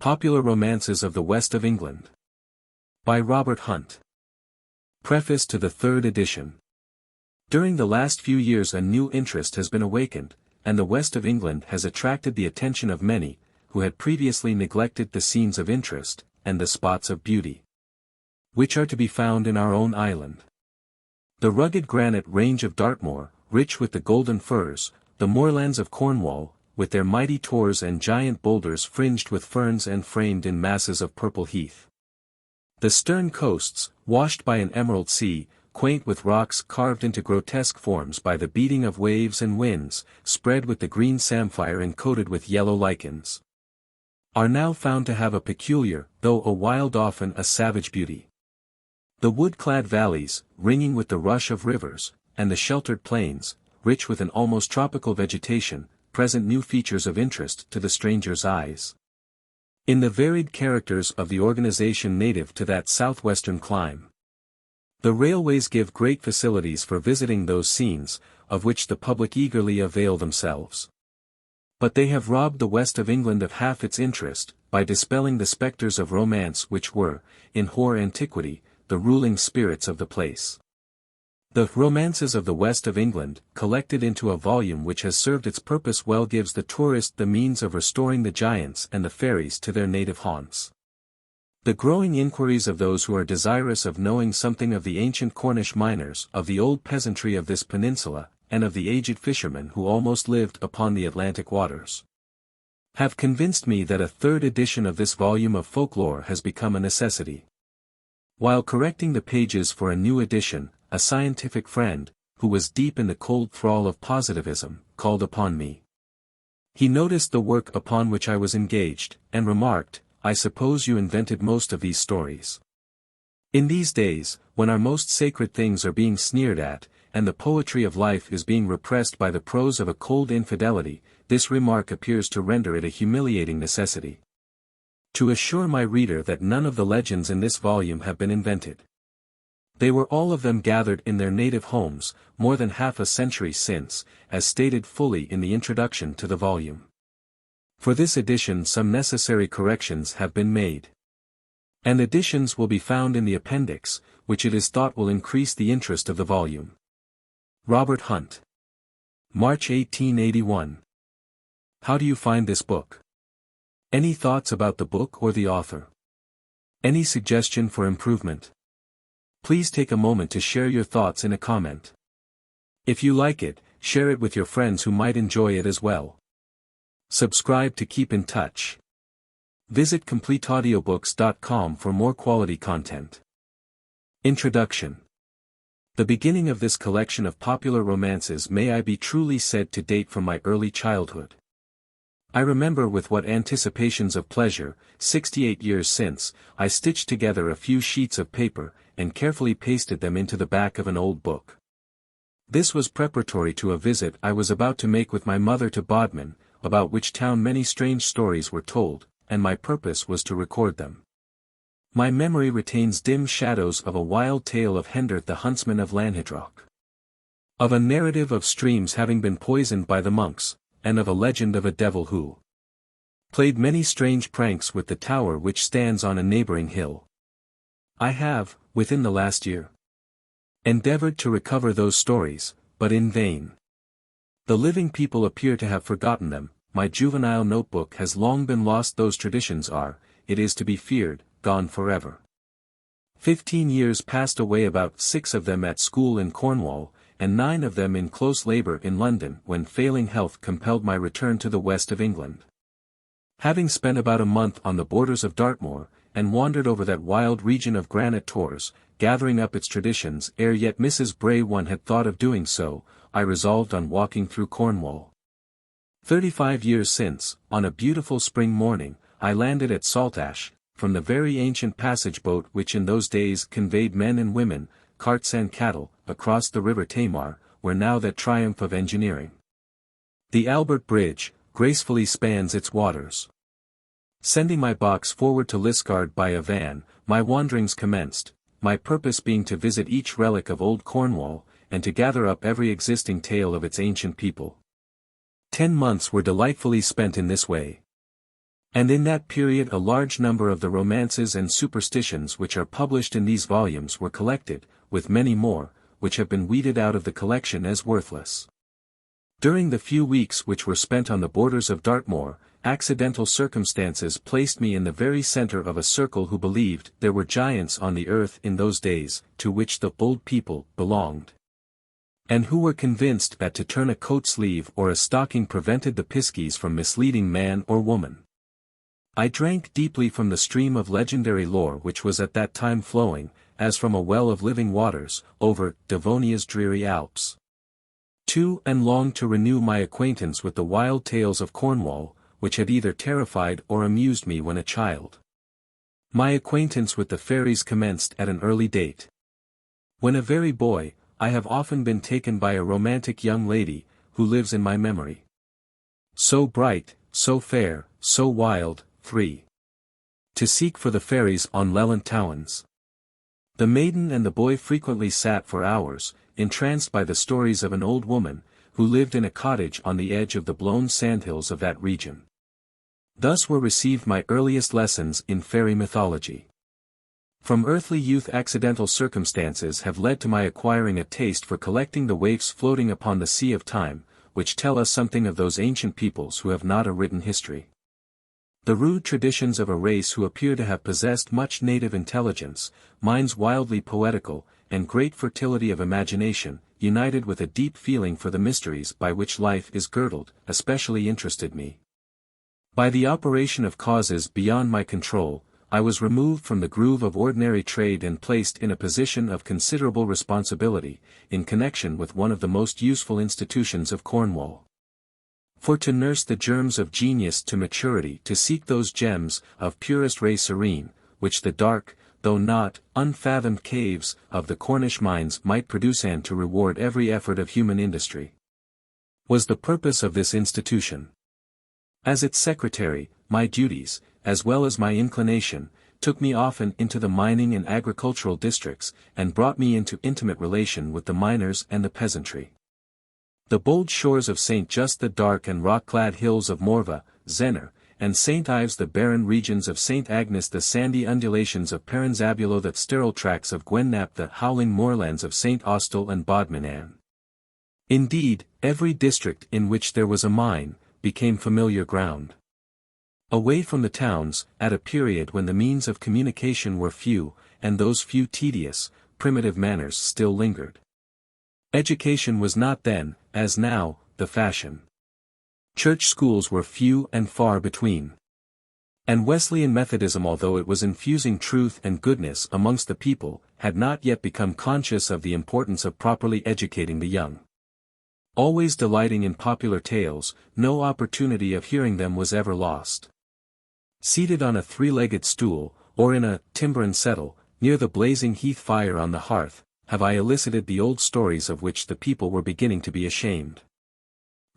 Popular Romances of the West of England. By Robert Hunt. Preface to the third edition. During the last few years a new interest has been awakened, and the West of England has attracted the attention of many, who had previously neglected the scenes of interest, and the spots of beauty, which are to be found in our own island. The rugged granite range of Dartmoor, rich with the golden firs, the moorlands of Cornwall, with their mighty tors and giant boulders fringed with ferns and framed in masses of purple heath. The stern coasts, washed by an emerald sea, quaint with rocks carved into grotesque forms by the beating of waves and winds, spread with the green samphire and coated with yellow lichens, are now found to have a peculiar, though a wild often a savage beauty. The wood-clad valleys, ringing with the rush of rivers, and the sheltered plains, rich with an almost tropical vegetation, present new features of interest to the stranger's eyes. In the varied characters of the organization native to that southwestern clime. The railways give great facilities for visiting those scenes, of which the public eagerly avail themselves. But they have robbed the West of England of half its interest, by dispelling the spectres of romance which were, in hoar antiquity, the ruling spirits of the place. The Romances of the West of England, collected into a volume which has served its purpose well, gives the tourist the means of restoring the giants and the fairies to their native haunts. The growing inquiries of those who are desirous of knowing something of the ancient Cornish miners, of the old peasantry of this peninsula, and of the aged fishermen who almost lived upon the Atlantic waters, have convinced me that a third edition of this volume of folklore has become a necessity. While correcting the pages for a new edition, a scientific friend, who was deep in the cold thrall of positivism, called upon me. He noticed the work upon which I was engaged, and remarked, "I suppose you invented most of these stories." In these days, when our most sacred things are being sneered at, and the poetry of life is being repressed by the prose of a cold infidelity, this remark appears to render it a humiliating necessity to assure my reader that none of the legends in this volume have been invented. They were all of them gathered in their native homes, more than half a century since, as stated fully in the introduction to the volume. For this edition some necessary corrections have been made, and additions will be found in the appendix, which it is thought will increase the interest of the volume. Robert Hunt. March 1881. How do you find this book? Any thoughts about the book or the author? Any suggestion for improvement? Please take a moment to share your thoughts in a comment. If you like it, share it with your friends who might enjoy it as well. Subscribe to keep in touch. Visit CompleteAudiobooks.com for more quality content. Introduction. The beginning of this collection of popular romances may I be truly said to date from my early childhood. I remember with what anticipations of pleasure, 68 years since, I stitched together a few sheets of paper, and carefully pasted them into the back of an old book. This was preparatory to a visit I was about to make with my mother to Bodmin, about which town many strange stories were told, and my purpose was to record them. My memory retains dim shadows of a wild tale of Hendert the huntsman of Lanhydrock, of a narrative of streams having been poisoned by the monks, and of a legend of a devil who played many strange pranks with the tower which stands on a neighboring hill. I have, within the last year, endeavored to recover those stories, but in vain. The living people appear to have forgotten them. My juvenile notebook has long been lost. Those traditions are, it is to be feared, gone forever. 15 years passed away, about 6 of them at school in Cornwall, and 9 of them in close labour in London, when failing health compelled my return to the West of England. Having spent about a month on the borders of Dartmoor, and wandered over that wild region of granite tors, gathering up its traditions ere yet Mrs. Bray one had thought of doing so, I resolved on walking through Cornwall. 35 years since, on a beautiful spring morning, I landed at Saltash, from the very ancient passage boat which in those days conveyed men and women, carts and cattle, across the river Tamar, where now that triumph of engineering, the Albert Bridge, gracefully spans its waters. Sending my box forward to Liskeard by a van, my wanderings commenced, my purpose being to visit each relic of old Cornwall, and to gather up every existing tale of its ancient people. 10 months were delightfully spent in this way. And in that period a large number of the romances and superstitions which are published in these volumes were collected, with many more, which have been weeded out of the collection as worthless. During the few weeks which were spent on the borders of Dartmoor, accidental circumstances placed me in the very centre of a circle who believed there were giants on the earth in those days, to which the old people belonged. And who were convinced that to turn a coat sleeve or a stocking prevented the piskies from misleading man or woman. I drank deeply from the stream of legendary lore which was at that time flowing, as from a well of living waters, over Devonia's dreary Alps. And longed to renew my acquaintance with the wild tales of Cornwall, which had either terrified or amused me when a child. My acquaintance with the fairies commenced at an early date. When a very boy, I have often been taken by a romantic young lady, who lives in my memory. So bright, so fair, so wild, 3. To seek for the fairies on Lelant Towns. The maiden and the boy frequently sat for hours, entranced by the stories of an old woman, who lived in a cottage on the edge of the blown sandhills of that region. Thus were received my earliest lessons in fairy mythology. From earthly youth accidental circumstances have led to my acquiring a taste for collecting the waifs floating upon the sea of time, which tell us something of those ancient peoples who have not a written history. The rude traditions of a race who appear to have possessed much native intelligence, minds wildly poetical, and great fertility of imagination, united with a deep feeling for the mysteries by which life is girdled, especially interested me. By the operation of causes beyond my control, I was removed from the groove of ordinary trade and placed in a position of considerable responsibility, in connection with one of the most useful institutions of Cornwall. For to nurse the germs of genius to maturity, to seek those gems, of purest ray serene, which the dark, though not unfathomed caves, of the Cornish mines might produce, and to reward every effort of human industry, was the purpose of this institution. As its secretary, my duties, as well as my inclination, took me often into the mining and agricultural districts, and brought me into intimate relation with the miners and the peasantry. The bold shores of St. Just, the dark and rock-clad hills of Morva, Zenner, and St. Ives, the barren regions of St. Agnes, the sandy undulations of Perran, Zabulo, the sterile tracts of Gwennap, the howling moorlands of St. Austell and Bodminan. Indeed, every district in which there was a mine, became familiar ground. Away from the towns, at a period when the means of communication were few, and those few tedious, primitive manners still lingered. Education was not then, as now, the fashion. Church schools were few and far between. And Wesleyan Methodism, although it was infusing truth and goodness amongst the people, had not yet become conscious of the importance of properly educating the young. Always delighting in popular tales, no opportunity of hearing them was ever lost. Seated on a three-legged stool, or in a timberan settle, near the blazing heath fire on the hearth, have I elicited the old stories of which the people were beginning to be ashamed.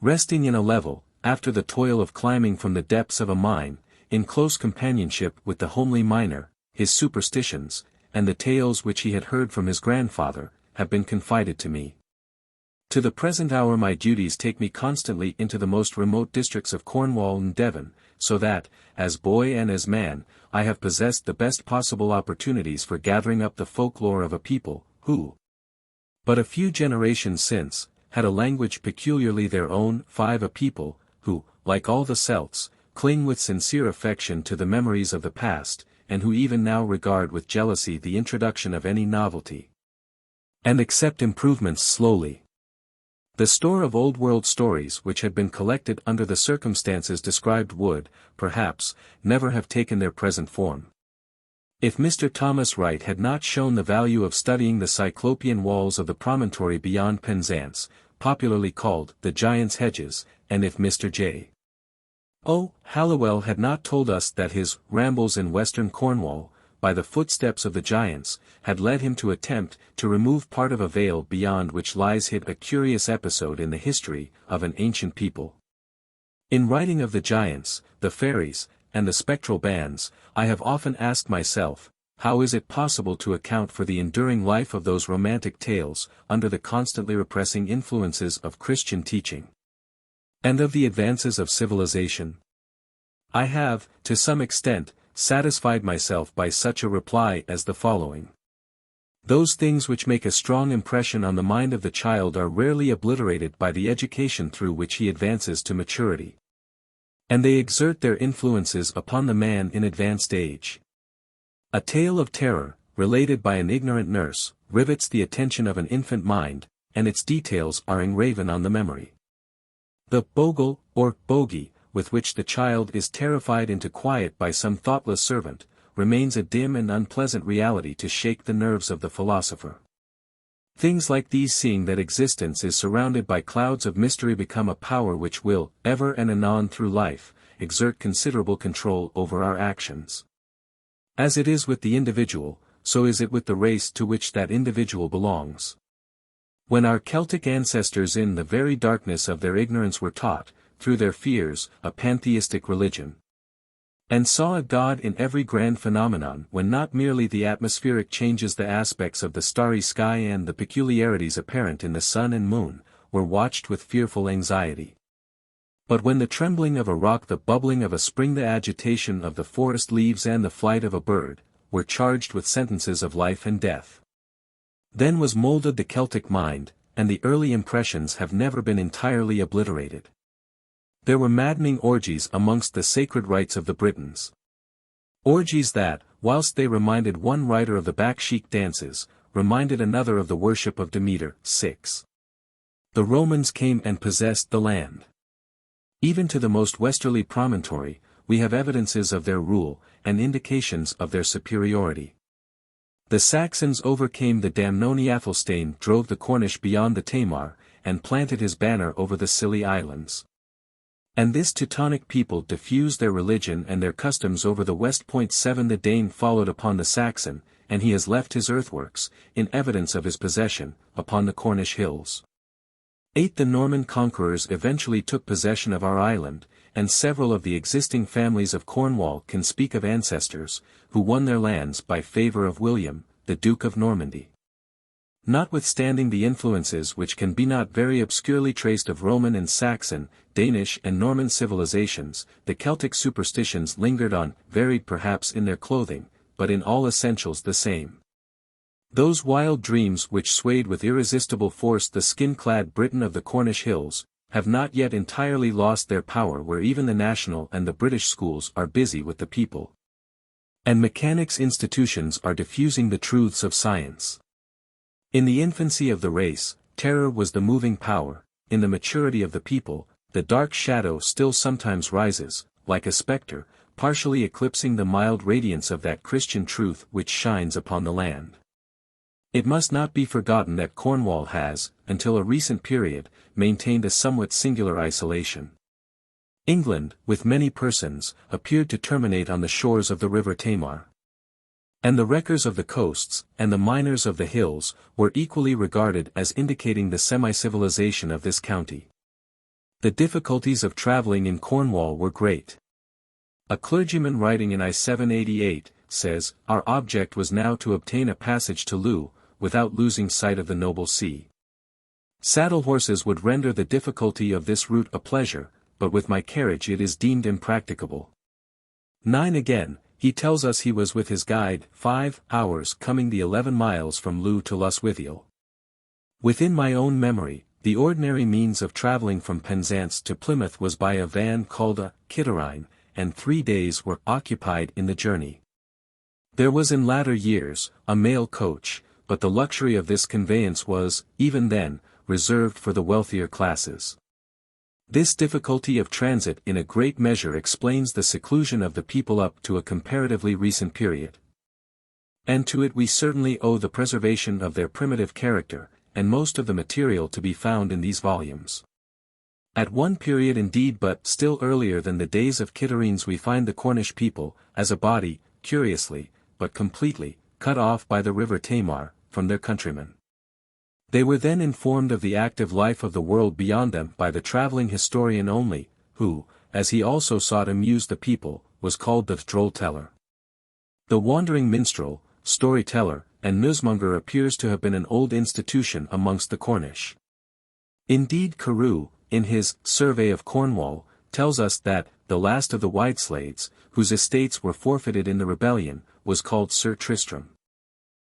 Resting in a level, after the toil of climbing from the depths of a mine, in close companionship with the homely miner, his superstitions, and the tales which he had heard from his grandfather, have been confided to me. To the present hour my duties take me constantly into the most remote districts of Cornwall and Devon, so that, as boy and as man, I have possessed the best possible opportunities for gathering up the folklore of a people, who, but a few generations since, had a language peculiarly their own. 5. A people, who, like all the Celts, cling with sincere affection to the memories of the past, and who even now regard with jealousy the introduction of any novelty, and accept improvements slowly. The store of old-world stories which had been collected under the circumstances described would, perhaps, never have taken their present form, if Mr. Thomas Wright had not shown the value of studying the cyclopean walls of the promontory beyond Penzance, popularly called the Giant's Hedges, and if Mr. J. O. Halliwell had not told us that his rambles in western Cornwall, by the footsteps of the giants, had led him to attempt to remove part of a vale beyond which lies hid a curious episode in the history of an ancient people. In writing of the giants, the fairies, and the spectral bands, I have often asked myself, how is it possible to account for the enduring life of those romantic tales, under the constantly repressing influences of Christian teaching, and of the advances of civilization? I have, to some extent, satisfied myself by such a reply as the following. Those things which make a strong impression on the mind of the child are rarely obliterated by the education through which he advances to maturity. And they exert their influences upon the man in advanced age. A tale of terror, related by an ignorant nurse, rivets the attention of an infant mind, and its details are engraven on the memory. The bogle, or bogey, with which the child is terrified into quiet by some thoughtless servant, remains a dim and unpleasant reality to shake the nerves of the philosopher. Things like these, seeing that existence is surrounded by clouds of mystery, become a power which will, ever and anon through life, exert considerable control over our actions. As it is with the individual, so is it with the race to which that individual belongs. When our Celtic ancestors in the very darkness of their ignorance were taught, through their fears, a pantheistic religion, and saw a god in every grand phenomenon, when not merely the atmospheric changes, the aspects of the starry sky and the peculiarities apparent in the sun and moon, were watched with fearful anxiety. But when the trembling of a rock, the bubbling of a spring, the agitation of the forest leaves and the flight of a bird, were charged with sentences of life and death. Then was moulded the Celtic mind, and the early impressions have never been entirely obliterated. There were maddening orgies amongst the sacred rites of the Britons. Orgies that, whilst they reminded one writer of the backsheek dances, reminded another of the worship of Demeter. 6. The Romans came and possessed the land. Even to the most westerly promontory, we have evidences of their rule, and indications of their superiority. The Saxons overcame the Damnoni. Athelstane drove the Cornish beyond the Tamar, and planted his banner over the Scilly Islands. And this Teutonic people diffused their religion and their customs over the West. 7 The Dane followed upon the Saxon, and he has left his earthworks, in evidence of his possession, upon the Cornish hills. 8 The Norman conquerors eventually took possession of our island, and several of the existing families of Cornwall can speak of ancestors, who won their lands by favour of William, the Duke of Normandy. Notwithstanding the influences which can be not very obscurely traced of Roman and Saxon, Danish and Norman civilizations, the Celtic superstitions lingered on, varied perhaps in their clothing, but in all essentials the same. Those wild dreams which swayed with irresistible force the skin-clad Briton of the Cornish hills, have not yet entirely lost their power, where even the national and the British schools are busy with the people. And mechanics' institutions are diffusing the truths of science. In the infancy of the race, terror was the moving power; in the maturity of the people, the dark shadow still sometimes rises, like a spectre, partially eclipsing the mild radiance of that Christian truth which shines upon the land. It must not be forgotten that Cornwall has, until a recent period, maintained a somewhat singular isolation. England, with many persons, appeared to terminate on the shores of the river Tamar. And the wreckers of the coasts, and the miners of the hills, were equally regarded as indicating the semi-civilization of this county. The difficulties of travelling in Cornwall were great. A clergyman writing in I-788, says, "Our object was now to obtain a passage to Looe, without losing sight of the noble sea. Saddle horses would render the difficulty of this route a pleasure, but with my carriage it is deemed impracticable." 9 Again, he tells us he was with his guide 5 hours coming the 11 miles from Looe to Lostwithiel. Within my own memory, the ordinary means of travelling from Penzance to Plymouth was by a van called a kitterine, and 3 days were occupied in the journey. There was in latter years, a mail coach, but the luxury of this conveyance was, even then, reserved for the wealthier classes. This difficulty of transit in a great measure explains the seclusion of the people up to a comparatively recent period. And to it we certainly owe the preservation of their primitive character, and most of the material to be found in these volumes. At one period indeed, but still earlier than the days of Kitterines, we find the Cornish people, as a body, curiously, but completely, cut off by the river Tamar, from their countrymen. They were then informed of the active life of the world beyond them by the travelling historian only, who, as he also sought to amuse the people, was called the droll teller. The wandering minstrel, storyteller, and newsmonger appears to have been an old institution amongst the Cornish. Indeed Carew, in his Survey of Cornwall, tells us that, the last of the Whiteslades, whose estates were forfeited in the rebellion, was called Sir Tristram.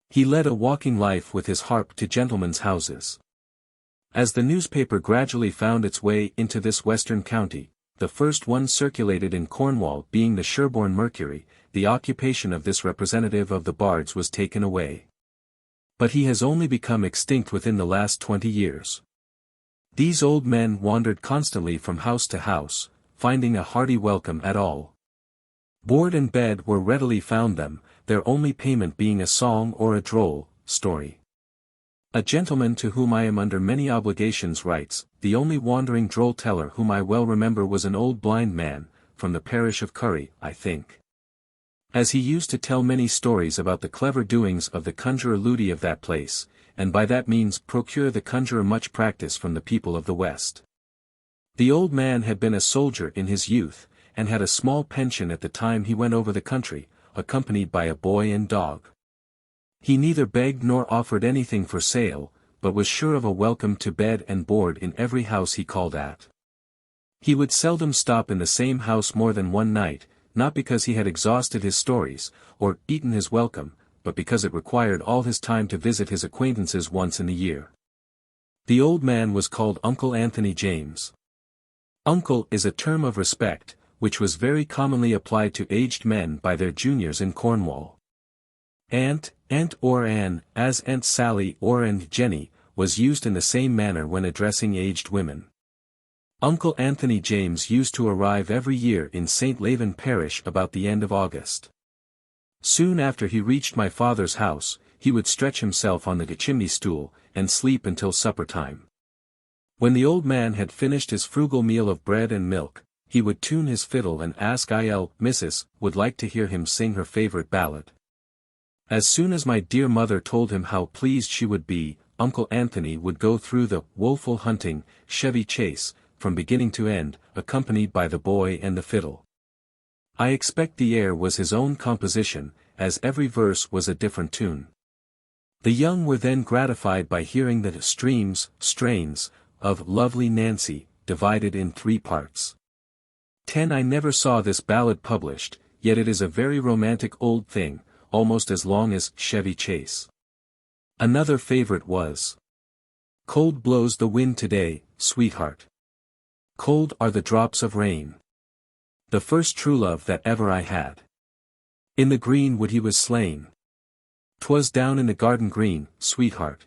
He led a walking life with his harp to gentlemen's houses. As the newspaper gradually found its way into this western county, the first one circulated in Cornwall being the Sherborne Mercury, the occupation of this representative of the bards was taken away. But he has only become extinct within the last 20 years. These old men wandered constantly from house to house, finding a hearty welcome at all. Board and bed were readily found them, their only payment being a song or a droll story. A gentleman to whom I am under many obligations writes, the only wandering droll teller whom I well remember was an old blind man, from the parish of Curry, I think. As he used to tell many stories about the clever doings of the conjurer Ludi of that place, and by that means procure the conjurer much practice from the people of the West. The old man had been a soldier in his youth, and had a small pension at the time he went over the country, accompanied by a boy and dog. He neither begged nor offered anything for sale, but was sure of a welcome to bed and board in every house he called at. He would seldom stop in the same house more than one night, not because he had exhausted his stories, or eaten his welcome, but because it required all his time to visit his acquaintances once in the year. The old man was called Uncle Anthony James. Uncle is a term of respect, which was very commonly applied to aged men by their juniors in Cornwall. Aunt or Anne, as Aunt Sally or Aunt Jenny, was used in the same manner when addressing aged women. Uncle Anthony James used to arrive every year in St. Leven parish about the end of August. Soon after he reached my father's house, he would stretch himself on the chimney stool, and sleep until supper time. When the old man had finished his frugal meal of bread and milk, he would tune his fiddle and ask Missus would like to hear him sing her favorite ballad. As soon as my dear mother told him how pleased she would be, Uncle Anthony would go through the woeful hunting, Chevy chase, from beginning to end, accompanied by the boy and the fiddle. I expect the air was his own composition, as every verse was a different tune. The young were then gratified by hearing the strains, of Lovely Nancy, divided in 3 parts. I never saw this ballad published, yet it is a very romantic old thing, almost as long as Chevy Chase. Another favorite was Cold blows the wind today, sweetheart. Cold are the drops of rain. The first true love that ever I had. In the greenwood he was slain. 'Twas down in the garden green, sweetheart,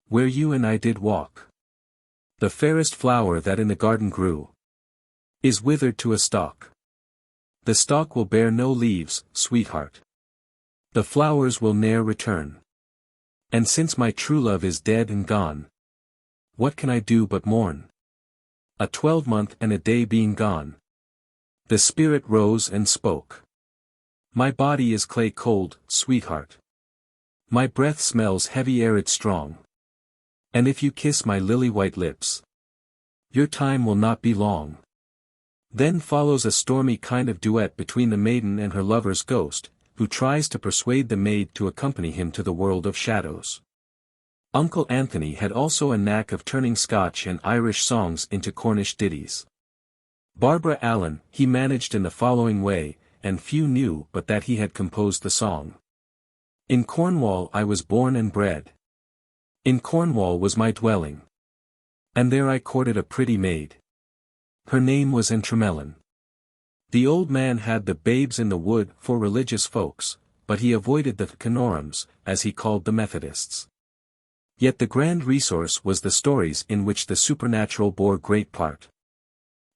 where you and I did walk. The fairest flower that in the garden grew is withered to a stalk. The stalk will bear no leaves, sweetheart. The flowers will ne'er return. And since my true love is dead and gone, what can I do but mourn? A 12-month and a day being gone. The spirit rose and spoke. My body is clay cold, sweetheart. My breath smells heavy arid strong. And if you kiss my lily-white lips, your time will not be long. Then follows a stormy kind of duet between the maiden and her lover's ghost, who tries to persuade the maid to accompany him to the world of shadows. Uncle Anthony had also a knack of turning Scotch and Irish songs into Cornish ditties. Barbara Allen he managed in the following way, and few knew but that he had composed the song. In Cornwall I was born and bred. In Cornwall was my dwelling. And there I courted a pretty maid. Her name was Entremelon. The old man had the babes in the wood for religious folks, but he avoided the canorums, as he called the Methodists. Yet the grand resource was the stories in which the supernatural bore great part.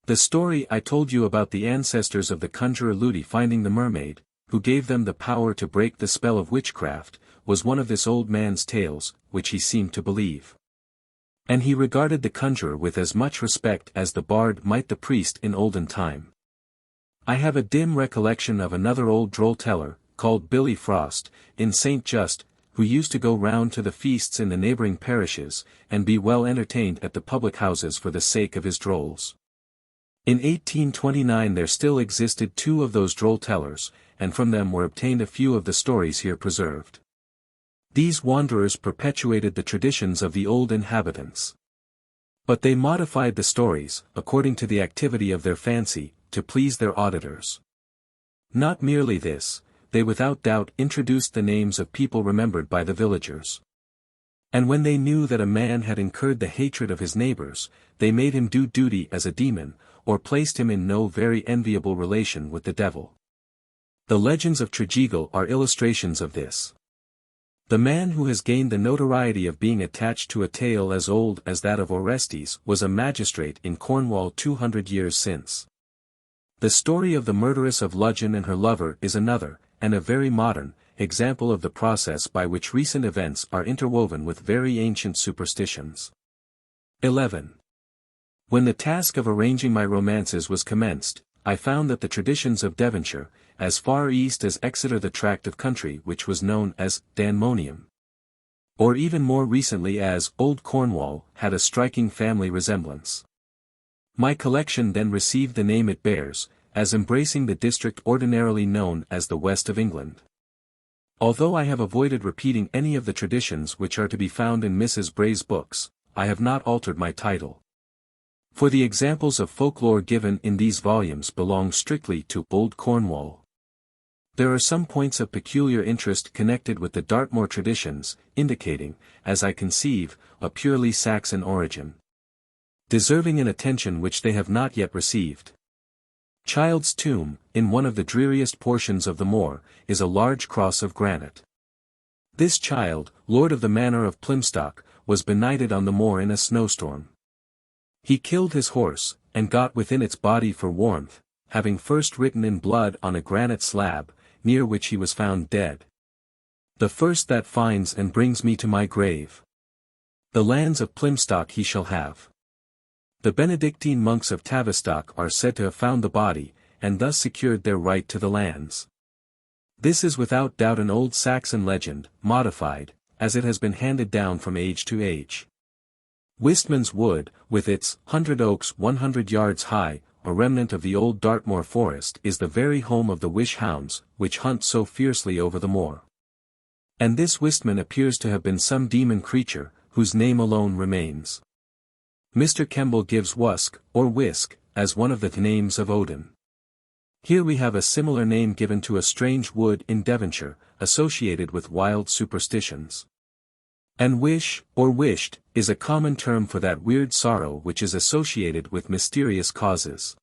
The story I told you about the ancestors of the conjurer Ludi finding the mermaid, who gave them the power to break the spell of witchcraft, was one of this old man's tales, which he seemed to believe. And he regarded the conjurer with as much respect as the bard might the priest in olden time. I have a dim recollection of another old droll teller, called Billy Frost, in St. Just, who used to go round to the feasts in the neighbouring parishes, and be well entertained at the public houses for the sake of his drolls. In 1829 there still existed 2 of those droll tellers, and from them were obtained a few of the stories here preserved. These wanderers perpetuated the traditions of the old inhabitants. But they modified the stories, according to the activity of their fancy, to please their auditors. Not merely this, they without doubt introduced the names of people remembered by the villagers. And when they knew that a man had incurred the hatred of his neighbors, they made him do duty as a demon, or placed him in no very enviable relation with the devil. The legends of Tregeagle are illustrations of this. The man who has gained the notoriety of being attached to a tale as old as that of Orestes was a magistrate in Cornwall 200 years since. The story of the murderess of Ludgeon and her lover is another, and a very modern, example of the process by which recent events are interwoven with very ancient superstitions. 11. When the task of arranging my romances was commenced, I found that the traditions of Devonshire, as far east as Exeter, the tract of country which was known as Danmonium, or even more recently as Old Cornwall, had a striking family resemblance. My collection then received the name it bears, as embracing the district ordinarily known as the West of England. Although I have avoided repeating any of the traditions which are to be found in Mrs. Bray's books, I have not altered my title. For the examples of folklore given in these volumes belong strictly to Old Cornwall. There are some points of peculiar interest connected with the Dartmoor traditions, indicating, as I conceive, a purely Saxon origin, deserving an attention which they have not yet received. Child's tomb, in one of the dreariest portions of the moor, is a large cross of granite. This child, lord of the manor of Plymstock, was benighted on the moor in a snowstorm. He killed his horse, and got within its body for warmth, having first written in blood on a granite slab, near which he was found dead. The first that finds and brings me to my grave. The lands of Plymstock he shall have. The Benedictine monks of Tavistock are said to have found the body, and thus secured their right to the lands. This is without doubt an old Saxon legend, modified, as it has been handed down from age to age. Wistman's Wood, with its 100 oaks 100 yards high, a remnant of the old Dartmoor forest, is the very home of the wish hounds, which hunt so fiercely over the moor. And this Wistman appears to have been some demon creature, whose name alone remains. Mr. Kemble gives Wusk, or Wisk, as one of the names of Odin. Here we have a similar name given to a strange wood in Devonshire, associated with wild superstitions. And wish, or wished, is a common term for that weird sorrow which is associated with mysterious causes.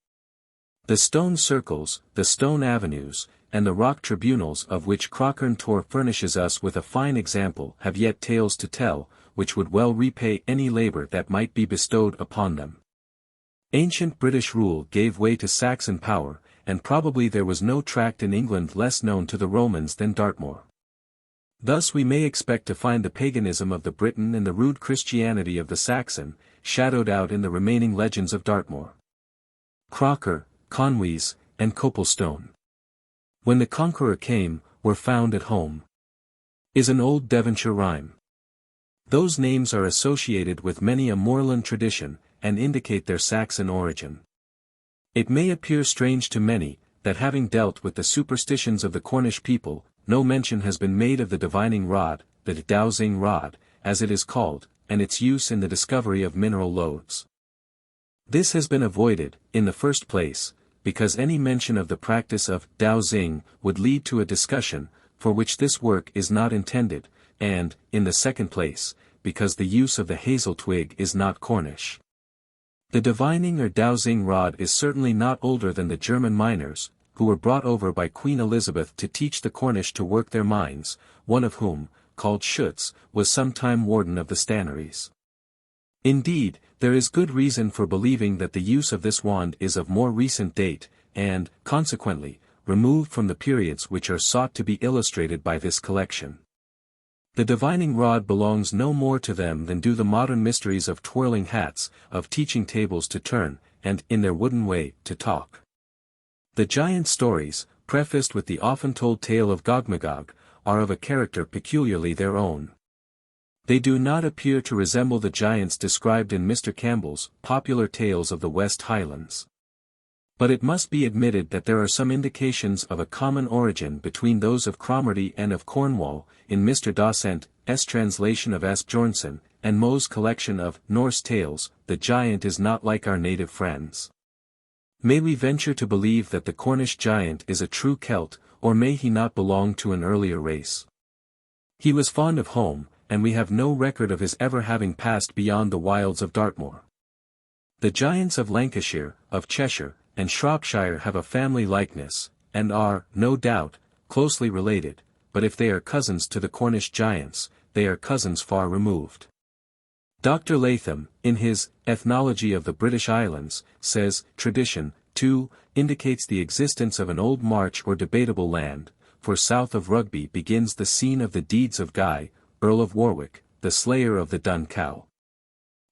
The stone circles, the stone avenues, and the rock tribunals of which Craughern Tor furnishes us with a fine example have yet tales to tell, which would well repay any labor that might be bestowed upon them. Ancient British rule gave way to Saxon power, and probably there was no tract in England less known to the Romans than Dartmoor. Thus we may expect to find the paganism of the Briton and the rude Christianity of the Saxon, shadowed out in the remaining legends of Dartmoor. Crocker, Conweys, and Copelstone, when the Conqueror came, were found at home, is an old Devonshire rhyme. Those names are associated with many a moorland tradition, and indicate their Saxon origin. It may appear strange to many, that having dealt with the superstitions of the Cornish people, no mention has been made of the divining rod, the dowsing rod, as it is called, and its use in the discovery of mineral lodes. This has been avoided, in the first place, because any mention of the practice of dowsing would lead to a discussion, for which this work is not intended, and, in the second place, because the use of the hazel twig is not Cornish. The divining or dowsing rod is certainly not older than the German miners, who were brought over by Queen Elizabeth to teach the Cornish to work their mines, one of whom, called Schutz, was sometime warden of the stannaries. Indeed, there is good reason for believing that the use of this wand is of more recent date, and, consequently, removed from the periods which are sought to be illustrated by this collection. The divining rod belongs no more to them than do the modern mysteries of twirling hats, of teaching tables to turn, and, in their wooden way, to talk. The giant stories, prefaced with the often-told tale of Gogmagog, are of a character peculiarly their own. They do not appear to resemble the giants described in Mr. Campbell's Popular Tales of the West Highlands. But it must be admitted that there are some indications of a common origin between those of Cromarty and of Cornwall, in Mr. Dawson's translation of Asbjornsen, and Moe's collection of Norse tales. The giant is not like our native friends. May we venture to believe that the Cornish giant is a true Celt, or may he not belong to an earlier race? He was fond of home, and we have no record of his ever having passed beyond the wilds of Dartmoor. The giants of Lancashire, of Cheshire, and Shropshire have a family likeness, and are, no doubt, closely related, but if they are cousins to the Cornish giants, they are cousins far removed. Dr. Latham, in his Ethnology of the British Islands, says, tradition, too, indicates the existence of an old march or debatable land, for south of Rugby begins the scene of the deeds of Guy, Earl of Warwick, the slayer of the dun cow.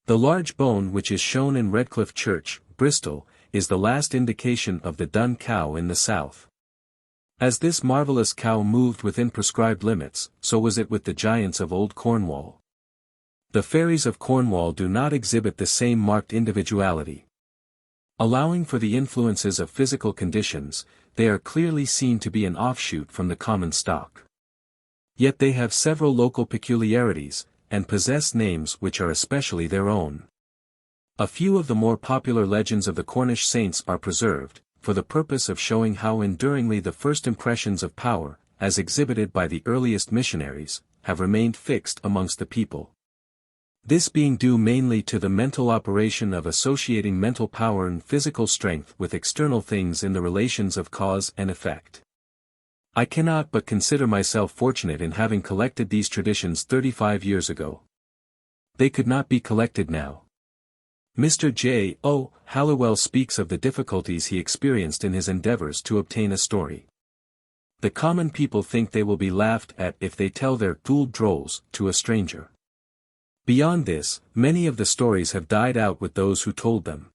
The large bone which is shown in Redcliffe Church, Bristol, is the last indication of the dun cow in the south. As this marvellous cow moved within prescribed limits, so was it with the giants of old Cornwall. The fairies of Cornwall do not exhibit the same marked individuality. Allowing for the influences of physical conditions, they are clearly seen to be an offshoot from the common stock. Yet they have several local peculiarities, and possess names which are especially their own. A few of the more popular legends of the Cornish saints are preserved, for the purpose of showing how enduringly the first impressions of power, as exhibited by the earliest missionaries, have remained fixed amongst the people. This being due mainly to the mental operation of associating mental power and physical strength with external things in the relations of cause and effect. I cannot but consider myself fortunate in having collected these traditions 35 years ago. They could not be collected now. Mr. J. O. Halliwell speaks of the difficulties he experienced in his endeavors to obtain a story. The common people think they will be laughed at if they tell their fooled drolls to a stranger. Beyond this, many of the stories have died out with those who told them.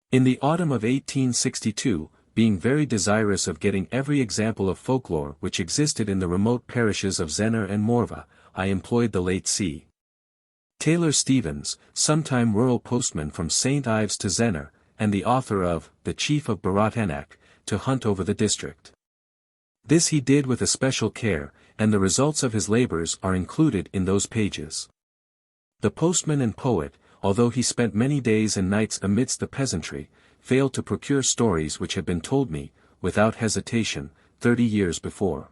In the autumn of 1862, being very desirous of getting every example of folklore which existed in the remote parishes of Zennor and Morva, I employed the late C. Taylor Stevens, sometime rural postman from St. Ives to Zennor, and the author of The Chief of Baratenac, to hunt over the district. This he did with especial care, and the results of his labors are included in those pages. The postman and poet, although he spent many days and nights amidst the peasantry, failed to procure stories which had been told me, without hesitation, 30 years before.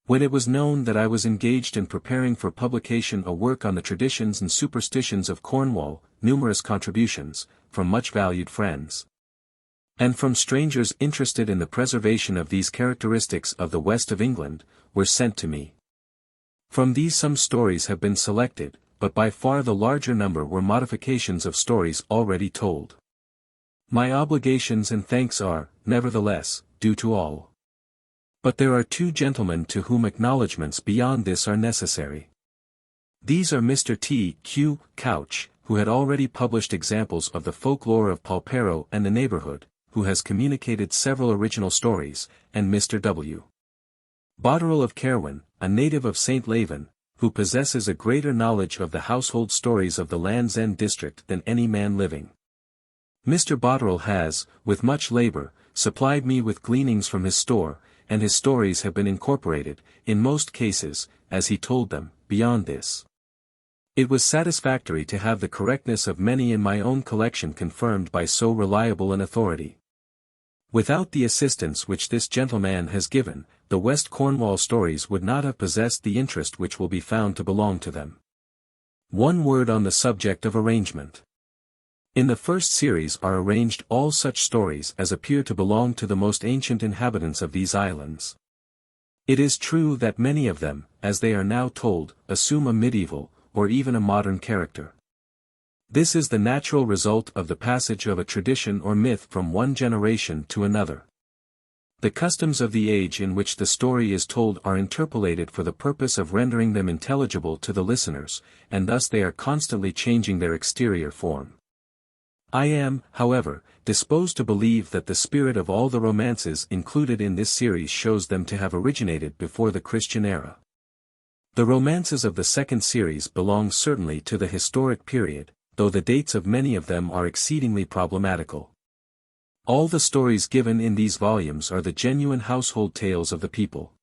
When it was known that I was engaged in preparing for publication a work on the traditions and superstitions of Cornwall, numerous contributions, from much valued friends, and from strangers interested in the preservation of these characteristics of the west of England, were sent to me. From these some stories have been selected, but by far the larger number were modifications of stories already told. My obligations and thanks are, nevertheless, due to all. But there are two gentlemen to whom acknowledgments beyond this are necessary. These are Mr. T. Q. Couch, who had already published examples of the folklore of Polperro and the neighborhood, who has communicated several original stories, and Mr. W. Botterill of Caerwyn, a native of St. Leven, who possesses a greater knowledge of the household stories of the Land's End district than any man living. Mr. Botterill has, with much labor, supplied me with gleanings from his store, and his stories have been incorporated, in most cases, as he told them. Beyond this, it was satisfactory to have the correctness of many in my own collection confirmed by so reliable an authority. Without the assistance which this gentleman has given, the West Cornwall stories would not have possessed the interest which will be found to belong to them. One word on the subject of arrangement. In the first series are arranged all such stories as appear to belong to the most ancient inhabitants of these islands. It is true that many of them, as they are now told, assume a medieval, or even a modern character. This is the natural result of the passage of a tradition or myth from one generation to another. The customs of the age in which the story is told are interpolated for the purpose of rendering them intelligible to the listeners, and thus they are constantly changing their exterior form. I am, however, disposed to believe that the spirit of all the romances included in this series shows them to have originated before the Christian era. The romances of the second series belong certainly to the historic period, though the dates of many of them are exceedingly problematical. All the stories given in these volumes are the genuine household tales of the people.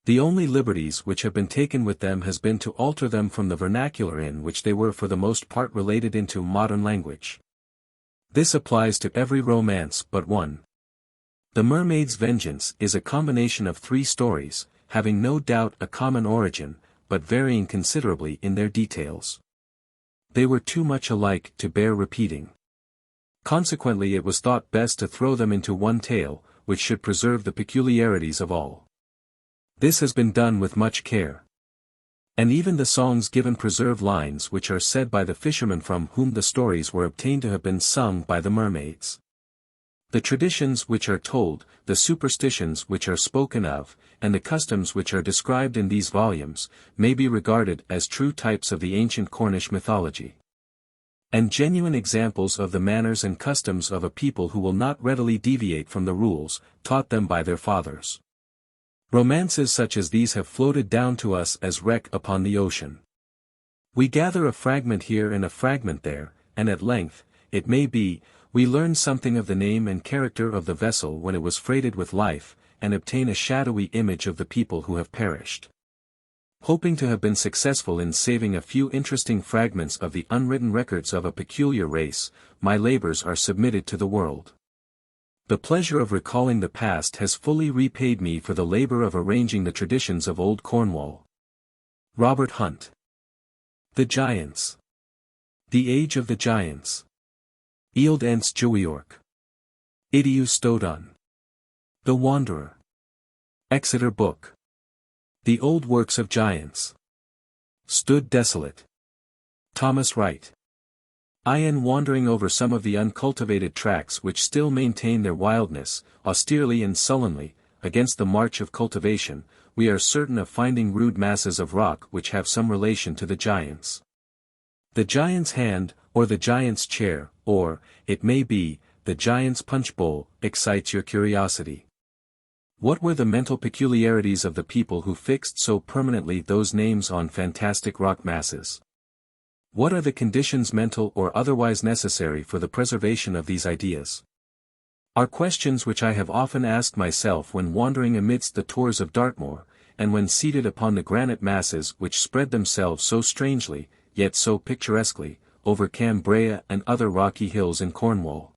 The only liberties which have been taken with them has been to alter them from the vernacular in which they were for the most part related into modern language. This applies to every romance but one. The Mermaid's Vengeance is a combination of 3 stories, having no doubt a common origin, but varying considerably in their details. They were too much alike to bear repeating. Consequently it was thought best to throw them into one tale, which should preserve the peculiarities of all. This has been done with much care. And even the songs given preserve lines which are said by the fishermen from whom the stories were obtained to have been sung by the mermaids. The traditions which are told, the superstitions which are spoken of, and the customs which are described in these volumes, may be regarded as true types of the ancient Cornish mythology. And genuine examples of the manners and customs of a people who will not readily deviate from the rules, taught them by their fathers. Romances such as these have floated down to us as wreck upon the ocean. We gather a fragment here and a fragment there, and at length, it may be, we learn something of the name and character of the vessel when it was freighted with life, and obtain a shadowy image of the people who have perished. Hoping to have been successful in saving a few interesting fragments of the unwritten records of a peculiar race, my labors are submitted to the world. The pleasure of recalling the past has fully repaid me for the labor of arranging the traditions of old Cornwall. Robert Hunt. The Giants. The Age of the Giants. Eild Ents Jowiork. Idiu Stodon. The Wanderer. Exeter Book. The Old Works of Giants. Stood Desolate. Thomas Wright. In wandering over some of the uncultivated tracts which still maintain their wildness, austerely and sullenly, against the march of cultivation, we are certain of finding rude masses of rock which have some relation to the giants. The giant's hand, or the giant's chair, or, it may be, the giant's punch bowl, excites your curiosity. What were the mental peculiarities of the people who fixed so permanently those names on fantastic rock masses? What are the conditions mental or otherwise necessary for the preservation of these ideas? Are questions which I have often asked myself when wandering amidst the tors of Dartmoor, and when seated upon the granite masses which spread themselves so strangely, yet so picturesquely, over Cambria and other rocky hills in Cornwall.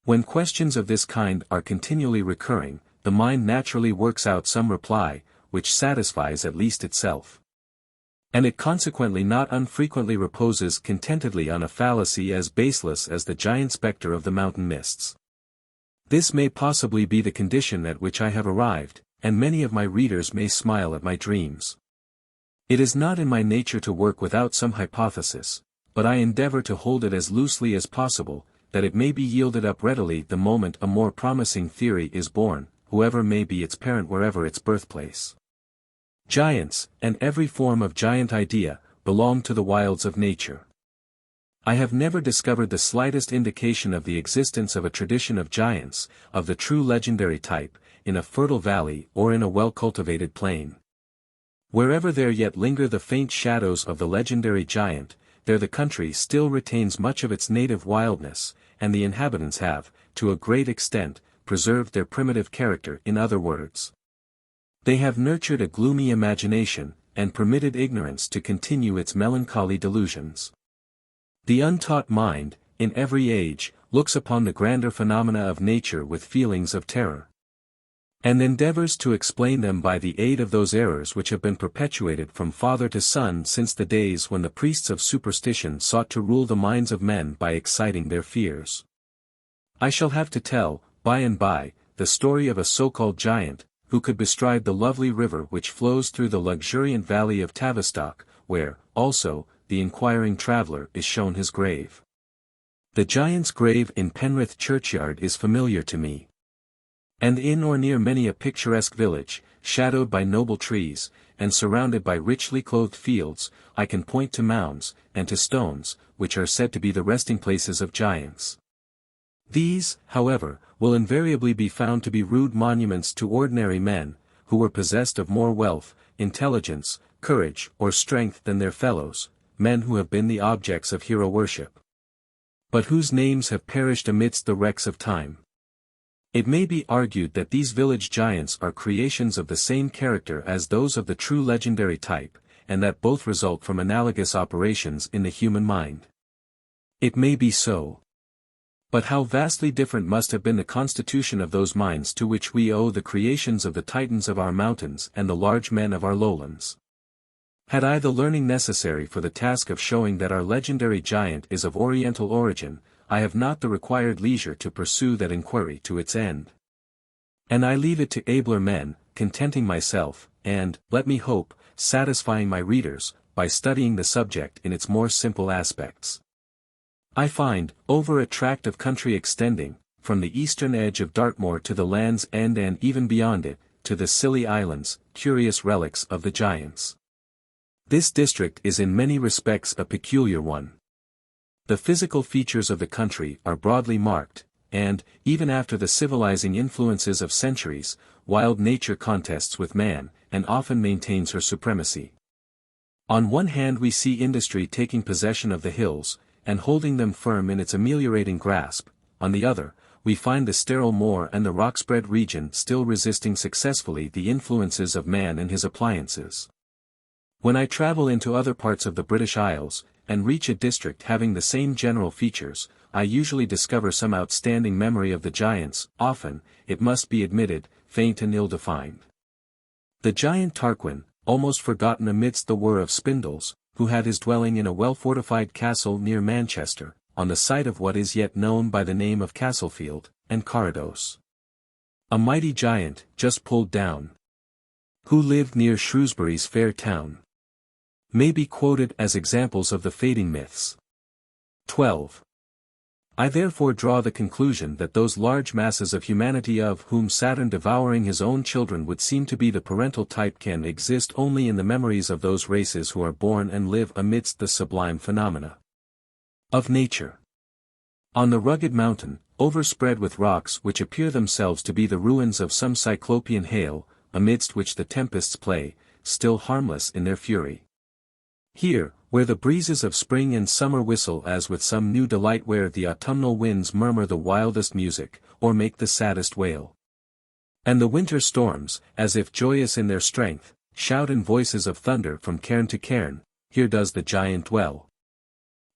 When questions of this kind are continually recurring, the mind naturally works out some reply, which satisfies at least itself. And it consequently not unfrequently reposes contentedly on a fallacy as baseless as the giant spectre of the mountain mists. This may possibly be the condition at which I have arrived, and many of my readers may smile at my dreams. It is not in my nature to work without some hypothesis, but I endeavor to hold it as loosely as possible, that it may be yielded up readily the moment a more promising theory is born, whoever may be its parent wherever its birthplace. Giants, and every form of giant idea, belong to the wilds of nature. I have never discovered the slightest indication of the existence of a tradition of giants, of the true legendary type, in a fertile valley or in a well-cultivated plain. Wherever there yet linger the faint shadows of the legendary giant, there the country still retains much of its native wildness, and the inhabitants have, to a great extent, preserved their primitive character. In other words, they have nurtured a gloomy imagination, and permitted ignorance to continue its melancholy delusions. The untaught mind, in every age, looks upon the grander phenomena of nature with feelings of terror, and endeavors to explain them by the aid of those errors which have been perpetuated from father to son since the days when the priests of superstition sought to rule the minds of men by exciting their fears. I shall have to tell, by and by, the story of a so-called giant, who could bestride the lovely river which flows through the luxuriant valley of Tavistock, where, also, the inquiring traveller is shown his grave. The giant's grave in Penrith churchyard is familiar to me. And in or near many a picturesque village, shadowed by noble trees, and surrounded by richly clothed fields, I can point to mounds, and to stones, which are said to be the resting places of giants. These, however, will invariably be found to be rude monuments to ordinary men, who were possessed of more wealth, intelligence, courage or strength than their fellows, men who have been the objects of hero worship, but whose names have perished amidst the wrecks of time. It may be argued that these village giants are creations of the same character as those of the true legendary type, and that both result from analogous operations in the human mind. It may be so. But how vastly different must have been the constitution of those minds to which we owe the creations of the Titans of our mountains and the large men of our lowlands. Had I the learning necessary for the task of showing that our legendary giant is of Oriental origin, I have not the required leisure to pursue that inquiry to its end. And I leave it to abler men, contenting myself, and, let me hope, satisfying my readers, by studying the subject in its more simple aspects. I find, over a tract of country extending, from the eastern edge of Dartmoor to the Land's End and even beyond it, to the Scilly Islands, curious relics of the giants. This district is in many respects a peculiar one. The physical features of the country are broadly marked, and, even after the civilizing influences of centuries, wild nature contests with man, and often maintains her supremacy. On one hand we see industry taking possession of the hills, and holding them firm in its ameliorating grasp, on the other, we find the sterile moor and the rock-spread region still resisting successfully the influences of man and his appliances. When I travel into other parts of the British Isles, and reach a district having the same general features, I usually discover some outstanding memory of the giants, often, it must be admitted, faint and ill-defined. The giant Tarquin, almost forgotten amidst the whir of spindles, who had his dwelling in a well-fortified castle near Manchester, on the site of what is yet known by the name of Castlefield, and Carados. A mighty giant, just pulled down, who lived near Shrewsbury's fair town, may be quoted as examples of the fading myths. 12. I therefore draw the conclusion that those large masses of humanity of whom Saturn devouring his own children would seem to be the parental type can exist only in the memories of those races who are born and live amidst the sublime phenomena of nature. On the rugged mountain, overspread with rocks which appear themselves to be the ruins of some cyclopean hail, amidst which the tempests play, still harmless in their fury. Here, where the breezes of spring and summer whistle as with some new delight, where the autumnal winds murmur the wildest music, or make the saddest wail, and the winter storms, as if joyous in their strength, shout in voices of thunder from cairn to cairn, here does the giant dwell.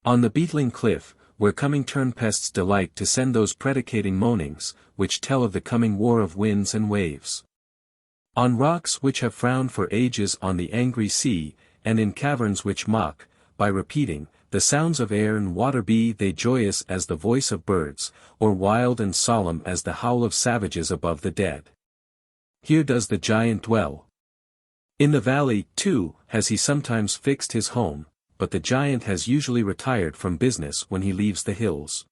On the beetling cliff, where coming tempests delight to send those predicating moanings, which tell of the coming war of winds and waves. On rocks which have frowned for ages on the angry sea, and in caverns which mock, by repeating, the sounds of air and water, be they joyous as the voice of birds, or wild and solemn as the howl of savages above the dead. Here does the giant dwell. In the valley, too, has he sometimes fixed his home, but the giant has usually retired from business when he leaves the hills.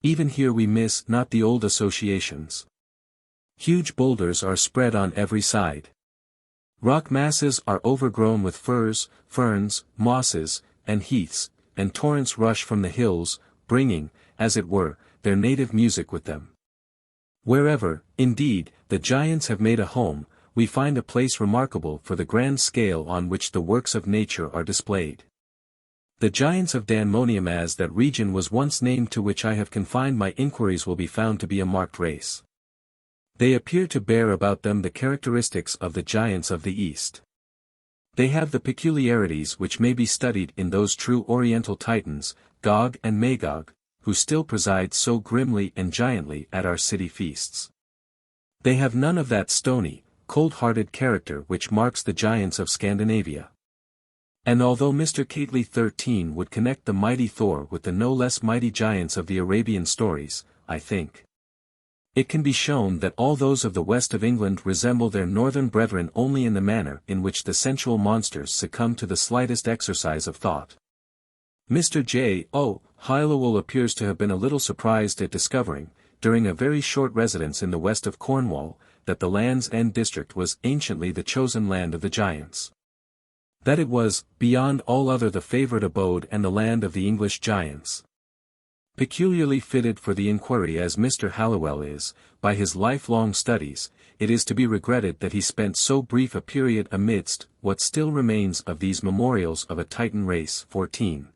Even here we miss not the old associations. Huge boulders are spread on every side. Rock masses are overgrown with firs, ferns, mosses, and heaths, and torrents rush from the hills, bringing, as it were, their native music with them. Wherever, indeed, the giants have made a home, we find a place remarkable for the grand scale on which the works of nature are displayed. The giants of Danmonium, as that region was once named to which I have confined my inquiries, will be found to be a marked race. They appear to bear about them the characteristics of the giants of the East. They have the peculiarities which may be studied in those true Oriental Titans, Gog and Magog, who still preside so grimly and giantly at our city feasts. They have none of that stony, cold-hearted character which marks the giants of Scandinavia. And although Mr. Cately 13 would connect the mighty Thor with the no less mighty giants of the Arabian stories, I think it can be shown that all those of the west of England resemble their northern brethren only in the manner in which the sensual monsters succumb to the slightest exercise of thought. Mr. J. O. Hallowell appears to have been a little surprised at discovering, during a very short residence in the west of Cornwall, that the Land's End district was anciently the chosen land of the giants. That it was, beyond all other, the favourite abode and the land of the English giants. Peculiarly fitted for the inquiry as Mr. Hallowell is, by his lifelong studies, it is to be regretted that he spent so brief a period amidst what still remains of these memorials of a Titan race. 14.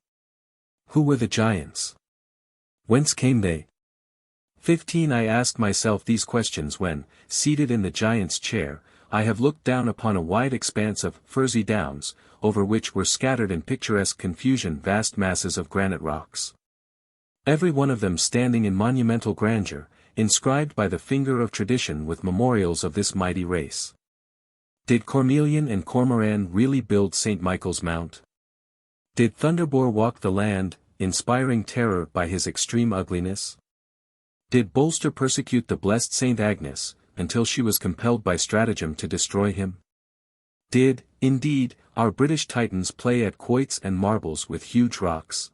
Who were the giants? Whence came they? 15. I asked myself these questions when, seated in the giant's chair, I have looked down upon a wide expanse of furzy downs, over which were scattered in picturesque confusion vast masses of granite rocks. every one of them standing in monumental grandeur, inscribed by the finger of tradition with memorials of this mighty race. Did Cormelian and Cormoran really build St. Michael's Mount? Did Thunderbore walk the land, inspiring terror by his extreme ugliness? Did Bolster persecute the blessed St. Agnes, until she was compelled by stratagem to destroy him? Did, indeed, our British Titans play at quoits and marbles with huge rocks?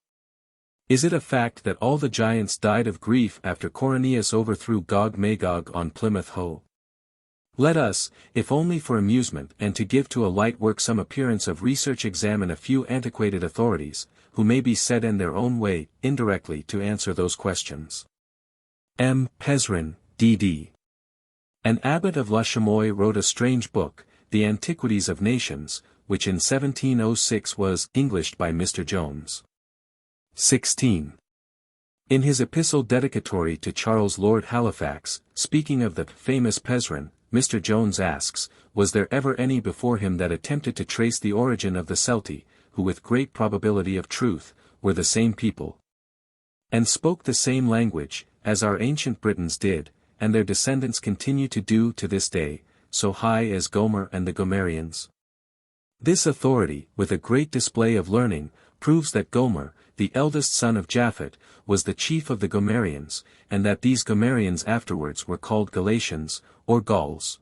Is it a fact that all the giants died of grief after Coriolanus overthrew Gog-Magog on Plymouth Hoe? Let us, if only for amusement and to give to a light work some appearance of research, examine a few antiquated authorities, who may be said in their own way, indirectly to answer those questions. M. Perran, D.D. An abbot of La Chamois wrote a strange book, The Antiquities of Nations, which in 1706 was Englished by Mr. Jones. 16. In his epistle dedicatory to Charles Lord Halifax, speaking of the famous Perran, Mr. Jones asks, was there ever any before him that attempted to trace the origin of the Celti, who with great probability of truth, were the same people, and spoke the same language, as our ancient Britons did, and their descendants continue to do to this day, so high as Gomer and the Gomerians? This authority, with a great display of learning, proves that Gomer, the eldest son of Japhet, was the chief of the Gomerians, and that these Gomerians afterwards were called Galatians, or Gauls.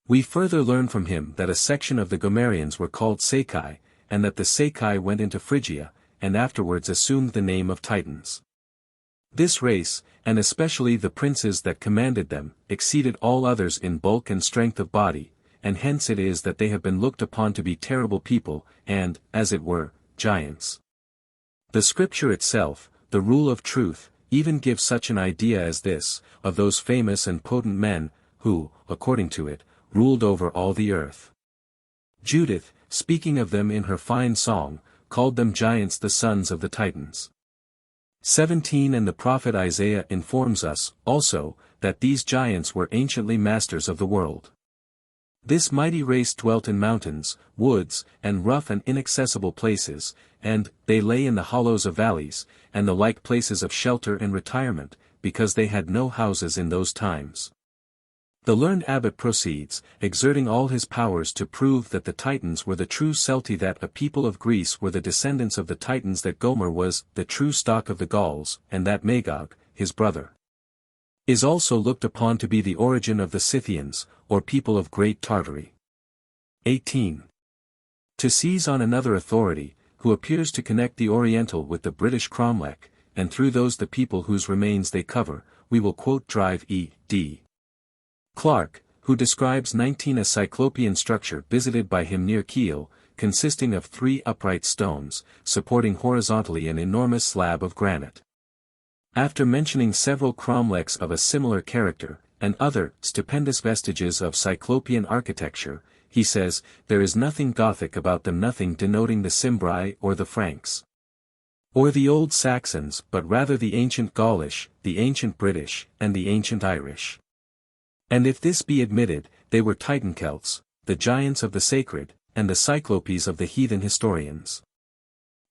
We further learn from him that a section of the Gomerians were called Sakai, and that the Sakai went into Phrygia, and afterwards assumed the name of Titans. This race, and especially the princes that commanded them, exceeded all others in bulk and strength of body, and hence it is that they have been looked upon to be terrible people, and, as it were, giants. The scripture itself, the rule of truth, even gives such an idea as this, of those famous and potent men, who, according to it, ruled over all the earth. Judith, speaking of them in her fine song, called them giants, the sons of the Titans. 17. And the prophet Isaiah informs us, also, that these giants were anciently masters of the world. This mighty race dwelt in mountains, woods, and rough and inaccessible places, and they lay in the hollows of valleys, and the like places of shelter and retirement, because they had no houses in those times. The learned abbot proceeds, exerting all his powers to prove that the Titans were the true Celti, that a people of Greece were the descendants of the Titans, that Gomer was the true stock of the Gauls, and that Magog, his brother, is also looked upon to be the origin of the Scythians, or people of Great Tartary. 18. To seize on another authority, who appears to connect the Oriental with the British Cromlech, and through those the people whose remains they cover, we will quote Drive E. D. Clark, who describes 19 a cyclopean structure visited by him near Kiel, consisting of 3 upright stones, supporting horizontally an enormous slab of granite. After mentioning several cromlechs of a similar character, and other stupendous vestiges of cyclopean architecture, he says, there is nothing Gothic about them, nothing denoting the Cimbri or the Franks, or the old Saxons, but rather the ancient Gaulish, the ancient British, and the ancient Irish. And if this be admitted, they were Titan Celts, the giants of the sacred, and the Cyclopes of the heathen historians.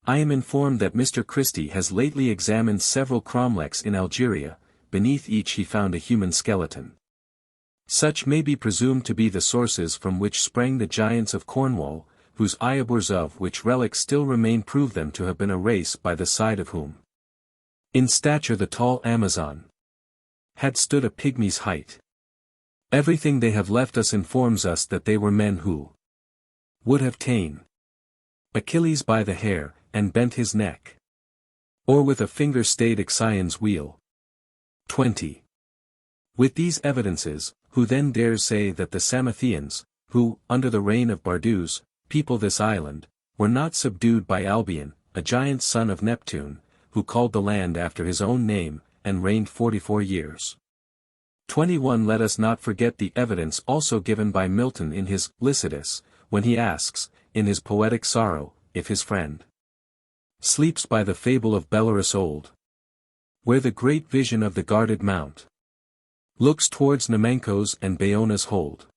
I am informed that Mr. Christie has lately examined several cromlechs in Algeria, beneath each he found a human skeleton. Such may be presumed to be the sources from which sprang the giants of Cornwall, whose iaburs of which relics still remain prove them to have been a race by the side of whom, in stature the tall Amazon had stood a pygmy's height. Everything they have left us informs us that they were men who would have ta'en Achilles by the hair, and bent his neck, or with a finger stayed Ixion's wheel. 20. With these evidences, who then dares say that the Samathians, who, under the reign of Barduz, people this island, were not subdued by Albion, a giant son of Neptune, who called the land after his own name, and reigned 44 years. 21. Let us not forget the evidence also given by Milton in his Lycidas, when he asks, in his poetic sorrow, if his friend sleeps by the fable of Bellerus old, where the great vision of the guarded mount looks towards Namencos and Bayona's hold.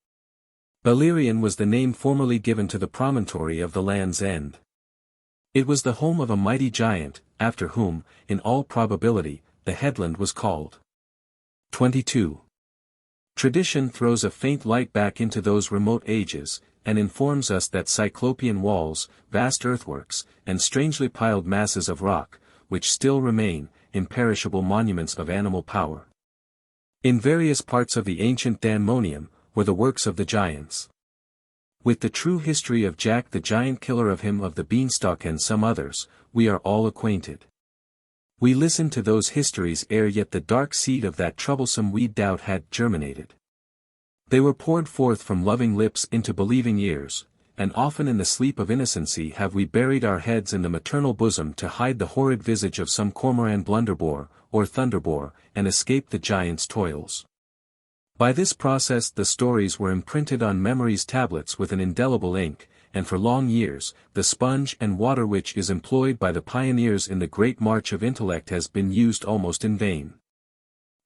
Belerion was the name formerly given to the promontory of the land's end. It was the home of a mighty giant, after whom, in all probability, the headland was called. 22. Tradition throws a faint light back into those remote ages, and informs us that cyclopean walls, vast earthworks, and strangely piled masses of rock, which still remain, imperishable monuments of animal power. In various parts of the ancient Danmonium, were the works of the giants. With the true history of Jack the Giant Killer, of him of the Beanstalk, and some others, we are all acquainted. We listened to those histories ere yet the dark seed of that troublesome weed doubt had germinated. They were poured forth from loving lips into believing ears, and often in the sleep of innocency have we buried our heads in the maternal bosom to hide the horrid visage of some cormoran blunderbore, or thunderbore, and escape the giant's toils. By this process the stories were imprinted on memory's tablets with an indelible ink, and for long years, the sponge and water which is employed by the pioneers in the great march of intellect has been used almost in vain.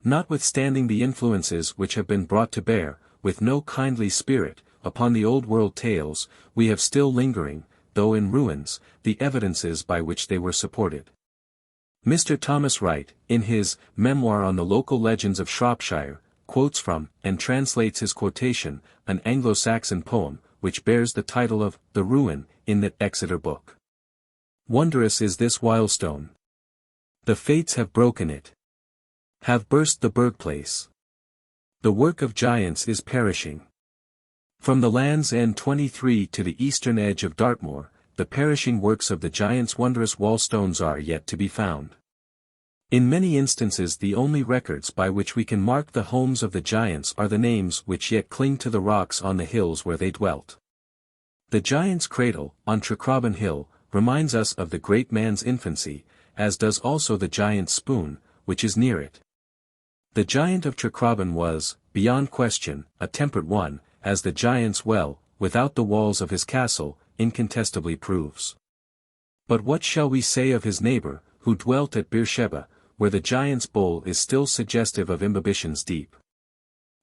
Notwithstanding the influences which have been brought to bear, with no kindly spirit, upon the old world tales, we have still lingering, though in ruins, the evidences by which they were supported. Mr. Thomas Wright, in his Memoir on the Local Legends of Shropshire, quotes from, and translates his quotation, an Anglo-Saxon poem, which bears the title of The Ruin, in that Exeter book. Wondrous is this Wildstone. The fates have broken it. Have burst the birthplace. The work of giants is perishing. From the Land's End 23 to the eastern edge of Dartmoor, the perishing works of the giants' wondrous wallstones are yet to be found. In many instances the only records by which we can mark the homes of the giants are the names which yet cling to the rocks on the hills where they dwelt. The giant's cradle, on Tregeagle Hill, reminds us of the great man's infancy, as does also the giant's spoon, which is near it. The giant of Tregeagle was, beyond question, a temperate one, as the giant's well, without the walls of his castle, incontestably proves. But what shall we say of his neighbour, who dwelt at Beersheba, where the giant's bowl is still suggestive of imbibitions deep?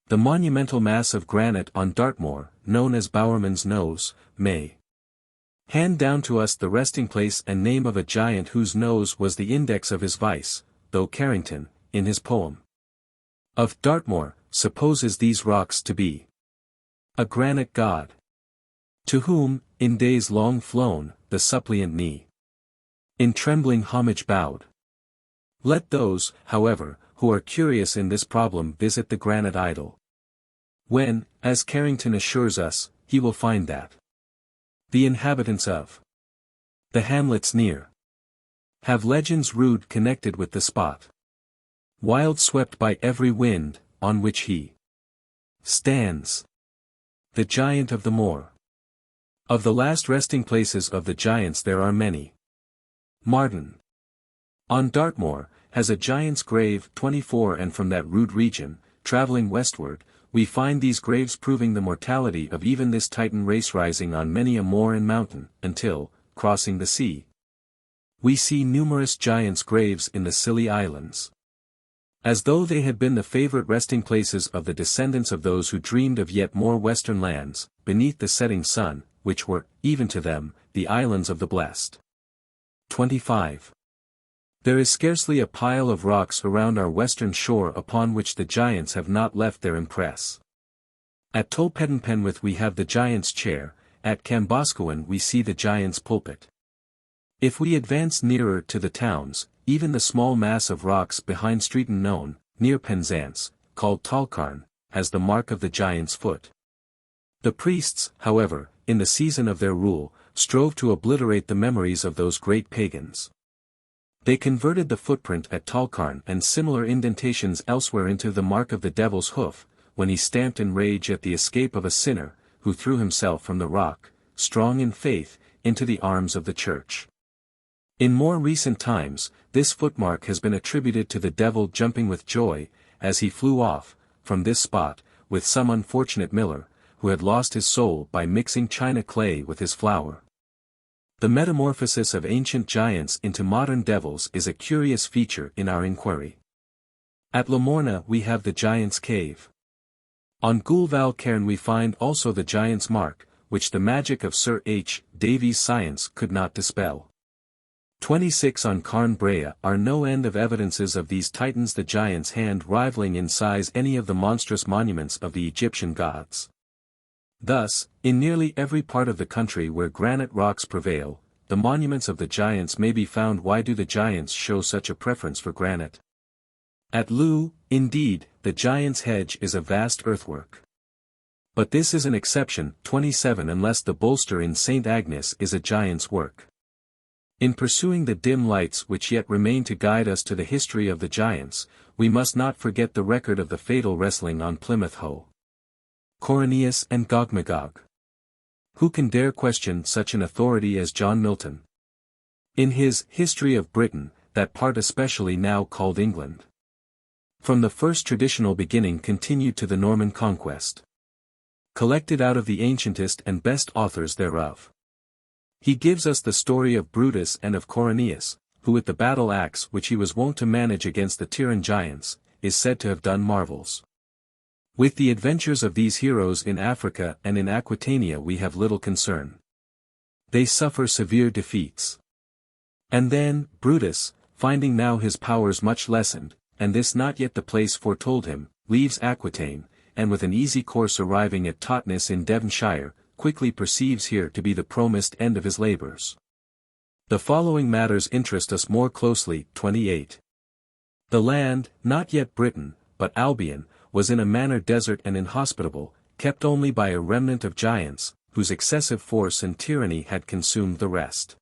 The monumental mass of granite on Dartmoor, known as Bowerman's Nose, may hand down to us the resting place and name of a giant whose nose was the index of his vice, though Carrington, in his poem of Dartmoor, supposes these rocks to be a granite god, to whom, in days long flown, the suppliant knee in trembling homage bowed. Let those, however, who are curious in this problem visit the granite idol, when, as Carrington assures us, he will find that the inhabitants of the hamlets near have legends rude connected with the spot, wild swept by every wind, on which he stands, the giant of the moor. Of the last resting places of the giants there are many. Marden, on Dartmoor, has a giant's grave 24, and from that rude region, travelling westward, we find these graves proving the mortality of even this Titan race rising on many a moor and mountain, until, crossing the sea, we see numerous giants' graves in the Scilly Islands, as though they had been the favourite resting places of the descendants of those who dreamed of yet more western lands, beneath the setting sun, which were, even to them, the islands of the blessed. 25. There is scarcely a pile of rocks around our western shore upon which the giants have not left their impress. At Tolpedon-Penwith we have the giant's chair, at Camboscowan we see the giant's pulpit. If we advance nearer to the towns, even the small mass of rocks behind Streeton known, near Penzance, called Tolcarn, has the mark of the giant's foot. The priests, however, in the season of their rule, strove to obliterate the memories of those great pagans. They converted the footprint at Tolcarn and similar indentations elsewhere into the mark of the devil's hoof, when he stamped in rage at the escape of a sinner, who threw himself from the rock, strong in faith, into the arms of the church. In more recent times, this footmark has been attributed to the devil jumping with joy, as he flew off, from this spot, with some unfortunate miller, who had lost his soul by mixing china clay with his flour. The metamorphosis of ancient giants into modern devils is a curious feature in our inquiry. At Lamorna we have the Giant's Cave. On Goulval Cairn we find also the Giant's Mark, which the magic of Sir H. Davies' science could not dispel. 26 on Carn Brea are no end of evidences of these titans, the giants' hand rivaling in size any of the monstrous monuments of the Egyptian gods. Thus, in nearly every part of the country where granite rocks prevail, the monuments of the giants may be found. Why do the giants show such a preference for granite? At Loo, indeed, the giant's hedge is a vast earthwork. But this is an exception, 27, unless the bolster in St. Agnes is a giant's work. In pursuing the dim lights which yet remain to guide us to the history of the giants, we must not forget the record of the fatal wrestling on Plymouth Hoe. Cornelius and Gog-Magog. Who can dare question such an authority as John Milton? In his History of Britain, that part especially now called England. From the first traditional beginning continued to the Norman conquest. Collected out of the ancientest and best authors thereof. He gives us the story of Brutus and of Cornelius, who with the battle axe which he was wont to manage against the Piran giants, is said to have done marvels. With the adventures of these heroes in Africa and in Aquitania we have little concern. They suffer severe defeats. And then, Brutus, finding now his powers much lessened, and this not yet the place foretold him, leaves Aquitaine, and with an easy course arriving at Totnes in Devonshire, quickly perceives here to be the promised end of his labours. The following matters interest us more closely. 28. The land, not yet Britain, but Albion, was in a manner desert and inhospitable, kept only by a remnant of giants, whose excessive force and tyranny had consumed the rest.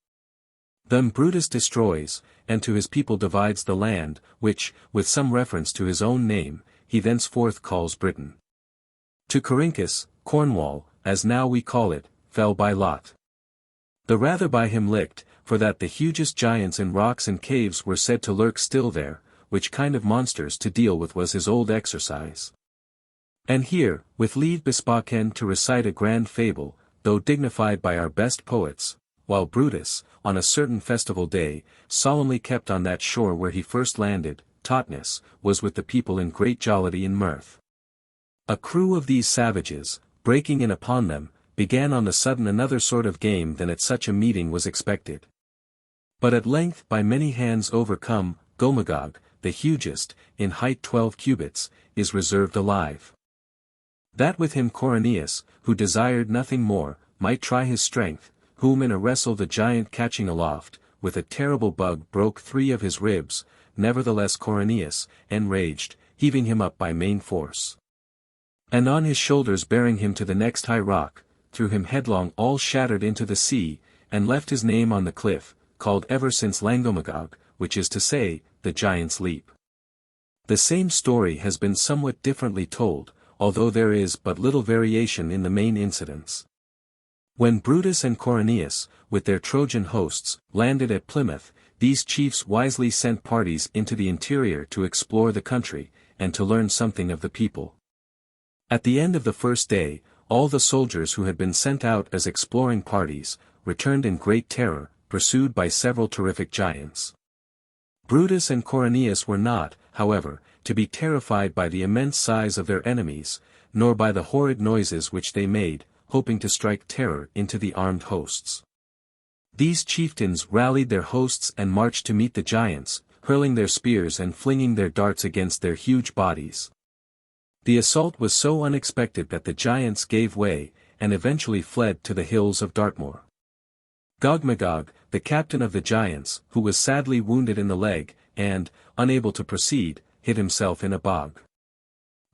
Them Brutus destroys, and to his people divides the land, which, with some reference to his own name, he thenceforth calls Britain. To Corinchus, Cornwall, as now we call it, fell by lot. The rather by him licked, for that the hugest giants in rocks and caves were said to lurk still there, which kind of monsters to deal with was his old exercise. And here, with leave bespoken to recite a grand fable, though dignified by our best poets, while Brutus, on a certain festival day, solemnly kept on that shore where he first landed, Totnes, was with the people in great jollity and mirth. A crew of these savages, breaking in upon them, began on the sudden another sort of game than at such a meeting was expected. But at length by many hands overcome, Gog-Magog, the hugest, in height 12 cubits, is reserved alive. That with him Cornelius, who desired nothing more, might try his strength, whom in a wrestle the giant catching aloft, with a terrible bug broke 3 of his ribs, nevertheless Cornelius, enraged, heaving him up by main force. And on his shoulders bearing him to the next high rock, threw him headlong all shattered into the sea, and left his name on the cliff, called ever since Langomagog, which is to say, the Giant's Leap. The same story has been somewhat differently told, although there is but little variation in the main incidents. When Brutus and Cornelius, with their Trojan hosts, landed at Plymouth, these chiefs wisely sent parties into the interior to explore the country, and to learn something of the people. At the end of the first day, all the soldiers who had been sent out as exploring parties, returned in great terror, pursued by several terrific giants. Brutus and Cornelius were not, however, to be terrified by the immense size of their enemies, nor by the horrid noises which they made, hoping to strike terror into the armed hosts. These chieftains rallied their hosts and marched to meet the giants, hurling their spears and flinging their darts against their huge bodies. The assault was so unexpected that the giants gave way, and eventually fled to the hills of Dartmoor. Gog-Magog, the captain of the giants, who was sadly wounded in the leg, and, unable to proceed, hid himself in a bog.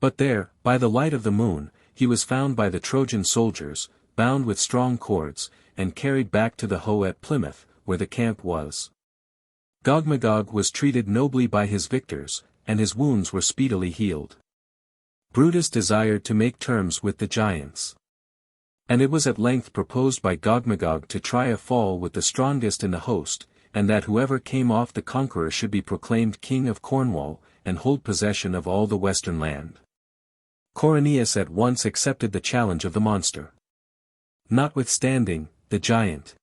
But there, by the light of the moon, he was found by the Trojan soldiers, bound with strong cords, and carried back to the Hoe at Plymouth, where the camp was. Gog-Magog was treated nobly by his victors, and his wounds were speedily healed. Brutus desired to make terms with the giants. And it was at length proposed by Gog-Magog to try a fall with the strongest in the host, and that whoever came off the conqueror should be proclaimed king of Cornwall, and hold possession of all the western land. Cornelius at once accepted the challenge of the monster. Notwithstanding, the giant,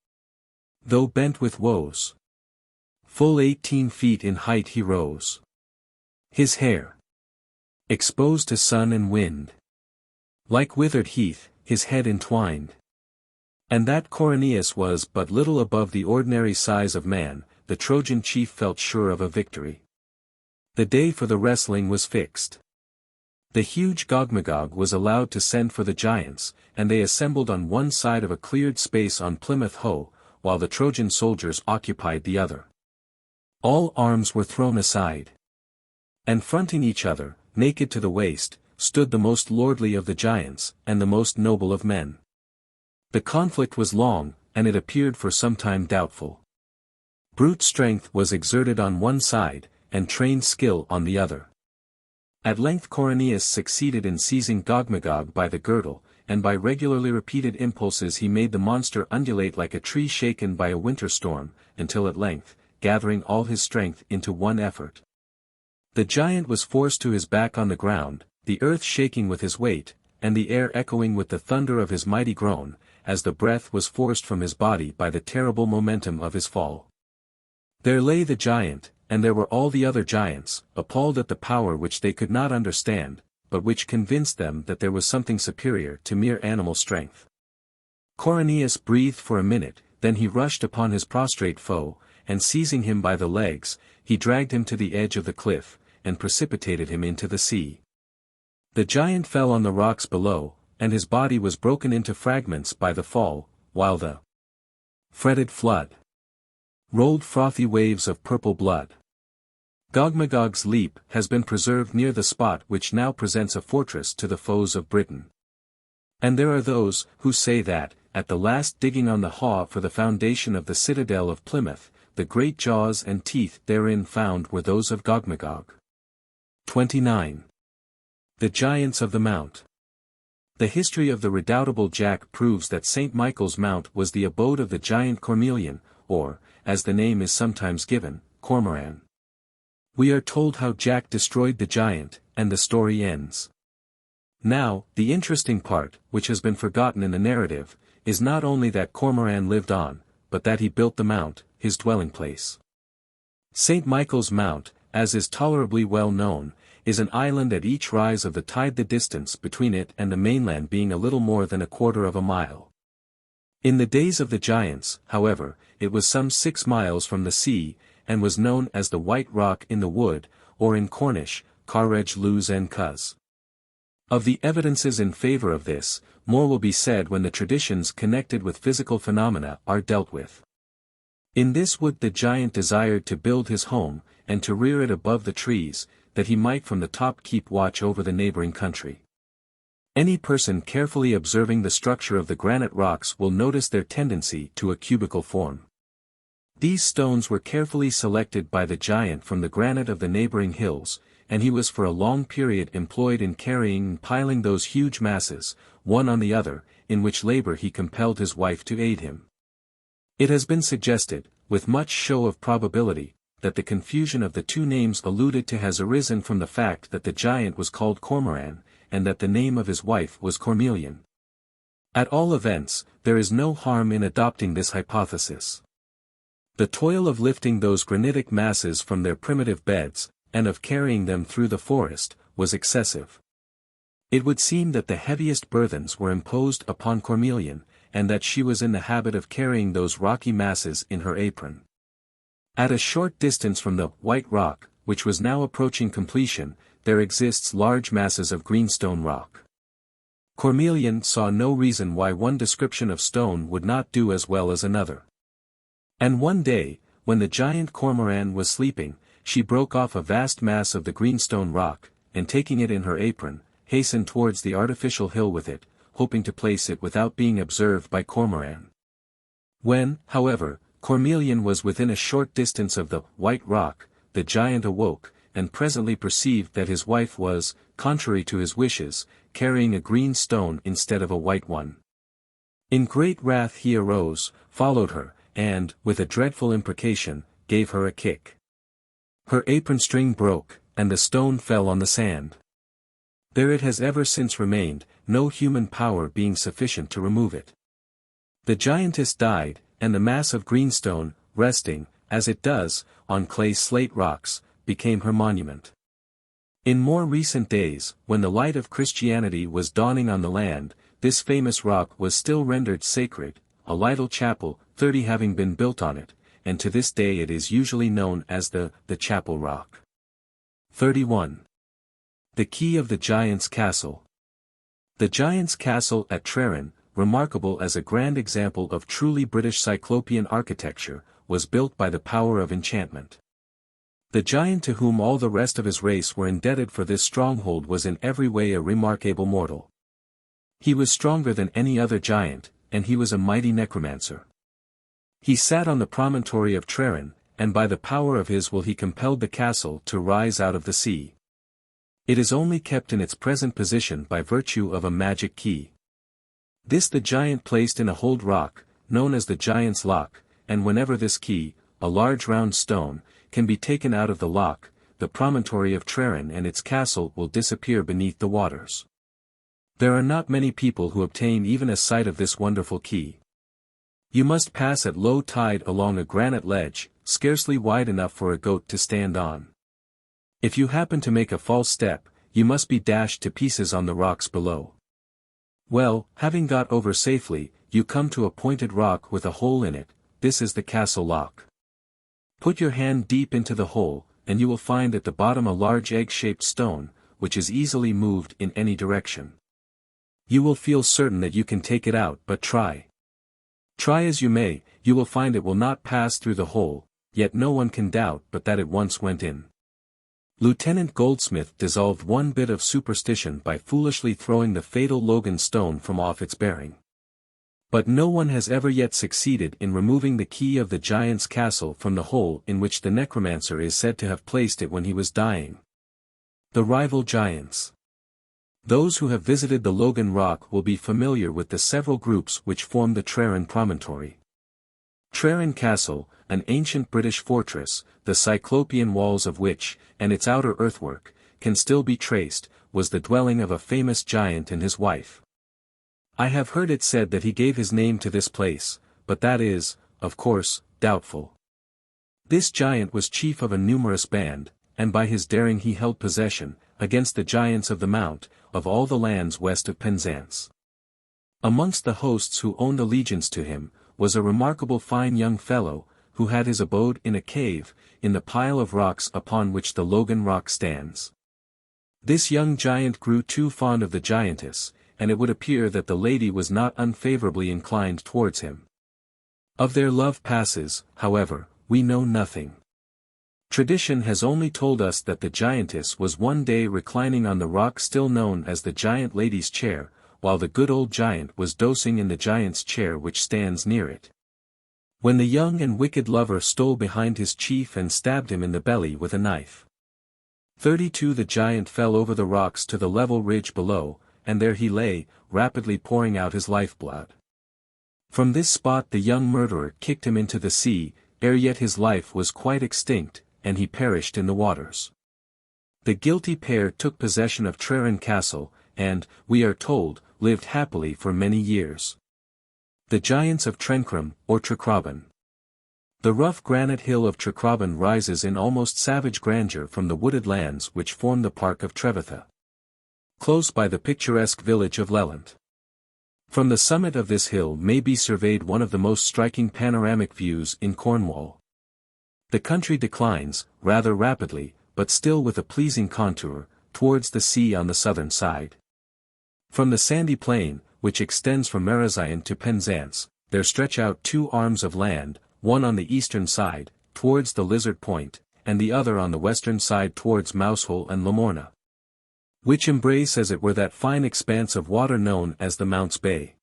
though bent with woes, full 18 feet in height he rose. His hair, exposed to sun and wind, like withered heath, his head entwined. And that Cornelius was but little above the ordinary size of man, the Trojan chief felt sure of a victory. The day for the wrestling was fixed. The huge Gogmagog was allowed to send for the giants, and they assembled on one side of a cleared space on Plymouth Hoe, while the Trojan soldiers occupied the other. All arms were thrown aside. And fronting each other, naked to the waist, stood the most lordly of the giants, and the most noble of men. The conflict was long, and it appeared for some time doubtful. Brute strength was exerted on one side, and trained skill on the other. At length Cornelius succeeded in seizing Gogmagog by the girdle, and by regularly repeated impulses he made the monster undulate like a tree shaken by a winter storm, until at length, gathering all his strength into one effort, the giant was forced to his back on the ground, the earth shaking with his weight, and the air echoing with the thunder of his mighty groan, as the breath was forced from his body by the terrible momentum of his fall. There lay the giant, and there were all the other giants, appalled at the power which they could not understand, but which convinced them that there was something superior to mere animal strength. Cornelius breathed for a minute, then he rushed upon his prostrate foe, and seizing him by the legs, he dragged him to the edge of the cliff, and precipitated him into the sea. The giant fell on the rocks below, and his body was broken into fragments by the fall, while the fretted flood rolled frothy waves of purple blood. Gogmagog's leap has been preserved near the spot which now presents a fortress to the foes of Britain. And there are those who say that, at the last digging on the Haw for the foundation of the citadel of Plymouth, the great jaws and teeth therein found were those of Gogmagog. 29. The Giants of the Mount. The history of the redoubtable Jack proves that St. Michael's Mount was the abode of the giant Cormelian, or, as the name is sometimes given, Cormoran. We are told how Jack destroyed the giant, and the story ends. Now, the interesting part, which has been forgotten in the narrative, is not only that Cormoran lived on, but that he built the mount, his dwelling place. St. Michael's Mount, as is tolerably well known, is an island at each rise of the tide, the distance between it and the mainland being a little more than a quarter of a mile. In the days of the giants, however, it was some 6 miles from the sea, and was known as the White Rock in the Wood, or in Cornish, Carreg Luz en Cuz. Of the evidences in favor of this, more will be said when the traditions connected with physical phenomena are dealt with. In this wood the giant desired to build his home, and to rear it above the trees, that he might from the top keep watch over the neighboring country. Any person carefully observing the structure of the granite rocks will notice their tendency to a cubical form. These stones were carefully selected by the giant from the granite of the neighboring hills, and he was for a long period employed in carrying and piling those huge masses, one on the other, in which labor he compelled his wife to aid him. It has been suggested, with much show of probability, that the confusion of the two names alluded to has arisen from the fact that the giant was called Cormoran, and that the name of his wife was Cormelian. At all events, there is no harm in adopting this hypothesis. The toil of lifting those granitic masses from their primitive beds, and of carrying them through the forest, was excessive. It would seem that the heaviest burthens were imposed upon Cormelian, and that she was in the habit of carrying those rocky masses in her apron. At a short distance from the White Rock, which was now approaching completion, there exists large masses of greenstone rock. Cormelian saw no reason why one description of stone would not do as well as another. And one day, when the giant Cormoran was sleeping, she broke off a vast mass of the greenstone rock, and taking it in her apron, hastened towards the artificial hill with it, hoping to place it without being observed by Cormoran. When, however, Cormelian was within a short distance of the White Rock, the giant awoke, and presently perceived that his wife was, contrary to his wishes, carrying a green stone instead of a white one. In great wrath he arose, followed her, and, with a dreadful imprecation, gave her a kick. Her apron string broke, and the stone fell on the sand. There it has ever since remained, no human power being sufficient to remove it. The giantess died, and the mass of greenstone, resting, as it does, on clay slate rocks, became her monument. In more recent days, when the light of Christianity was dawning on the land, this famous rock was still rendered sacred, a little chapel, 30 having been built on it, and to this day it is usually known as the Chapel Rock. 31. The Key of the Giant's Castle. The Giant's Castle at Perran, remarkable as a grand example of truly British Cyclopean architecture, was built by the power of enchantment. The giant to whom all the rest of his race were indebted for this stronghold was in every way a remarkable mortal. He was stronger than any other giant, and he was a mighty necromancer. He sat on the promontory of Perran, and by the power of his will he compelled the castle to rise out of the sea. It is only kept in its present position by virtue of a magic key. This the giant placed in a hold rock, known as the Giant's Lock, and whenever this key, a large round stone, can be taken out of the lock, the promontory of Perran and its castle will disappear beneath the waters. There are not many people who obtain even a sight of this wonderful key. You must pass at low tide along a granite ledge, scarcely wide enough for a goat to stand on. If you happen to make a false step, you must be dashed to pieces on the rocks below. Well, having got over safely, you come to a pointed rock with a hole in it. This is the castle lock. Put your hand deep into the hole, and you will find at the bottom a large egg-shaped stone, which is easily moved in any direction. You will feel certain that you can take it out, but try. Try as you may, you will find it will not pass through the hole, yet no one can doubt but that it once went in. Lieutenant Goldsmith dissolved one bit of superstition by foolishly throwing the fatal Logan stone from off its bearing. But no one has ever yet succeeded in removing the key of the giant's castle from the hole in which the necromancer is said to have placed it when he was dying. The rival giants. Those who have visited the Logan Rock will be familiar with the several groups which form the Perran promontory. Perran Castle, an ancient British fortress, the cyclopean walls of which, and its outer earthwork, can still be traced, was the dwelling of a famous giant and his wife. I have heard it said that he gave his name to this place, but that is, of course, doubtful. This giant was chief of a numerous band, and by his daring he held possession, against the giants of the Mount, of all the lands west of Penzance. Amongst the hosts who owned allegiance to him, was a remarkable fine young fellow, who had his abode in a cave, in the pile of rocks upon which the Logan Rock stands. This young giant grew too fond of the giantess, and it would appear that the lady was not unfavorably inclined towards him. Of their love passes, however, we know nothing. Tradition has only told us that the giantess was one day reclining on the rock still known as the giant lady's chair, while the good old giant was dosing in the giant's chair which stands near it. When the young and wicked lover stole behind his chief and stabbed him in the belly with a knife. 32 The giant fell over the rocks to the level ridge below, and there he lay, rapidly pouring out his lifeblood. From this spot the young murderer kicked him into the sea, ere yet his life was quite extinct, and he perished in the waters. The guilty pair took possession of Perran Castle, and, we are told, lived happily for many years. The Giants of Trencrum, or Tregeagle. The rough granite hill of Tregeagle rises in almost savage grandeur from the wooded lands which form the park of Trevetha, close by the picturesque village of Lelant. From the summit of this hill may be surveyed one of the most striking panoramic views in Cornwall. The country declines, rather rapidly, but still with a pleasing contour, towards the sea on the southern side. From the sandy plain, which extends from Mermaids to Penzance, there stretch out two arms of land, one on the eastern side, towards the Lizard Point, and the other on the western side towards Mousehole and Lamorna, which embrace as it were that fine expanse of water known as the Mounts Bay.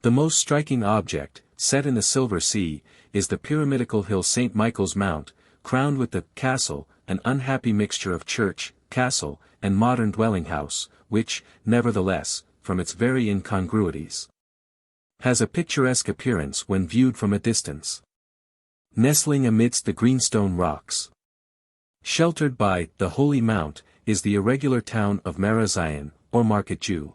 The most striking object, set in the silver sea, is the pyramidical hill St. Michael's Mount, crowned with the castle, an unhappy mixture of church, castle, and modern dwelling house, which, nevertheless, from its very incongruities, has a picturesque appearance when viewed from a distance. Nestling amidst the greenstone rocks, sheltered by the Holy Mount, is the irregular town of Mermaids, or Market Jew.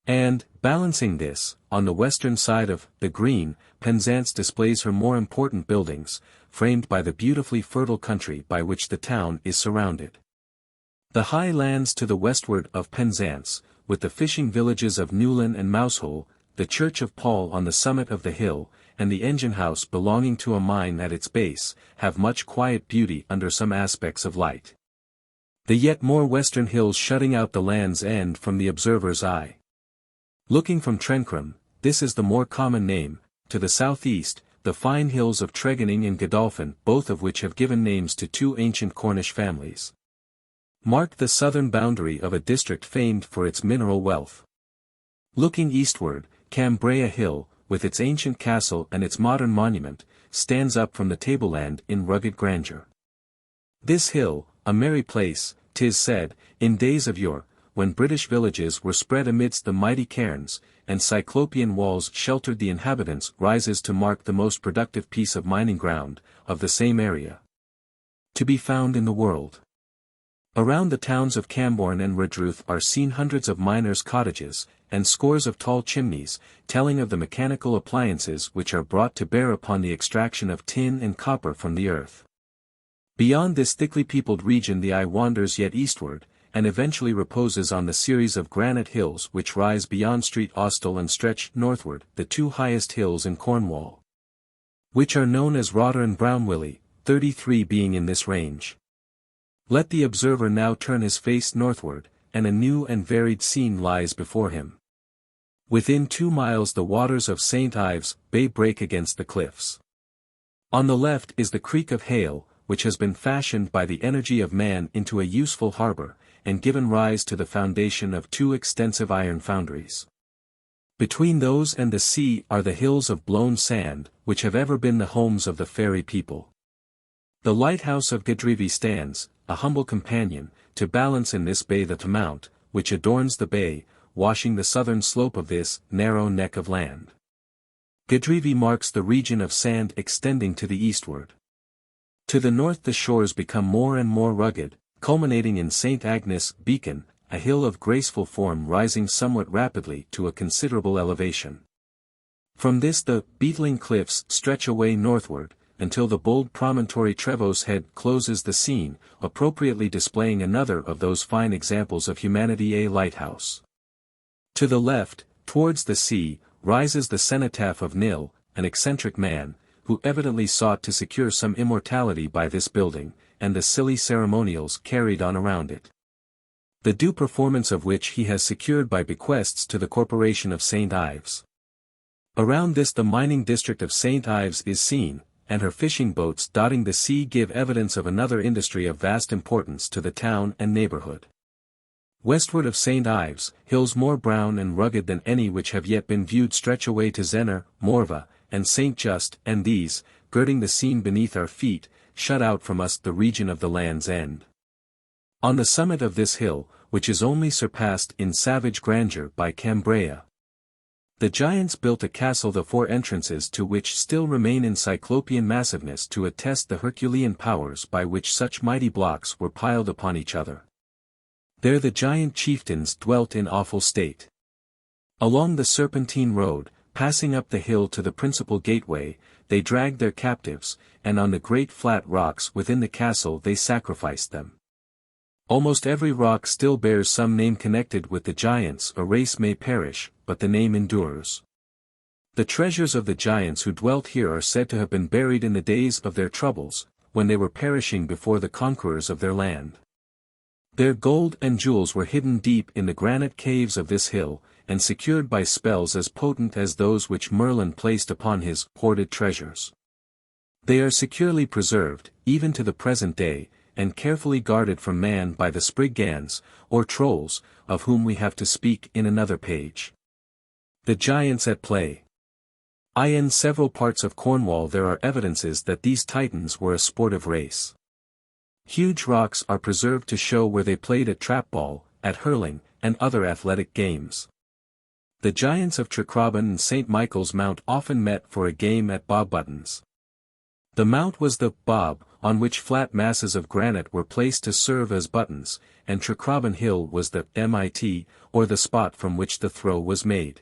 And, balancing this, on the western side of the green, Penzance displays her more important buildings, framed by the beautifully fertile country by which the town is surrounded. The high lands to the westward of Penzance, with the fishing villages of Newlyn and Mousehole, the Church of Paul on the summit of the hill, and the engine house belonging to a mine at its base, have much quiet beauty under some aspects of light. The yet more western hills shutting out the Land's End from the observer's eye. Looking from Trencrum, this is the more common name, to the southeast, the fine hills of Tregeagle and Godolphin, both of which have given names to two ancient Cornish families, marked the southern boundary of a district famed for its mineral wealth. Looking eastward, Cambria Hill, with its ancient castle and its modern monument, stands up from the tableland in rugged grandeur. This hill, a merry place, 'tis said, in days of yore, when British villages were spread amidst the mighty cairns, and cyclopean walls sheltered the inhabitants, rises to mark the most productive piece of mining ground, of the same area, to be found in the world. Around the towns of Camborne and Redruth are seen hundreds of miners' cottages, and scores of tall chimneys, telling of the mechanical appliances which are brought to bear upon the extraction of tin and copper from the earth. Beyond this thickly peopled region the eye wanders yet eastward, and eventually reposes on the series of granite hills which rise beyond Street Austell and stretch northward, the two highest hills in Cornwall, which are known as Rother and Brownwilly, 33 being in this range. Let the observer now turn his face northward, and a new and varied scene lies before him. Within 2 miles the waters of St. Ives Bay break against the cliffs. On the left is the Creek of Hale, which has been fashioned by the energy of man into a useful harbour, and given rise to the foundation of 2 extensive iron foundries. Between those and the sea are the hills of blown sand, which have ever been the homes of the fairy people. The lighthouse of Godrevy stands, a humble companion, to balance in this bay the mount, which adorns the bay, washing the southern slope of this narrow neck of land. Godrevy marks the region of sand extending to the eastward. To the north the shores become more and more rugged, culminating in St. Agnes Beacon, a hill of graceful form rising somewhat rapidly to a considerable elevation. From this the beetling cliffs stretch away northward, until the bold promontory Trevose Head closes the scene, appropriately displaying another of those fine examples of humanity, a lighthouse. To the left, towards the sea, rises the cenotaph of Nil, an eccentric man, who evidently sought to secure some immortality by this building, and the silly ceremonials carried on around it, the due performance of which he has secured by bequests to the corporation of St. Ives. Around this the mining district of St. Ives is seen, and her fishing boats dotting the sea give evidence of another industry of vast importance to the town and neighbourhood. Westward of St. Ives, hills more brown and rugged than any which have yet been viewed stretch away to Zennor, Morva, and St. Just, and these, girding the scene beneath our feet, shut out from us the region of the Land's End. On the summit of this hill, which is only surpassed in savage grandeur by Cambria, the giants built a castle, the 4 entrances to which still remain in cyclopean massiveness to attest the Herculean powers by which such mighty blocks were piled upon each other. There the giant chieftains dwelt in awful state. Along the serpentine road, passing up the hill to the principal gateway, they dragged their captives, and on the great flat rocks within the castle they sacrificed them. Almost every rock still bears some name connected with the giants. A race may perish, but the name endures. The treasures of the giants who dwelt here are said to have been buried in the days of their troubles, when they were perishing before the conquerors of their land. Their gold and jewels were hidden deep in the granite caves of this hill, and secured by spells as potent as those which Merlin placed upon his hoarded treasures. They are securely preserved, even to the present day, and carefully guarded from man by the Spriggans, or Trolls, of whom we have to speak in another page. The giants at play. In several parts of Cornwall there are evidences that these Titans were a sportive race. Huge rocks are preserved to show where they played at trapball, at hurling, and other athletic games. The giants of Tregeagle and St. Michael's Mount often met for a game at bob buttons. The mount was the bob, on which flat masses of granite were placed to serve as buttons, and Tregeagle Hill was the mit, or the spot from which the throw was made.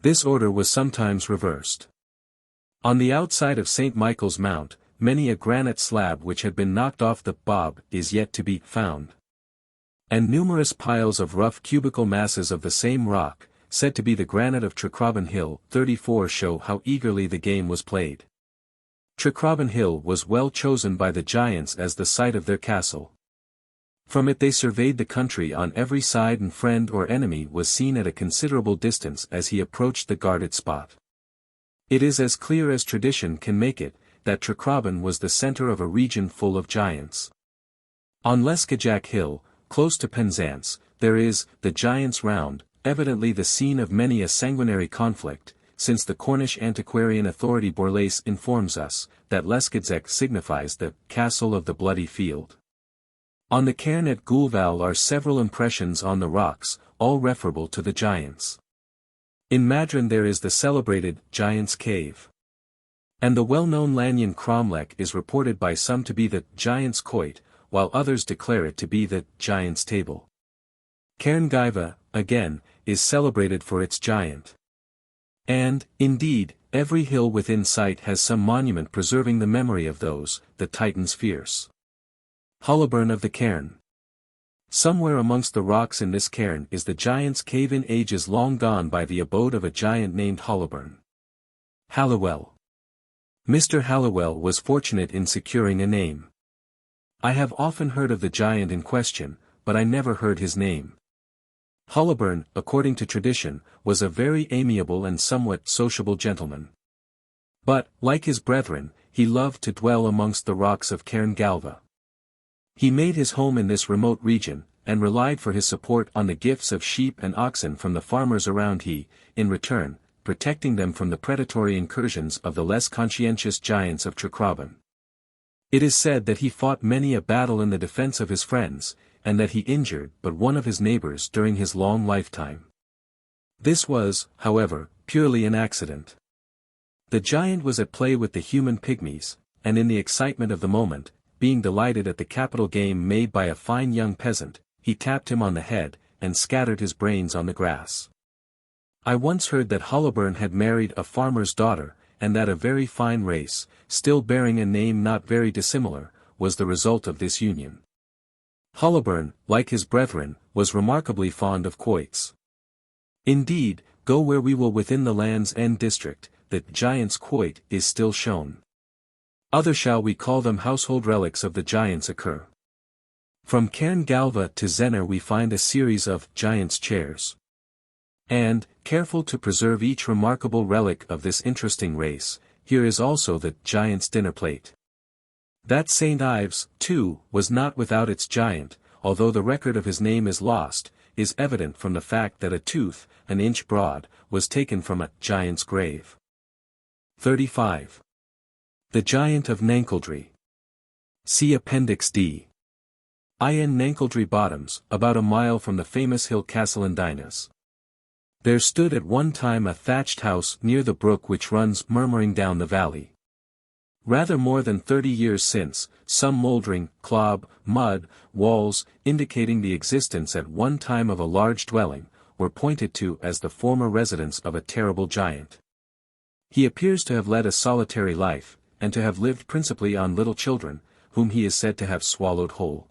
This order was sometimes reversed. On the outside of St. Michael's Mount, many a granite slab which had been knocked off the bob is yet to be found. And numerous piles of rough cubical masses of the same rock, said to be the granite of Tregeagle Hill, 34 show how eagerly the game was played. Tregeagle Hill was well chosen by the giants as the site of their castle. From it they surveyed the country on every side, and friend or enemy was seen at a considerable distance as he approached the guarded spot. It is as clear as tradition can make it, that Tregeagle was the center of a region full of giants. On Tregeagle Hill, close to Penzance, there is, the Giants' Round, evidently the scene of many a sanguinary conflict, since the Cornish antiquarian authority Borlase informs us, that Tregeagle signifies the castle of the bloody field. On the cairn at Goulval are several impressions on the rocks, all referable to the giants. In Madron there is the celebrated Giant's Cave. And the well-known Lanyon Cromlech is reported by some to be the Giant's Coit, while others declare it to be the Giant's Table. Cairn Gaiva, again, is celebrated for its giant. And, indeed, every hill within sight has some monument preserving the memory of those, the Titans fierce. Holloburn of the Cairn. Somewhere amongst the rocks in this cairn is the Giant's Cave, in ages long gone by, the abode of a giant named Holloburn. Halliwell. Mr. Halliwell was fortunate in securing a name. I have often heard of the giant in question, but I never heard his name. Holloburn, according to tradition, was a very amiable and somewhat sociable gentleman. But, like his brethren, he loved to dwell amongst the rocks of Cairn Galva. He made his home in this remote region, and relied for his support on the gifts of sheep and oxen from the farmers around, he, in return, protecting them from the predatory incursions of the less conscientious giants of Tregeagle. It is said that he fought many a battle in the defense of his friends, and that he injured but one of his neighbors during his long lifetime. This was, however, purely an accident. The giant was at play with the human pygmies, and in the excitement of the moment, being delighted at the capital game made by a fine young peasant, he tapped him on the head, and scattered his brains on the grass. I once heard that Holloburn had married a farmer's daughter, and that a very fine race, still bearing a name not very dissimilar, was the result of this union. Holloburn, like his brethren, was remarkably fond of quoits. Indeed, go where we will within the Land's End district, the giant's quoit is still shown. Other shall we call them household relics of the giants occur. From Cairn Galva to Zenner we find a series of giants' chairs. And, careful to preserve each remarkable relic of this interesting race, here is also the giant's dinner plate. That St. Ives, too, was not without its giant, although the record of his name is lost, is evident from the fact that a tooth, an inch broad, was taken from a giant's grave. 35. The Giant of Nankledry. See Appendix D. In Nankledry Bottoms, about a mile from the famous hill Castleindinas. There stood at one time a thatched house near the brook which runs murmuring down the valley. Rather more than 30 years since, some mouldering, clob, mud, walls, indicating the existence at one time of a large dwelling, were pointed to as the former residence of a terrible giant. He appears to have led a solitary life, and to have lived principally on little children, whom he is said to have swallowed whole.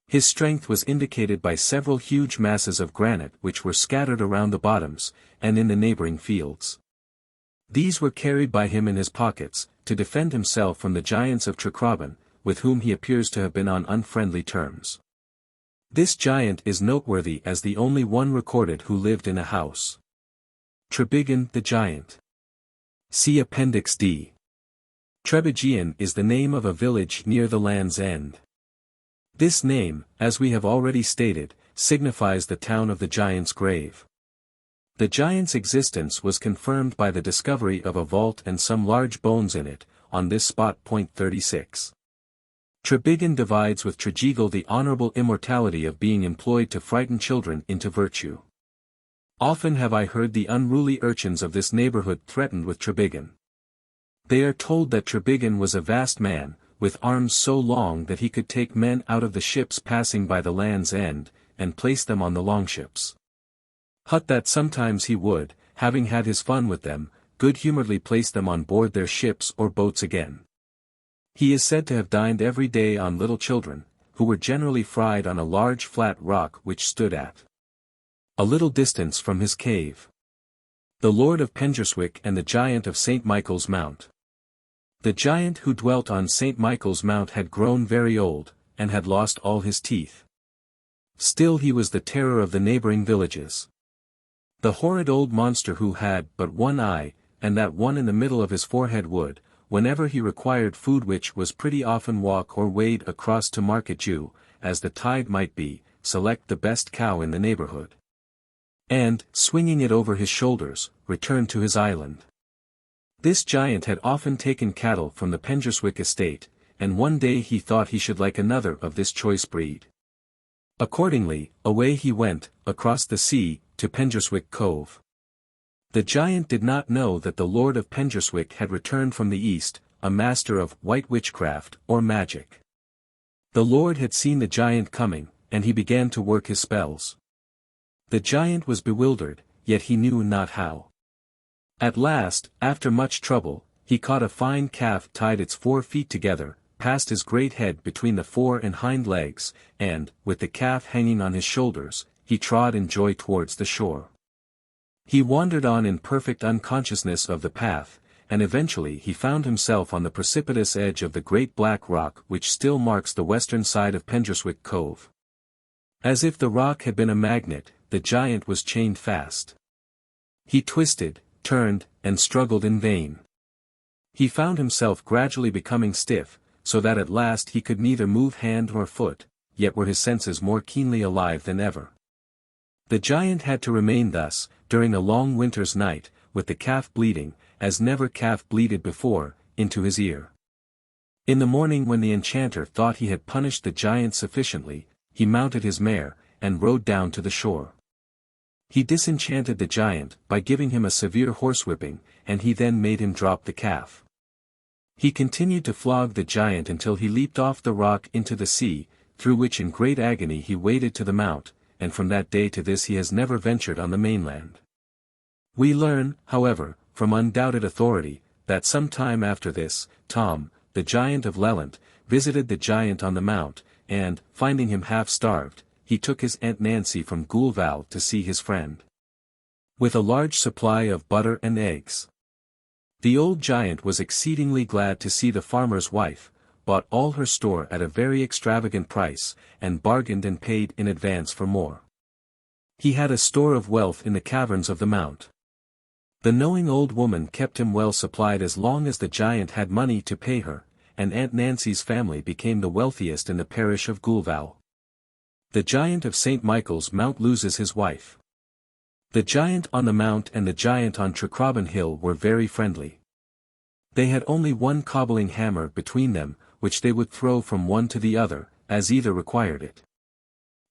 His strength was indicated by several huge masses of granite which were scattered around the bottoms, and in the neighboring fields. These were carried by him in his pockets, to defend himself from the giants of Tregeagle, with whom he appears to have been on unfriendly terms. This giant is noteworthy as the only one recorded who lived in a house. Tregeagle the Giant. See Appendix D. Tregeagle is the name of a village near the Land's End. This name, as we have already stated, signifies the town of the giant's grave. The giant's existence was confirmed by the discovery of a vault and some large bones in it, on this spot. 36. Tregeagle divides with Tregeagle the honorable immortality of being employed to frighten children into virtue. Often have I heard the unruly urchins of this neighborhood threatened with Tregeagle. They are told that Tregeagle was a vast man, with arms so long that he could take men out of the ships passing by the Land's End, and place them on the longships. Hut that sometimes he would, having had his fun with them, good-humoredly place them on board their ships or boats again. He is said to have dined every day on little children, who were generally fried on a large flat rock which stood at A little distance from his cave. The Lord of Pengerswick and the Giant of St. Michael's Mount. The giant who dwelt on St. Michael's Mount had grown very old, and had lost all his teeth. Still he was the terror of the neighboring villages. The horrid old monster who had but one eye, and that one in the middle of his forehead would, whenever he required food which was pretty often walk or wade across to market Jew, as the tide might be, select the best cow in the neighborhood. And, swinging it over his shoulders, return to his island. This giant had often taken cattle from the Pengerswick estate, and one day he thought he should like another of this choice breed. Accordingly, away he went, across the sea, to Pengerswick Cove. The giant did not know that the Lord of Pengerswick had returned from the east, a master of white witchcraft, or magic. The Lord had seen the giant coming, and he began to work his spells. The giant was bewildered, yet he knew not how. At last, after much trouble, he caught a fine calf, tied its 4 feet together, passed his great head between the fore and hind legs, and, with the calf hanging on his shoulders, he trod in joy towards the shore. He wandered on in perfect unconsciousness of the path, and eventually he found himself on the precipitous edge of the great black rock which still marks the western side of Pengerswick Cove. As if the rock had been a magnet, the giant was chained fast. He twisted, turned, and struggled in vain. He found himself gradually becoming stiff, so that at last he could neither move hand nor foot, yet were his senses more keenly alive than ever. The giant had to remain thus, during a long winter's night, with the calf bleeding, as never calf bleated before, into his ear. In the morning, when the enchanter thought he had punished the giant sufficiently, he mounted his mare, and rode down to the shore. He disenchanted the giant, by giving him a severe horsewhipping, and he then made him drop the calf. He continued to flog the giant until he leaped off the rock into the sea, through which in great agony he waded to the mount, and from that day to this he has never ventured on the mainland. We learn, however, from undoubted authority, that some time after this, Tom, the giant of Lelant, visited the giant on the mount, and, finding him half-starved, he took his Aunt Nancy from Goulval to see his friend, with a large supply of butter and eggs. The old giant was exceedingly glad to see the farmer's wife, bought all her store at a very extravagant price, and bargained and paid in advance for more. He had a store of wealth in the caverns of the mount. The knowing old woman kept him well supplied as long as the giant had money to pay her, and Aunt Nancy's family became the wealthiest in the parish of Goulval. The giant of St. Michael's Mount loses his wife. The giant on the mount and the giant on Tregeagle Hill were very friendly. They had only one cobbling hammer between them, which they would throw from one to the other, as either required it.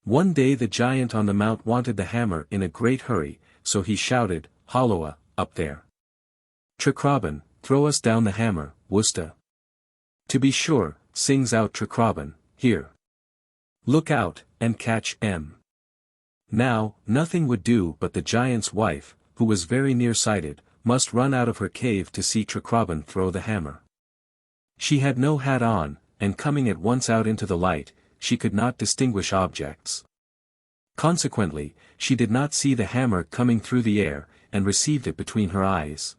One day the giant on the mount wanted the hammer in a great hurry, so he shouted, "Holloa, up there! Tregeagle, throw us down the hammer, wusta." "To be sure," sings out Tregeagle, "here. Look out, and catch 'em." Now, nothing would do but the giant's wife, who was very near-sighted, must run out of her cave to see Tregeagle throw the hammer. She had no hat on, and coming at once out into the light, she could not distinguish objects. Consequently, she did not see the hammer coming through the air, and received it between her eyes.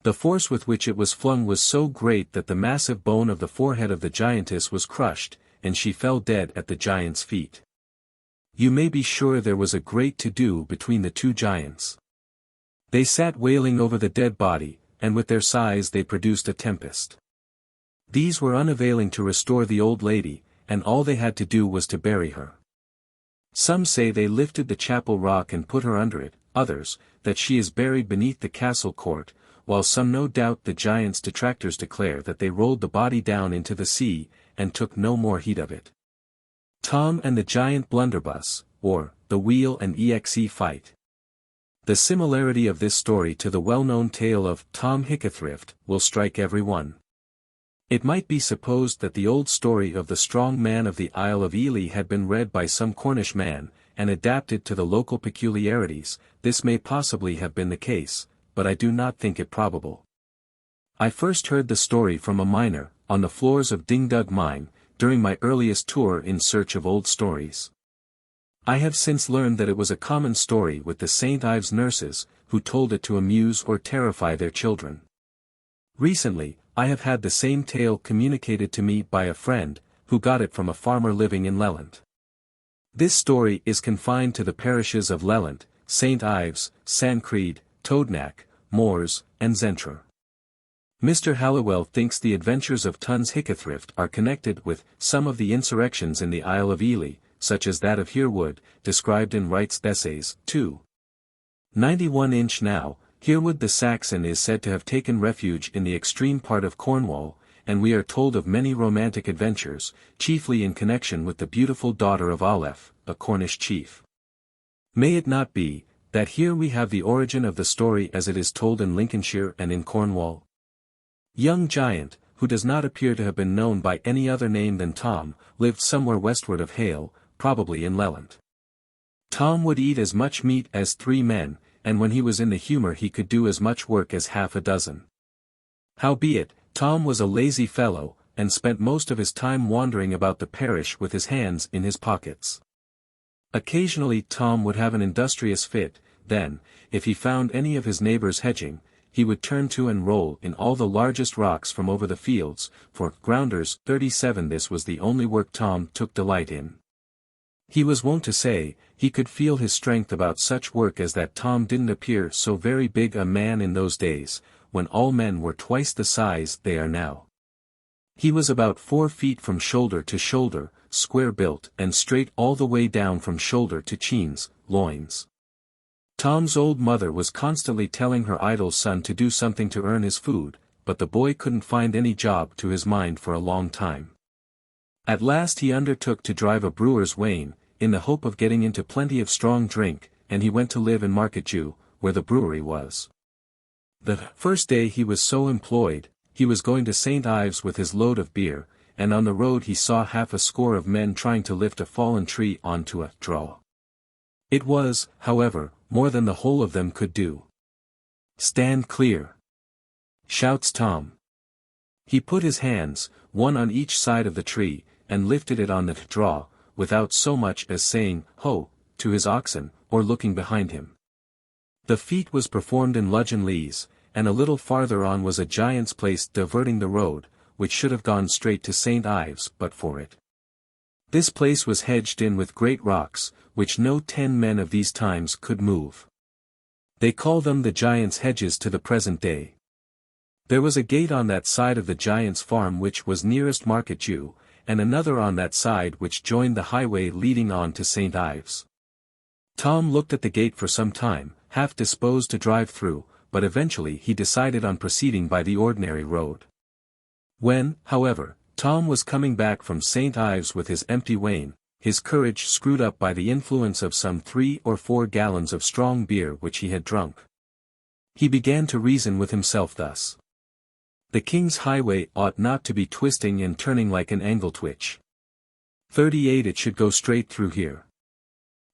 The force with which it was flung was so great that the massive bone of the forehead of the giantess was crushed, and she fell dead at the giant's feet. You may be sure there was a great to-do between the two giants. They sat wailing over the dead body, and with their sighs they produced a tempest. These were unavailing to restore the old lady, and all they had to do was to bury her. Some say they lifted the chapel rock and put her under it, others, that she is buried beneath the castle court, while some no doubt the giant's detractors declare that they rolled the body down into the sea, and took no more heed of it. Tom and the Giant Blunderbuss, or, the Wheel and Exe Fight. The similarity of this story to the well-known tale of Tom Hickathrift will strike every one. It might be supposed that the old story of the strong man of the Isle of Ely had been read by some Cornish man, and adapted to the local peculiarities. This may possibly have been the case, but I do not think it probable. I first heard the story from a miner, on the floors of Dingdug Mine, during my earliest tour in search of old stories. I have since learned that it was a common story with the St. Ives nurses, who told it to amuse or terrify their children. Recently, I have had the same tale communicated to me by a friend, who got it from a farmer living in Lelant. This story is confined to the parishes of Lelant, St. Ives, Sancreed, Toadnack, Moors, and Zentra. Mr. Halliwell thinks the adventures of Tuns Hickathrift are connected with some of the insurrections in the Isle of Ely, such as that of Herwood, described in Wright's Essays, 2. 91 now. Herwood the Saxon is said to have taken refuge in the extreme part of Cornwall, and we are told of many romantic adventures, chiefly in connection with the beautiful daughter of Aleph, a Cornish chief. May it not be, that here we have the origin of the story as it is told in Lincolnshire and in Cornwall? Young Giant, who does not appear to have been known by any other name than Tom, lived somewhere westward of Hale, probably in Lelant. Tom would eat as much meat as 3 men, and when he was in the humour he could do as much work as half a dozen. Howbeit, Tom was a lazy fellow, and spent most of his time wandering about the parish with his hands in his pockets. Occasionally Tom would have an industrious fit, then, if he found any of his neighbours hedging, he would turn to and roll in all the largest rocks from over the fields, for grounders 37 this was the only work Tom took delight in. He was wont to say, he could feel his strength about such work as that Tom didn't appear so very big a man in those days, when all men were twice the size they are now. He was about 4 feet from shoulder to shoulder, square-built and straight all the way down from shoulder to chins, loins. Tom's old mother was constantly telling her idle son to do something to earn his food, but the boy couldn't find any job to his mind for a long time. At last he undertook to drive a brewer's wain, in the hope of getting into plenty of strong drink, and he went to live in Marketjew, where the brewery was. The first day he was so employed, he was going to St. Ives with his load of beer, and on the road he saw half a score of men trying to lift a fallen tree onto a draw. It was, however, more than the whole of them could do. "Stand clear!" shouts Tom. He put his hands, one on each side of the tree, and lifted it on the draw, without so much as saying, "Ho," to his oxen, or looking behind him. The feat was performed in Ludgeon Leas, and a little farther on was a giant's place diverting the road, which should have gone straight to St. Ives but for it. This place was hedged in with great rocks, which no 10 men of these times could move. They call them the giant's hedges to the present day. There was a gate on that side of the giant's farm which was nearest Marketjew, and another on that side which joined the highway leading on to St. Ives. Tom looked at the gate for some time, half disposed to drive through, but eventually he decided on proceeding by the ordinary road. When, however, Tom was coming back from St. Ives with his empty wain, his courage screwed up by the influence of some 3 or 4 gallons of strong beer which he had drunk. He began to reason with himself thus. The King's highway ought not to be twisting and turning like an angle-twitch. 38 it should go straight through here.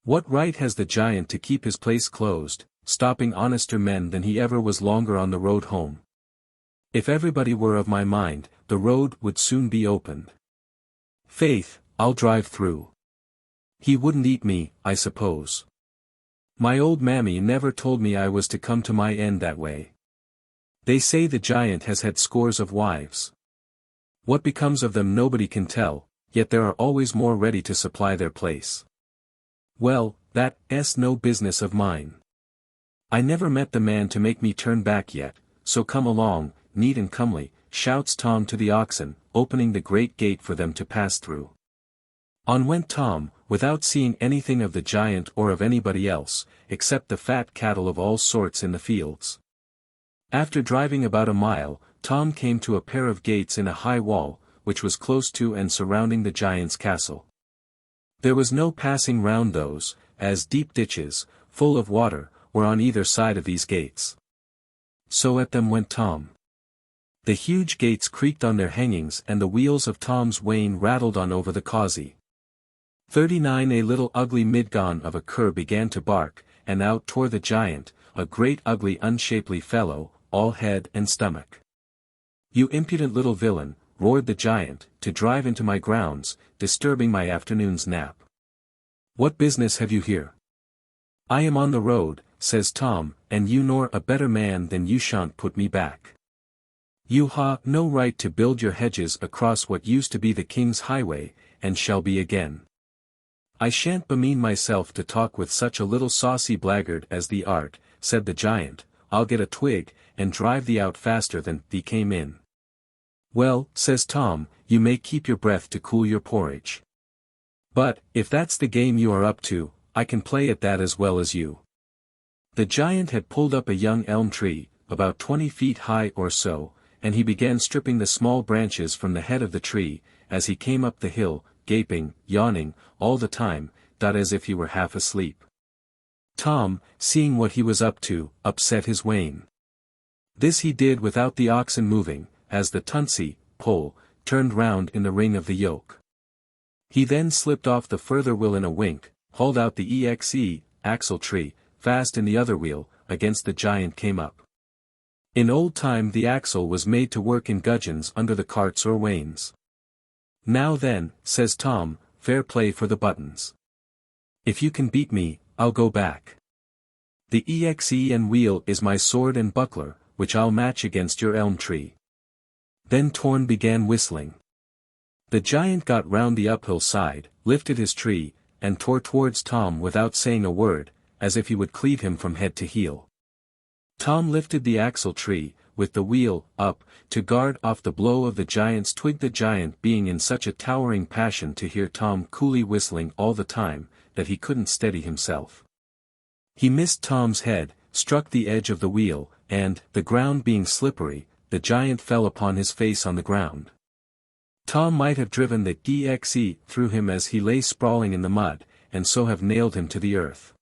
What right has the giant to keep his place closed, stopping honester men than he ever was longer on the road home? If everybody were of my mind, the road would soon be opened. Faith, I'll drive through. He wouldn't eat me, I suppose. My old mammy never told me I was to come to my end that way. They say the giant has had scores of wives. What becomes of them nobody can tell, yet there are always more ready to supply their place. Well, that's no business of mine. I never met the man to make me turn back yet, so come along, neat and comely, shouts Tom to the oxen, opening the great gate for them to pass through. On went Tom, without seeing anything of the giant or of anybody else, except the fat cattle of all sorts in the fields. After driving about a mile, Tom came to a pair of gates in a high wall, which was close to and surrounding the giant's castle. There was no passing round those, as deep ditches, full of water, were on either side of these gates. So at them went Tom. The huge gates creaked on their hangings and the wheels of Tom's wain rattled on over the causey. 39 a little ugly midgon of a cur began to bark, and out tore the giant, a great ugly unshapely fellow, all head and stomach. "You impudent little villain," roared the giant, "to drive into my grounds, disturbing my afternoon's nap. What business have you here? I am on the road, says Tom, and you nor a better man than you shan't put me back. You ha no right to build your hedges across what used to be the king's highway, and shall be again. I shan't bemean myself to talk with such a little saucy blackguard as thee art, said the giant. I'll get a twig, and drive thee out faster than thee came in. Well, says Tom, you may keep your breath to cool your porridge. But, if that's the game you are up to, I can play at that as well as you. The giant had pulled up a young elm tree, about 20 feet high or so, and he began stripping the small branches from the head of the tree, as he came up the hill, gaping, yawning, all the time, as if he were half asleep. Tom, seeing what he was up to, upset his wain. This he did without the oxen moving, as the tunsey, pole, turned round in the ring of the yoke. He then slipped off the further wheel in a wink, hauled out the axle tree, fast in the other wheel, against the giant came up. In old time the axle was made to work in gudgeons under the carts or wains. Now then, says Tom, fair play for the buttons. If you can beat me, I'll go back. The and wheel is my sword and buckler, which I'll match against your elm tree. Then Torn began whistling. The giant got round the uphill side, lifted his tree, and tore towards Tom without saying a word, as if he would cleave him from head to heel. Tom lifted the axle tree, with the wheel up, to guard off the blow of the giant's twig, the giant being in such a towering passion to hear Tom coolly whistling all the time, that he couldn't steady himself. He missed Tom's head, struck the edge of the wheel, and, the ground being slippery, the giant fell upon his face on the ground. Tom might have driven the DXE through him as he lay sprawling in the mud, and so have nailed him to the earth.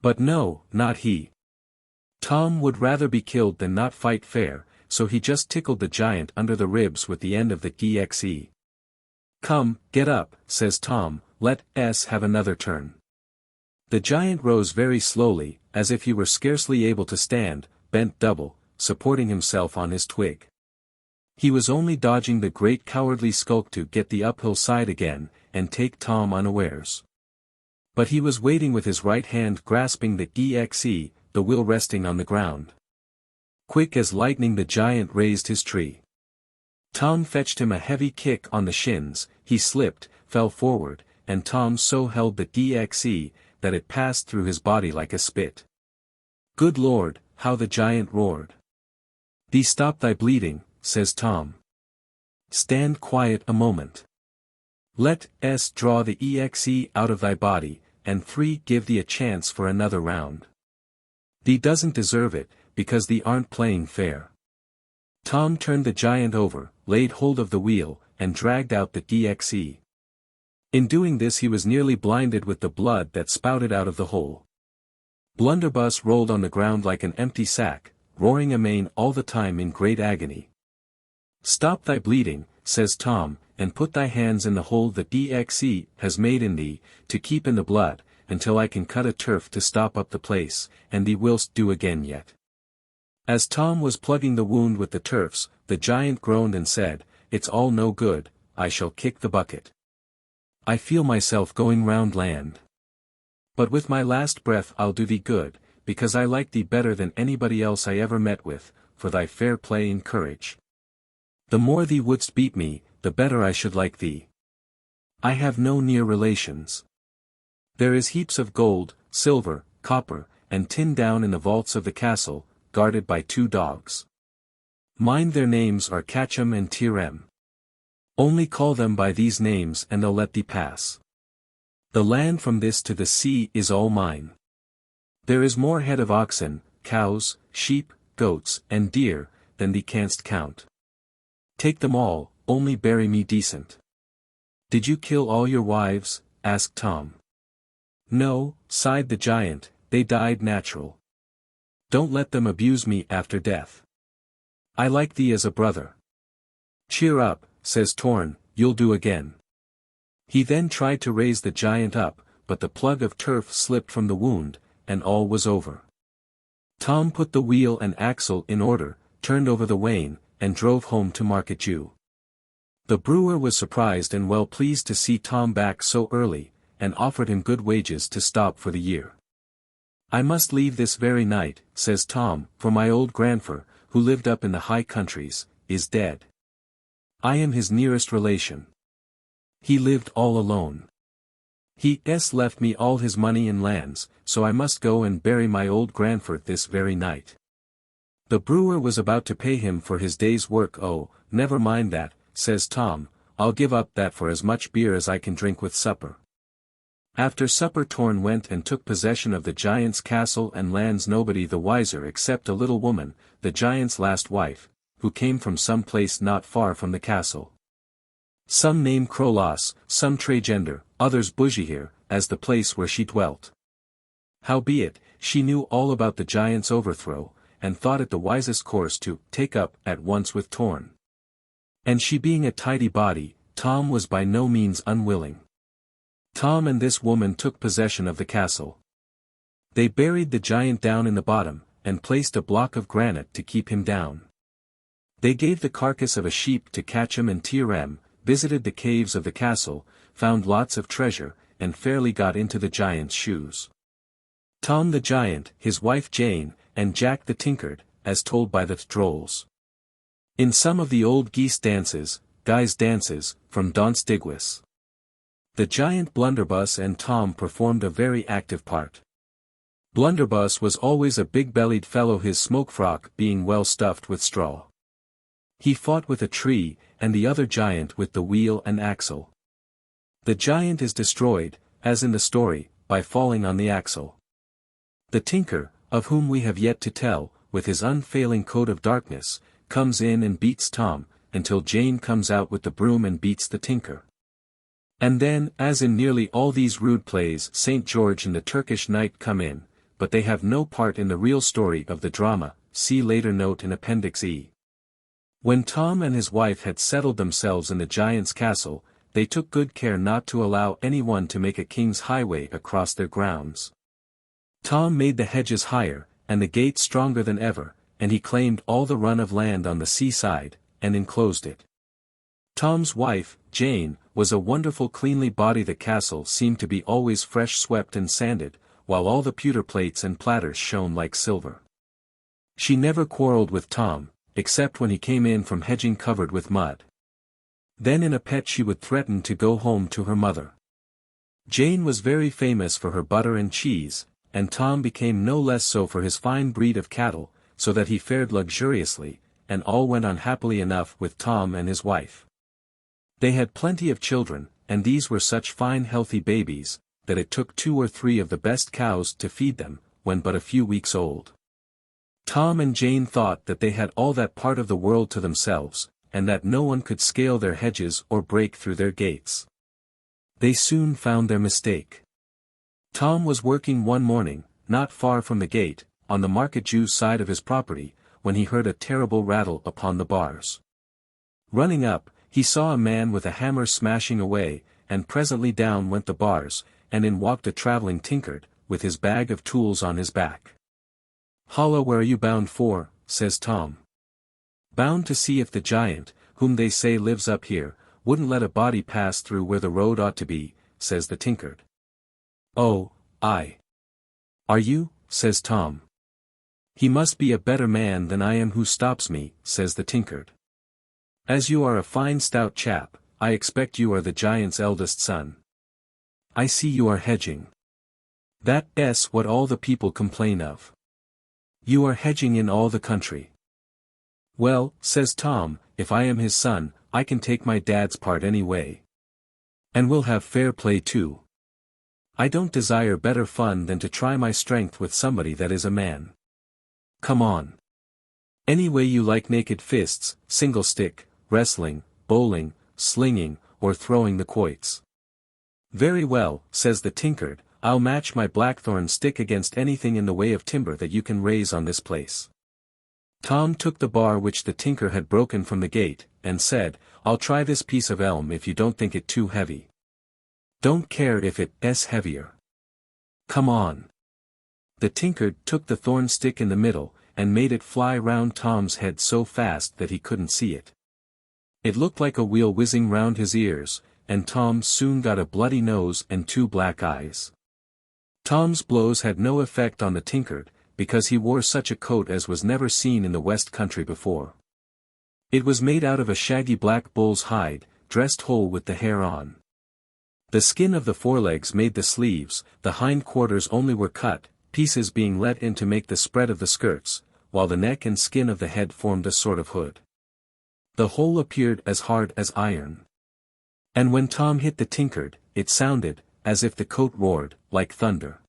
But no, not he. Tom would rather be killed than not fight fair, so he just tickled the giant under the ribs with the end of the DXE. Come, get up, says Tom, let us have another turn. The giant rose very slowly, as if he were scarcely able to stand, bent double, supporting himself on his twig. He was only dodging the great cowardly skulk to get the uphill side again, and take Tom unawares. But he was waiting with his right hand grasping the DXE, the wheel resting on the ground. Quick as lightning the giant raised his tree. Tom fetched him a heavy kick on the shins, he slipped, fell forward, and Tom so held the DXE, that it passed through his body like a spit. Good Lord, how the giant roared. Thee stop thy bleeding, says Tom. Stand quiet a moment. Let us draw the EXE out of thy body, and give thee a chance for another round. Thee doesn't deserve it, because thee aren't playing fair. Tom turned the giant over, laid hold of the wheel, and dragged out the DXE. In doing this he was nearly blinded with the blood that spouted out of the hole. Blunderbuss rolled on the ground like an empty sack, roaring amain all the time in great agony. Stop thy bleeding, says Tom, and put thy hands in the hole the DXE has made in thee, to keep in the blood, until I can cut a turf to stop up the place, and thee willst do again yet. As Tom was plugging the wound with the turfs, the giant groaned and said, It's all no good, I shall kick the bucket. I feel myself going round land. But with my last breath I'll do thee good, because I like thee better than anybody else I ever met with, for thy fair play and courage. The more thee wouldst beat me, the better I should like thee. I have no near relations. There is heaps of gold, silver, copper, and tin down in the vaults of the castle, guarded by 2 dogs. Mind their names are Catchem and Tirem. Only call them by these names and they'll let thee pass. The land from this to the sea is all mine. There is more head of oxen, cows, sheep, goats, and deer, than thee canst count. Take them all, only bury me decent. Did you kill all your wives? Asked Tom. No, sighed the giant, they died natural. Don't let them abuse me after death. I like thee as a brother. Cheer up, says Torn, you'll do again. He then tried to raise the giant up, but the plug of turf slipped from the wound, and all was over. Tom put the wheel and axle in order, turned over the wain, and drove home to Market Jew. The brewer was surprised and well pleased to see Tom back so early, and offered him good wages to stop for the year. "I must leave this very night," says Tom, "for my old grandfather, who lived up in the high countries, is dead. I am his nearest relation. He lived all alone. He left me all his money and lands, so I must go and bury my old grandfather this very night." The brewer was about to pay him for his day's work. "Oh, never mind that," says Tom, "I'll give up that for as much beer as I can drink with supper." After supper Torn went and took possession of the giant's castle and lands, nobody the wiser except a little woman, the giant's last wife, who came from some place not far from the castle. Some name Krolos, some Tregeagle, others Bujihir, as the place where she dwelt. Howbeit, she knew all about the giant's overthrow, and thought it the wisest course to take up at once with Torn. And she being a tidy body, Tom was by no means unwilling. Tom and this woman took possession of the castle. They buried the giant down in the bottom, and placed a block of granite to keep him down. They gave the carcass of a sheep to catch him, and Piran visited the caves of the castle, found lots of treasure, and fairly got into the giant's shoes. Tom the giant, his wife Jane, and Jack the tinkered, as told by the Drolls. In some of the old geese dances, guys' dances, from Don Stigwis. The giant Blunderbuss and Tom performed a very active part. Blunderbuss was always a big-bellied fellow, his smoke frock being well stuffed with straw. He fought with a tree, and the other giant with the wheel and axle. The giant is destroyed, as in the story, by falling on the axle. The tinker, of whom we have yet to tell, with his unfailing coat of darkness, comes in and beats Tom, until Jane comes out with the broom and beats the tinker. And then, as in nearly all these rude plays, St. George and the Turkish knight come in, but they have no part in the real story of the drama, see later note in Appendix E. When Tom and his wife had settled themselves in the giant's castle, they took good care not to allow anyone to make a king's highway across their grounds. Tom made the hedges higher, and the gates stronger than ever, and he claimed all the run of land on the seaside, and enclosed it. Tom's wife, Jane, was a wonderful cleanly body. The castle seemed to be always fresh swept and sanded, while all the pewter plates and platters shone like silver. She never quarrelled with Tom, except when he came in from hedging covered with mud. Then in a pet she would threaten to go home to her mother. Jane was very famous for her butter and cheese, and Tom became no less so for his fine breed of cattle, so that he fared luxuriously, and all went on happily enough with Tom and his wife. They had plenty of children, and these were such fine healthy babies, that it took 2 or 3 of the best cows to feed them, when but a few weeks old. Tom and Jane thought that they had all that part of the world to themselves, and that no one could scale their hedges or break through their gates. They soon found their mistake. Tom was working one morning, not far from the gate, on the market Jew's side of his property, when he heard a terrible rattle upon the bars. Running up, he saw a man with a hammer smashing away, and presently down went the bars, and in walked a travelling tinker, with his bag of tools on his back. "Holla, where are you bound for?" says Tom. "Bound to see if the giant, whom they say lives up here, wouldn't let a body pass through where the road ought to be," says the tinker. "Oh, aye. Are you?" says Tom. "He must be a better man than I am who stops me," says the tinker. "As you are a fine stout chap, I expect you are the giant's eldest son. I see you are hedging. That's what all the people complain of. You are hedging in all the country." "Well," says Tom, "if I am his son, I can take my dad's part any way. And we'll have fair play too. I don't desire better fun than to try my strength with somebody that is a man. Come on. Any way you like, naked fists, single stick, wrestling, bowling, slinging, or throwing the quoits." "Very well," says the tinker, "I'll match my blackthorn stick against anything in the way of timber that you can raise on this place." Tom took the bar which the tinker had broken from the gate, and said, "I'll try this piece of elm if you don't think it too heavy." "Don't care if it's heavier. Come on." The tinker took the thorn stick in the middle, and made it fly round Tom's head so fast that he couldn't see it. It looked like a wheel whizzing round his ears, and Tom soon got a bloody nose and 2 black eyes. Tom's blows had no effect on the Tinkard, because he wore such a coat as was never seen in the West Country before. It was made out of a shaggy black bull's hide, dressed whole with the hair on. The skin of the forelegs made the sleeves, the hind quarters only were cut, pieces being let in to make the spread of the skirts, while the neck and skin of the head formed a sort of hood. The whole appeared as hard as iron. And when Tom hit the Tinkard, it sounded, as if the coat roared, like thunder.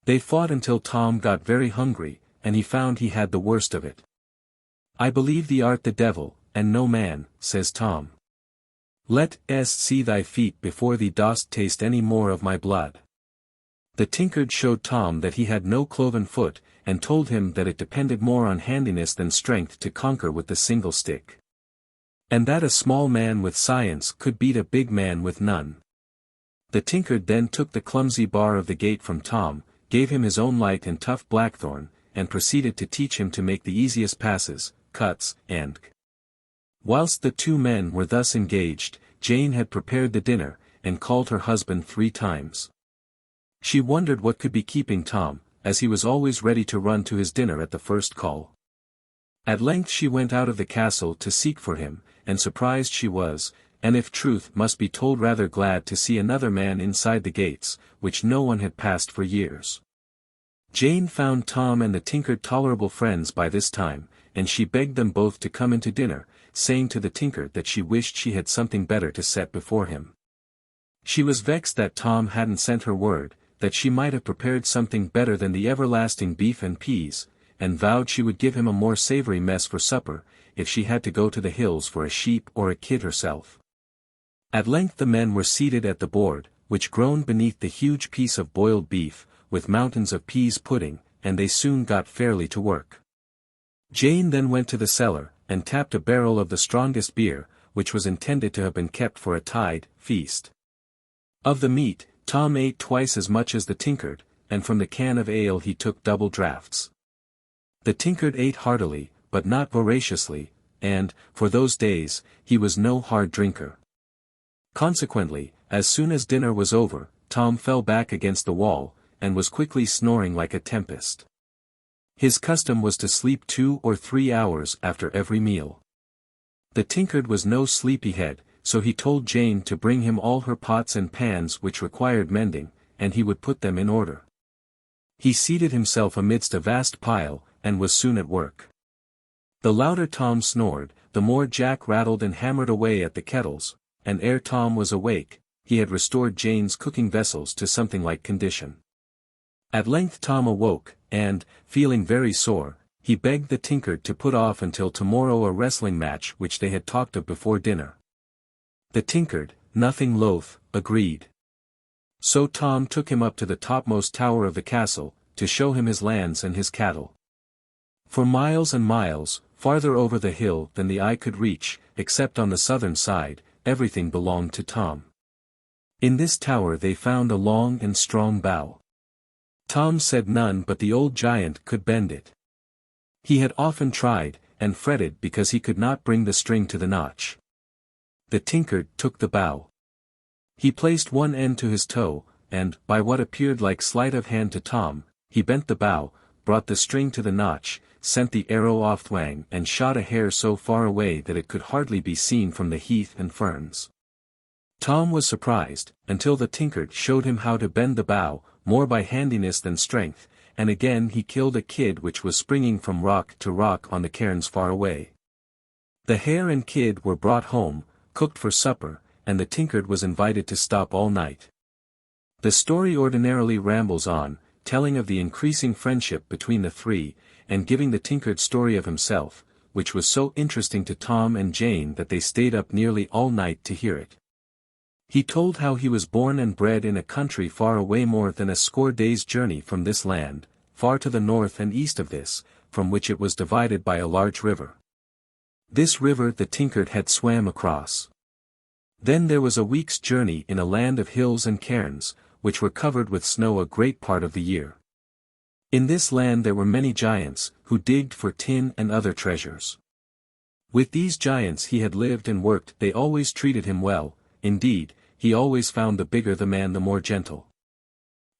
They fought until Tom got very hungry, and he found he had the worst of it. "I believe thee art the devil, and no man," says Tom. "Let us see thy feet before thee dost taste any more of my blood." The Tinkard showed Tom that he had no cloven foot, and told him that it depended more on handiness than strength to conquer with the single stick. And that a small man with science could beat a big man with none. The Tinkard then took the clumsy bar of the gate from Tom, gave him his own light and tough blackthorn, and proceeded to teach him to make the easiest passes, cuts, and. Whilst the 2 men were thus engaged, Jane had prepared the dinner, and called her husband 3 times. She wondered what could be keeping Tom, as he was always ready to run to his dinner at the first call. At length she went out of the castle to seek for him, and surprised she was, and if truth must be told rather glad to see another man inside the gates, which no one had passed for years. Jane found Tom and the Tinkard tolerable friends by this time, and she begged them both to come into dinner, saying to the Tinkard that she wished she had something better to set before him. She was vexed that Tom hadn't sent her word, that she might have prepared something better than the everlasting beef and peas, and vowed she would give him a more savory mess for supper, if she had to go to the hills for a sheep or a kid herself. At length the men were seated at the board, which groaned beneath the huge piece of boiled beef, with mountains of peas pudding, and they soon got fairly to work. Jane then went to the cellar, and tapped a barrel of the strongest beer, which was intended to have been kept for a tide feast. Of the meat, Tom ate twice as much as the Tinkard, and from the can of ale he took double draughts. The Tinkard ate heartily, but not voraciously, and, for those days, he was no hard drinker. Consequently, as soon as dinner was over, Tom fell back against the wall, and was quickly snoring like a tempest. His custom was to sleep 2 or 3 hours after every meal. The Tinkard was no sleepyhead, so he told Jane to bring him all her pots and pans which required mending, and he would put them in order. He seated himself amidst a vast pile, and was soon at work. The louder Tom snored, the more Jack rattled and hammered away at the kettles, and ere Tom was awake, he had restored Jane's cooking vessels to something like condition. At length Tom awoke, and, feeling very sore, he begged the Tinkard to put off until tomorrow a wrestling match which they had talked of before dinner. The Tinkard, nothing loath, agreed. So Tom took him up to the topmost tower of the castle, to show him his lands and his cattle. For miles and miles, farther over the hill than the eye could reach, except on the southern side, everything belonged to Tom. In this tower they found a long and strong bow. Tom said none but the old giant could bend it. He had often tried, and fretted because he could not bring the string to the notch. The Tinkard took the bow. He placed one end to his toe, and, by what appeared like sleight of hand to Tom, he bent the bow, brought the string to the notch, sent the arrow off thwang and shot a hare so far away that it could hardly be seen from the heath and ferns. Tom was surprised, until the Tinkard showed him how to bend the bow, more by handiness than strength, and again he killed a kid which was springing from rock to rock on the cairns far away. The hare and kid were brought home, cooked for supper, and the Tinkard was invited to stop all night. The story ordinarily rambles on, telling of the increasing friendship between the 3, and giving the Tinkard story of himself, which was so interesting to Tom and Jane that they stayed up nearly all night to hear it. He told how he was born and bred in a country far away more than a score days' journey from this land, far to the north and east of this, from which it was divided by a large river. This river the Tinkard had swam across. Then there was a week's journey in a land of hills and cairns, which were covered with snow a great part of the year. In this land there were many giants, who digged for tin and other treasures. With these giants he had lived and worked. They always treated him well, indeed, he always found the bigger the man the more gentle.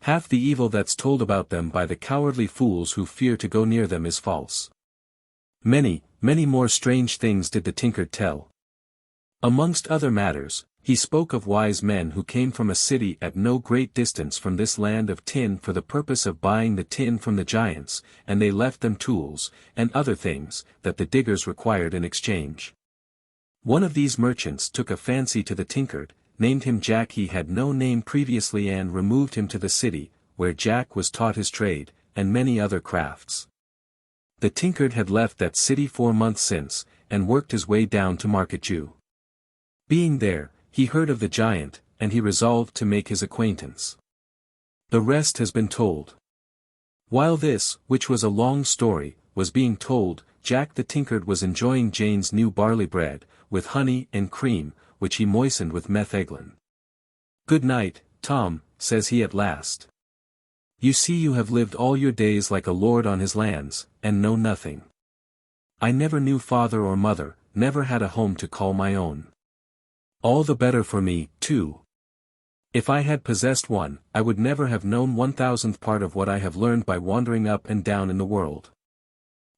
Half the evil that's told about them by the cowardly fools who fear to go near them is false. Many, many more strange things did the tinker tell. Amongst other matters, he spoke of wise men who came from a city at no great distance from this land of tin for the purpose of buying the tin from the giants, and they left them tools, and other things, that the diggers required in exchange. One of these merchants took a fancy to the tinker, named him Jack. He had no name previously and removed him to the city, where Jack was taught his trade, and many other crafts. The tinker had left that city 4 months since, and worked his way down to Market Jew. Being there, he heard of the giant, and he resolved to make his acquaintance. The rest has been told. While this, which was a long story, was being told, Jack the tinker was enjoying Jane's new barley bread, with honey and cream, which he moistened with metheglin. "Good night, Tom," says he at last. "You see you have lived all your days like a lord on his lands, and know nothing. I never knew father or mother, never had a home to call my own. All the better for me, too. If I had possessed one, I would never have known 1,000th part of what I have learned by wandering up and down in the world."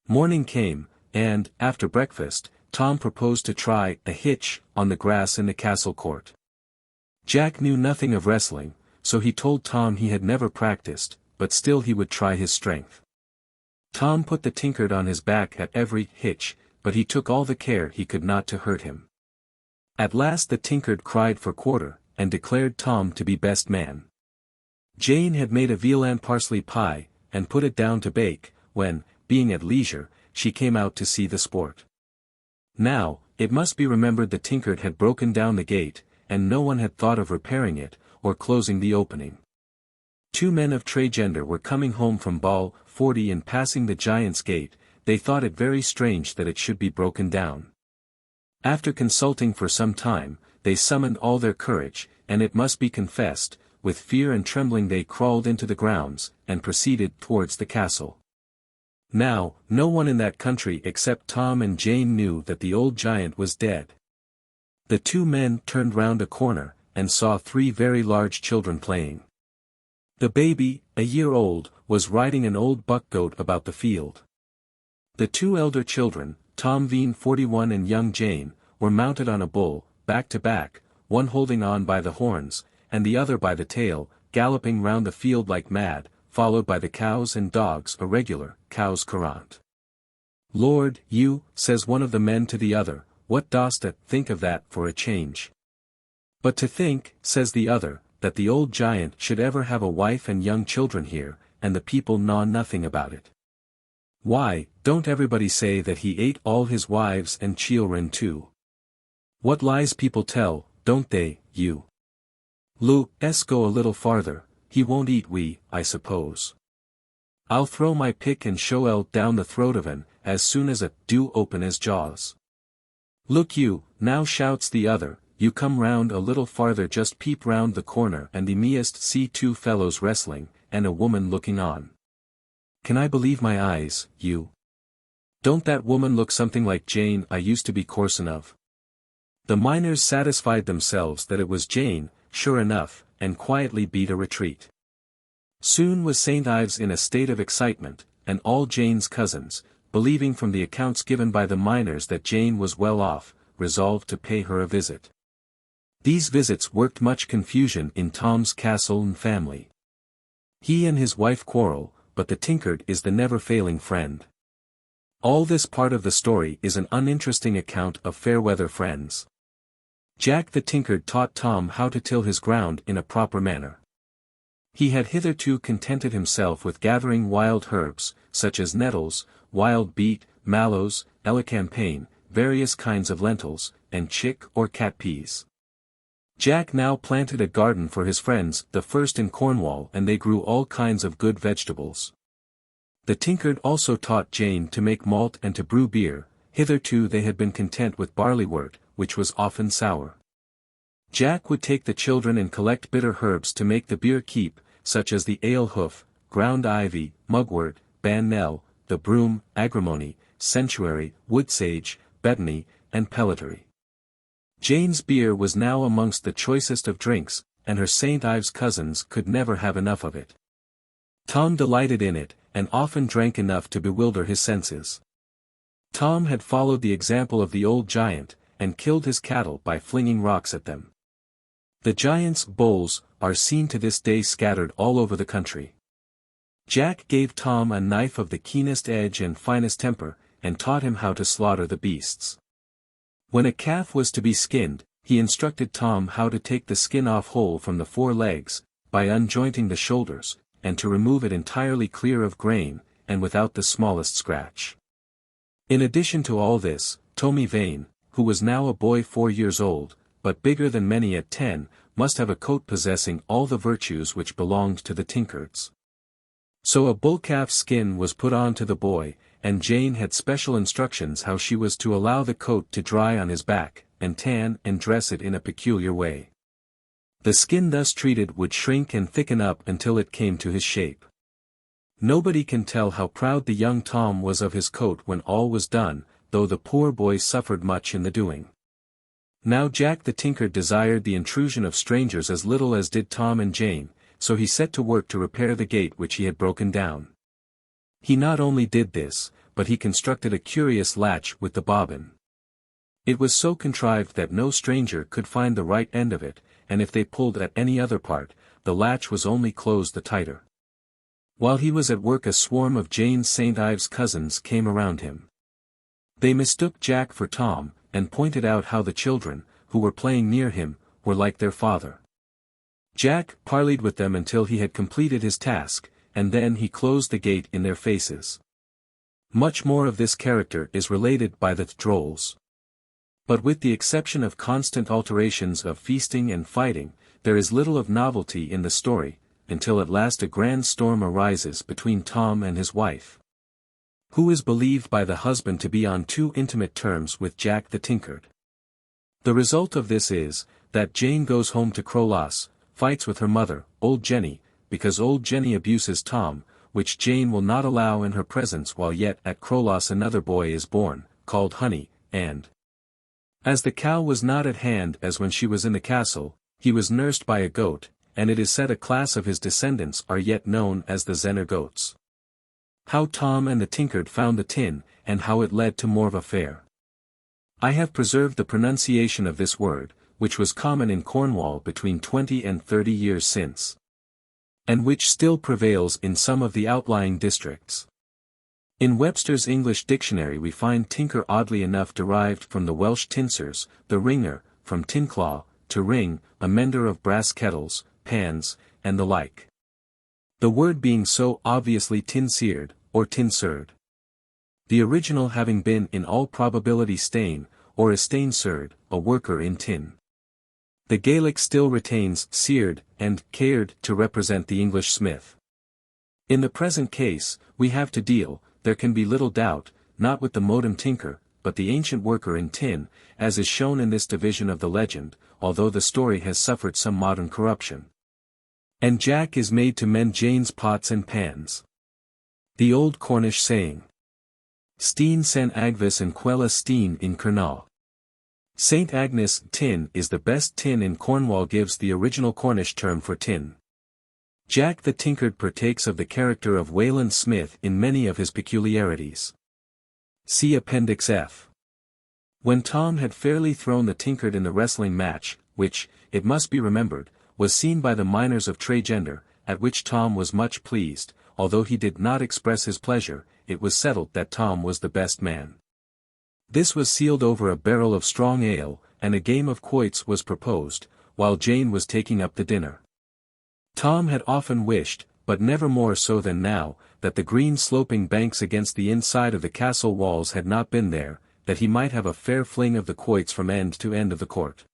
Morning came, and, after breakfast, Tom proposed to try a hitch on the grass in the castle court. Jack knew nothing of wrestling, so he told Tom he had never practiced, but still he would try his strength. Tom put the tinker on his back at every hitch, but he took all the care he could not to hurt him. At last the tinker cried for quarter, and declared Tom to be best man. Jane had made a veal and parsley pie, and put it down to bake, when, being at leisure, she came out to see the sport. Now, it must be remembered the tinker had broken down the gate, and no one had thought of repairing it, or closing the opening. 2 men of Tregeagle were coming home from ball 40 and passing the giant's gate. They thought it very strange that it should be broken down. After consulting for some time, they summoned all their courage, and it must be confessed, with fear and trembling they crawled into the grounds, and proceeded towards the castle. Now, no one in that country except Tom and Jane knew that the old giant was dead. The 2 men turned round a corner, and saw 3 very large children playing. The baby, a year old, was riding an old buck-goat about the field. The 2 elder children, Tom Veen 41 and young Jane, were mounted on a bull, back to back, one holding on by the horns, and the other by the tail, galloping round the field like mad, followed by the cows and dogs, a regular cows' courant. "Lord, you," says one of the men to the other, "what dost think of that for a change?" "But to think," says the other, "that the old giant should ever have a wife and young children here, and the people know nothing about it. Why, don't everybody say that he ate all his wives and children too? What lies people tell, don't they, you? Let's go a little farther. He won't eat we, I suppose. I'll throw my pick and shovel down the throat of en, as soon as it do open his jaws." "Look you, now," shouts the other, "you come round a little farther, just peep round the corner and thee meest see 2 fellows wrestling, and a woman looking on. Can I believe my eyes, you? Don't that woman look something like Jane I used to be coursin' of?" The miners satisfied themselves that it was Jane, sure enough, and quietly beat a retreat. Soon was St. Ives in a state of excitement, and all Jane's cousins, believing from the accounts given by the miners that Jane was well off, resolved to pay her a visit. These visits worked much confusion in Tom's castle and family. He and his wife quarrel, but the tinker is the never-failing friend. All this part of the story is an uninteresting account of fair-weather friends. Jack the tinker taught Tom how to till his ground in a proper manner. He had hitherto contented himself with gathering wild herbs, such as nettles, wild beet, mallows, elecampane, various kinds of lentils, and chick or cat peas. Jack now planted a garden for his friends, the first in Cornwall, and they grew all kinds of good vegetables. The tinker also taught Jane to make malt and to brew beer. Hitherto they had been content with barleywort, which was often sour. Jack would take the children and collect bitter herbs to make the beer keep, such as the ale hoof, ground ivy, mugwort, bannel, the broom, agrimony, centuary, woodsage, betony, and pellitory. Jane's beer was now amongst the choicest of drinks, and her St. Ives cousins could never have enough of it. Tom delighted in it, and often drank enough to bewilder his senses. Tom had followed the example of the old giant, and killed his cattle by flinging rocks at them. The giant's bowls are seen to this day scattered all over the country. Jack gave Tom a knife of the keenest edge and finest temper, and taught him how to slaughter the beasts. When a calf was to be skinned, he instructed Tom how to take the skin off whole from the 4 legs, by unjointing the shoulders, and to remove it entirely clear of grain, and without the smallest scratch. In addition to all this, Tommy Vane, who was now a boy 4 years old, but bigger than many at 10, must have a coat possessing all the virtues which belonged to the Tinkards. So a bull-calf's skin was put on to the boy, and Jane had special instructions how she was to allow the coat to dry on his back, and tan and dress it in a peculiar way. The skin thus treated would shrink and thicken up until it came to his shape. Nobody can tell how proud the young Tom was of his coat when all was done, though the poor boy suffered much in the doing. Now Jack the Tinker desired the intrusion of strangers as little as did Tom and Jane, so he set to work to repair the gate which he had broken down. He not only did this, but he constructed a curious latch with the bobbin. It was so contrived that no stranger could find the right end of it, and if they pulled at any other part, the latch was only closed the tighter. While he was at work a swarm of Jane's St. Ives cousins came around him. They mistook Jack for Tom, and pointed out how the children, who were playing near him, were like their father. Jack parleyed with them until he had completed his task, and then he closed the gate in their faces. Much more of this character is related by the Drolls. But with the exception of constant alterations of feasting and fighting, there is little of novelty in the story, until at last a grand storm arises between Tom and his wife, who is believed by the husband to be on too intimate terms with Jack the Tinkard. The result of this is, that Jane goes home to Crowloss, fights with her mother, old Jenny, because old Jenny abuses Tom, which Jane will not allow in her presence while yet at Crowloss another boy is born, called Honey, and as the cow was not at hand as when she was in the castle, he was nursed by a goat, and it is said a class of his descendants are yet known as the Zenner goats. How Tom and the Tinkard found the tin, and how it led to Morva Fair. I have preserved the pronunciation of this word, which was common in Cornwall between 20 and 30 years since, and which still prevails in some of the outlying districts. In Webster's English Dictionary we find tinker oddly enough derived from the Welsh tinsers, the ringer, from tinclaw, to ring, a mender of brass kettles, pans, and the like. The word being so obviously tin-seared, or tin-sered. The original having been in all probability stain, or a stain-seared, a worker in tin. The Gaelic still retains seared and caird to represent the English smith. In the present case, we have to deal, there can be little doubt, not with the modern tinker, but the ancient worker in tin, as is shown in this division of the legend, although the story has suffered some modern corruption. And Jack is made to mend Jane's pots and pans. The old Cornish saying, Steen sen Agvis and Quella Steen in Cornwall. St. Agnes tin is the best tin in Cornwall gives the original Cornish term for tin. Jack the Tinkard partakes of the character of Wayland Smith in many of his peculiarities. See Appendix F. When Tom had fairly thrown the Tinkard in the wrestling match, which, it must be remembered, was seen by the miners of Tregeagle, at which Tom was much pleased, although he did not express his pleasure, it was settled that Tom was the best man. This was sealed over a barrel of strong ale, and a game of quoits was proposed, while Jane was taking up the dinner. Tom had often wished, but never more so than now, that the green sloping banks against the inside of the castle walls had not been there, that he might have a fair fling of the quoits from end to end of the court.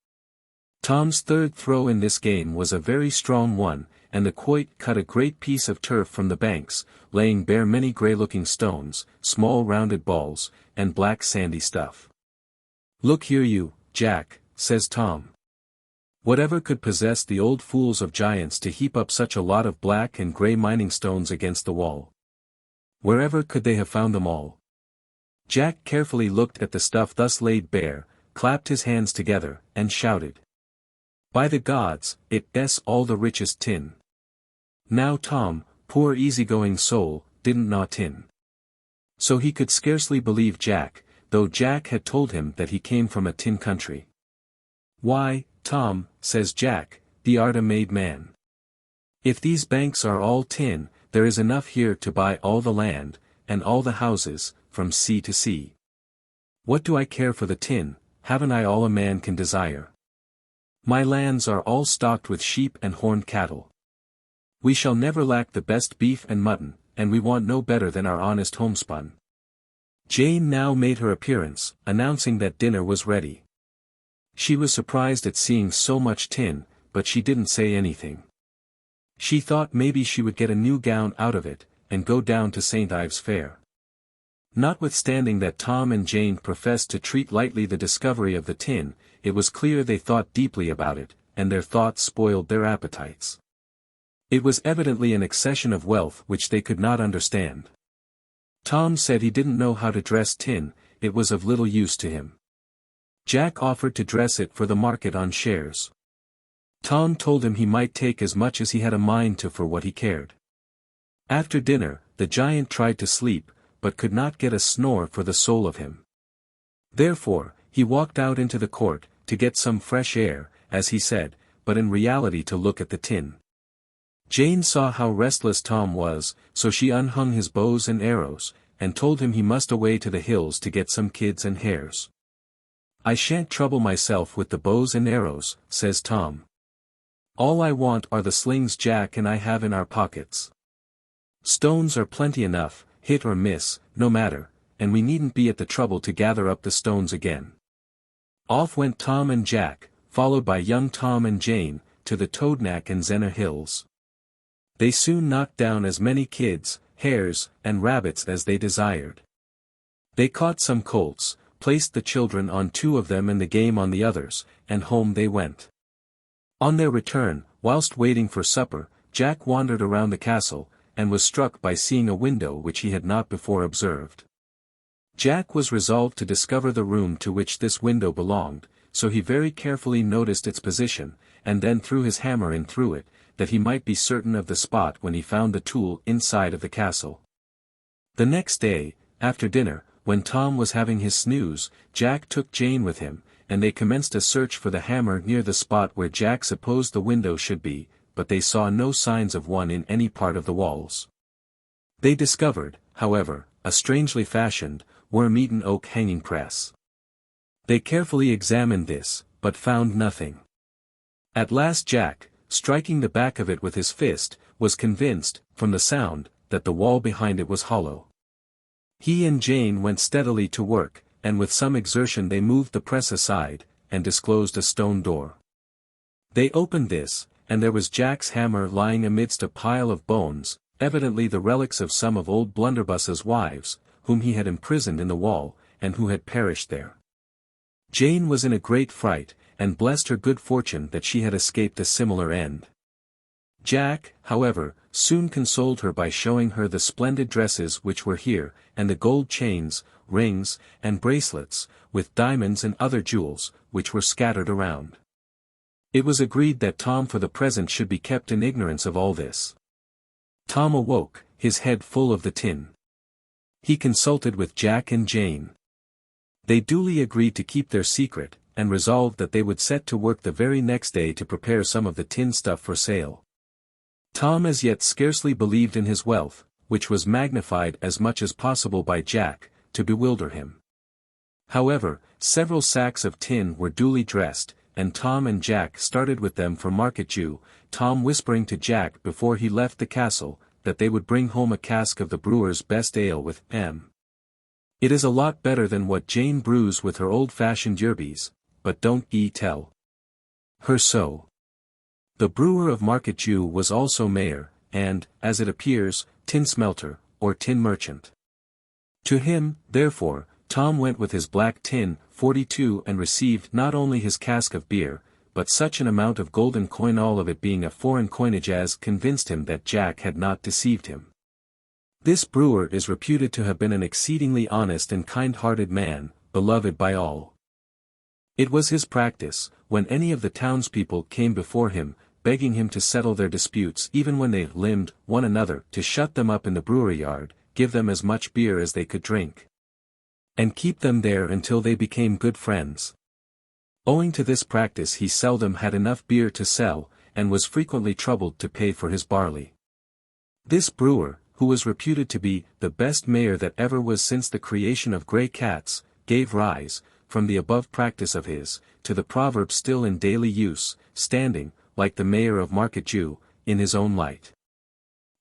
Tom's third throw in this game was a very strong one, and the quoit cut a great piece of turf from the banks, laying bare many grey-looking stones, small rounded balls, and black sandy stuff. "Look here you, Jack," says Tom. "Whatever could possess the old fools of giants to heap up such a lot of black and grey mining stones against the wall? Wherever could they have found them all?" Jack carefully looked at the stuff thus laid bare, clapped his hands together, and shouted. "By the gods, it's all the richest tin." Now Tom, poor easygoing soul, didn't know tin. So he could scarcely believe Jack, though Jack had told him that he came from a tin country. "Why, Tom," says Jack, "thee art a made man. If these banks are all tin, there is enough here to buy all the land, and all the houses, from sea to sea. What do I care for the tin, haven't I all a man can desire? My lands are all stocked with sheep and horned cattle. We shall never lack the best beef and mutton, and we want no better than our honest homespun." Jane now made her appearance, announcing that dinner was ready. She was surprised at seeing so much tin, but she didn't say anything. She thought maybe she would get a new gown out of it, and go down to St. Ives Fair. Notwithstanding that Tom and Jane professed to treat lightly the discovery of the tin, it was clear they thought deeply about it, and their thoughts spoiled their appetites. It was evidently an accession of wealth which they could not understand. Tom said he didn't know how to dress tin, it was of little use to him. Jack offered to dress it for the market on shares. Tom told him he might take as much as he had a mind to for what he cared. After dinner, the giant tried to sleep, but could not get a snore for the soul of him. Therefore, he walked out into the court, to get some fresh air, as he said, but in reality to look at the tin. Jane saw how restless Tom was, so she unhung his bows and arrows, and told him he must away to the hills to get some kids and hares. "I shan't trouble myself with the bows and arrows," says Tom. "All I want are the slings Jack and I have in our pockets. Stones are plenty enough, hit or miss, no matter, and we needn't be at the trouble to gather up the stones again." Off went Tom and Jack, followed by young Tom and Jane, to the Toadknack and Zenna hills. They soon knocked down as many kids, hares, and rabbits as they desired. They caught some colts, placed the children on 2 of them and the game on the others, and home they went. On their return, whilst waiting for supper, Jack wandered around the castle, and was struck by seeing a window which he had not before observed. Jack was resolved to discover the room to which this window belonged, so he very carefully noticed its position, and then threw his hammer in through it, that he might be certain of the spot when he found the tool inside of the castle. The next day, after dinner, when Tom was having his snooze, Jack took Jane with him, and they commenced a search for the hammer near the spot where Jack supposed the window should be, but they saw no signs of one in any part of the walls. They discovered, however, a strangely fashioned, worm-eaten oak hanging press. They carefully examined this, but found nothing. At last Jack, striking the back of it with his fist, was convinced, from the sound, that the wall behind it was hollow. He and Jane went steadily to work, and with some exertion they moved the press aside, and disclosed a stone door. They opened this, and there was Jack's hammer lying amidst a pile of bones, evidently the relics of some of old Blunderbuss's wives, whom he had imprisoned in the wall, and who had perished there. Jane was in a great fright, and blessed her good fortune that she had escaped a similar end. Jack, however, soon consoled her by showing her the splendid dresses which were here, and the gold chains, rings, and bracelets, with diamonds and other jewels, which were scattered around. It was agreed that Tom for the present should be kept in ignorance of all this. Tom awoke, his head full of the tin. He consulted with Jack and Jane. They duly agreed to keep their secret, and resolved that they would set to work the very next day to prepare some of the tin stuff for sale. Tom as yet scarcely believed in his wealth, which was magnified as much as possible by Jack, to bewilder him. However, several sacks of tin were duly dressed, and Tom and Jack started with them for Market Jew, Tom whispering to Jack before he left the castle, that they would bring home a cask of the brewer's best ale with M. It is a lot better than what Jane brews with her old-fashioned yerbies, but don't ye tell her so. The brewer of Market Jew was also mayor, and, as it appears, tin smelter, or tin merchant. To him, therefore, Tom went with his black tin, 42 and received not only his cask of beer, but such an amount of golden coin, all of it being a foreign coinage, as convinced him that Jack had not deceived him. This brewer is reputed to have been an exceedingly honest and kind-hearted man, beloved by all. It was his practice, when any of the townspeople came before him, begging him to settle their disputes even when they limbed one another, to shut them up in the brewery yard, give them as much beer as they could drink, and keep them there until they became good friends. Owing to this practice he seldom had enough beer to sell, and was frequently troubled to pay for his barley. This brewer, who was reputed to be the best mayor that ever was since the creation of grey cats, gave rise, from the above practice of his, to the proverb still in daily use, standing, like the mayor of Market Jew, in his own light.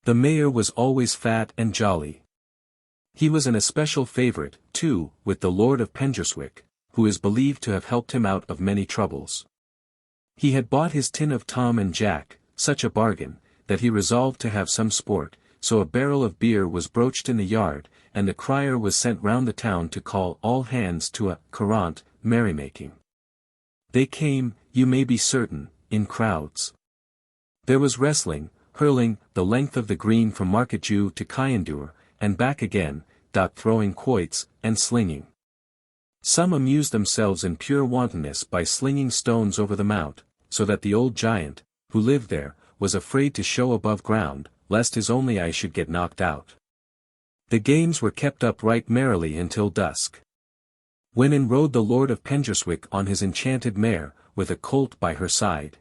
The mayor was always fat and jolly. He was an especial favourite, too, with the Lord of Pengerswick, who is believed to have helped him out of many troubles. He had bought his tin of Tom and Jack, such a bargain, that he resolved to have some sport, so a barrel of beer was broached in the yard, and the crier was sent round the town to call all hands to a courant, merrymaking. They came, you may be certain, in crowds. There was wrestling, hurling the length of the green from Market Jew to Kyendur, and back again, throwing quoits, and slinging. Some amused themselves in pure wantonness by slinging stones over the mount, so that the old giant, who lived there, was afraid to show above ground, lest his only eye should get knocked out. The games were kept up right merrily until dusk. When in rode the Lord of Pengerswick on his enchanted mare, with a colt by her side.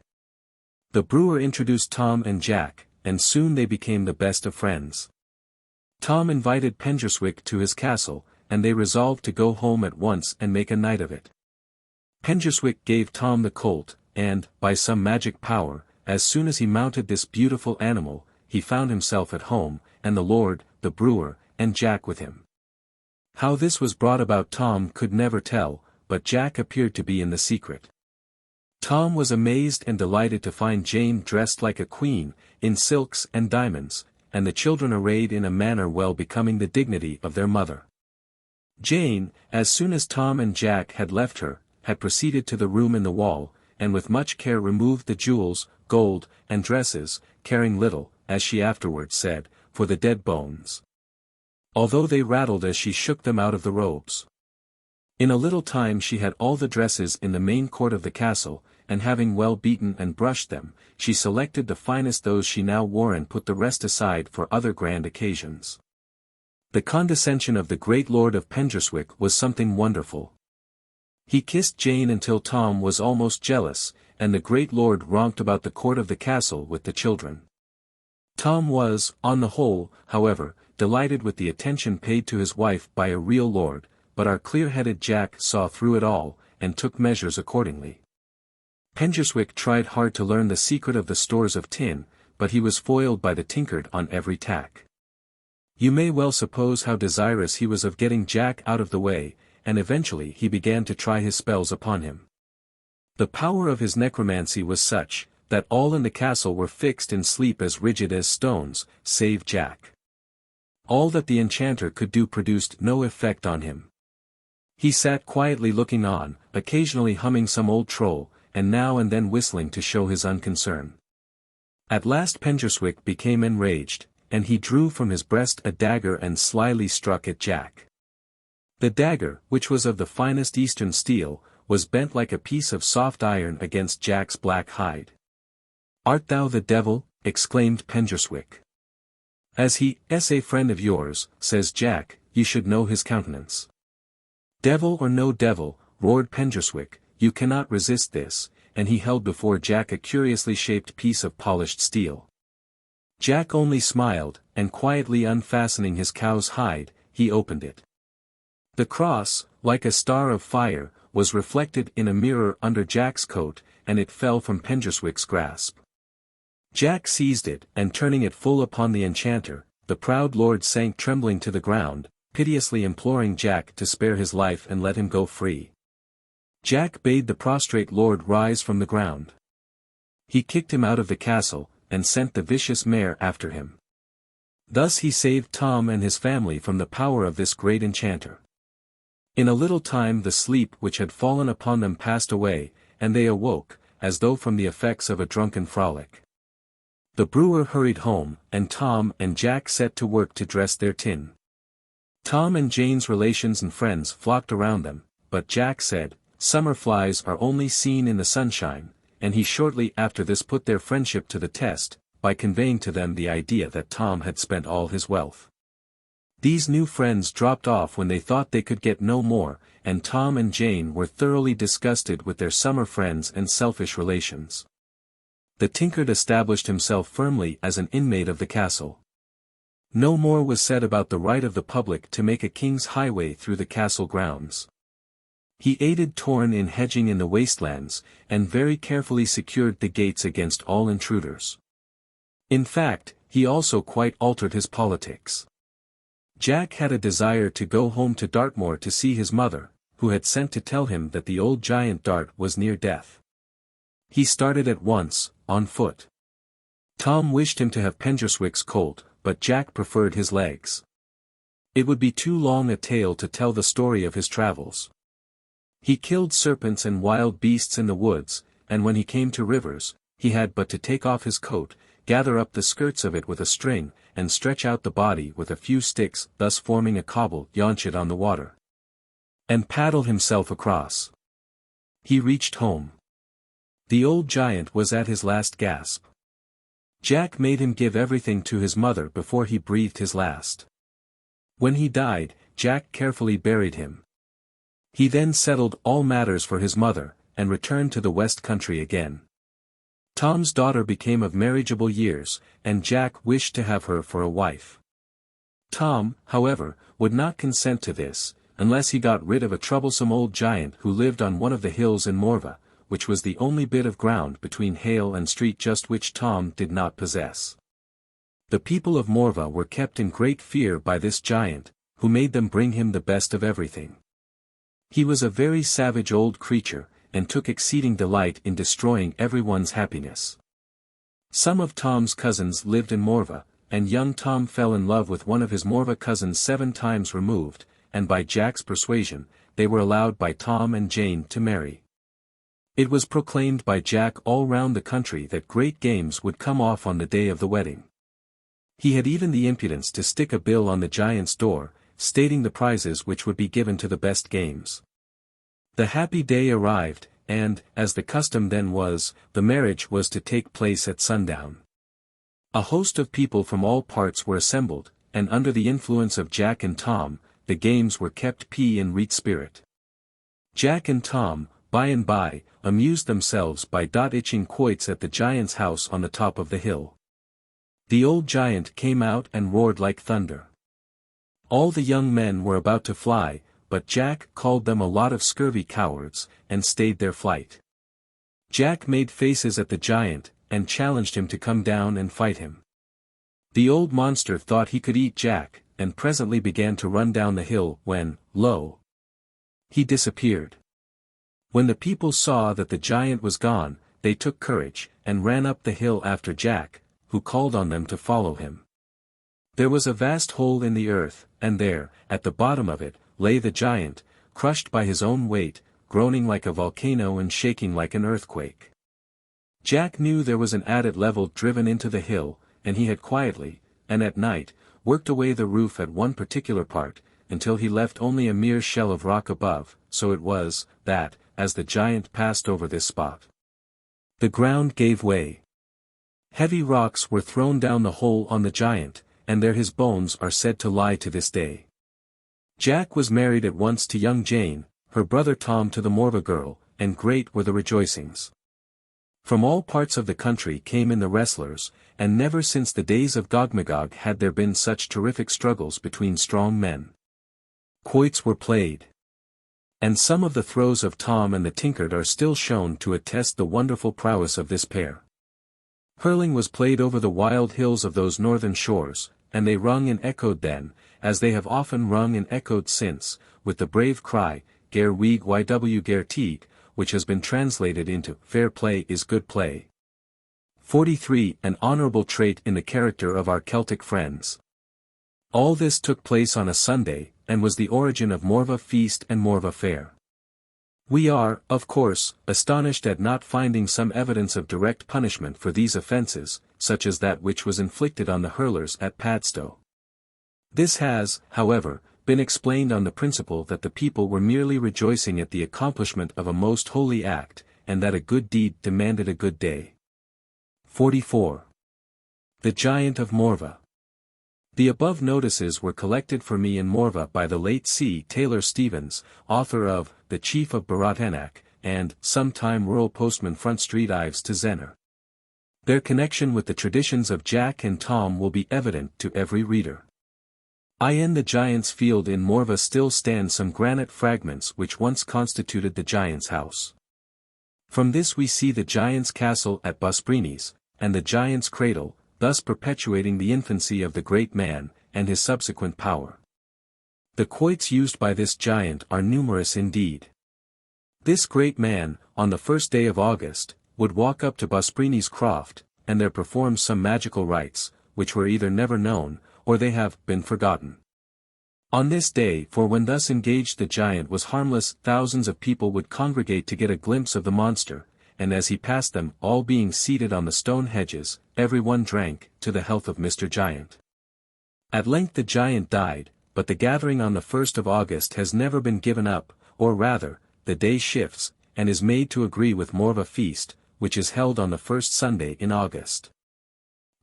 The brewer introduced Tom and Jack, and soon they became the best of friends. Tom invited Pengerswick to his castle, and they resolved to go home at once and make a night of it. Pengerswick gave Tom the colt, and, by some magic power, as soon as he mounted this beautiful animal, he found himself at home, and the lord, the brewer, and Jack with him. How this was brought about Tom could never tell, but Jack appeared to be in the secret. Tom was amazed and delighted to find Jane dressed like a queen, in silks and diamonds, and the children arrayed in a manner well becoming the dignity of their mother. Jane, as soon as Tom and Jack had left her, had proceeded to the room in the wall, and with much care removed the jewels, gold, and dresses, caring little, as she afterwards said, for the dead bones, although they rattled as she shook them out of the robes. In a little time she had all the dresses in the main court of the castle, and having well beaten and brushed them, she selected the finest those she now wore and put the rest aside for other grand occasions. The condescension of the great Lord of Pengerswick was something wonderful. He kissed Jane until Tom was almost jealous, and the great lord romped about the court of the castle with the children. Tom was, on the whole, however, delighted with the attention paid to his wife by a real lord, but our clear-headed Jack saw through it all, and took measures accordingly. Pengerswick tried hard to learn the secret of the stores of tin, but he was foiled by the tinkard on every tack. You may well suppose how desirous he was of getting Jack out of the way, and eventually he began to try his spells upon him. The power of his necromancy was such, that all in the castle were fixed in sleep as rigid as stones, save Jack. All that the enchanter could do produced no effect on him. He sat quietly looking on, occasionally humming some old troll, and now and then whistling to show his unconcern. At last Pengerswick became enraged, and he drew from his breast a dagger and slyly struck at Jack. The dagger, which was of the finest eastern steel, was bent like a piece of soft iron against Jack's black hide. "Art thou the devil?" exclaimed Pengerswick. "As he is a friend of yours," says Jack, "you should know his countenance." "Devil or no devil," roared Pengerswick, "you cannot resist this," and he held before Jack a curiously shaped piece of polished steel. Jack only smiled, and quietly unfastening his cow's hide, he opened it. The cross, like a star of fire, was reflected in a mirror under Jack's coat, and it fell from Pengerswick's grasp. Jack seized it, and turning it full upon the enchanter, the proud lord sank trembling to the ground, piteously imploring Jack to spare his life and let him go free. Jack bade the prostrate lord rise from the ground. He kicked him out of the castle, and sent the vicious mare after him. Thus he saved Tom and his family from the power of this great enchanter. In a little time the sleep which had fallen upon them passed away, and they awoke, as though from the effects of a drunken frolic. The brewer hurried home, and Tom and Jack set to work to dress their tin. Tom and Jane's relations and friends flocked around them, but Jack said, summer flies are only seen in the sunshine, and he shortly after this put their friendship to the test, by conveying to them the idea that Tom had spent all his wealth. These new friends dropped off when they thought they could get no more, and Tom and Jane were thoroughly disgusted with their summer friends and selfish relations. The tinker established himself firmly as an inmate of the castle. No more was said about the right of the public to make a king's highway through the castle grounds. He aided Torn in hedging in the wastelands, and very carefully secured the gates against all intruders. In fact, he also quite altered his politics. Jack had a desire to go home to Dartmoor to see his mother, who had sent to tell him that the old giant Dart was near death. He started at once, on foot. Tom wished him to have Penderswick's colt, but Jack preferred his legs. It would be too long a tale to tell the story of his travels. He killed serpents and wild beasts in the woods, and when he came to rivers, he had but to take off his coat, gather up the skirts of it with a string, and stretch out the body with a few sticks, thus forming a cobble, yaunch it on the water, and paddle himself across. He reached home. The old giant was at his last gasp. Jack made him give everything to his mother before he breathed his last. When he died, Jack carefully buried him. He then settled all matters for his mother, and returned to the West Country again. Tom's daughter became of marriageable years, and Jack wished to have her for a wife. Tom, however, would not consent to this, unless he got rid of a troublesome old giant who lived on one of the hills in Morva, which was the only bit of ground between Hale and Street just which Tom did not possess. The people of Morva were kept in great fear by this giant, who made them bring him the best of everything. He was a very savage old creature, and took exceeding delight in destroying everyone's happiness. Some of Tom's cousins lived in Morva, and young Tom fell in love with one of his Morva cousins 7 times removed, and by Jack's persuasion, they were allowed by Tom and Jane to marry. It was proclaimed by Jack all round the country that great games would come off on the day of the wedding. He had even the impudence to stick a bill on the giant's door, stating the prizes which would be given to the best games. The happy day arrived, and, as the custom then was, the marriage was to take place at sundown. A host of people from all parts were assembled, and under the influence of Jack and Tom, the games were kept in reet spirit. Jack and Tom, by and by, amused themselves by itching quoits at the giant's house on the top of the hill. The old giant came out and roared like thunder. All the young men were about to fly, but Jack called them a lot of scurvy cowards, and stayed their flight. Jack made faces at the giant, and challenged him to come down and fight him. The old monster thought he could eat Jack, and presently began to run down the hill when, lo! He disappeared. When the people saw that the giant was gone, they took courage, and ran up the hill after Jack, who called on them to follow him. There was a vast hole in the earth, and there, at the bottom of it, lay the giant, crushed by his own weight, groaning like a volcano and shaking like an earthquake. Jack knew there was an adit level driven into the hill, and he had quietly, and at night, worked away the roof at one particular part, until he left only a mere shell of rock above. So it was, that, as the giant passed over this spot, the ground gave way. Heavy rocks were thrown down the hole on the giant, and there his bones are said to lie to this day. Jack was married at once to young Jane, her brother Tom to the Morva girl, and great were the rejoicings. From all parts of the country came in the wrestlers, and never since the days of Gogmagog had there been such terrific struggles between strong men. Quoits were played. And some of the throws of Tom and the Tinker are still shown to attest the wonderful prowess of this pair. Hurling was played over the wild hills of those northern shores, and they rung and echoed then, as they have often rung and echoed since, with the brave cry, Ger Weeg YW Ger Teague, which has been translated into, Fair play is good play. 43. An honorable trait in the character of our Celtic friends. All this took place on a Sunday, and was the origin of Morva Feast and Morva Fair. We are, of course, astonished at not finding some evidence of direct punishment for these offences, such as that which was inflicted on the hurlers at Padstow. This has, however, been explained on the principle that the people were merely rejoicing at the accomplishment of a most holy act, and that a good deed demanded a good day. 44. The Giant of Morva. The above notices were collected for me in Morva by the late C. Taylor Stevens, author of The Chief of Baratenac, and sometime Rural Postman Front Street Ives to Zenner. Their connection with the traditions of Jack and Tom will be evident to every reader. In the Giant's Field in Morva still stand some granite fragments which once constituted the Giant's house. From this we see the Giant's castle at Busbrinis, and the Giant's cradle, thus perpetuating the infancy of the great man, and his subsequent power. The quoits used by this giant are numerous indeed. This great man, on the first day of August, would walk up to Busbrinis croft, and there perform some magical rites, which were either never known, or they have been forgotten. On this day, for when thus engaged the giant was harmless, thousands of people would congregate to get a glimpse of the monster, and as he passed them, all being seated on the stone hedges, every one drank, to the health of Mr. Giant. At length the giant died, but the gathering on the 1st of August has never been given up, or rather, the day shifts, and is made to agree with Morva feast, which is held on the first Sunday in August.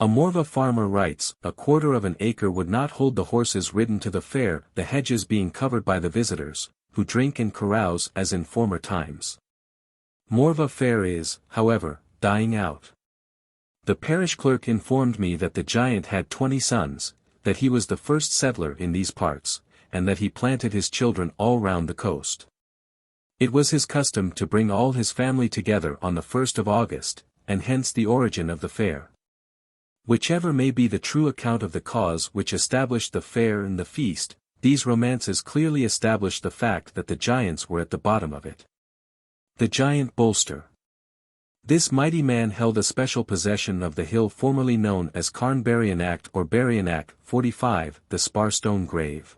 A Morva farmer writes, a quarter of an acre would not hold the horses ridden to the fair, the hedges being covered by the visitors, who drink and carouse as in former times. Morva fair is, however, dying out. The parish clerk informed me that the giant had 20 sons, that he was the first settler in these parts, and that he planted his children all round the coast. It was his custom to bring all his family together on the 1st of August, and hence the origin of the fair. Whichever may be the true account of the cause which established the fair and the feast, these romances clearly establish the fact that the giants were at the bottom of it. The giant Bolster. This mighty man held a special possession of the hill formerly known as Carnbarionac or Barionac, 45, the Sparstone Grave.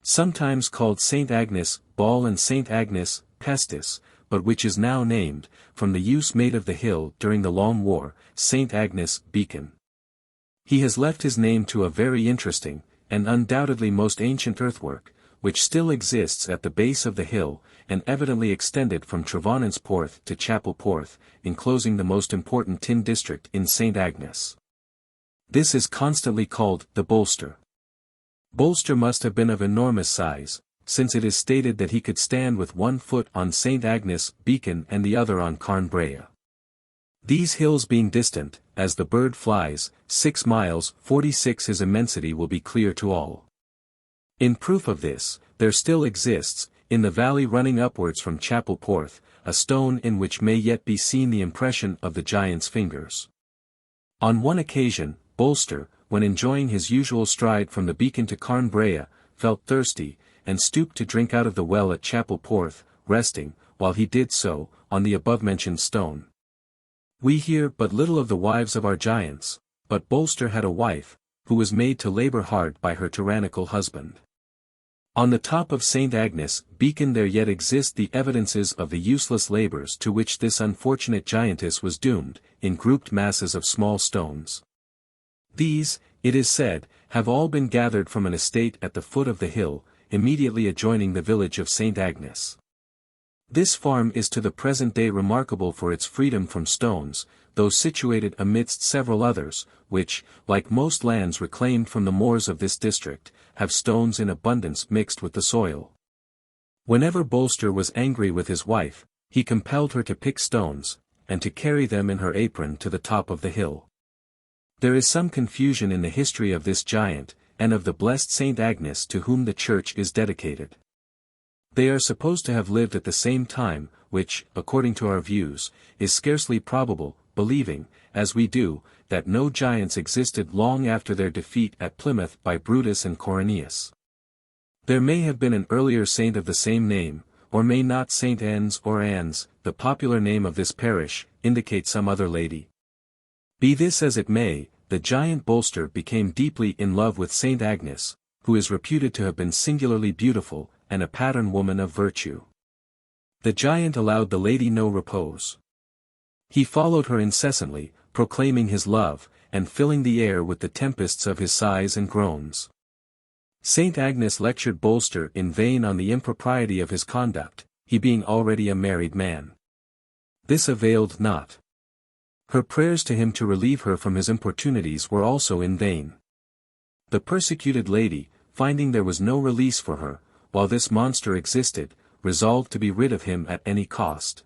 Sometimes called St. Agnes, Ball and St. Agnes, Pestis, but which is now named, from the use made of the hill during the Long War, St. Agnes, Beacon. He has left his name to a very interesting, and undoubtedly most ancient earthwork, which still exists at the base of the hill, and evidently extended from Trevannan's Porth to Chapel Porth, enclosing the most important tin district in St. Agnes. This is constantly called the Bolster. Bolster must have been of enormous size, since it is stated that he could stand with 1 foot on St. Agnes, Beacon and the other on Carnbrea. These hills being distant, as the bird flies, 6 miles, 46 his immensity will be clear to all. In proof of this, there still exists, in the valley running upwards from Chapel Porth, a stone in which may yet be seen the impression of the giant's fingers. On one occasion, Bolster, when enjoying his usual stride from the Beacon to Carnbrea, felt thirsty, and stooped to drink out of the well at Chapel Porth, resting, while he did so, on the above-mentioned stone. We hear but little of the wives of our giants, but Bolster had a wife, who was made to labor hard by her tyrannical husband. On the top of St. Agnes, Beacon there yet exist the evidences of the useless labors to which this unfortunate giantess was doomed, in grouped masses of small stones. These, it is said, have all been gathered from an estate at the foot of the hill, immediately adjoining the village of St. Agnes. This farm is to the present day remarkable for its freedom from stones, though situated amidst several others, which, like most lands reclaimed from the moors of this district, have stones in abundance mixed with the soil. Whenever Bolster was angry with his wife, he compelled her to pick stones, and to carry them in her apron to the top of the hill. There is some confusion in the history of this giant, and of the blessed St. Agnes to whom the church is dedicated. They are supposed to have lived at the same time, which, according to our views, is scarcely probable, believing, as we do, that no giants existed long after their defeat at Plymouth by Brutus and Cornelius. There may have been an earlier saint of the same name, or may not St. Anne's or Anne's, the popular name of this parish, indicate some other lady. Be this as it may, the giant Bolster became deeply in love with St. Agnes, who is reputed to have been singularly beautiful, and a pattern woman of virtue. The giant allowed the lady no repose. He followed her incessantly, proclaiming his love, and filling the air with the tempests of his sighs and groans. Saint Agnes lectured Bolster in vain on the impropriety of his conduct, he being already a married man. This availed not. Her prayers to him to relieve her from his importunities were also in vain. The persecuted lady, finding there was no release for her, while this monster existed, resolved to be rid of him at any cost.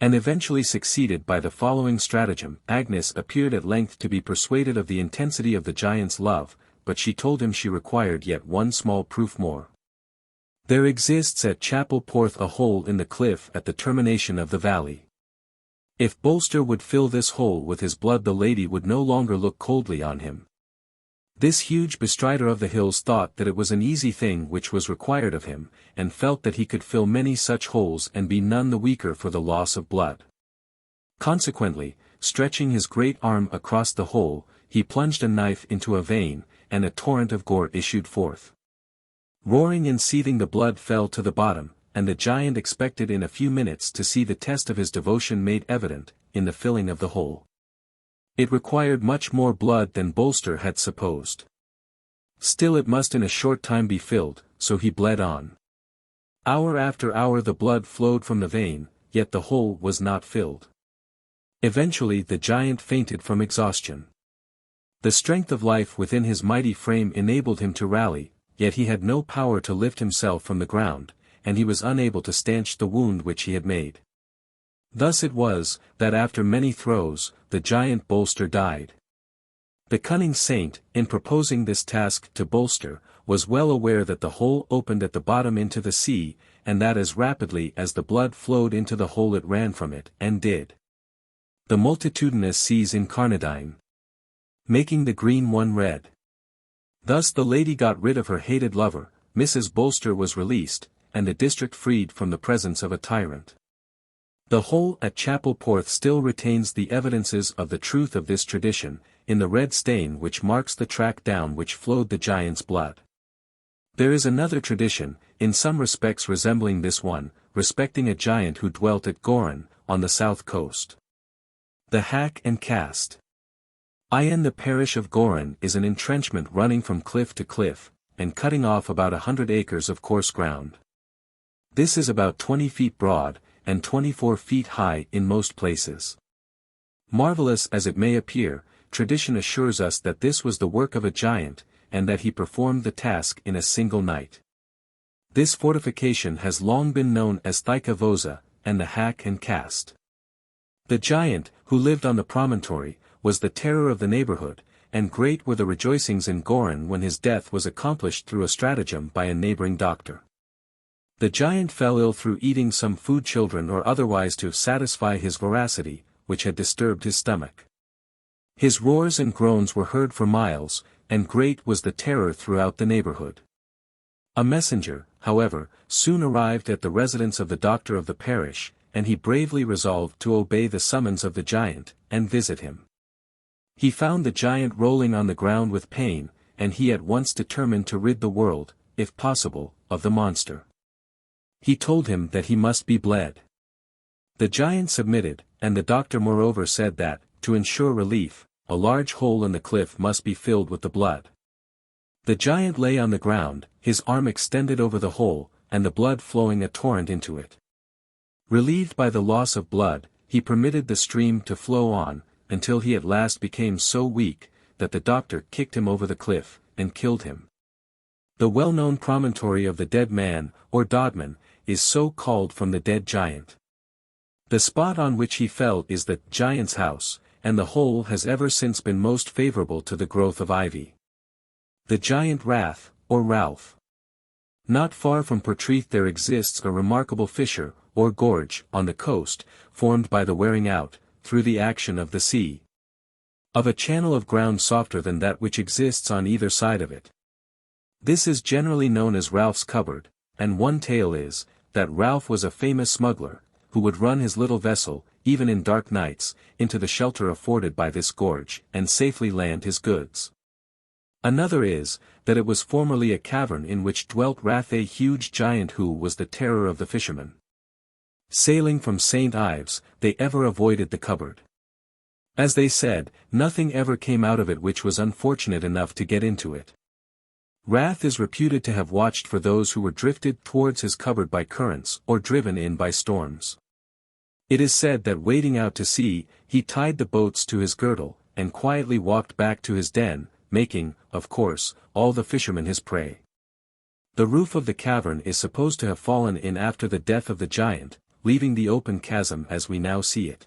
And eventually succeeded by the following stratagem. Agnes appeared at length to be persuaded of the intensity of the giant's love, but she told him she required yet one small proof more. There exists at Chapel Porth a hole in the cliff at the termination of the valley. If Bolster would fill this hole with his blood, the lady would no longer look coldly on him. This huge bestrider of the hills thought that it was an easy thing which was required of him, and felt that he could fill many such holes and be none the weaker for the loss of blood. Consequently, stretching his great arm across the hole, he plunged a knife into a vein, and a torrent of gore issued forth. Roaring and seething, the blood fell to the bottom, and the giant expected in a few minutes to see the test of his devotion made evident, in the filling of the hole. It required much more blood than Bolster had supposed. Still it must in a short time be filled, so he bled on. Hour after hour the blood flowed from the vein, yet the hole was not filled. Eventually the giant fainted from exhaustion. The strength of life within his mighty frame enabled him to rally, yet he had no power to lift himself from the ground, and he was unable to stanch the wound which he had made. Thus it was, that after many throes, the giant Bolster died. The cunning saint, in proposing this task to Bolster, was well aware that the hole opened at the bottom into the sea, and that as rapidly as the blood flowed into the hole it ran from it, and did. The multitudinous seas incarnadine, making the green one red. Thus the lady got rid of her hated lover, Mrs. Bolster was released, and the district freed from the presence of a tyrant. The hole at Chapel Porth still retains the evidences of the truth of this tradition, in the red stain which marks the track down which flowed the giant's blood. There is another tradition, in some respects resembling this one, respecting a giant who dwelt at Gorin, on the south coast. The Hack and Cast. In the parish of Gorin is an entrenchment running from cliff to cliff, and cutting off about 100 acres of coarse ground. This is about 20 feet broad, and 24 feet high in most places. Marvelous as it may appear, tradition assures us that this was the work of a giant, and that he performed the task in a single night. This fortification has long been known as Thyka Vosa, and the Hack and Cast. The giant, who lived on the promontory, was the terror of the neighborhood, and great were the rejoicings in Gorin when his death was accomplished through a stratagem by a neighboring doctor. The giant fell ill through eating some food children or otherwise to satisfy his voracity, which had disturbed his stomach. His roars and groans were heard for miles, and great was the terror throughout the neighborhood. A messenger, however, soon arrived at the residence of the doctor of the parish, and he bravely resolved to obey the summons of the giant, and visit him. He found the giant rolling on the ground with pain, and he at once determined to rid the world, if possible, of the monster. He told him that he must be bled. The giant submitted, and the doctor moreover said that, to ensure relief, a large hole in the cliff must be filled with the blood. The giant lay on the ground, his arm extended over the hole, and the blood flowing a torrent into it. Relieved by the loss of blood, he permitted the stream to flow on, until he at last became so weak, that the doctor kicked him over the cliff, and killed him. The well-known promontory of the dead man, or Dodman, is so called from the dead giant. The spot on which he fell is the giant's house, and the hole has ever since been most favorable to the growth of ivy. The giant Rath, or Ralph. Not far from Portreath there exists a remarkable fissure, or gorge, on the coast, formed by the wearing out, through the action of the sea, of a channel of ground softer than that which exists on either side of it. This is generally known as Ralph's cupboard, and one tale is, that Ralph was a famous smuggler, who would run his little vessel, even in dark nights, into the shelter afforded by this gorge, and safely land his goods. Another is, that it was formerly a cavern in which dwelt Rath, a huge giant who was the terror of the fishermen. Sailing from St. Ives, they ever avoided the cupboard. As they said, nothing ever came out of it which was unfortunate enough to get into it. Wrath is reputed to have watched for those who were drifted towards his cupboard by currents or driven in by storms. It is said that wading out to sea, he tied the boats to his girdle, and quietly walked back to his den, making, of course, all the fishermen his prey. The roof of the cavern is supposed to have fallen in after the death of the giant, leaving the open chasm as we now see it.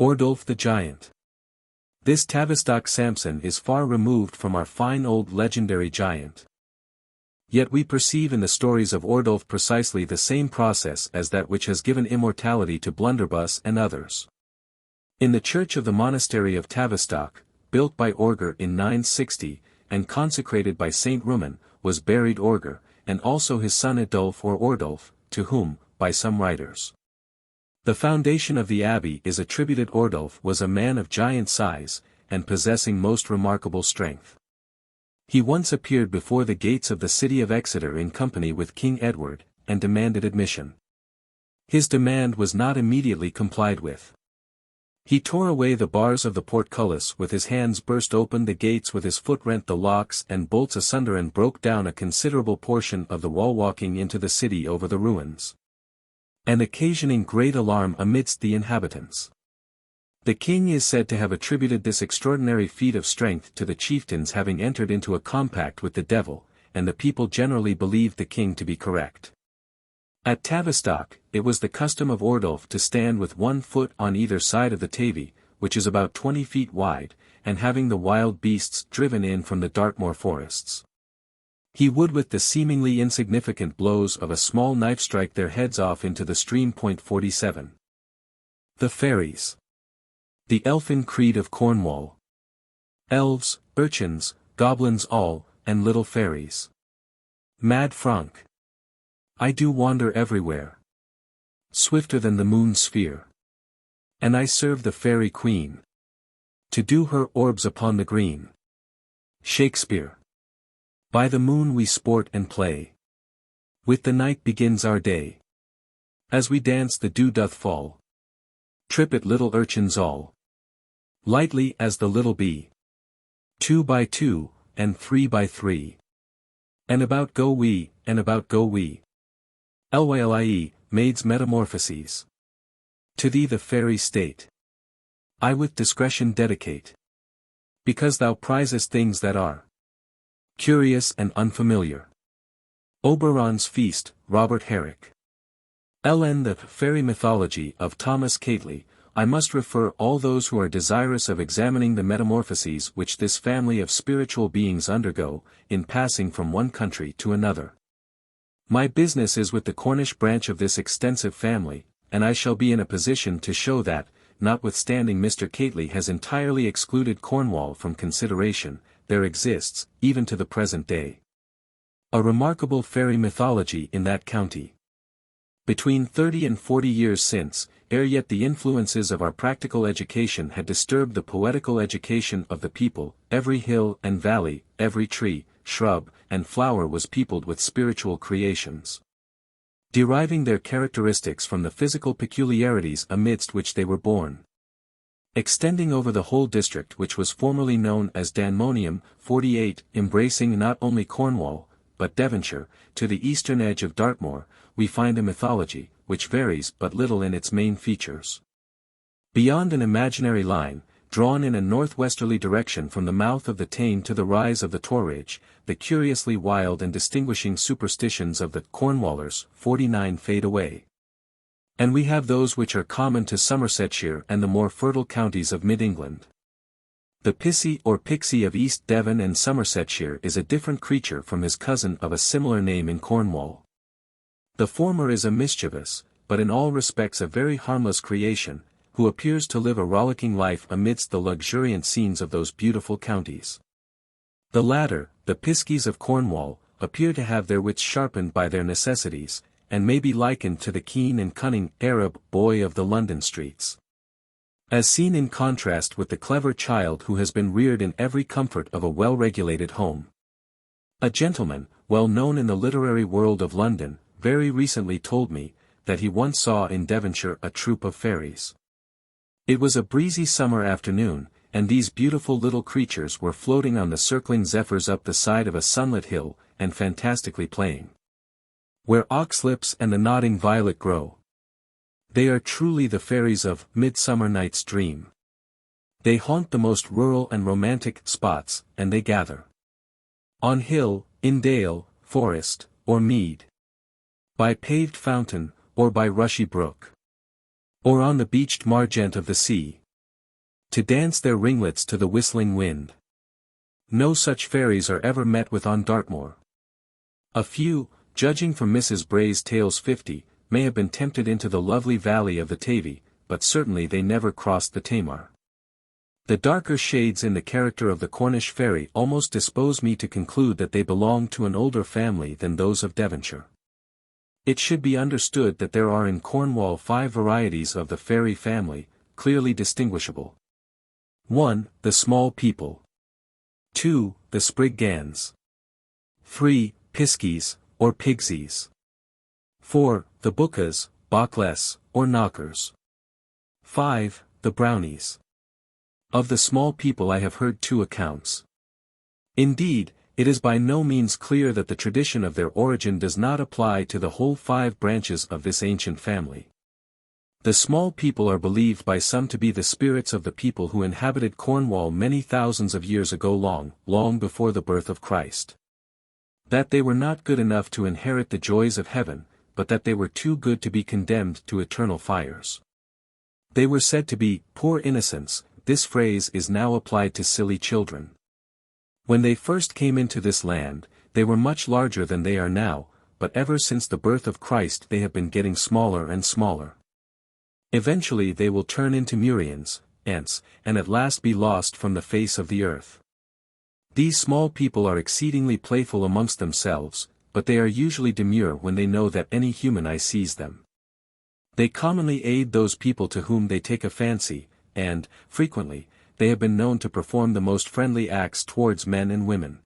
Ordulf the Giant. This Tavistock Samson is far removed from our fine old legendary giant. Yet we perceive in the stories of Ordulf precisely the same process as that which has given immortality to Blunderbuss and others. In the church of the monastery of Tavistock, built by Orger in 960, and consecrated by Saint Rumen, was buried Orger, and also his son Adulf or Ordulf, to whom, by some writers, the foundation of the abbey is attributed. Ordulf was a man of giant size, and possessing most remarkable strength. He once appeared before the gates of the city of Exeter in company with King Edward, and demanded admission. His demand was not immediately complied with. He tore away the bars of the portcullis with his hands, burst open the gates with his foot, rent the locks and bolts asunder, and broke down a considerable portion of the wall, walking into the city over the ruins, and occasioning great alarm amidst the inhabitants. The king is said to have attributed this extraordinary feat of strength to the chieftains having entered into a compact with the devil, and the people generally believed the king to be correct. At Tavistock, it was the custom of Ordulf to stand with 1 foot on either side of the Tavy, which is about 20 feet wide, and having the wild beasts driven in from the Dartmoor forests. He would with the seemingly insignificant blows of a small knife strike their heads off into the stream. 47. The Fairies. The elfin creed of Cornwall. Elves, urchins, goblins all, and little fairies. Mad Frank. I do wander everywhere, swifter than the moon's sphere. And I serve the fairy queen, to do her orbs upon the green. Shakespeare. By the moon we sport and play, with the night begins our day. As we dance the dew doth fall, trip it little urchins all, lightly as the little bee. 2 by 2, and 3 by 3. And about go we, and about go we. Lyle, Maid's Metamorphoses. To thee the fairy state I with discretion dedicate, because thou prizest things that are curious and unfamiliar. Oberon's Feast, Robert Herrick. Ln. The Fairy Mythology of Thomas Cately. I must refer all those who are desirous of examining the metamorphoses which this family of spiritual beings undergo, in passing from one country to another. My business is with the Cornish branch of this extensive family, and I shall be in a position to show that, notwithstanding Mr. Cately has entirely excluded Cornwall from consideration, there exists, even to the present day, a remarkable fairy mythology in that county. Between 30 and 40 years since, ere yet the influences of our practical education had disturbed the poetical education of the people, every hill and valley, every tree, shrub, and flower was peopled with spiritual creations, deriving their characteristics from the physical peculiarities amidst which they were born. Extending over the whole district which was formerly known as Danmonium, 48, embracing not only Cornwall, but Devonshire, to the eastern edge of Dartmoor, we find a mythology, which varies but little in its main features. Beyond an imaginary line, drawn in a northwesterly direction from the mouth of the Tane to the rise of the Torridge, the curiously wild and distinguishing superstitions of the Cornwallers, 49, fade away. And we have those which are common to Somersetshire and the more fertile counties of mid-England. The Pissy or Pixie of East Devon and Somersetshire is a different creature from his cousin of a similar name in Cornwall. The former is a mischievous, but in all respects a very harmless creation, who appears to live a rollicking life amidst the luxuriant scenes of those beautiful counties. The latter, the Piskies of Cornwall, appear to have their wits sharpened by their necessities, and may be likened to the keen and cunning Arab boy of the London streets, as seen in contrast with the clever child who has been reared in every comfort of a well-regulated home. A gentleman, well known in the literary world of London, very recently told me, that he once saw in Devonshire a troop of fairies. It was a breezy summer afternoon, and these beautiful little creatures were floating on the circling zephyrs up the side of a sunlit hill, and fantastically playing. Where oxlips and the nodding violet grow. They are truly the fairies of Midsummer Night's Dream. They haunt the most rural and romantic spots, and they gather on hill, in dale, forest, or mead. By paved fountain, or by rushy brook. Or on the beached margent of the sea. To dance their ringlets to the whistling wind. No such fairies are ever met with on Dartmoor. A few, judging from Mrs. Bray's Tales 50, may have been tempted into the lovely valley of the Tavy, but certainly they never crossed the Tamar. The darker shades in the character of the Cornish fairy almost dispose me to conclude that they belong to an older family than those of Devonshire. It should be understood that there are in Cornwall 5 varieties of the fairy family, clearly distinguishable. 1. The small people. 2. The Spriggans. 3. Piskies, or Pigsies. 4. The Buccas, Bockless, or Knockers. 5. The Brownies. Of the small people I have heard 2 accounts. Indeed, it is by no means clear that the tradition of their origin does not apply to the whole 5 branches of this ancient family. The small people are believed by some to be the spirits of the people who inhabited Cornwall many thousands of years ago, long before the birth of Christ. That they were not good enough to inherit the joys of heaven, but that they were too good to be condemned to eternal fires. They were said to be poor innocents. This phrase is now applied to silly children. When they first came into this land, they were much larger than they are now, but ever since the birth of Christ they have been getting smaller and smaller. Eventually they will turn into murrians, ants, and at last be lost from the face of the earth. These small people are exceedingly playful amongst themselves, but they are usually demure when they know that any human eye sees them. They commonly aid those people to whom they take a fancy, and, frequently, they have been known to perform the most friendly acts towards men and women.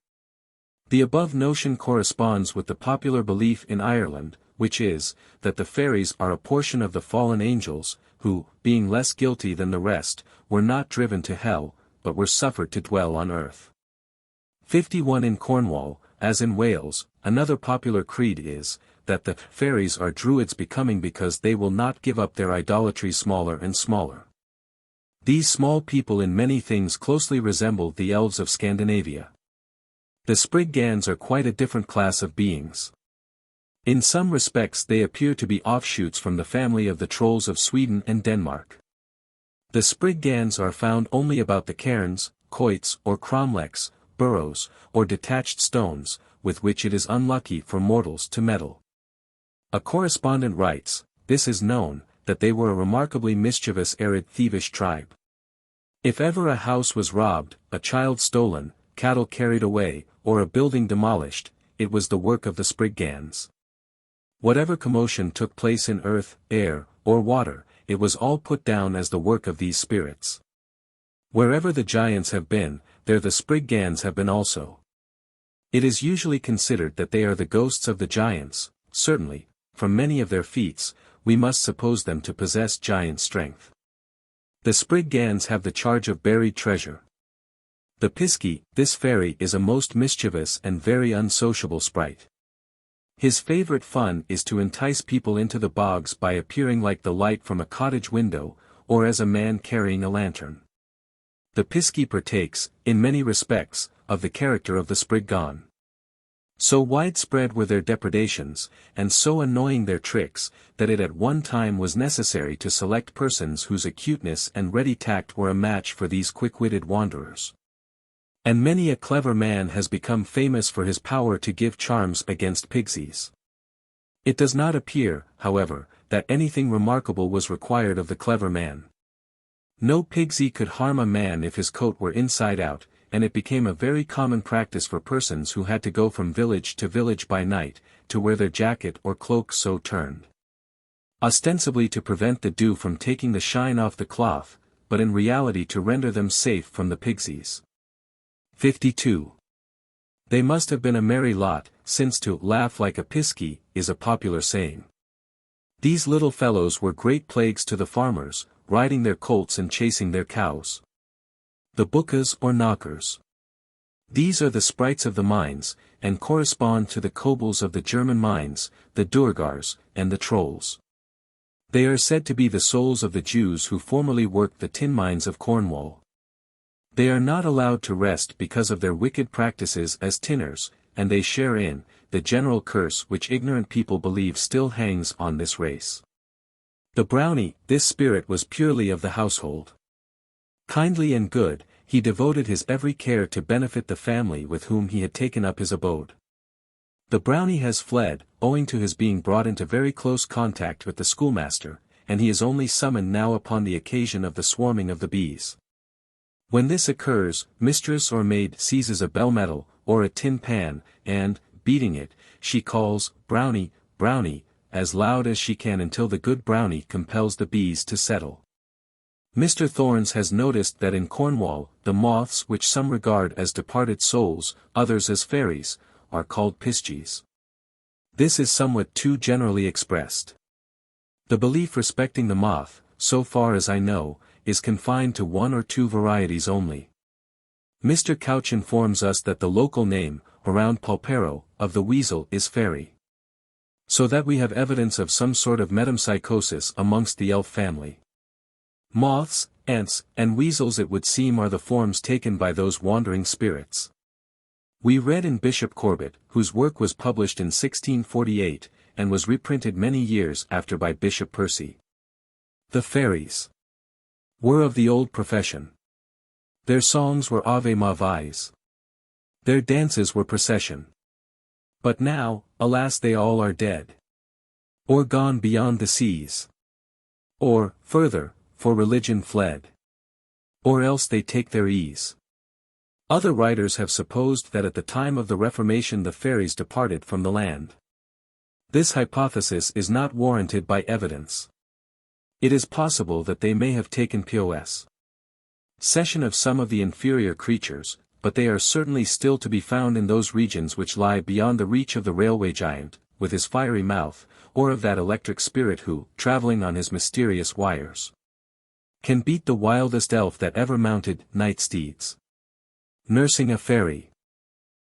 The above notion corresponds with the popular belief in Ireland, which is, that the fairies are a portion of the fallen angels, who, being less guilty than the rest, were not driven to hell, but were suffered to dwell on earth. 51 In Cornwall, as in Wales, another popular creed is, that the fairies are druids becoming because they will not give up their idolatry smaller and smaller. These small people in many things closely resemble the elves of Scandinavia. The Spriggans are quite a different class of beings. In some respects they appear to be offshoots from the family of the Trolls of Sweden and Denmark. The Spriggans are found only about the cairns, quoits or cromlechs, burrows, or detached stones, with which it is unlucky for mortals to meddle. A correspondent writes, "This is known, that they were a remarkably mischievous arid thievish tribe. If ever a house was robbed, a child stolen, cattle carried away, or a building demolished, it was the work of the Spriggans. Whatever commotion took place in earth, air, or water, it was all put down as the work of these spirits. Wherever the giants have been, there the Spriggans have been also. It is usually considered that they are the ghosts of the giants. Certainly, from many of their feats, we must suppose them to possess giant strength. The Spriggans have the charge of buried treasure. The Piskey, this fairy is a most mischievous and very unsociable sprite. His favorite fun is to entice people into the bogs by appearing like the light from a cottage window, or as a man carrying a lantern. The Piskey partakes, in many respects, of the character of the Spriggan. So widespread were their depredations, and so annoying their tricks, that it at one time was necessary to select persons whose acuteness and ready tact were a match for these quick-witted wanderers. And many a clever man has become famous for his power to give charms against pixies. It does not appear, however, that anything remarkable was required of the clever man. No pixie could harm a man if his coat were inside out, and it became a very common practice for persons who had to go from village to village by night, to wear their jacket or cloak so turned. Ostensibly to prevent the dew from taking the shine off the cloth, but in reality to render them safe from the pixies. 52. They must have been a merry lot, since to laugh like a piskey is a popular saying. These little fellows were great plagues to the farmers, riding their colts and chasing their cows. The bukas or knockers. These are the sprites of the mines, and correspond to the kobolds of the German mines, the Durgars, and the Trolls. They are said to be the souls of the Jews who formerly worked the tin mines of Cornwall. They are not allowed to rest because of their wicked practices as tinners, and they share in the general curse which ignorant people believe still hangs on this race. The brownie, this spirit was purely of the household. Kindly and good, he devoted his every care to benefit the family with whom he had taken up his abode. The brownie has fled, owing to his being brought into very close contact with the schoolmaster, and he is only summoned now upon the occasion of the swarming of the bees. When this occurs, mistress or maid seizes a bell metal, or a tin pan, and, beating it, she calls, "Brownie, brownie," as loud as she can until the good brownie compels the bees to settle. Mr. Thorns has noticed that in Cornwall, the moths which some regard as departed souls, others as fairies, are called pisces. This is somewhat too generally expressed. The belief respecting the moth, so far as I know, is confined to one or two varieties only. Mr. Couch informs us that the local name, around Pulpero, of the weasel is fairy. So that we have evidence of some sort of metempsychosis amongst the elf family. Moths, ants, and weasels it would seem are the forms taken by those wandering spirits. We read in Bishop Corbett, whose work was published in 1648, and was reprinted many years after by Bishop Percy. The fairies were of the old profession. Their songs were Ave Mavis. Their dances were procession. But now, alas, they all are dead. Or gone beyond the seas. Or, further, for religion fled. Or else they take their ease. Other writers have supposed that at the time of the Reformation the fairies departed from the land. This hypothesis is not warranted by evidence. It is possible that they may have taken possession of some of the inferior creatures, but they are certainly still to be found in those regions which lie beyond the reach of the railway giant, with his fiery mouth, or of that electric spirit who, travelling on his mysterious wires, can beat the wildest elf that ever mounted night steeds. Nursing a fairy.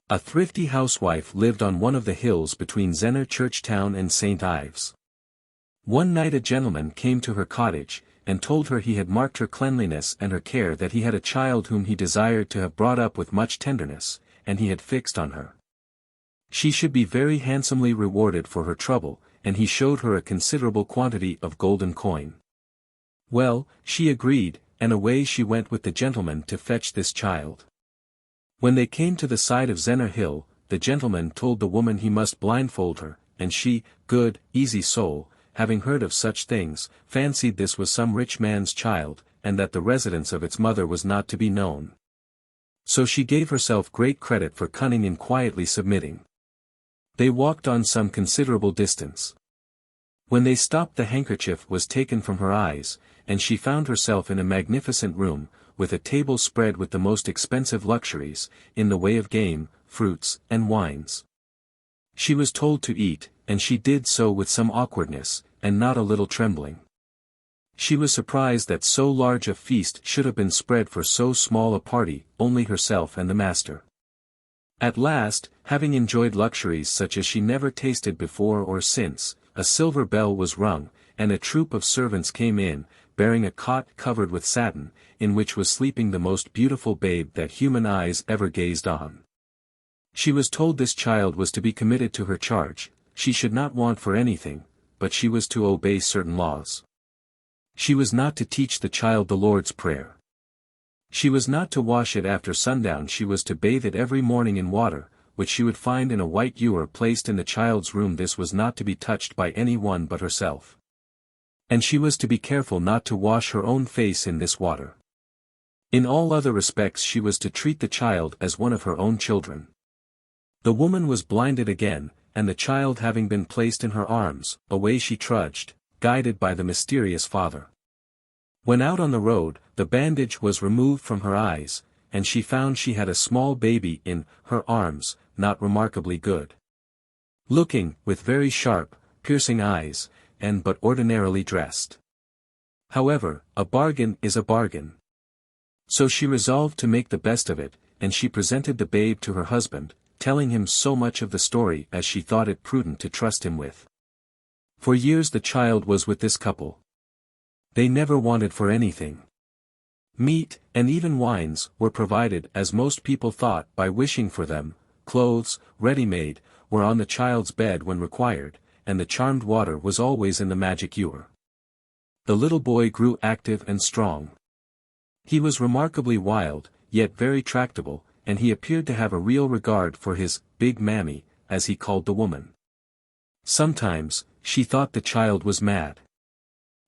A thrifty housewife lived on one of the hills between Zenner Church Town and St. Ives. One night a gentleman came to her cottage, and told her he had marked her cleanliness and her care, that he had a child whom he desired to have brought up with much tenderness, and he had fixed on her. She should be very handsomely rewarded for her trouble, and he showed her a considerable quantity of golden coin. Well, she agreed, and away she went with the gentleman to fetch this child. When they came to the side of Zenner Hill, the gentleman told the woman he must blindfold her, and she, good, easy soul, having heard of such things, fancied this was some rich man's child, and that the residence of its mother was not to be known. So she gave herself great credit for cunning in quietly submitting. They walked on some considerable distance. When they stopped the handkerchief was taken from her eyes, and she found herself in a magnificent room, with a table spread with the most expensive luxuries, in the way of game, fruits, and wines. She was told to eat, and she did so with some awkwardness, and not a little trembling. She was surprised that so large a feast should have been spread for so small a party, only herself and the master. At last, having enjoyed luxuries such as she never tasted before or since, a silver bell was rung, and a troop of servants came in, bearing a cot covered with satin, in which was sleeping the most beautiful babe that human eyes ever gazed on. She was told this child was to be committed to her charge, she should not want for anything, but she was to obey certain laws. She was not to teach the child the Lord's Prayer. She was not to wash it after sundown, she was to bathe it every morning in water, which she would find in a white ewer placed in the child's room. This was not to be touched by any one but herself. And she was to be careful not to wash her own face in this water. In all other respects she was to treat the child as one of her own children. The woman was blinded again, and the child having been placed in her arms, away she trudged, guided by the mysterious father. When out on the road, the bandage was removed from her eyes, and she found she had a small baby in her arms, not remarkably good looking, with very sharp, piercing eyes, and but ordinarily dressed. However, a bargain is a bargain. So she resolved to make the best of it, and she presented the babe to her husband, telling him so much of the story as she thought it prudent to trust him with. For years the child was with this couple. They never wanted for anything. Meat, and even wines, were provided as most people thought by wishing for them, clothes, ready-made, were on the child's bed when required, and the charmed water was always in the magic ewer. The little boy grew active and strong. He was remarkably wild, yet very tractable, and he appeared to have a real regard for his big mammy, as he called the woman. Sometimes, she thought the child was mad.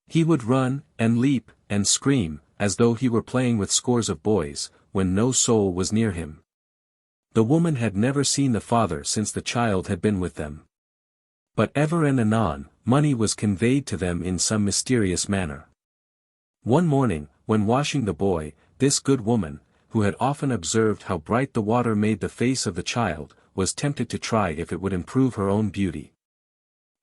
He would run, and leap, and scream, as though he were playing with scores of boys, when no soul was near him. The woman had never seen the father since the child had been with them. But ever and anon, money was conveyed to them in some mysterious manner. One morning, when washing the boy, this good woman, who had often observed how bright the water made the face of the child, was tempted to try if it would improve her own beauty.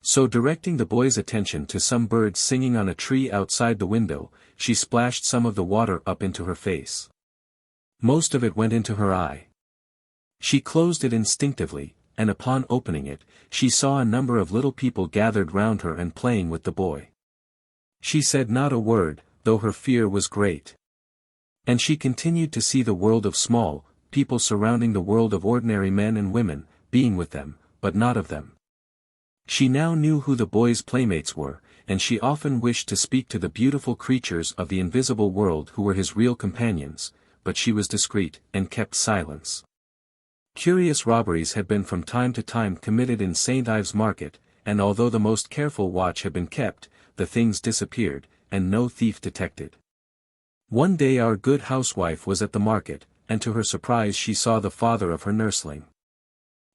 So directing the boy's attention to some birds singing on a tree outside the window, she splashed some of the water up into her face. Most of it went into her eye. She closed it instinctively, and upon opening it, she saw a number of little people gathered round her and playing with the boy. She said not a word, though her fear was great. And she continued to see the world of small people surrounding the world of ordinary men and women, being with them, but not of them. She now knew who the boy's playmates were, and she often wished to speak to the beautiful creatures of the invisible world who were his real companions, but she was discreet, and kept silence. Curious robberies had been from time to time committed in St. Ives Market, and although the most careful watch had been kept, the things disappeared, and no thief detected. One day our good housewife was at the market, and to her surprise she saw the father of her nursling.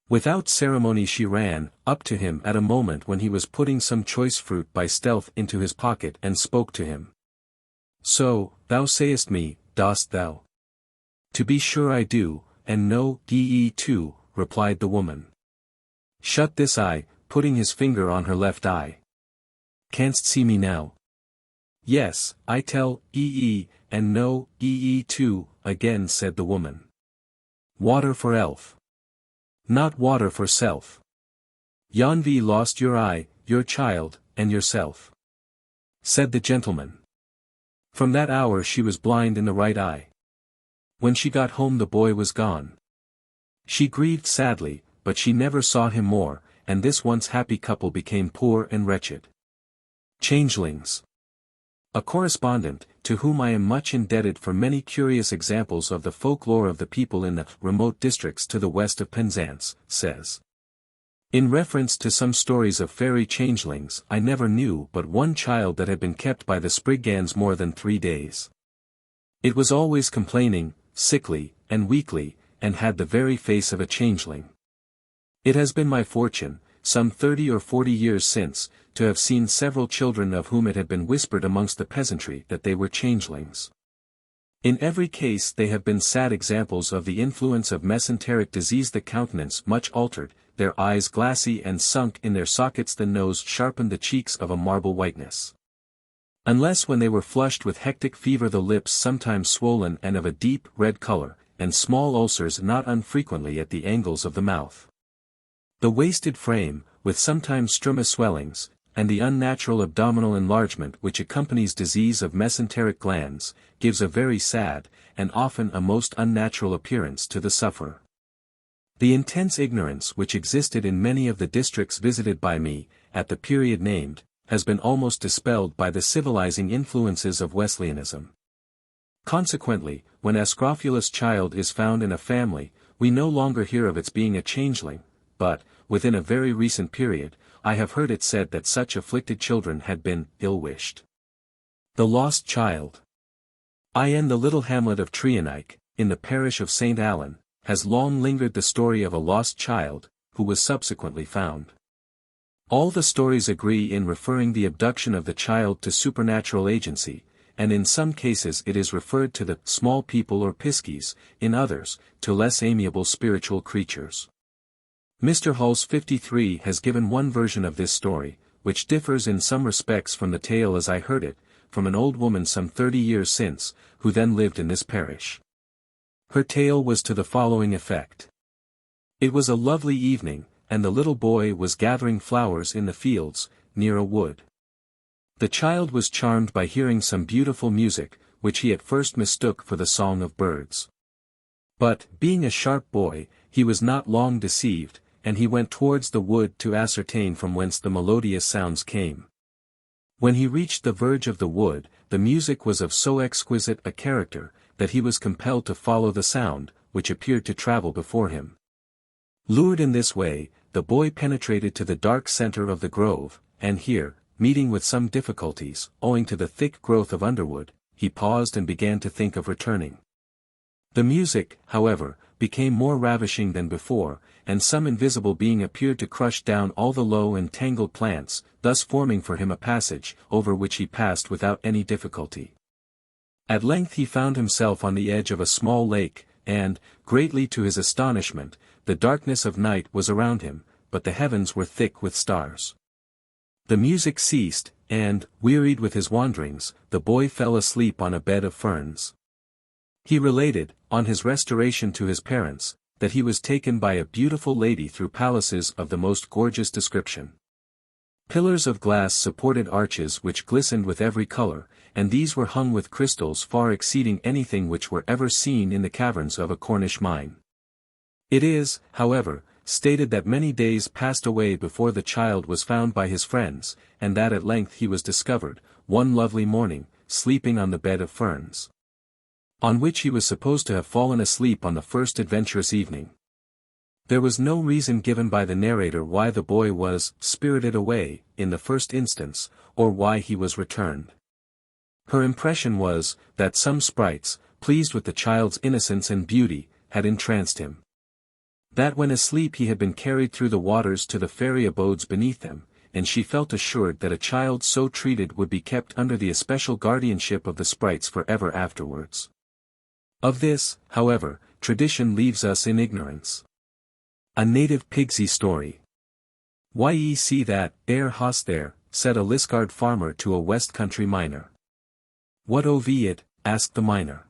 Without ceremony she ran up to him at a moment when he was putting some choice fruit by stealth into his pocket and spoke to him. "So, thou sayest me, dost thou?" "To be sure I do, and know ye too," replied the woman. "Shut this eye," putting his finger on her left eye. "Canst see me now?" "Yes, I tell ye, and know ye too," again said the woman. "Water for elf. Not water for self. Yonve lost your eye, your child, and yourself," said the gentleman. From that hour she was blind in the right eye. When she got home the boy was gone. She grieved sadly, but she never saw him more, and this once happy couple became poor and wretched. Changelings. A correspondent, to whom I am much indebted for many curious examples of the folklore of the people in the remote districts to the west of Penzance, says, "In reference to some stories of fairy changelings I never knew but one child that had been kept by the Spriggans more than 3 days. It was always complaining, sickly, and weakly, and had the very face of a changeling. It has been my fortune, some 30 or 40 years since, to have seen several children of whom it had been whispered amongst the peasantry that they were changelings. In every case they have been sad examples of the influence of mesenteric disease, the countenance much altered, their eyes glassy and sunk in their sockets, the nose sharpened, the cheeks of a marble whiteness. Unless when they were flushed with hectic fever, the lips sometimes swollen and of a deep red color, and small ulcers not unfrequently at the angles of the mouth. The wasted frame, with sometimes struma swellings, and the unnatural abdominal enlargement which accompanies disease of mesenteric glands, gives a very sad, and often a most unnatural appearance to the sufferer. The intense ignorance which existed in many of the districts visited by me, at the period named, has been almost dispelled by the civilizing influences of Wesleyanism. Consequently, when a scrofulous child is found in a family, we no longer hear of its being a changeling, but, within a very recent period, I have heard it said that such afflicted children had been ill-wished. The Lost Child. In the little hamlet of Tregeagle, in the parish of St. Allen, has long lingered the story of a lost child, who was subsequently found. All the stories agree in referring the abduction of the child to supernatural agency, and in some cases it is referred to the small people or piskies, in others, to less amiable spiritual creatures. Mr. Hulse 53 has given one version of this story, which differs in some respects from the tale as I heard it, from an old woman some 30 years since, who then lived in this parish. Her tale was to the following effect. It was a lovely evening, and the little boy was gathering flowers in the fields, near a wood. The child was charmed by hearing some beautiful music, which he at first mistook for the song of birds. But, being a sharp boy, he was not long deceived, and he went towards the wood to ascertain from whence the melodious sounds came. When he reached the verge of the wood, the music was of so exquisite a character, that he was compelled to follow the sound, which appeared to travel before him. Lured in this way, the boy penetrated to the dark center of the grove, and here, meeting with some difficulties, owing to the thick growth of underwood, he paused and began to think of returning. The music, however, became more ravishing than before, and some invisible being appeared to crush down all the low and tangled plants, thus forming for him a passage, over which he passed without any difficulty. At length he found himself on the edge of a small lake, and, greatly to his astonishment, the darkness of night was around him, but the heavens were thick with stars. The music ceased, and, wearied with his wanderings, the boy fell asleep on a bed of ferns. He related, on his restoration to his parents, that he was taken by a beautiful lady through palaces of the most gorgeous description. Pillars of glass supported arches which glistened with every color, and these were hung with crystals far exceeding anything which were ever seen in the caverns of a Cornish mine. It is, however, stated that many days passed away before the child was found by his friends, and that at length he was discovered, one lovely morning, sleeping on the bed of ferns, on which he was supposed to have fallen asleep on the first adventurous evening. There was no reason given by the narrator why the boy was spirited away, in the first instance, or why he was returned. Her impression was, that some sprites, pleased with the child's innocence and beauty, had entranced him. That when asleep he had been carried through the waters to the fairy abodes beneath them, and she felt assured that a child so treated would be kept under the especial guardianship of the sprites for ever afterwards. Of this, however, tradition leaves us in ignorance. A native Pigsy story. Ye see that, hoss there, said a Liscard farmer to a West Country miner. What ov it? Asked the miner.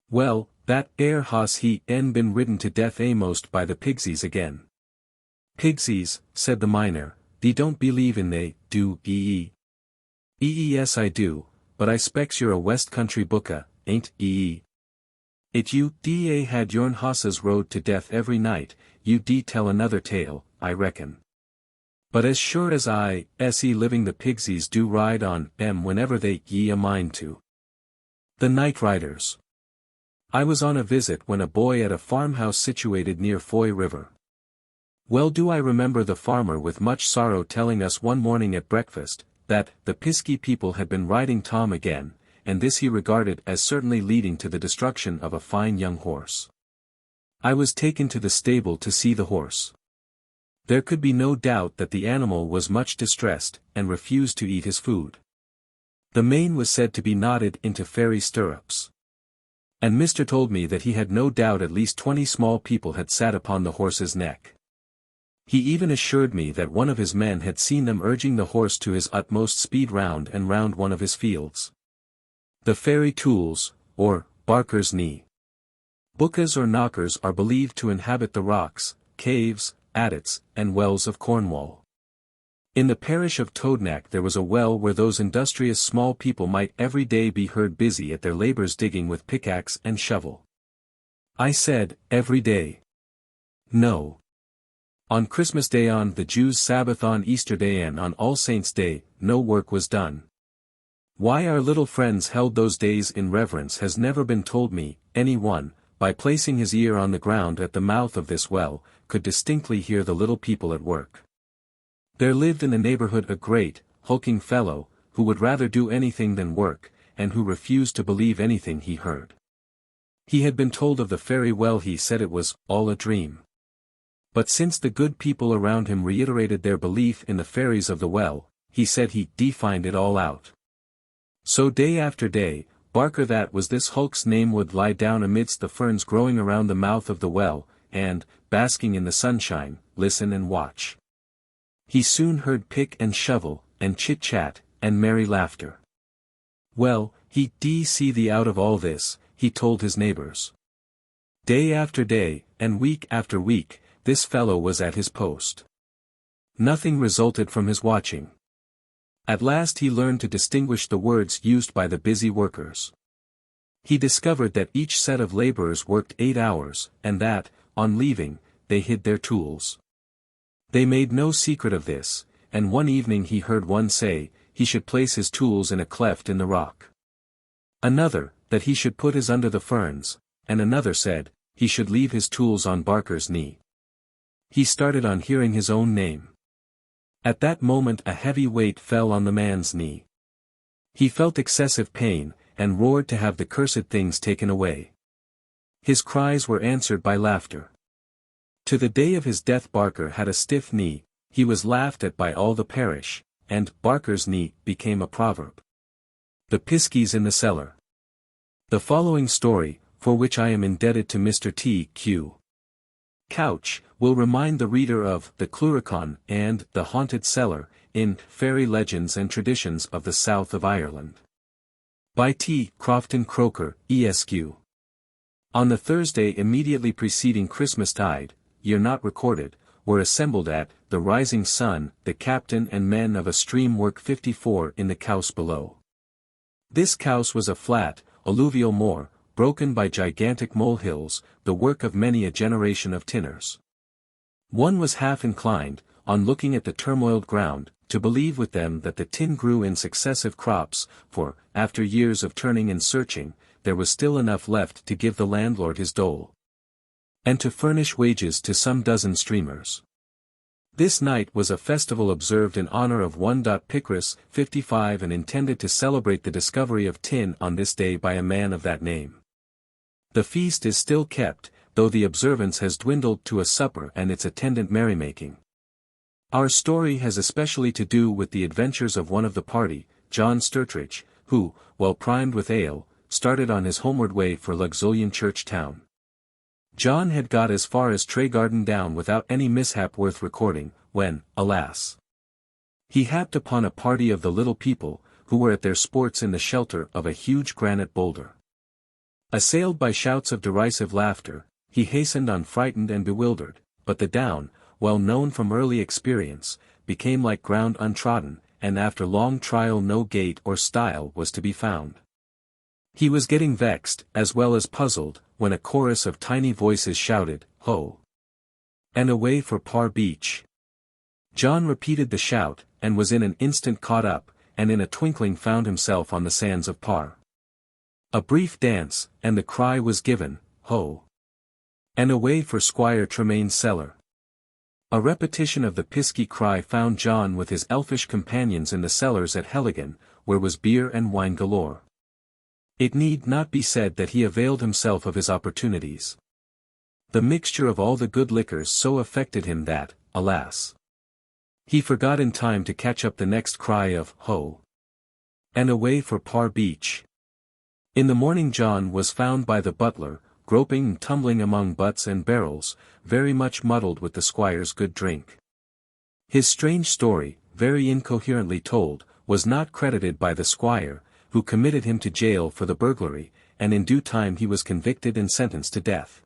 Well, that hoss he been ridden to death amost by the Pigsies again. Pigsies, said the miner, thee don't believe in they, do ee? Yes I do, but I specs you're a West Country booka, ain't ee? It you da had yourn hosses rode to death every night, you d tell another tale, I reckon. But as sure as I se living the Pigsies do ride on whenever they ye a mind to. The Night Riders. I was on a visit when a boy at a farmhouse situated near Foy River. Well do I remember the farmer with much sorrow telling us one morning at breakfast, that the Pisky people had been riding Tom again, and this he regarded as certainly leading to the destruction of a fine young horse. I was taken to the stable to see the horse. There could be no doubt that the animal was much distressed, and refused to eat his food. The mane was said to be knotted into fairy stirrups. And Mr. told me that he had no doubt at least 20 small people had sat upon the horse's neck. He even assured me that one of his men had seen them urging the horse to his utmost speed round and round one of his fields. The fairy tools, or barker's knee. Bookas or knockers are believed to inhabit the rocks, caves, adits, and wells of Cornwall. In the parish of Toadnack there was a well where those industrious small people might every day be heard busy at their labors digging with pickaxe and shovel. I said, every day. No. On Christmas Day, on the Jews' Sabbath, on Easter Day, and on All Saints' Day, no work was done. Why our little friends held those days in reverence has never been told me. Any one, by placing his ear on the ground at the mouth of this well, could distinctly hear the little people at work. There lived in the neighborhood a great, hulking fellow, who would rather do anything than work, and who refused to believe anything he heard. He had been told of the fairy well. He said it was all a dream. But since the good people around him reiterated their belief in the fairies of the well, he said he defined it all out. So day after day, Barker, that was this hulk's name, would lie down amidst the ferns growing around the mouth of the well, and, basking in the sunshine, listen and watch. He soon heard pick and shovel, and chit-chat, and merry laughter. Well, he'd see thee out of all this, he told his neighbors. Day after day, and week after week, this fellow was at his post. Nothing resulted from his watching. At last he learned to distinguish the words used by the busy workers. He discovered that each set of laborers worked 8 hours, and that, on leaving, they hid their tools. They made no secret of this, and one evening he heard one say, he should place his tools in a cleft in the rock. Another, that he should put his under the ferns, and another said, he should leave his tools on Barker's knee. He started on hearing his own name. At that moment a heavy weight fell on the man's knee. He felt excessive pain, and roared to have the cursed things taken away. His cries were answered by laughter. To the day of his death Barker had a stiff knee, he was laughed at by all the parish, and Barker's knee became a proverb. The Piskies in the Cellar. The following story, for which I am indebted to Mr. T.Q. Couch, will remind the reader of the Cluricon and the Haunted Cellar, in Fairy Legends and Traditions of the South of Ireland. By T. Crofton Croker, Esq. On the Thursday immediately preceding Christmastide, year not recorded, were assembled at the Rising Sun the captain and men of a stream work 54 in the Cowse below. This Cowse was a flat, alluvial moor, broken by gigantic molehills, the work of many a generation of tinners. One was half inclined, on looking at the turmoiled ground, to believe with them that the tin grew in successive crops, for, after years of turning and searching, there was still enough left to give the landlord his dole, and to furnish wages to some dozen streamers. This night was a festival observed in honor of one Picris 55 and intended to celebrate the discovery of tin on this day by a man of that name. The feast is still kept, though the observance has dwindled to a supper and its attendant merrymaking. Our story has especially to do with the adventures of one of the party, John Sturtridge, who, well primed with ale, started on his homeward way for Luxullian Church Town. John had got as far as Tregeagle down without any mishap worth recording, when, alas! He happed upon a party of the little people, who were at their sports in the shelter of a huge granite boulder. Assailed by shouts of derisive laughter, he hastened on frightened and bewildered, but the down, well known from early experience, became like ground untrodden, and after long trial no gate or stile was to be found. He was getting vexed, as well as puzzled, when a chorus of tiny voices shouted, "Ho!" and away for Par Beach. John repeated the shout, and was in an instant caught up, and in a twinkling found himself on the sands of Par. A brief dance, and the cry was given, "Ho!" and away for Squire Tremaine's cellar. A repetition of the Pisky cry found John with his elfish companions in the cellars at Helligan, where was beer and wine galore. It need not be said that he availed himself of his opportunities. The mixture of all the good liquors so affected him that, alas! he forgot in time to catch up the next cry of "Ho!" and away for Par Beach. In the morning John was found by the butler, groping and tumbling among butts and barrels, very much muddled with the squire's good drink. His strange story, very incoherently told, was not credited by the squire, who committed him to jail for the burglary, and in due time he was convicted and sentenced to death.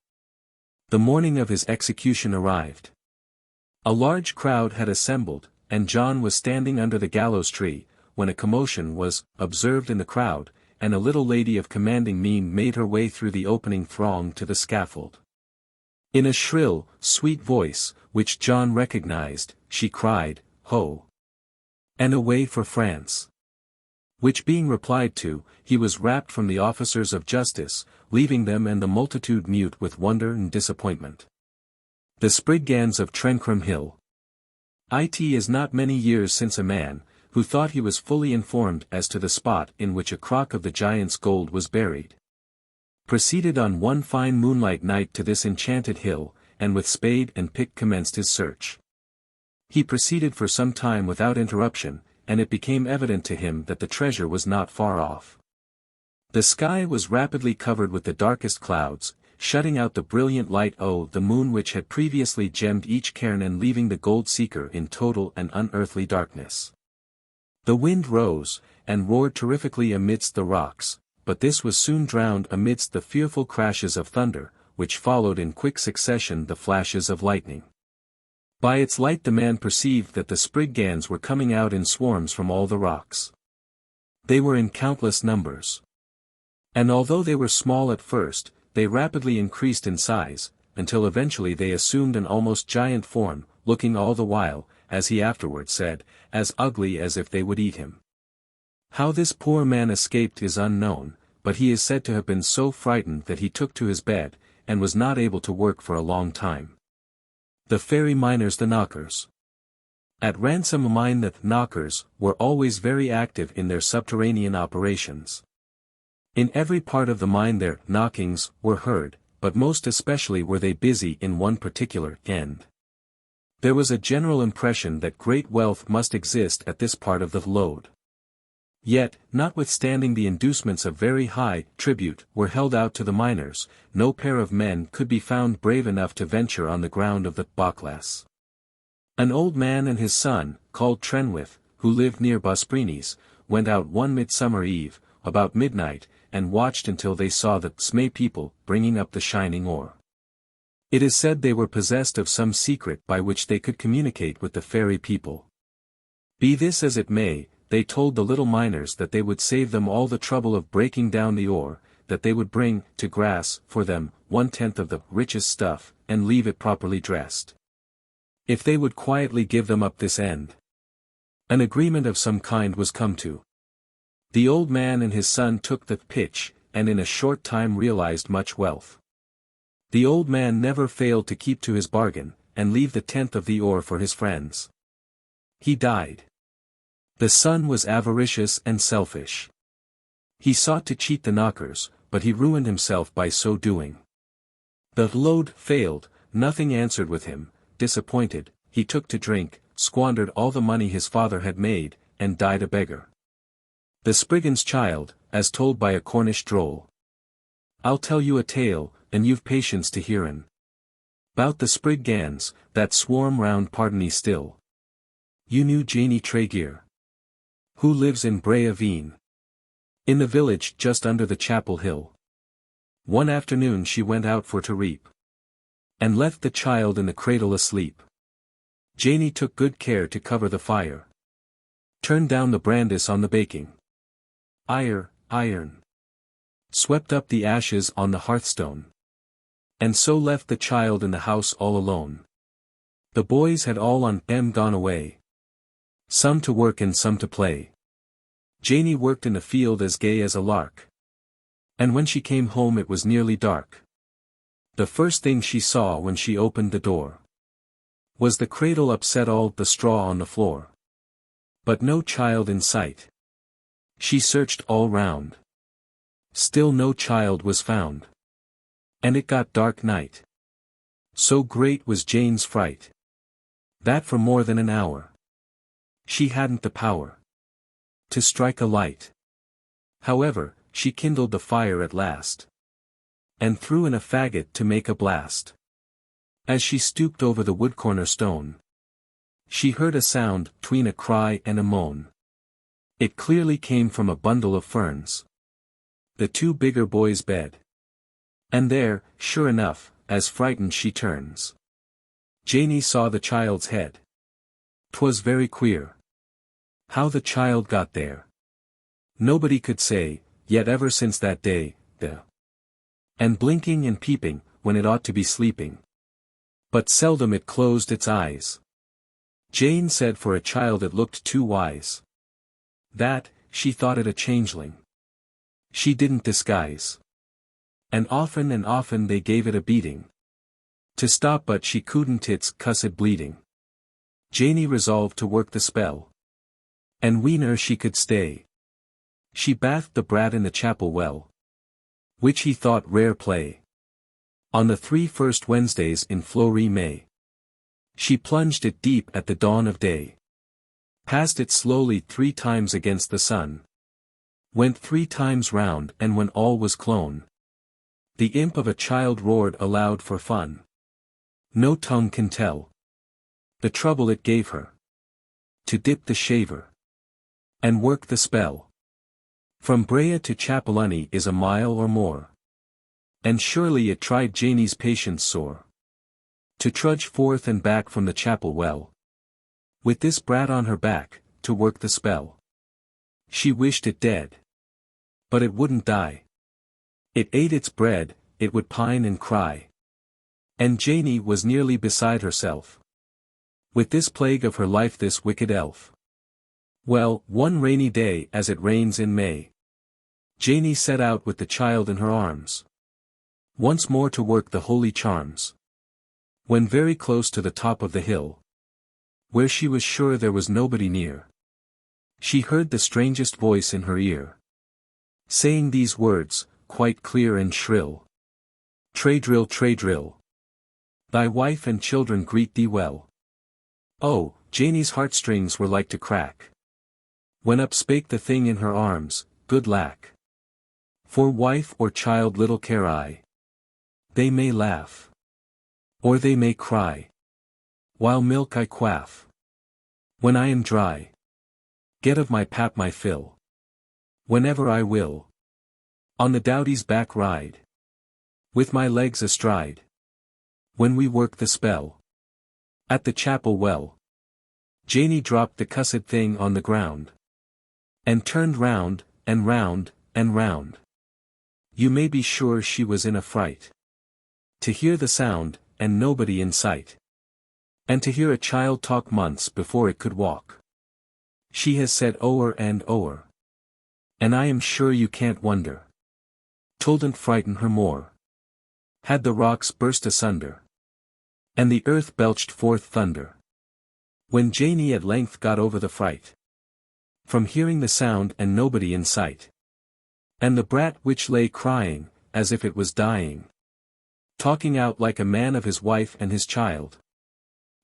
The morning of his execution arrived. A large crowd had assembled, and John was standing under the gallows tree, when a commotion was observed in the crowd, and a little lady of commanding mien made her way through the opening throng to the scaffold. In a shrill, sweet voice, which John recognized, she cried, "Ho!" and away for France. Which being replied to, he was rapt from the officers of justice, leaving them and the multitude mute with wonder and disappointment. The Spriggans of Trencrum Hill. It is not many years since a man, who thought he was fully informed as to the spot in which a crock of the giant's gold was buried, proceeded on one fine moonlight night to this enchanted hill, and with spade and pick commenced his search. He proceeded for some time without interruption, and it became evident to him that the treasure was not far off. The sky was rapidly covered with the darkest clouds, shutting out the brilliant light of the moon which had previously gemmed each cairn and leaving the gold seeker in total and unearthly darkness. The wind rose, and roared terrifically amidst the rocks, but this was soon drowned amidst the fearful crashes of thunder, which followed in quick succession the flashes of lightning. By its light the man perceived that the Spriggans were coming out in swarms from all the rocks. They were in countless numbers. And although they were small at first, they rapidly increased in size, until eventually they assumed an almost giant form, looking all the while, as he afterwards said, as ugly as if they would eat him. How this poor man escaped is unknown, but he is said to have been so frightened that he took to his bed, and was not able to work for a long time. The fairy miners, the knockers. At Ransom Mine the knockers were always very active in their subterranean operations. In every part of the mine their knockings were heard, but most especially were they busy in one particular end. There was a general impression that great wealth must exist at this part of the lode. Yet, notwithstanding the inducements of very high tribute were held out to the miners, no pair of men could be found brave enough to venture on the ground of the Backlass. An old man and his son, called Trenwith, who lived near Busprines, went out one midsummer eve, about midnight, and watched until they saw the Smay people bringing up the shining ore. It is said they were possessed of some secret by which they could communicate with the fairy people. Be this as it may, they told the little miners that they would save them all the trouble of breaking down the ore, that they would bring to grass for them 1/10 of the richest stuff, and leave it properly dressed. If they would quietly give them up this end. An agreement of some kind was come to. The old man and his son took the pitch, and in a short time realized much wealth. The old man never failed to keep to his bargain, and leave the 1/10 of the ore for his friends. He died. The son was avaricious and selfish. He sought to cheat the knockers, but he ruined himself by so doing. The lode failed, nothing answered with him. Disappointed, he took to drink, squandered all the money his father had made, and died a beggar. The Spriggan's child, as told by a Cornish droll. I'll tell you a tale, and you've patience to hear'n. 'Bout the Spriggans, that swarm round Pardony still. You knew Janie Tregeagle, who lives in Bray Aveen, in the village just under the chapel hill. One afternoon she went out for to reap, and left the child in the cradle asleep. Janie took good care to cover the fire, turned down the brandis on the baking iron, swept up the ashes on the hearthstone, and so left the child in the house all alone. The boys had all on them gone away, some to work and some to play. Janie worked in the field as gay as a lark, and when she came home it was nearly dark. The first thing she saw when she opened the door was the cradle upset, all the straw on the floor, but no child in sight. She searched all round. Still no child was found. And it got dark night. So great was Jane's fright, that for more than an hour she hadn't the power to strike a light. However, she kindled the fire at last, and threw in a faggot to make a blast. As she stooped over the wood corner stone, she heard a sound 'tween a cry and a moan. It clearly came from a bundle of ferns, the two bigger boys' bed. And there, sure enough, as frightened she turns, Janie saw the child's head. 'Twas very queer how the child got there. Nobody could say, yet ever since that day, and blinking and peeping, when it ought to be sleeping. But seldom it closed its eyes. Jane said for a child it looked too wise. That, she thought it a changeling. She didn't disguise. And often they gave it a beating, to stop, but she couldn't its cussed bleeding. Janie resolved to work the spell, and weener she could stay. She bathed the brat in the chapel well, which he thought rare play. On the 3 first Wednesdays in Flory May, she plunged it deep at the dawn of day, passed it slowly 3 times against the sun, went 3 times round, and when all was clone, the imp of a child roared aloud for fun. No tongue can tell the trouble it gave her to dip the shaver, and work the spell. From Brea to Chapelunny is a mile or more. And surely it tried Janie's patience sore, to trudge forth and back from the chapel well, with this brat on her back, to work the spell. She wished it dead. But it wouldn't die. It ate its bread, it would pine and cry. And Janie was nearly beside herself, with this plague of her life, this wicked elf. Well, one rainy day as it rains in May, Janie set out with the child in her arms, once more to work the holy charms. When very close to the top of the hill, where she was sure there was nobody near, she heard the strangest voice in her ear, saying these words, quite clear and shrill. Tregeagle, Tregeagle, thy wife and children greet thee well. Oh, Janie's heartstrings were like to crack, when up spake the thing in her arms, good lack. For wife or child little care I. They may laugh, or they may cry, while milk I quaff. When I am dry, get of my pap my fill. Whenever I will, on the dowdy's back ride, with my legs astride. When we work the spell, at the chapel well, Janie dropped the cussed thing on the ground, and turned round, and round, and round. You may be sure she was in a fright, to hear the sound, and nobody in sight. And to hear a child talk months before it could walk. She has said o'er and o'er, and I am sure you can't wonder, 'twouldn't frighten her more, had the rocks burst asunder, and the earth belched forth thunder. When Janie at length got over the fright, from hearing the sound and nobody in sight, and the brat which lay crying, as if it was dying, talking out like a man of his wife and his child,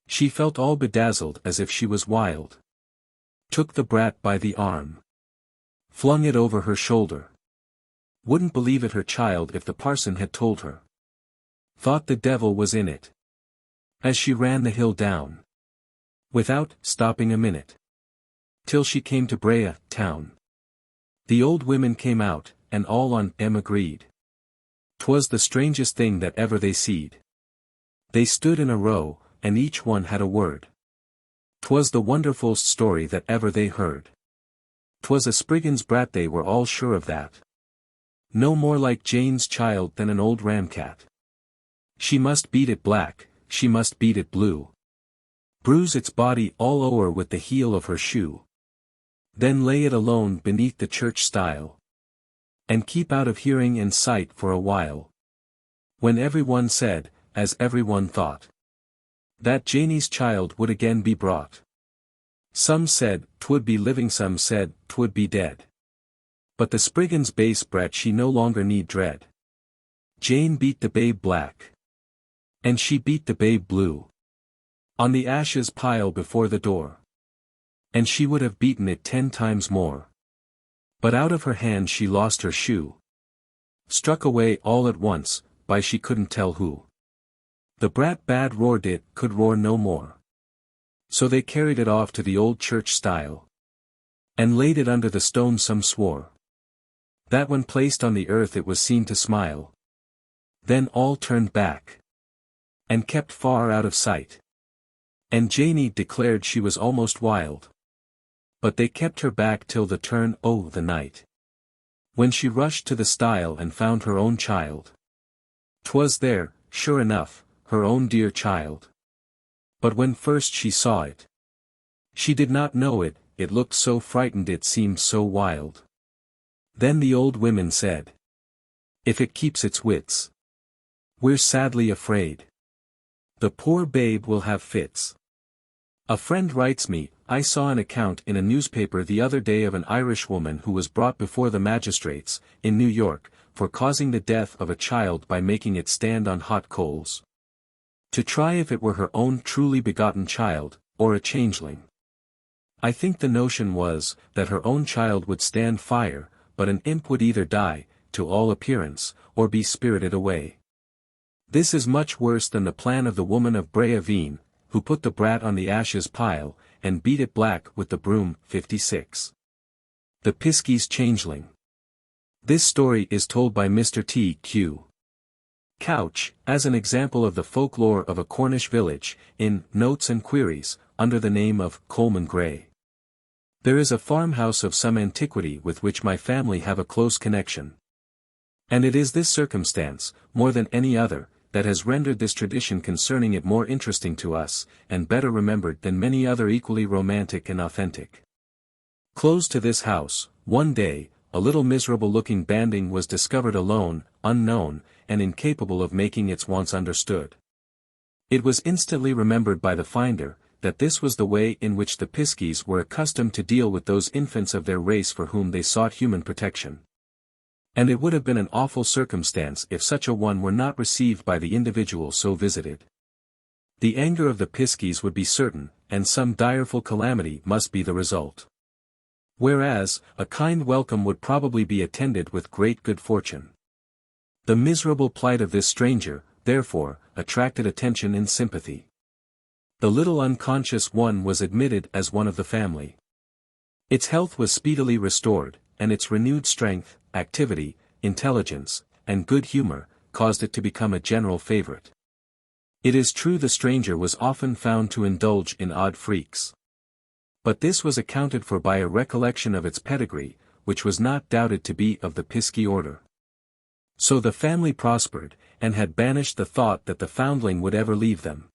she felt all bedazzled as if she was wild, took the brat by the arm, flung it over her shoulder, wouldn't believe it her child if the parson had told her, thought the devil was in it, as she ran the hill down, without stopping a minute, till she came to Brea town. The old women came out, and all on 'em agreed, 'twas the strangest thing that ever they seed. They stood in a row, and each one had a word, 'twas the wonderfulst story that ever they heard. 'Twas a Spriggan's brat, they were all sure of that, no more like Jane's child than an old ramcat. She must beat it black, she must beat it blue, bruise its body all o'er with the heel of her shoe, then lay it alone beneath the church stile, and keep out of hearing and sight for a while. When every one said, as every one thought, that Janie's child would again be brought. Some said 'twould be living, some said 'twould be dead. But the Spriggan's base brat she no longer need dread. Jane beat the babe black, and she beat the babe blue, on the ashes pile before the door. And she would have beaten it 10 times more, but out of her hand she lost her shoe, struck away all at once, by she couldn't tell who. The brat bad roared, it could roar no more. So they carried it off to the old church stile, and laid it under the stone. Some swore that when placed on the earth it was seen to smile. Then all turned back, and kept far out of sight. And Janie declared she was almost wild, but they kept her back till the turn o' the night, when she rushed to the stile and found her own child. 'Twas there, sure enough, her own dear child. But when first she saw it, she did not know it, it looked so frightened, it seemed so wild. Then the old women said, if it keeps its wits, we're sadly afraid the poor babe will have fits. A friend writes me, I saw an account in a newspaper the other day of an Irish woman who was brought before the magistrates, in New York, for causing the death of a child by making it stand on hot coals, to try if it were her own truly begotten child, or a changeling. I think the notion was, that her own child would stand fire, but an imp would either die, to all appearance, or be spirited away. This is much worse than the plan of the woman of Brevene, who put the brat on the ashes pile, and beat it black with the broom. 56. The Piskie's Changeling. This story is told by Mr. T.Q. Couch, as an example of the folklore of a Cornish village, in Notes and Queries, under the name of Coleman Gray. There is a farmhouse of some antiquity with which my family have a close connection. And it is this circumstance, more than any other, that has rendered this tradition concerning it more interesting to us, and better remembered than many other equally romantic and authentic. Close to this house, one day, a little miserable-looking banding was discovered alone, unknown, and incapable of making its wants understood. It was instantly remembered by the finder, that this was the way in which the Piskies were accustomed to deal with those infants of their race for whom they sought human protection. And it would have been an awful circumstance if such a one were not received by the individual so visited. The anger of the Piskies would be certain, and some direful calamity must be the result. Whereas, a kind welcome would probably be attended with great good fortune. The miserable plight of this stranger, therefore, attracted attention and sympathy. The little unconscious one was admitted as one of the family. Its health was speedily restored, and its renewed strength, activity, intelligence, and good humor, caused it to become a general favorite. It is true the stranger was often found to indulge in odd freaks. But this was accounted for by a recollection of its pedigree, which was not doubted to be of the Piskie order. So the family prospered, and had banished the thought that the foundling would ever leave them.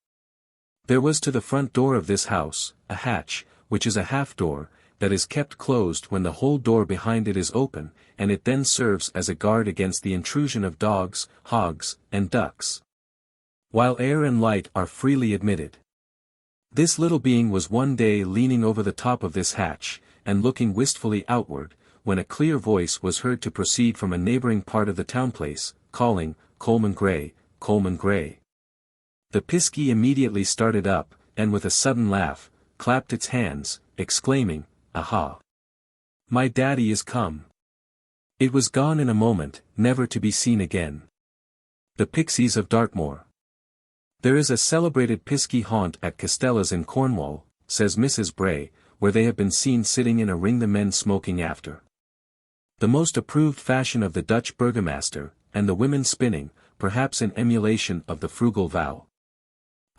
There was to the front door of this house, a hatch, which is a half-door, that is kept closed when the whole door behind it is open, and it then serves as a guard against the intrusion of dogs, hogs, and ducks, while air and light are freely admitted. This little being was one day leaning over the top of this hatch, and looking wistfully outward, when a clear voice was heard to proceed from a neighboring part of the town-place, calling, "Coleman Gray, Coleman Gray." The Piskie immediately started up, and with a sudden laugh, clapped its hands, exclaiming, "Aha! My daddy is come." It was gone in a moment, never to be seen again. The Pixies of Dartmoor. There is a celebrated Piskie haunt at Castella's in Cornwall, says Mrs. Bray, where they have been seen sitting in a ring, the men smoking after the most approved fashion of the Dutch burgomaster, and the women spinning, perhaps in emulation of the frugal vow.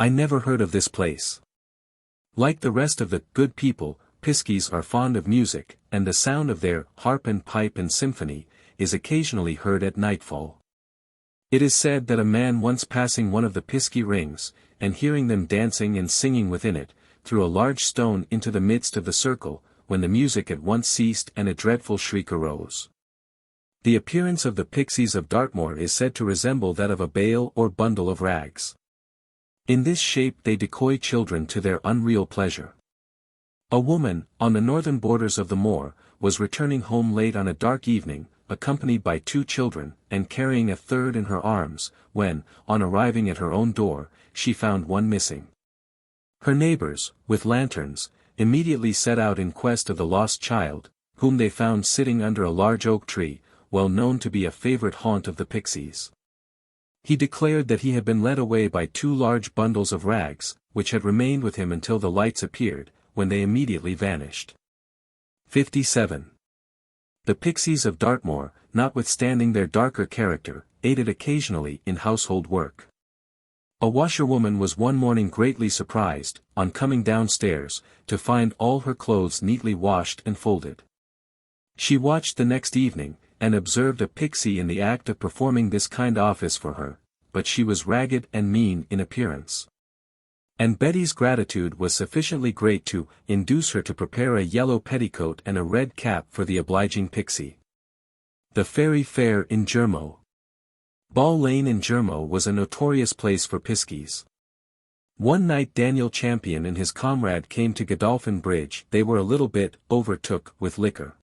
I never heard of this place. Like the rest of the good people, Piskies are fond of music, and the sound of their harp and pipe and symphony is occasionally heard at nightfall. It is said that a man once passing one of the Piskie rings, and hearing them dancing and singing within it, threw a large stone into the midst of the circle, when the music at once ceased and a dreadful shriek arose. The appearance of the Pixies of Dartmoor is said to resemble that of a bale or bundle of rags. In this shape they decoy children to their unreal pleasure. A woman, on the northern borders of the moor, was returning home late on a dark evening, accompanied by 2 children, and carrying a third in her arms, when, on arriving at her own door, she found one missing. Her neighbors, with lanterns, immediately set out in quest of the lost child, whom they found sitting under a large oak tree, well known to be a favorite haunt of the Pixies. He declared that he had been led away by 2 large bundles of rags, which had remained with him until the lights appeared, when they immediately vanished. 57. The Pixies of Dartmoor, notwithstanding their darker character, aided occasionally in household work. A washerwoman was one morning greatly surprised, on coming downstairs, to find all her clothes neatly washed and folded. She watched the next evening, and observed a Pixie in the act of performing this kind office for her, but she was ragged and mean in appearance. And Betty's gratitude was sufficiently great to induce her to prepare a yellow petticoat and a red cap for the obliging Pixie. The Fairy Fair in Jermo. Ball Lane in Jermo was a notorious place for Piskies. One night Daniel Champion and his comrade came to Godolphin Bridge. They were a little bit overtook with liquor.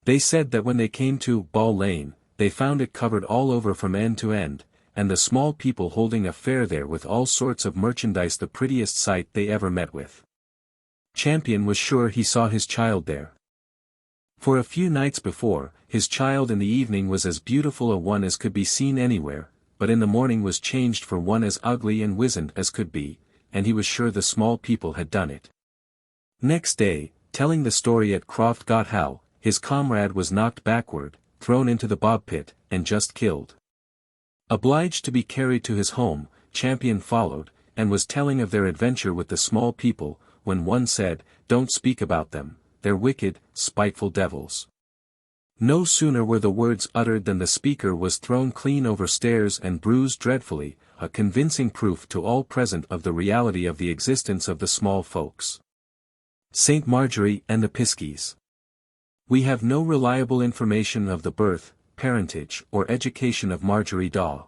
They said that when they came to Ball Lane, they found it covered all over from end to end, and the small people holding a fair there with all sorts of merchandise, the prettiest sight they ever met with. Champion was sure he saw his child there. For a few nights before, his child in the evening was as beautiful a one as could be seen anywhere, but in the morning was changed for one as ugly and wizened as could be, and he was sure the small people had done it. Next day, telling the story at Croft Got How, his comrade was knocked backward, thrown into the bob pit, and just killed. Obliged to be carried to his home, Champion followed, and was telling of their adventure with the small people, when one said, "Don't speak about them, they're wicked, spiteful devils." No sooner were the words uttered than the speaker was thrown clean over stairs and bruised dreadfully, a convincing proof to all present of the reality of the existence of the small folks. Saint Marjorie and the Piskies. We have no reliable information of the birth, parentage, or education of Marjorie Daw.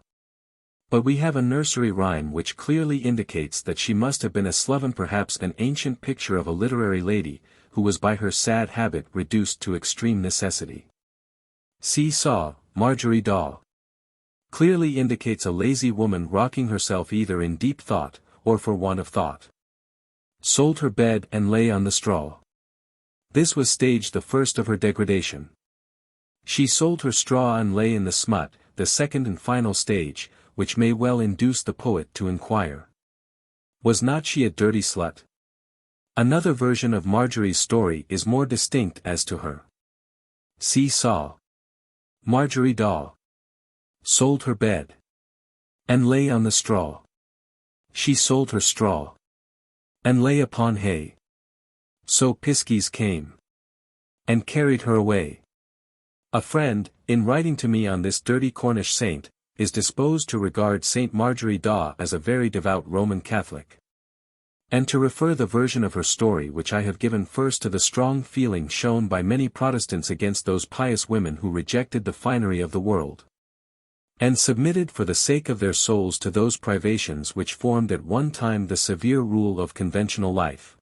But we have a nursery rhyme which clearly indicates that she must have been a sloven, perhaps an ancient picture of a literary lady, who was by her sad habit reduced to extreme necessity. See-saw, Marjorie Daw. Clearly indicates a lazy woman rocking herself either in deep thought, or for want of thought. Sold her bed and lay on the straw. This was stage the first of her degradation. She sold her straw and lay in the smut, the second and final stage, which may well induce the poet to inquire. Was not she a dirty slut? Another version of Marjorie's story is more distinct as to her. See-saw. Marjorie Daw. Sold her bed. And lay on the straw. She sold her straw. And lay upon hay. So Piskies came. And carried her away. A friend, in writing to me on this dirty Cornish saint, is disposed to regard Saint Marjorie Daw as a very devout Roman Catholic. And to refer the version of her story which I have given first to the strong feeling shown by many Protestants against those pious women who rejected the finery of the world, and submitted for the sake of their souls to those privations which formed at one time the severe rule of conventional life.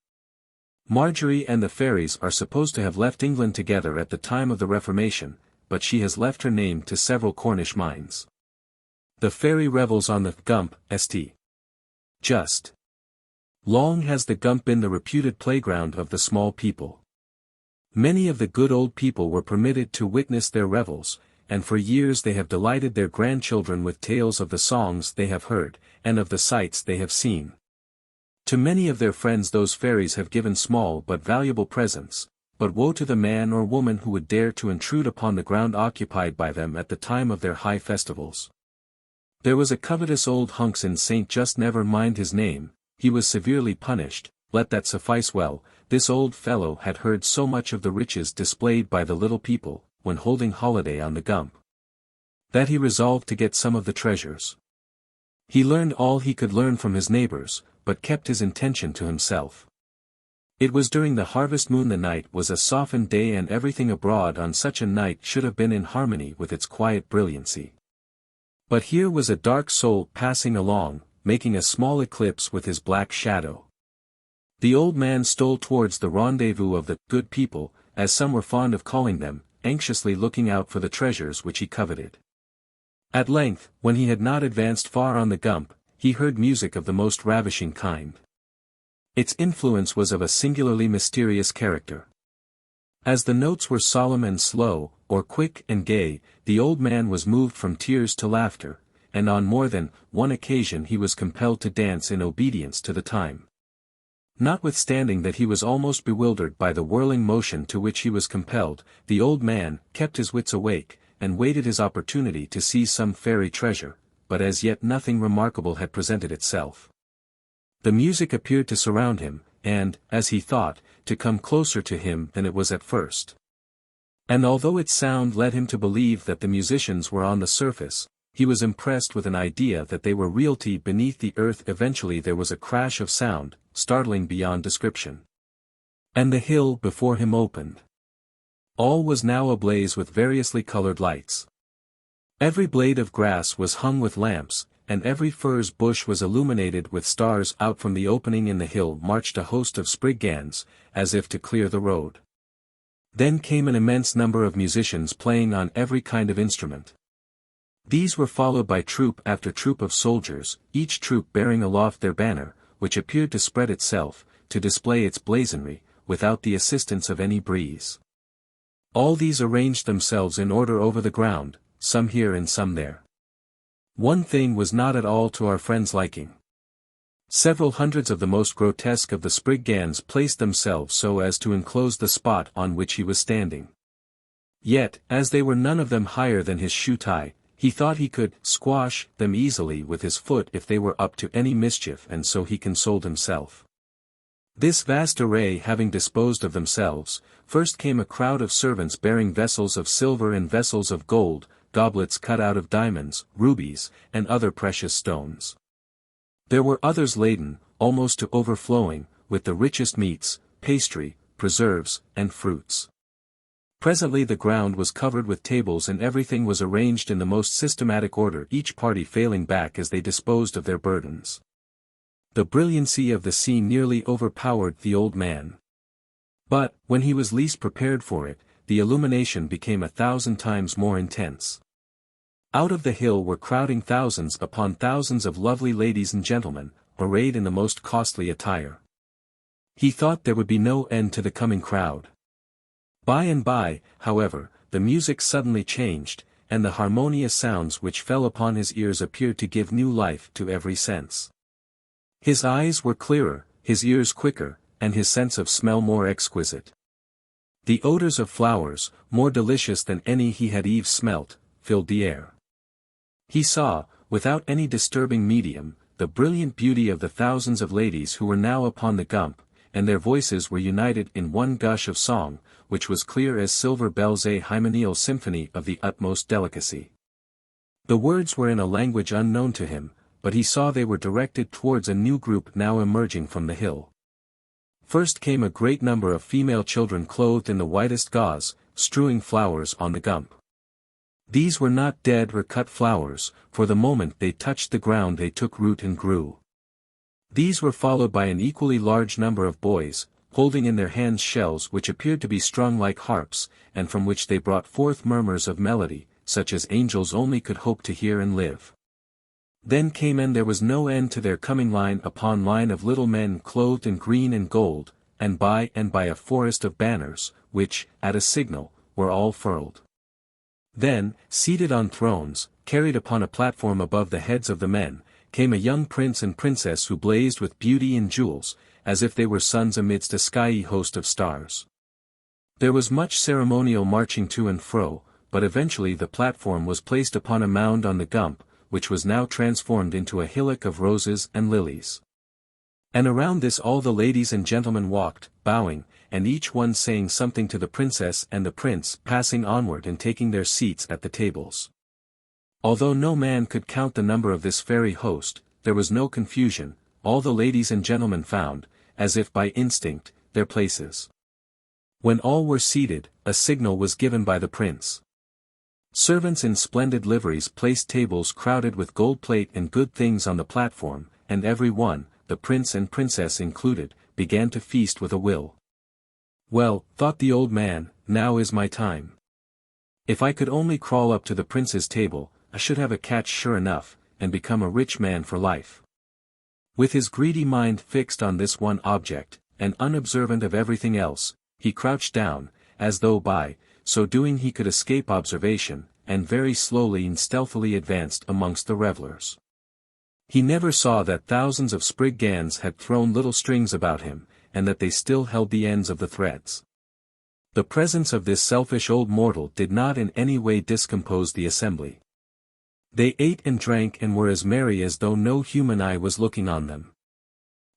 Marjorie and the Fairies are supposed to have left England together at the time of the Reformation, but she has left her name to several Cornish minds. The fairy revels on the Gump, St. Just. Long has the Gump been the reputed playground of the small people. Many of the good old people were permitted to witness their revels, and for years they have delighted their grandchildren with tales of the songs they have heard, and of the sights they have seen. To many of their friends those fairies have given small but valuable presents, but woe to the man or woman who would dare to intrude upon the ground occupied by them at the time of their high festivals. There was a covetous old hunks in St. Just, never mind his name, he was severely punished, let that suffice. Well, this old fellow had heard so much of the riches displayed by the little people, when holding holiday on the Gump, that he resolved to get some of the treasures. He learned all he could learn from his neighbors, but kept his intention to himself. It was during the harvest moon. The night was a softened day, and everything abroad on such a night should have been in harmony with its quiet brilliancy. But here was a dark soul passing along, making a small eclipse with his black shadow. The old man stole towards the rendezvous of the good people, as some were fond of calling them, anxiously looking out for the treasures which he coveted. At length, when he had not advanced far on the Gump, he heard music of the most ravishing kind. Its influence was of a singularly mysterious character. As the notes were solemn and slow, or quick and gay, the old man was moved from tears to laughter, and on more than one occasion he was compelled to dance in obedience to the time. Notwithstanding that he was almost bewildered by the whirling motion to which he was compelled, the old man kept his wits awake, and waited his opportunity to seize some fairy treasure, but as yet nothing remarkable had presented itself. The music appeared to surround him, and, as he thought, to come closer to him than it was at first. And although its sound led him to believe that the musicians were on the surface, he was impressed with an idea that they were realty beneath the earth. Eventually there was a crash of sound, startling beyond description. And the hill before him opened. All was now ablaze with variously colored lights. Every blade of grass was hung with lamps, and every furze bush was illuminated with stars. Out from the opening in the hill marched a host of spriggans, as if to clear the road. Then came an immense number of musicians playing on every kind of instrument. These were followed by troop after troop of soldiers, each troop bearing aloft their banner, which appeared to spread itself, to display its blazonry, without the assistance of any breeze. All these arranged themselves in order over the ground, some here and some there. One thing was not at all to our friend's liking. Several hundreds of the most grotesque of the spriggans placed themselves so as to enclose the spot on which he was standing. Yet, as they were none of them higher than his shoe tie, he thought he could squash them easily with his foot if they were up to any mischief, and so he consoled himself. This vast array having disposed of themselves, first came a crowd of servants bearing vessels of silver and vessels of gold, goblets cut out of diamonds, rubies, and other precious stones. There were others laden, almost to overflowing, with the richest meats, pastry, preserves, and fruits. Presently the ground was covered with tables and everything was arranged in the most systematic order, each party failing back as they disposed of their burdens. The brilliancy of the scene nearly overpowered the old man. But, when he was least prepared for it, the illumination became 1,000 times more intense. Out of the hill were crowding thousands upon thousands of lovely ladies and gentlemen, arrayed in the most costly attire. He thought there would be no end to the coming crowd. By and by, however, the music suddenly changed, and the harmonious sounds which fell upon his ears appeared to give new life to every sense. His eyes were clearer, his ears quicker, and his sense of smell more exquisite. The odors of flowers, more delicious than any he had ever smelt, filled the air. He saw, without any disturbing medium, the brilliant beauty of the thousands of ladies who were now upon the gump, and their voices were united in one gush of song, which was clear as silver bells, a hymeneal symphony of the utmost delicacy. The words were in a language unknown to him, but he saw they were directed towards a new group now emerging from the hill. First came a great number of female children clothed in the whitest gauze, strewing flowers on the gump. These were not dead or cut flowers, for the moment they touched the ground they took root and grew. These were followed by an equally large number of boys, holding in their hands shells which appeared to be strung like harps, and from which they brought forth murmurs of melody, such as angels only could hope to hear and live. Then came, and there was no end to their coming, line upon line of little men clothed in green and gold, and by a forest of banners, which, at a signal, were all furled. Then, seated on thrones, carried upon a platform above the heads of the men, came a young prince and princess who blazed with beauty and jewels, as if they were suns amidst a skiey host of stars. There was much ceremonial marching to and fro, but eventually the platform was placed upon a mound on the gump, which was now transformed into a hillock of roses and lilies. And around this all the ladies and gentlemen walked, bowing, and each one saying something to the princess and the prince, passing onward and taking their seats at the tables. Although no man could count the number of this fairy host, there was no confusion, all the ladies and gentlemen found, as if by instinct, their places. When all were seated, a signal was given by the prince. Servants in splendid liveries placed tables crowded with gold plate and good things on the platform, and every one, the prince and princess included, began to feast with a will. Well, thought the old man, now is my time. If I could only crawl up to the prince's table, I should have a catch sure enough, and become a rich man for life. With his greedy mind fixed on this one object, and unobservant of everything else, he crouched down, as though by so doing he could escape observation, and very slowly and stealthily advanced amongst the revellers. He never saw that thousands of spriggans had thrown little strings about him, and that they still held the ends of the threads. The presence of this selfish old mortal did not in any way discompose the assembly. They ate and drank and were as merry as though no human eye was looking on them.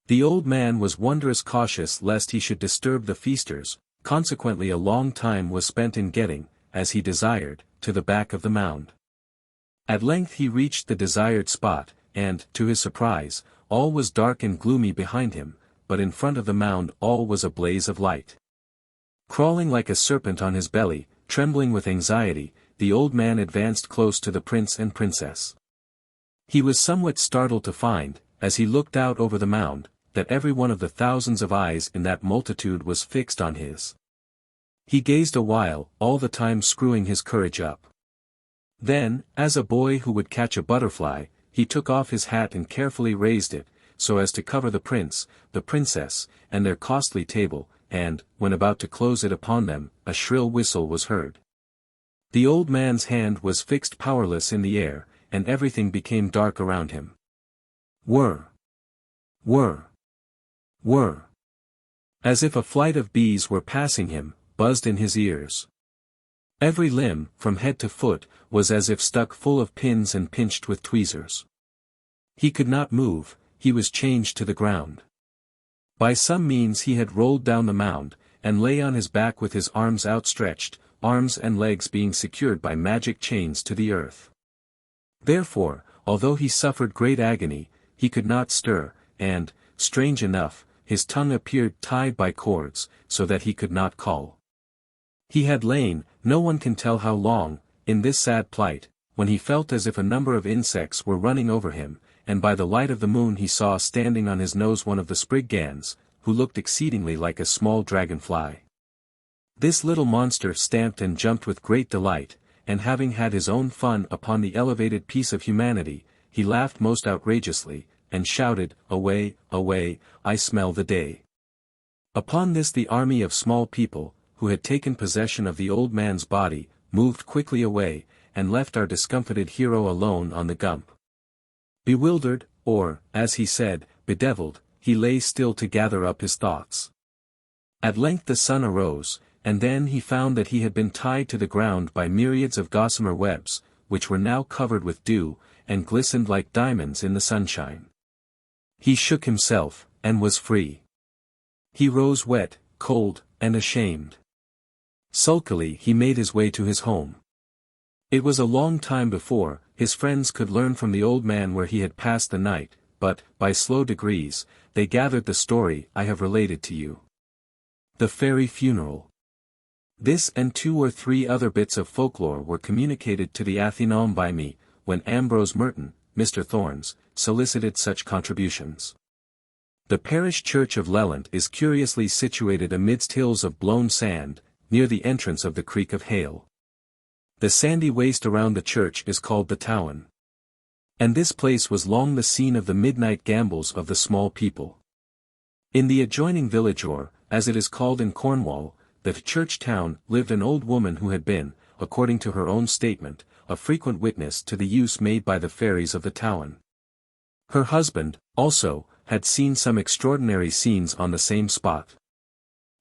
The old man was wondrous cautious lest he should disturb the feasters, consequently a long time was spent in getting, as he desired, to the back of the mound. At length he reached the desired spot, and, to his surprise, all was dark and gloomy behind him, but in front of the mound all was a blaze of light. Crawling like a serpent on his belly, trembling with anxiety, the old man advanced close to the prince and princess. He was somewhat startled to find, as he looked out over the mound, that every one of the thousands of eyes in that multitude was fixed on his. He gazed a while, all the time screwing his courage up. Then, as a boy who would catch a butterfly, he took off his hat and carefully raised it, so as to cover the prince, the princess, and their costly table, and, when about to close it upon them, a shrill whistle was heard. The old man's hand was fixed powerless in the air, and everything became dark around him. Whir! Whir! Whir! As if a flight of bees were passing him, buzzed in his ears. Every limb, from head to foot, was as if stuck full of pins and pinched with tweezers. He could not move, he was chained to the ground. By some means he had rolled down the mound, and lay on his back with his arms outstretched, arms and legs being secured by magic chains to the earth. Therefore, although he suffered great agony, he could not stir, and, strange enough, his tongue appeared tied by cords, so that he could not call. He had lain, no one can tell how long, in this sad plight, when he felt as if a number of insects were running over him, and by the light of the moon he saw standing on his nose one of the Spriggans, who looked exceedingly like a small dragonfly. This little monster stamped and jumped with great delight, and having had his own fun upon the elevated piece of humanity, he laughed most outrageously, and shouted, "Away, away, I smell the day." Upon this the army of small people, who had taken possession of the old man's body, moved quickly away, and left our discomfited hero alone on the gump. Bewildered, or, as he said, bedevilled, he lay still to gather up his thoughts. At length the sun arose, and then he found that he had been tied to the ground by myriads of gossamer webs, which were now covered with dew, and glistened like diamonds in the sunshine. He shook himself, and was free. He rose wet, cold, and ashamed. Sulkily he made his way to his home. It was a long time before his friends could learn from the old man where he had passed the night, but, by slow degrees, they gathered the story I have related to you. The fairy funeral. This and 2 or 3 other bits of folklore were communicated to the Athénome by me, when Ambrose Merton, Mr. Thorns, solicited such contributions. The parish church of Lelant is curiously situated amidst hills of blown sand, near the entrance of the Creek of Hale. The sandy waste around the church is called the Towan. And this place was long the scene of the midnight gambols of the small people. In the adjoining village, or, as it is called in Cornwall, the church town, lived an old woman who had been, according to her own statement, a frequent witness to the use made by the fairies of the Towan. Her husband, also, had seen some extraordinary scenes on the same spot.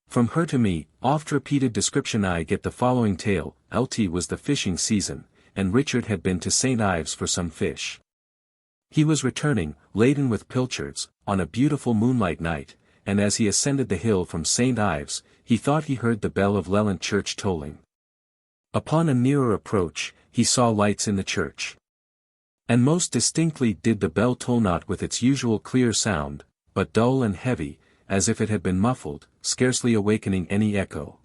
From her to me, oft-repeated description I get the following tale. It was the fishing season, and Richard had been to St. Ives for some fish. He was returning, laden with pilchards, on a beautiful moonlight night, and as he ascended the hill from St. Ives, he thought he heard the bell of Lelant church tolling. Upon a nearer approach, he saw lights in the church. And most distinctly did the bell toll, not with its usual clear sound, but dull and heavy, as if it had been muffled, scarcely awakening any echo.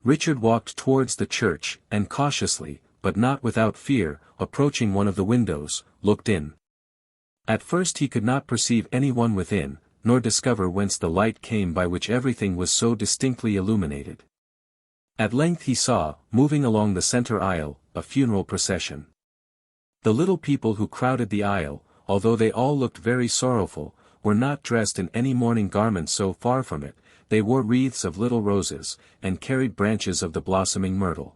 Richard walked towards the church, and cautiously, but not without fear, approaching one of the windows, looked in. At first he could not perceive any one within, nor discover whence the light came by which everything was so distinctly illuminated. At length he saw, moving along the centre aisle, a funeral procession. The little people who crowded the aisle, although they all looked very sorrowful, were not dressed in any mourning garments. So far from it, they wore wreaths of little roses, and carried branches of the blossoming myrtle.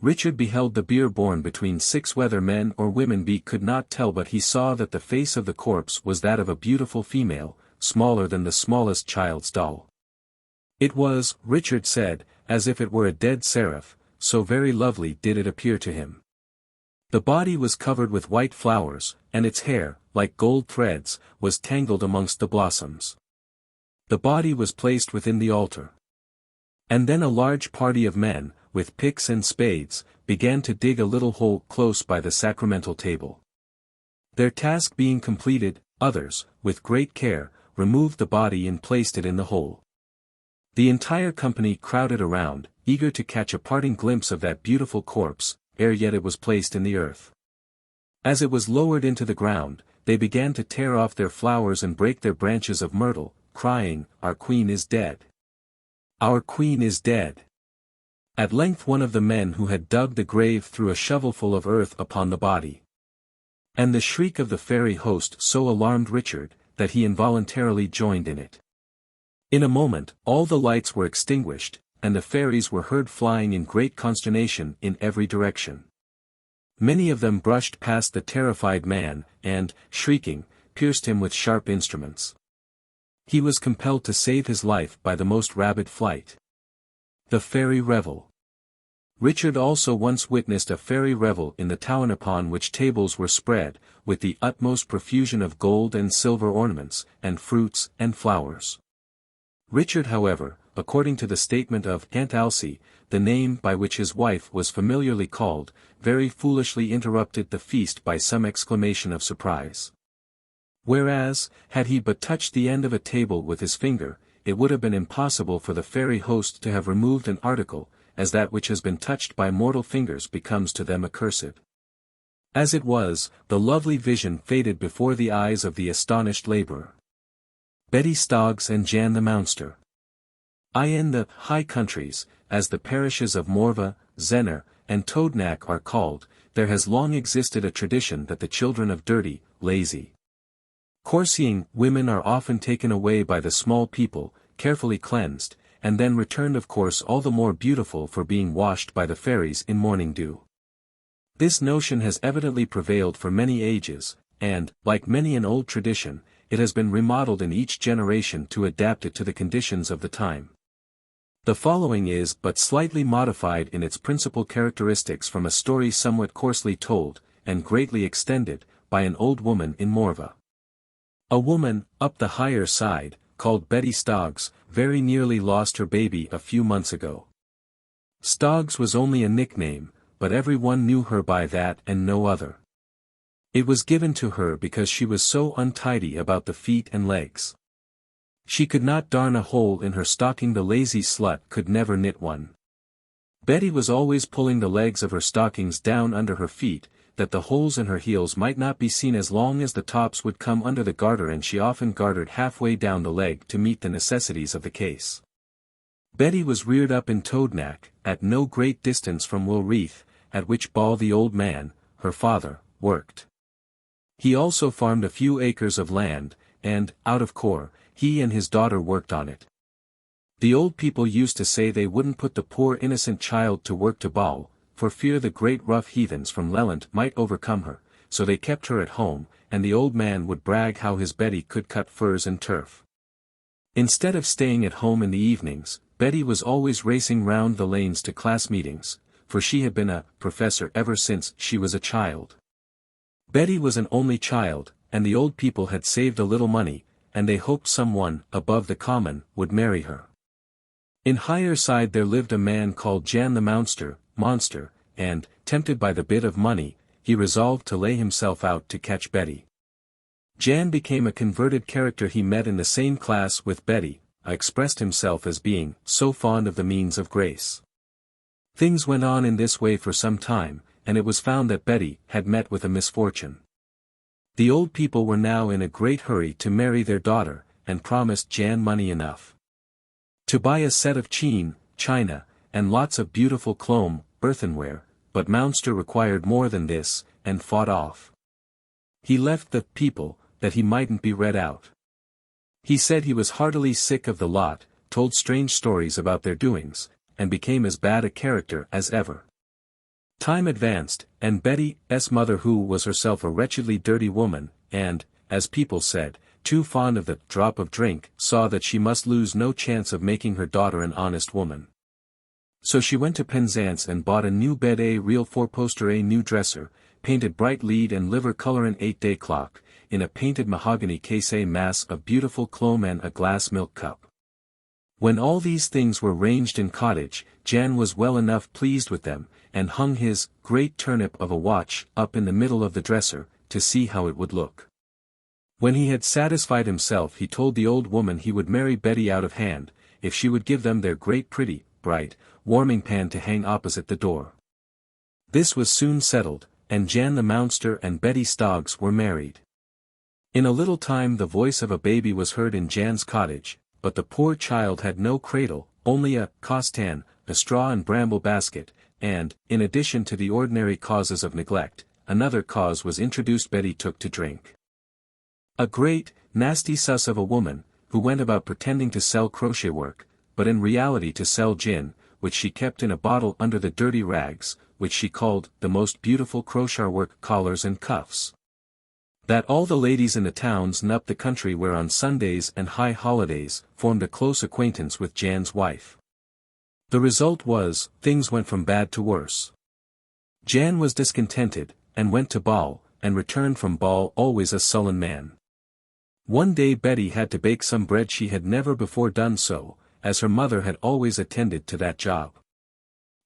Richard beheld the bier borne between 6, whether men or women he could not tell, but he saw that the face of the corpse was that of a beautiful female, smaller than the smallest child's doll. It was, Richard said, as if it were a dead seraph, so very lovely did it appear to him. The body was covered with white flowers, and its hair, like gold threads, was tangled amongst the blossoms. The body was placed within the altar. And then a large party of men, with picks and spades, began to dig a little hole close by the sacramental table. Their task being completed, others, with great care, removed the body and placed it in the hole. The entire company crowded around, eager to catch a parting glimpse of that beautiful corpse, ere yet it was placed in the earth. As it was lowered into the ground, they began to tear off their flowers and break their branches of myrtle, crying, "Our queen is dead! Our queen is dead!" At length one of the men who had dug the grave threw a shovelful of earth upon the body. And the shriek of the fairy host so alarmed Richard, that he involuntarily joined in it. In a moment, all the lights were extinguished, and the fairies were heard flying in great consternation in every direction. Many of them brushed past the terrified man, and, shrieking, pierced him with sharp instruments. He was compelled to save his life by the most rapid flight. The fairy revel. Richard also once witnessed a fairy revel in the town upon which tables were spread, with the utmost profusion of gold and silver ornaments, and fruits and flowers. Richard, however, according to the statement of Aunt Alcy, the name by which his wife was familiarly called, very foolishly interrupted the feast by some exclamation of surprise. Whereas, had he but touched the end of a table with his finger, it would have been impossible for the fairy host to have removed an article, as that which has been touched by mortal fingers becomes to them accursed. As it was, the lovely vision faded before the eyes of the astonished labourer. Betty Stoggs and Jan the Mounster. In the High Countries, as the parishes of Morva, Zenner, and Toadnack are called, there has long existed a tradition that the children of dirty, lazy, coarseing women are often taken away by the small people, carefully cleansed, and then returned, of course all the more beautiful for being washed by the fairies in morning dew. This notion has evidently prevailed for many ages, and, like many an old tradition, it has been remodeled in each generation to adapt it to the conditions of the time. The following is but slightly modified in its principal characteristics from a story somewhat coarsely told, and greatly extended, by an old woman in Morva. A woman, up the higher side, called Betty Stoggs, very nearly lost her baby a few months ago. Stoggs was only a nickname, but everyone knew her by that and no other. It was given to her because she was so untidy about the feet and legs. She could not darn a hole in her stocking, the lazy slut could never knit one. Betty was always pulling the legs of her stockings down under her feet, that the holes in her heels might not be seen as long as the tops would come under the garter, and she often gartered halfway down the leg to meet the necessities of the case. Betty was reared up in Toadnack, at no great distance from Woolreath, at which ball the old man, her father, worked. He also farmed a few acres of land, and, out of core, he and his daughter worked on it. The old people used to say they wouldn't put the poor innocent child to work to ball, for fear the great rough heathens from Lelant might overcome her, so they kept her at home, and the old man would brag how his Betty could cut furze and turf. Instead of staying at home in the evenings, Betty was always racing round the lanes to class meetings, for she had been a professor ever since she was a child. Betty was an only child, and the old people had saved a little money, and they hoped someone, above the common, would marry her. In higher side there lived a man called Jan the Monster, and, tempted by the bit of money, he resolved to lay himself out to catch Betty. Jan became a converted character. He met in the same class with Betty, expressed himself as being so fond of the means of grace. Things went on in this way for some time, and it was found that Betty had met with a misfortune. The old people were now in a great hurry to marry their daughter, and promised Jan money enough to buy a set of china, and lots of beautiful clome, earthenware, but Mounster required more than this, and fought off. He left the people, that he mightn't be read out. He said he was heartily sick of the lot, told strange stories about their doings, and became as bad a character as ever. Time advanced, and Betty's mother, who was herself a wretchedly dirty woman, and, as people said, too fond of the drop of drink, saw that she must lose no chance of making her daughter an honest woman. So she went to Penzance and bought a new bed, a real four-poster, a new dresser, painted bright lead and liver colour, an 8-day clock, in a painted mahogany case, a mass of beautiful clome, and a glass milk cup. When all these things were ranged in cottage, Jan was well enough pleased with them, and hung his great turnip of a watch up in the middle of the dresser, to see how it would look. When he had satisfied himself, he told the old woman he would marry Betty out of hand, if she would give them their great pretty, bright, warming pan to hang opposite the door. This was soon settled, and Jan the Mounster and Betty Stoggs were married. In a little time the voice of a baby was heard in Jan's cottage, but the poor child had no cradle, only a costan, a straw and bramble basket, and, in addition to the ordinary causes of neglect, another cause was introduced. Betty took to drink. A great, nasty suss of a woman, who went about pretending to sell crochet work, but in reality to sell gin, which she kept in a bottle under the dirty rags, which she called the most beautiful crochet work collars and cuffs. That all the ladies in the towns and up the country where on Sundays and high holidays, formed a close acquaintance with Jan's wife. The result was, things went from bad to worse. Jan was discontented, and went to ball, and returned from ball always a sullen man. One day Betty had to bake some bread. She had never before done so, as her mother had always attended to that job.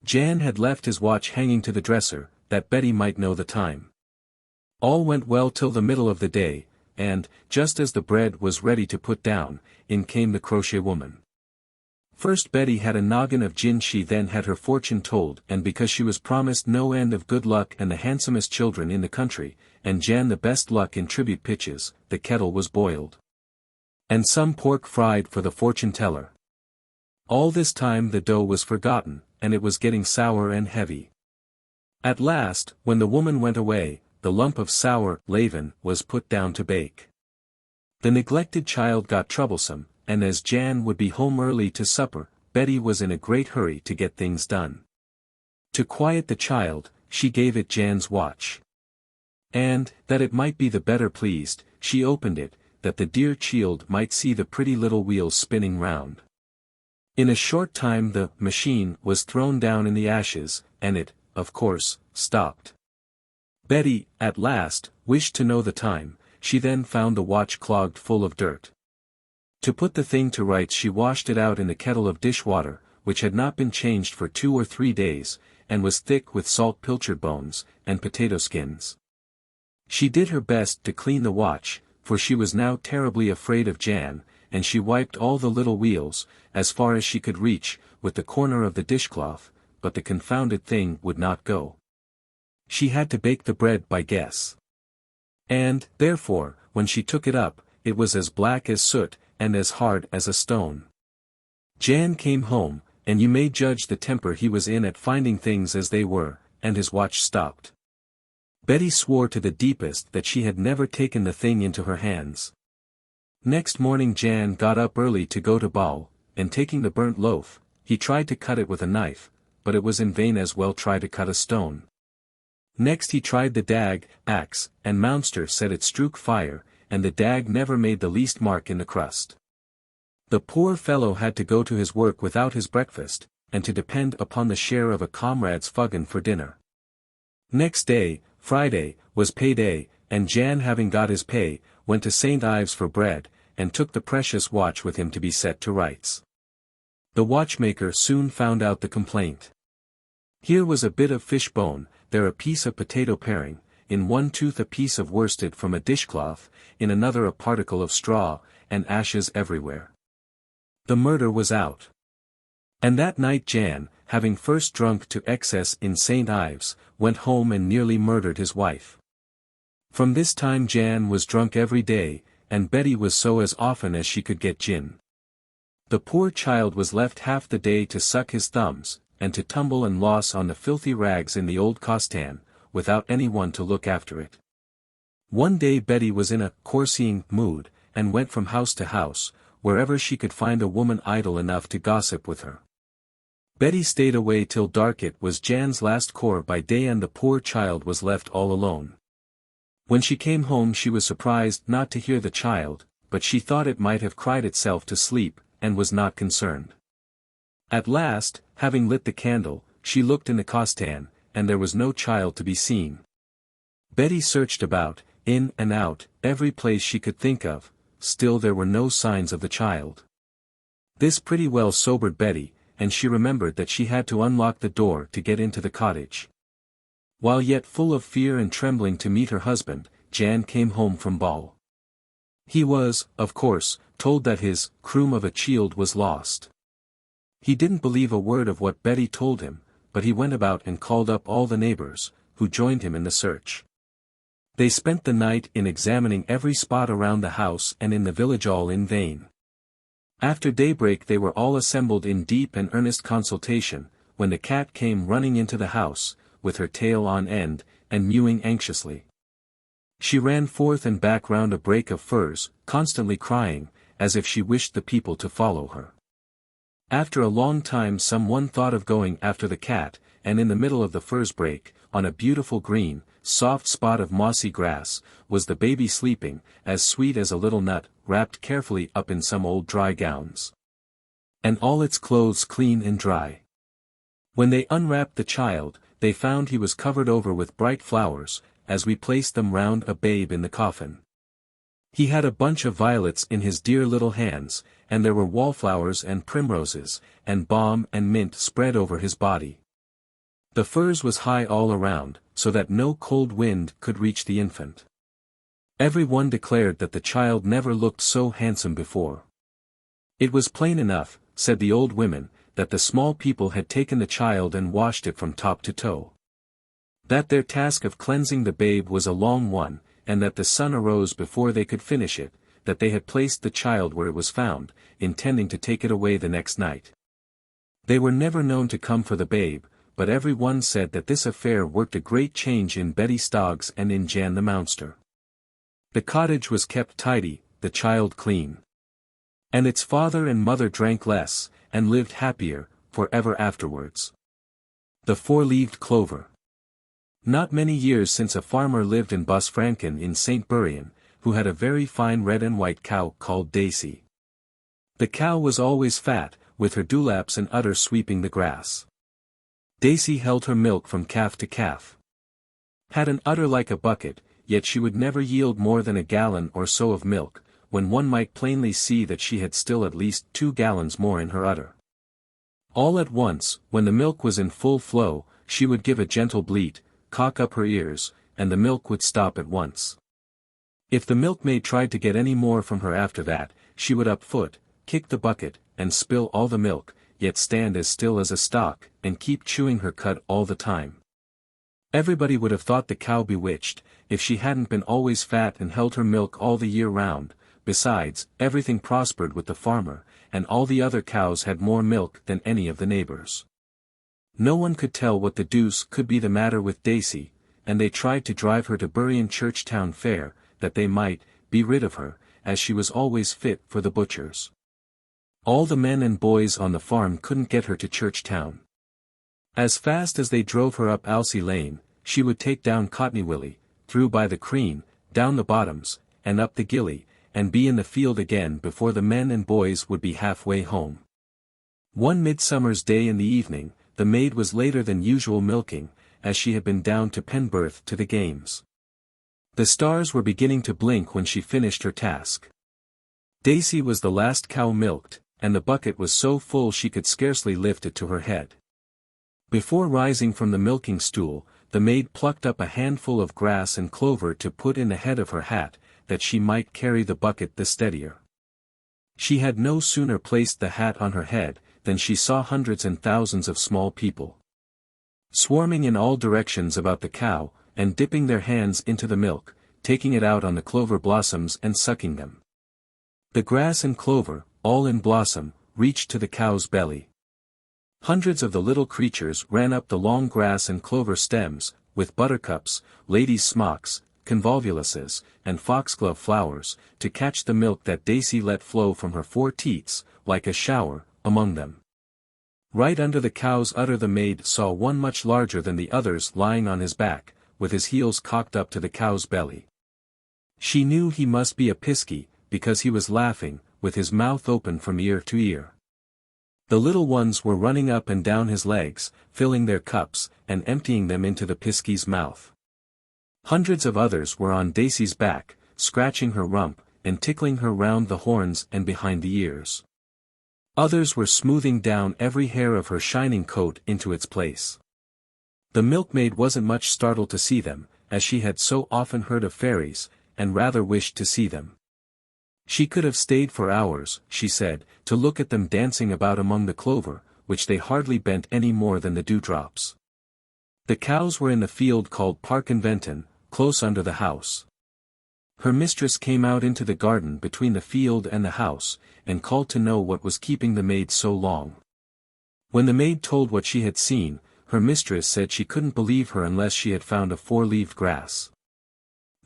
Jan had left his watch hanging to the dresser, that Betty might know the time. All went well till the middle of the day, and, just as the bread was ready to put down, in came the crochet woman. First Betty had a noggin of gin. She then had her fortune told, and because she was promised no end of good luck and the handsomest children in the country, and Jan the best luck in tribute pitches, the kettle was boiled. And some pork fried for the fortune-teller. All this time the dough was forgotten, and it was getting sour and heavy. At last, when the woman went away, the lump of sour Leven was put down to bake. The neglected child got troublesome, and as Jan would be home early to supper, Betty was in a great hurry to get things done. To quiet the child, she gave it Jan's watch. And, that it might be the better pleased, she opened it, that the dear child might see the pretty little wheels spinning round. In a short time the machine was thrown down in the ashes, and it, of course, stopped. Betty, at last, wished to know the time. She then found the watch clogged full of dirt. To put the thing to rights she washed it out in the kettle of dishwater, which had not been changed for 2 or 3 days, and was thick with salt pilchard bones, and potato skins. She did her best to clean the watch, for she was now terribly afraid of Jan, and she wiped all the little wheels, as far as she could reach, with the corner of the dishcloth, but the confounded thing would not go. She had to bake the bread by guess. And, therefore, when she took it up, it was as black as soot, and as hard as a stone. Jan came home, and you may judge the temper he was in at finding things as they were, and his watch stopped. Betty swore to the deepest that she had never taken the thing into her hands. Next morning Jan got up early to go to ball, and taking the burnt loaf, he tried to cut it with a knife, but it was in vain. As well try to cut a stone. Next he tried the axe, and Mounster said it struck fire, and the dag never made the least mark in the crust. The poor fellow had to go to his work without his breakfast, and to depend upon the share of a comrade's fuggen for dinner. Next day, Friday, was pay-day, and Jan, having got his pay, went to St. Ives for bread, and took the precious watch with him to be set to rights. The watchmaker soon found out the complaint. Here was a bit of fish bone, there a piece of potato paring, in one tooth a piece of worsted from a dishcloth, in another a particle of straw, and ashes everywhere. The murder was out. And that night Jan, having first drunk to excess in St. Ives, went home and nearly murdered his wife. From this time Jan was drunk every day, and Betty was so as often as she could get gin. The poor child was left half the day to suck his thumbs, and to tumble and loss on the filthy rags in the old costan, without any one to look after it. One day Betty was in a courtesying mood, and went from house to house, wherever she could find a woman idle enough to gossip with her. Betty stayed away till dark. It was Jan's last core by day, and the poor child was left all alone. When she came home she was surprised not to hear the child, but she thought it might have cried itself to sleep, and was not concerned. At last, having lit the candle, she looked in the costan, and there was no child to be seen. Betty searched about, in and out, every place she could think of, still there were no signs of the child. This pretty well sobered Betty, and she remembered that she had to unlock the door to get into the cottage. While yet full of fear and trembling to meet her husband, Jan came home from ball. He was, of course, told that his croom of a child was lost. He didn't believe a word of what Betty told him, but he went about and called up all the neighbors, who joined him in the search. They spent the night in examining every spot around the house and in the village, all in vain. After daybreak they were all assembled in deep and earnest consultation, when the cat came running into the house, with her tail on end, and mewing anxiously. She ran forth and back round a brake of firs, constantly crying, as if she wished the people to follow her. After a long time some one thought of going after the cat, and in the middle of the furze brake, on a beautiful green, soft spot of mossy grass, was the baby sleeping, as sweet as a little nut, wrapped carefully up in some old dry gowns. And all its clothes clean and dry. When they unwrapped the child, they found he was covered over with bright flowers, as we placed them round a babe in the coffin. He had a bunch of violets in his dear little hands, and there were wallflowers and primroses, and balm and mint spread over his body. The furs was high all around, so that no cold wind could reach the infant. Every one declared that the child never looked so handsome before. It was plain enough, said the old women, that the small people had taken the child and washed it from top to toe. That their task of cleansing the babe was a long one, and that the sun arose before they could finish it, that they had placed the child where it was found, intending to take it away the next night. They were never known to come for the babe, but every one said that this affair worked a great change in Betty Stoggs and in Jan the Mounster. The cottage was kept tidy, the child clean. And its father and mother drank less, and lived happier, for ever afterwards. The four-leaved clover. Not many years since a farmer lived in Busfranken in St. Buryan, who had a very fine red and white cow called Daisy. The cow was always fat, with her dewlaps and udder sweeping the grass. Daisy held her milk from calf to calf. Had an udder like a bucket, yet she would never yield more than a gallon or so of milk, when one might plainly see that she had still at least 2 gallons more in her udder. All at once, when the milk was in full flow, she would give a gentle bleat, cock up her ears, and the milk would stop at once. If the milkmaid tried to get any more from her after that, she would up foot, kick the bucket, and spill all the milk, yet stand as still as a stock, and keep chewing her cud all the time. Everybody would have thought the cow bewitched, if she hadn't been always fat and held her milk all the year round. Besides, everything prospered with the farmer, and all the other cows had more milk than any of the neighbors. No one could tell what the deuce could be the matter with Daisy, and they tried to drive her to Buryan Church Town Fair, that they might be rid of her, as she was always fit for the butchers. All the men and boys on the farm couldn't get her to Church Town. As fast as they drove her up Alsea Lane, she would take down Cottney Willie, through by the Crean, down the Bottoms, and up the Gilly, and be in the field again before the men and boys would be halfway home. One midsummer's day in the evening, the maid was later than usual milking, as she had been down to Penberth to the games. The stars were beginning to blink when she finished her task. Daisy was the last cow milked, and the bucket was so full she could scarcely lift it to her head. Before rising from the milking stool, the maid plucked up a handful of grass and clover to put in the head of her hat, that she might carry the bucket the steadier. She had no sooner placed the hat on her head, than she saw hundreds and thousands of small people swarming in all directions about the cow, and dipping their hands into the milk, taking it out on the clover blossoms and sucking them. The grass and clover, all in blossom, reached to the cow's belly. Hundreds of the little creatures ran up the long grass and clover stems, with buttercups, ladies' smocks, convolvuluses, and foxglove flowers, to catch the milk that Daisy let flow from her 4 teats, like a shower, among them. Right under the cow's udder the maid saw one much larger than the others lying on his back, with his heels cocked up to the cow's belly. She knew he must be a piskie, because he was laughing, with his mouth open from ear to ear. The little ones were running up and down his legs, filling their cups, and emptying them into the piskie's mouth. Hundreds of others were on Daisy's back, scratching her rump, and tickling her round the horns and behind the ears. Others were smoothing down every hair of her shining coat into its place. The milkmaid wasn't much startled to see them, as she had so often heard of fairies, and rather wished to see them. She could have stayed for hours, she said, to look at them dancing about among the clover, which they hardly bent any more than the dewdrops. The cows were in the field called Parkenventon, close under the house. Her mistress came out into the garden between the field and the house, and called to know what was keeping the maid so long. When the maid told what she had seen, her mistress said she couldn't believe her unless she had found a 4-leaved grass.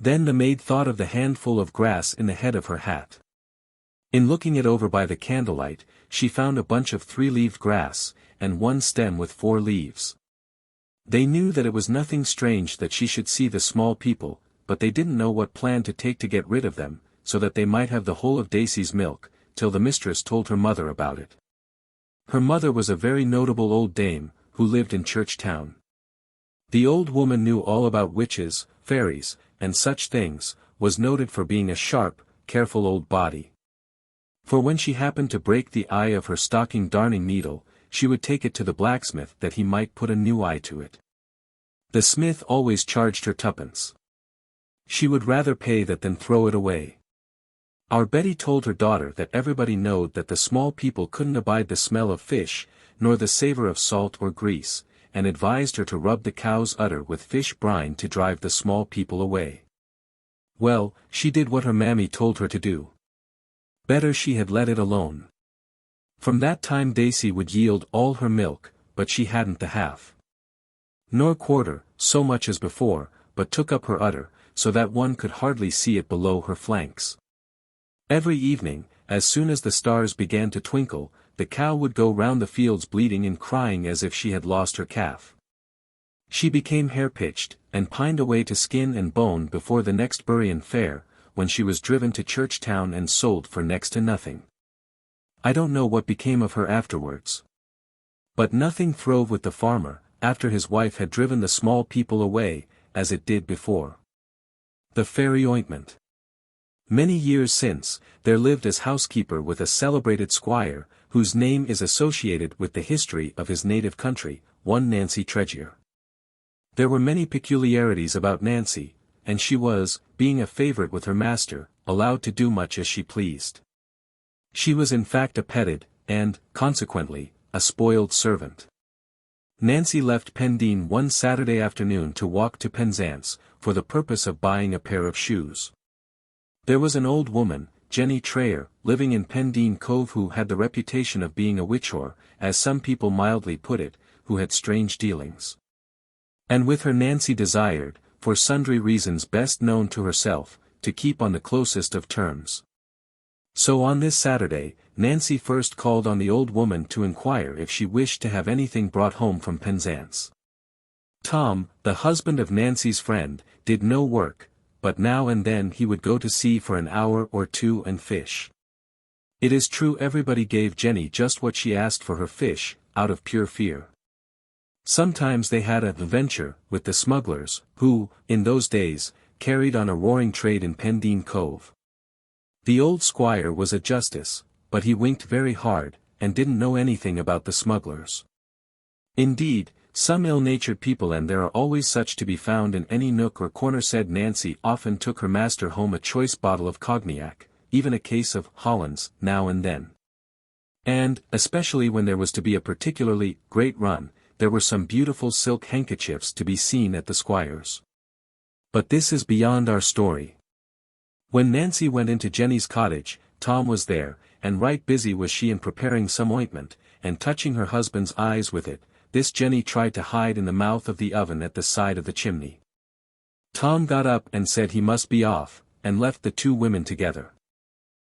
Then the maid thought of the handful of grass in the head of her hat. In looking it over by the candlelight, she found a bunch of 3-leaved grass, and one stem with 4 leaves. They knew that it was nothing strange that she should see the small people, but they didn't know what plan to take to get rid of them, so that they might have the whole of Daisy's milk, till the mistress told her mother about it. Her mother was a very notable old dame, who lived in Church Town. The old woman knew all about witches, fairies, and such things, was noted for being a sharp, careful old body. For when she happened to break the eye of her stocking darning needle, she would take it to the blacksmith that he might put a new eye to it. The smith always charged her twopence. She would rather pay that than throw it away. Our Betty told her daughter that everybody knowed that the small people couldn't abide the smell of fish, nor the savour of salt or grease, and advised her to rub the cow's udder with fish brine to drive the small people away. Well, she did what her mammy told her to do. Better she had let it alone. From that time Daisy would yield all her milk, but she hadn't the half nor quarter, so much as before, but took up her udder, so that one could hardly see it below her flanks. Every evening, as soon as the stars began to twinkle, the cow would go round the fields bleating and crying as if she had lost her calf. She became hair-pitched, and pined away to skin and bone before the next Buryan fair, when she was driven to Church Town and sold for next to nothing. I don't know what became of her afterwards. But nothing throve with the farmer, after his wife had driven the small people away, as it did before. The Fairy Ointment. Many years since, there lived as housekeeper with a celebrated squire, whose name is associated with the history of his native country, one Nancy Tregeagle. There were many peculiarities about Nancy, and she was, being a favourite with her master, allowed to do much as she pleased. She was in fact a petted, and, consequently, a spoiled servant. Nancy left Pendeen one Saturday afternoon to walk to Penzance, for the purpose of buying a pair of shoes. There was an old woman, Jenny Trayer, living in Pendeen Cove who had the reputation of being a witch-whore, as some people mildly put it, who had strange dealings. And with her Nancy desired, for sundry reasons best known to herself, to keep on the closest of terms. So on this Saturday, Nancy first called on the old woman to inquire if she wished to have anything brought home from Penzance. Tom, the husband of Nancy's friend, did no work, but now and then he would go to sea for an hour or two and fish. It is true everybody gave Jenny just what she asked for her fish, out of pure fear. Sometimes they had a venture with the smugglers, who, in those days, carried on a roaring trade in Pendeen Cove. The old squire was a justice, but he winked very hard, and didn't know anything about the smugglers. Indeed, some ill-natured people, and there are always such to be found in any nook or corner, said Nancy often took her master home a choice bottle of cognac, even a case of Hollands, now and then. And, especially when there was to be a particularly great run, there were some beautiful silk handkerchiefs to be seen at the squire's. But this is beyond our story. When Nancy went into Jenny's cottage, Tom was there, and right busy was she in preparing some ointment, and touching her husband's eyes with it. This Jenny tried to hide in the mouth of the oven at the side of the chimney. Tom got up and said he must be off, and left the two women together.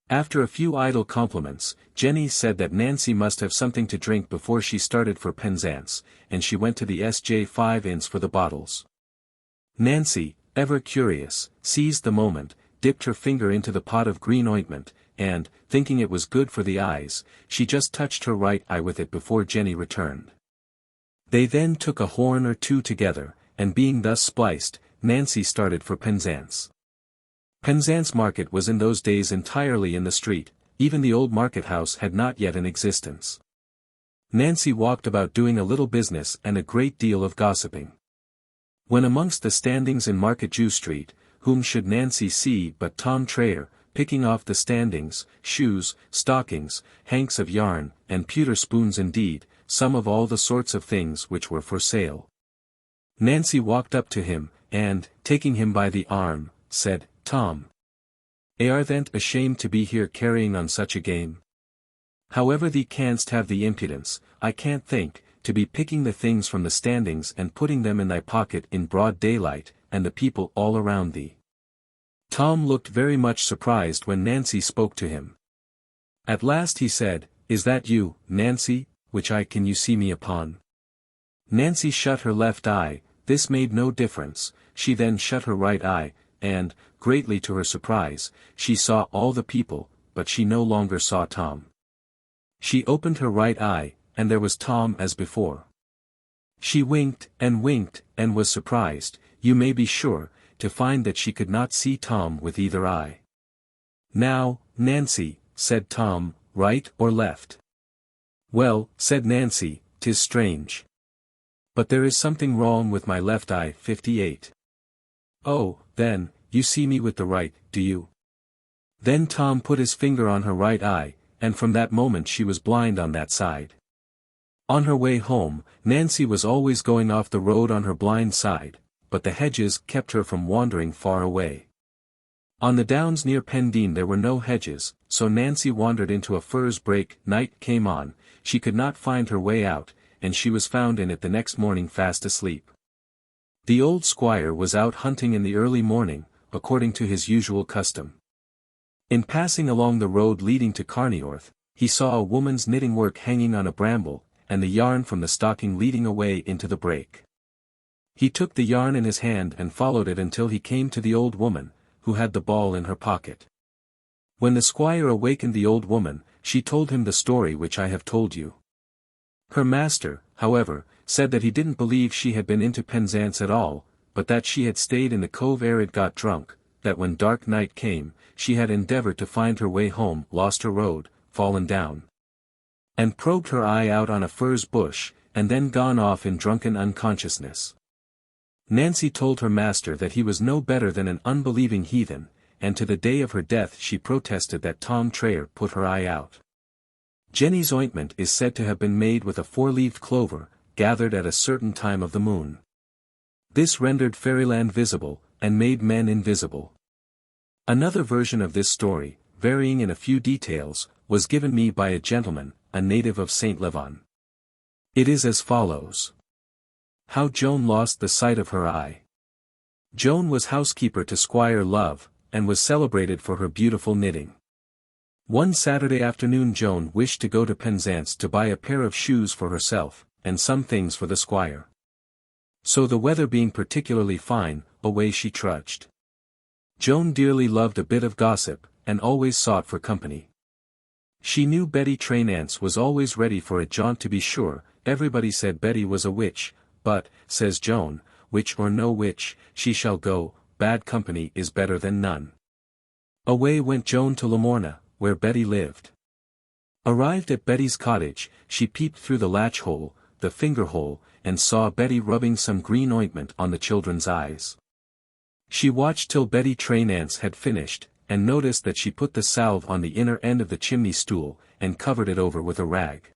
After a few idle compliments, Jenny said that Nancy must have something to drink before she started for Penzance, and she went to the SJ 5 Inns for the bottles. Nancy, ever curious, seized the moment, dipped her finger into the pot of green ointment, and, thinking it was good for the eyes, she just touched her right eye with it before Jenny returned. They then took a horn or two together, and being thus spliced, Nancy started for Penzance. Penzance market was in those days entirely in the street, even the old market house had not yet in existence. Nancy walked about doing a little business and a great deal of gossiping. When amongst the standings in Market Jew Street, whom should Nancy see but Tom Trayer, picking off the standings, shoes, stockings, hanks of yarn, and pewter spoons, indeed, some of all the sorts of things which were for sale. Nancy walked up to him, and, taking him by the arm, said, "Tom, aren't ashamed to be here carrying on such a game? However thee canst have the impudence, I can't think, to be picking the things from the standings and putting them in thy pocket in broad daylight, and the people all around thee." Tom looked very much surprised when Nancy spoke to him. At last he said, "Is that you, Nancy, which eye can you see me upon?" Nancy shut her left eye. This made no difference, she then shut her right eye, and, greatly to her surprise, she saw all the people, but she no longer saw Tom. She opened her right eye, and there was Tom as before. She winked, and was surprised, you may be sure, to find that she could not see Tom with either eye. "Now, Nancy," said Tom, "right or left?" "Well," said Nancy, "'tis strange. But there is something wrong with my left eye." 58. "Oh, then, you see me with the right, do you?" Then Tom put his finger on her right eye, and from that moment she was blind on that side. On her way home, Nancy was always going off the road on her blind side, but the hedges kept her from wandering far away. On the downs near Pendeen there were no hedges, so Nancy wandered into a furze brake. Night came on, she could not find her way out, and she was found in it the next morning fast asleep. The old squire was out hunting in the early morning, according to his usual custom. In passing along the road leading to Carneorth, he saw a woman's knitting work hanging on a bramble, and the yarn from the stocking leading away into the brake. He took the yarn in his hand and followed it until he came to the old woman, who had the ball in her pocket. When the squire awakened the old woman, she told him the story which I have told you. Her master, however, said that he didn't believe she had been into Penzance at all, but that she had stayed in the cove ere it got drunk, that when dark night came, she had endeavored to find her way home, lost her road, fallen down, and probed her eye out on a furze bush, and then gone off in drunken unconsciousness. Nancy told her master that he was no better than an unbelieving heathen, and to the day of her death she protested that Tom Trayer put her eye out. Jenny's ointment is said to have been made with a four-leaved clover, gathered at a certain time of the moon. This rendered fairyland visible, and made men invisible. Another version of this story, varying in a few details, was given me by a gentleman, a native of St. Levon. It is as follows. How Joan lost the sight of her eye. Joan was housekeeper to Squire Love, and was celebrated for her beautiful knitting. One Saturday afternoon Joan wished to go to Penzance to buy a pair of shoes for herself, and some things for the squire. So the weather being particularly fine, away she trudged. Joan dearly loved a bit of gossip, and always sought for company. She knew Betty Traynance was always ready for a jaunt. To be sure, everybody said Betty was a witch, but, says Joan, witch or no witch, she shall go, bad company is better than none. Away went Joan to Lamorna, where Betty lived. Arrived at Betty's cottage, she peeped through the latch-hole, the finger-hole, and saw Betty rubbing some green ointment on the children's eyes. She watched till Betty Traynance had finished, and noticed that she put the salve on the inner end of the chimney-stool, and covered it over with a rag.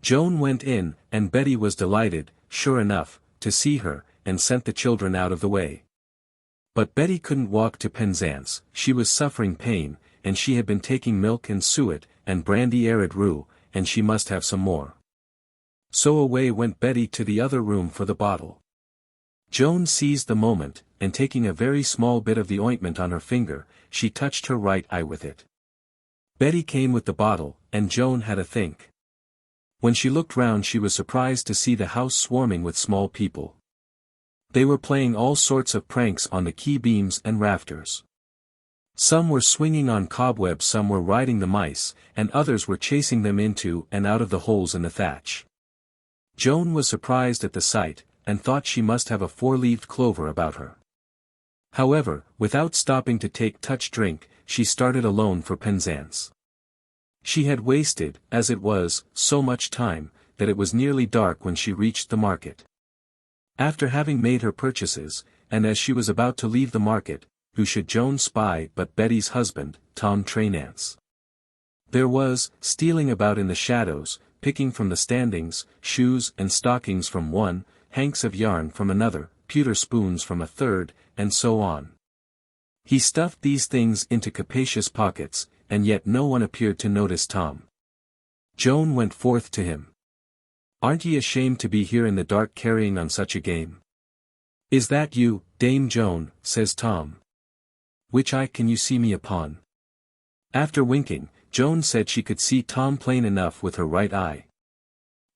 Joan went in, and Betty was delighted, sure enough, to see her, and sent the children out of the way. But Betty couldn't walk to Penzance, she was suffering pain, and she had been taking milk and suet, and brandy arid rue, and she must have some more. So away went Betty to the other room for the bottle. Joan seized the moment, and taking a very small bit of the ointment on her finger, she touched her right eye with it. Betty came with the bottle, and Joan had a think. When she looked round she was surprised to see the house swarming with small people. They were playing all sorts of pranks on the key beams and rafters. Some were swinging on cobwebs, some were riding the mice, and others were chasing them into and out of the holes in the thatch. Joan was surprised at the sight, and thought she must have a four-leaved clover about her. However, without stopping to take drink, she started alone for Penzance. She had wasted, as it was, so much time, that it was nearly dark when she reached the market. After having made her purchases, and as she was about to leave the market, who should Joan spy but Betty's husband, Tom Traynance. There was, stealing about in the shadows, picking from the standings, shoes and stockings from one, hanks of yarn from another, pewter spoons from a third, and so on. He stuffed these things into capacious pockets, and yet no one appeared to notice Tom. Joan went forth to him. "Aren't ye ashamed to be here in the dark carrying on such a game?" "Is that you, Dame Joan?" says Tom. "Which eye can you see me upon?" After winking, Joan said she could see Tom plain enough with her right eye.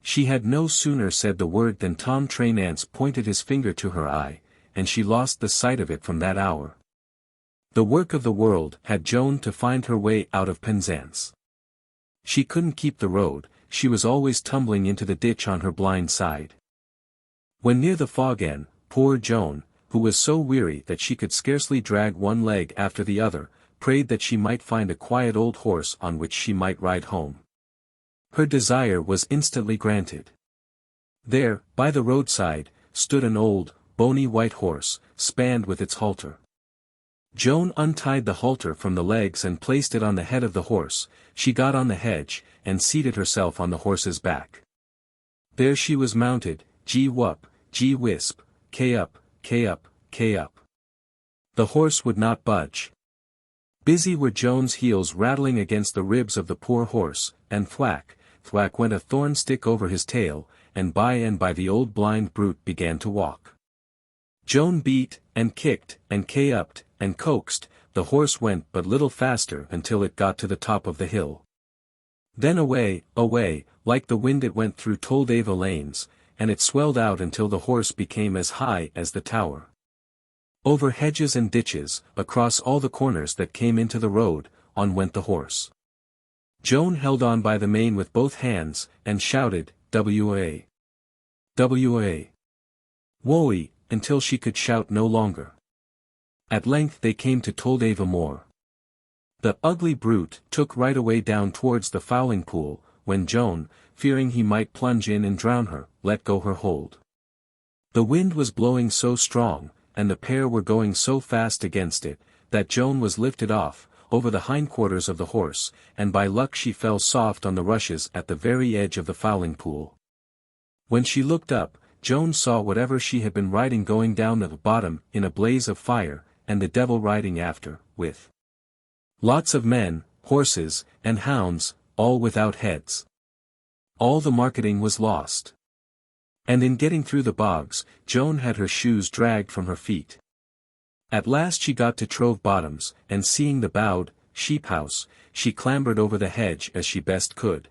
She had no sooner said the word than Tom Traynance pointed his finger to her eye, and she lost the sight of it from that hour. The work of the world had Joan to find her way out of Penzance. She couldn't keep the road, she was always tumbling into the ditch on her blind side. When near the fog end, poor Joan, who was so weary that she could scarcely drag one leg after the other, prayed that she might find a quiet old horse on which she might ride home. Her desire was instantly granted. There, by the roadside, stood an old, bony white horse, spanned with its halter. Joan untied the halter from the legs and placed it on the head of the horse. She got on the hedge, and seated herself on the horse's back. There she was mounted, gee-wup, gee-wisp, k-up, k-up, k-up. The horse would not budge. Busy were Joan's heels rattling against the ribs of the poor horse, and thwack, thwack went a thorn stick over his tail, and by the old blind brute began to walk. Joan beat, and kicked, and k-upped, and coaxed, the horse went but little faster until it got to the top of the hill. Then away, away, like the wind it went through Tregeagle lanes, and it swelled out until the horse became as high as the tower. Over hedges and ditches, across all the corners that came into the road, on went the horse. Joan held on by the mane with both hands, and shouted, "W-A! W-A! Woe!" until she could shout no longer. At length they came to Tregeagle moor. The ugly brute took right away down towards the fowling pool, when Joan, fearing he might plunge in and drown her, let go her hold. The wind was blowing so strong, and the pair were going so fast against it, that Joan was lifted off, over the hindquarters of the horse, and by luck she fell soft on the rushes at the very edge of the fowling pool. When she looked up, Joan saw whatever she had been riding going down at the bottom in a blaze of fire, and the devil riding after, with lots of men, horses, and hounds, all without heads. All the marketing was lost. And in getting through the bogs, Joan had her shoes dragged from her feet. At last she got to Trove Bottoms, and seeing the bowed sheep house, she clambered over the hedge as she best could.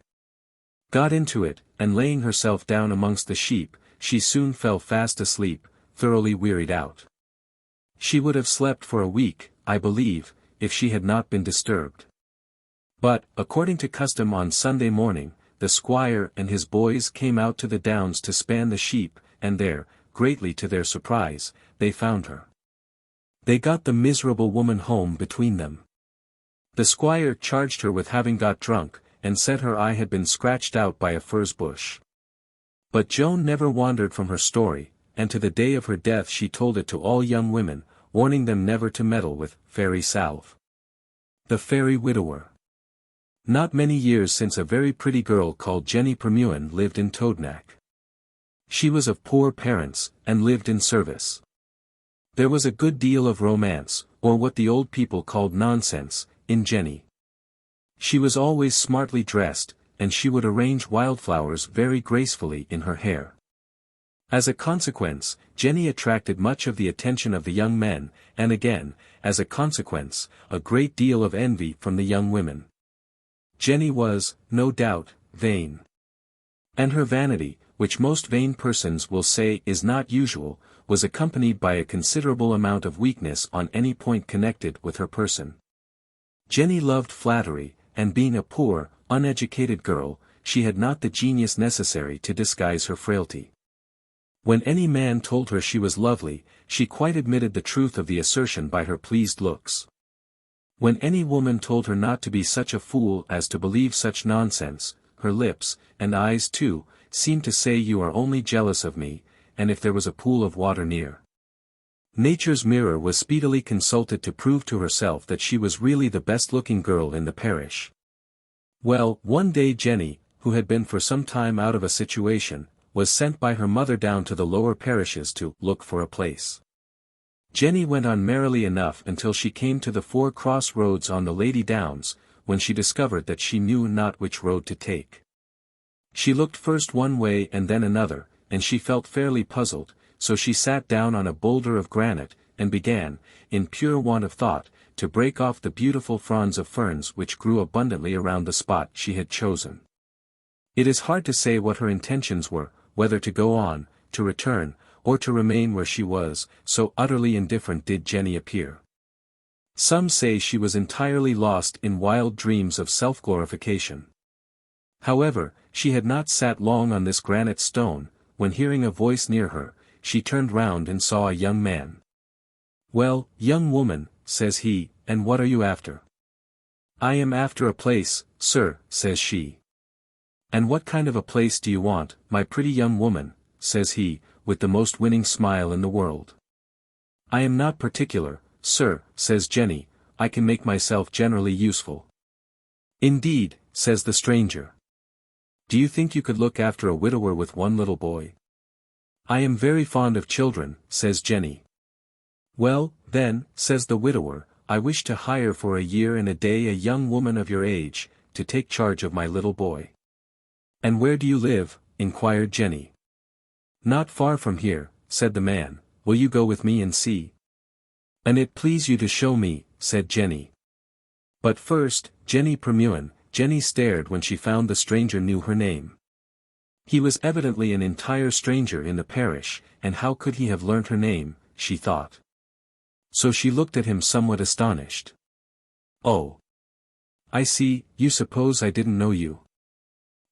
Got into it, and laying herself down amongst the sheep, she soon fell fast asleep, thoroughly wearied out. She would have slept for a week, I believe, if she had not been disturbed. But, according to custom on Sunday morning, the squire and his boys came out to the downs to span the sheep, and there, greatly to their surprise, they found her. They got the miserable woman home between them. The squire charged her with having got drunk, and said her eye had been scratched out by a furze bush. But Joan never wandered from her story, and to the day of her death she told it to all young women, warning them never to meddle with fairy salve. The Fairy Widower. Not many years since a very pretty girl called Jenny Permuin lived in Toadnack. She was of poor parents, and lived in service. There was a good deal of romance, or what the old people called nonsense, in Jenny. She was always smartly dressed, and she would arrange wildflowers very gracefully in her hair. As a consequence, Jenny attracted much of the attention of the young men, and again, as a consequence, a great deal of envy from the young women. Jenny was, no doubt, vain. And her vanity, which most vain persons will say is not usual, was accompanied by a considerable amount of weakness on any point connected with her person. Jenny loved flattery, and being a poor, uneducated girl, she had not the genius necessary to disguise her frailty. When any man told her she was lovely, she quite admitted the truth of the assertion by her pleased looks. When any woman told her not to be such a fool as to believe such nonsense, her lips, and eyes too, seemed to say you are only jealous of me, and if there was a pool of water near. Nature's mirror was speedily consulted to prove to herself that she was really the best-looking girl in the parish. Well, one day Jenny, who had been for some time out of a situation, was sent by her mother down to the lower parishes to look for a place. Jenny went on merrily enough until she came to the 4 cross roads on the Lady Downs, when she discovered that she knew not which road to take. She looked first one way and then another, and she felt fairly puzzled, so she sat down on a boulder of granite, and began, in pure want of thought, to break off the beautiful fronds of ferns which grew abundantly around the spot she had chosen. It is hard to say what her intentions were, whether to go on, to return, or to remain where she was, so utterly indifferent did Jenny appear. Some say she was entirely lost in wild dreams of self-glorification. However, she had not sat long on this granite stone, when hearing a voice near her, she turned round and saw a young man. "Well, young woman," says he, "and what are you after?" "I am after a place, sir," says she. "And what kind of a place do you want, my pretty young woman?" says he, with the most winning smile in the world. "I am not particular, sir," says Jenny, "I can make myself generally useful." "Indeed," says the stranger. "Do you think you could look after a widower with one little boy?" "I am very fond of children," says Jenny. "Well, then," says the widower, "I wish to hire for a year and a day a young woman of your age, to take charge of my little boy." "And where do you live?" inquired Jenny. "Not far from here," said the man. "Will you go with me and see?" "An it please you to show me," said Jenny. But first, Jenny stared when she found the stranger knew her name. He was evidently an entire stranger in the parish, and how could he have learnt her name, she thought. So she looked at him somewhat astonished. "Oh. I see, you suppose I didn't know you.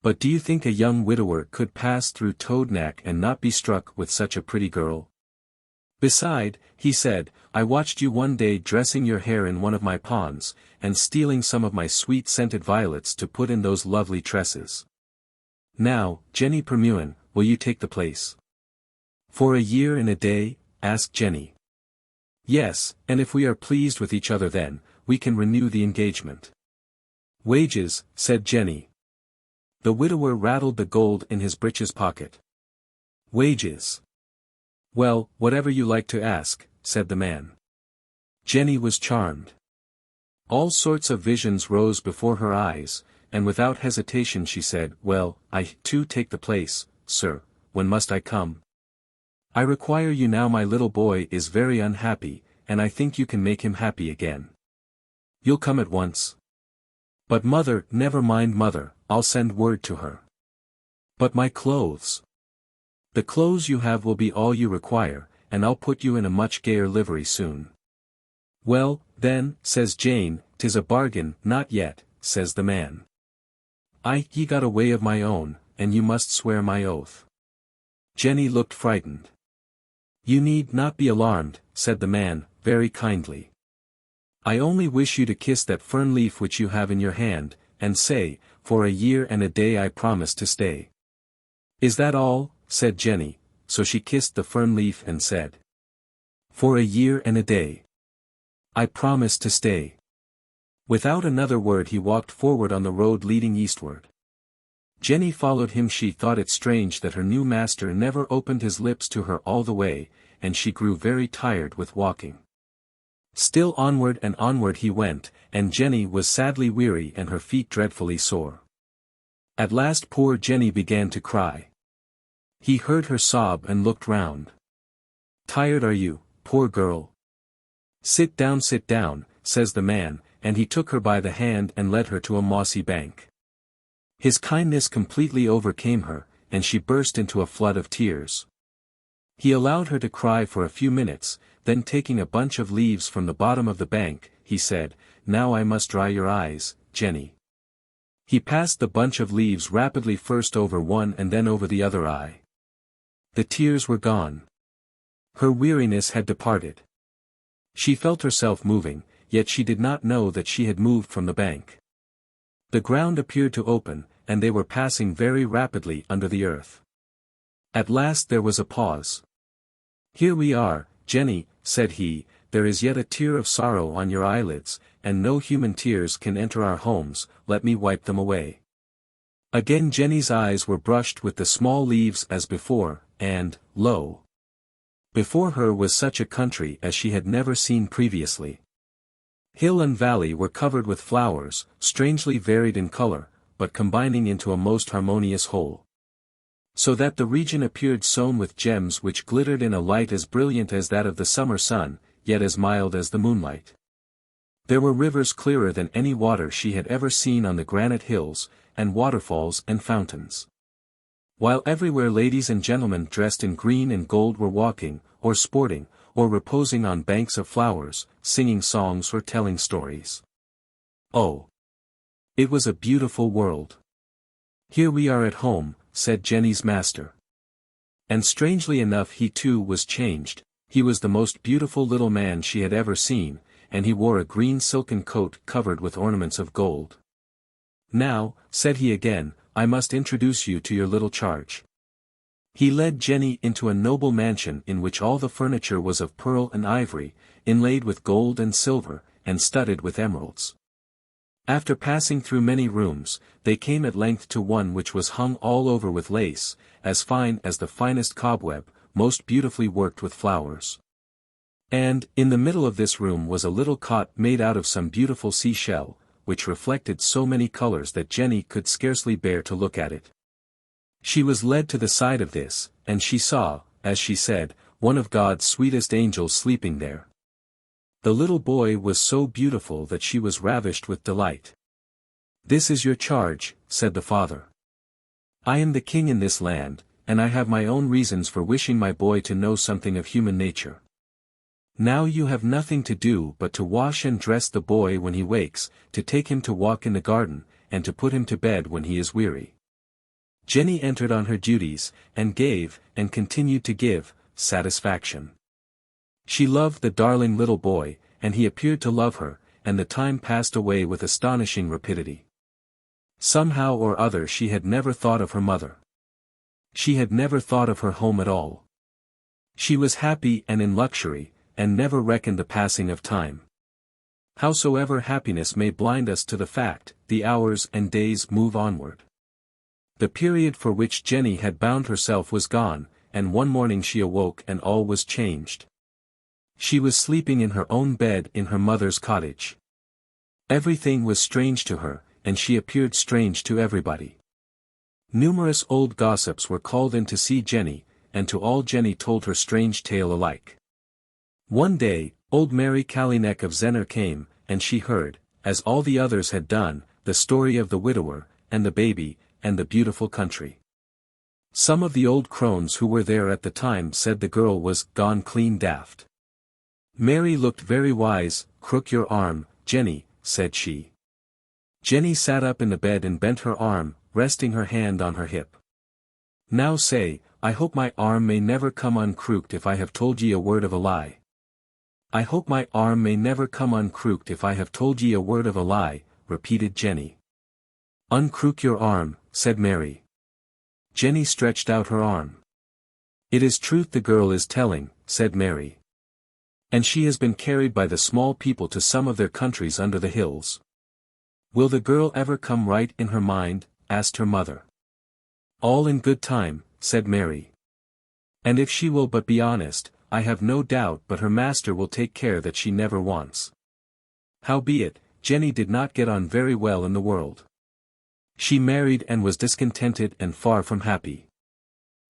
But do you think a young widower could pass through Toadknack and not be struck with such a pretty girl? Beside," he said, "I watched you one day dressing your hair in one of my ponds, and stealing some of my sweet-scented violets to put in those lovely tresses. Now, Jenny Permuin, will you take the place?" "For a year and a day?" asked Jenny. "Yes, and if we are pleased with each other then, we can renew the engagement." "Wages," said Jenny. The widower rattled the gold in his breeches pocket. "Wages. Well, whatever you like to ask," said the man. Jenny was charmed. All sorts of visions rose before her eyes, and without hesitation she said, "Well, I too take the place, sir, when must I come?" "I require you now. My little boy is very unhappy, and I think you can make him happy again. You'll come at once?" "But mother—" "Never mind mother, I'll send word to her." "But my clothes?" "The clothes you have will be all you require, and I'll put you in a much gayer livery soon." "Well, then," says Jane, "'tis a bargain." "Not yet," says the man. "Ye got a way of my own, and you must swear my oath." Jenny looked frightened. "You need not be alarmed," said the man, very kindly. "I only wish you to kiss that fern leaf which you have in your hand, and say, 'For a year and a day I promise to stay.'" "Is that all?" said Jenny, so she kissed the fern leaf and said, "For a year and a day. I promise to stay." Without another word he walked forward on the road leading eastward. Jenny followed him. She thought it strange that her new master never opened his lips to her all the way, and she grew very tired with walking. Still onward and onward he went, and Jenny was sadly weary and her feet dreadfully sore. At last poor Jenny began to cry. He heard her sob and looked round. "Tired are you, poor girl? Sit down, says the man, and he took her by the hand and led her to a mossy bank. His kindness completely overcame her, and she burst into a flood of tears. He allowed her to cry for a few minutes, then taking a bunch of leaves from the bottom of the bank, he said, "Now I must dry your eyes, Jenny." He passed the bunch of leaves rapidly, first over one and then over the other eye. The tears were gone. Her weariness had departed. She felt herself moving, yet she did not know that she had moved from the bank. The ground appeared to open, and they were passing very rapidly under the earth. At last there was a pause. "Here we are, Jenny," said he, "there is yet a tear of sorrow on your eyelids, and no human tears can enter our homes, let me wipe them away." Again Jenny's eyes were brushed with the small leaves as before, and, lo! Before her was such a country as she had never seen previously. Hill and valley were covered with flowers, strangely varied in color, but combining into a most harmonious whole. So that the region appeared sown with gems which glittered in a light as brilliant as that of the summer sun, yet as mild as the moonlight. There were rivers clearer than any water she had ever seen on the granite hills, and waterfalls and fountains. While everywhere ladies and gentlemen dressed in green and gold were walking, or sporting, or reposing on banks of flowers, singing songs or telling stories. Oh! It was a beautiful world. "Here we are at home," said Jenny's master. And strangely enough he too was changed. He was the most beautiful little man she had ever seen, and he wore a green silken coat covered with ornaments of gold. "Now," said he again, "I must introduce you to your little charge." He led Jenny into a noble mansion in which all the furniture was of pearl and ivory, inlaid with gold and silver, and studded with emeralds. After passing through many rooms, they came at length to one which was hung all over with lace, as fine as the finest cobweb, most beautifully worked with flowers. And, in the middle of this room was a little cot made out of some beautiful sea-shell, which reflected so many colors that Jenny could scarcely bear to look at it. She was led to the side of this, and she saw, as she said, one of God's sweetest angels sleeping there. The little boy was so beautiful that she was ravished with delight. "This is your charge," said the father. "I am the king in this land, and I have my own reasons for wishing my boy to know something of human nature. Now you have nothing to do but to wash and dress the boy when he wakes, to take him to walk in the garden, and to put him to bed when he is weary." Jenny entered on her duties, and gave, and continued to give, satisfaction. She loved the darling little boy, and he appeared to love her, and the time passed away with astonishing rapidity. Somehow or other she had never thought of her mother. She had never thought of her home at all. She was happy and in luxury, and never reckoned the passing of time. Howsoever happiness may blind us to the fact, the hours and days move onward. The period for which Jenny had bound herself was gone, and one morning she awoke and all was changed. She was sleeping in her own bed in her mother's cottage. Everything was strange to her, and she appeared strange to everybody. Numerous old gossips were called in to see Jenny, and to all Jenny told her strange tale alike. One day, old Mary Kalinek of Zenner came, and she heard, as all the others had done, the story of the widower, and the baby, and the beautiful country. Some of the old crones who were there at the time said the girl was gone clean daft. Mary looked very wise. "Crook your arm, Jenny," said she. Jenny sat up in the bed and bent her arm, resting her hand on her hip. "Now say, I hope my arm may never come uncrooked if I have told ye a word of a lie. I hope my arm may never come uncrooked if I have told ye a word of a lie," repeated Jenny. "Uncrook your arm," said Mary. Jenny stretched out her arm. "It is truth the girl is telling," said Mary. "And she has been carried by the small people to some of their countries under the hills." "Will the girl ever come right in her mind?" asked her mother. "All in good time," said Mary. "And if she will but be honest, I have no doubt but her master will take care that she never wants." Howbeit, Jenny did not get on very well in the world. She married and was discontented and far from happy.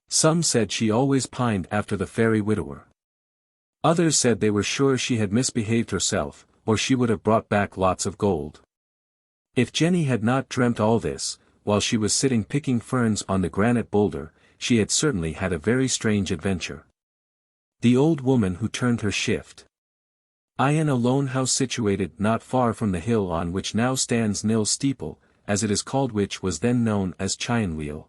Some said she always pined after the fairy widower. Others said they were sure she had misbehaved herself, or she would have brought back lots of gold. If Jenny had not dreamt all this, while she was sitting picking ferns on the granite boulder, she had certainly had a very strange adventure. The old woman who turned her shift. I in a lone house situated not far from the hill on which now stands Nil Steeple, as it is called, which was then known as Chynwheel.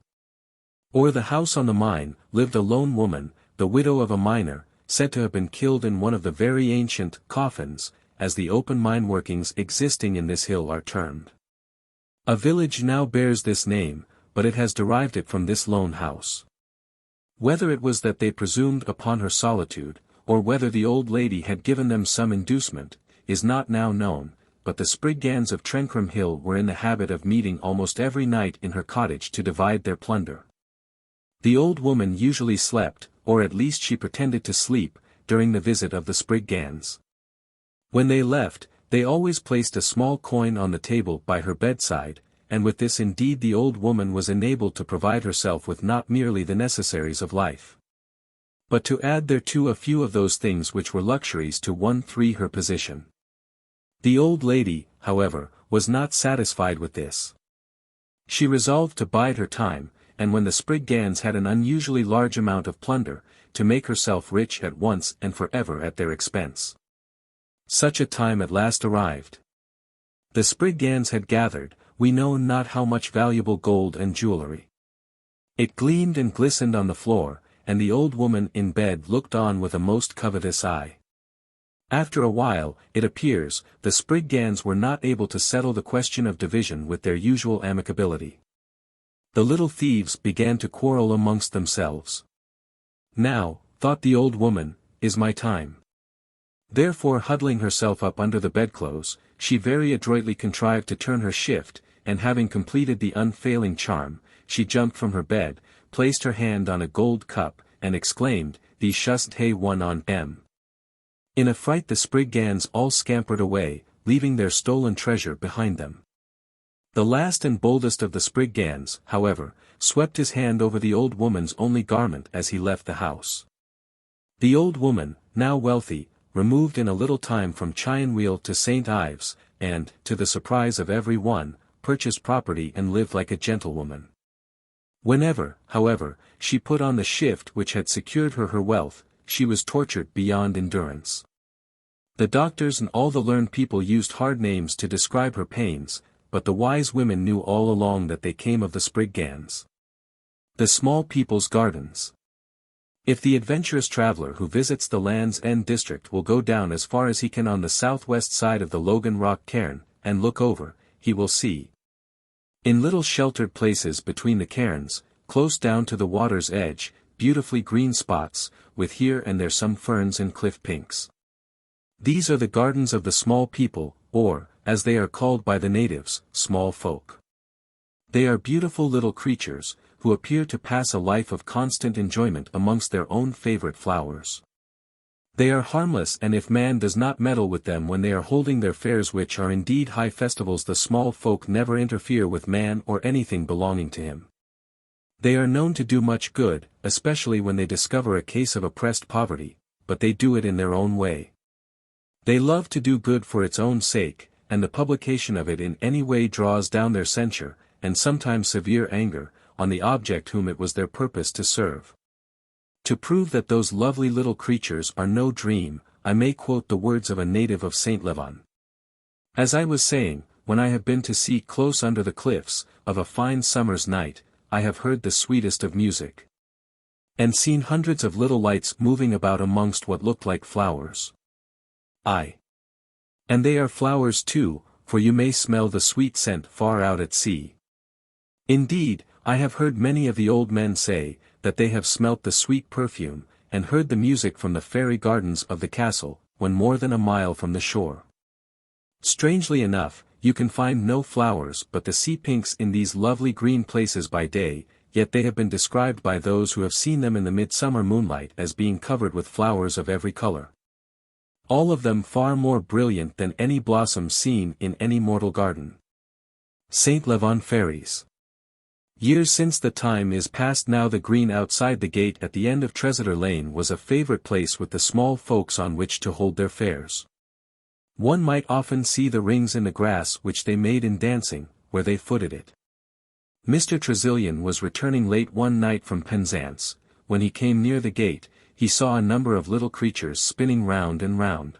O'er the house on the mine, lived a lone woman, the widow of a miner, said to have been killed in one of the very ancient coffins, as the open mine workings existing in this hill are termed. A village now bears this name, but it has derived it from this lone house. Whether it was that they presumed upon her solitude, or whether the old lady had given them some inducement, is not now known, but the Spriggans of Trencrum Hill were in the habit of meeting almost every night in her cottage to divide their plunder. The old woman usually slept, or at least she pretended to sleep, during the visit of the Spriggans. When they left, they always placed a small coin on the table by her bedside, and with this indeed the old woman was enabled to provide herself with not merely the necessaries of life, but to add thereto a few of those things which were luxuries to her position. The old lady, however, was not satisfied with this. She resolved to bide her time, and when the Spriggans had an unusually large amount of plunder, to make herself rich at once and forever at their expense. Such a time at last arrived. The Spriggans had gathered, we know not how much valuable gold and jewellery. It gleamed and glistened on the floor, and the old woman in bed looked on with a most covetous eye. After a while, it appears, the Spriggans were not able to settle the question of division with their usual amicability. The little thieves began to quarrel amongst themselves. Now, thought the old woman, is my time. Therefore, huddling herself up under the bedclothes, she very adroitly contrived to turn her shift, and having completed the unfailing charm, she jumped from her bed, placed her hand on a gold cup, and exclaimed, "Thee shust hae one on em." In a fright the Spriggans all scampered away, leaving their stolen treasure behind them. The last and boldest of the Spriggans, however, swept his hand over the old woman's only garment as he left the house. The old woman, now wealthy, removed in a little time from Chionwheel to St. Ives, and, to the surprise of every one, purchased property and lived like a gentlewoman. Whenever, however, she put on the shift which had secured her wealth, she was tortured beyond endurance. The doctors and all the learned people used hard names to describe her pains, but the wise women knew all along that they came of the Spriggans. The small people's gardens. If the adventurous traveller who visits the Land's End district will go down as far as he can on the southwest side of the Logan Rock cairn, and look over, he will see, in little sheltered places between the cairns, close down to the water's edge, beautifully green spots, with here and there some ferns and cliff pinks. These are the gardens of the small people, or, as they are called by the natives, small folk. They are beautiful little creatures, who appear to pass a life of constant enjoyment amongst their own favorite flowers. They are harmless, and if man does not meddle with them when they are holding their fairs, which are indeed high festivals, the small folk never interfere with man or anything belonging to him. They are known to do much good, especially when they discover a case of oppressed poverty, but they do it in their own way. They love to do good for its own sake, and the publication of it in any way draws down their censure, and sometimes severe anger, on the object whom it was their purpose to serve. To prove that those lovely little creatures are no dream, I may quote the words of a native of St. Leven. As I was saying, when I have been to sea close under the cliffs, of a fine summer's night, I have heard the sweetest of music, and seen hundreds of little lights moving about amongst what looked like flowers. Aye. And they are flowers too, for you may smell the sweet scent far out at sea. Indeed, I have heard many of the old men say, that they have smelt the sweet perfume, and heard the music from the fairy gardens of the castle, when more than a mile from the shore. Strangely enough, you can find no flowers but the sea pinks in these lovely green places by day, yet they have been described by those who have seen them in the midsummer moonlight as being covered with flowers of every color. All of them far more brilliant than any blossom seen in any mortal garden. St. Leven Fairies. Years since the time is past now, the green outside the gate at the end of Tregeagle Lane was a favourite place with the small folks on which to hold their fairs. One might often see the rings in the grass which they made in dancing, where they footed it. Mr. Tregeagle was returning late one night from Penzance. When he came near the gate, he saw a number of little creatures spinning round and round.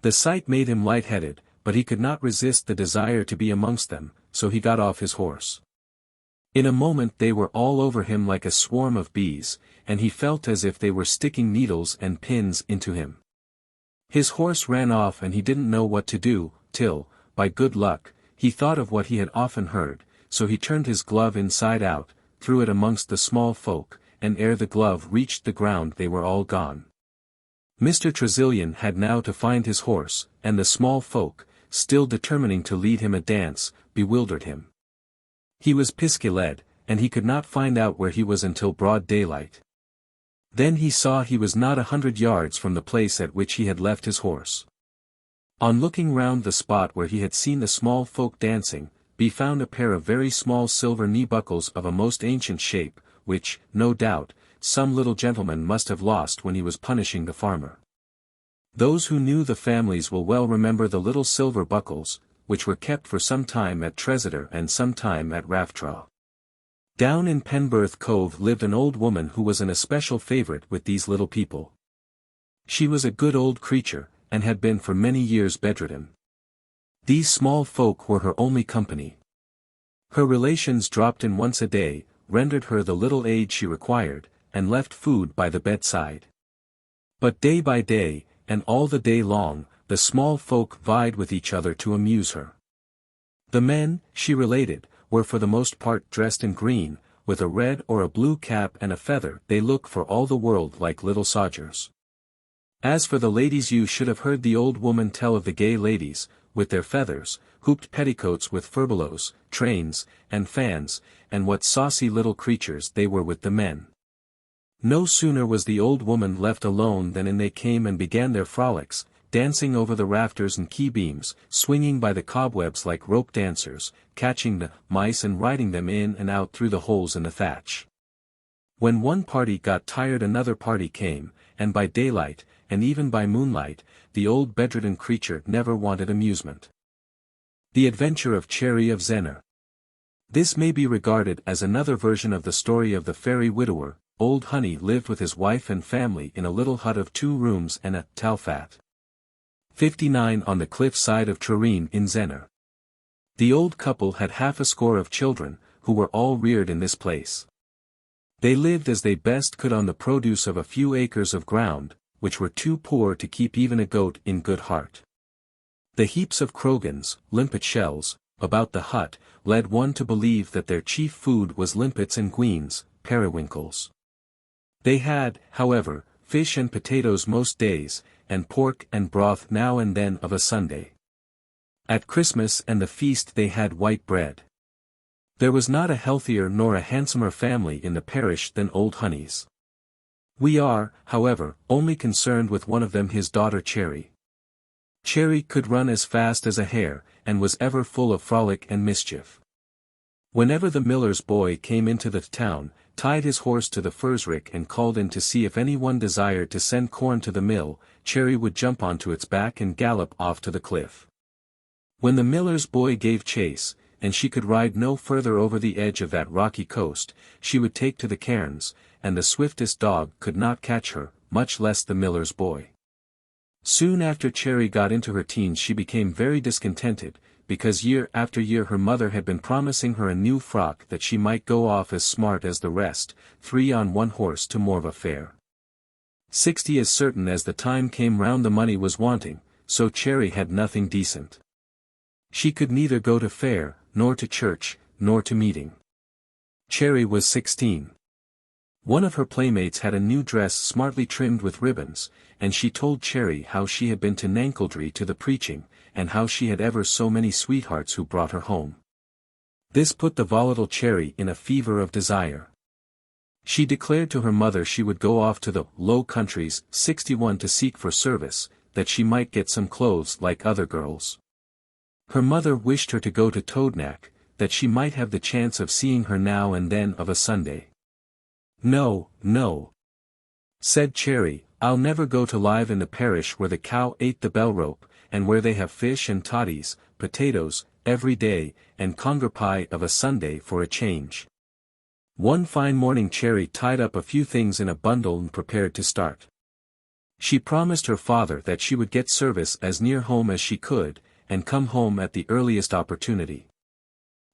The sight made him light-headed, but he could not resist the desire to be amongst them, so he got off his horse. In a moment they were all over him like a swarm of bees, and he felt as if they were sticking needles and pins into him. His horse ran off and he didn't know what to do, till, by good luck, he thought of what he had often heard, so he turned his glove inside out, threw it amongst the small folk, and ere the glove reached the ground they were all gone. Mr. Tregeagle had now to find his horse, and the small folk, still determining to lead him a dance, bewildered him. He was pisky-led, and he could not find out where he was until broad daylight. Then he saw he was not 100 yards from the place at which he had left his horse. On looking round the spot where he had seen the small folk dancing, he found a pair of very small silver knee-buckles of a most ancient shape, which, no doubt, some little gentleman must have lost when he was punishing the farmer. Those who knew the families will well remember the little silver buckles, which were kept for some time at Tregeagle and some time at Raftraw. Down in Penberth Cove lived an old woman who was an especial favourite with these little people. She was a good old creature, and had been for many years bedridden. These small folk were her only company. Her relations dropped in once a day, rendered her the little aid she required, and left food by the bedside. But day by day, and all the day long, the small folk vied with each other to amuse her. The men, she related, were for the most part dressed in green, with a red or a blue cap and a feather. They look for all the world like little sodgers. As for the ladies, you should have heard the old woman tell of the gay ladies, with their feathers, hooped petticoats with furbelows, trains, and fans, and what saucy little creatures they were with the men. No sooner was the old woman left alone than in they came and began their frolics, dancing over the rafters and key-beams, swinging by the cobwebs like rope dancers, catching the mice and riding them in and out through the holes in the thatch. When one party got tired another party came, and by daylight, and even by moonlight, the old bedridden creature never wanted amusement. The Adventure of Cherry of Sennen. This may be regarded as another version of the story of the fairy widower. Old Honey lived with his wife and family in a little hut of 2 rooms and a talfat. 59 on the cliff side of Tregeagle in Sennen. The old couple had half a score of children, who were all reared in this place. They lived as they best could on the produce of a few acres of ground, which were too poor to keep even a goat in good heart. The heaps of crogans, limpet shells, about the hut, led one to believe that their chief food was limpets and guenes, periwinkles. They had, however, fish and potatoes most days, and pork and broth now and then of a Sunday. At Christmas and the feast they had white bread. There was not a healthier nor a handsomer family in the parish than Old Honey's. We are, however, only concerned with one of them, his daughter Cherry. Cherry could run as fast as a hare, and was ever full of frolic and mischief. Whenever the miller's boy came into the town, tied his horse to the furze rick and called in to see if any one desired to send corn to the mill, Cherry would jump onto its back and gallop off to the cliff. When the miller's boy gave chase, and she could ride no further over the edge of that rocky coast, she would take to the cairns, and the swiftest dog could not catch her, much less the miller's boy. Soon after Cherry got into her teens she became very discontented, because year after year her mother had been promising her a new frock that she might go off as smart as the rest, 3 on 1 horse to Morva fair. 60 as certain as the time came round the money was wanting, so Cherry had nothing decent. She could neither go to fair, nor to church, nor to meeting. Cherry was 16. One of her playmates had a new dress smartly trimmed with ribbons, and she told Cherry how she had been to Nankledry to the preaching, and how she had ever so many sweethearts who brought her home. This put the volatile Cherry in a fever of desire. She declared to her mother she would go off to the Low Countries, 61 to seek for service, that she might get some clothes like other girls. Her mother wished her to go to Toadknack, that she might have the chance of seeing her now and then of a Sunday. No, no, said Cherry, I'll never go to live in the parish where the cow ate the bell rope, and where they have fish and toddies, potatoes, every day, and conger pie of a Sunday for a change. One fine morning Cherry tied up a few things in a bundle and prepared to start. She promised her father that she would get service as near home as she could, and come home at the earliest opportunity.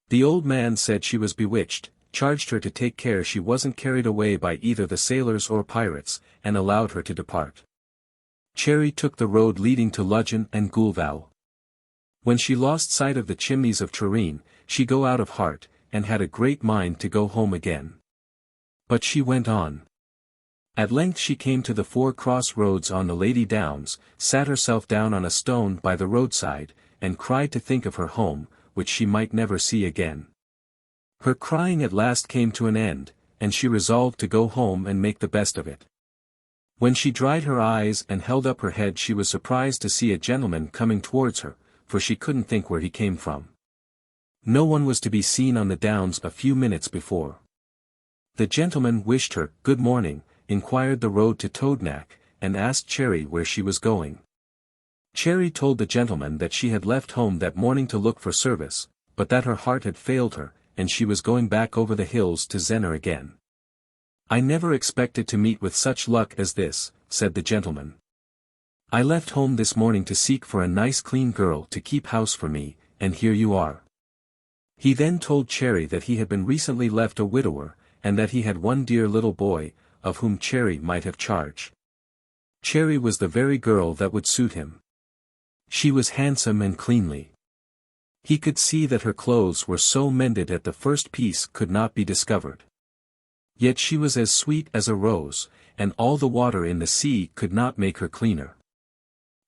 The old man said she was bewitched, charged her to take care she wasn't carried away by either the sailors or pirates, and allowed her to depart. Cherry took the road leading to Ludgate and Cornwall. When she lost sight of the chimneys of Tregeagle, she go out of heart, and had a great mind to go home again. But she went on. At length she came to the 4 cross roads on the Lady Downs, sat herself down on a stone by the roadside, and cried to think of her home, which she might never see again. Her crying at last came to an end, and she resolved to go home and make the best of it. When she dried her eyes and held up her head she was surprised to see a gentleman coming towards her, for she couldn't think where he came from. No one was to be seen on the downs a few minutes before. The gentleman wished her good morning, inquired the road to Toadknack, and asked Cherry where she was going. Cherry told the gentleman that she had left home that morning to look for service, but that her heart had failed her, and she was going back over the hills to Sennen again. I never expected to meet with such luck as this, said the gentleman. I left home this morning to seek for a nice clean girl to keep house for me, and here you are. He then told Cherry that he had been recently left a widower, and that he had one dear little boy, of whom Cherry might have charge. Cherry was the very girl that would suit him. She was handsome and cleanly. He could see that her clothes were so mended that the first piece could not be discovered. Yet she was as sweet as a rose, and all the water in the sea could not make her cleaner.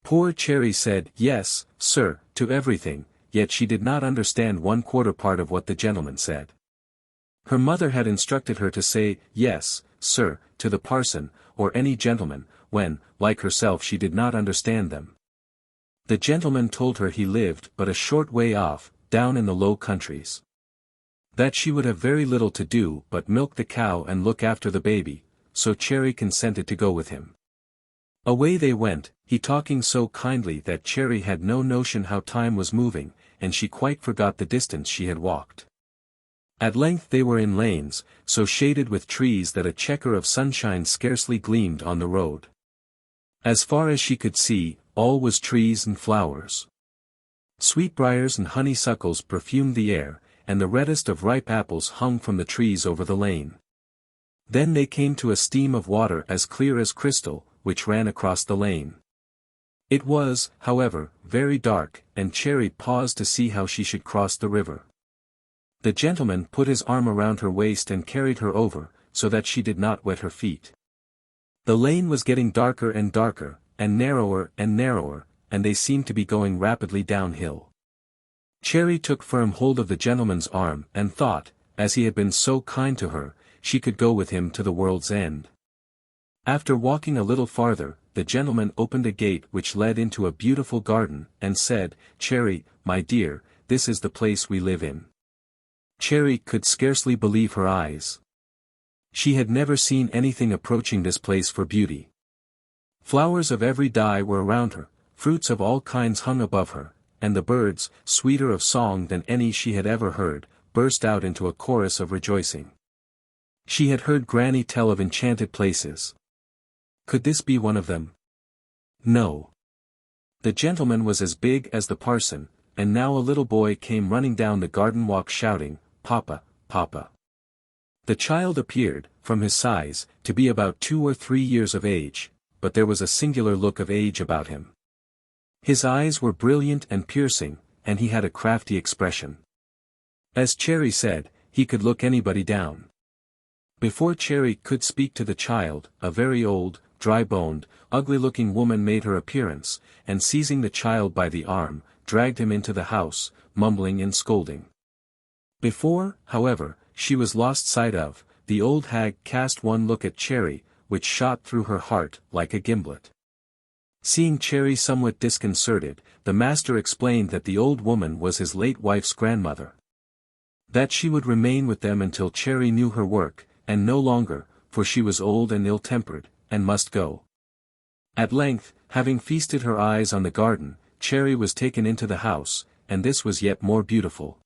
Poor Cherry said, "Yes, sir," to everything, yet she did not understand 1/4 part of what the gentleman said. Her mother had instructed her to say, "Yes, sir," to the parson, or any gentleman, when, like herself, she did not understand them. The gentleman told her he lived but a short way off, down in the Low Countries. That she would have very little to do but milk the cow and look after the baby, so Cherry consented to go with him. Away they went, he talking so kindly that Cherry had no notion how time was moving, and she quite forgot the distance she had walked. At length they were in lanes, so shaded with trees that a chequer of sunshine scarcely gleamed on the road. As far as she could see, all was trees and flowers. Sweetbriars and honeysuckles perfumed the air, and the reddest of ripe apples hung from the trees over the lane. Then they came to a stream of water as clear as crystal, which ran across the lane. It was, however, very dark, and Cherry paused to see how she should cross the river. The gentleman put his arm around her waist and carried her over, so that she did not wet her feet. The lane was getting darker and darker, and narrower, and they seemed to be going rapidly downhill. Cherry took firm hold of the gentleman's arm and thought, as he had been so kind to her, she could go with him to the world's end. After walking a little farther, the gentleman opened a gate which led into a beautiful garden, and said, "Cherry, my dear, this is the place we live in." Cherry could scarcely believe her eyes. She had never seen anything approaching this place for beauty. Flowers of every dye were around her, fruits of all kinds hung above her, and the birds, sweeter of song than any she had ever heard, burst out into a chorus of rejoicing. She had heard Granny tell of enchanted places. Could this be one of them? No. The gentleman was as big as the parson, and now a little boy came running down the garden walk shouting, "Papa, Papa." The child appeared, from his size, to be about 2 or 3 years of age, but there was a singular look of age about him. His eyes were brilliant and piercing, and he had a crafty expression. As Cherry said, he could look anybody down. Before Cherry could speak to the child, a very old, dry-boned, ugly-looking woman made her appearance, and seizing the child by the arm, dragged him into the house, mumbling and scolding. Before, however, she was lost sight of, the old hag cast one look at Cherry, which shot through her heart like a gimlet. Seeing Cherry somewhat disconcerted, the master explained that the old woman was his late wife's grandmother. That she would remain with them until Cherry knew her work, and no longer, for she was old and ill-tempered, and must go. At length, having feasted her eyes on the garden, Cherry was taken into the house, and this was yet more beautiful.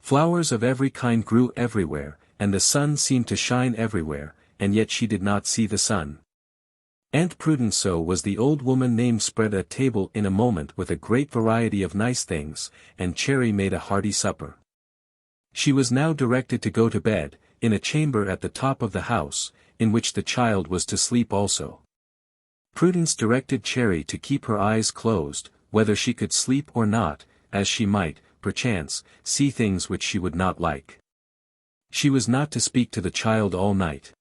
Flowers of every kind grew everywhere, and the sun seemed to shine everywhere, and yet she did not see the sun. Aunt Prudence, so was the old woman named, spread a table in a moment with a great variety of nice things, and Cherry made a hearty supper. She was now directed to go to bed, in a chamber at the top of the house, in which the child was to sleep also. Prudence directed Cherry to keep her eyes closed, whether she could sleep or not, as she might, perchance, see things which she would not like. She was not to speak to the child all night.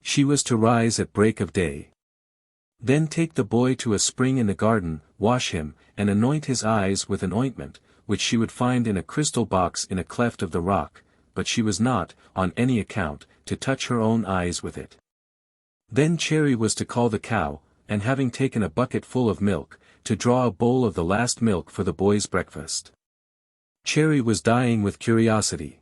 She was to rise at break of day. Then take the boy to a spring in the garden, wash him, and anoint his eyes with an ointment, which she would find in a crystal box in a cleft of the rock, but she was not, on any account, to touch her own eyes with it. Then Cherry was to call the cow, and having taken a bucket full of milk, to draw a bowl of the last milk for the boy's breakfast. Cherry was dying with curiosity.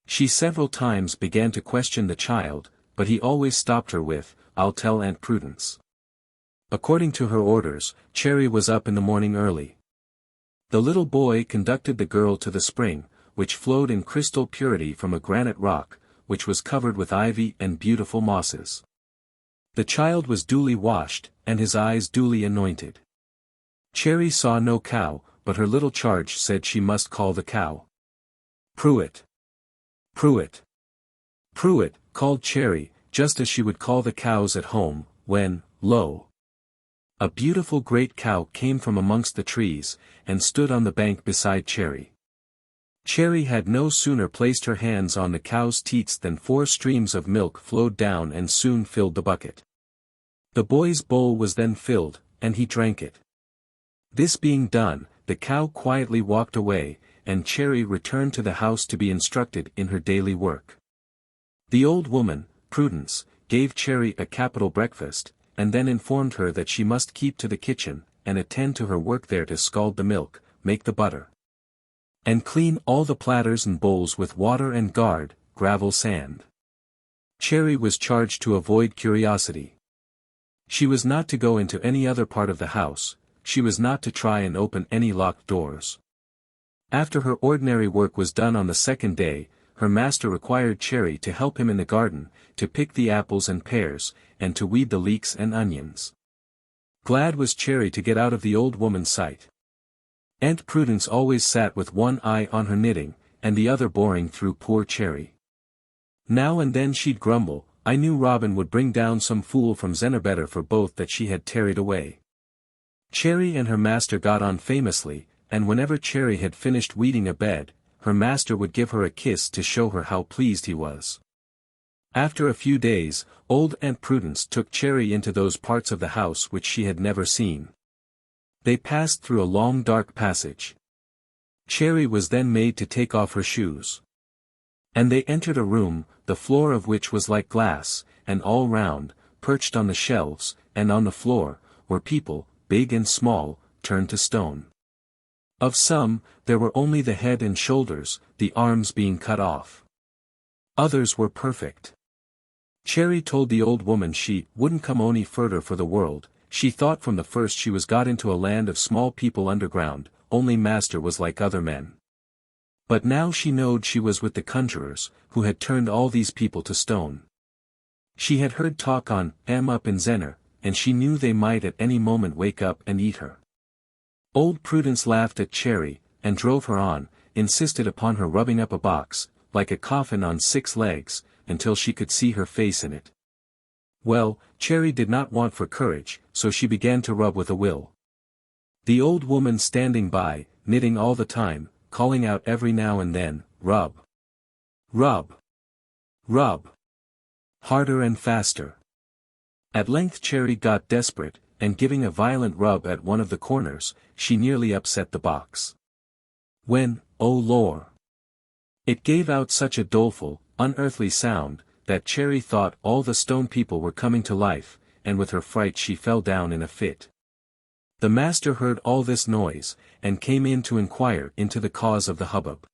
She several times began to question the child, but he always stopped her with, "I'll tell Aunt Prudence." According to her orders, Cherry was up in the morning early. The little boy conducted the girl to the spring, which flowed in crystal purity from a granite rock, which was covered with ivy and beautiful mosses. The child was duly washed, and his eyes duly anointed. Cherry saw no cow, but her little charge said she must call the cow. "Pruitt! Pruitt! Pruitt!" called Cherry, just as she would call the cows at home, when, lo! A beautiful great cow came from amongst the trees, and stood on the bank beside Cherry. Cherry had no sooner placed her hands on the cow's teats than 4 streams of milk flowed down and soon filled the bucket. The boy's bowl was then filled, and he drank it. This being done, the cow quietly walked away, and Cherry returned to the house to be instructed in her daily work. The old woman, Prudence, gave Cherry a capital breakfast, and then informed her that she must keep to the kitchen, and attend to her work there to scald the milk, make the butter, and clean all the platters and bowls with water and gravel sand. Cherry was charged to avoid curiosity. She was not to go into any other part of the house, she was not to try and open any locked doors. After her ordinary work was done on the second day, her master required Cherry to help him in the garden, to pick the apples and pears, and to weed the leeks and onions. Glad was Cherry to get out of the old woman's sight. Aunt Prudence always sat with one eye on her knitting, and the other boring through poor Cherry. Now and then she'd grumble, "I knew Robin would bring down some fool from Zennebetter for both that she had tarried away." Cherry and her master got on famously, and whenever Cherry had finished weeding a bed, her master would give her a kiss to show her how pleased he was. After a few days, old Aunt Prudence took Cherry into those parts of the house which she had never seen. They passed through a long dark passage. Cherry was then made to take off her shoes. And they entered a room, the floor of which was like glass, and all round, perched on the shelves, and on the floor, were people, big and small, turned to stone. Of some, there were only the head and shoulders, the arms being cut off. Others were perfect. Cherry told the old woman she wouldn't come ony further for the world. She thought from the first she was got into a land of small people underground, only master was like other men. But now she knowed she was with the conjurers, who had turned all these people to stone. She had heard talk on up in Zenner, and she knew they might at any moment wake up and eat her. Old Prudence laughed at Cherry, and drove her on, insisted upon her rubbing up a box, like a coffin on 6 legs, until she could see her face in it. Well, Cherry did not want for courage, so she began to rub with a will. The old woman standing by, knitting all the time, calling out every now and then, "Rub! Rub! Rub! Harder and faster." At length Cherry got desperate, and giving a violent rub at one of the corners, she nearly upset the box. When, oh lor! It gave out such a doleful, unearthly sound, that Cherry thought all the stone people were coming to life, and with her fright she fell down in a fit. The master heard all this noise, and came in to inquire into the cause of the hubbub.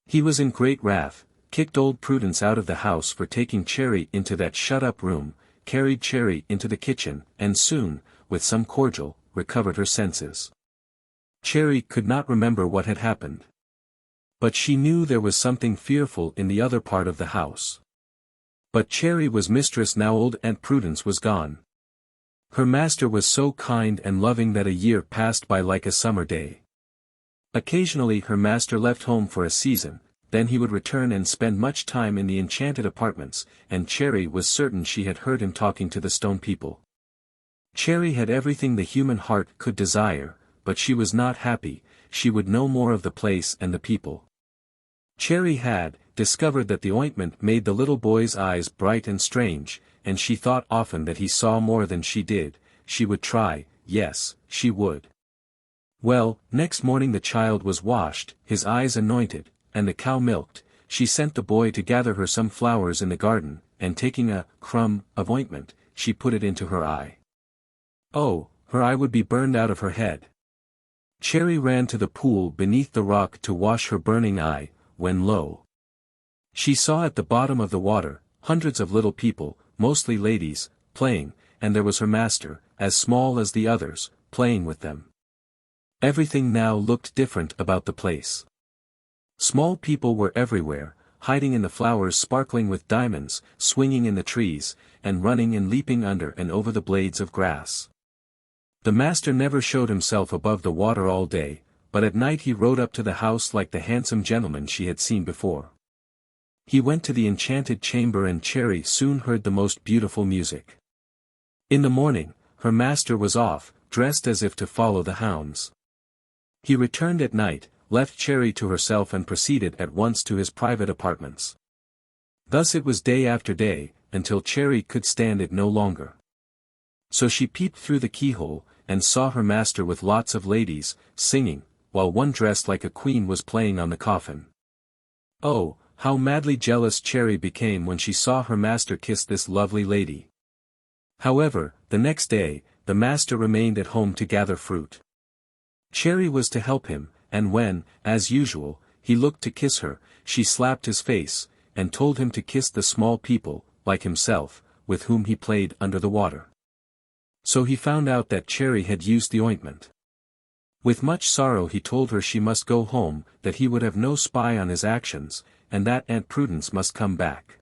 He was in great wrath, kicked old Prudence out of the house for taking Cherry into that shut-up room, carried Cherry into the kitchen, and soon, with some cordial, recovered her senses. Cherry could not remember what had happened. But she knew there was something fearful in the other part of the house. But Cherry was mistress now old Aunt Prudence was gone. Her master was so kind and loving that a year passed by like a summer day. Occasionally her master left home for a season, then he would return and spend much time in the enchanted apartments, and Cherry was certain she had heard him talking to the stone people. Cherry had everything the human heart could desire, but she was not happy. She would know more of the place and the people. Cherry had discovered that the ointment made the little boy's eyes bright and strange, and she thought often that he saw more than she did. She would try, yes, she would. Well, next morning the child was washed, his eyes anointed, and the cow milked. She sent the boy to gather her some flowers in the garden, and taking a crumb of ointment, she put it into her eye. Oh, her eye would be burned out of her head. Cherry ran to the pool beneath the rock to wash her burning eye, when lo! She saw at the bottom of the water, hundreds of little people, mostly ladies, playing, and there was her master, as small as the others, playing with them. Everything now looked different about the place. Small people were everywhere, hiding in the flowers sparkling with diamonds, swinging in the trees, and running and leaping under and over the blades of grass. The master never showed himself above the water all day, but at night he rode up to the house like the handsome gentleman she had seen before. He went to the enchanted chamber and Cherry soon heard the most beautiful music. In the morning, her master was off, dressed as if to follow the hounds. He returned at night, left Cherry to herself and proceeded at once to his private apartments. Thus it was day after day, until Cherry could stand it no longer. So she peeped through the keyhole, and saw her master with lots of ladies, singing, while one dressed like a queen was playing on the coffin. Oh, how madly jealous Cherry became when she saw her master kiss this lovely lady. However, the next day, the master remained at home to gather fruit. Cherry was to help him, and when, as usual, he looked to kiss her, she slapped his face, and told him to kiss the small people, like himself, with whom he played under the water. So he found out that Cherry had used the ointment. With much sorrow he told her she must go home, that he would have no spy on his actions, and that Aunt Prudence must come back.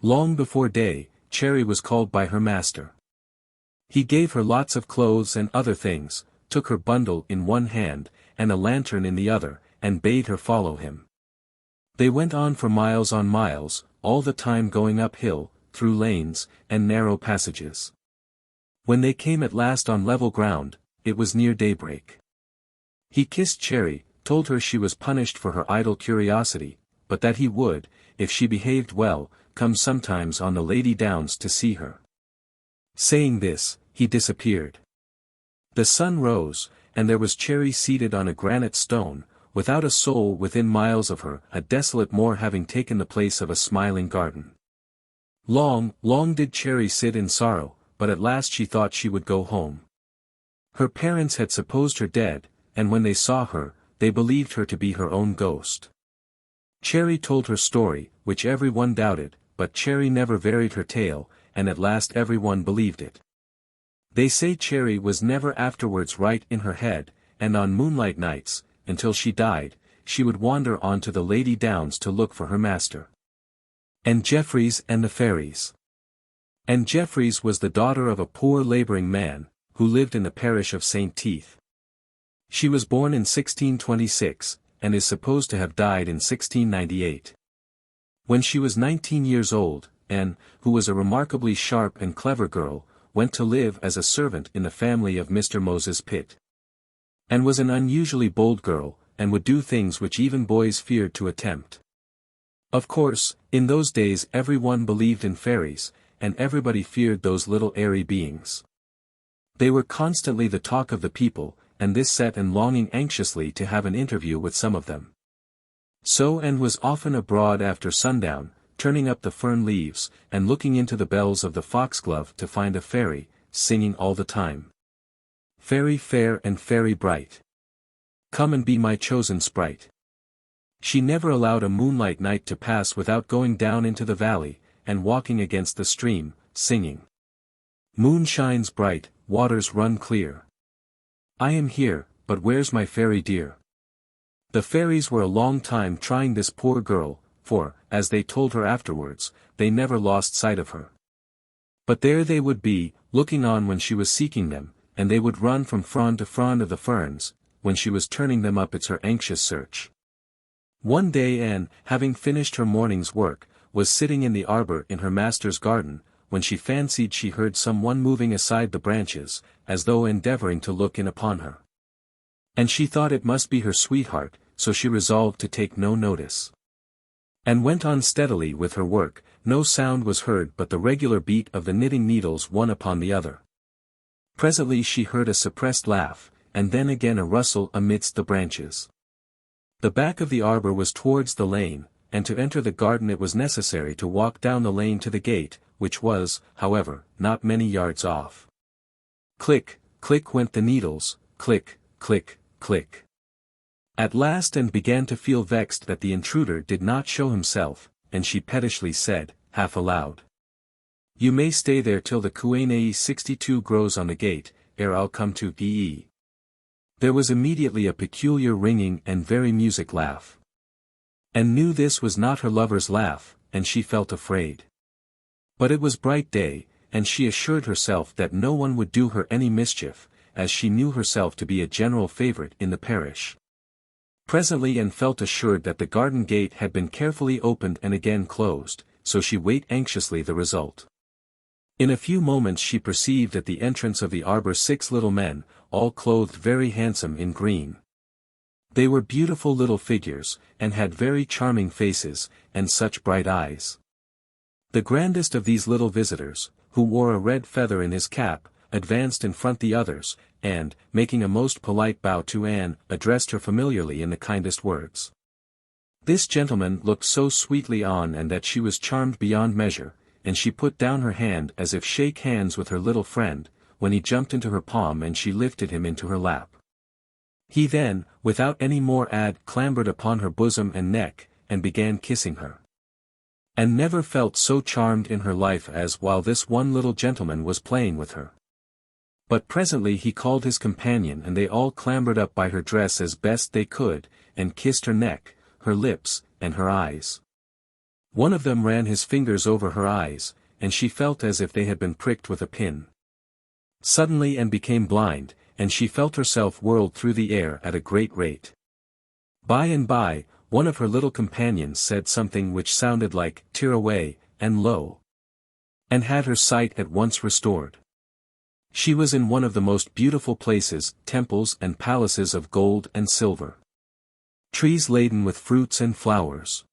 Long before day, Cherry was called by her master. He gave her lots of clothes and other things, took her bundle in one hand, and a lantern in the other, and bade her follow him. They went on for miles on miles, all the time going uphill, through lanes, and narrow passages. When they came at last on level ground, it was near daybreak. He kissed Cherry, told her she was punished for her idle curiosity, but that he would, if she behaved well, come sometimes on the Lady Downs to see her. Saying this, he disappeared. The sun rose, and there was Cherry seated on a granite stone, without a soul within miles of her, a desolate moor having taken the place of a smiling garden. Long, long did Cherry sit in sorrow, but at last she thought she would go home. Her parents had supposed her dead, and when they saw her, they believed her to be her own ghost. Cherry told her story, which every one doubted, but Cherry never varied her tale, and at last every one believed it. They say Cherry was never afterwards right in her head, and on moonlight nights, until she died, she would wander on to the Lady Downs to look for her master. And Jeffreys and the Fairies. And Jeffreys was the daughter of a poor labouring man, who lived in the parish of St. Teith. She was born in 1626, and is supposed to have died in 1698. When she was 19 years old, Anne, who was a remarkably sharp and clever girl, went to live as a servant in the family of Mr. Moses Pitt. Anne was an unusually bold girl, and would do things which even boys feared to attempt. Of course, in those days everyone believed in fairies, and everybody feared those little airy beings. They were constantly the talk of the people, and this set Anne longing anxiously to have an interview with some of them. So Anne was often abroad after sundown, turning up the fern leaves, and looking into the bells of the foxglove to find a fairy, singing all the time. Fairy fair and fairy bright, come and be my chosen sprite. She never allowed a moonlight night to pass without going down into the valley, and walking against the stream, singing. Moon shines bright, waters run clear. I am here, but where's my fairy dear? The fairies were a long time trying this poor girl, for, as they told her afterwards, they never lost sight of her. But there they would be, looking on when she was seeking them, and they would run from frond to frond of the ferns, when she was turning them up. It's her anxious search. One day Anne, having finished her morning's work, was sitting in the arbor in her master's garden, when she fancied she heard some one moving aside the branches, as though endeavouring to look in upon her. And she thought it must be her sweetheart, so she resolved to take no notice. And went on steadily with her work. No sound was heard but the regular beat of the knitting needles one upon the other. Presently she heard a suppressed laugh, and then again a rustle amidst the branches. The back of the arbor was towards the lane, and to enter the garden it was necessary to walk down the lane to the gate, which was, however, not many yards off. Click, click went the needles, click, click, click. At last Anne began to feel vexed that the intruder did not show himself, and she pettishly said, half aloud. You may stay there till the Kuene 62 grows on the gate, ere I'll come to ee. There was immediately a peculiar ringing and very music laugh. Anne knew this was not her lover's laugh, and she felt afraid. But it was bright day, and she assured herself that no one would do her any mischief, as she knew herself to be a general favourite in the parish. presently and felt assured that the garden gate had been carefully opened and again closed, so she waited anxiously the result. In a few moments she perceived at the entrance of the arbor 6 little men, all clothed very handsome in green. They were beautiful little figures, and had very charming faces, and such bright eyes. The grandest of these little visitors, who wore a red feather in his cap, advanced in front the others, and, making a most polite bow to Anne, addressed her familiarly in the kindest words. This gentleman looked so sweetly on and that she was charmed beyond measure, and she put down her hand as if shake hands with her little friend, when he jumped into her palm and she lifted him into her lap. He then, without any more clambered upon her bosom and neck, and began kissing her. And never felt so charmed in her life as while this one little gentleman was playing with her. But presently he called his companion and they all clambered up by her dress as best they could, and kissed her neck, her lips, and her eyes. One of them ran his fingers over her eyes, and she felt as if they had been pricked with a pin. Suddenly and became blind, and she felt herself whirled through the air at a great rate. By and by, one of her little companions said something which sounded like "tear away," and lo! And had her sight at once restored. She was in one of the most beautiful places, temples and palaces of gold and silver. Trees laden with fruits and flowers.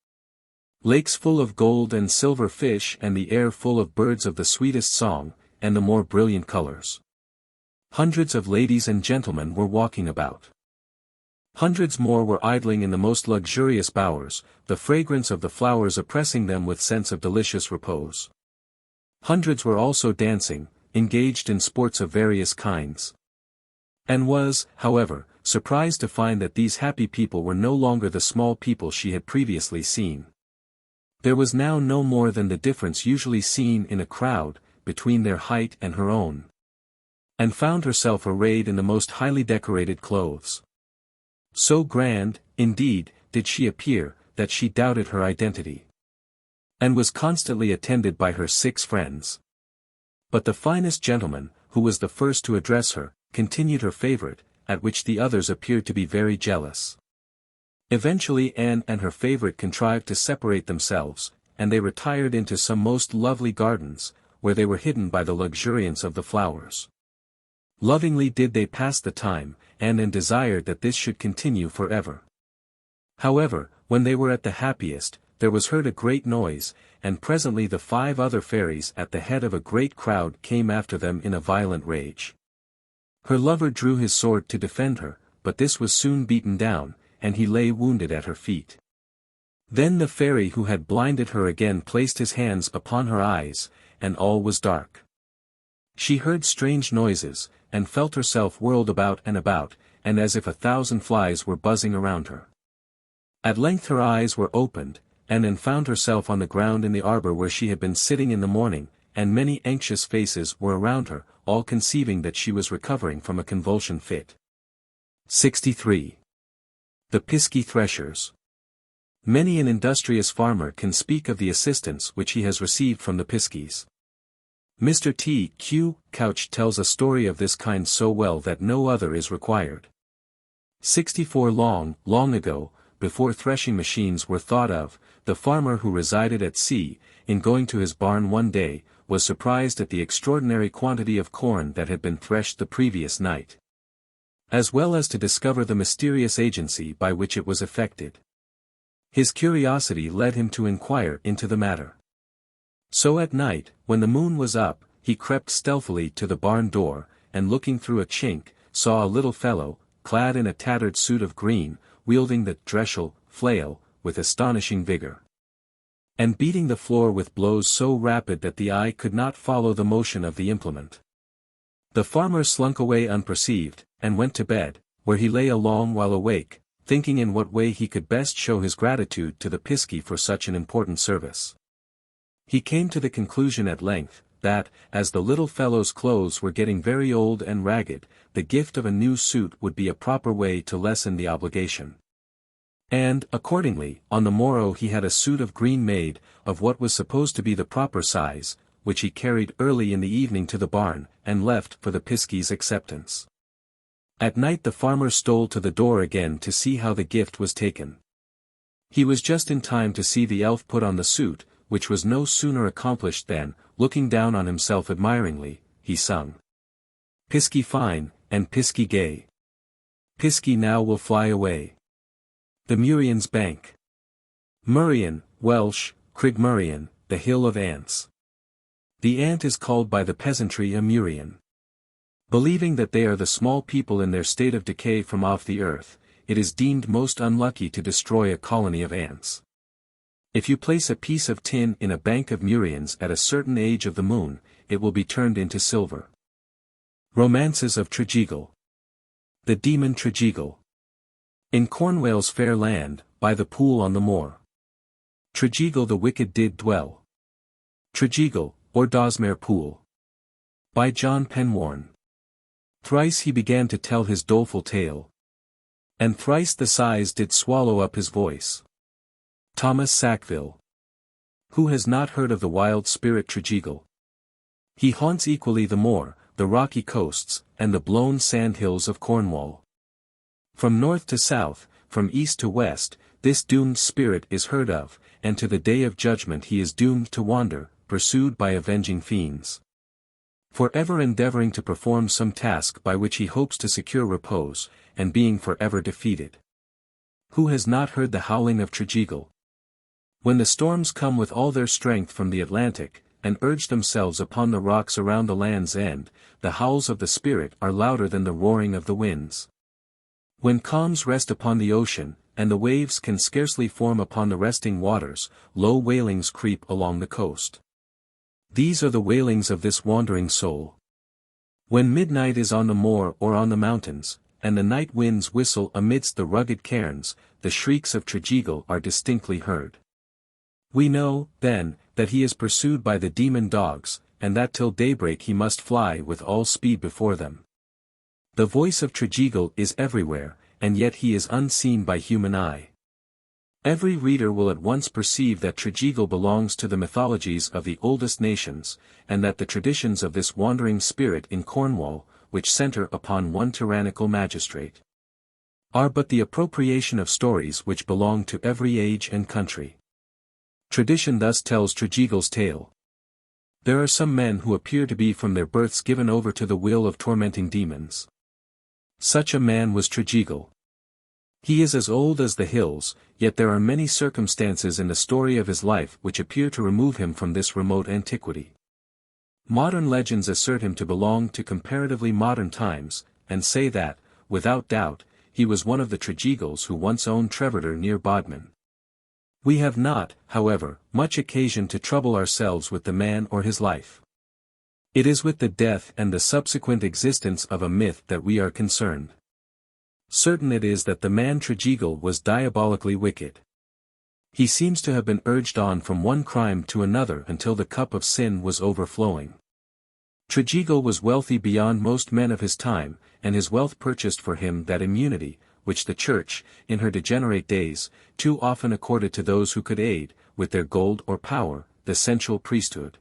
Lakes full of gold and silver fish and the air full of birds of the sweetest song, and the more brilliant colors. Hundreds of ladies and gentlemen were walking about. Hundreds more were idling in the most luxurious bowers, the fragrance of the flowers oppressing them with sense of delicious repose. Hundreds were also dancing, engaged in sports of various kinds. And was, however, surprised to find that these happy people were no longer the small people she had previously seen. There was now no more than the difference usually seen in a crowd, between their height and her own. And found herself arrayed in the most highly decorated clothes. So grand, indeed, did she appear, that she doubted her identity. And was constantly attended by her 6 friends. But the finest gentleman, who was the first to address her, continued her favorite, at which the others appeared to be very jealous. Eventually Anne and her favorite contrived to separate themselves, and they retired into some most lovely gardens, where they were hidden by the luxuriance of the flowers. Lovingly did they pass the time, and desired that this should continue forever. However, when they were at the happiest, there was heard a great noise, and presently the 5 other fairies at the head of a great crowd came after them in a violent rage. Her lover drew his sword to defend her, but this was soon beaten down, and he lay wounded at her feet. Then the fairy who had blinded her again placed his hands upon her eyes, and all was dark. She heard strange noises, and felt herself whirled about, and as if 1,000 flies were buzzing around her. At length her eyes were opened, and then found herself on the ground in the arbor where she had been sitting in the morning, and many anxious faces were around her, all conceiving that she was recovering from a convulsion fit. 63. The Pisky Threshers. Many an industrious farmer can speak of the assistance which he has received from the piskies. Mr. T. Q. Couch tells a story of this kind so well that no other is required. 64 long ago, before threshing machines were thought of, the farmer who resided at sea, in going to his barn one day, was surprised at the extraordinary quantity of corn that had been threshed the previous night, as well as to discover the mysterious agency by which it was effected. His curiosity led him to inquire into the matter. So at night, when the moon was up, he crept stealthily to the barn door, and looking through a chink, saw a little fellow, clad in a tattered suit of green, wielding the dreshel, flail, with astonishing vigor, and beating the floor with blows so rapid that the eye could not follow the motion of the implement. The farmer slunk away unperceived, and went to bed, where he lay a long while awake, thinking in what way he could best show his gratitude to the pisky for such an important service. He came to the conclusion at length, that, as the little fellow's clothes were getting very old and ragged, the gift of a new suit would be a proper way to lessen the obligation. And, accordingly, on the morrow he had a suit of green made, of what was supposed to be the proper size, which he carried early in the evening to the barn, and left for the pisky's acceptance. At night the farmer stole to the door again to see how the gift was taken. He was just in time to see the elf put on the suit, which was no sooner accomplished than, looking down on himself admiringly, he sung. Pisky fine, and pisky gay. Pisky now will fly away. The Murian's bank. Murian, Welsh, Crig Murian, the hill of ants. The ant is called by the peasantry a Murian. Believing that they are the small people in their state of decay from off the earth, it is deemed most unlucky to destroy a colony of ants. If you place a piece of tin in a bank of Murians at a certain age of the moon, it will be turned into silver. Romances of Tregeagle. The demon Tregeagle. In Cornwall's fair land, by the pool on the moor, Tregeagle the wicked did dwell. Tregeagle, or Dosmere Pool. By John Penwarne. Thrice he began to tell his doleful tale, and thrice the sighs did swallow up his voice. Thomas Sackville. Who has not heard of the wild spirit Tregeagle? He haunts equally the moor, the rocky coasts, and the blown sandhills of Cornwall. From north to south, from east to west, this doomed spirit is heard of, and to the day of judgment he is doomed to wander, pursued by avenging fiends. For ever endeavoring to perform some task by which he hopes to secure repose, and being forever defeated. Who has not heard the howling of Tregeagle? When the storms come with all their strength from the Atlantic, and urge themselves upon the rocks around the land's end, the howls of the spirit are louder than the roaring of the winds. When calms rest upon the ocean, and the waves can scarcely form upon the resting waters, low wailings creep along the coast. These are the wailings of this wandering soul. When midnight is on the moor or on the mountains, and the night winds whistle amidst the rugged cairns, the shrieks of Tregeagle are distinctly heard. We know, then, that he is pursued by the demon dogs, and that till daybreak he must fly with all speed before them. The voice of Tregeagle is everywhere, and yet he is unseen by human eye. Every reader will at once perceive that Tregeagle belongs to the mythologies of the oldest nations, and that the traditions of this wandering spirit in Cornwall, which centre upon one tyrannical magistrate, are but the appropriation of stories which belong to every age and country. Tradition thus tells Tregeagle's tale. There are some men who appear to be from their births given over to the will of tormenting demons. Such a man was Tregeagle. He is as old as the hills, yet there are many circumstances in the story of his life which appear to remove him from this remote antiquity. Modern legends assert him to belong to comparatively modern times, and say that, without doubt, he was one of the Tregeagles who once owned Trevorder near Bodmin. We have not, however, much occasion to trouble ourselves with the man or his life. It is with the death and the subsequent existence of a myth that we are concerned. Certain it is that the man Tregeagle was diabolically wicked. He seems to have been urged on from one crime to another until the cup of sin was overflowing. Tregeagle was wealthy beyond most men of his time, and his wealth purchased for him that immunity, which the Church, in her degenerate days, too often accorded to those who could aid, with their gold or power, the sensual priesthood.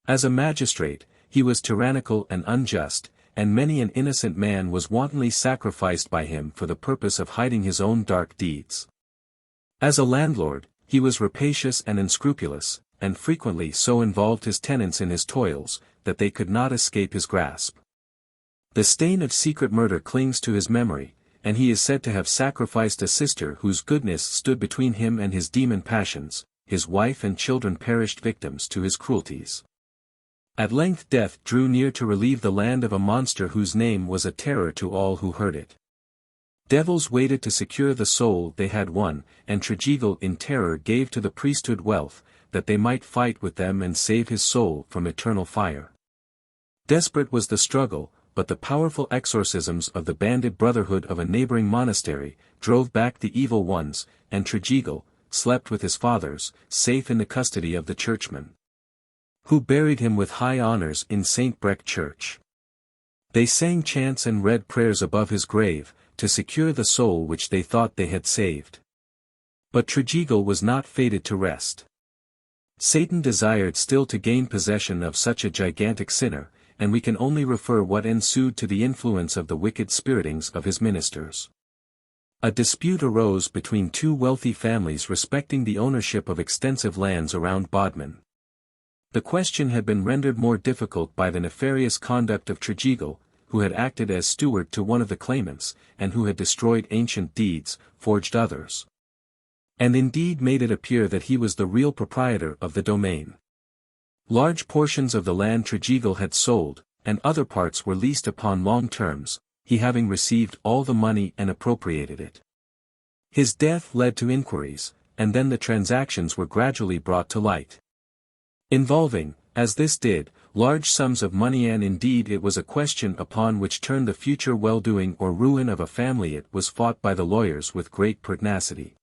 As a magistrate, he was tyrannical and unjust, and many an innocent man was wantonly sacrificed by him for the purpose of hiding his own dark deeds. As a landlord, he was rapacious and unscrupulous, and frequently so involved his tenants in his toils, that they could not escape his grasp. The stain of secret murder clings to his memory, and he is said to have sacrificed a sister whose goodness stood between him and his demon passions. His wife and children perished victims to his cruelties. At length death drew near to relieve the land of a monster whose name was a terror to all who heard it. Devils waited to secure the soul they had won, and Tregeagle in terror gave to the priesthood wealth, that they might fight with them and save his soul from eternal fire. Desperate was the struggle, but the powerful exorcisms of the banded brotherhood of a neighboring monastery drove back the evil ones, and Tregeagle slept with his fathers, safe in the custody of the churchmen, who buried him with high honours in St. Breck Church. They sang chants and read prayers above his grave, to secure the soul which they thought they had saved. But Tregeagle was not fated to rest. Satan desired still to gain possession of such a gigantic sinner, and we can only refer what ensued to the influence of the wicked spiritings of his ministers. A dispute arose between two wealthy families respecting the ownership of extensive lands around Bodmin. The question had been rendered more difficult by the nefarious conduct of Tregeagle, who had acted as steward to one of the claimants, and who had destroyed ancient deeds, forged others, and indeed made it appear that he was the real proprietor of the domain. Large portions of the land Tregeagle had sold, and other parts were leased upon long terms, he having received all the money and appropriated it. His death led to inquiries, and then the transactions were gradually brought to light, involving, as this did, large sums of money, and indeed it was a question upon which turned the future well-doing or ruin of a family. It was fought by the lawyers with great pertinacity.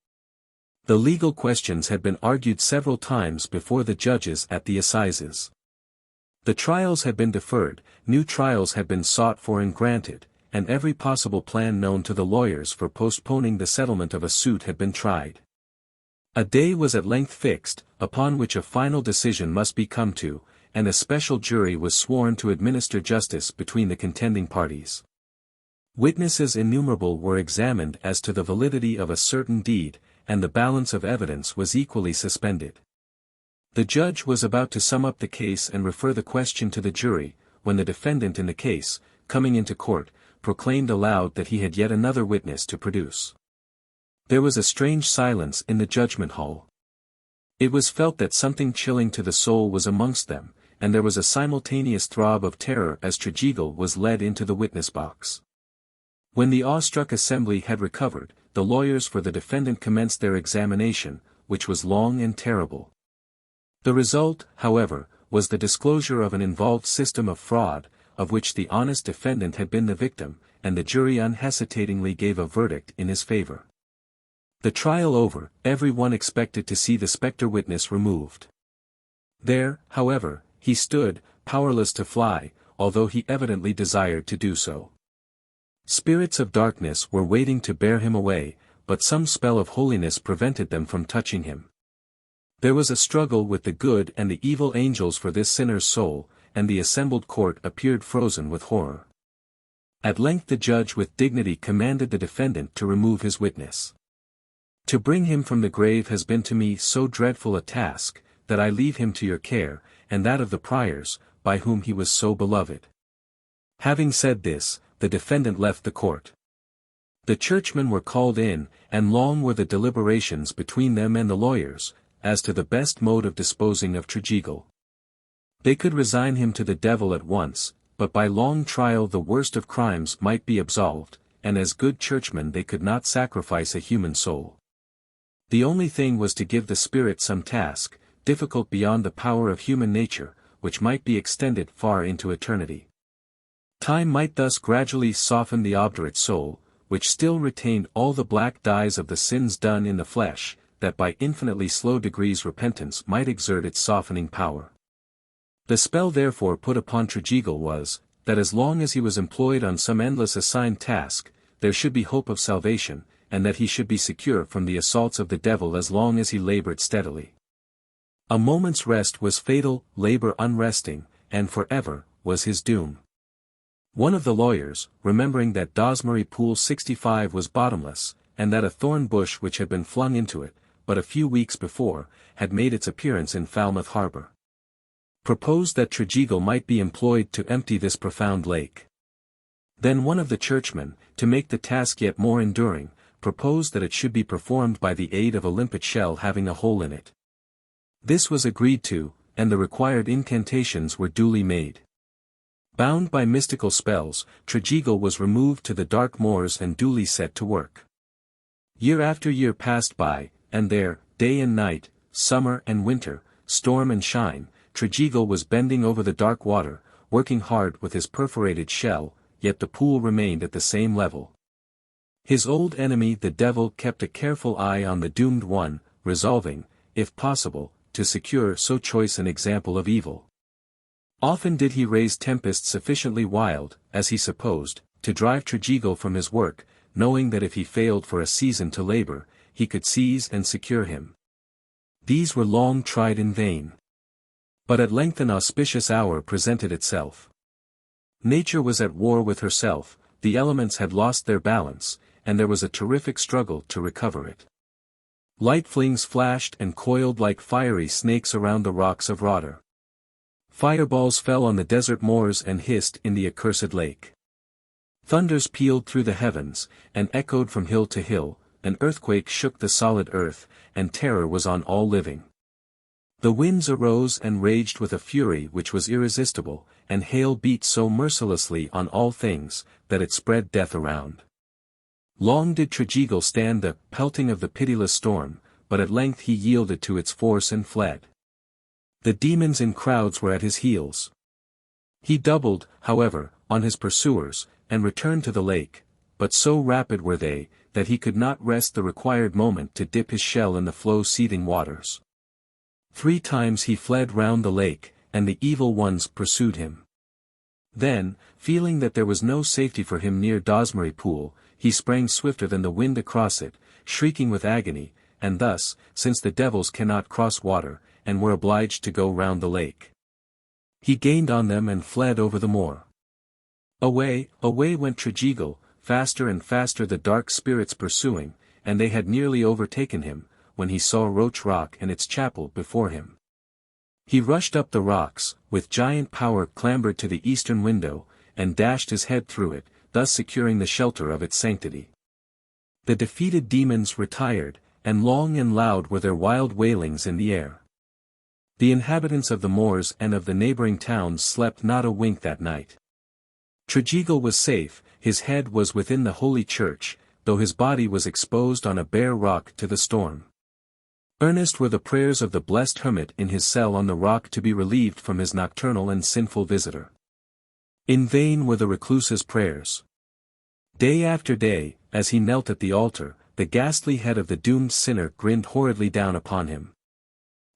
The legal questions had been argued several times before the judges at the assizes. The trials had been deferred, new trials had been sought for and granted, and every possible plan known to the lawyers for postponing the settlement of a suit had been tried. A day was at length fixed, upon which a final decision must be come to, and a special jury was sworn to administer justice between the contending parties. Witnesses innumerable were examined as to the validity of a certain deed, and the balance of evidence was equally suspended. The judge was about to sum up the case and refer the question to the jury, when the defendant in the case, coming into court, proclaimed aloud that he had yet another witness to produce. There was a strange silence in the judgment hall. It was felt that something chilling to the soul was amongst them, and there was a simultaneous throb of terror as Tregeagle was led into the witness box. When the awestruck assembly had recovered, the lawyers for the defendant commenced their examination, which was long and terrible. The result, however, was the disclosure of an involved system of fraud, of which the honest defendant had been the victim, and the jury unhesitatingly gave a verdict in his favor. The trial over, every one expected to see the spectre witness removed. There, however, he stood, powerless to fly, although he evidently desired to do so. Spirits of darkness were waiting to bear him away, but some spell of holiness prevented them from touching him. There was a struggle with the good and the evil angels for this sinner's soul, and the assembled court appeared frozen with horror. At length the judge with dignity commanded the defendant to remove his witness. To bring him from the grave has been to me so dreadful a task, that I leave him to your care, and that of the priors, by whom he was so beloved. Having said this, the defendant left the court. The churchmen were called in, and long were the deliberations between them and the lawyers, as to the best mode of disposing of Tregeagle. They could resign him to the devil at once, but by long trial the worst of crimes might be absolved, and as good churchmen they could not sacrifice a human soul. The only thing was to give the spirit some task, difficult beyond the power of human nature, which might be extended far into eternity. Time might thus gradually soften the obdurate soul, which still retained all the black dyes of the sins done in the flesh, that by infinitely slow degrees repentance might exert its softening power. The spell therefore put upon Tregeagle was, that as long as he was employed on some endless assigned task, there should be hope of salvation, and that he should be secure from the assaults of the devil as long as he labored steadily. A moment's rest was fatal, labor unresting, and forever, was his doom. One of the lawyers, remembering that Dosmery Pool 65 was bottomless, and that a thorn bush which had been flung into it, but a few weeks before, had made its appearance in Falmouth harbour, proposed that Tregeagle might be employed to empty this profound lake. Then one of the churchmen, to make the task yet more enduring, proposed that it should be performed by the aid of a limpet shell having a hole in it. This was agreed to, and the required incantations were duly made. Bound by mystical spells, Tregeagle was removed to the dark moors and duly set to work. Year after year passed by, and there, day and night, summer and winter, storm and shine, Tregeagle was bending over the dark water, working hard with his perforated shell, yet the pool remained at the same level. His old enemy the devil kept a careful eye on the doomed one, resolving, if possible, to secure so choice an example of evil. Often did he raise tempests sufficiently wild, as he supposed, to drive Tregeagle from his work, knowing that if he failed for a season to labor, he could seize and secure him. These were long tried in vain. But at length an auspicious hour presented itself. Nature was at war with herself, the elements had lost their balance, and there was a terrific struggle to recover it. Light flings flashed and coiled like fiery snakes around the rocks of Rotter. Fireballs fell on the desert moors and hissed in the accursed lake. Thunders pealed through the heavens, and echoed from hill to hill, an earthquake shook the solid earth, and terror was on all living. The winds arose and raged with a fury which was irresistible, and hail beat so mercilessly on all things, that it spread death around. Long did Tregeagle stand the pelting of the pitiless storm, but at length he yielded to its force and fled. The demons in crowds were at his heels. He doubled, however, on his pursuers, and returned to the lake, but so rapid were they, that he could not rest the required moment to dip his shell in the flow-seething waters. 3 times he fled round the lake, and the evil ones pursued him. Then, feeling that there was no safety for him near Dosmery Pool, he sprang swifter than the wind across it, shrieking with agony, and thus, since the devils cannot cross water, and were obliged to go round the lake, he gained on them and fled over the moor. Away, away went Tregeagle, faster and faster the dark spirits pursuing, and they had nearly overtaken him, when he saw Roach Rock and its chapel before him. He rushed up the rocks, with giant power clambered to the eastern window, and dashed his head through it, thus securing the shelter of its sanctity. The defeated demons retired, and long and loud were their wild wailings in the air. The inhabitants of the moors and of the neighboring towns slept not a wink that night. Tregeagle was safe, his head was within the holy church, though his body was exposed on a bare rock to the storm. Earnest were the prayers of the blessed hermit in his cell on the rock to be relieved from his nocturnal and sinful visitor. In vain were the recluse's prayers. Day after day, as he knelt at the altar, the ghastly head of the doomed sinner grinned horridly down upon him.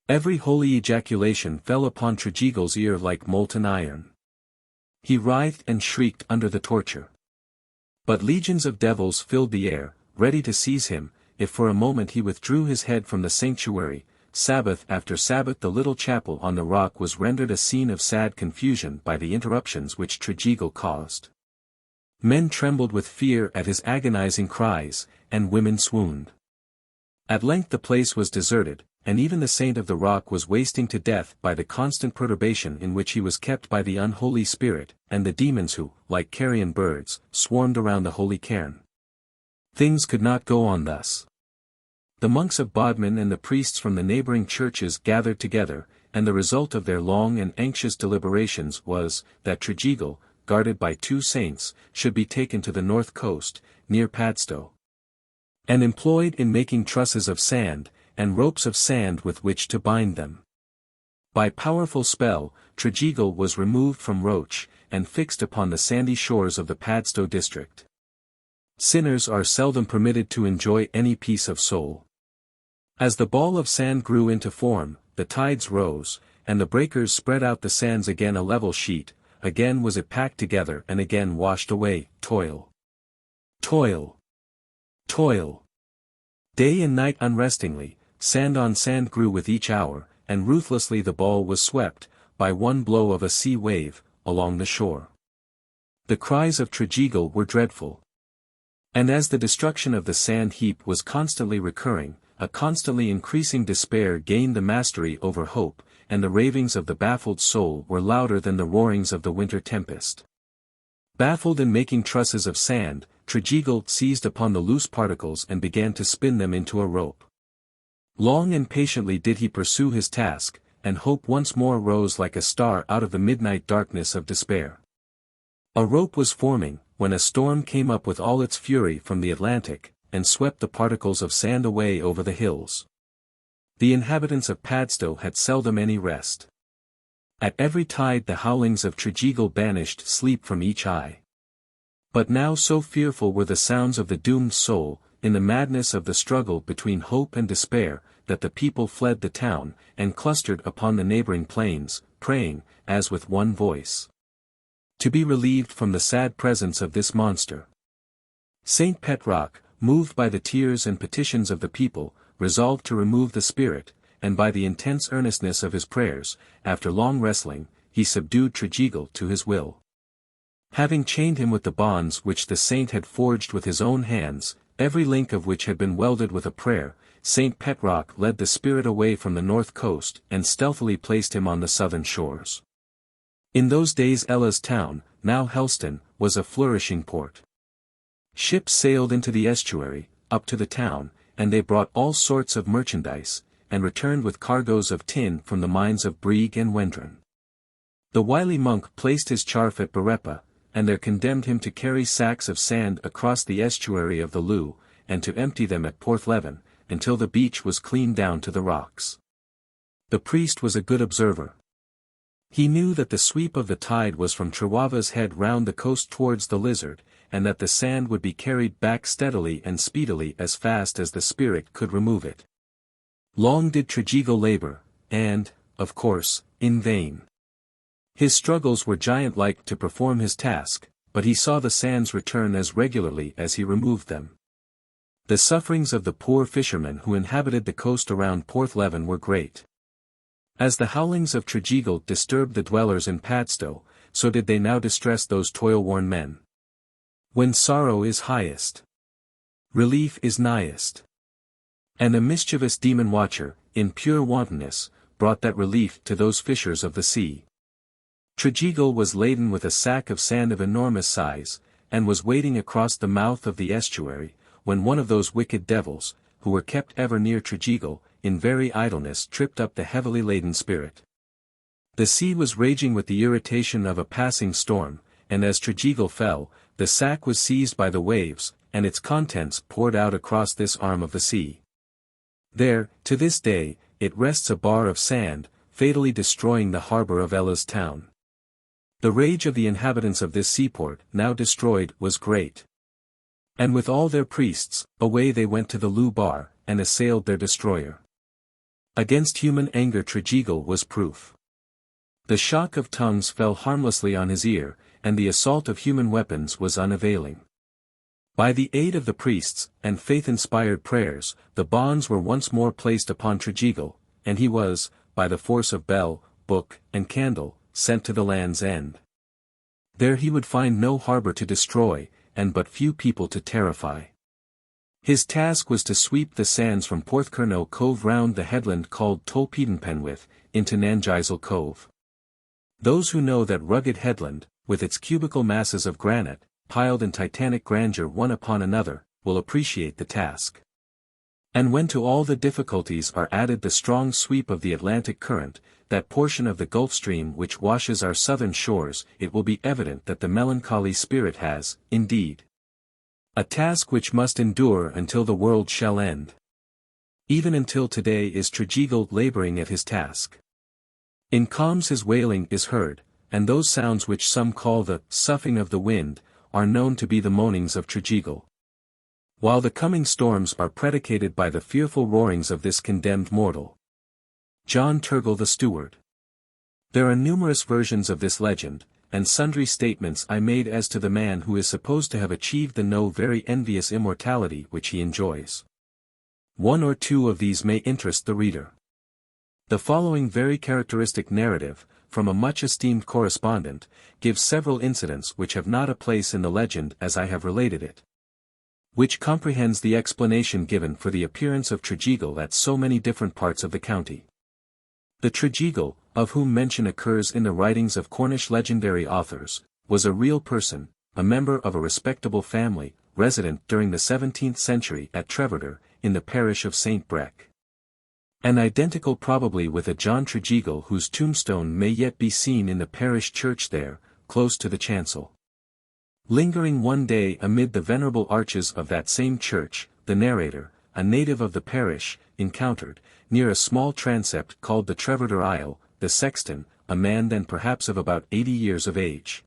Every holy ejaculation fell upon Tregeagle's ear like molten iron. He writhed and shrieked under the torture. But legions of devils filled the air, ready to seize him, if for a moment he withdrew his head from the sanctuary. Sabbath after Sabbath the little chapel on the rock was rendered a scene of sad confusion by the interruptions which Tregeagle caused. Men trembled with fear at his agonizing cries, and women swooned. At length the place was deserted, and even the saint of the rock was wasting to death by the constant perturbation in which he was kept by the unholy spirit, and the demons who, like carrion birds, swarmed around the holy cairn. Things could not go on thus. The monks of Bodmin and the priests from the neighboring churches gathered together, and the result of their long and anxious deliberations was, that Tregeagle, guarded by 2 saints, should be taken to the north coast, near Padstow, and employed in making trusses of sand, and ropes of sand with which to bind them. By powerful spell, Tregeagle was removed from Roach, and fixed upon the sandy shores of the Padstow district. Sinners are seldom permitted to enjoy any peace of soul. As the ball of sand grew into form, the tides rose, and the breakers spread out the sands again a level sheet, again was it packed together and again washed away. Toil. Toil. Toil. Day and night unrestingly, sand on sand grew with each hour, and ruthlessly the ball was swept, by one blow of a sea wave, along the shore. The cries of Tregeagle were dreadful. And as the destruction of the sand heap was constantly recurring, a constantly increasing despair gained the mastery over hope, and the ravings of the baffled soul were louder than the roarings of the winter tempest. Baffled in making trusses of sand, Tregeagle seized upon the loose particles and began to spin them into a rope. Long and patiently did he pursue his task, and hope once more rose like a star out of the midnight darkness of despair. A rope was forming, when a storm came up with all its fury from the Atlantic, and swept the particles of sand away over the hills. The inhabitants of Padstow had seldom any rest. At every tide the howlings of Tregeagle banished sleep from each eye. But now so fearful were the sounds of the doomed soul, in the madness of the struggle between hope and despair, that the people fled the town, and clustered upon the neighboring plains, praying, as with one voice, to be relieved from the sad presence of this monster. Saint Petrock, moved by the tears and petitions of the people, resolved to remove the spirit, and by the intense earnestness of his prayers, after long wrestling, he subdued Tregeagle to his will. Having chained him with the bonds which the saint had forged with his own hands, every link of which had been welded with a prayer, Saint Petrock led the spirit away from the north coast and stealthily placed him on the southern shores. In those days Ella's town, now Helston, was a flourishing port. Ships sailed into the estuary, up to the town, and they brought all sorts of merchandise, and returned with cargoes of tin from the mines of Brieg and Wendron. The wily monk placed his charf at Barepa, and there condemned him to carry sacks of sand across the estuary of the Loo, and to empty them at Porthleven, until the beach was clean down to the rocks. The priest was a good observer. He knew that the sweep of the tide was from Trewava's head round the coast towards the Lizard, and that the sand would be carried back steadily and speedily as fast as the spirit could remove it. Long did Tregeagle labor, and, of course, in vain. His struggles were giant-like to perform his task, but he saw the sands return as regularly as he removed them. The sufferings of the poor fishermen who inhabited the coast around Porthleven were great. As the howlings of Tregeagle disturbed the dwellers in Padstow, so did they now distress those toil-worn men. When sorrow is highest, relief is nighest. And a mischievous demon-watcher, in pure wantonness, brought that relief to those fishers of the sea. Tregeagle was laden with a sack of sand of enormous size, and was wading across the mouth of the estuary, when one of those wicked devils, who were kept ever near Tregeagle, in very idleness tripped up the heavily laden spirit. The sea was raging with the irritation of a passing storm, and as Tregeagle fell, the sack was seized by the waves, and its contents poured out across this arm of the sea. There, to this day, it rests a bar of sand, fatally destroying the harbour of Ella's town. The rage of the inhabitants of this seaport, now destroyed, was great. And with all their priests, away they went to the Loo bar, and assailed their destroyer. Against human anger Tregeagle was proof. The shock of tongues fell harmlessly on his ear, and the assault of human weapons was unavailing. By the aid of the priests, and faith-inspired prayers, the bonds were once more placed upon Tregeagle, and he was, by the force of bell, book, and candle, sent to the land's end. There he would find no harbour to destroy, and but few people to terrify. His task was to sweep the sands from Porthcurno Cove round the headland called Tolpedenpenwith, into Nangisel Cove. Those who know that rugged headland, with its cubical masses of granite, piled in titanic grandeur one upon another, will appreciate the task. And when to all the difficulties are added the strong sweep of the Atlantic current, that portion of the Gulf Stream which washes our southern shores, it will be evident that the melancholy spirit has, indeed, a task which must endure until the world shall end. Even until today is Tregeagle labouring at his task. In calms his wailing is heard, and those sounds which some call the soughing of the wind, are known to be the moanings of Tregeagle. While the coming storms are predicated by the fearful roarings of this condemned mortal. John Turgle the Steward. There are numerous versions of this legend, and sundry statements I made as to the man who is supposed to have achieved the no very envious immortality which he enjoys. One or two of these may interest the reader. The following very characteristic narrative, from a much esteemed correspondent, gives several incidents which have not a place in the legend as I have related it, which comprehends the explanation given for the appearance of Tregeagle at so many different parts of the county. The Tregeagle, of whom mention occurs in the writings of Cornish legendary authors, was a real person, a member of a respectable family, resident during the 17th century at Trevorder, in the parish of St. Breck. And identical probably with a John Tregeagle whose tombstone may yet be seen in the parish church there, close to the chancel. Lingering one day amid the venerable arches of that same church, the narrator, a native of the parish, encountered, near a small transept called the Trevorder Aisle, the sexton, a man then perhaps of about 80 years of age.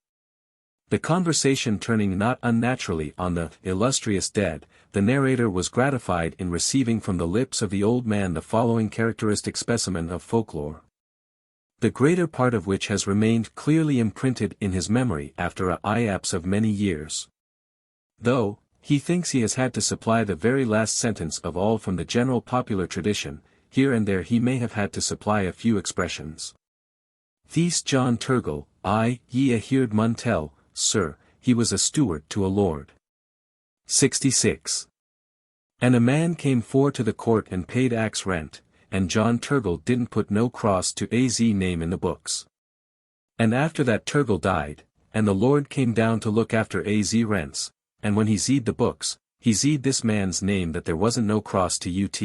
The conversation turning not unnaturally on the illustrious dead, the narrator was gratified in receiving from the lips of the old man the following characteristic specimen of folklore, the greater part of which has remained clearly imprinted in his memory after a lapse of many years. Though, he thinks he has had to supply the very last sentence of all from the general popular tradition, here and there he may have had to supply a few expressions. These John Turgle, ye a heard mun tell, sir, he was a steward to a lord. 66. And a man came for to the court and paid axe rent, and John Tregeagle didn't put no cross to az name in the books. And after that Tregeagle died, and the lord came down to look after az rents, and when he zeed the books, he zeed this man's name that there wasn't no cross to ut.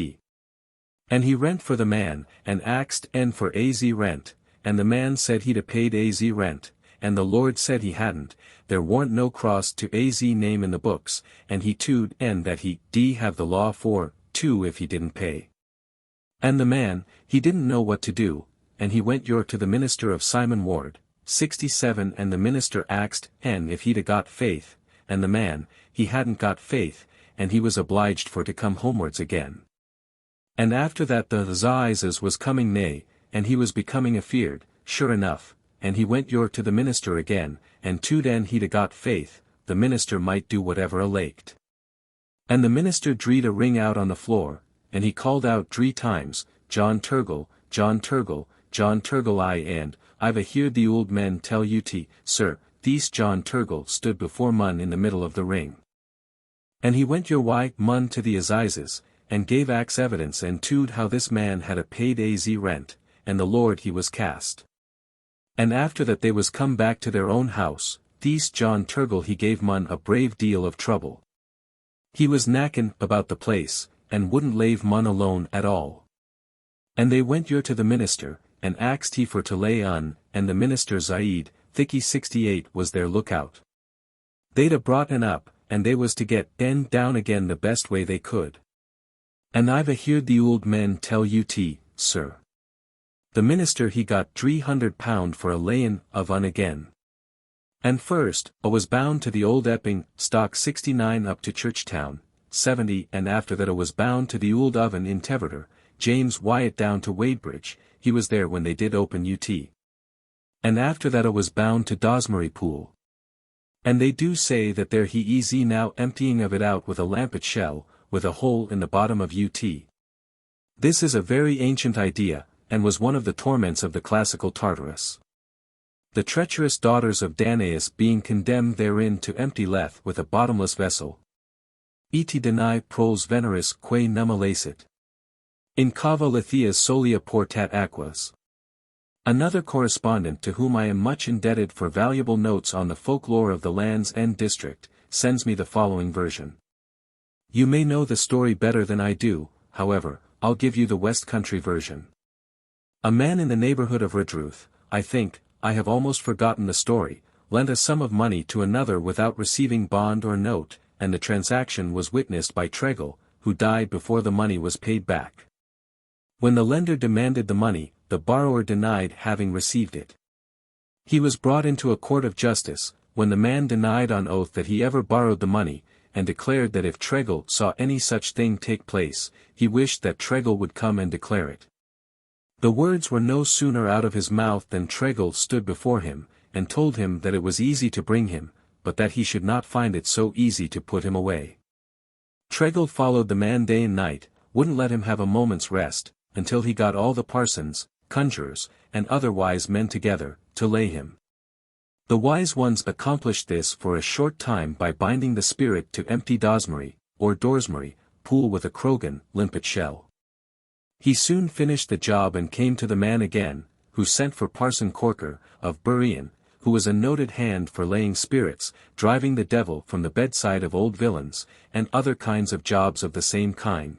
And he rent for the man, and axed en for az rent, and the man said he'd a paid az rent, and the lord said he hadn't, there warn't no cross to az name in the books, and he tood en that he have the law for, too if he didn't pay. And the man, he didn't know what to do, and he went to the minister of Simon Ward, 67 and the minister axed en if he'd a got faith, and the man, he hadn't got faith, and he was obliged for to come homewards again. And after that the Assizes was coming nigh, and he was becoming afeard, sure enough, and he went to the minister again, and tood en he'd a got faith, the minister might do whatever a liked. And the minister dreed a ring out on the floor, and he called out 3 times, John Tregeagle, John Tregeagle, John Tregeagle and, I've a heard the old men tell ut, sir, these John Tregeagle stood before mun in the middle of the ring. And he went mun to the Assizes, and gave axe evidence and tood how this man had a paid az rent, and the lord he was cast. And after that they was come back to their own house, these John Tregeagle he gave mun a brave deal of trouble. He was knackin' about the place, and wouldn't lave mun alone at all. And they went to the minister, and axed he for to lay on, and the minister Zaid, thicky 68 was their lookout. They'd a brought en up, and they was to get en down again the best way they could. And I've a heard the old men tell ut, sir. The minister he got £300 for a layin' of un again. And first, a was bound to the old Epping, stock 69 up to Churchtown, 70 and after that a was bound to the old oven in Teverter, James Wyatt down to Wadebridge, he was there when they did open ut. And after that a was bound to Dosmary Pool. And they do say that there he is now emptying of it out with a lampet shell, with a hole in the bottom of ut. This is a very ancient idea, and was one of the torments of the classical Tartarus. The treacherous daughters of Danaus being condemned therein to empty Lethe with a bottomless vessel. Eti deni pros veneris quae numa lacet. In cava Letheas solia portat aquas. Another correspondent to whom I am much indebted for valuable notes on the folklore of the Land's End district, sends me the following version. You may know the story better than I do, however, I'll give you the West Country version. A man in the neighborhood of Redruth, I think, I have almost forgotten the story, lent a sum of money to another without receiving bond or note, and the transaction was witnessed by Tregeagle, who died before the money was paid back. When the lender demanded the money, the borrower denied having received it. He was brought into a court of justice, when the man denied on oath that he ever borrowed the money, and declared that if Tregeagle saw any such thing take place, he wished that Tregeagle would come and declare it. The words were no sooner out of his mouth than Tregeagle stood before him, and told him that it was easy to bring him, but that he should not find it so easy to put him away. Tregeagle followed the man day and night, wouldn't let him have a moment's rest, until he got all the parsons, conjurers, and other wise men together, to lay him. The wise ones accomplished this for a short time by binding the spirit to empty Dosmary, or Dorsmary, pool with a Krogan, limpet shell. He soon finished the job and came to the man again, who sent for Parson Corker, of Burien, who was a noted hand for laying spirits, driving the devil from the bedside of old villains, and other kinds of jobs of the same kind.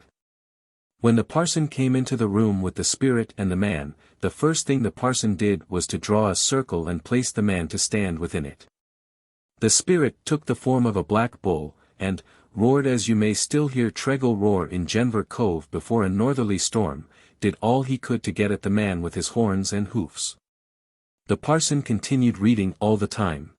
When the parson came into the room with the spirit and the man, the first thing the parson did was to draw a circle and place the man to stand within it. The spirit took the form of a black bull, and, roared as you may still hear Tregeagle roar in Genver Cove before a northerly storm, did all he could to get at the man with his horns and hoofs. The parson continued reading all the time.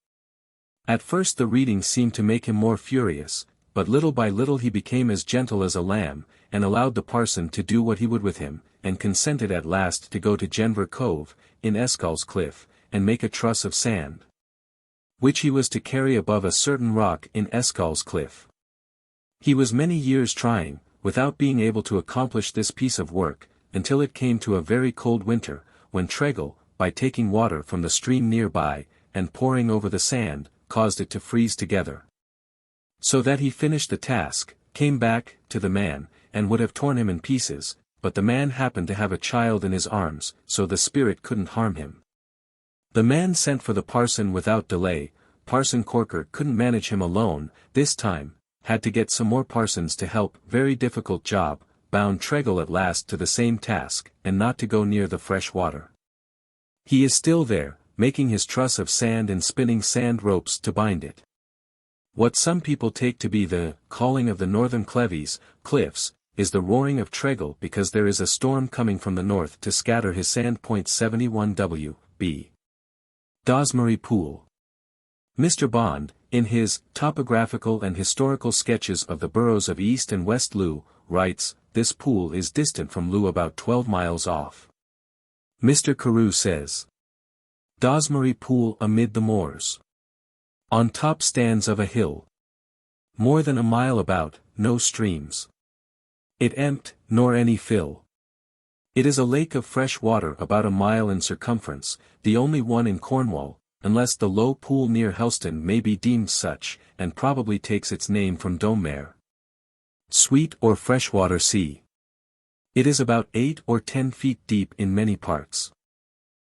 At first the reading seemed to make him more furious, but little by little he became as gentle as a lamb, and allowed the parson to do what he would with him, and consented at last to go to Genver Cove, in Escall's Cliff, and make a truss of sand, which he was to carry above a certain rock in Escall's Cliff. He was many years trying, without being able to accomplish this piece of work, until it came to a very cold winter, when Tregeagle, by taking water from the stream nearby, and pouring over the sand, caused it to freeze together. So that he finished the task, came back, to the man, and would have torn him in pieces, but the man happened to have a child in his arms, so the spirit couldn't harm him. The man sent for the parson without delay. Parson Corker couldn't manage him alone, this time, had to get some more parsons to help, very difficult job, bound Tregeagle at last to the same task, and not to go near the fresh water. He is still there, making his truss of sand and spinning sand ropes to bind it. What some people take to be the calling of the northern cliffs, is the roaring of Tregeagle because there is a storm coming from the north to scatter his sand. 71 W.B. Dosmery Pool. Mr. Bond, in his Topographical and Historical Sketches of the Boroughs of East and West Loo, writes, this pool is distant from Loo about 12 miles off. Mr. Carew says, Dosmery Pool amid the moors. On top stands of a hill. More than a mile about, no streams. It empt, nor any fill. It is a lake of fresh water about a mile in circumference, the only one in Cornwall, unless the low pool near Helston may be deemed such, and probably takes its name from Domare. Sweet or freshwater sea. It is about 8 or 10 feet deep in many parts.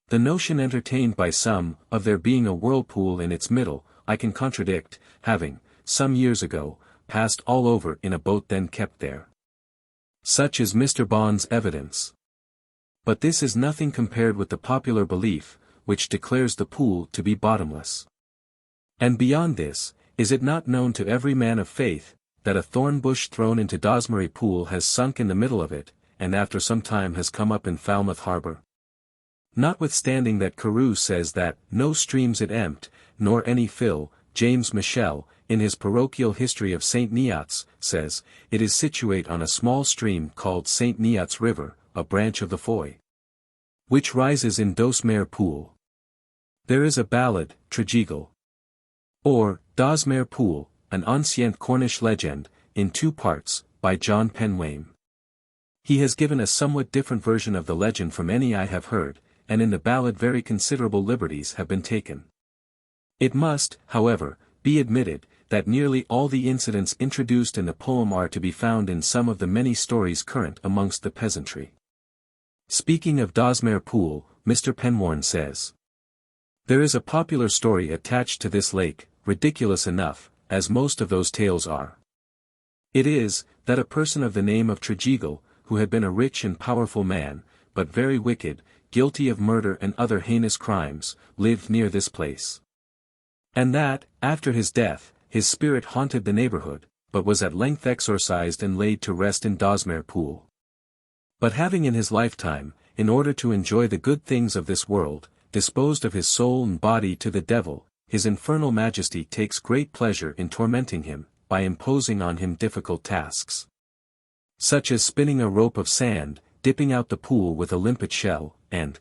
The notion entertained by some, of there being a whirlpool in its middle, I can contradict, having, some years ago, passed all over in a boat then kept there. Such is Mr. Bond's evidence. But this is nothing compared with the popular belief, which declares the pool to be bottomless. And beyond this, is it not known to every man of faith, that a thorn bush thrown into Dosmery Pool has sunk in the middle of it, and after some time has come up in Falmouth harbour? Notwithstanding that Carew says that, no streams it empt, nor any fill, James Michel, in his Parochial History of St. Neot's, says, it is situate on a small stream called St. Neot's River, a branch of the Foy, which rises in Dosmere Pool. There is a ballad, Tregeagle, or Dosmere Pool, an ancient Cornish legend, in 2 parts, by John Penwame. He has given a somewhat different version of the legend from any I have heard, and in the ballad very considerable liberties have been taken. It must, however, be admitted, that nearly all the incidents introduced in the poem are to be found in some of the many stories current amongst the peasantry. Speaking of Dosmere Pool, Mr. Penwarn says, there is a popular story attached to this lake, ridiculous enough, as most of those tales are. It is, that a person of the name of Tregeagle, who had been a rich and powerful man, but very wicked, guilty of murder and other heinous crimes, lived near this place. And that, after his death, his spirit haunted the neighbourhood, but was at length exorcised and laid to rest in Dosmere Pool. But having in his lifetime, in order to enjoy the good things of this world, disposed of his soul and body to the devil, his infernal majesty takes great pleasure in tormenting him, by imposing on him difficult tasks, such as spinning a rope of sand, dipping out the pool with a limpet shell, and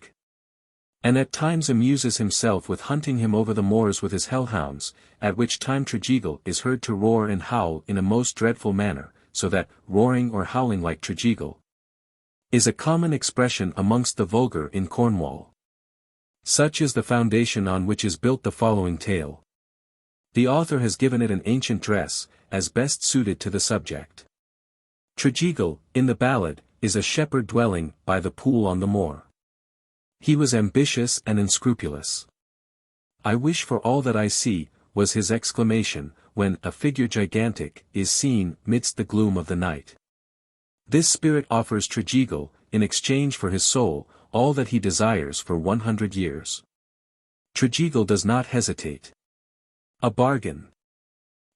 at times amuses himself with hunting him over the moors with his hellhounds, at which time Tregeagle is heard to roar and howl in a most dreadful manner, so that, roaring or howling like Tregeagle is a common expression amongst the vulgar in Cornwall. Such is the foundation on which is built the following tale. The author has given it an ancient dress, as best suited to the subject. Tregeagle, in the ballad, is a shepherd dwelling by the pool on the moor. He was ambitious and unscrupulous. I wish for all that I see, was his exclamation, when a figure gigantic is seen midst the gloom of the night. This spirit offers Tregeagle, in exchange for his soul, all that he desires for 100 years. Tregeagle does not hesitate. A bargain.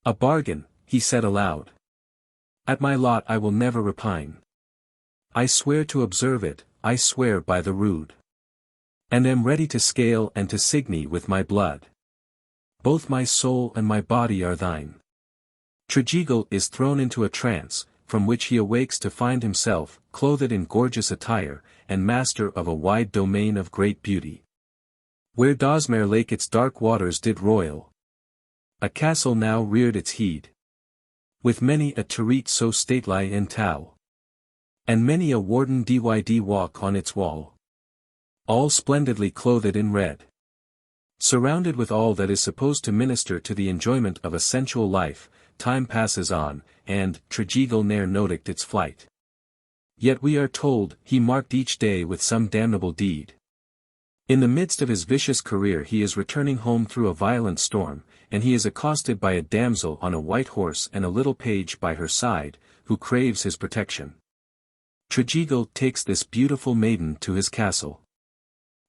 A bargain, he said aloud. At my lot I will never repine. I swear to observe it, I swear by the rood. And am ready to scale and to signy with my blood. Both my soul and my body are thine. Tregeagle is thrown into a trance, from which he awakes to find himself, clothed in gorgeous attire, and master of a wide domain of great beauty. Where Dosmere Lake its dark waters did roil. A castle now reared its heed. With many a turret so stately and tall. And many a warden dyd walk on its wall. All splendidly clothed in red. Surrounded with all that is supposed to minister to the enjoyment of a sensual life, time passes on, and Tregeagle ne'er noticed its flight. Yet we are told, he marked each day with some damnable deed. In the midst of his vicious career he is returning home through a violent storm, and he is accosted by a damsel on a white horse and a little page by her side, who craves his protection. Tregeagle takes this beautiful maiden to his castle.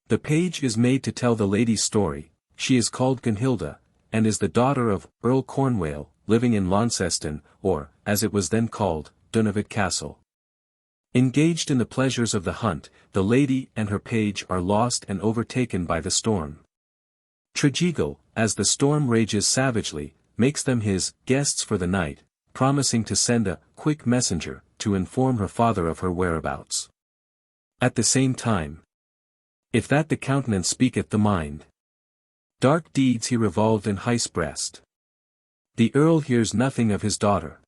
The page is made to tell the lady's story. She is called Gunhilda, and is the daughter of Earl Cornwall, living in Launceston, or, as it was then called, Dunavit Castle. Engaged in the pleasures of the hunt, the lady and her page are lost and overtaken by the storm. Tregeagle, as the storm rages savagely, makes them his guests for the night, promising to send a quick messenger to inform her father of her whereabouts. At the same time, if that the countenance speaketh the mind, dark deeds he revolved in Heist's breast. The earl hears nothing of his daughter.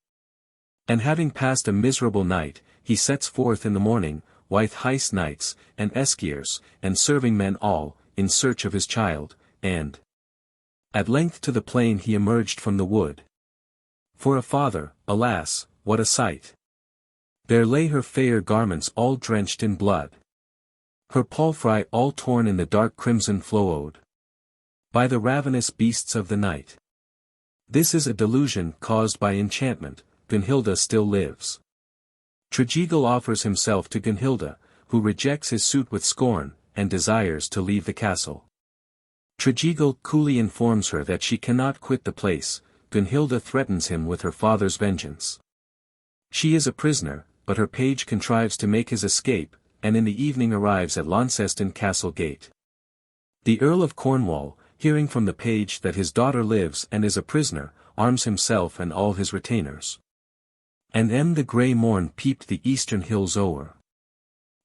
And having passed a miserable night, he sets forth in the morning, with Heist's knights, and esquires, and serving men all, in search of his child, and at length to the plain he emerged from the wood. For a father, alas, what a sight! There lay her fair garments all drenched in blood. Her palfrey all torn in the dark crimson flowed by the ravenous beasts of the night. This is a delusion caused by enchantment. Gunhilda still lives. Tregeagle offers himself to Gunhilda, who rejects his suit with scorn, and desires to leave the castle. Tregeagle coolly informs her that she cannot quit the place. Gunhilda threatens him with her father's vengeance. She is a prisoner, but her page contrives to make his escape, and in the evening arrives at Launceston Castle gate. The Earl of Cornwall, hearing from the page that his daughter lives and is a prisoner, arms himself and all his retainers. And the grey morn peeped the eastern hills o'er.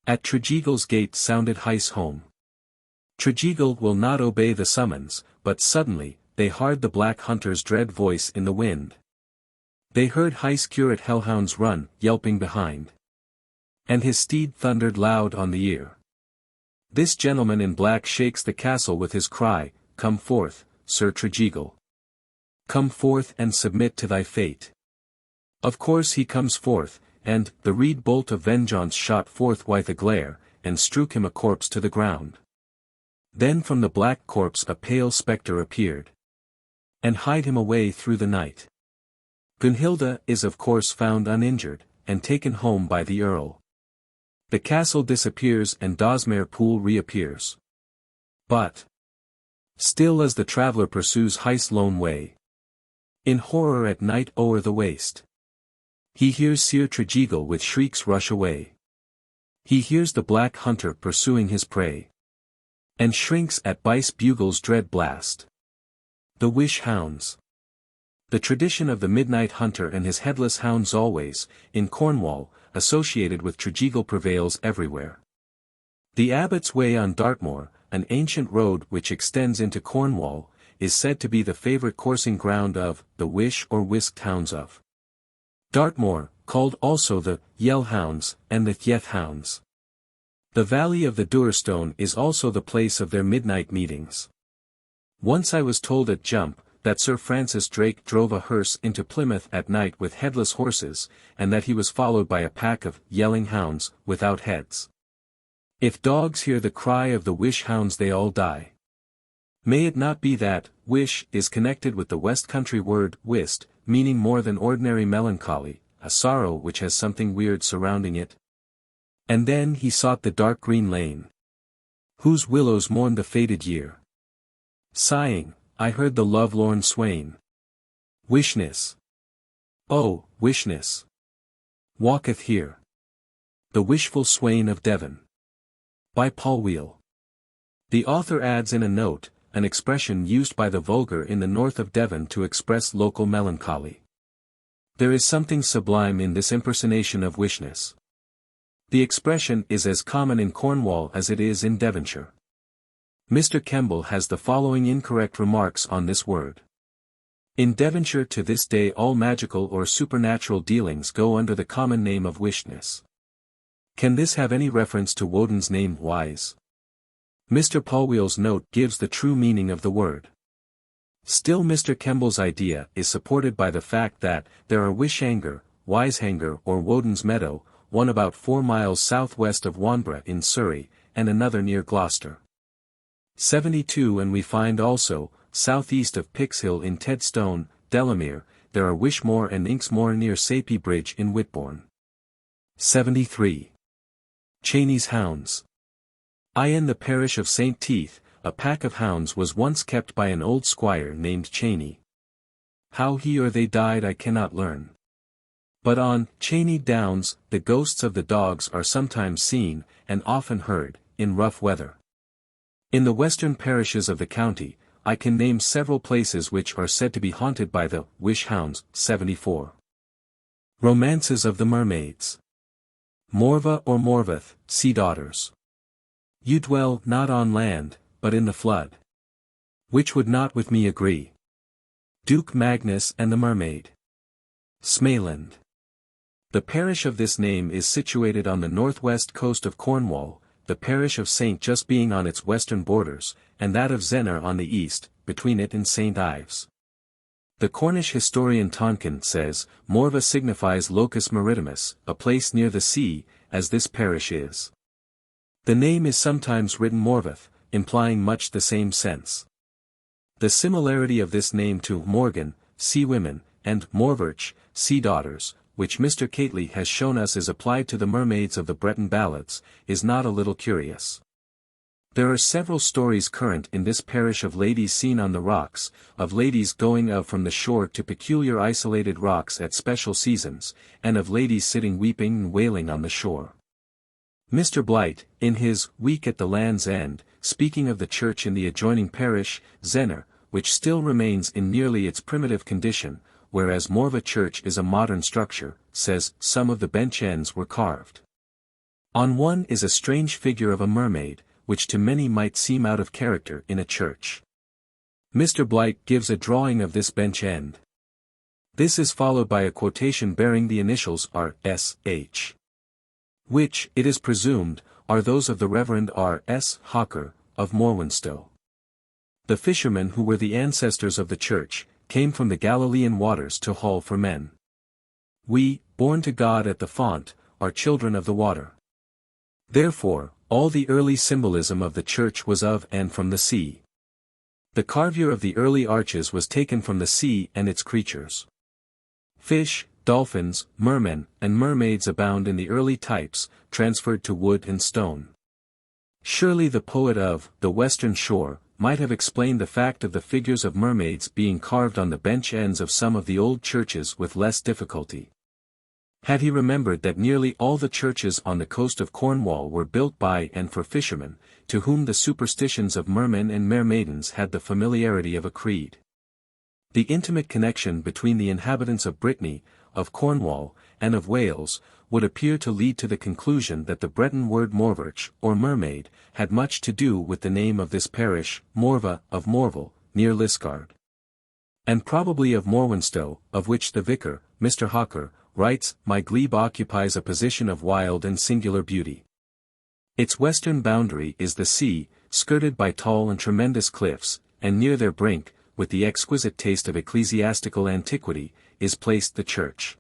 At Tregeagle's gate sounded Heist's home. Tregeagle will not obey the summons, but suddenly, they heard the black hunter's dread voice in the wind. They heard Heist's curate hellhounds run, yelping behind. And his steed thundered loud on the ear. This gentleman in black shakes the castle with his cry, "Come forth, Sir Tregeagle. Come forth and submit to thy fate." Of course he comes forth, and the reed bolt of vengeance shot forth with a glare, and struck him a corpse to the ground. Then from the black corpse a pale spectre appeared, and hied him away through the night. Gunhilda is of course found uninjured, and taken home by the earl. The castle disappears and Dosmere Pool reappears. But still as the traveller pursues Heist's lone way, in horror at night o'er the waste, he hears Sir Tregeagle with shrieks rush away. He hears the black hunter pursuing his prey, and shrinks at Bice Bugle's dread blast. The Wish Hounds. The tradition of the midnight hunter and his headless hounds always, in Cornwall, associated with Tregeagle prevails everywhere. The Abbot's Way on Dartmoor, an ancient road which extends into Cornwall, is said to be the favourite coursing ground of the Wish or Whisked Hounds of Dartmoor, called also the Yell Hounds and the Thief Hounds. The valley of the Durstone is also the place of their midnight meetings. Once I was told at Jump, that Sir Francis Drake drove a hearse into Plymouth at night with headless horses, and that he was followed by a pack of yelling hounds, without heads. If dogs hear the cry of the Wish Hounds they all die. May it not be that, wish, is connected with the West Country word, whist, meaning more than ordinary melancholy, a sorrow which has something weird surrounding it? And then he sought the dark green lane, whose willows mourned the faded year. Sighing, I heard the lovelorn swain. Wishness. Oh, Wishness. Walketh here. The wishful swain of Devon. By Paul Wheel. The author adds in a note, an expression used by the vulgar in the north of Devon to express local melancholy. There is something sublime in this impersonation of wishness. The expression is as common in Cornwall as it is in Devonshire. Mr. Kemble has the following incorrect remarks on this word. In Devonshire to this day all magical or supernatural dealings go under the common name of wishness. Can this have any reference to Woden's name Wise? Mr. Polwheel's note gives the true meaning of the word. Still, Mr. Kemble's idea is supported by the fact that there are Wishanger, Wisehanger or Woden's Meadow, one about 4 miles southwest of Wanborough in Surrey, and another near Gloucester. 72 And we find also, southeast of Pixhill in Tedstone, Delamere, there are Wishmore and Inksmore near Sapie Bridge in Whitbourne. 73. Cheney's Hounds. In the parish of St. Teith, a pack of hounds was once kept by an old squire named Cheney. How he or they died I cannot learn. But on Cheney Downs, the ghosts of the dogs are sometimes seen, and often heard, in rough weather. In the western parishes of the county, I can name several places which are said to be haunted by the Wish Hounds. 74. Romances of the Mermaids. Morva or Morveth, Sea Daughters. You dwell not on land, but in the flood. Which would not with me agree. Duke Magnus and the Mermaid. Smayland. The parish of this name is situated on the northwest coast of Cornwall, the parish of Saint just being on its western borders, and that of Zenner on the east, between it and St. Ives. The Cornish historian Tonkin says, Morva signifies Locus Maritimus, a place near the sea, as this parish is. The name is sometimes written Morveth, implying much the same sense. The similarity of this name to Morgan, sea women, and Morvirch, sea daughters, which Mr. Cately has shown us is applied to the mermaids of the Breton ballads, is not a little curious. There are several stories current in this parish of ladies seen on the rocks, of ladies going out from the shore to peculiar isolated rocks at special seasons, and of ladies sitting weeping and wailing on the shore. Mr. Blight, in his Week at the Land's End, speaking of the church in the adjoining parish, Zenner, which still remains in nearly its primitive condition, whereas Morva Church is a modern structure, says, some of the bench ends were carved. On one is a strange figure of a mermaid, which to many might seem out of character in a church. Mr. Blight gives a drawing of this bench end. This is followed by a quotation bearing the initials R.S.H. which, it is presumed, are those of the Reverend R.S. Hawker, of Morwenstow. The fishermen who were the ancestors of the church, came from the Galilean waters to haul for men. We, born to God at the font, are children of the water. Therefore, all the early symbolism of the church was of and from the sea. The carvure of the early arches was taken from the sea and its creatures. Fish, dolphins, mermen, and mermaids abound in the early types, transferred to wood and stone. Surely the poet of The Western Shore might have explained the fact of the figures of mermaids being carved on the bench ends of some of the old churches with less difficulty. Had he remembered that nearly all the churches on the coast of Cornwall were built by and for fishermen, to whom the superstitions of mermen and mermaidens had the familiarity of a creed. The intimate connection between the inhabitants of Brittany, of Cornwall, and of Wales, would appear to lead to the conclusion that the Breton word Morvirch, or mermaid, had much to do with the name of this parish, Morva, of Morval, near Liskeard. And probably of Morwenstow, of which the vicar, Mr. Hawker, writes, My glebe occupies a position of wild and singular beauty. Its western boundary is the sea, skirted by tall and tremendous cliffs, and near their brink, with the exquisite taste of ecclesiastical antiquity, is placed the church.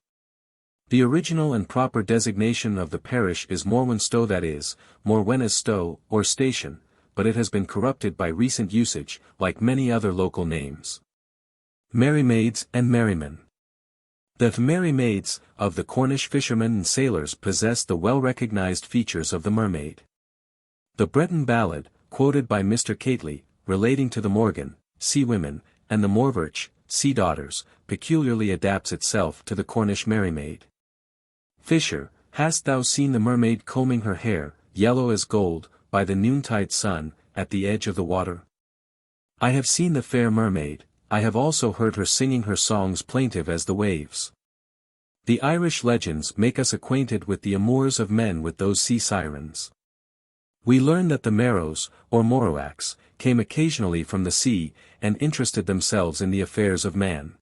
The original and proper designation of the parish is Morwenstow, that is, Morwenna's Stow, or station, but it has been corrupted by recent usage, like many other local names. Mermaids and Merrymen. The Mermaids, of the Cornish fishermen and sailors possess the well-recognized features of the mermaid. The Breton ballad, quoted by Mr. Cately, relating to the Morgan, sea women, and the Morvirch, sea daughters, peculiarly adapts itself to the Cornish merrymaid. Fisher, hast thou seen the mermaid combing her hair, yellow as gold, by the noontide sun, at the edge of the water? I have seen the fair mermaid, I have also heard her singing her songs plaintive as the waves. The Irish legends make us acquainted with the amours of men with those sea sirens. We learn that the Merrows, or Morowaks, came occasionally from the sea, and interested themselves in the affairs of man.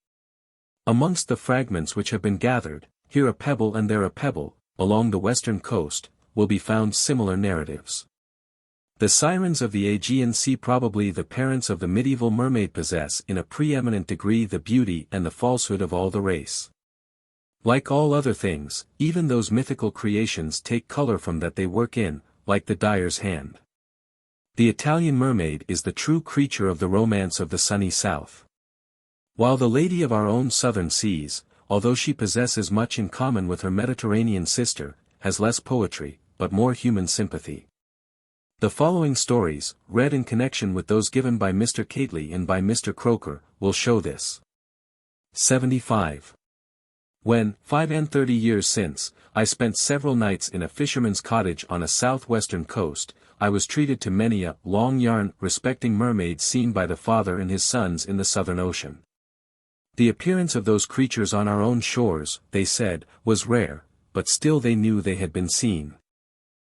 Amongst the fragments which have been gathered, here a pebble and there a pebble, along the western coast, will be found similar narratives. The sirens of the Aegean Sea, probably the parents of the medieval mermaid, possess in a preeminent degree the beauty and the falsehood of all the race. Like all other things, even those mythical creations take color from that they work in, like the dyer's hand. The Italian mermaid is the true creature of the romance of the sunny south. While the lady of our own southern seas, although she possesses much in common with her Mediterranean sister, has less poetry, but more human sympathy. The following stories, read in connection with those given by Mr. Cately and by Mr. Croker, will show this. 75. When, 35 years since, I spent several nights in a fisherman's cottage on a southwestern coast, I was treated to many a long yarn respecting mermaids seen by the father and his sons in the Southern Ocean. The appearance of those creatures on our own shores, they said, was rare, but still they knew they had been seen.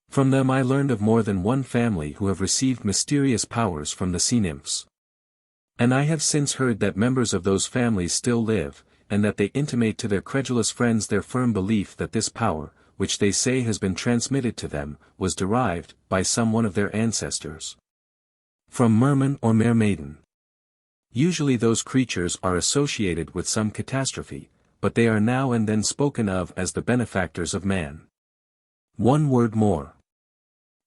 From them I learned of more than one family who have received mysterious powers from the sea nymphs. And I have since heard that members of those families still live, and that they intimate to their credulous friends their firm belief that this power, which they say has been transmitted to them, was derived, by some one of their ancestors, from merman or mermaiden. Usually those creatures are associated with some catastrophe, but they are now and then spoken of as the benefactors of man. One word more.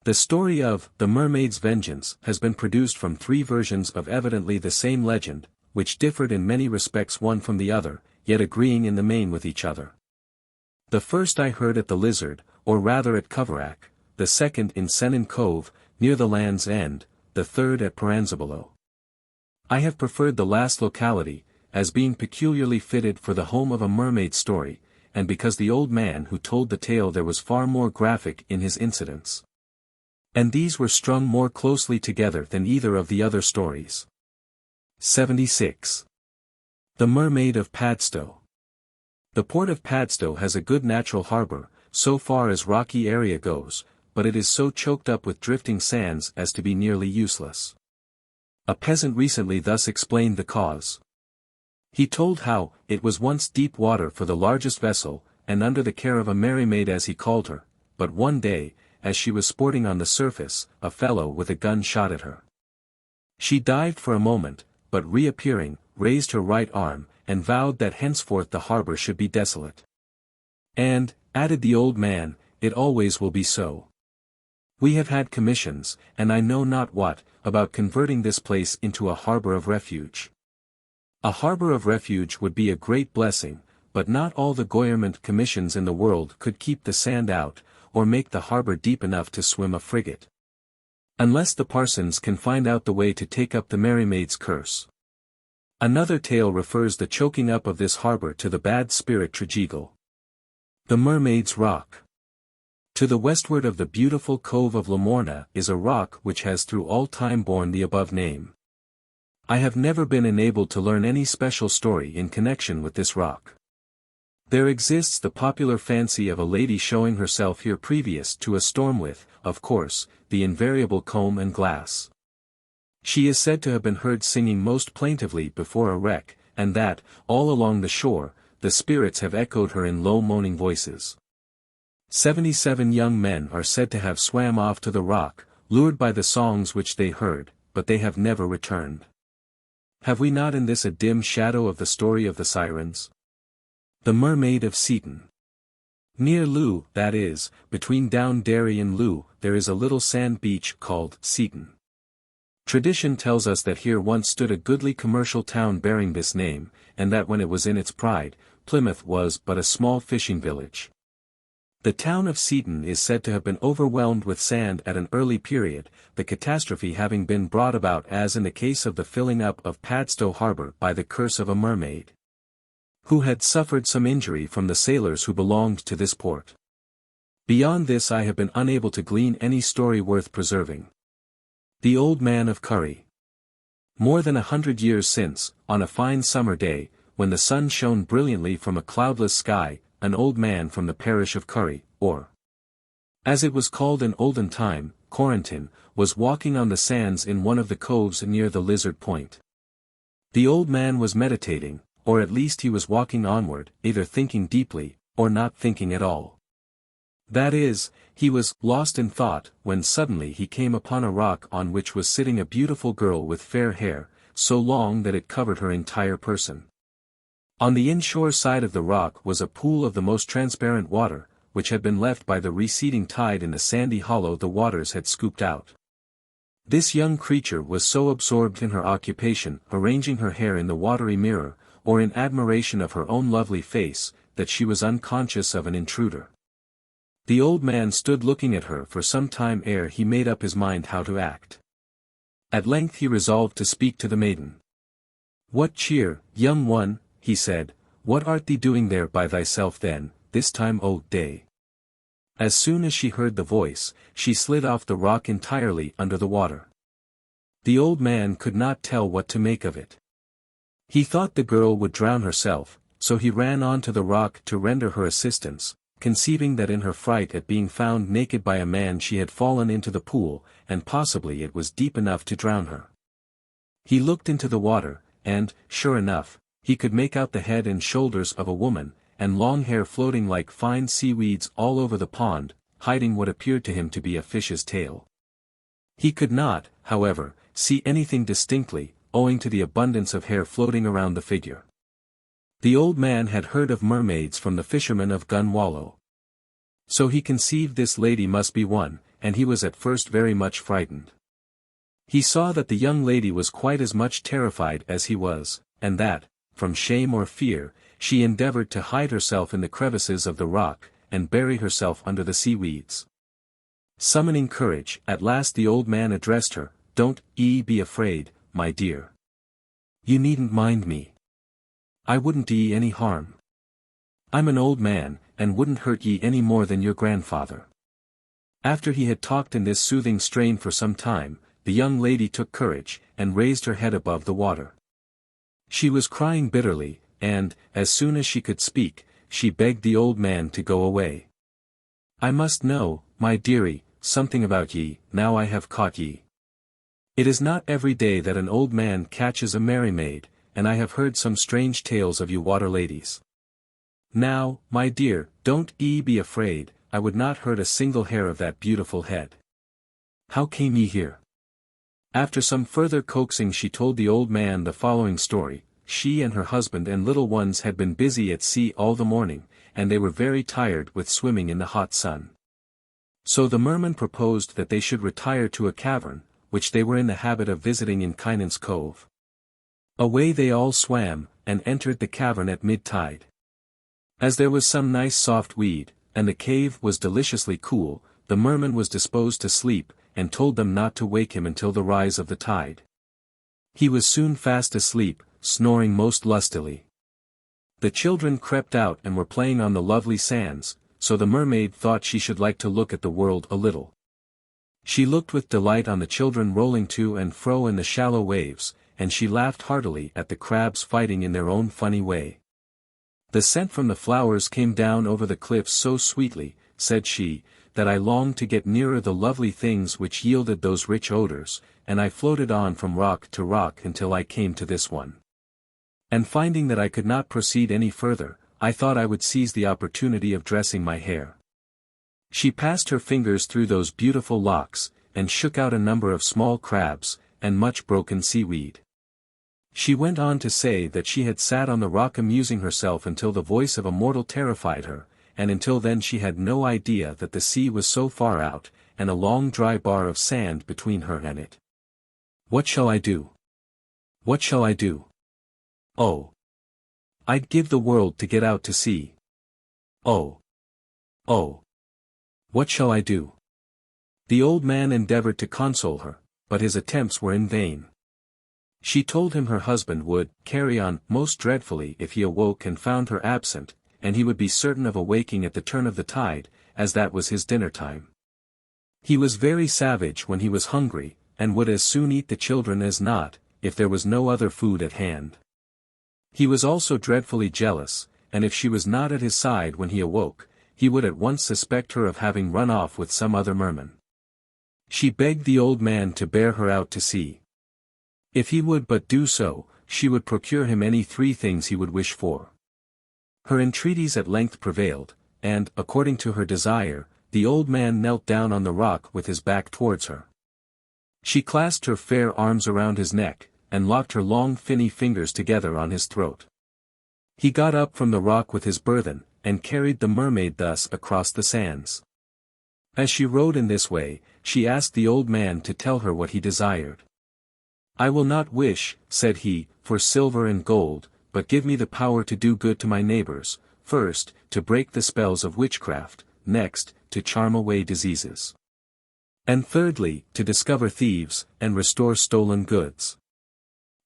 The story of the Mermaid's Vengeance has been produced from 3 versions of evidently the same legend, which differed in many respects one from the other, yet agreeing in the main with each other. The first I heard at the Lizard, or rather at Coverack, the second in Sennen Cove, near the Land's End, the third at Perran. I have preferred the last locality, as being peculiarly fitted for the home of a mermaid story, and because the old man who told the tale there was far more graphic in his incidents. And these were strung more closely together than either of the other stories. 76. The Mermaid of Padstow. The port of Padstow has a good natural harbour, so far as rocky area goes, but it is so choked up with drifting sands as to be nearly useless. A peasant recently thus explained the cause. He told how, it was once deep water for the largest vessel, and under the care of a merry maid as he called her, but one day, as she was sporting on the surface, a fellow with a gun shot at her. She dived for a moment, but reappearing, raised her right arm, and vowed that henceforth the harbour should be desolate. And, added the old man, it always will be so. We have had commissions, and I know not what, about converting this place into a harbour of refuge. A harbour of refuge would be a great blessing, but not all the government commissions in the world could keep the sand out, or make the harbour deep enough to swim a frigate. Unless the parsons can find out the way to take up the Mermaid's curse. Another tale refers the choking up of this harbour to the bad spirit Tregeagle. The Mermaid's Rock. To the westward of the beautiful cove of Lamorna is a rock which has through all time borne the above name. I have never been enabled to learn any special story in connection with this rock. There exists the popular fancy of a lady showing herself here previous to a storm with, of course, the invariable comb and glass. She is said to have been heard singing most plaintively before a wreck, and that, all along the shore, the spirits have echoed her in low moaning voices. 77 young men are said to have swam off to the rock, lured by the songs which they heard, but they have never returned. Have we not in this a dim shadow of the story of the sirens? The Mermaid of Seton. Near Loo, that is, between Downderry and Loo, there is a little sand beach called Seton. Tradition tells us that here once stood a goodly commercial town bearing this name, and that when it was in its pride, Plymouth was but a small fishing village. The town of Seton is said to have been overwhelmed with sand at an early period, the catastrophe having been brought about as in the case of the filling up of Padstow harbour by the curse of a mermaid, who had suffered some injury from the sailors who belonged to this port. Beyond this I have been unable to glean any story worth preserving. The Old Man of Curry. More than 100 years since, on a fine summer day, when the sun shone brilliantly from a cloudless sky, an old man from the parish of Curry, or, as it was called in olden time, Cornwall, was walking on the sands in one of the coves near the Lizard Point. The old man was meditating, or at least he was walking onward, either thinking deeply, or not thinking at all. That is, He was lost in thought, when suddenly he came upon a rock on which was sitting a beautiful girl with fair hair, so long that it covered her entire person. On the inshore side of the rock was a pool of the most transparent water, which had been left by the receding tide in the sandy hollow the waters had scooped out. This young creature was so absorbed in her occupation, arranging her hair in the watery mirror, or in admiration of her own lovely face, that she was unconscious of an intruder. The old man stood looking at her for some time ere he made up his mind how to act. At length he resolved to speak to the maiden. "What cheer, young one," he said, "what art thee doing there by thyself then, this time o' day?" As soon as she heard the voice, she slid off the rock entirely under the water. The old man could not tell what to make of it. He thought the girl would drown herself, so he ran on to the rock to render her assistance, conceiving that in her fright at being found naked by a man she had fallen into the pool, and possibly it was deep enough to drown her. He looked into the water, and, sure enough, he could make out the head and shoulders of a woman, and long hair floating like fine seaweeds all over the pond, hiding what appeared to him to be a fish's tail. He could not, however, see anything distinctly, owing to the abundance of hair floating around the figure. The old man had heard of mermaids from the fishermen of Cornwall. So he conceived this lady must be one, and he was at first very much frightened. He saw that the young lady was quite as much terrified as he was, and that, from shame or fear, she endeavored to hide herself in the crevices of the rock, and bury herself under the seaweeds. Summoning courage, at last the old man addressed her, "Don't be afraid, my dear. You needn't mind me. I wouldn't any harm. I'm an old man, and wouldn't hurt ye any more than your grandfather." After he had talked in this soothing strain for some time, the young lady took courage, and raised her head above the water. She was crying bitterly, and, as soon as she could speak, she begged the old man to go away. "I must know, my dearie, something about ye, now I have caught ye. It is not every day that an old man catches a merry maid, and I have heard some strange tales of you water ladies. Now, my dear, don't be afraid, I would not hurt a single hair of that beautiful head. How came ye here?" After some further coaxing she told the old man the following story. She and her husband and little ones had been busy at sea all the morning, and they were very tired with swimming in the hot sun. So the merman proposed that they should retire to a cavern, which they were in the habit of visiting in Kynan's Cove. Away they all swam, and entered the cavern at mid-tide. As there was some nice soft weed, and the cave was deliciously cool, the merman was disposed to sleep, and told them not to wake him until the rise of the tide. He was soon fast asleep, snoring most lustily. The children crept out and were playing on the lovely sands, so the mermaid thought she should like to look at the world a little. She looked with delight on the children rolling to and fro in the shallow waves, and she laughed heartily at the crabs fighting in their own funny way. "The scent from the flowers came down over the cliffs so sweetly," said she, "that I longed to get nearer the lovely things which yielded those rich odors, and I floated on from rock to rock until I came to this one. And finding that I could not proceed any further, I thought I would seize the opportunity of dressing my hair." She passed her fingers through those beautiful locks, and shook out a number of small crabs, and much broken seaweed. She went on to say that she had sat on the rock amusing herself until the voice of a mortal terrified her, and until then she had no idea that the sea was so far out, and a long dry bar of sand between her and it. "What shall I do? What shall I do? Oh! I'd give the world to get out to sea. Oh! Oh! What shall I do?" The old man endeavored to console her, but his attempts were in vain. She told him her husband would carry on most dreadfully if he awoke and found her absent, and he would be certain of awaking at the turn of the tide, as that was his dinner time. He was very savage when he was hungry, and would as soon eat the children as not, if there was no other food at hand. He was also dreadfully jealous, and if she was not at his side when he awoke, he would at once suspect her of having run off with some other merman. She begged the old man to bear her out to sea. If he would but do so, she would procure him any 3 things he would wish for. Her entreaties at length prevailed, and, according to her desire, the old man knelt down on the rock with his back towards her. She clasped her fair arms around his neck, and locked her long finny fingers together on his throat. He got up from the rock with his burthen, and carried the mermaid thus across the sands. As she rowed in this way, she asked the old man to tell her what he desired. "I will not wish," said he, "for silver and gold, but give me the power to do good to my neighbors, first, to break the spells of witchcraft, next, to charm away diseases. And thirdly, to discover thieves, and restore stolen goods."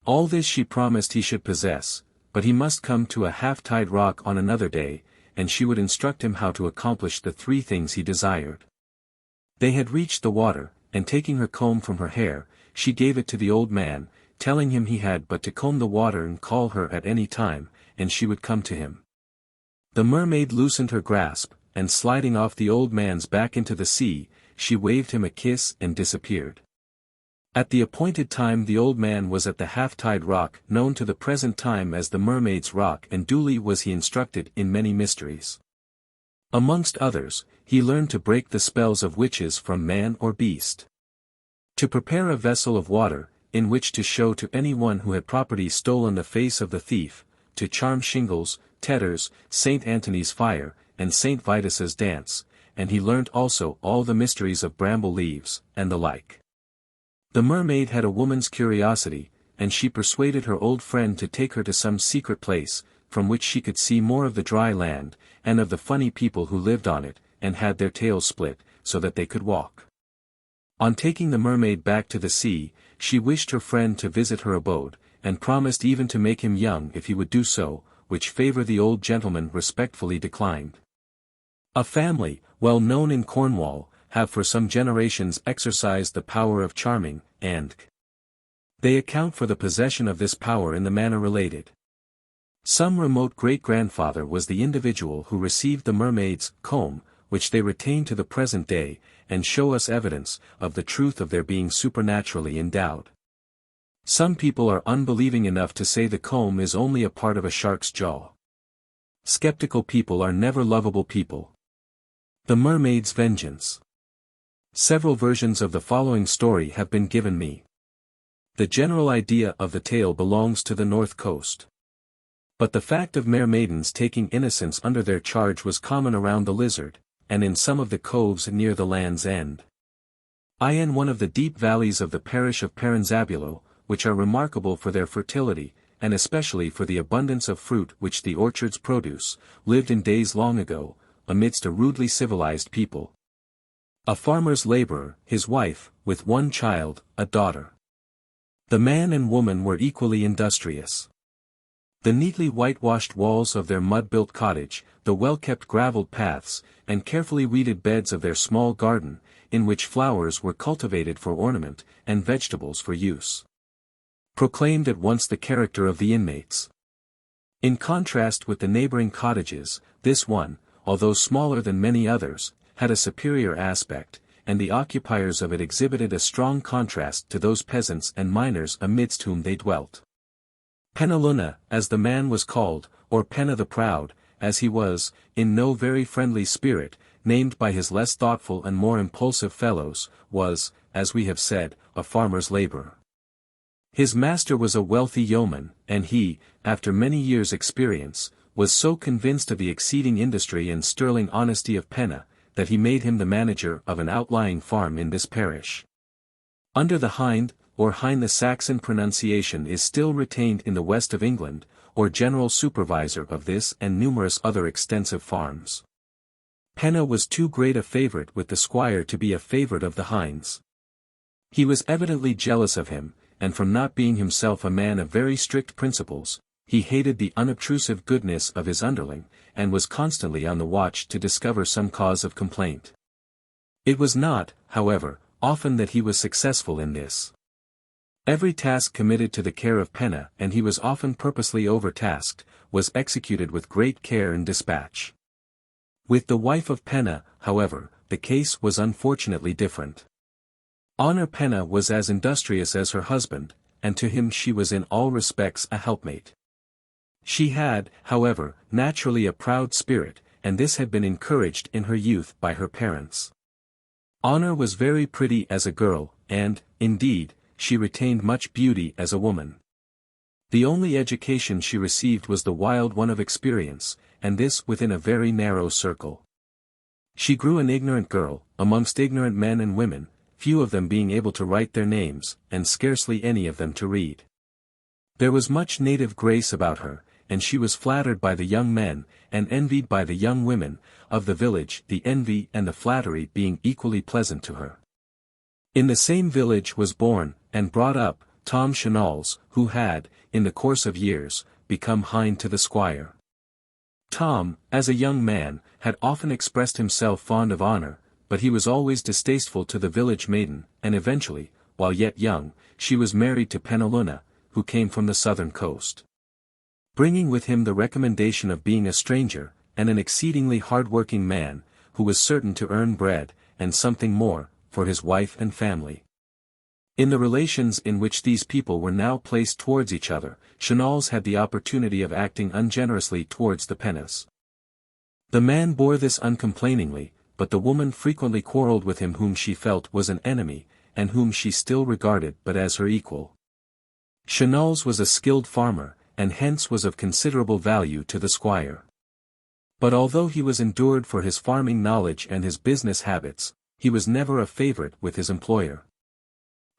All this she promised he should possess, but he must come to a half-tide rock on another day, and she would instruct him how to accomplish the 3 things he desired. They had reached the water, and taking her comb from her hair, she gave it to the old man, telling him he had but to comb the water and call her at any time, and she would come to him. The mermaid loosened her grasp, and sliding off the old man's back into the sea, she waved him a kiss and disappeared. At the appointed time the old man was at the half-tide rock known to the present time as the Mermaid's Rock, and duly was he instructed in many mysteries. Amongst others, he learned to break the spells of witches from man or beast. To prepare a vessel of water, in which to show to anyone who had property stolen the face of the thief, to charm shingles, tetters, St. Antony's fire, and St. Vitus's dance, and he learnt also all the mysteries of bramble leaves, and the like. The mermaid had a woman's curiosity, and she persuaded her old friend to take her to some secret place, from which she could see more of the dry land, and of the funny people who lived on it, and had their tails split, so that they could walk. On taking the mermaid back to the sea, she wished her friend to visit her abode, and promised even to make him young if he would do so, which favour the old gentleman respectfully declined. A family, well known in Cornwall, have for some generations exercised the power of charming, and they account for the possession of this power in the manner related. Some remote great-grandfather was the individual who received the mermaid's comb, which they retain to the present day, and show us evidence of the truth of their being supernaturally endowed. Some people are unbelieving enough to say the comb is only a part of a shark's jaw. Skeptical people are never lovable people. The Mermaid's Vengeance. Several versions of the following story have been given me. The general idea of the tale belongs to the north coast. But the fact of mermaidens taking innocents under their charge was common around the Lizard, and in some of the coves near the land's end. In one of the deep valleys of the parish of Perran, which are remarkable for their fertility, and especially for the abundance of fruit which the orchards produce, lived in days long ago, amidst a rudely civilized people, a farmer's laborer, his wife, with one child, a daughter. The man and woman were equally industrious. The neatly whitewashed walls of their mud-built cottage, the well-kept gravelled paths, and carefully weeded beds of their small garden, in which flowers were cultivated for ornament, and vegetables for use, proclaimed at once the character of the inmates. In contrast with the neighbouring cottages, this one, although smaller than many others, had a superior aspect, and the occupiers of it exhibited a strong contrast to those peasants and miners amidst whom they dwelt. Penaluna, as the man was called, or Penna the Proud, as he was, in no very friendly spirit, named by his less thoughtful and more impulsive fellows, was, as we have said, a farmer's labourer. His master was a wealthy yeoman, and he, after many years' experience, was so convinced of the exceeding industry and sterling honesty of Penna, that he made him the manager of an outlying farm in this parish. Under the Hind, or Hine, the Saxon pronunciation is still retained in the west of England, or general supervisor of this and numerous other extensive farms. Penna was too great a favourite with the squire to be a favourite of the Hinds. He was evidently jealous of him, and from not being himself a man of very strict principles, he hated the unobtrusive goodness of his underling, and was constantly on the watch to discover some cause of complaint. It was not, however, often that he was successful in this. Every task committed to the care of Penna, and he was often purposely overtasked, was executed with great care and dispatch. With the wife of Penna, however, the case was unfortunately different. Honor Penna was as industrious as her husband, and to him she was in all respects a helpmate. She had, however, naturally a proud spirit, and this had been encouraged in her youth by her parents. Honor was very pretty as a girl, and, indeed, she retained much beauty as a woman. The only education she received was the wild one of experience, and this within a very narrow circle. She grew an ignorant girl, amongst ignorant men and women, few of them being able to write their names, and scarcely any of them to read. There was much native grace about her, and she was flattered by the young men, and envied by the young women, of the village, the envy and the flattery being equally pleasant to her. In the same village was born, and brought up, Tom Shannalls, who had, in the course of years, become hind to the squire. Tom, as a young man, had often expressed himself fond of honor, but he was always distasteful to the village maiden, and eventually, while yet young, she was married to Peneluna, who came from the southern coast. Bringing with him the recommendation of being a stranger, and an exceedingly hard-working man, who was certain to earn bread, and something more, for his wife and family. In the relations in which these people were now placed towards each other, Shannalls had the opportunity of acting ungenerously towards the Pennas. The man bore this uncomplainingly, but the woman frequently quarrelled with him whom she felt was an enemy, and whom she still regarded but as her equal. Shannalls was a skilled farmer, and hence was of considerable value to the squire. But although he was endured for his farming knowledge and his business habits, he was never a favourite with his employer.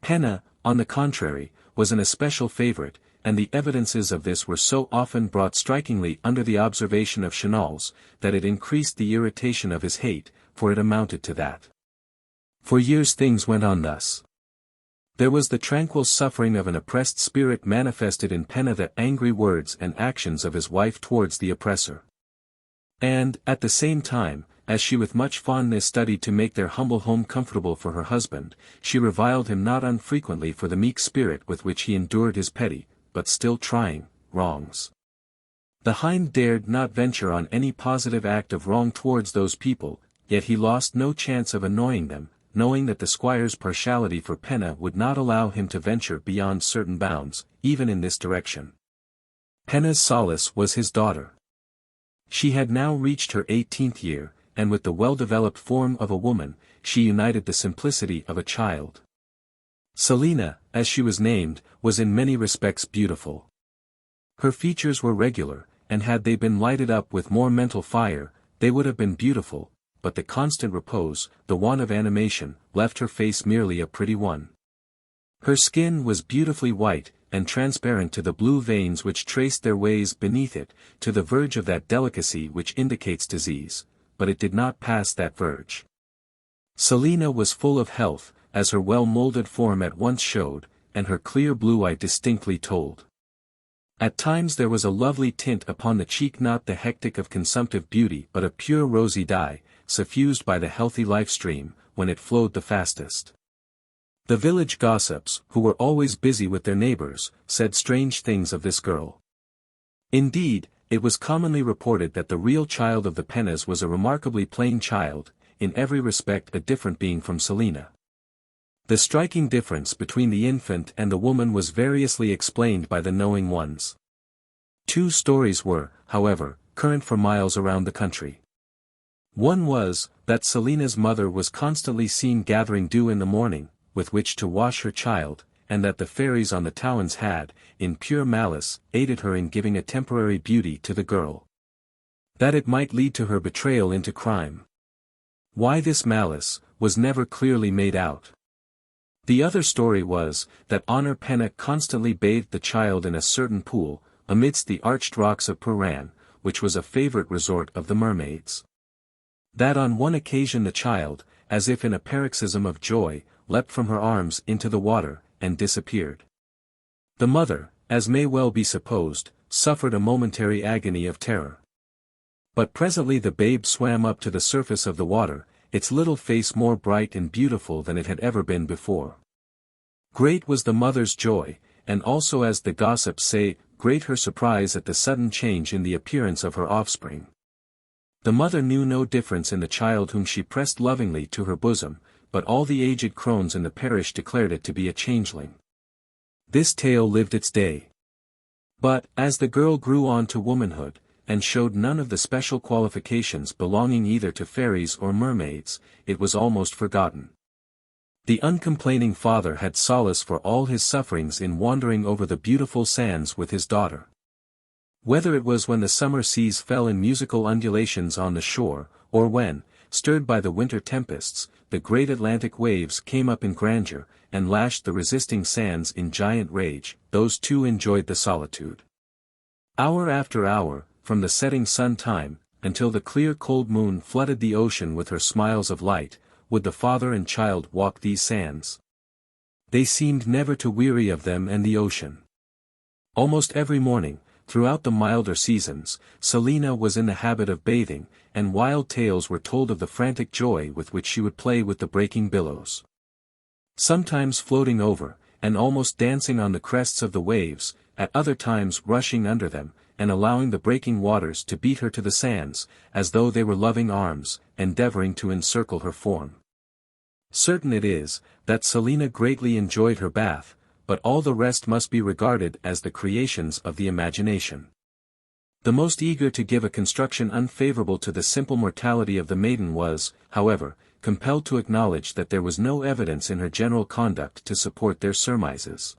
Penna, on the contrary, was an especial favourite, and the evidences of this were so often brought strikingly under the observation of Shannalls, that it increased the irritation of his hate, for it amounted to that. For years things went on thus. There was the tranquil suffering of an oppressed spirit manifested in Penna, the angry words and actions of his wife towards the oppressor. And, at the same time, as she with much fondness studied to make their humble home comfortable for her husband, she reviled him not unfrequently for the meek spirit with which he endured his petty, but still trying, wrongs. The hind dared not venture on any positive act of wrong towards those people, yet he lost no chance of annoying them, knowing that the squire's partiality for Penna would not allow him to venture beyond certain bounds, even in this direction. Penna's solace was his daughter. She had now reached her 18th year, and with the well-developed form of a woman, she united the simplicity of a child. Selina, as she was named, was in many respects beautiful. Her features were regular, and had they been lighted up with more mental fire, they would have been beautiful, but the constant repose, the want of animation, left her face merely a pretty one. Her skin was beautifully white, and transparent to the blue veins which traced their ways beneath it, to the verge of that delicacy which indicates disease, but it did not pass that verge. Selina was full of health, as her well-moulded form at once showed, and her clear blue eye distinctly told. At times there was a lovely tint upon the cheek, not the hectic of consumptive beauty but a pure rosy dye, suffused by the healthy life stream, when it flowed the fastest. The village gossips, who were always busy with their neighbours, said strange things of this girl. Indeed, it was commonly reported that the real child of the Pennas was a remarkably plain child, in every respect a different being from Selina. The striking difference between the infant and the woman was variously explained by the knowing ones. Two stories were, however, current for miles around the country. One was, that Selina's mother was constantly seen gathering dew in the morning, with which to wash her child, and that the fairies on the Towns had, in pure malice, aided her in giving a temporary beauty to the girl. That it might lead to her betrayal into crime. Why this malice, was never clearly made out. The other story was, that Honor Penna constantly bathed the child in a certain pool, amidst the arched rocks of Perran, which was a favourite resort of the Mermaids. That on one occasion the child, as if in a paroxysm of joy, leapt from her arms into the water, and disappeared. The mother, as may well be supposed, suffered a momentary agony of terror. But presently the babe swam up to the surface of the water, its little face more bright and beautiful than it had ever been before. Great was the mother's joy, and also, as the gossips say, great her surprise at the sudden change in the appearance of her offspring. The mother knew no difference in the child whom she pressed lovingly to her bosom, but all the aged crones in the parish declared it to be a changeling. This tale lived its day. But, as the girl grew on to womanhood, and showed none of the special qualifications belonging either to fairies or mermaids, it was almost forgotten. The uncomplaining father had solace for all his sufferings in wandering over the beautiful sands with his daughter. Whether it was when the summer seas fell in musical undulations on the shore, or when, stirred by the winter tempests, the great Atlantic waves came up in grandeur, and lashed the resisting sands in giant rage, those two enjoyed the solitude. Hour after hour, from the setting sun time, until the clear cold moon flooded the ocean with her smiles of light, would the father and child walk these sands. They seemed never to weary of them and the ocean. Almost every morning, throughout the milder seasons, Selina was in the habit of bathing, and wild tales were told of the frantic joy with which she would play with the breaking billows. Sometimes floating over, and almost dancing on the crests of the waves, at other times rushing under them, and allowing the breaking waters to beat her to the sands, as though they were loving arms, endeavoring to encircle her form. Certain it is, that Selina greatly enjoyed her bath, but all the rest must be regarded as the creations of the imagination. The most eager to give a construction unfavorable to the simple mortality of the maiden was, however, compelled to acknowledge that there was no evidence in her general conduct to support their surmises.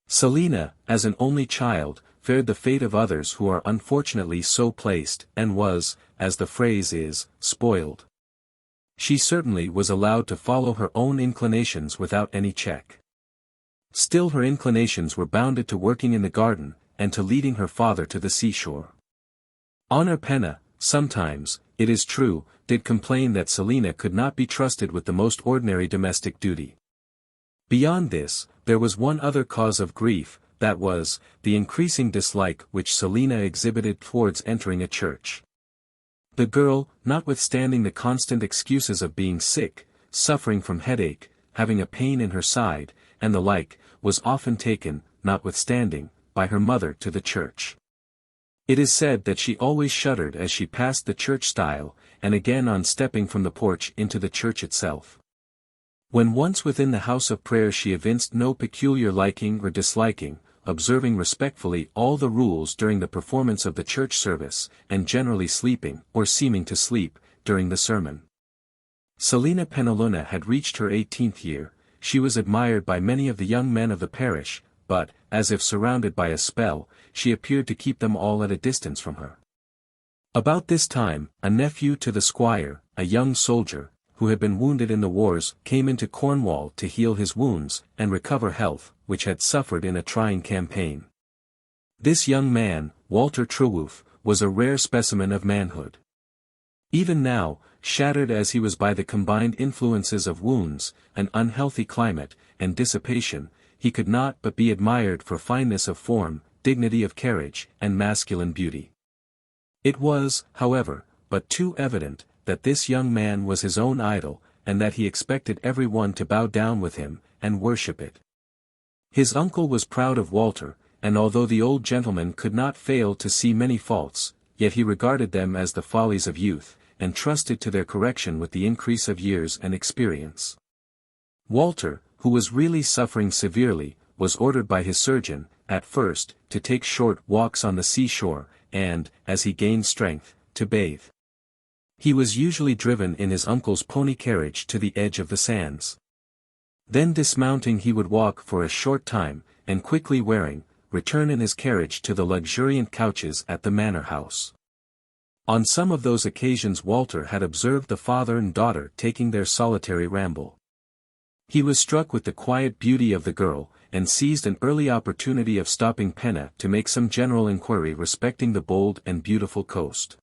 Selina, as an only child, fared the fate of others who are unfortunately so placed, and was, as the phrase is, spoiled. She certainly was allowed to follow her own inclinations without any check. Still her inclinations were bounded to working in the garden, and to leading her father to the seashore. Honor Penna, sometimes, it is true, did complain that Selina could not be trusted with the most ordinary domestic duty. Beyond this, there was one other cause of grief, that was, the increasing dislike which Selina exhibited towards entering a church. The girl, notwithstanding the constant excuses of being sick, suffering from headache, having a pain in her side, and the like, was often taken, notwithstanding, by her mother to the church. It is said that she always shuddered as she passed the church stile, and again on stepping from the porch into the church itself. When once within the house of prayer she evinced no peculiar liking or disliking, observing respectfully all the rules during the performance of the church service, and generally sleeping, or seeming to sleep, during the sermon. Selina Peneluna had reached her 18th year. She was admired by many of the young men of the parish, but, as if surrounded by a spell, she appeared to keep them all at a distance from her. About this time, a nephew to the squire, a young soldier, who had been wounded in the wars, came into Cornwall to heal his wounds, and recover health, which had suffered in a trying campaign. This young man, Walter Trewoof, was a rare specimen of manhood. Even now, shattered as he was by the combined influences of wounds, an unhealthy climate, and dissipation, he could not but be admired for fineness of form, dignity of carriage, and masculine beauty. It was, however, but too evident, that this young man was his own idol, and that he expected every one to bow down with him, and worship it. His uncle was proud of Walter, and although the old gentleman could not fail to see many faults, yet he regarded them as the follies of youth, and trusted to their correction with the increase of years and experience. Walter, who was really suffering severely, was ordered by his surgeon, at first, to take short walks on the seashore, and, as he gained strength, to bathe. He was usually driven in his uncle's pony carriage to the edge of the sands. Then dismounting he would walk for a short time, and quickly wearing, return in his carriage to the luxuriant couches at the manor house. On some of those occasions Walter had observed the father and daughter taking their solitary ramble. He was struck with the quiet beauty of the girl, and seized an early opportunity of stopping Penna to make some general inquiry respecting the bold and beautiful coast.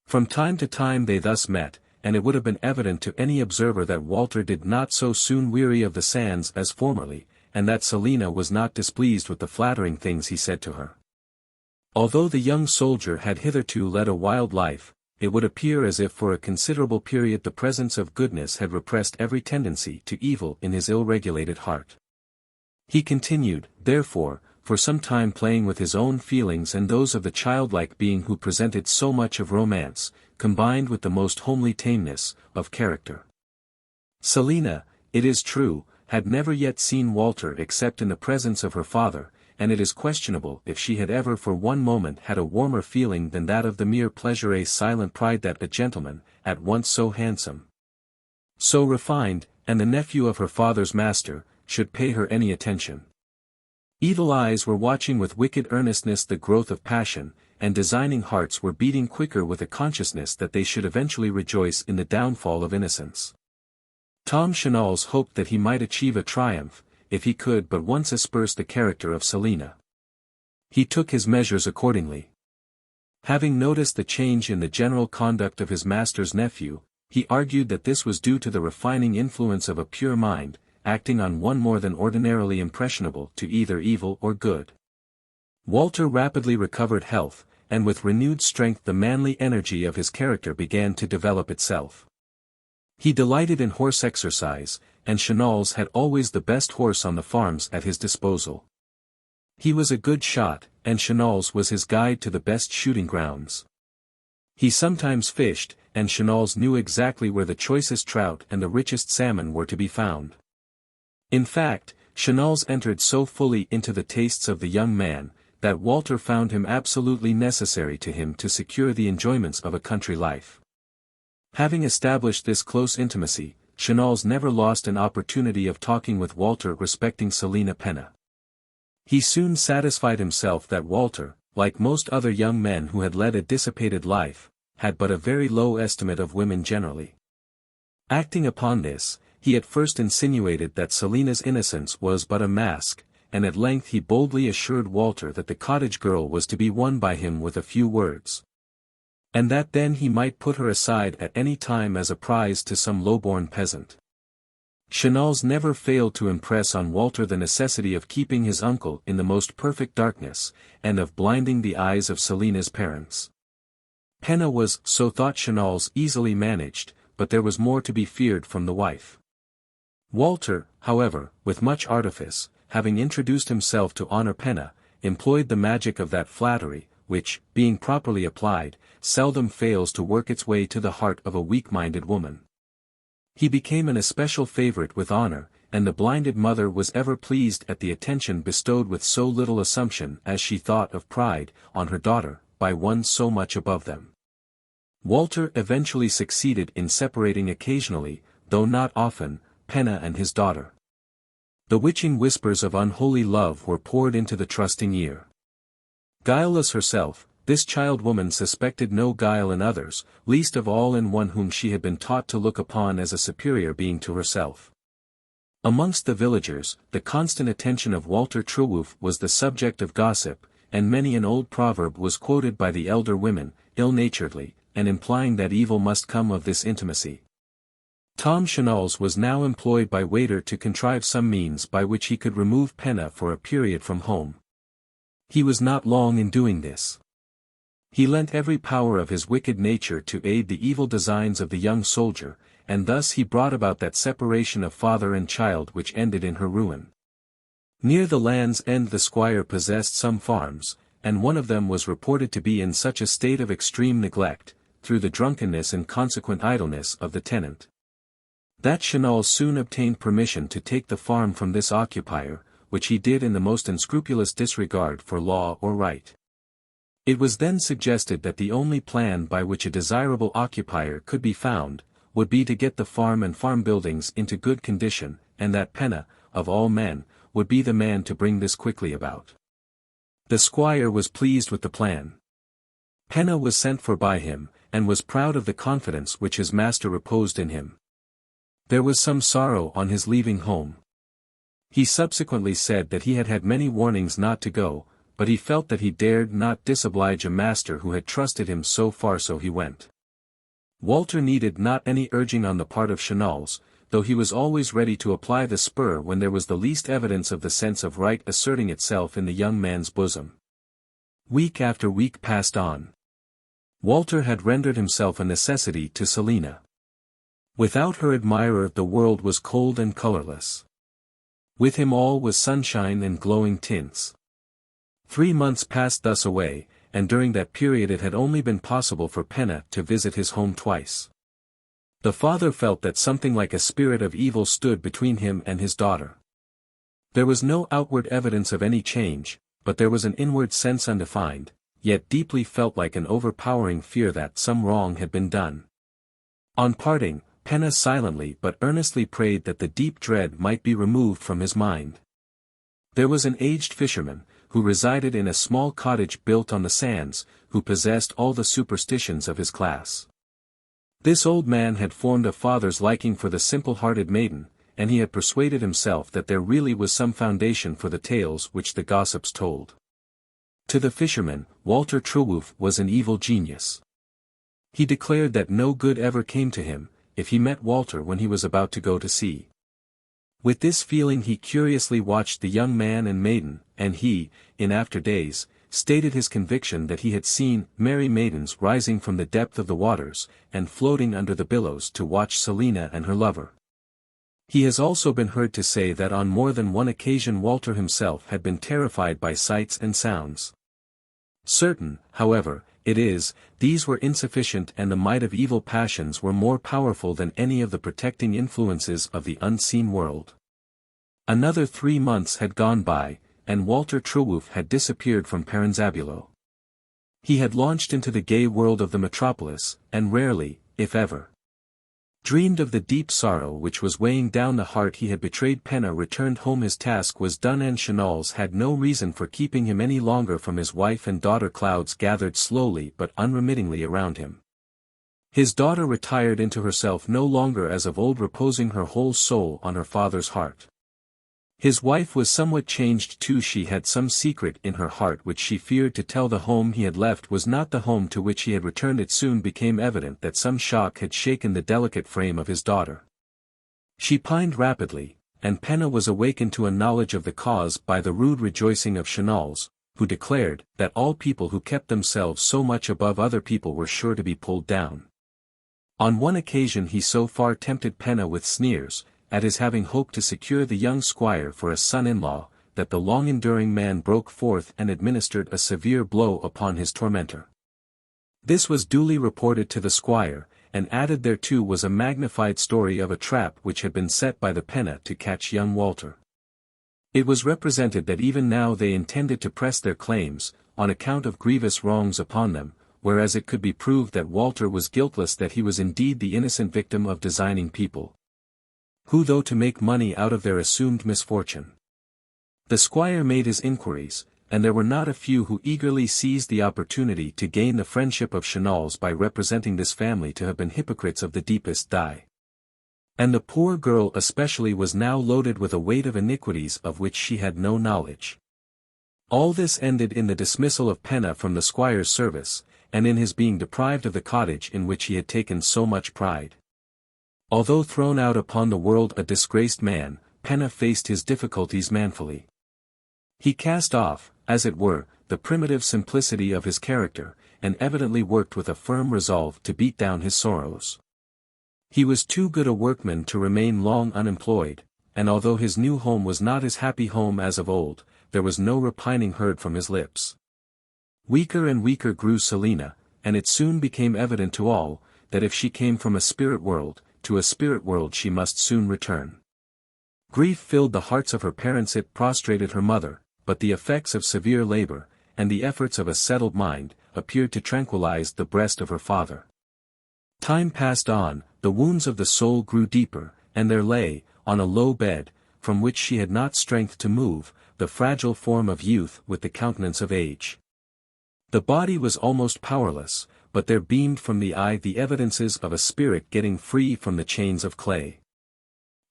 From time to time they thus met, and it would have been evident to any observer that Walter did not so soon weary of the sands as formerly, and that Selina was not displeased with the flattering things he said to her. Although the young soldier had hitherto led a wild life, it would appear as if for a considerable period the presence of goodness had repressed every tendency to evil in his ill-regulated heart. He continued, therefore, for some time playing with his own feelings and those of the childlike being who presented so much of romance, combined with the most homely tameness, of character. Selina, it is true, had never yet seen Walter except in the presence of her father, and it is questionable if she had ever for one moment had a warmer feeling than that of the mere pleasure silent pride that a gentleman, at once so handsome, so refined, and the nephew of her father's master, should pay her any attention. Evil eyes were watching with wicked earnestness the growth of passion, and designing hearts were beating quicker with a consciousness that they should eventually rejoice in the downfall of innocence. Tom Chanals hoped that he might achieve a triumph, if he could but once asperse the character of Selina. He took his measures accordingly. Having noticed the change in the general conduct of his master's nephew, he argued that this was due to the refining influence of a pure mind, acting on one more than ordinarily impressionable to either evil or good. Walter rapidly recovered health, and with renewed strength the manly energy of his character began to develop itself. He delighted in horse exercise, and Chanals had always the best horse on the farms at his disposal. He was a good shot, and Chanals was his guide to the best shooting grounds. He sometimes fished, and Chanals knew exactly where the choicest trout and the richest salmon were to be found. In fact, Chanals entered so fully into the tastes of the young man, that Walter found him absolutely necessary to him to secure the enjoyments of a country life. Having established this close intimacy, Chanals never lost an opportunity of talking with Walter respecting Selina Penna. He soon satisfied himself that Walter, like most other young men who had led a dissipated life, had but a very low estimate of women generally. Acting upon this, he at first insinuated that Selina's innocence was but a mask, and at length he boldly assured Walter that the cottage girl was to be won by him with a few words, and that then he might put her aside at any time as a prize to some low-born peasant. Chanals never failed to impress on Walter the necessity of keeping his uncle in the most perfect darkness, and of blinding the eyes of Selina's parents. Penna was, so thought Chanals, easily managed, but there was more to be feared from the wife. Walter, however, with much artifice, having introduced himself to honor Penna, employed the magic of that flattery, which, being properly applied, seldom fails to work its way to the heart of a weak-minded woman. He became an especial favorite with honor, and the blinded mother was ever pleased at the attention bestowed with so little assumption as she thought of pride, on her daughter, by one so much above them. Walter eventually succeeded in separating occasionally, though not often, Penna and his daughter. The witching whispers of unholy love were poured into the trusting ear. Guileless herself, this child woman suspected no guile in others, least of all in one whom she had been taught to look upon as a superior being to herself. Amongst the villagers, the constant attention of Walter Trewulf was the subject of gossip, and many an old proverb was quoted by the elder women, ill-naturedly, and implying that evil must come of this intimacy. Tom Chanals was now employed by Waiter to contrive some means by which he could remove Penna for a period from home. He was not long in doing this. He lent every power of his wicked nature to aid the evil designs of the young soldier, and thus he brought about that separation of father and child which ended in her ruin. Near the Land's End the squire possessed some farms, and one of them was reported to be in such a state of extreme neglect, through the drunkenness and consequent idleness of the tenant, that Chanals soon obtained permission to take the farm from this occupier, which he did in the most unscrupulous disregard for law or right. It was then suggested that the only plan by which a desirable occupier could be found, would be to get the farm and farm buildings into good condition, and that Penna, of all men, would be the man to bring this quickly about. The squire was pleased with the plan. Penna was sent for by him, and was proud of the confidence which his master reposed in him. There was some sorrow on his leaving home. He subsequently said that he had had many warnings not to go, but he felt that he dared not disoblige a master who had trusted him so far, so he went. Walter needed not any urging on the part of Chanals, though he was always ready to apply the spur when there was the least evidence of the sense of right asserting itself in the young man's bosom. Week after week passed on. Walter had rendered himself a necessity to Selina. Without her admirer the world was cold and colorless. With him all was sunshine and glowing tints. 3 months passed thus away, and during that period it had only been possible for Penna to visit his home twice. The father felt that something like a spirit of evil stood between him and his daughter. There was no outward evidence of any change, but there was an inward sense undefined, yet deeply felt like an overpowering fear that some wrong had been done. On parting, Penna silently but earnestly prayed that the deep dread might be removed from his mind. There was an aged fisherman, who resided in a small cottage built on the sands, who possessed all the superstitions of his class. This old man had formed a father's liking for the simple-hearted maiden, and he had persuaded himself that there really was some foundation for the tales which the gossips told. To the fisherman, Walter Trewulf was an evil genius. He declared that no good ever came to him, if he met Walter when he was about to go to sea. With this feeling he curiously watched the young man and maiden, and he, in after days, stated his conviction that he had seen merry maidens rising from the depth of the waters, and floating under the billows to watch Selina and her lover. He has also been heard to say that on more than one occasion Walter himself had been terrified by sights and sounds. Certain, however, it is, these were insufficient and the might of evil passions were more powerful than any of the protecting influences of the unseen world. Another 3 months had gone by, and Walter Trewulf had disappeared from Perranzabulo. He had launched into the gay world of the metropolis, and rarely, if ever, dreamed of the deep sorrow which was weighing down the heart he had betrayed. Penna returned home. His task was done and Chenals had no reason for keeping him any longer from his wife and daughter. Clouds gathered slowly but unremittingly around him. His daughter retired into herself no longer as of old, reposing her whole soul on her father's heart. His wife was somewhat changed too. She had some secret in her heart which she feared to tell. The home he had left was not the home to which he had returned. It soon became evident that some shock had shaken the delicate frame of his daughter. She pined rapidly, and Penna was awakened to a knowledge of the cause by the rude rejoicing of Chenals, who declared that all people who kept themselves so much above other people were sure to be pulled down. On one occasion he so far tempted Penna with sneers, at his having hoped to secure the young squire for a son-in-law, that the long-enduring man broke forth and administered a severe blow upon his tormentor. This was duly reported to the squire, and added thereto was a magnified story of a trap which had been set by the Penna to catch young Walter. It was represented that even now they intended to press their claims, on account of grievous wrongs upon them, whereas it could be proved that Walter was guiltless, that he was indeed the innocent victim of designing people, who though to make money out of their assumed misfortune. The squire made his inquiries, and there were not a few who eagerly seized the opportunity to gain the friendship of Chenals by representing this family to have been hypocrites of the deepest dye. And the poor girl especially was now loaded with a weight of iniquities of which she had no knowledge. All this ended in the dismissal of Penna from the squire's service, and in his being deprived of the cottage in which he had taken so much pride. Although thrown out upon the world a disgraced man, Penna faced his difficulties manfully. He cast off, as it were, the primitive simplicity of his character, and evidently worked with a firm resolve to beat down his sorrows. He was too good a workman to remain long unemployed, and although his new home was not his happy home as of old, there was no repining heard from his lips. Weaker and weaker grew Selina, and it soon became evident to all, that if she came from a spirit world, to a spirit world she must soon return. Grief filled the hearts of her parents. It prostrated her mother, but the effects of severe labor, and the efforts of a settled mind, appeared to tranquilize the breast of her father. Time passed on, the wounds of the soul grew deeper, and there lay, on a low bed, from which she had not strength to move, the fragile form of youth with the countenance of age. The body was almost powerless, but there beamed from the eye the evidences of a spirit getting free from the chains of clay.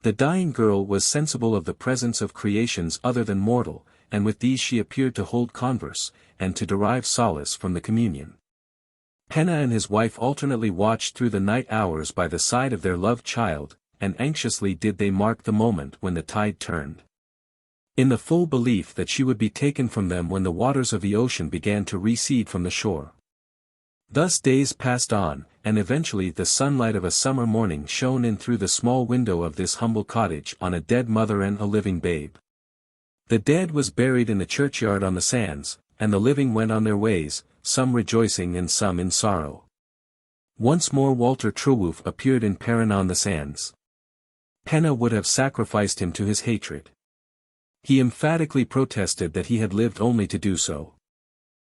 The dying girl was sensible of the presence of creations other than mortal, and with these she appeared to hold converse, and to derive solace from the communion. Penna and his wife alternately watched through the night hours by the side of their loved child, and anxiously did they mark the moment when the tide turned, in the full belief that she would be taken from them when the waters of the ocean began to recede from the shore. Thus days passed on, and eventually the sunlight of a summer morning shone in through the small window of this humble cottage on a dead mother and a living babe. The dead was buried in the churchyard on the sands, and the living went on their ways, some rejoicing and some in sorrow. Once more Walter Trewulf appeared in Perran on the sands. Penna would have sacrificed him to his hatred. He emphatically protested that he had lived only to do so.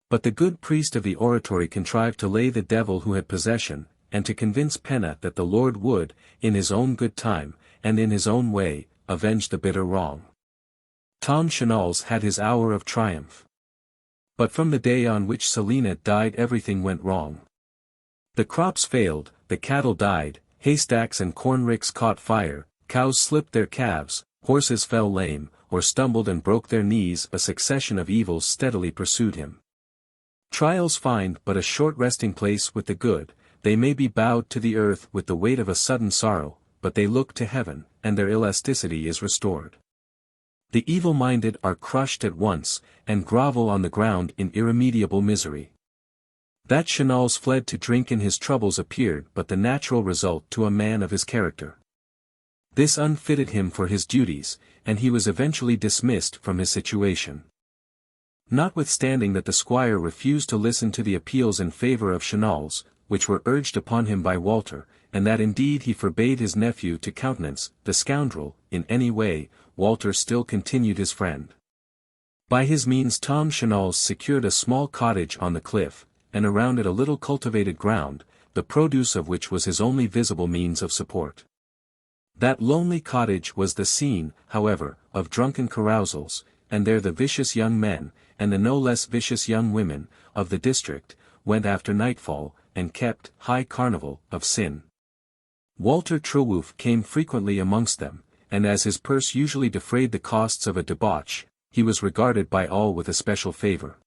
But the good priest of the oratory contrived to lay the devil who had possession, and to convince Penna that the Lord would, in his own good time, and in his own way, avenge the bitter wrong. Tom Chanals had his hour of triumph. But from the day on which Selina died everything went wrong. The crops failed, the cattle died, haystacks and cornricks caught fire, cows slipped their calves, horses fell lame, or stumbled and broke their knees. A succession of evils steadily pursued him. Trials find but a short resting place with the good, they may be bowed to the earth with the weight of a sudden sorrow, but they look to heaven, and their elasticity is restored. The evil-minded are crushed at once, and grovel on the ground in irremediable misery. That Chanals fled to drink in his troubles appeared but the natural result to a man of his character. This unfitted him for his duties, and he was eventually dismissed from his situation. Notwithstanding that the squire refused to listen to the appeals in favour of Chanals, which were urged upon him by Walter, and that indeed he forbade his nephew to countenance the scoundrel in any way, Walter still continued his friend. By his means Tom Chanals secured a small cottage on the cliff, and around it a little cultivated ground, the produce of which was his only visible means of support. That lonely cottage was the scene, however, of drunken carousals, and there the vicious young men, and the no less vicious young women, of the district, went after nightfall, and kept high carnival of sin. Walter Trewulf came frequently amongst them, and as his purse usually defrayed the costs of a debauch, he was regarded by all with especial favour.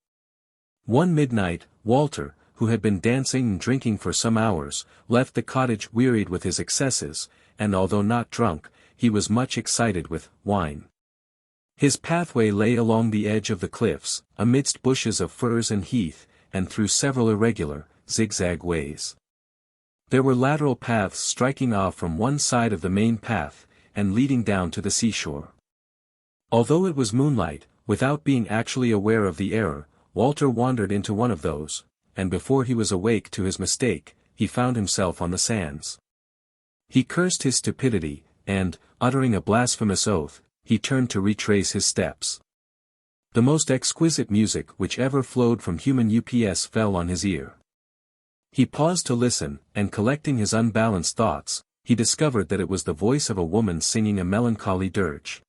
One midnight, Walter, who had been dancing and drinking for some hours, left the cottage wearied with his excesses, and although not drunk, he was much excited with wine. His pathway lay along the edge of the cliffs, amidst bushes of furze and heath, and through several irregular, zigzag ways. There were lateral paths striking off from one side of the main path, and leading down to the seashore. Although it was moonlight, without being actually aware of the error, Walter wandered into one of those, and before he was awake to his mistake, he found himself on the sands. He cursed his stupidity, and, uttering a blasphemous oath, he turned to retrace his steps. The most exquisite music which ever flowed from human ups fell on his ear. He paused to listen, and collecting his unbalanced thoughts, he discovered that it was the voice of a woman singing a melancholy dirge.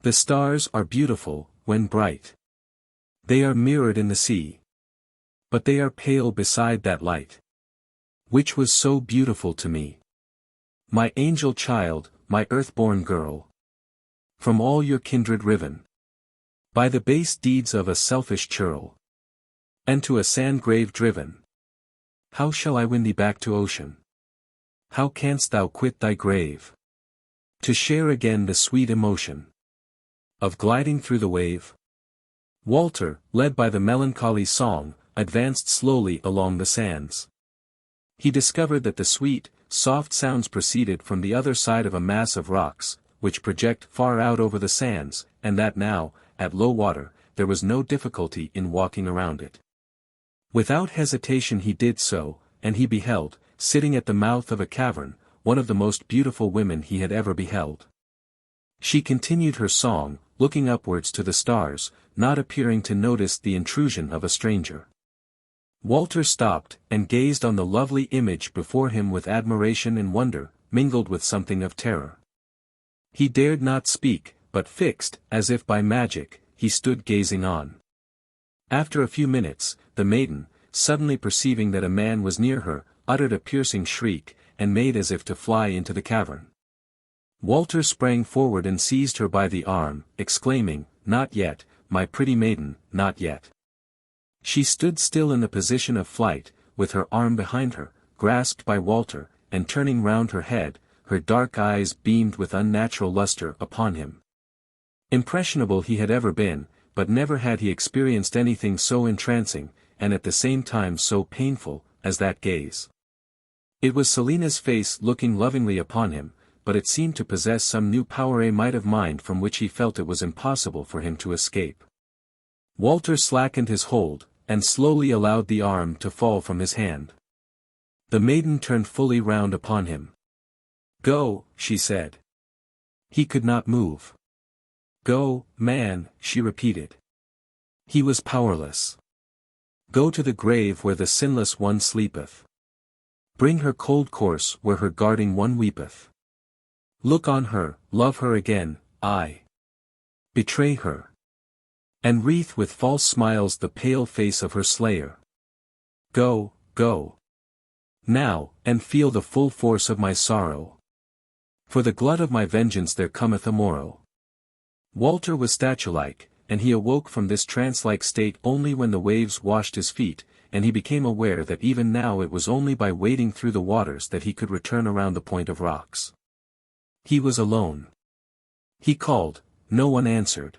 The stars are beautiful, when bright. They are mirrored in the sea. But they are pale beside that light, which was so beautiful to me. My angel child, my earth-born girl. From all your kindred riven. By the base deeds of a selfish churl. And to a sand-grave driven. How shall I win thee back to ocean? How canst thou quit thy grave? To share again the sweet emotion of gliding through the wave? Walter, led by the melancholy song, advanced slowly along the sands. He discovered that the sweet, soft sounds proceeded from the other side of a mass of rocks, which project far out over the sands, and that now, at low water, there was no difficulty in walking around it. Without hesitation he did so, and he beheld, sitting at the mouth of a cavern, one of the most beautiful women he had ever beheld. She continued her song, looking upwards to the stars, not appearing to notice the intrusion of a stranger. Walter stopped, and gazed on the lovely image before him with admiration and wonder, mingled with something of terror. He dared not speak, but fixed, as if by magic, he stood gazing on. After a few minutes, the maiden, suddenly perceiving that a man was near her, uttered a piercing shriek, and made as if to fly into the cavern. Walter sprang forward and seized her by the arm, exclaiming, "Not yet, my pretty maiden, not yet." She stood still in the position of flight, with her arm behind her, grasped by Walter, and turning round her head, her dark eyes beamed with unnatural luster upon him. Impressionable he had ever been, but never had he experienced anything so entrancing, and at the same time so painful, as that gaze. It was Selina's face looking lovingly upon him, but it seemed to possess some new power, a might of mind from which he felt it was impossible for him to escape. Walter slackened his hold, and slowly allowed the arm to fall from his hand. The maiden turned fully round upon him. "Go," she said. He could not move. Go, man, she repeated. He was powerless. Go to the grave where the sinless one sleepeth. Bring her cold corse where her guarding one weepeth. Look on her, love her again, aye. Betray her. And wreath with false smiles the pale face of her slayer. Go, go. Now, and feel the full force of my sorrow. For the glut of my vengeance there cometh a morrow. Walter was statue-like, and he awoke from this trance-like state only when the waves washed his feet, and he became aware that even now it was only by wading through the waters that he could return around the point of rocks. He was alone. He called, no one answered.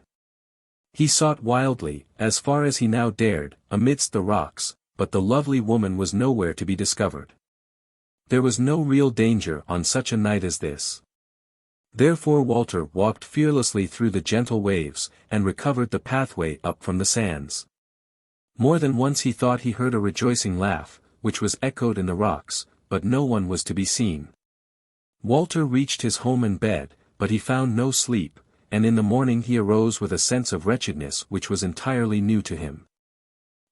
He sought wildly, as far as he now dared, amidst the rocks, but the lovely woman was nowhere to be discovered. There was no real danger on such a night as this. Therefore Walter walked fearlessly through the gentle waves, and recovered the pathway up from the sands. More than once he thought he heard a rejoicing laugh, which was echoed in the rocks, but no one was to be seen. Walter reached his home and bed, but he found no sleep, and in the morning he arose with a sense of wretchedness which was entirely new to him.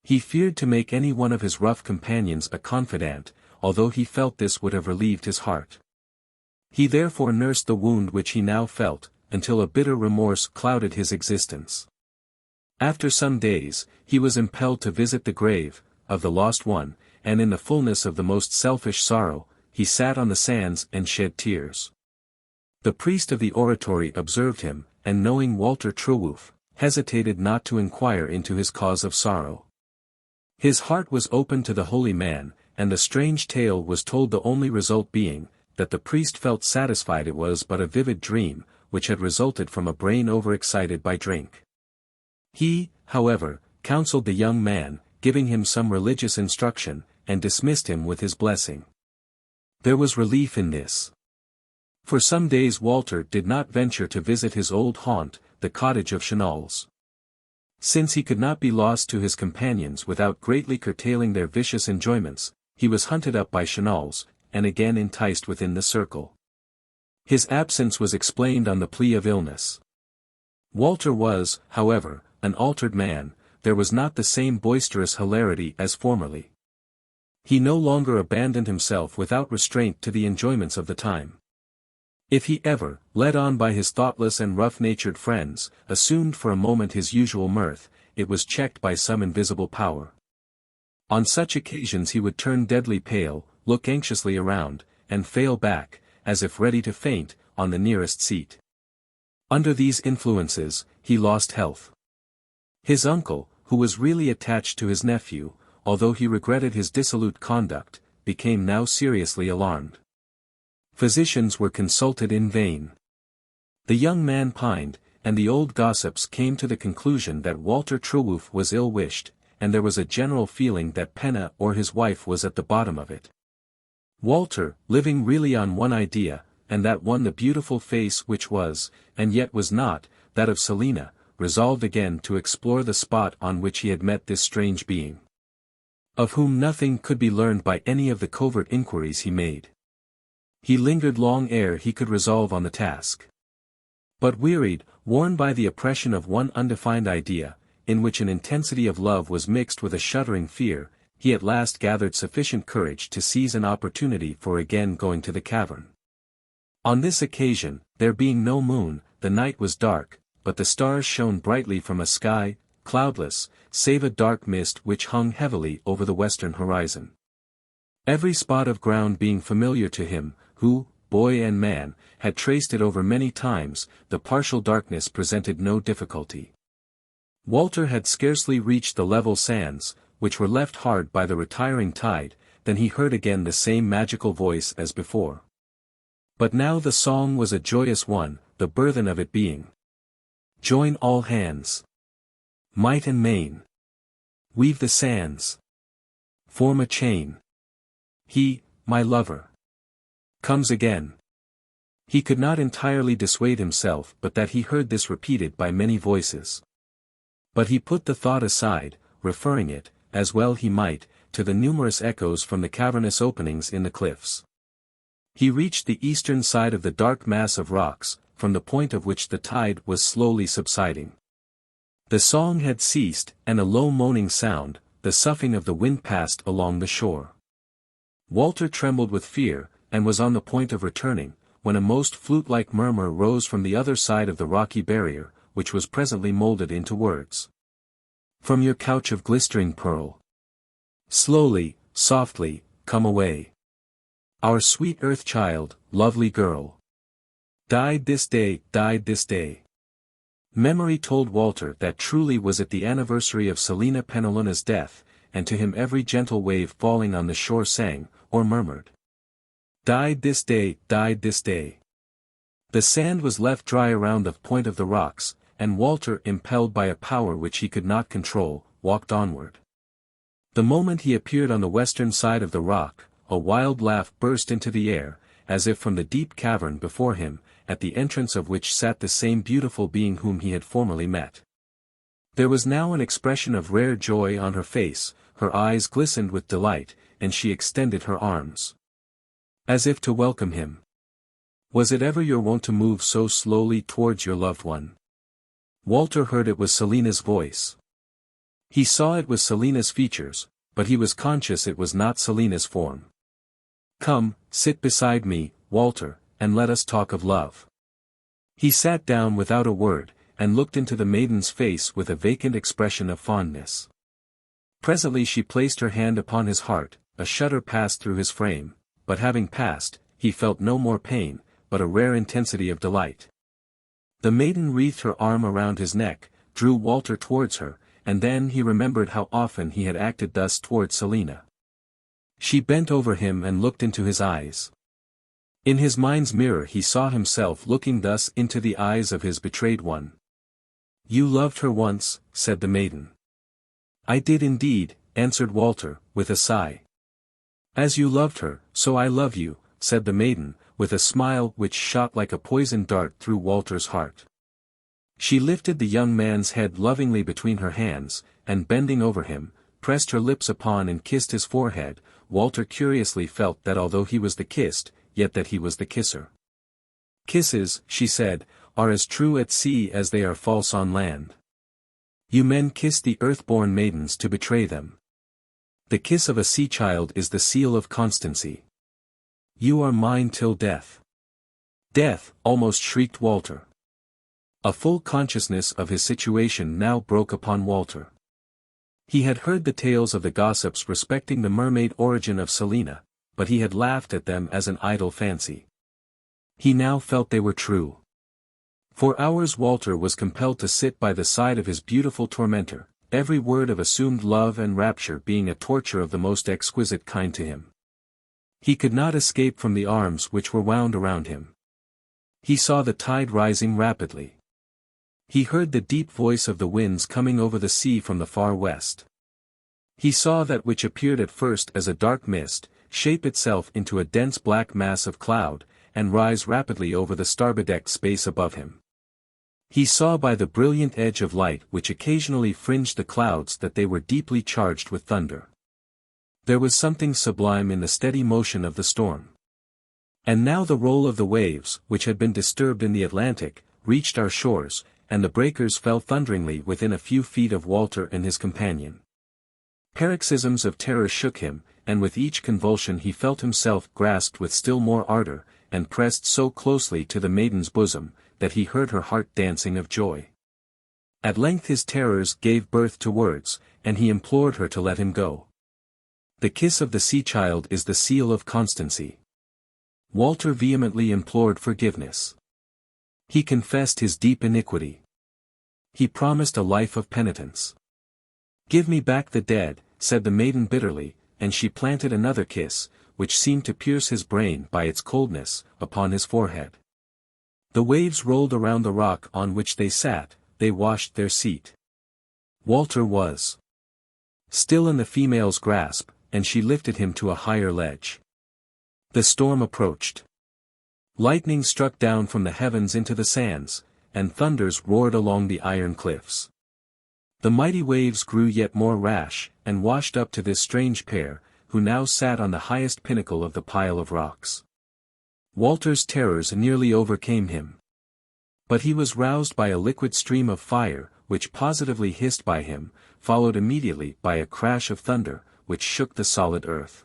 He feared to make any one of his rough companions a confidant, although he felt this would have relieved his heart. He therefore nursed the wound which he now felt, until a bitter remorse clouded his existence. After some days, he was impelled to visit the grave of the lost one, and in the fullness of the most selfish sorrow, he sat on the sands and shed tears. The priest of the oratory observed him, and knowing Walter Trewulf, hesitated not to inquire into his cause of sorrow. His heart was open to the holy man, and the strange tale was told, the only result being, that the priest felt satisfied it was but a vivid dream, which had resulted from a brain overexcited by drink. He, however, counseled the young man, giving him some religious instruction, and dismissed him with his blessing. There was relief in this. For some days Walter did not venture to visit his old haunt, the cottage of Chenals. Since he could not be lost to his companions without greatly curtailing their vicious enjoyments, he was hunted up by Chenals, and again enticed within the circle. His absence was explained on the plea of illness. Walter was, however, an altered man. There was not the same boisterous hilarity as formerly. He no longer abandoned himself without restraint to the enjoyments of the time. If he ever, led on by his thoughtless and rough-natured friends, assumed for a moment his usual mirth, it was checked by some invisible power. On such occasions he would turn deadly pale, look anxiously around, and fail back, as if ready to faint, on the nearest seat. Under these influences, he lost health. His uncle, who was really attached to his nephew, although he regretted his dissolute conduct, became now seriously alarmed. Physicians were consulted in vain. The young man pined, and the old gossips came to the conclusion that Walter Trewulf was ill-wished, and there was a general feeling that Penna or his wife was at the bottom of it. Walter, living really on one idea, and that one the beautiful face which was, and yet was not, that of Selina, resolved again to explore the spot on which he had met this strange being, of whom nothing could be learned by any of the covert inquiries he made. He lingered long ere he could resolve on the task. But wearied, worn by the oppression of one undefined idea, in which an intensity of love was mixed with a shuddering fear, he at last gathered sufficient courage to seize an opportunity for again going to the cavern. On this occasion, there being no moon, the night was dark, but the stars shone brightly from a sky, cloudless, save a dark mist which hung heavily over the western horizon. Every spot of ground being familiar to him, who, boy and man, had traced it over many times, the partial darkness presented no difficulty. Walter had scarcely reached the level sands, which were left hard by the retiring tide, than he heard again the same magical voice as before. But now the song was a joyous one, the burthen of it being, "Join all hands. Might and main. Weave the sands. Form a chain. He, my lover, comes again." He could not entirely dissuade himself but that he heard this repeated by many voices. But he put the thought aside, referring it, as well he might, to the numerous echoes from the cavernous openings in the cliffs. He reached the eastern side of the dark mass of rocks, from the point of which the tide was slowly subsiding. The song had ceased, and a low moaning sound, the soughing of the wind, passed along the shore. Walter trembled with fear, and was on the point of returning, when a most flute-like murmur rose from the other side of the rocky barrier, which was presently moulded into words. From your couch of glistering pearl, slowly, softly, come away. Our sweet earth child, lovely girl, died this day, died this day. Memory told Walter that truly was it the anniversary of Selina Penelonna's death, and to him every gentle wave falling on the shore sang, or murmured, died this day, died this day. The sand was left dry around the point of the rocks, and Walter, impelled by a power which he could not control, walked onward. The moment he appeared on the western side of the rock, a wild laugh burst into the air, as if from the deep cavern before him, at the entrance of which sat the same beautiful being whom he had formerly met. There was now an expression of rare joy on her face, her eyes glistened with delight, and she extended her arms, as if to welcome him. Was it ever your wont to move so slowly towards your loved one? Walter heard it was Selina's voice. He saw it was Selina's features, but he was conscious it was not Selina's form. Come, sit beside me, Walter, and let us talk of love. He sat down without a word, and looked into the maiden's face with a vacant expression of fondness. Presently she placed her hand upon his heart, a shudder passed through his frame, but having passed, he felt no more pain, but a rare intensity of delight. The maiden wreathed her arm around his neck, drew Walter towards her, and then he remembered how often he had acted thus towards Selina. She bent over him and looked into his eyes. In his mind's mirror he saw himself looking thus into the eyes of his betrayed one. You loved her once, said the maiden. I did indeed, answered Walter, with a sigh. As you loved her, so I love you, said the maiden, with a smile which shot like a poisoned dart through Walter's heart. She lifted the young man's head lovingly between her hands, and bending over him, pressed her lips upon and kissed his forehead. Walter curiously felt that although he was the kissed, yet that he was the kisser. Kisses, she said, are as true at sea as they are false on land. You men kiss the earth-born maidens to betray them. The kiss of a sea child is the seal of constancy. You are mine till death. Death, almost shrieked Walter. A full consciousness of his situation now broke upon Walter. He had heard the tales of the gossips respecting the mermaid origin of Selina, but he had laughed at them as an idle fancy. He now felt they were true. For hours Walter was compelled to sit by the side of his beautiful tormentor, every word of assumed love and rapture being a torture of the most exquisite kind to him. He could not escape from the arms which were wound around him. He saw the tide rising rapidly. He heard the deep voice of the winds coming over the sea from the far west. He saw that which appeared at first as a dark mist, shape itself into a dense black mass of cloud, and rise rapidly over the star-bedecked space above him. He saw by the brilliant edge of light which occasionally fringed the clouds that they were deeply charged with thunder. There was something sublime in the steady motion of the storm. And now the roll of the waves, which had been disturbed in the Atlantic, reached our shores, and the breakers fell thunderingly within a few feet of Walter and his companion. Paroxysms of terror shook him, and with each convulsion he felt himself grasped with still more ardor, and pressed so closely to the maiden's bosom, that he heard her heart dancing of joy. At length his terrors gave birth to words, and he implored her to let him go. The kiss of the sea child is the seal of constancy. Walter vehemently implored forgiveness. He confessed his deep iniquity. He promised a life of penitence. Give me back the dead, said the maiden bitterly, and she planted another kiss, which seemed to pierce his brain by its coldness, upon his forehead. The waves rolled around the rock on which they sat, they washed their seat. Walter was still in the female's grasp, and she lifted him to a higher ledge. The storm approached. Lightning struck down from the heavens into the sands, and thunders roared along the iron cliffs. The mighty waves grew yet more rash, and washed up to this strange pair, who now sat on the highest pinnacle of the pile of rocks. Walter's terrors nearly overcame him. But he was roused by a liquid stream of fire, which positively hissed by him, followed immediately by a crash of thunder, which shook the solid earth.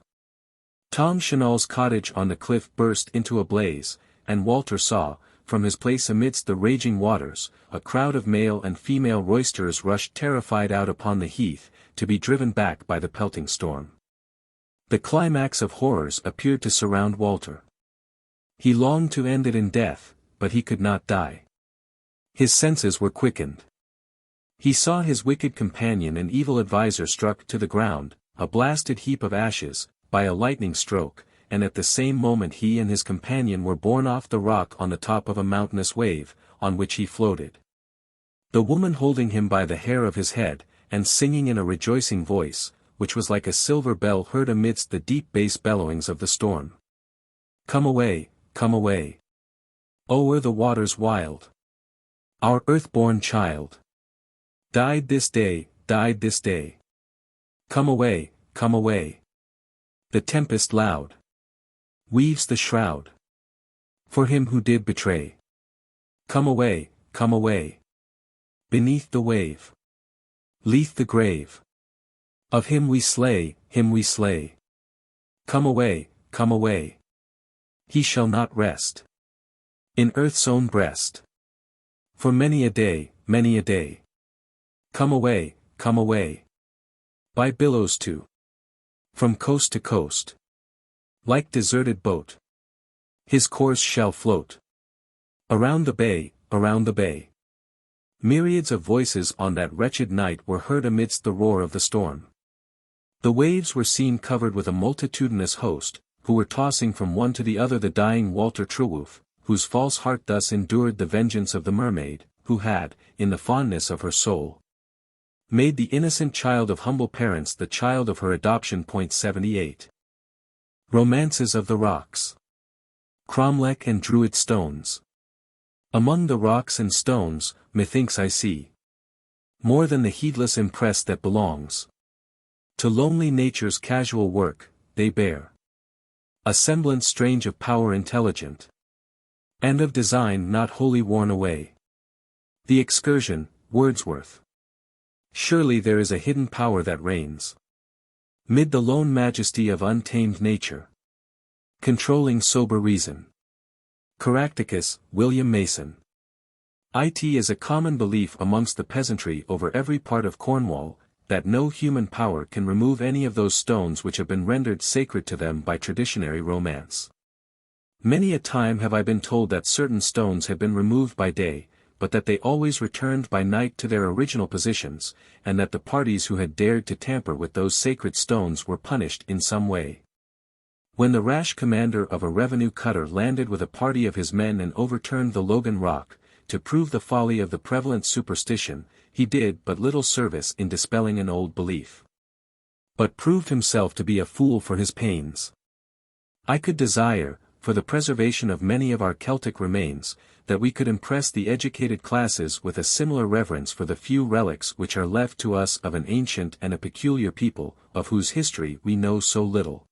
Tom Chanel's cottage on the cliff burst into a blaze, and Walter saw, from his place amidst the raging waters, a crowd of male and female roisterers rush terrified out upon the heath, to be driven back by the pelting storm. The climax of horrors appeared to surround Walter. He longed to end it in death, but he could not die. His senses were quickened. He saw his wicked companion and evil adviser struck to the ground, a blasted heap of ashes, by a lightning stroke, and at the same moment he and his companion were borne off the rock on the top of a mountainous wave, on which he floated. The woman holding him by the hair of his head, and singing in a rejoicing voice, which was like a silver bell heard amidst the deep bass bellowings of the storm. Come away, come away. O'er the waters wild. Our earth-born child. Died this day, died this day. Come away, come away. The tempest loud weaves the shroud for him who did betray. Come away, come away. Beneath the wave. Leath the grave. Of him we slay, him we slay. Come away, come away. He shall not rest in earth's own breast. For many a day, many a day. Come away, come away. By billows too. From coast to coast. Like deserted boat. His course shall float. Around the bay, around the bay. Myriads of voices on that wretched night were heard amidst the roar of the storm. The waves were seen covered with a multitudinous host, who were tossing from one to the other the dying Walter Trewulf, whose false heart thus endured the vengeance of the mermaid, who had, in the fondness of her soul, made the innocent child of humble parents the child of her adoption. 78. Romances of the Rocks. Cromlech and Druid Stones. Among the rocks and stones, methinks I see more than the heedless impress that belongs to lonely nature's casual work. They bear a semblance strange of power intelligent, and of design not wholly worn away. The Excursion, Wordsworth. Surely there is a hidden power that reigns mid the lone majesty of untamed nature, controlling sober reason. Caractacus, William Mason. It is a common belief amongst the peasantry over every part of Cornwall, that no human power can remove any of those stones which have been rendered sacred to them by traditionary romance. Many a time have I been told that certain stones have been removed by day, but that they always returned by night to their original positions, and that the parties who had dared to tamper with those sacred stones were punished in some way. When the rash commander of a revenue cutter landed with a party of his men and overturned the Logan Rock, to prove the folly of the prevalent superstition, he did but little service in dispelling an old belief, but proved himself to be a fool for his pains. I could desire, for the preservation of many of our Celtic remains, that we could impress the educated classes with a similar reverence for the few relics which are left to us of an ancient and a peculiar people, of whose history we know so little,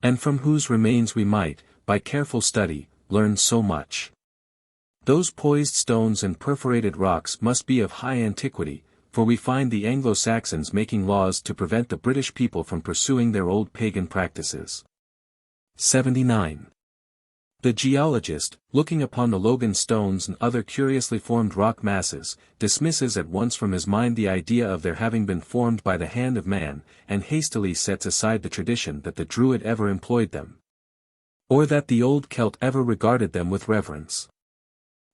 and from whose remains we might, by careful study, learn so much. Those poised stones and perforated rocks must be of high antiquity, for we find the Anglo-Saxons making laws to prevent the British people from pursuing their old pagan practices. 79. The geologist, looking upon the Logan stones and other curiously formed rock masses, dismisses at once from his mind the idea of their having been formed by the hand of man, and hastily sets aside the tradition that the Druid ever employed them, or that the old Celt ever regarded them with reverence.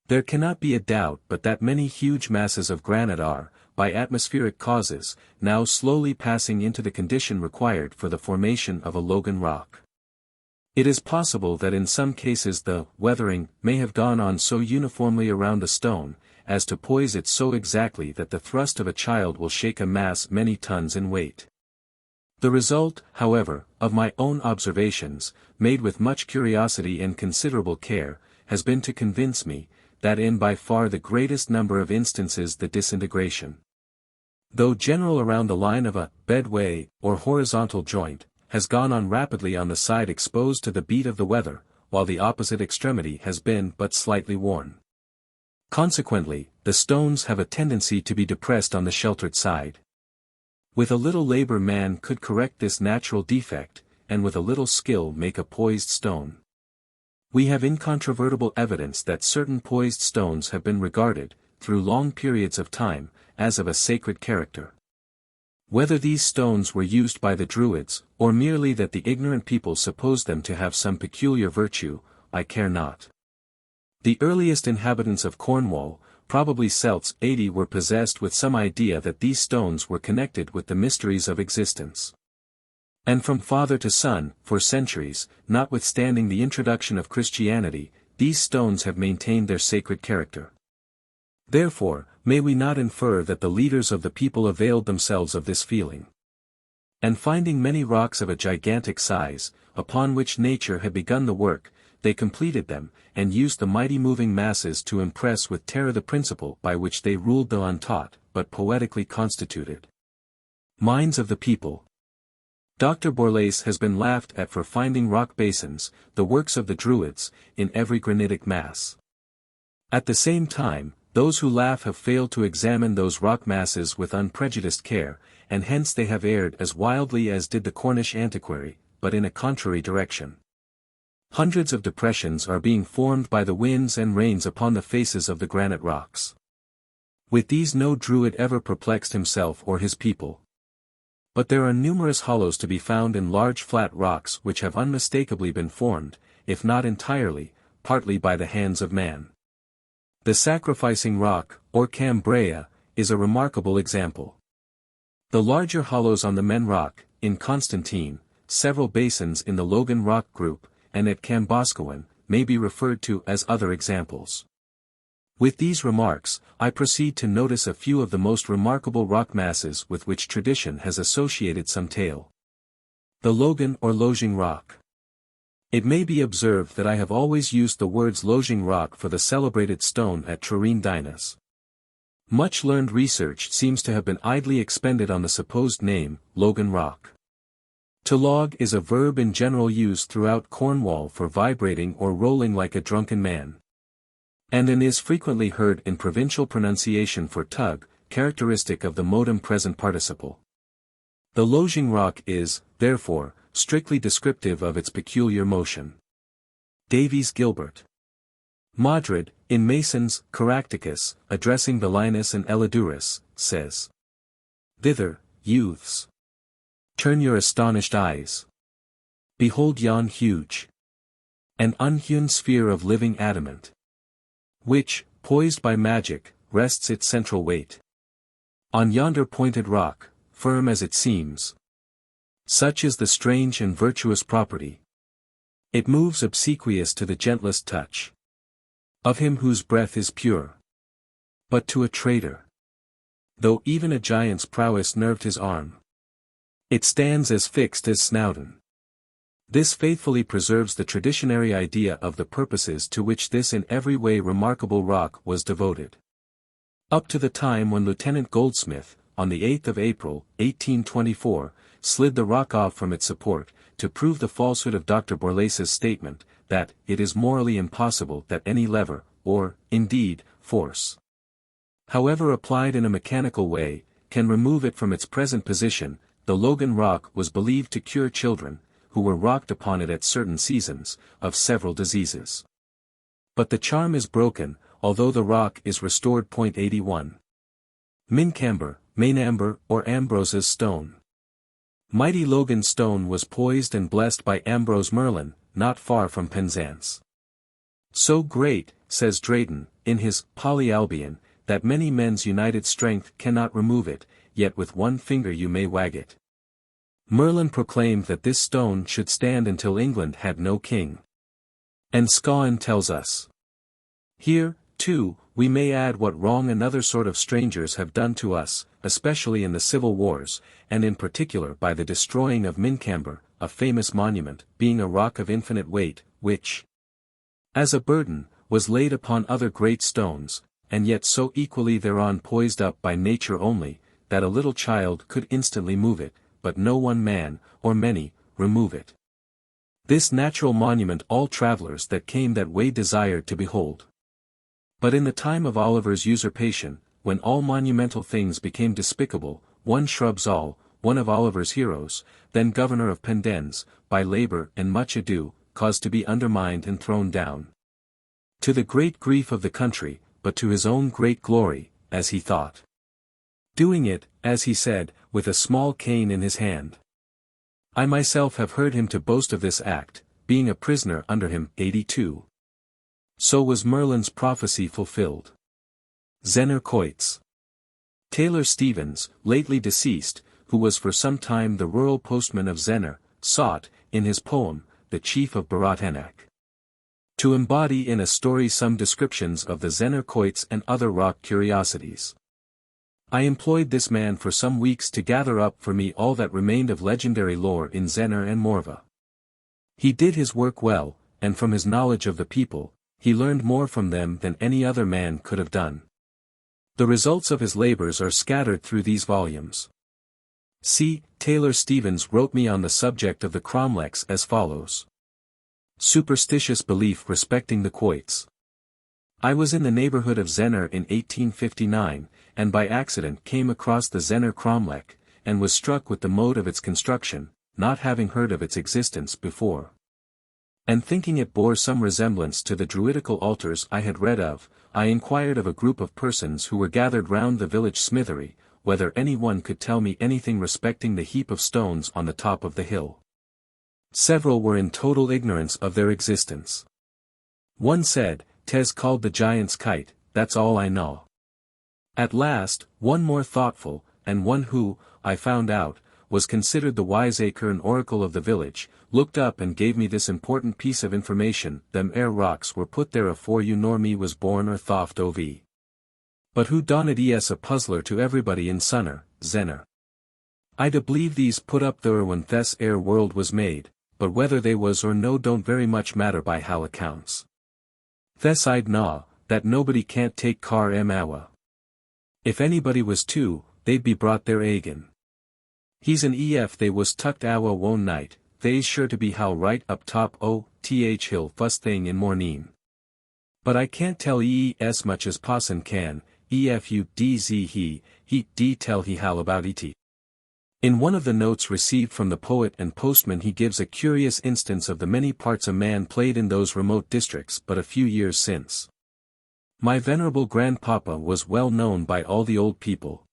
There cannot be a doubt but that many huge masses of granite are, by atmospheric causes, now slowly passing into the condition required for the formation of a Logan rock. It is possible that in some cases the weathering may have gone on so uniformly around a stone, as to poise it so exactly that the thrust of a child will shake a mass many tons in weight. The result, however, of my own observations, made with much curiosity and considerable care, has been to convince me, that in by far the greatest number of instances the disintegration, though general around the line of a bedway or horizontal joint, has gone on rapidly on the side exposed to the beat of the weather, while the opposite extremity has been but slightly worn. Consequently, the stones have a tendency to be depressed on the sheltered side. With a little labor man could correct this natural defect, and with a little skill make a poised stone. We have incontrovertible evidence that certain poised stones have been regarded, through long periods of time, as of a sacred character. Whether these stones were used by the Druids, or merely that the ignorant people supposed them to have some peculiar virtue, I care not. The earliest inhabitants of Cornwall, probably Celts 80, were possessed with some idea that these stones were connected with the mysteries of existence. And from father to son, for centuries, notwithstanding the introduction of Christianity, these stones have maintained their sacred character. Therefore, may we not infer that the leaders of the people availed themselves of this feeling? And finding many rocks of a gigantic size, upon which nature had begun the work, they completed them, and used the mighty moving masses to impress with terror the principle by which they ruled the untaught, but poetically constituted minds of the people. Dr. Borlase has been laughed at for finding rock basins, the works of the Druids, in every granitic mass. At the same time, those who laugh have failed to examine those rock masses with unprejudiced care, and hence they have erred as wildly as did the Cornish antiquary, but in a contrary direction. Hundreds of depressions are being formed by the winds and rains upon the faces of the granite rocks. With these no Druid ever perplexed himself or his people. But there are numerous hollows to be found in large flat rocks which have unmistakably been formed, if not entirely, partly by the hands of man. The Sacrificing Rock, or Cambria, is a remarkable example. The larger hollows on the Men Rock, in Constantine, several basins in the Logan Rock group, and at Camboscowan, may be referred to as other examples. With these remarks, I proceed to notice a few of the most remarkable rock masses with which tradition has associated some tale. The Logan or Loging Rock. It may be observed that I have always used the words Loging Rock for the celebrated stone at Tregeagle Dinas. Much learned research seems to have been idly expended on the supposed name, Logan Rock. To log is a verb in general use throughout Cornwall for vibrating or rolling like a drunken man. And is frequently heard in provincial pronunciation for tug, characteristic of the modem present participle. The Loging Rock is, therefore, strictly descriptive of its peculiar motion. Davies Gilbert. Madrid, in Mason's Caractacus, addressing the Linus and Elidurus, says, "Thither, youths, turn your astonished eyes. Behold yon huge and unhewn sphere of living adamant, which, poised by magic, rests its central weight on yonder pointed rock, firm as it seems. Such is the strange and virtuous property. It moves obsequious to the gentlest touch of him whose breath is pure. But to a traitor, though even a giant's prowess nerved his arm, it stands as fixed as Snowdon." This faithfully preserves the traditionary idea of the purposes to which this in every way remarkable rock was devoted. Up to the time when Lieutenant Goldsmith, on the 8th of April, 1824, slid the rock off from its support, to prove the falsehood of Dr. Borlase's statement, that it is morally impossible that any lever, or, indeed, force, however applied in a mechanical way, can remove it from its present position. The Logan Rock was believed to cure children, who were rocked upon it at certain seasons, of several diseases. But the charm is broken, although the rock is restored. 81. Mincamber, Mainamber or Ambrose's Stone. Mighty Logan Stone was poised and blessed by Ambrose Merlin, not far from Penzance. So great, says Drayton, in his Polyalbion, that many men's united strength cannot remove it, yet with one finger you may wag it. Merlin proclaimed that this stone should stand until England had no king. And Scawen tells us. Here, too, we may add what wrong another sort of strangers have done to us, especially in the civil wars, and in particular by the destroying of Mincamber, a famous monument, being a rock of infinite weight, which, as a burden, was laid upon other great stones, and yet so equally thereon poised up by nature only, that a little child could instantly move it, but no one man, or many, remove it. This natural monument all travellers that came that way desired to behold. But in the time of Oliver's usurpation, when all monumental things became despicable, one shrubs all, one of Oliver's heroes, then governor of Pendens, by labour and much ado, caused to be undermined and thrown down. To the great grief of the country, but to his own great glory, as he thought. Doing it, as he said, with a small cane in his hand. I myself have heard him to boast of this act, being a prisoner under him. 82. So was Merlin's prophecy fulfilled. Zenner Coites. Taylor Stevens, lately deceased, who was for some time the rural postman of Zenner, sought, in his poem, The Chief of Barathenac, to embody in a story some descriptions of the Zenner Coites and other rock curiosities. I employed this man for some weeks to gather up for me all that remained of legendary lore in Zenner and Morva. He did his work well, and from his knowledge of the people, he learned more from them than any other man could have done. The results of his labors are scattered through these volumes. C. Taylor Stevens wrote me on the subject of the cromlechs as follows. Superstitious belief respecting the quoits. I was in the neighborhood of Zenner in 1859, and by accident came across the Zenner cromlech, and was struck with the mode of its construction, not having heard of its existence before. And thinking it bore some resemblance to the druidical altars I had read of, I inquired of a group of persons who were gathered round the village smithery, whether any one could tell me anything respecting the heap of stones on the top of the hill. Several were in total ignorance of their existence. One said, "'Tes called the giant's kite, that's all I know." At last, one more thoughtful, and one who, I found out, was considered the wiseacre and oracle of the village, looked up and gave me this important piece of information: "Them air rocks were put there afore you nor me was born or thoft ov. But who donned es a puzzler to everybody in Sunner, Zenner. I do believe these put up there when thes air world was made, but whether they was or no don't very much matter by how accounts. Thes I'd know, that nobody can't take car awa. If anybody was to, they'd be brought there agin. He's an ef they was tucked awa one night, they's sure to be how right up top o, th hill fust thing in morning. But I can't tell as much as Posson can, ef you dz he d tell he how about et. In one of the notes received from the poet and postman he gives a curious instance of the many parts a man played in those remote districts but a few years since. My venerable grandpapa was well known by all the old people.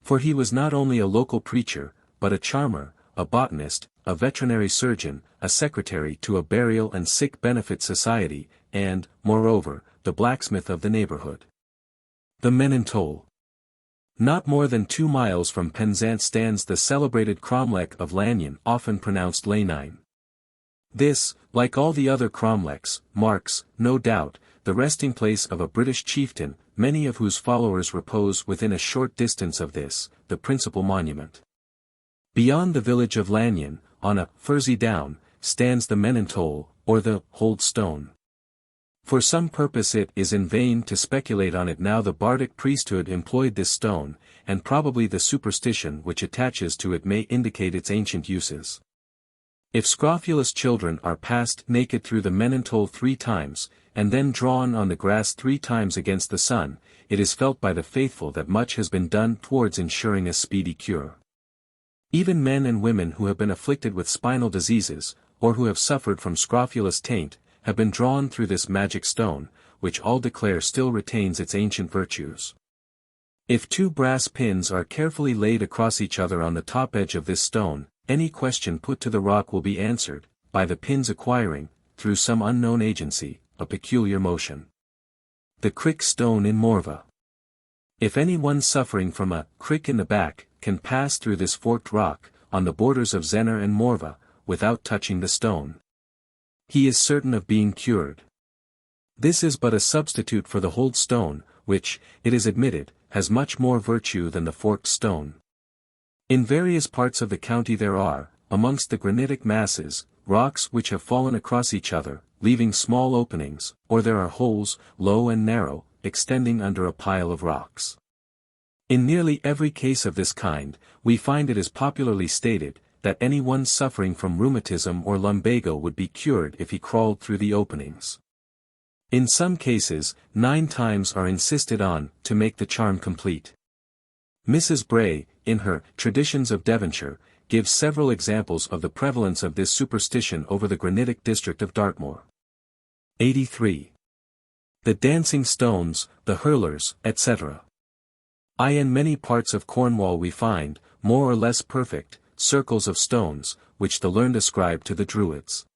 For he was not only a local preacher, but a charmer, a botanist, a veterinary surgeon, a secretary to a burial and sick benefit society, and, moreover, the blacksmith of the neighborhood. The Menontoll. Not more than 2 miles from Penzance stands the celebrated cromlech of Lannion, often pronounced Lanine. This, like all the other cromlechs, marks, no doubt, the resting place of a British chieftain, many of whose followers repose within a short distance of this, the principal monument. Beyond the village of Lannion, on a furzy down, stands the Menontoll, or the Hold Stone. For some purpose it is in vain to speculate on it now. The bardic priesthood employed this stone, and probably the superstition which attaches to it may indicate its ancient uses. If scrofulous children are passed naked through the Menontoll 3 times, and then drawn on the grass 3 times against the sun, it is felt by the faithful that much has been done towards ensuring a speedy cure. Even men and women who have been afflicted with spinal diseases, or who have suffered from scrofulous taint, have been drawn through this magic stone, which all declare still retains its ancient virtues. If 2 brass pins are carefully laid across each other on the top edge of this stone, any question put to the rock will be answered, by the pins acquiring, through some unknown agency, a peculiar motion. The crick stone in Morva. If any one suffering from a crick in the back, can pass through this forked rock, on the borders of Zenner and Morva, without touching the stone, he is certain of being cured. This is but a substitute for the Hold Stone, which, it is admitted, has much more virtue than the forked stone. In various parts of the county there are, amongst the granitic masses, rocks which have fallen across each other, leaving small openings, or there are holes, low and narrow, extending under a pile of rocks. In nearly every case of this kind, we find it is popularly stated, that any one suffering from rheumatism or lumbago would be cured if he crawled through the openings. In some cases, 9 times are insisted on, to make the charm complete. Mrs. Bray, in her Traditions of Devonshire, gives several examples of the prevalence of this superstition over the granitic district of Dartmoor. 83. The dancing stones, the hurlers, etc. In many parts of Cornwall we find, more or less perfect, circles of stones, which the learned ascribe to the Druids.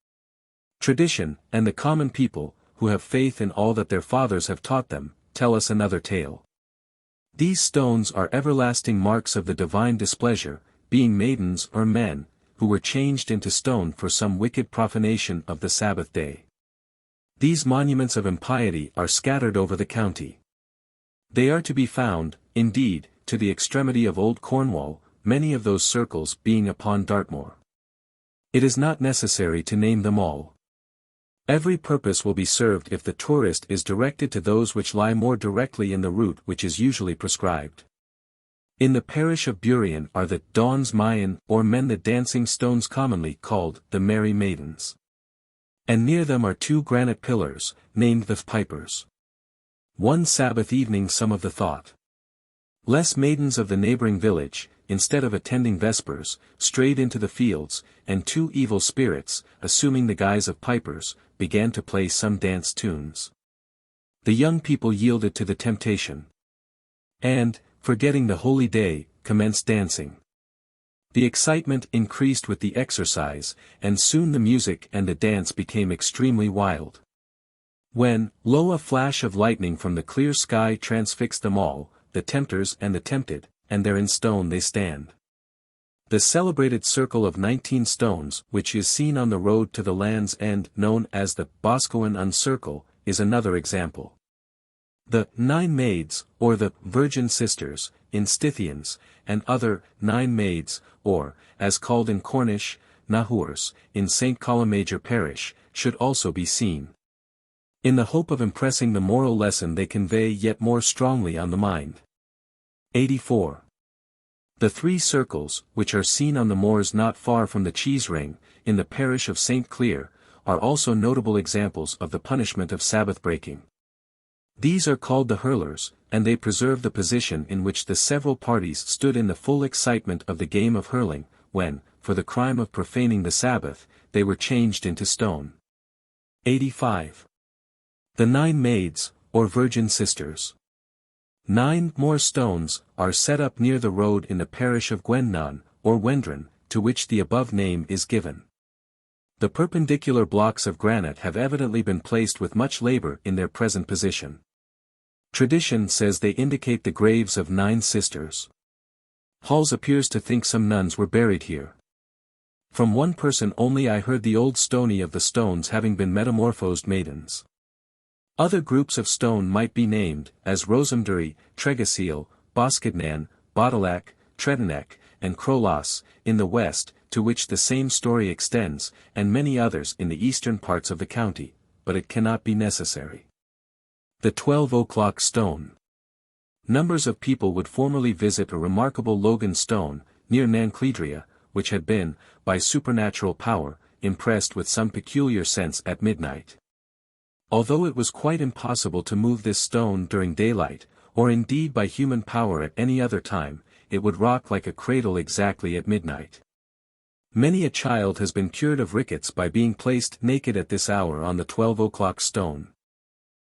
Tradition, and the common people, who have faith in all that their fathers have taught them, tell us another tale. These stones are everlasting marks of the divine displeasure, being maidens or men, who were changed into stone for some wicked profanation of the Sabbath day. These monuments of impiety are scattered over the county. They are to be found, indeed, to the extremity of old Cornwall, many of those circles being upon Dartmoor. It is not necessary to name them all. Every purpose will be served if the tourist is directed to those which lie more directly in the route which is usually prescribed. In the parish of Burien are the Dons Mayan, or men the dancing stones commonly called the Merry Maidens. And near them are 2 granite pillars, named the Pipers. One Sabbath evening some of the thoughtless maidens of the neighboring village, instead of attending vespers, strayed into the fields, and 2 evil spirits, assuming the guise of pipers, began to play some dance tunes. The young people yielded to the temptation, and, forgetting the holy day, commenced dancing. The excitement increased with the exercise, and soon the music and the dance became extremely wild. When, lo, a flash of lightning from the clear sky transfixed them all, the tempters and the tempted, and there in stone they stand. The celebrated circle of 19 stones, which is seen on the road to the Land's End, known as the Boscawen Uncircle, is another example. The 9 Maids, or the Virgin Sisters, in Scythians, and other 9 Maids, or, as called in Cornish, Nahurs, in St. Columajor parish, should also be seen. In the hope of impressing the moral lesson they convey yet more strongly on the mind. 84. The 3 circles, which are seen on the moors not far from the Cheese Ring, in the parish of St. Cleer, are also notable examples of the punishment of Sabbath breaking. These are called the hurlers, and they preserve the position in which the several parties stood in the full excitement of the game of hurling, when, for the crime of profaning the Sabbath, they were changed into stone. 85. The 9 Maids, or Virgin Sisters. 9 more stones are set up near the road in the parish of Gwendnon, or Wendron, to which the above name is given. The perpendicular blocks of granite have evidently been placed with much labor in their present position. Tradition says they indicate the graves of 9 sisters. Halls appears to think some nuns were buried here. From one person only I heard the old stony of the stones having been metamorphosed maidens. Other groups of stone might be named, as Rosamdury, Tregeagle, Boscadnan, Bottelac, Tredeneck, and Crolas, in the west, to which the same story extends, and many others in the eastern parts of the county, but it cannot be necessary. The 12 o'clock stone. Numbers of people would formerly visit a remarkable Logan stone, near Nancledria, which had been, by supernatural power, impressed with some peculiar sense at midnight. Although it was quite impossible to move this stone during daylight, or indeed by human power at any other time, it would rock like a cradle exactly at midnight. Many a child has been cured of rickets by being placed naked at this hour on the 12 o'clock stone.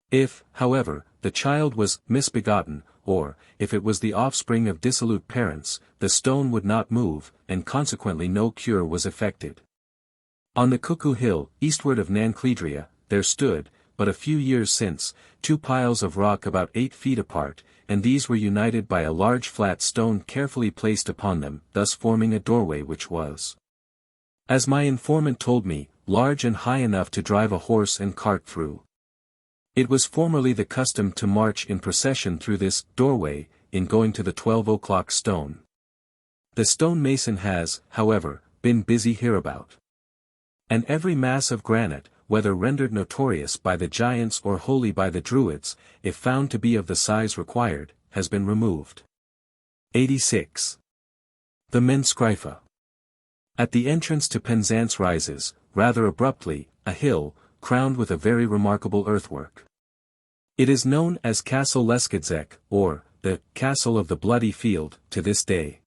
If, however, the child was misbegotten, or, if it was the offspring of dissolute parents, the stone would not move, and consequently no cure was effected. On the Cuckoo Hill, eastward of Nancledria, there stood, but a few years since, 2 piles of rock about 8 feet apart, and these were united by a large flat stone carefully placed upon them, thus forming a doorway which was, as my informant told me, large and high enough to drive a horse and cart through. It was formerly the custom to march in procession through this doorway, in going to the 12 o'clock stone. The stonemason has, however, been busy hereabout. And every mass of granite, whether rendered notorious by the giants or wholly by the Druids, if found to be of the size required, has been removed. 86. The Menscripha. At the entrance to Penzance rises, rather abruptly, a hill, crowned with a very remarkable earthwork. It is known as Castle Leskadzek, or, the Castle of the Bloody Field, to this day.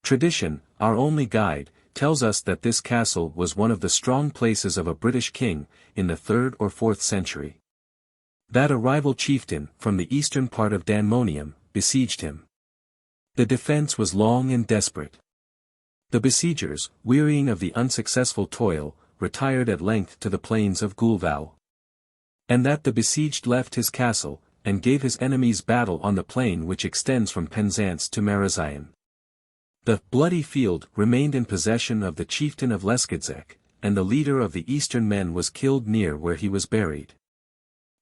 Tradition, our only guide, tells us that this castle was one of the strong places of a British king, in the 3rd or 4th century. That a rival chieftain, from the eastern part of Danmonium, besieged him. The defense was long and desperate. The besiegers, wearying of the unsuccessful toil, retired at length to the plains of Gulval. And that the besieged left his castle, and gave his enemies battle on the plain which extends from Penzance to Marazion. The bloody field remained in possession of the chieftain of Leskadzek, and the leader of the eastern men was killed near where he was buried.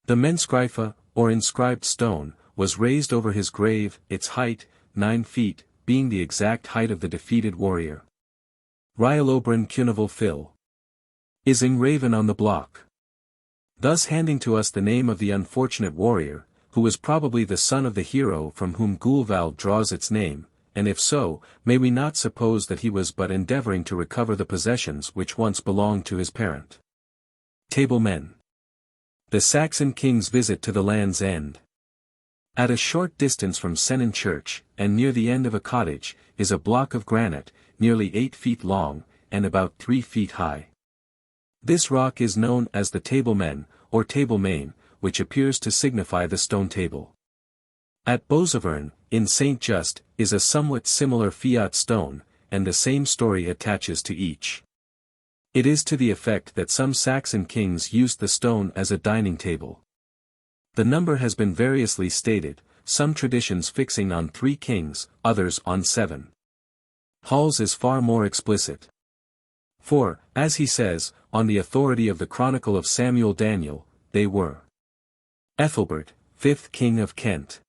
The menskryfa, or inscribed stone, was raised over his grave, its height, 9 feet, being the exact height of the defeated warrior. Ryalobran Cunnival Phil is engraven on the block, thus handing to us the name of the unfortunate warrior, who was probably the son of the hero from whom Gulval draws its name, and if so, may we not suppose that he was but endeavoring to recover the possessions which once belonged to his parent. Table Men. The Saxon king's visit to the Land's End. At a short distance from Sennen church, and near the end of a cottage, is a block of granite, nearly 8 feet long, and about 3 feet high. This rock is known as the Table Men, or Table Main, which appears to signify the stone table. At Bosavern, in St. Just, is a somewhat similar fiat stone, and the same story attaches to each. It is to the effect that some Saxon kings used the stone as a dining table. The number has been variously stated, some traditions fixing on 3 kings, others on 7. Hall's is far more explicit. For, as he says, on the authority of the Chronicle of Samuel Daniel, they were Ethelbert, 5th king of Kent.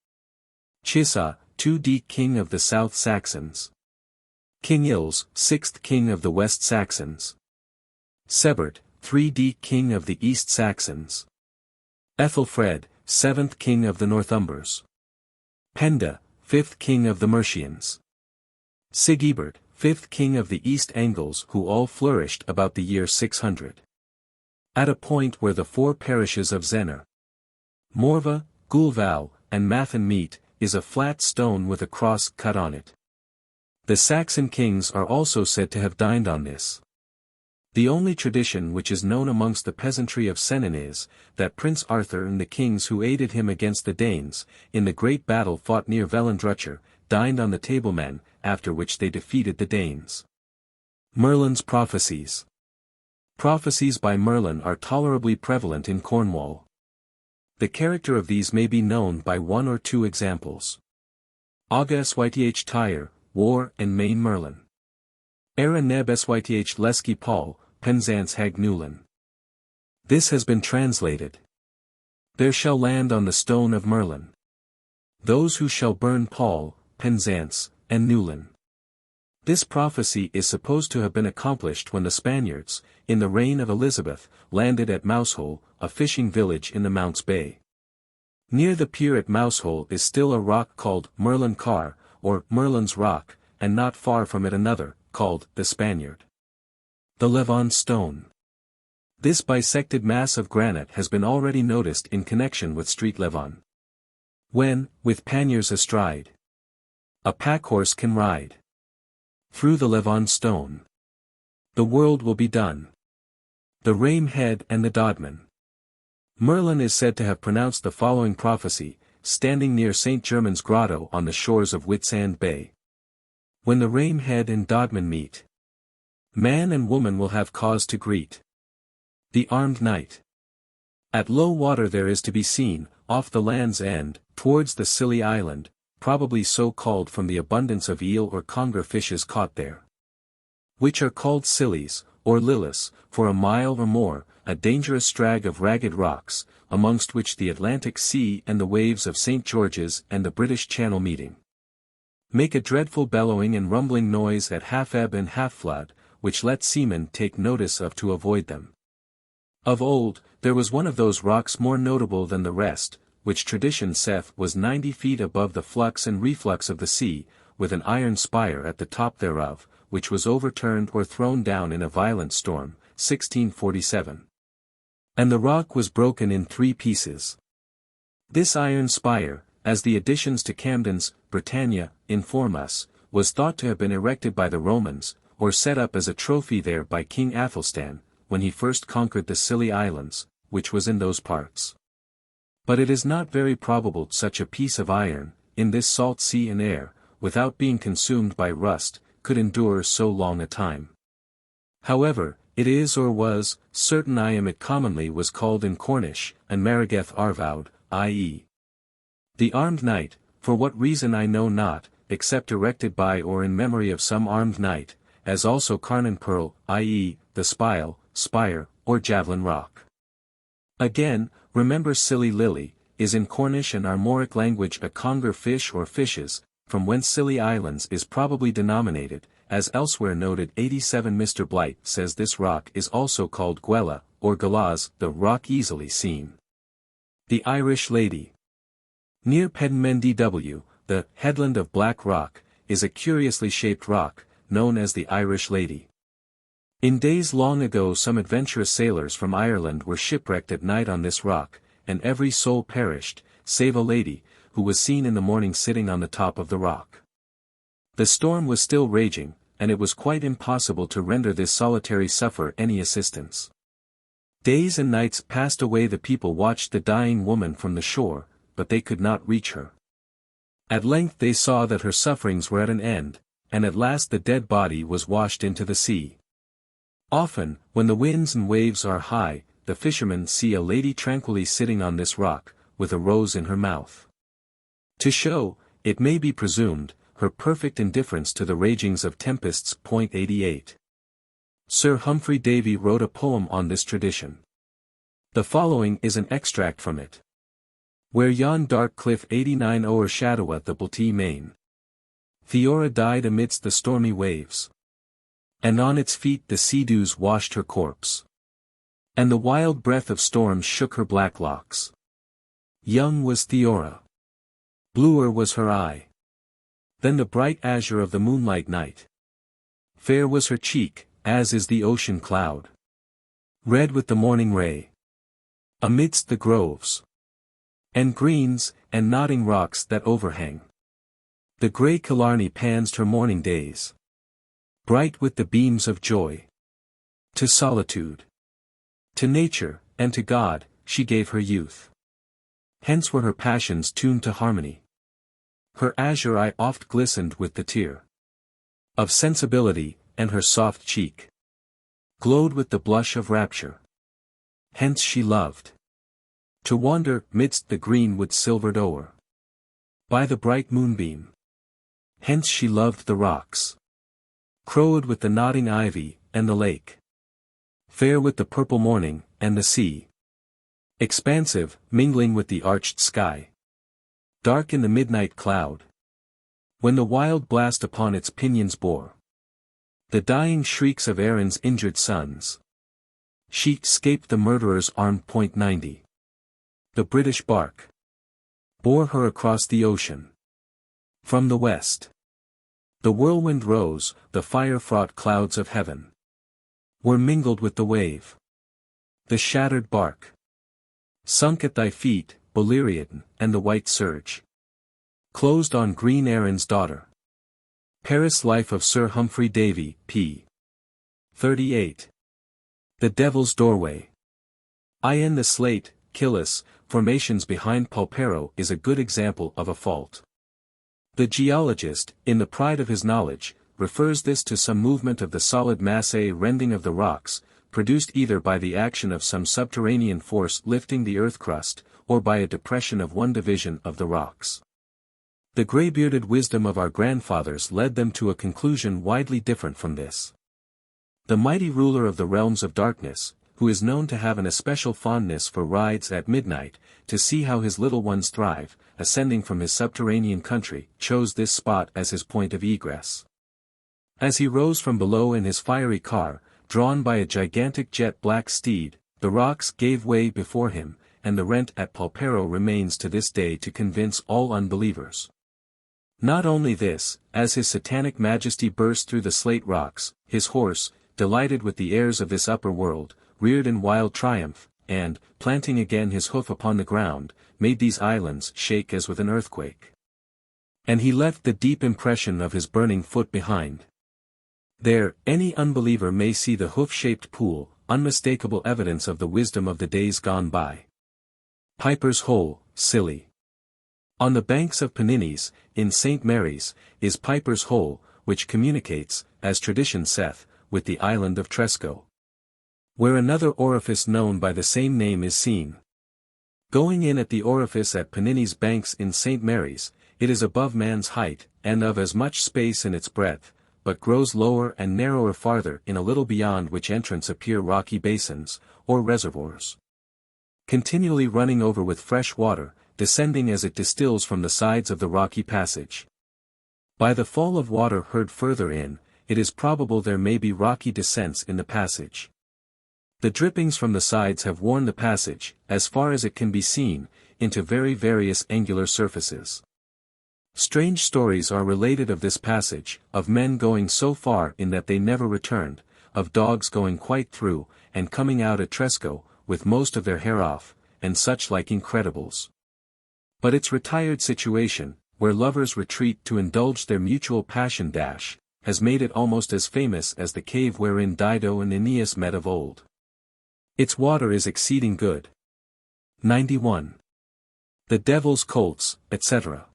Chissa, 2d king of the South Saxons. King Ils, 6th king of the West Saxons. Sebert, 3d king of the East Saxons. Ethelfred, 7th king of the Northumbers. Penda, 5th king of the Mercians. Sigebert, 5th king of the East Angles, who all flourished about the year 600. At a point where the 4 parishes of Zenner, Morva, Gulval, and Mathen meet, is a flat stone with a cross cut on it. The Saxon kings are also said to have dined on this. The only tradition which is known amongst the peasantry of Sennen is, that Prince Arthur and the kings who aided him against the Danes, in the great battle fought near Velendrutcher, dined on the Table Men, after which they defeated the Danes. Merlin's Prophecies. Prophecies by Merlin are tolerably prevalent in Cornwall. The character of these may be known by 1 or 2 examples. Aga Syth Tyre, War and Main Merlin. Era Neb Syth Leski Paul, Penzance Hag Newlin. This has been translated. There shall land on the stone of Merlin those who shall burn Paul, Penzance, and Newlin. This prophecy is supposed to have been accomplished when the Spaniards, in the reign of Elizabeth, landed at Mousehole, a fishing village in the Mounts Bay. Near the pier at Mousehole is still a rock called Merlin Car, or Merlin's Rock, and not far from it another, called the Spaniard. The Leven Stone. This bisected mass of granite has been already noticed in connection with Street Leven. When, with panniers astride, a pack-horse can ride through the Leven Stone, the world will be done. The Rame Head and the Dodman. Merlin is said to have pronounced the following prophecy, standing near St. Germans Grotto on the shores of Whitsand Bay. When the Rame Head and Dodman meet, man and woman will have cause to greet the armed knight. At low water there is to be seen, off the Land's End, towards the Scilly Island, probably so called from the abundance of eel or conger fishes caught there, which are called Scillies, or Lillis, for a mile or more, a dangerous strag of ragged rocks, amongst which the Atlantic Sea and the waves of St. George's and the British Channel meeting make a dreadful bellowing and rumbling noise at half ebb and half flood, which let seamen take notice of to avoid them. Of old, there was one of those rocks more notable than the rest, which tradition saith was 90 feet above the flux and reflux of the sea, with an iron spire at the top thereof, which was overturned or thrown down in a violent storm, 1647. And the rock was broken in 3 pieces. This iron spire, as the additions to Camden's Britannia inform us, was thought to have been erected by the Romans, or set up as a trophy there by King Athelstan, when he first conquered the Scilly Islands, which was in those parts. But it is not very probable such a piece of iron, in this salt sea and air, without being consumed by rust, could endure so long a time. However, it is or was certain it commonly was called in Cornish, and Marageth Arvaud, i.e. the armed knight, for what reason I know not, except erected by or in memory of some armed knight, as also Carnan Pearl, i.e., the spire, or javelin rock. Again, remember Scilly Lily, is in Cornish and Armoric language a conger fish or fishes, from whence Scilly Islands is probably denominated, as elsewhere noted 87. Mr. Blight says this rock is also called Gwella, or Galaz, the rock easily seen. The Irish Lady. Near Penmendy W, the headland of Black Rock, is a curiously shaped rock, known as the Irish Lady. In days long ago some adventurous sailors from Ireland were shipwrecked at night on this rock, and every soul perished, save a lady, who was seen in the morning sitting on the top of the rock. The storm was still raging, and it was quite impossible to render this solitary sufferer any assistance. Days and nights passed away, the people watched the dying woman from the shore, but they could not reach her. At length they saw that her sufferings were at an end, and at last the dead body was washed into the sea. Often, when the winds and waves are high, the fishermen see a lady tranquilly sitting on this rock, with a rose in her mouth. To show, it may be presumed, her perfect indifference to the ragings of tempests. 88. Sir Humphrey Davy wrote a poem on this tradition. The following is an extract from it. Where yon dark cliff 89 o'ershadoweth the Baltee main. Theora died amidst the stormy waves. And on its feet the sea dews washed her corpse. And the wild breath of storms shook her black locks. Young was Theora. Bluer was her eye than the bright azure of the moonlight night. Fair was her cheek, as is the ocean cloud. Red with the morning ray. Amidst the groves and greens, and nodding rocks that overhang. The grey Killarney pansed her morning days. Bright with the beams of joy. To solitude, to nature, and to God, she gave her youth. Hence were her passions tuned to harmony. Her azure eye oft glistened with the tear of sensibility, and her soft cheek glowed with the blush of rapture. Hence she loved to wander midst the greenwood silvered o'er by the bright moonbeam. Hence she loved the rocks crowed with the nodding ivy, and the lake fair with the purple morning, and the sea expansive, mingling with the arched sky, dark in the midnight cloud, when the wild blast upon its pinions bore the dying shrieks of Erin's injured sons. She 'scaped the murderer's armed. 90. The British bark bore her across the ocean. From the west the whirlwind rose, the fire-fraught clouds of heaven were mingled with the wave. The shattered bark sunk at thy feet, Beleriand, and the white surge closed on green Erin's daughter. Paris Life of Sir Humphrey Davy, p. 38. The Devil's Doorway. In the slate, Killis, formations behind Pulpero is a good example of a fault. The geologist, in the pride of his knowledge, refers this to some movement of the solid mass, a rending of the rocks, produced either by the action of some subterranean force lifting the earth crust, or by a depression of one division of the rocks. The grey-bearded wisdom of our grandfathers led them to a conclusion widely different from this. The mighty ruler of the realms of darkness, who is known to have an especial fondness for rides at midnight, to see how his little ones thrive, ascending from his subterranean country, chose this spot as his point of egress. As he rose from below in his fiery car, drawn by a gigantic jet-black steed, the rocks gave way before him, and the rent at Pulpero remains to this day to convince all unbelievers. Not only this, as his satanic majesty burst through the slate rocks, his horse, delighted with the airs of this upper world, reared in wild triumph, and, planting again his hoof upon the ground, made these islands shake as with an earthquake. And he left the deep impression of his burning foot behind. There, any unbeliever may see the hoof-shaped pool, unmistakable evidence of the wisdom of the days gone by. Piper's Hole, Scilly. On the banks of Pennines, in St. Mary's, is Piper's Hole, which communicates, as tradition saith, with the island of Tresco, where another orifice known by the same name is seen. Going in at the orifice at Pennines banks in St. Mary's, it is above man's height, and of as much space in its breadth, but grows lower and narrower farther in a little beyond which entrance appear rocky basins, or reservoirs, continually running over with fresh water, descending as it distills from the sides of the rocky passage. By the fall of water heard further in, it is probable there may be rocky descents in the passage. The drippings from the sides have worn the passage, as far as it can be seen, into very various angular surfaces. Strange stories are related of this passage, of men going so far in that they never returned, of dogs going quite through, and coming out at Tresco, with most of their hair off, and such like incredibles. But its retired situation, where lovers retreat to indulge their mutual passion has made it almost as famous as the cave wherein Dido and Aeneas met of old. Its water is exceeding good. 91. The Devil's Colts, etc.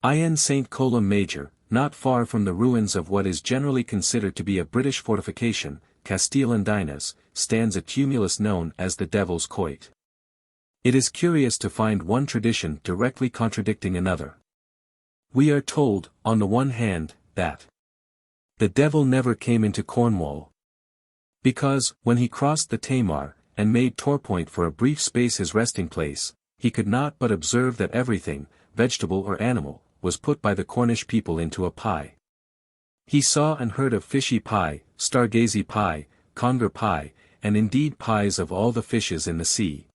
In St. Columb Major, not far from the ruins of what is generally considered to be a British fortification, Castile Andinas, stands a tumulus known as the Devil's Coit. It is curious to find one tradition directly contradicting another. We are told, on the one hand, that the devil never came into Cornwall, because, when he crossed the Tamar, and made Torpoint for a brief space his resting place, he could not but observe that everything, vegetable or animal, was put by the Cornish people into a pie. He saw and heard of fishy pie, stargazy pie, conger pie, and indeed pies of all the fishes in the sea.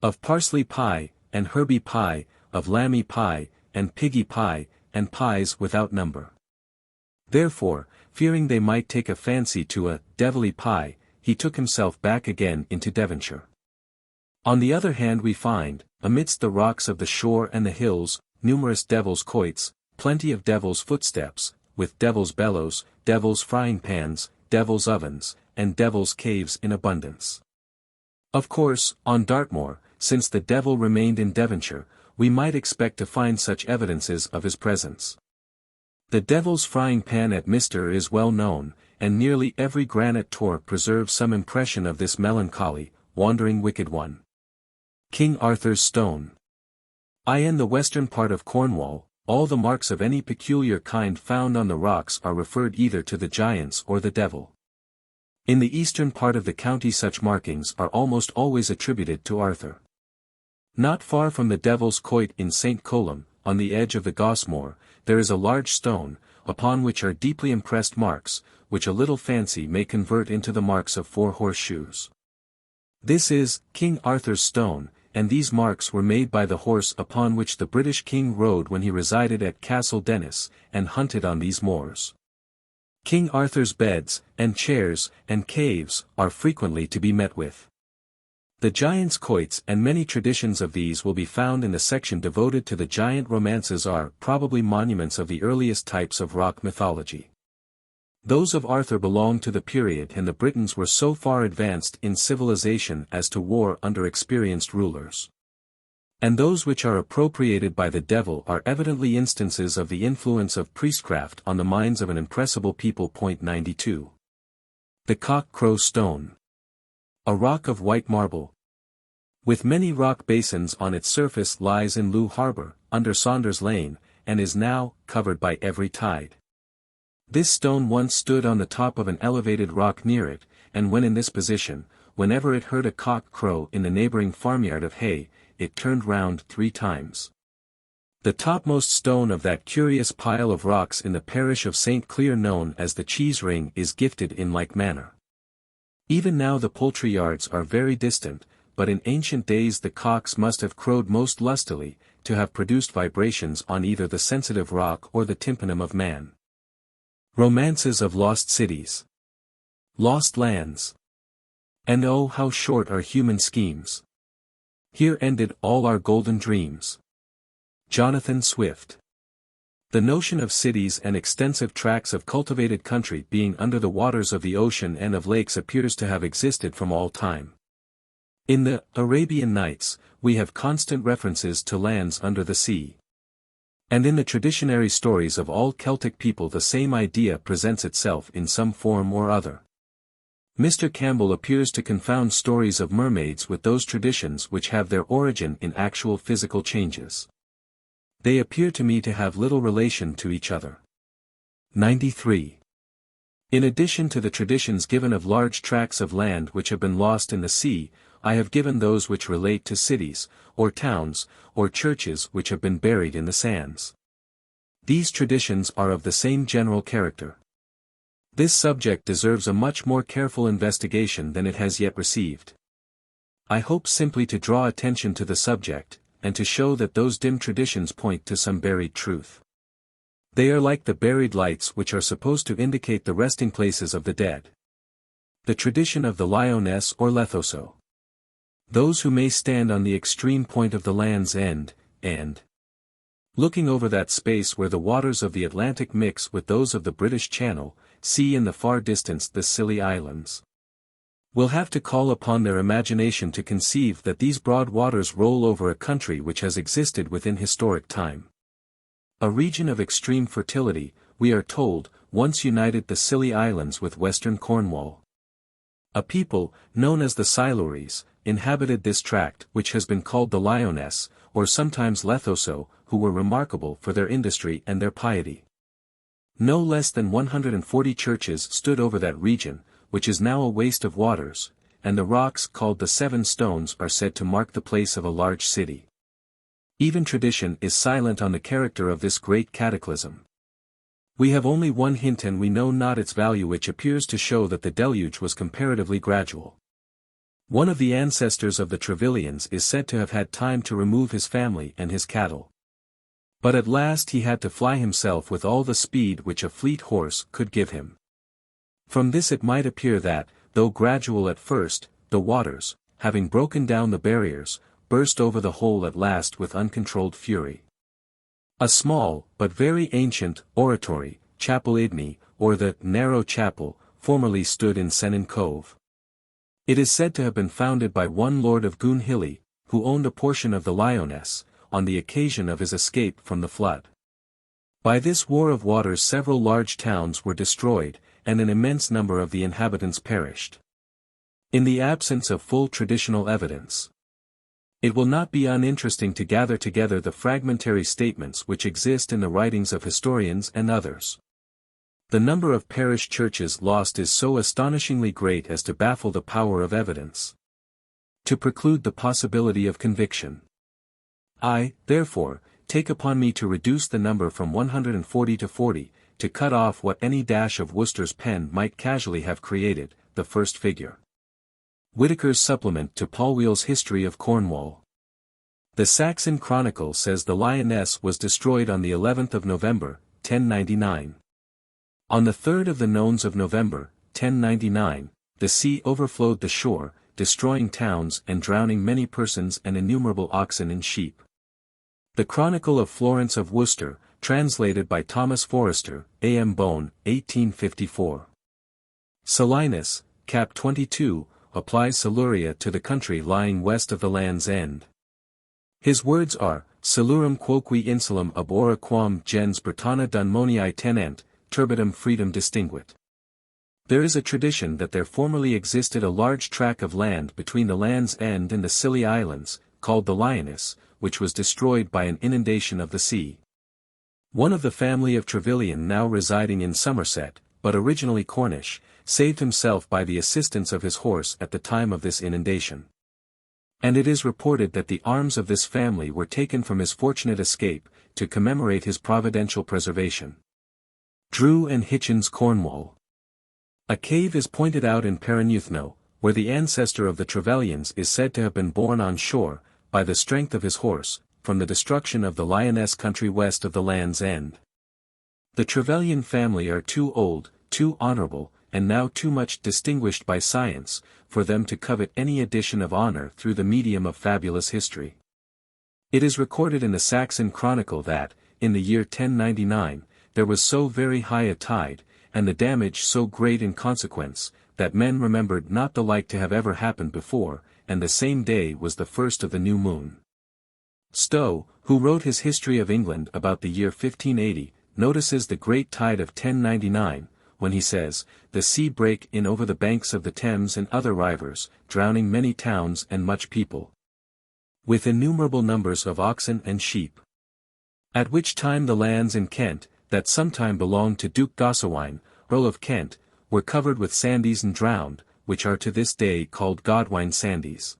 Of parsley pie, and herby pie, of lammy pie, and piggy pie, and pies without number. Therefore, fearing they might take a fancy to a devilly pie, he took himself back again into Devonshire. On the other hand we find, amidst the rocks of the shore and the hills, numerous devil's coits, plenty of devil's footsteps, with devil's bellows, devil's frying pans, devil's ovens, and devil's caves in abundance. Of course, on Dartmoor, since the devil remained in Devonshire, we might expect to find such evidences of his presence. The devil's frying pan at Mister is well known, and nearly every granite tor preserves some impression of this melancholy, wandering wicked one. King Arthur's Stone. In the western part of Cornwall, all the marks of any peculiar kind found on the rocks are referred either to the giants or the devil. In the eastern part of the county such markings are almost always attributed to Arthur. Not far from the Devil's Coit in St. Columb, on the edge of the Gosmoor, there is a large stone, upon which are deeply impressed marks, which a little fancy may convert into the marks of 4 horseshoes. This is King Arthur's Stone, and these marks were made by the horse upon which the British king rode when he resided at Castle Dennis, and hunted on these moors. King Arthur's beds, and chairs, and caves, are frequently to be met with. The giants' coits and many traditions of these will be found in the section devoted to the giant romances are probably monuments of the earliest types of rock mythology. Those of Arthur belong to the period when the Britons were so far advanced in civilization as to war under experienced rulers. And those which are appropriated by the devil are evidently instances of the influence of priestcraft on the minds of an impressible people. 92. The Cock Crow Stone. A rock of white marble, with many rock basins on its surface, lies in Looe Harbour, under Saunders Lane, and is now covered by every tide. This stone once stood on the top of an elevated rock near it, and when in this position, whenever it heard a cock crow in the neighbouring farmyard of hay, it turned round 3 times. The topmost stone of that curious pile of rocks in the parish of St. Cleer known as the Cheese Ring is gifted in like manner. Even now the poultry yards are very distant, but in ancient days the cocks must have crowed most lustily, to have produced vibrations on either the sensitive rock or the tympanum of man. Romances of Lost Cities. Lost Lands. And oh how short are human schemes. Here ended all our golden dreams. Jonathan Swift. The notion of cities and extensive tracts of cultivated country being under the waters of the ocean and of lakes appears to have existed from all time. In the Arabian Nights, we have constant references to lands under the sea. And in the traditionary stories of all Celtic people the same idea presents itself in some form or other. Mr. Campbell appears to confound stories of mermaids with those traditions which have their origin in actual physical changes. They appear to me to have little relation to each other. 93. In addition to the traditions given of large tracts of land which have been lost in the sea, I have given those which relate to cities, or towns, or churches which have been buried in the sands. These traditions are of the same general character. This subject deserves a much more careful investigation than it has yet received. I hope simply to draw attention to the subject, and to show that those dim traditions point to some buried truth. They are like the buried lights which are supposed to indicate the resting places of the dead. The tradition of the lioness or lethoso. Those who may stand on the extreme point of the land's end, and looking over that space where the waters of the Atlantic mix with those of the British Channel, see in the far distance the Scilly Islands, will have to call upon their imagination to conceive that these broad waters roll over a country which has existed within historic time. A region of extreme fertility, we are told, once united the Scilly Islands with western Cornwall. A people, known as the Silures, inhabited this tract which has been called the Lioness, or sometimes Lethoso, who were remarkable for their industry and their piety. No less than 140 churches stood over that region, which is now a waste of waters, and the rocks called the Seven Stones are said to mark the place of a large city. Even tradition is silent on the character of this great cataclysm. We have only one hint and we know not its value, which appears to show that the deluge was comparatively gradual. One of the ancestors of the Trevilians is said to have had time to remove his family and his cattle. But at last he had to fly himself with all the speed which a fleet horse could give him. From this it might appear that, though gradual at first, the waters, having broken down the barriers, burst over the whole at last with uncontrolled fury. A small, but very ancient, oratory, Chapel Idni, or the Narrow Chapel, formerly stood in Sennen Cove. It is said to have been founded by one Lord of Goonhilly, who owned a portion of the Lioness, on the occasion of his escape from the flood. By this war of waters several large towns were destroyed, and an immense number of the inhabitants perished. In the absence of full traditional evidence, it will not be uninteresting to gather together the fragmentary statements which exist in the writings of historians and others. The number of parish churches lost is so astonishingly great as to baffle the power of evidence, to preclude the possibility of conviction. I, therefore, take upon me to reduce the number from 140 to 40, to cut off what any dash of Worcester's pen might casually have created, the first figure. Whitaker's supplement to Polwheel's History of Cornwall. The Saxon Chronicle says the Lioness was destroyed on the 11th of November, 1099. On the 3rd of the nones of November, 1099, the sea overflowed the shore, destroying towns and drowning many persons and innumerable oxen and sheep. The Chronicle of Florence of Worcester, translated by Thomas Forrester, A. M. Bone, 1854. Salinus, Cap 22, applies Siluria to the country lying west of the Land's End. His words are, Silurum quoque insulum ab ora quam gens Britannia dunmonii tenent, turbitum freedom distinguit. There is a tradition that there formerly existed a large tract of land between the Land's End and the Scilly Islands, called the Lioness, which was destroyed by an inundation of the sea. One of the family of Trevilian now residing in Somerset, but originally Cornish, saved himself by the assistance of his horse at the time of this inundation. And it is reported that the arms of this family were taken from his fortunate escape, to commemorate his providential preservation. Drew and Hitchens, Cornwall. A cave is pointed out in Perran, where the ancestor of the Trevilians is said to have been borne on shore, by the strength of his horse, from the destruction of the Lioness country west of the Land's End. The Trevilian family are too old, too honorable, and now too much distinguished by science, for them to covet any addition of honor through the medium of fabulous history. It is recorded in the Saxon Chronicle that, in the year 1099, there was so very high a tide, and the damage so great in consequence, that men remembered not the like to have ever happened before, and the same day was the first of the new moon. Stowe, who wrote his History of England about the year 1580, notices the great tide of 1099, when he says, "The sea brake in over the banks of the Thames and other rivers, drowning many towns and much people, with innumerable numbers of oxen and sheep. At which time the lands in Kent, that sometime belonged to Duke Gosawine, Earl of Kent, were covered with sandies and drowned, which are to this day called Godwine sandies."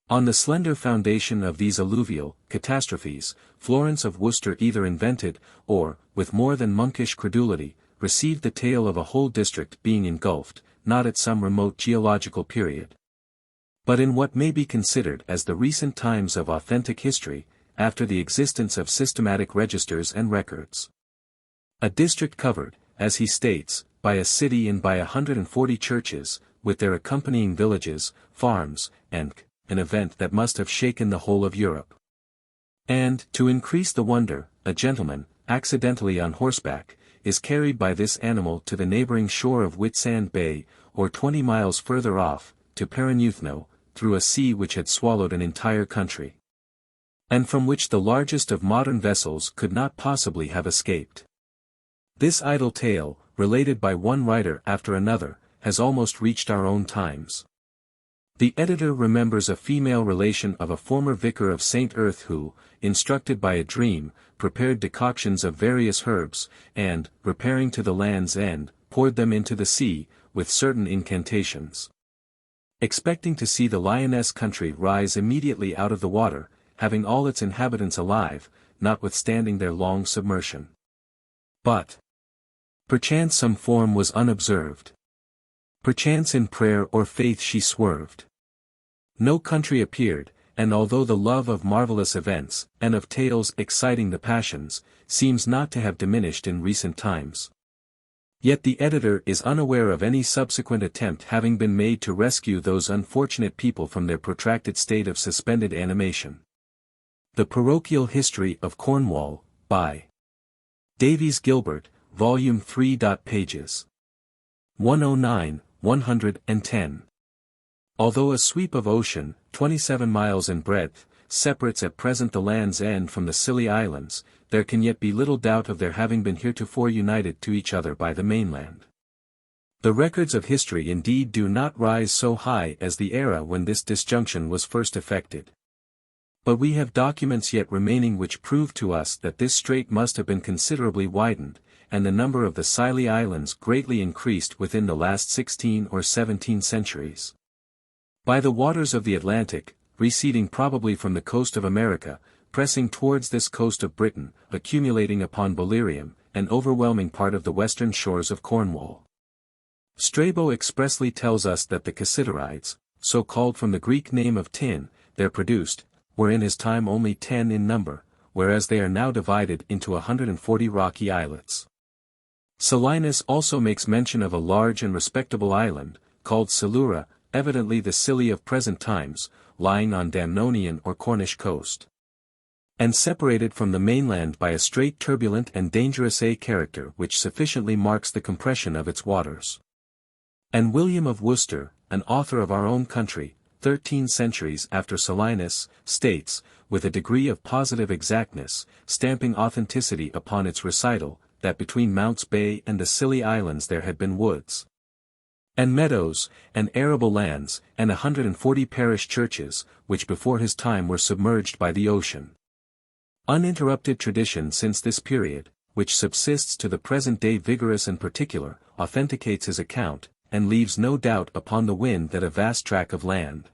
On the slender foundation of these alluvial catastrophes, Florence of Worcester either invented, or, with more than monkish credulity, received the tale of a whole district being engulfed, not at some remote geological period, but in what may be considered as the recent times of authentic history, after the existence of systematic registers and records. A district covered, as he states, by a city and by 140 churches, with their accompanying villages, farms, and an event that must have shaken the whole of Europe. And, to increase the wonder, a gentleman, accidentally on horseback, is carried by this animal to the neighboring shore of Whitsand Bay, or 20 miles further off, to Perran, through a sea which had swallowed an entire country, and from which the largest of modern vessels could not possibly have escaped. This idle tale, related by one writer after another, has almost reached our own times. The editor remembers a female relation of a former vicar of St. Earth who, instructed by a dream, prepared decoctions of various herbs, and, repairing to the land's end, poured them into the sea, with certain incantations, expecting to see the lioness country rise immediately out of the water, having all its inhabitants alive, notwithstanding their long submersion. But perchance some form was unobserved. Perchance in prayer or faith she swerved. No country appeared, and although the love of marvelous events, and of tales exciting the passions, seems not to have diminished in recent times, yet the editor is unaware of any subsequent attempt having been made to rescue those unfortunate people from their protracted state of suspended animation. The Parochial History of Cornwall, by Davies Gilbert, Volume 3. Pages 109, 110. Although a sweep of ocean, 27 miles in breadth, separates at present the land's end from the Scilly Islands, there can yet be little doubt of their having been heretofore united to each other by the mainland. The records of history indeed do not rise so high as the era when this disjunction was first effected. But we have documents yet remaining which prove to us that this strait must have been considerably widened, and the number of the Scilly Islands greatly increased within the last 16 or 17 centuries. By the waters of the Atlantic, receding probably from the coast of America, pressing towards this coast of Britain, accumulating upon Bolerium, an overwhelming part of the western shores of Cornwall. Strabo expressly tells us that the Cassiterides, so called from the Greek name of tin, there produced, were in his time only 10 in number, whereas they are now divided into 140 rocky islets. Solinus also makes mention of a large and respectable island, called Silura, evidently the Scilly of present times, lying on Damnonian or Cornish coast, and separated from the mainland by a strait turbulent and dangerous character which sufficiently marks the compression of its waters. And William of Worcester, an author of our own country, 13 centuries after Solinus, states, with a degree of positive exactness, stamping authenticity upon its recital, that between Mounts Bay and the Scilly Islands there had been woods, and meadows, and arable lands, and 140 parish churches, which before his time were submerged by the ocean. Uninterrupted tradition since this period, which subsists to the present day vigorous and particular, authenticates his account, and leaves no doubt upon the wind that a vast tract of land,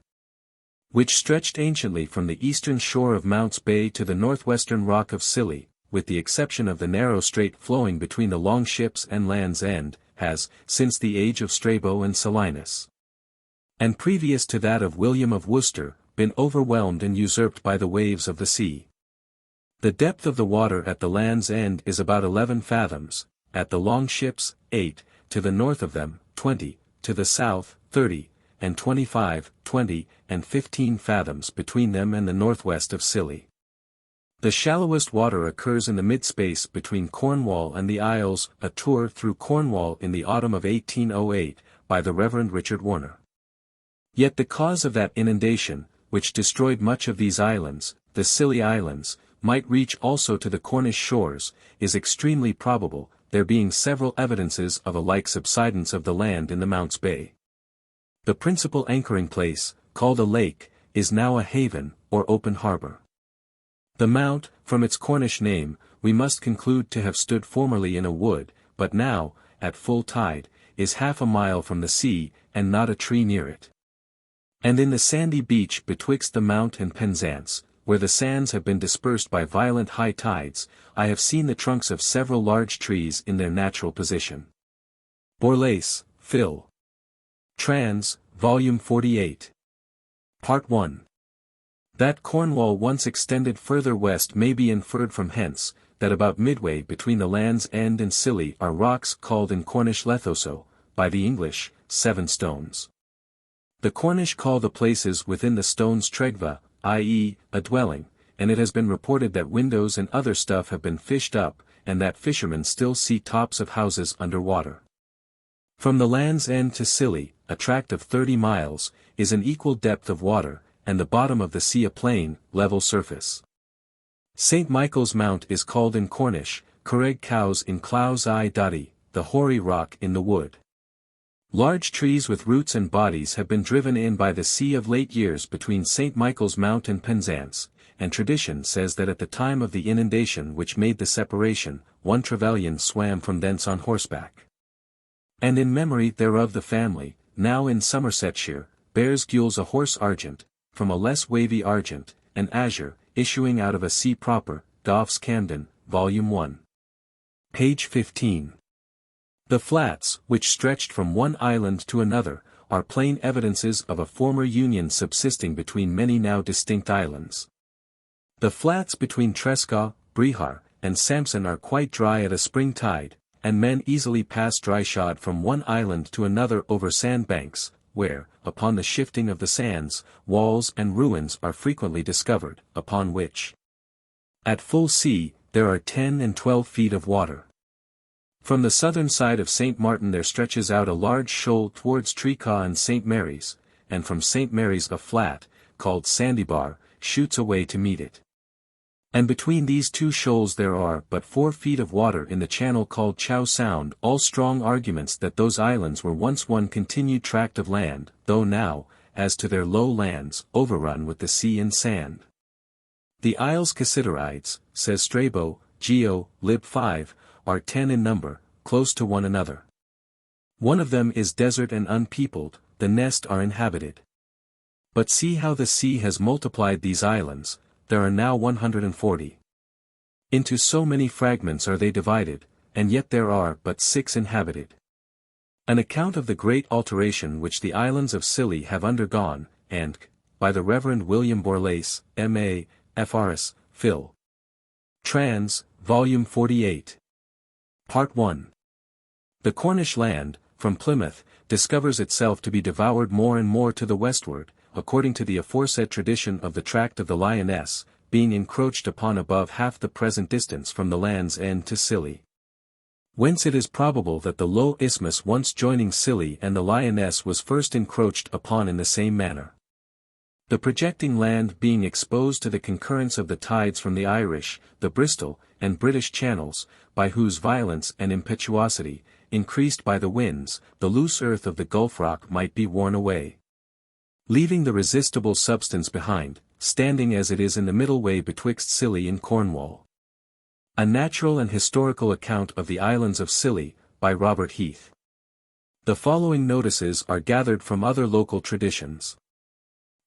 which stretched anciently from the eastern shore of Mounts Bay to the northwestern rock of Scilly, with the exception of the narrow strait flowing between the long ships and Land's End, has, since the age of Strabo and Solinus, and previous to that of William of Worcester, been overwhelmed and usurped by the waves of the sea. The depth of the water at the Land's End is about 11 fathoms, at the long ships, 8, to the north of them, 20, to the south, 30, and 25, 20, and 15 fathoms between them and the northwest of Scilly. The shallowest water occurs in the mid-space between Cornwall and the Isles. A tour through Cornwall in the autumn of 1808, by the Reverend Richard Warner. Yet the cause of that inundation, which destroyed much of these islands, the Scilly Islands, might reach also to the Cornish shores, is extremely probable, there being several evidences of a like subsidence of the land in the Mounts Bay. The principal anchoring place, called a lake, is now a haven, or open harbour. The Mount, from its Cornish name, we must conclude to have stood formerly in a wood, but now, at full tide, is half a mile from the sea, and not a tree near it. And in the sandy beach betwixt the Mount and Penzance, where the sands have been dispersed by violent high tides, I have seen the trunks of several large trees in their natural position. Borlase, Phil. Trans, Volume 48. Part 1. That Cornwall once extended further west may be inferred from hence, that about midway between the Land's End and Scilly are rocks called in Cornish Lethoso, by the English, 7 stones. The Cornish call the places within the stones Tregva, i.e., a dwelling, and it has been reported that windows and other stuff have been fished up, and that fishermen still see tops of houses under water. From the Land's End to Scilly, a tract of 30 miles, is an equal depth of water, and the bottom of the sea a plain, level surface. St. Michael's Mount is called in Cornish, Curreg Cows in Clowes I Dotty, the hoary rock in the wood. Large trees with roots and bodies have been driven in by the sea of late years between St. Michael's Mount and Penzance, and tradition says that at the time of the inundation which made the separation, one Trevelyan swam from thence on horseback. And in memory thereof the family, now in Somersetshire, bears gules a horse argent, from a less wavy argent, and azure, issuing out of a sea proper, Goff's Camden, Volume 1. Page 15. The flats, which stretched from one island to another, are plain evidences of a former union subsisting between many now distinct islands. The flats between Trescaw, Brehar, and Sampson are quite dry at a spring tide, and men easily pass dry-shod from one island to another over sandbanks, where, upon the shifting of the sands, walls and ruins are frequently discovered, upon which, at full sea, there are 10 and 12 feet of water. From the southern side of St. Martin there stretches out a large shoal towards Tregeagle and St. Mary's, and from St. Mary's a flat, called Sandybar, shoots away to meet it. And between these two shoals there are but 4 feet of water in the channel called Chow Sound, all strong arguments that those islands were once one continued tract of land, though now, as to their low lands, overrun with the sea and sand. The Isles Cassiterides, says Strabo, Geo, Lib 5, are 10 in number, close to one another. One of them is desert and unpeopled, the nest are inhabited. But see how the sea has multiplied these islands, there are now 140. Into so many fragments are they divided, and yet there are but 6 inhabited. An account of the great alteration which the islands of Scilly have undergone, and, by the Reverend William Borlase, M.A., F.R.S., Phil. Trans, Volume 48. Part 1. The Cornish land, from Plymouth, discovers itself to be devoured more and more to the westward, according to the aforesaid tradition of the tract of the Lioness, being encroached upon above half the present distance from the Land's End to Scilly. Whence it is probable that the low isthmus once joining Scilly and the Lioness was first encroached upon in the same manner. The projecting land being exposed to the concurrence of the tides from the Irish, the Bristol, and British channels, by whose violence and impetuosity, increased by the winds, the loose earth of the Gulf rock might be worn away, leaving the resistible substance behind, standing as it is in the middle way betwixt Scilly and Cornwall. A Natural and Historical Account of the Islands of Scilly, by Robert Heath. The following notices are gathered from other local traditions.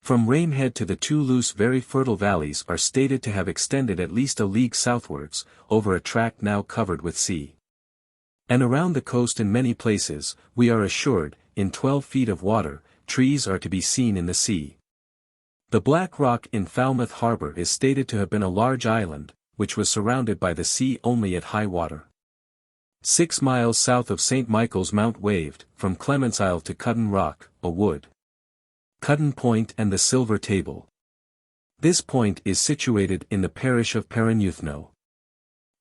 From Ramehead to the 2 loose very fertile valleys are stated to have extended at least a league southwards, over a tract now covered with sea. And around the coast in many places, we are assured, in 12 feet of water, trees are to be seen in the sea. The Black Rock in Falmouth Harbour is stated to have been a large island, which was surrounded by the sea only at high water. 6 miles south of St. Michael's Mount waved, from Clement's Isle to Cudden Rock, a wood. Cudden Point and the Silver Table. This point is situated in the parish of Perran.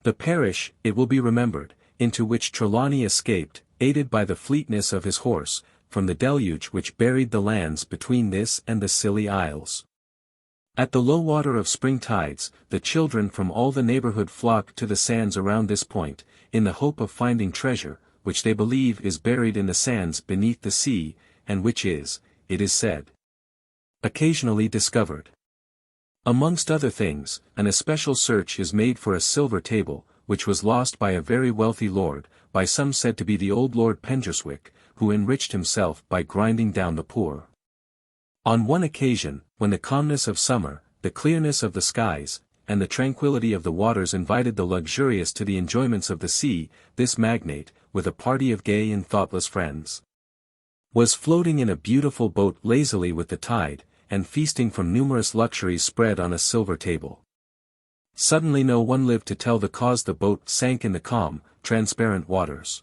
The parish, it will be remembered, into which Trelawney escaped, aided by the fleetness of his horse, from the deluge which buried the lands between this and the Scilly Isles. At the low water of spring tides, the children from all the neighborhood flock to the sands around this point, in the hope of finding treasure, which they believe is buried in the sands beneath the sea, and which is, it is said, occasionally discovered. Amongst other things, an especial search is made for a silver table, which was lost by a very wealthy lord, by some said to be the old Lord Pengerswick, who enriched himself by grinding down the poor. On one occasion, when the calmness of summer, the clearness of the skies, and the tranquility of the waters invited the luxurious to the enjoyments of the sea, this magnate, with a party of gay and thoughtless friends, was floating in a beautiful boat lazily with the tide, and feasting from numerous luxuries spread on a silver table. Suddenly no one lived to tell the cause the boat sank in the calm, transparent waters.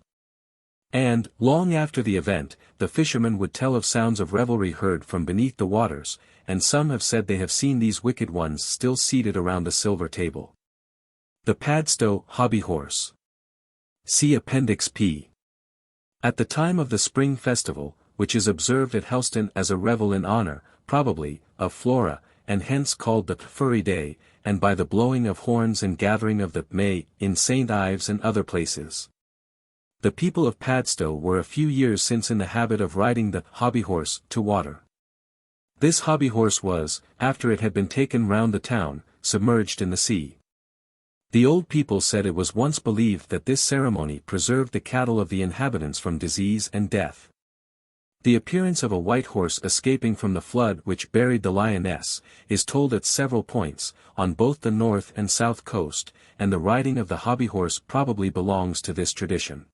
And, long after the event, the fishermen would tell of sounds of revelry heard from beneath the waters, and some have said they have seen these wicked ones still seated around the silver table. The Padstow Hobby Horse. See Appendix P. At the time of the Spring Festival, which is observed at Helston as a revel in honor, probably, of Flora, and hence called the Furry Day, and by the blowing of horns and gathering of the May, in St. Ives and other places. The people of Padstow were a few years since in the habit of riding the hobby horse to water. This hobby horse was, after it had been taken round the town, submerged in the sea. The old people said it was once believed that this ceremony preserved the cattle of the inhabitants from disease and death. The appearance of a white horse escaping from the flood which buried the lioness, is told at several points, on both the north and south coast, and the riding of the hobby horse probably belongs to this tradition.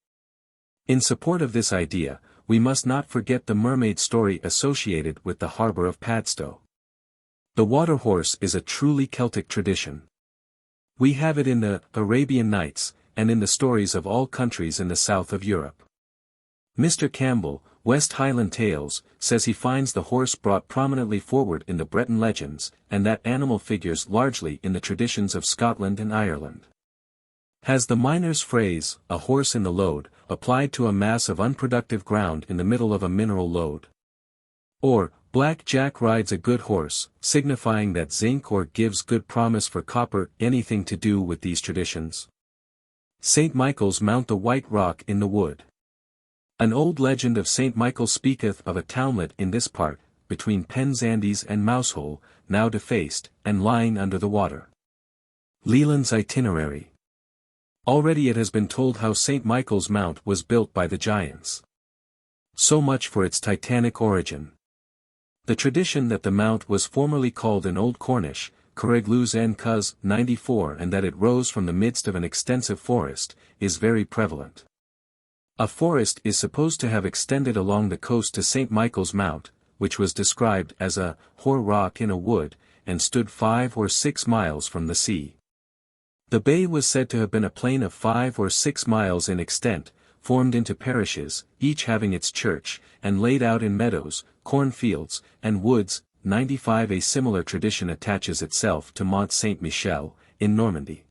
In support of this idea, we must not forget the mermaid story associated with the harbour of Padstow. The water horse is a truly Celtic tradition. We have it in the Arabian Nights, and in the stories of all countries in the south of Europe. Mr. Campbell, West Highland Tales, says he finds the horse brought prominently forward in the Breton legends, and that animal figures largely in the traditions of Scotland and Ireland. Has the miner's phrase, a horse in the lode, applied to a mass of unproductive ground in the middle of a mineral lode? Or, Black Jack rides a good horse, signifying that zinc or gives good promise for copper, anything to do with these traditions? St. Michael's Mount, the White Rock in the Wood. An old legend of St. Michael speaketh of a townlet in this part, between Penzandes and Mousehole, now defaced, and lying under the water. Leland's Itinerary. Already it has been told how St. Michael's Mount was built by the giants. So much for its titanic origin. The tradition that the mount was formerly called in Old Cornish, Correglus en Cus 94, and that it rose from the midst of an extensive forest, is very prevalent. A forest is supposed to have extended along the coast to St. Michael's Mount, which was described as a hoar rock in a wood, and stood 5 or 6 miles from the sea. The bay was said to have been a plain of 5 or 6 miles in extent, formed into parishes, each having its church, and laid out in meadows, cornfields, and woods. 95 A similar tradition attaches itself to Mont Saint-Michel, in Normandy.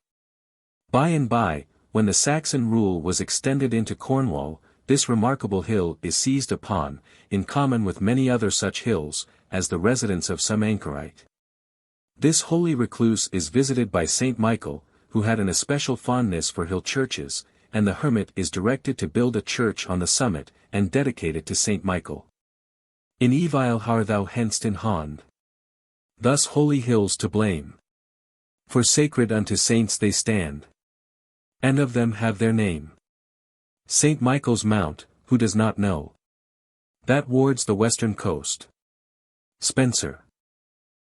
By and by, when the Saxon rule was extended into Cornwall, this remarkable hill is seized upon, in common with many other such hills, as the residence of some anchorite. This holy recluse is visited by St. Michael, who had an especial fondness for hill churches, and the hermit is directed to build a church on the summit, and dedicate it to St. Michael. In evil har thou henst in hond. Thus holy hills to blame. For sacred unto saints they stand. And of them have their name. St. Michael's Mount, who does not know? That wards the western coast. Spenser.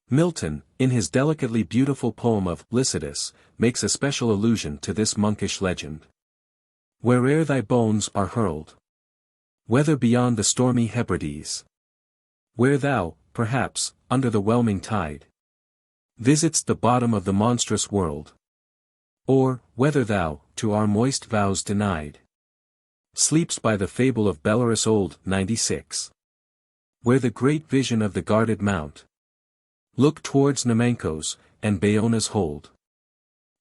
Milton, in his delicately beautiful poem of Lycidas, makes a special allusion to this monkish legend. Where'er thy bones are hurled. Whether beyond the stormy Hebrides. Where thou, perhaps, under the whelming tide, visit'st the bottom of the monstrous world. Or, whether thou, to our moist vows denied, Sleeps by the fable of Bellerus old, 96. Where the great vision of the guarded mount. Look towards Namankos, and Bayona's hold.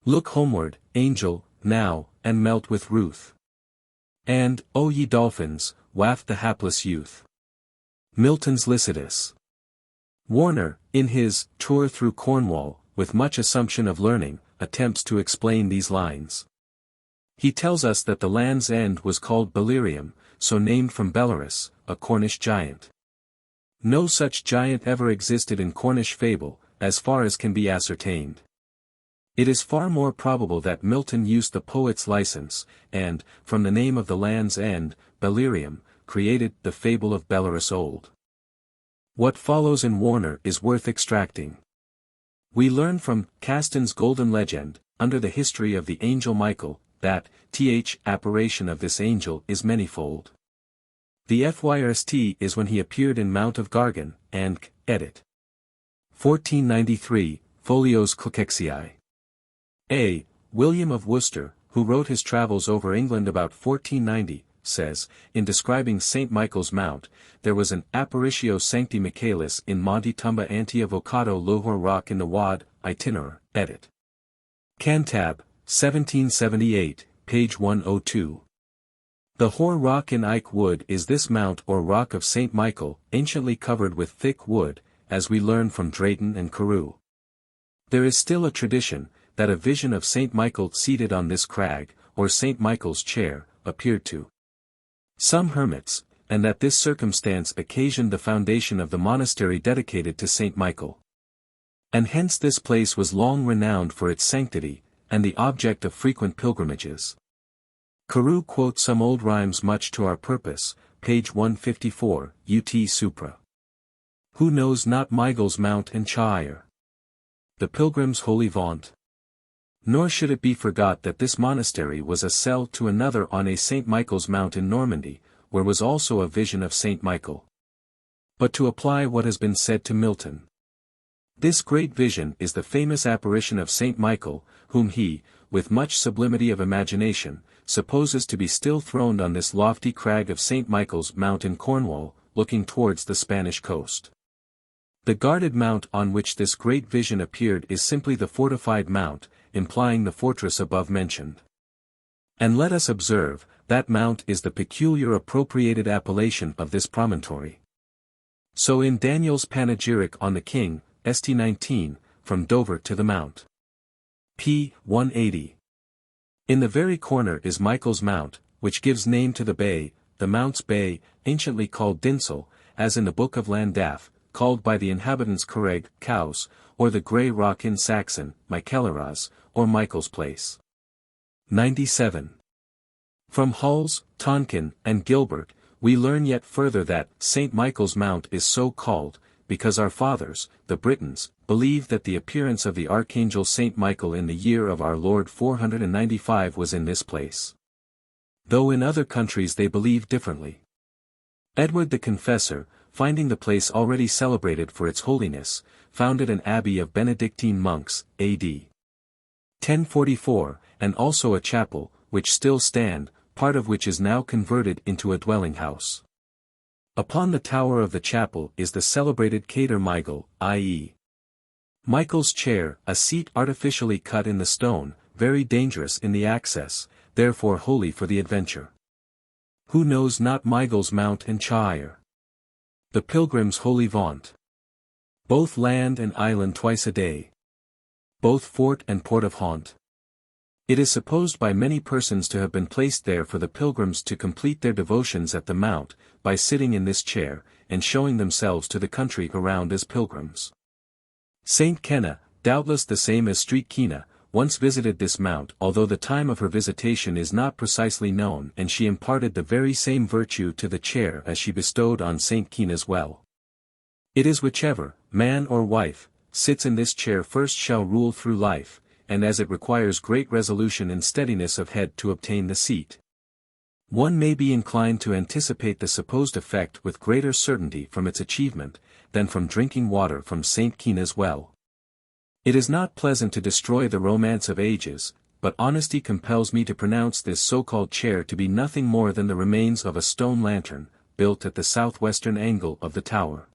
Look homeward, angel, now, and melt with ruth. And, O ye dolphins, waft the hapless youth. Milton's Lycidas. Warner, in his Tour through Cornwall, with much assumption of learning, attempts to explain these lines. He tells us that the Land's End was called Belerium, so named from Bellerus, a Cornish giant. No such giant ever existed in Cornish fable, as far as can be ascertained. It is far more probable that Milton used the poet's license, and, from the name of the Land's End, Belerium, created the fable of Bellerus old. What follows in Warner is worth extracting. We learn from Caston's Golden Legend, under the history of the angel Michael, that apparition of this angel is manifold. The first is when he appeared in Mount of Gargan, and edit. 1493, Folios Clexii. A. William of Worcester, who wrote his travels over England about 1490, says, in describing St. Michael's Mount, there was an apparitio Sancti Michaelis in Monte Tumba ante avocado lohor rock in the Wad, itinerary, edit. Cantab, 1778, page 102. The Hoar Rock in Ike Wood is this mount or rock of St. Michael, anciently covered with thick wood, as we learn from Drayton and Carew. There is still a tradition, that a vision of St. Michael seated on this crag, or St. Michael's chair, appeared to some hermits, and that this circumstance occasioned the foundation of the monastery dedicated to St. Michael. And hence this place was long renowned for its sanctity, and the object of frequent pilgrimages. Carew quotes some old rhymes much to our purpose, page 154, ut supra. Who knows not Michael's Mount and Chair? The pilgrim's holy vaunt. Nor should it be forgot that this monastery was a cell to another on a St. Michael's Mount in Normandy, where was also a vision of St. Michael. But to apply what has been said to Milton. This great vision is the famous apparition of St. Michael, whom he, with much sublimity of imagination, supposes to be still throned on this lofty crag of St. Michael's Mount in Cornwall, looking towards the Spanish coast. The guarded mount on which this great vision appeared is simply the fortified mount, implying the fortress above mentioned. And let us observe, that mount is the peculiar appropriated appellation of this promontory. So in Daniel's panegyric on the king, St. 19, from Dover to the Mount. p. 180. In the very corner is Michael's Mount, which gives name to the bay, the Mount's Bay, anciently called Dinsel, as in the Book of Landaf, called by the inhabitants Correg, Caus, or the Grey Rock in Saxon, Michaelaras, or Michael's Place. 97. From Hulls, Tonkin, and Gilbert, we learn yet further that St. Michael's Mount is so called, because our fathers, the Britons, believe that the appearance of the Archangel St. Michael in the year of our Lord 495 was in this place. Though in other countries they believe differently. Edward the Confessor, finding the place already celebrated for its holiness, founded an abbey of Benedictine monks, a.d. 1044, and also a chapel, which still stand, part of which is now converted into a dwelling house. Upon the tower of the chapel is the celebrated Cater Michael, i.e. Michael's chair, a seat artificially cut in the stone, very dangerous in the access, therefore holy for the adventure. Who knows not Michael's Mount and Chair? The pilgrim's holy vaunt. Both land and island twice a day. Both fort and port of haunt. It is supposed by many persons to have been placed there for the pilgrims to complete their devotions at the mount, by sitting in this chair, and showing themselves to the country around as pilgrims. Saint Kenna, doubtless the same as Street Keyne, once visited this mount, although the time of her visitation is not precisely known, and she imparted the very same virtue to the chair as she bestowed on Saint Keyne as well. It is whichever, man or wife, sits in this chair first shall rule through life, and as it requires great resolution and steadiness of head to obtain the seat. One may be inclined to anticipate the supposed effect with greater certainty from its achievement, than from drinking water from St. Keyne's well. It is not pleasant to destroy the romance of ages, but honesty compels me to pronounce this so-called chair to be nothing more than the remains of a stone lantern, built at the southwestern angle of the tower.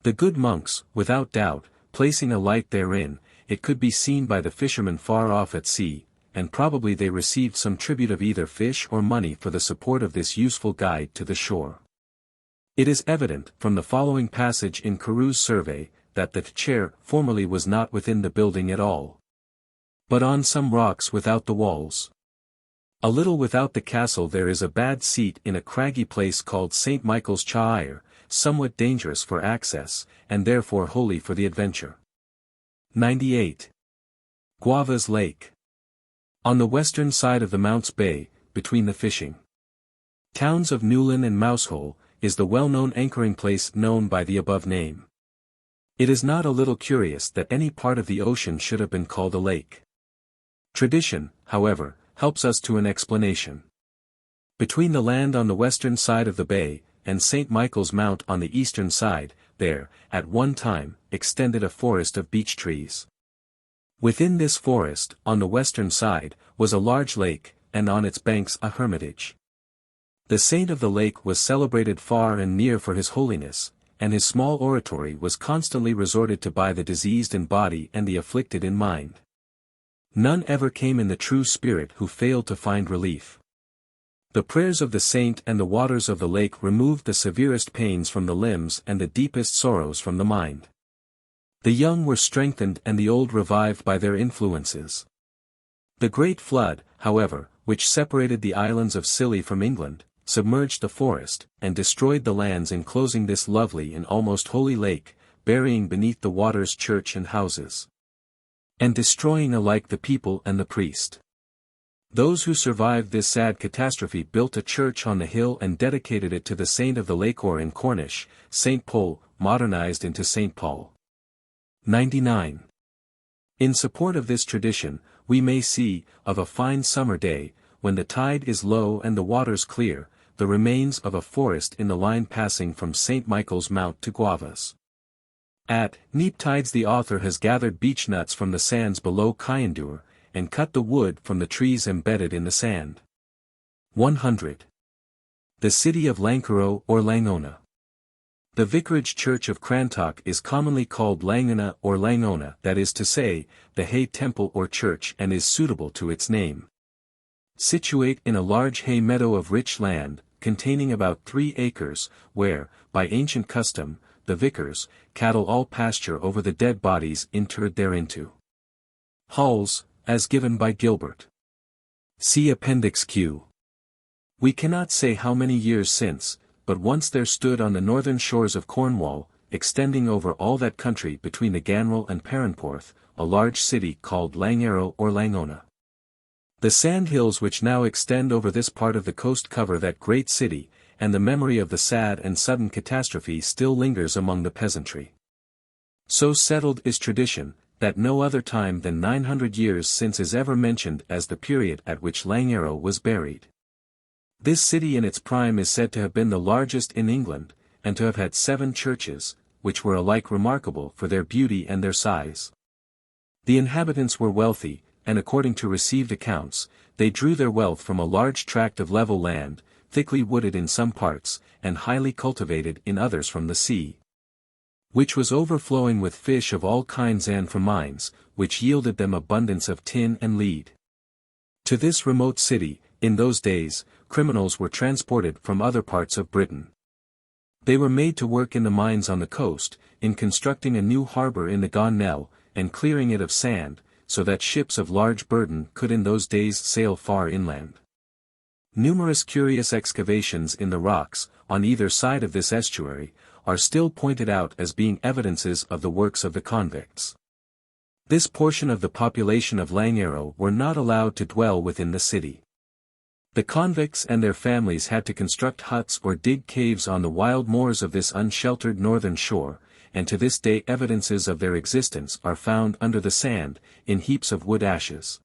The good monks, without doubt, placing a light therein, it could be seen by the fishermen far off at sea, and probably they received some tribute of either fish or money for the support of this useful guide to the shore. It is evident, from the following passage in Carew's survey, that the chair formerly was not within the building at all, but on some rocks without the walls. A little without the castle there is a bad seat in a craggy place called St. Michael's Chair, somewhat dangerous for access, and therefore holy for the adventure. 98. Guava's Lake. On the western side of the Mounts Bay, between the fishing towns of Newlyn and Mousehole, is the well-known anchoring place known by the above name. It is not a little curious that any part of the ocean should have been called a lake. Tradition, however, helps us to an explanation. Between the land on the western side of the bay, and St. Michael's Mount on the eastern side, there, at one time, extended a forest of beech trees. Within this forest, on the western side, was a large lake, and on its banks a hermitage. The saint of the lake was celebrated far and near for his holiness, and his small oratory was constantly resorted to by the diseased in body and the afflicted in mind. None ever came in the true spirit who failed to find relief. The prayers of the saint and the waters of the lake removed the severest pains from the limbs and the deepest sorrows from the mind. The young were strengthened and the old revived by their influences. The great flood, however, which separated the islands of Scilly from England, submerged the forest, and destroyed the lands enclosing this lovely and almost holy lake, burying beneath the waters church and houses, and destroying alike the people and the priest. Those who survived this sad catastrophe built a church on the hill and dedicated it to the saint of the lake, or in Cornish, St. Paul, modernized into St. Paul. 99. In support of this tradition, we may see, of a fine summer day, when the tide is low and the waters clear, the remains of a forest in the line passing from St. Michael's Mount to Guavas. At neap tides the author has gathered beech nuts from the sands below Kyndur, and cut the wood from the trees embedded in the sand. 100. The city of Lancaro or Langona. The vicarage church of Crantock is commonly called Langona or Langona, that is to say, the hay temple or church, and is suitable to its name. Situate in a large hay meadow of rich land, containing about 3 acres, where, by ancient custom, the vicars, cattle all pasture over the dead bodies interred thereinto. Halls, as given by Gilbert. See Appendix Q. We cannot say how many years since, but once there stood on the northern shores of Cornwall, extending over all that country between the Ganrel and Perranporth, a large city called Langaro or Langona. The sand hills which now extend over this part of the coast cover that great city, and the memory of the sad and sudden catastrophe still lingers among the peasantry. So settled is tradition, that no other time than 900 years since is ever mentioned as the period at which Langaro was buried. This city in its prime is said to have been the largest in England, and to have had 7 churches, which were alike remarkable for their beauty and their size. The inhabitants were wealthy, and according to received accounts, they drew their wealth from a large tract of level land, thickly wooded in some parts, and highly cultivated in others from the sea, which was overflowing with fish of all kinds, and from mines, which yielded them abundance of tin and lead. To this remote city, in those days, criminals were transported from other parts of Britain. They were made to work in the mines on the coast, in constructing a new harbour in the Gonell, and clearing it of sand, so that ships of large burden could in those days sail far inland. Numerous curious excavations in the rocks, on either side of this estuary, are still pointed out as being evidences of the works of the convicts. This portion of the population of Langaro were not allowed to dwell within the city. The convicts and their families had to construct huts or dig caves on the wild moors of this unsheltered northern shore, and to this day evidences of their existence are found under the sand, in heaps of wood ashes,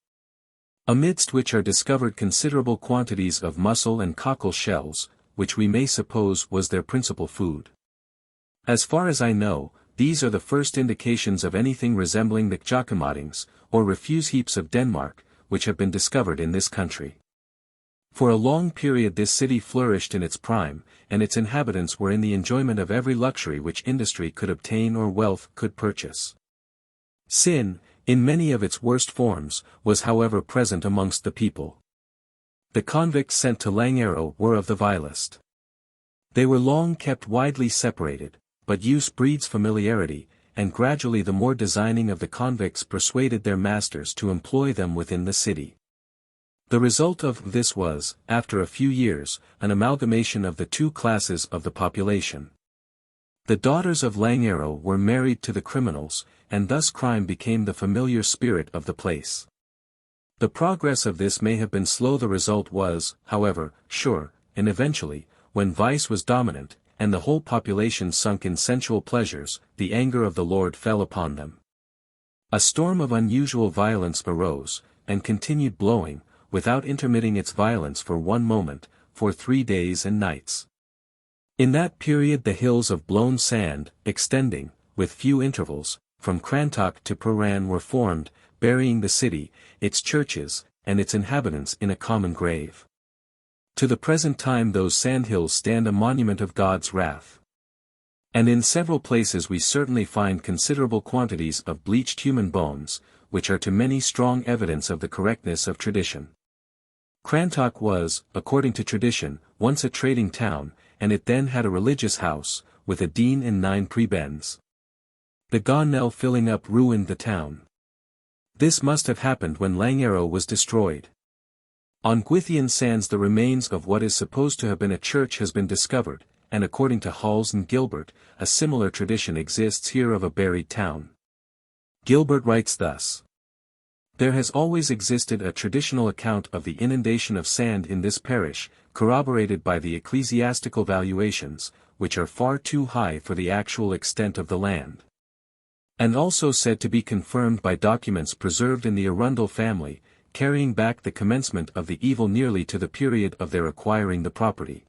amidst which are discovered considerable quantities of mussel and cockle shells, which we may suppose was their principal food. As far as I know, these are the first indications of anything resembling the Jacquemottings, or refuse heaps of Denmark, which have been discovered in this country. For a long period this city flourished in its prime, and its inhabitants were in the enjoyment of every luxury which industry could obtain or wealth could purchase. Sin, in many of its worst forms, was however present amongst the people. The convicts sent to Langaro were of the vilest. They were long kept widely separated, but use breeds familiarity, and gradually the more designing of the convicts persuaded their masters to employ them within the city. The result of this was, after a few years, an amalgamation of the two classes of the population. The daughters of Langaro were married to the criminals, and thus crime became the familiar spirit of the place. The progress of this may have been slow. The result was, however, sure, and eventually, when vice was dominant, and the whole population sunk in sensual pleasures, the anger of the Lord fell upon them. A storm of unusual violence arose, and continued blowing, without intermitting its violence for one moment, for 3 days and nights. In that period the hills of blown sand, extending, with few intervals, from Crantock to Perran were formed, burying the city, its churches, and its inhabitants in a common grave. To the present time those sandhills stand a monument of God's wrath. And in several places we certainly find considerable quantities of bleached human bones, which are to many strong evidence of the correctness of tradition. Crantock was, according to tradition, once a trading town, and it then had a religious house, with a dean and 9 prebends. The gonel filling up ruined the town. This must have happened when Langaro was destroyed. On Gwythian sands the remains of what is supposed to have been a church has been discovered, and according to Halls and Gilbert, a similar tradition exists here of a buried town. Gilbert writes thus: "There has always existed a traditional account of the inundation of sand in this parish, corroborated by the ecclesiastical valuations, which are far too high for the actual extent of the land. And also said to be confirmed by documents preserved in the Arundel family, carrying back the commencement of the evil nearly to the period of their acquiring the property.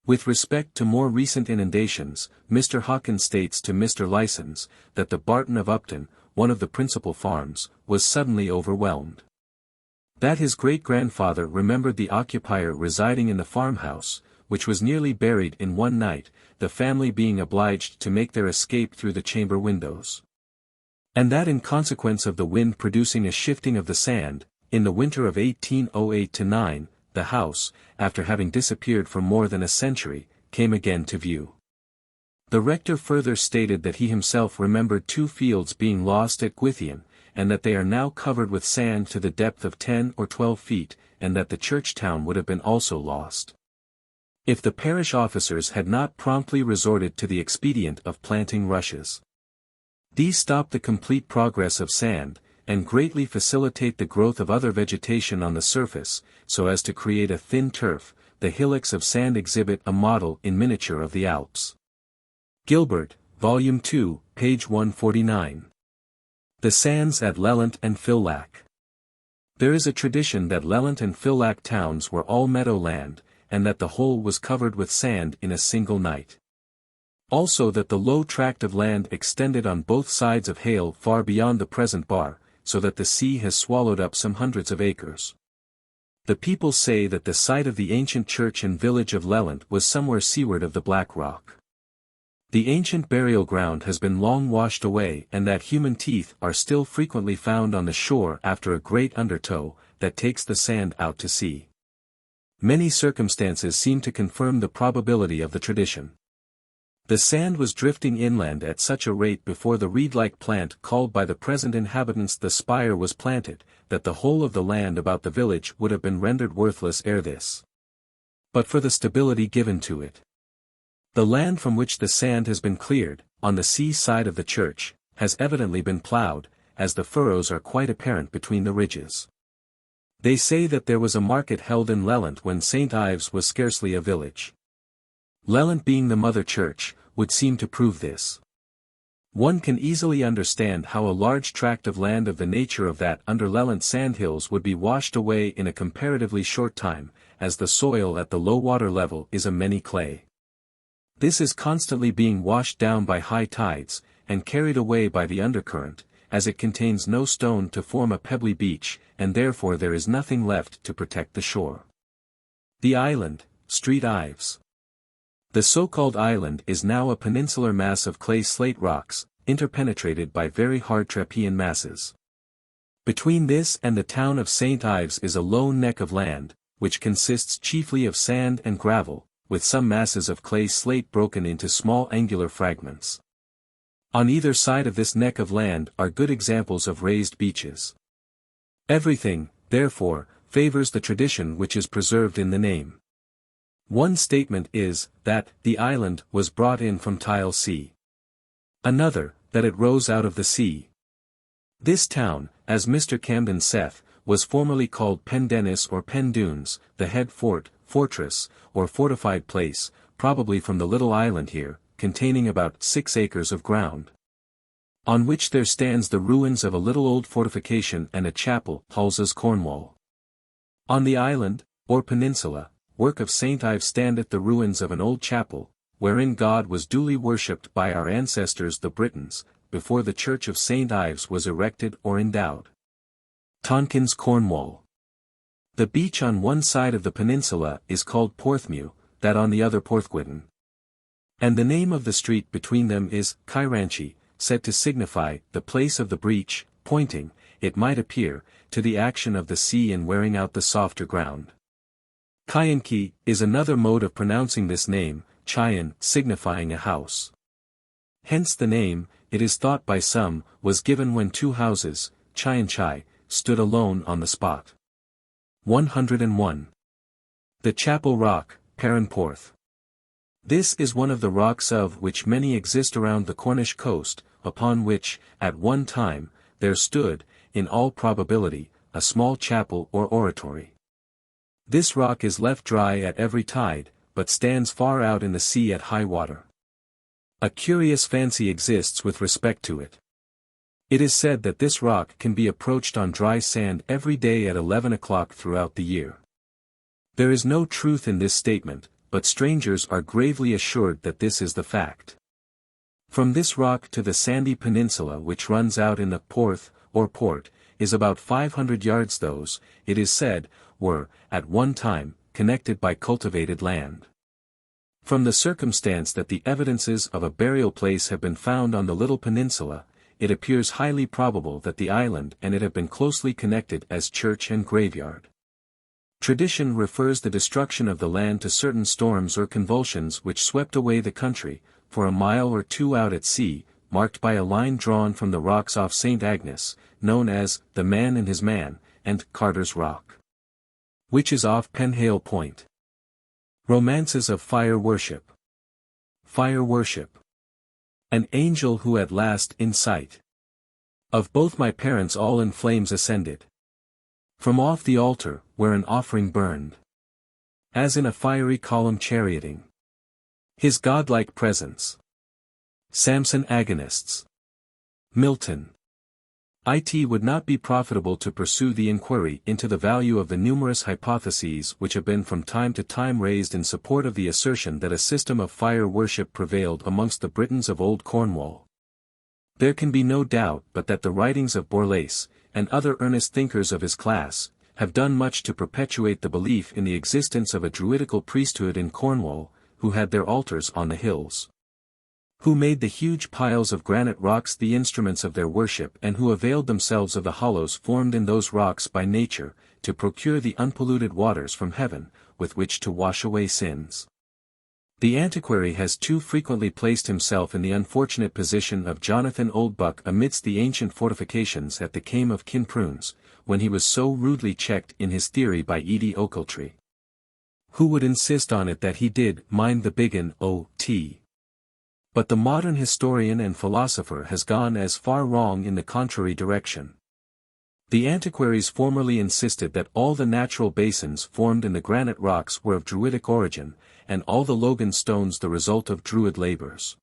With respect to more recent inundations, Mr. Hawkins states to Mr. Lysons, that the Barton of Upton, one of the principal farms, was suddenly overwhelmed. That his great-grandfather remembered the occupier residing in the farmhouse, which was nearly buried in one night, the family being obliged to make their escape through the chamber windows. And that in consequence of the wind producing a shifting of the sand, in the winter of 1808-9, the house, after having disappeared for more than a century, came again to view. The rector further stated that he himself remembered 2 fields being lost at Gwythian, and that they are now covered with sand to the depth of 10 or 12 feet, and that the church town would have been also lost, if the parish officers had not promptly resorted to the expedient of planting rushes. These stop the complete progress of sand, and greatly facilitate the growth of other vegetation on the surface, so as to create a thin turf. The hillocks of sand exhibit a model in miniature of the Alps." Gilbert, Volume 2, page 149. The sands at Lelant and Fillac. There is a tradition that Lelant and Fillac towns were all meadowland, and that the whole was covered with sand in a single night. Also that the low tract of land extended on both sides of Hale far beyond the present bar, so that the sea has swallowed up some hundreds of acres. The people say that the site of the ancient church and village of Lelant was somewhere seaward of the Black Rock. The ancient burial ground has been long washed away, and that human teeth are still frequently found on the shore after a great undertow, that takes the sand out to sea. Many circumstances seem to confirm the probability of the tradition. The sand was drifting inland at such a rate before the reed-like plant called by the present inhabitants the spire was planted, that the whole of the land about the village would have been rendered worthless ere this, but for the stability given to it. The land from which the sand has been cleared, on the sea side of the church, has evidently been ploughed, as the furrows are quite apparent between the ridges. They say that there was a market held in Lelant when St. Ives was scarcely a village. Lelant being the mother church, would seem to prove this. One can easily understand how a large tract of land of the nature of that under Lelant sandhills would be washed away in a comparatively short time, as the soil at the low water level is a many clay. This is constantly being washed down by high tides, and carried away by the undercurrent, as it contains no stone to form a pebbly beach, and therefore there is nothing left to protect the shore. The island, Street Ives. The so-called island is now a peninsular mass of clay slate rocks, interpenetrated by very hard trappean masses. Between this and the town of St. Ives is a low neck of land, which consists chiefly of sand and gravel, with some masses of clay slate broken into small angular fragments. On either side of this neck of land are good examples of raised beaches. Everything, therefore, favors the tradition which is preserved in the name. One statement is, that the island was brought in from Tile Sea. Another, that it rose out of the sea. This town, as Mr. Camden saith, was formerly called Pendennis or Pendunes, the head fort, fortress, or fortified place, probably from the little island here, containing about 6 acres of ground, on which there stands the ruins of a little old fortification and a chapel, Hull's Cornwall. On the island, or peninsula, work of St. Ives standeth the ruins of an old chapel, wherein God was duly worshipped by our ancestors the Britons, before the church of St. Ives was erected or endowed. Tonkins, Cornwall. The beach on one side of the peninsula is called Porthmew, that on the other Porthgwydden. And the name of the street between them is Kyranchi, said to signify the place of the breach, pointing, it might appear, to the action of the sea in wearing out the softer ground. Kyanki is another mode of pronouncing this name, Chyan signifying a house. Hence the name, it is thought by some, was given when 2 houses, Chyanchai, stood alone on the spot. 101. The Chapel Rock, Perran Porth. This is one of the rocks of which many exist around the Cornish coast, upon which, at one time, there stood, in all probability, a small chapel or oratory. This rock is left dry at every tide, but stands far out in the sea at high water. A curious fancy exists with respect to it. It is said that this rock can be approached on dry sand every day at 11 o'clock throughout the year. There is no truth in this statement, but strangers are gravely assured that this is the fact. From this rock to the sandy peninsula which runs out in the Porth, or Port, is about 500 yards. Those, it is said, were, at one time, connected by cultivated land. From the circumstance that the evidences of a burial place have been found on the little peninsula, it appears highly probable that the island and it have been closely connected as church and graveyard. Tradition refers the destruction of the land to certain storms or convulsions which swept away the country, for a mile or 2 out at sea, marked by a line drawn from the rocks off St. Agnes, known as the Man and His Man, and Carter's Rock, which is off Penhale Point. Romances of Fire Worship. Fire Worship. An angel who at last in sight of both my parents all in flames ascended from off the altar, where an offering burned, as in a fiery column charioting his godlike presence. Samson Agonists. Milton. It would not be profitable to pursue the inquiry into the value of the numerous hypotheses which have been from time to time raised in support of the assertion that a system of fire worship prevailed amongst the Britons of Old Cornwall. There can be no doubt but that the writings of Borlase, and other earnest thinkers of his class, have done much to perpetuate the belief in the existence of a druidical priesthood in Cornwall, who had their altars on the hills, who made the huge piles of granite rocks the instruments of their worship, and who availed themselves of the hollows formed in those rocks by nature, to procure the unpolluted waters from heaven, with which to wash away sins. The antiquary has too frequently placed himself in the unfortunate position of Jonathan Oldbuck amidst the ancient fortifications at the Kaim of Kinprunes, when he was so rudely checked in his theory by Edie Ochiltree, who would insist on it that he did mind the biggin o.t. But the modern historian and philosopher has gone as far wrong in the contrary direction. The antiquaries formerly insisted that all the natural basins formed in the granite rocks were of Druidic origin, and all the Logan stones the result of Druid labors.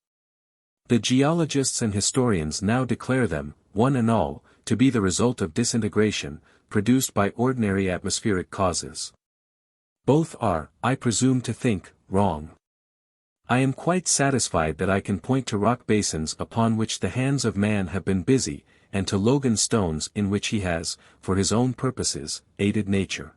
The geologists and historians now declare them, one and all, to be the result of disintegration, produced by ordinary atmospheric causes. Both are, I presume to think, wrong. I am quite satisfied that I can point to rock basins upon which the hands of man have been busy, and to Logan stones in which he has, for his own purposes, aided nature.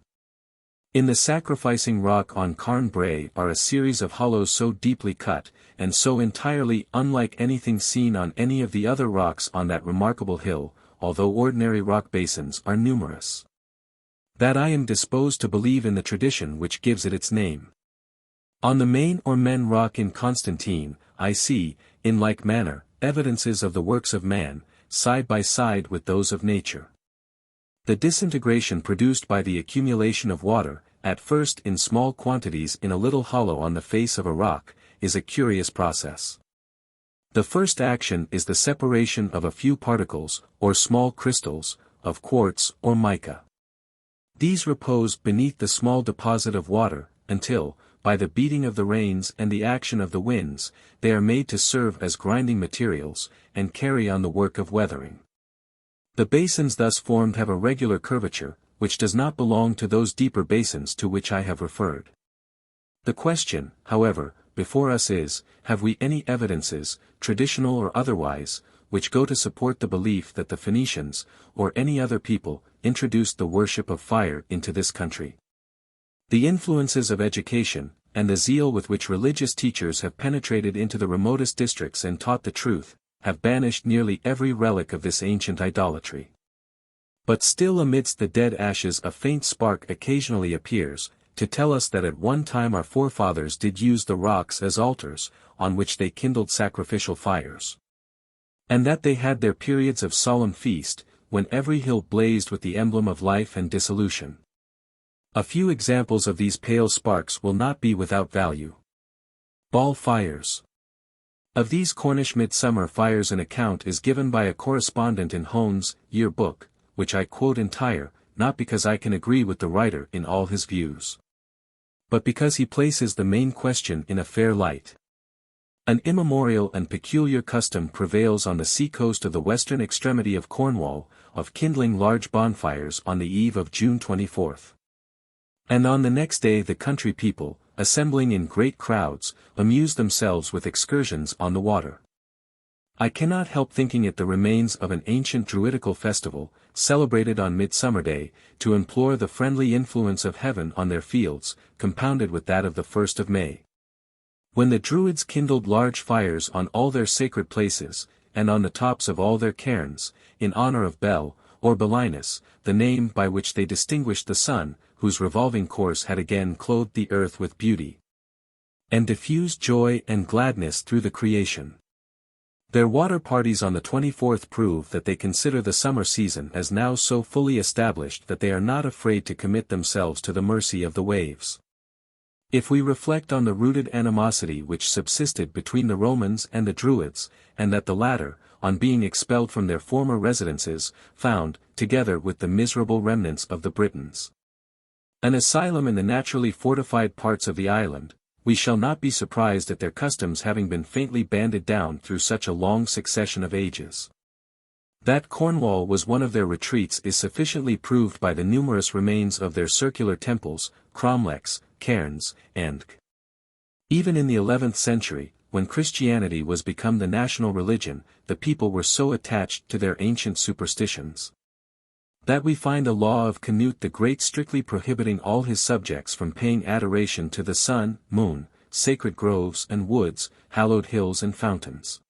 In the sacrificing rock on Carn Bray are a series of hollows so deeply cut, and so entirely unlike anything seen on any of the other rocks on that remarkable hill, although ordinary rock basins are numerous, that I am disposed to believe in the tradition which gives it its name. On the Main or Men rock in Constantine, I see, in like manner, evidences of the works of man, side by side with those of nature. The disintegration produced by the accumulation of water, at first in small quantities in a little hollow on the face of a rock, is a curious process. The first action is the separation of a few particles, or small crystals, of quartz or mica. These repose beneath the small deposit of water, until, by the beating of the rains and the action of the winds, they are made to serve as grinding materials, and carry on the work of weathering. The basins thus formed have a regular curvature, which does not belong to those deeper basins to which I have referred. The question, however, before us is, have we any evidences, traditional or otherwise, which go to support the belief that the Phoenicians, or any other people, introduced the worship of fire into this country? The influences of education, and the zeal with which religious teachers have penetrated into the remotest districts and taught the truth, have banished nearly every relic of this ancient idolatry. But still amidst the dead ashes a faint spark occasionally appears, to tell us that at one time our forefathers did use the rocks as altars, on which they kindled sacrificial fires. And that they had their periods of solemn feast, when every hill blazed with the emblem of life and dissolution. A few examples of these pale sparks will not be without value. Ball fires. Of these Cornish midsummer fires an account is given by a correspondent in Hone's Year-Book, which I quote entire, not because I can agree with the writer in all his views, but because he places the main question in a fair light. An immemorial and peculiar custom prevails on the sea-coast of the western extremity of Cornwall, of kindling large bonfires on the eve of June 24th. And on the next day the country people, assembling in great crowds, amuse themselves with excursions on the water. I cannot help thinking it the remains of an ancient druidical festival, celebrated on Midsummer Day, to implore the friendly influence of heaven on their fields, compounded with that of the 1st of May. When the Druids kindled large fires on all their sacred places, and on the tops of all their cairns, in honor of Bel, or Belinus, the name by which they distinguished the sun, whose revolving course had again clothed the earth with beauty, and diffused joy and gladness through the creation. Their water parties on the 24th prove that they consider the summer season as now so fully established that they are not afraid to commit themselves to the mercy of the waves. If we reflect on the rooted animosity which subsisted between the Romans and the Druids, and that the latter, on being expelled from their former residences, found, together with the miserable remnants of the Britons, an asylum in the naturally fortified parts of the island, we shall not be surprised at their customs having been faintly banded down through such a long succession of ages. That Cornwall was one of their retreats is sufficiently proved by the numerous remains of their circular temples, cromlechs, cairns, and even in the 11th century, when Christianity was become the national religion, the people were so attached to their ancient superstitions that we find a law of Canute the Great strictly prohibiting all his subjects from paying adoration to the sun, moon, sacred groves and woods, hallowed hills and fountains.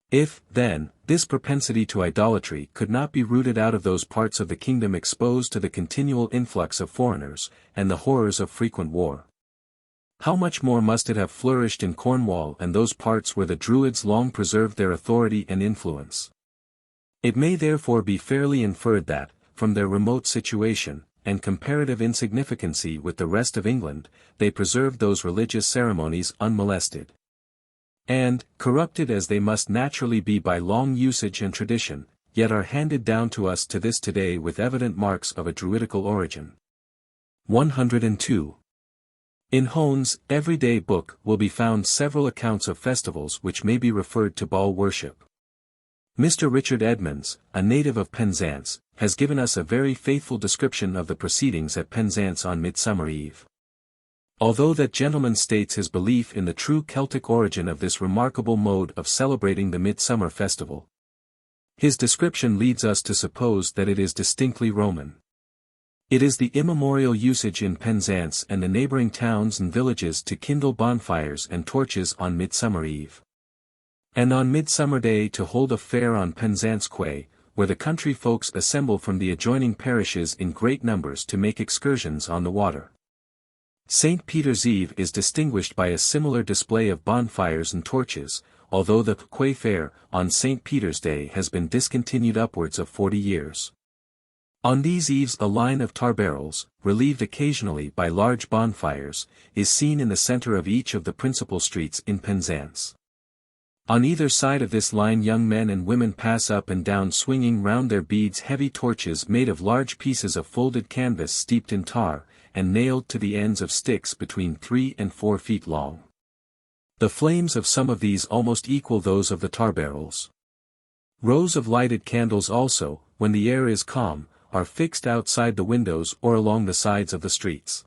If, then, this propensity to idolatry could not be rooted out of those parts of the kingdom exposed to the continual influx of foreigners, and the horrors of frequent war, how much more must it have flourished in Cornwall and those parts where the Druids long preserved their authority and influence? It may therefore be fairly inferred that, from their remote situation, and comparative insignificancy with the rest of England, they preserved those religious ceremonies unmolested. And, corrupted as they must naturally be by long usage and tradition, yet are handed down to us to this today with evident marks of a druidical origin. 102. In Hone's Everyday Book will be found several accounts of festivals which may be referred to ball worship. Mr. Richard Edmonds, a native of Penzance, has given us a very faithful description of the proceedings at Penzance on Midsummer Eve. Although that gentleman states his belief in the true Celtic origin of this remarkable mode of celebrating the Midsummer Festival, His description leads us to suppose that it is distinctly Roman. It is the immemorial usage in Penzance and the neighboring towns and villages to kindle bonfires and torches on Midsummer Eve. And on Midsummer Day to hold a fair on Penzance Quay, where the country folks assemble from the adjoining parishes in great numbers to make excursions on the water. St. Peter's Eve is distinguished by a similar display of bonfires and torches, although the Quay Fair, on St. Peter's Day has been discontinued upwards of 40 years. On these eves a line of tar barrels, relieved occasionally by large bonfires, is seen in the center of each of the principal streets in Penzance. On either side of this line young men and women pass up and down swinging round their beads heavy torches made of large pieces of folded canvas steeped in tar, and nailed to the ends of sticks between 3 and 4 feet long. The flames of some of these almost equal those of the tar barrels. Rows of lighted candles also, when the air is calm, are fixed outside the windows or along the sides of the streets.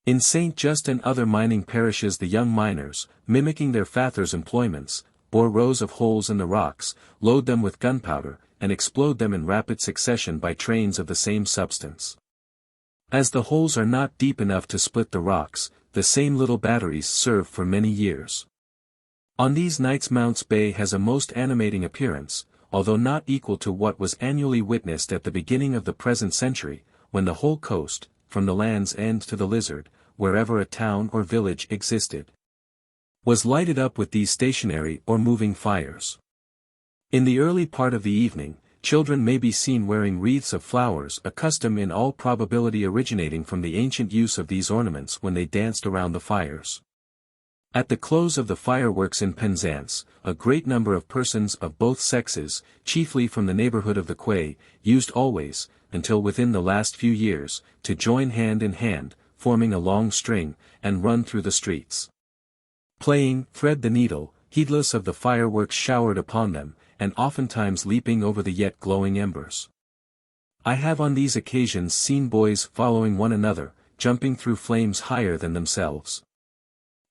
In St. Just and other mining parishes the young miners, mimicking their fathers' employments, bore rows of holes in the rocks, load them with gunpowder, and explode them in rapid succession by trains of the same substance. As the holes are not deep enough to split the rocks, the same little batteries serve for many years. On these nights Mounts Bay has a most animating appearance, although not equal to what was annually witnessed at the beginning of the present century, when the whole coast, from the Land's End to the Lizard, wherever a town or village existed, was lighted up with these stationary or moving fires. In the early part of the evening, children may be seen wearing wreaths of flowers, a custom in all probability originating from the ancient use of these ornaments when they danced around the fires. At the close of the fireworks in Penzance, a great number of persons of both sexes, chiefly from the neighborhood of the quay, used always, until within the last few years, to join hand in hand, forming a long string, and run through the streets, playing thread the needle, heedless of the fireworks showered upon them, and oftentimes leaping over the yet glowing embers. I have on these occasions seen boys following one another, jumping through flames higher than themselves.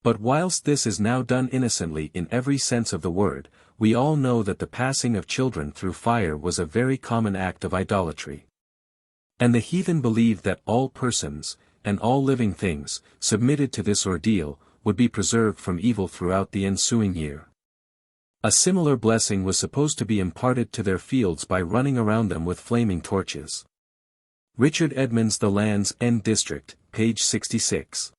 But whilst this is now done innocently in every sense of the word, we all know that the passing of children through fire was a very common act of idolatry. And the heathen believed that all persons, and all living things, submitted to this ordeal, would be preserved from evil throughout the ensuing year. A similar blessing was supposed to be imparted to their fields by running around them with flaming torches. Richard Edmonds, The Land's End District, page 66.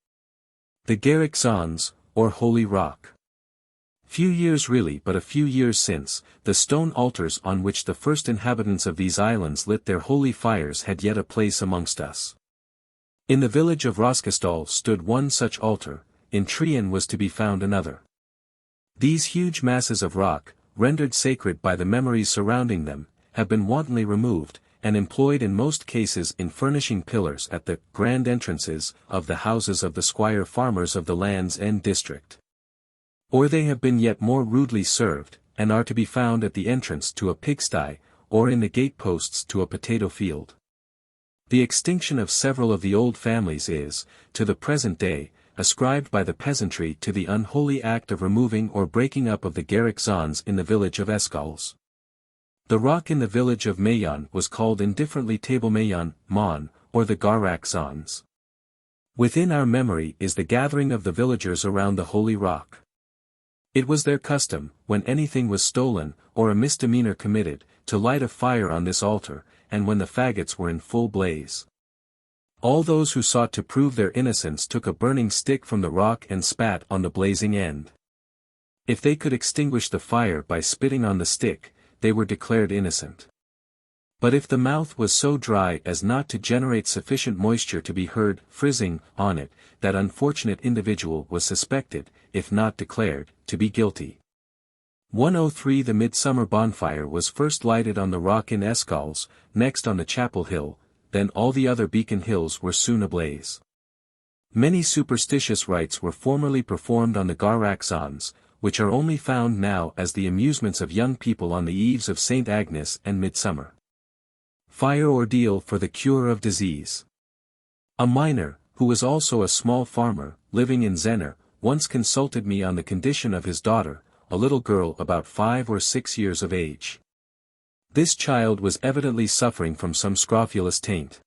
The Garrick Zones, or Holy Rock. Few years really but a few years since, the stone altars on which the first inhabitants of these islands lit their holy fires had yet a place amongst us. In the village of Roskostal stood one such altar, in Tregeagle was to be found another. These huge masses of rock, rendered sacred by the memories surrounding them, have been wantonly removed, and employed in most cases in furnishing pillars at the grand entrances of the houses of the squire farmers of the Land's End district. Or they have been yet more rudely served, and are to be found at the entrance to a pigsty, or in the gateposts to a potato field. The extinction of several of the old families is, to the present day, ascribed by the peasantry to the unholy act of removing or breaking up of the Garrick Zones in the village of Escalles. The rock in the village of Mayon was called indifferently Table Mayon, Mon, or the Garrack Zones. Within our memory is the gathering of the villagers around the holy rock. It was their custom, when anything was stolen, or a misdemeanor committed, to light a fire on this altar, and when the faggots were in full blaze. All those who sought to prove their innocence took a burning stick from the rock and spat on the blazing end. If they could extinguish the fire by spitting on the stick, they were declared innocent. But if the mouth was so dry as not to generate sufficient moisture to be heard frizzing on it, that unfortunate individual was suspected, if not declared, to be guilty. 103 The midsummer bonfire was first lighted on the rock in Escalles, next on the Chapel Hill, then all the other beacon hills were soon ablaze. Many superstitious rites were formerly performed on the Garrack Zones, which are only found now as the amusements of young people on the eves of St. Agnes and Midsummer. Fire ordeal for the cure of disease. A miner, who was also a small farmer, living in Zenner, once consulted me on the condition of his daughter, a little girl about 5 or 6 years of age. This child was evidently suffering from some scrofulous taint.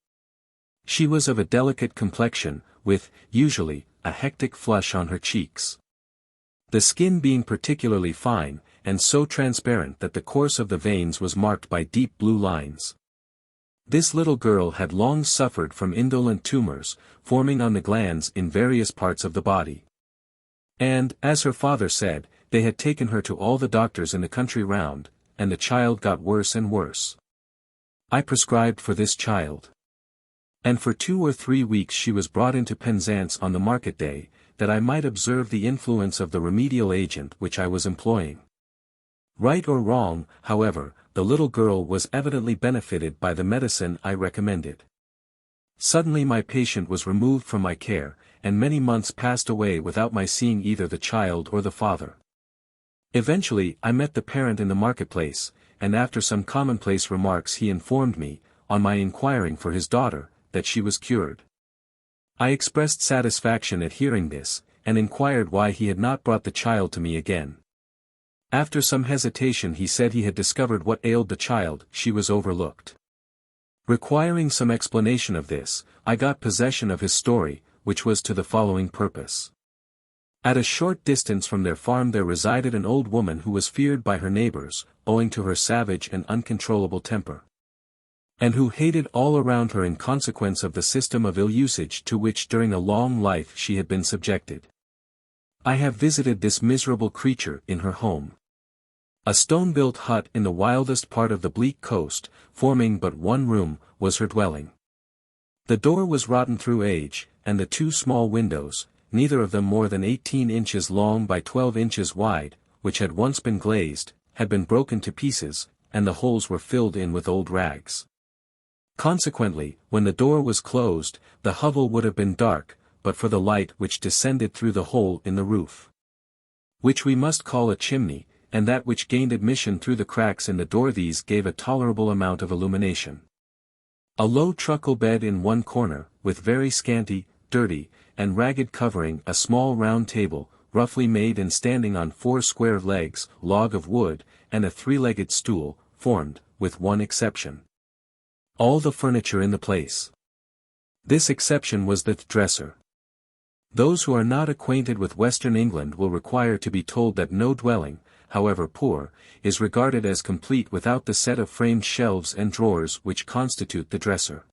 She was of a delicate complexion, with, usually, a hectic flush on her cheeks. The skin being particularly fine, and so transparent that the course of the veins was marked by deep blue lines. This little girl had long suffered from indolent tumors, forming on the glands in various parts of the body. And, as her father said, they had taken her to all the doctors in the country round, and the child got worse and worse. I prescribed for this child. And for 2 or 3 weeks she was brought into Penzance on the market day, that I might observe the influence of the remedial agent which I was employing. Right or wrong, however, the little girl was evidently benefited by the medicine I recommended. Suddenly my patient was removed from my care, and many months passed away without my seeing either the child or the father. Eventually I met the parent in the marketplace, and after some commonplace remarks he informed me, on my inquiring for his daughter, that she was cured. I expressed satisfaction at hearing this, and inquired why he had not brought the child to me again. After some hesitation he said he had discovered what ailed the child, she was overlooked. Requiring some explanation of this, I got possession of his story, which was to the following purpose. At a short distance from their farm there resided an old woman who was feared by her neighbors, owing to her savage and uncontrollable temper, and who hated all around her in consequence of the system of ill-usage to which during a long life she had been subjected. I have visited this miserable creature in her home. A stone-built hut in the wildest part of the bleak coast, forming but one room, was her dwelling. The door was rotten through age, and the 2 small windows, neither of them more than 18 inches long by 12 inches wide, which had once been glazed, had been broken to pieces, and the holes were filled in with old rags. Consequently, when the door was closed, the hovel would have been dark, but for the light which descended through the hole in the roof, which we must call a chimney, and that which gained admission through the cracks in the door. These gave a tolerable amount of illumination. A low truckle bed in one corner, with very scanty, dirty, and ragged covering, a small round table, roughly made and standing on 4 square legs, log of wood, and a 3-legged stool, formed, with one exception, all the furniture in the place. This exception was the dresser. Those who are not acquainted with Western England will require to be told that no dwelling, however poor, is regarded as complete without the set of framed shelves and drawers which constitute the dresser.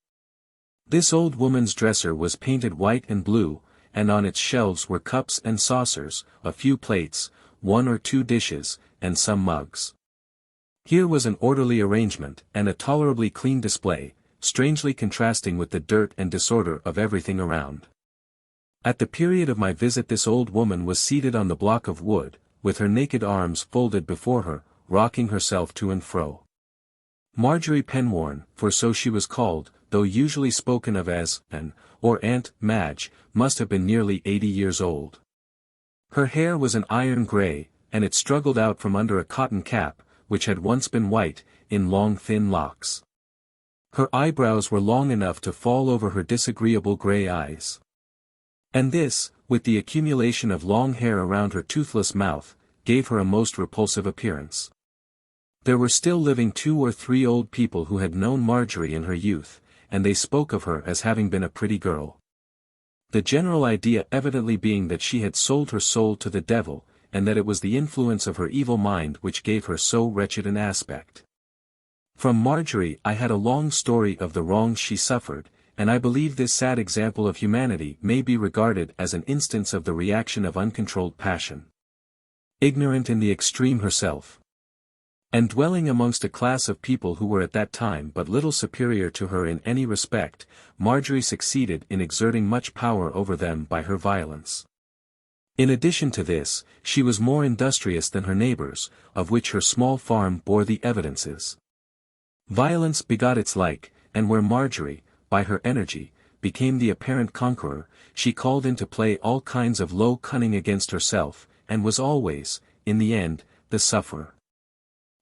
This old woman's dresser was painted white and blue, and on its shelves were cups and saucers, a few plates, 1 or 2 dishes, and some mugs. Here was an orderly arrangement, and a tolerably clean display, strangely contrasting with the dirt and disorder of everything around. At the period of my visit this old woman was seated on the block of wood, with her naked arms folded before her, rocking herself to and fro. Marjorie Penworn, for so she was called, though usually spoken of as Anne, or Aunt Madge, must have been nearly 80 years old. Her hair was an iron grey, and it struggled out from under a cotton cap, which had once been white, in long thin locks. Her eyebrows were long enough to fall over her disagreeable grey eyes. And this, with the accumulation of long hair around her toothless mouth, gave her a most repulsive appearance. There were still living 2 or 3 old people who had known Marjorie in her youth, and they spoke of her as having been a pretty girl. The general idea evidently being that she had sold her soul to the devil, and that it was the influence of her evil mind which gave her so wretched an aspect. From Marjorie I had a long story of the wrongs she suffered, and I believe this sad example of humanity may be regarded as an instance of the reaction of uncontrolled passion. Ignorant in the extreme herself, and dwelling amongst a class of people who were at that time but little superior to her in any respect, Marjorie succeeded in exerting much power over them by her violence. In addition to this, she was more industrious than her neighbors, of which her small farm bore the evidences. Violence begot its like, and where Marjorie, by her energy, became the apparent conqueror, she called into play all kinds of low cunning against herself, and was always, in the end, the sufferer.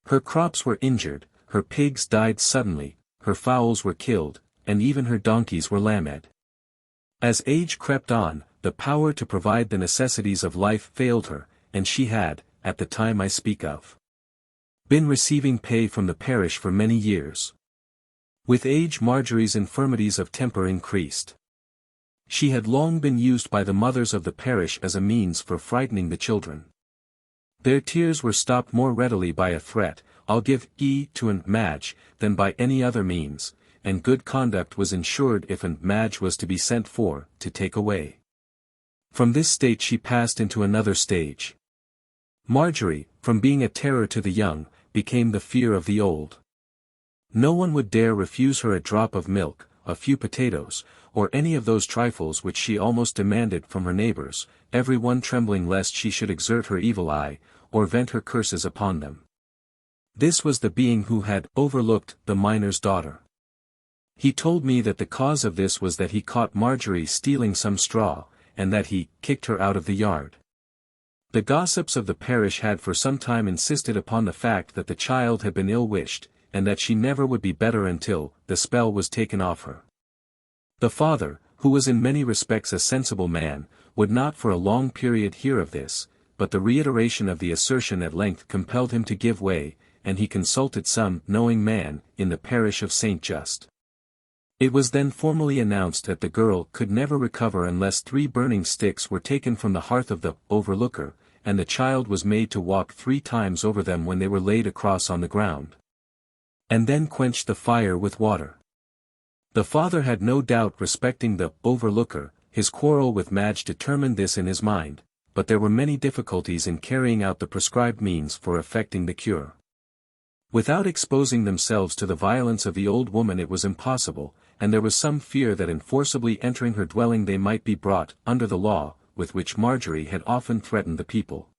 Her crops were injured, her pigs died suddenly, her fowls were killed, and even her donkeys were lamed. As age crept on, the power to provide the necessities of life failed her, and she had, at the time I speak of, been receiving pay from the parish for many years. With age Marjorie's infirmities of temper increased. She had long been used by the mothers of the parish as a means for frightening the children. Their tears were stopped more readily by a threat, "I'll give to Aunt Madge," than by any other means, and good conduct was ensured if Aunt Madge was to be sent for, to take away. From this state she passed into another stage. Marjorie, from being a terror to the young, became the fear of the old. No one would dare refuse her a drop of milk, a few potatoes, or any of those trifles which she almost demanded from her neighbors, every one trembling lest she should exert her evil eye, or vent her curses upon them. This was the being who had overlooked the miner's daughter. He told me that the cause of this was that he caught Marjorie stealing some straw, and that he kicked her out of the yard. The gossips of the parish had for some time insisted upon the fact that the child had been ill-wished, and that she never would be better until the spell was taken off her. The father, who was in many respects a sensible man, would not for a long period hear of this, but the reiteration of the assertion at length compelled him to give way, and he consulted some knowing man in the parish of St. Just. It was then formally announced that the girl could never recover unless 3 burning sticks were taken from the hearth of the overlooker, and the child was made to walk 3 times over them when they were laid across on the ground, and then quench the fire with water. The father had no doubt respecting the overlooker, his quarrel with Madge determined this in his mind, but there were many difficulties in carrying out the prescribed means for effecting the cure. Without exposing themselves to the violence of the old woman it was impossible, and there was some fear that in forcibly entering her dwelling they might be brought under the law, with which Marjorie had often threatened the people.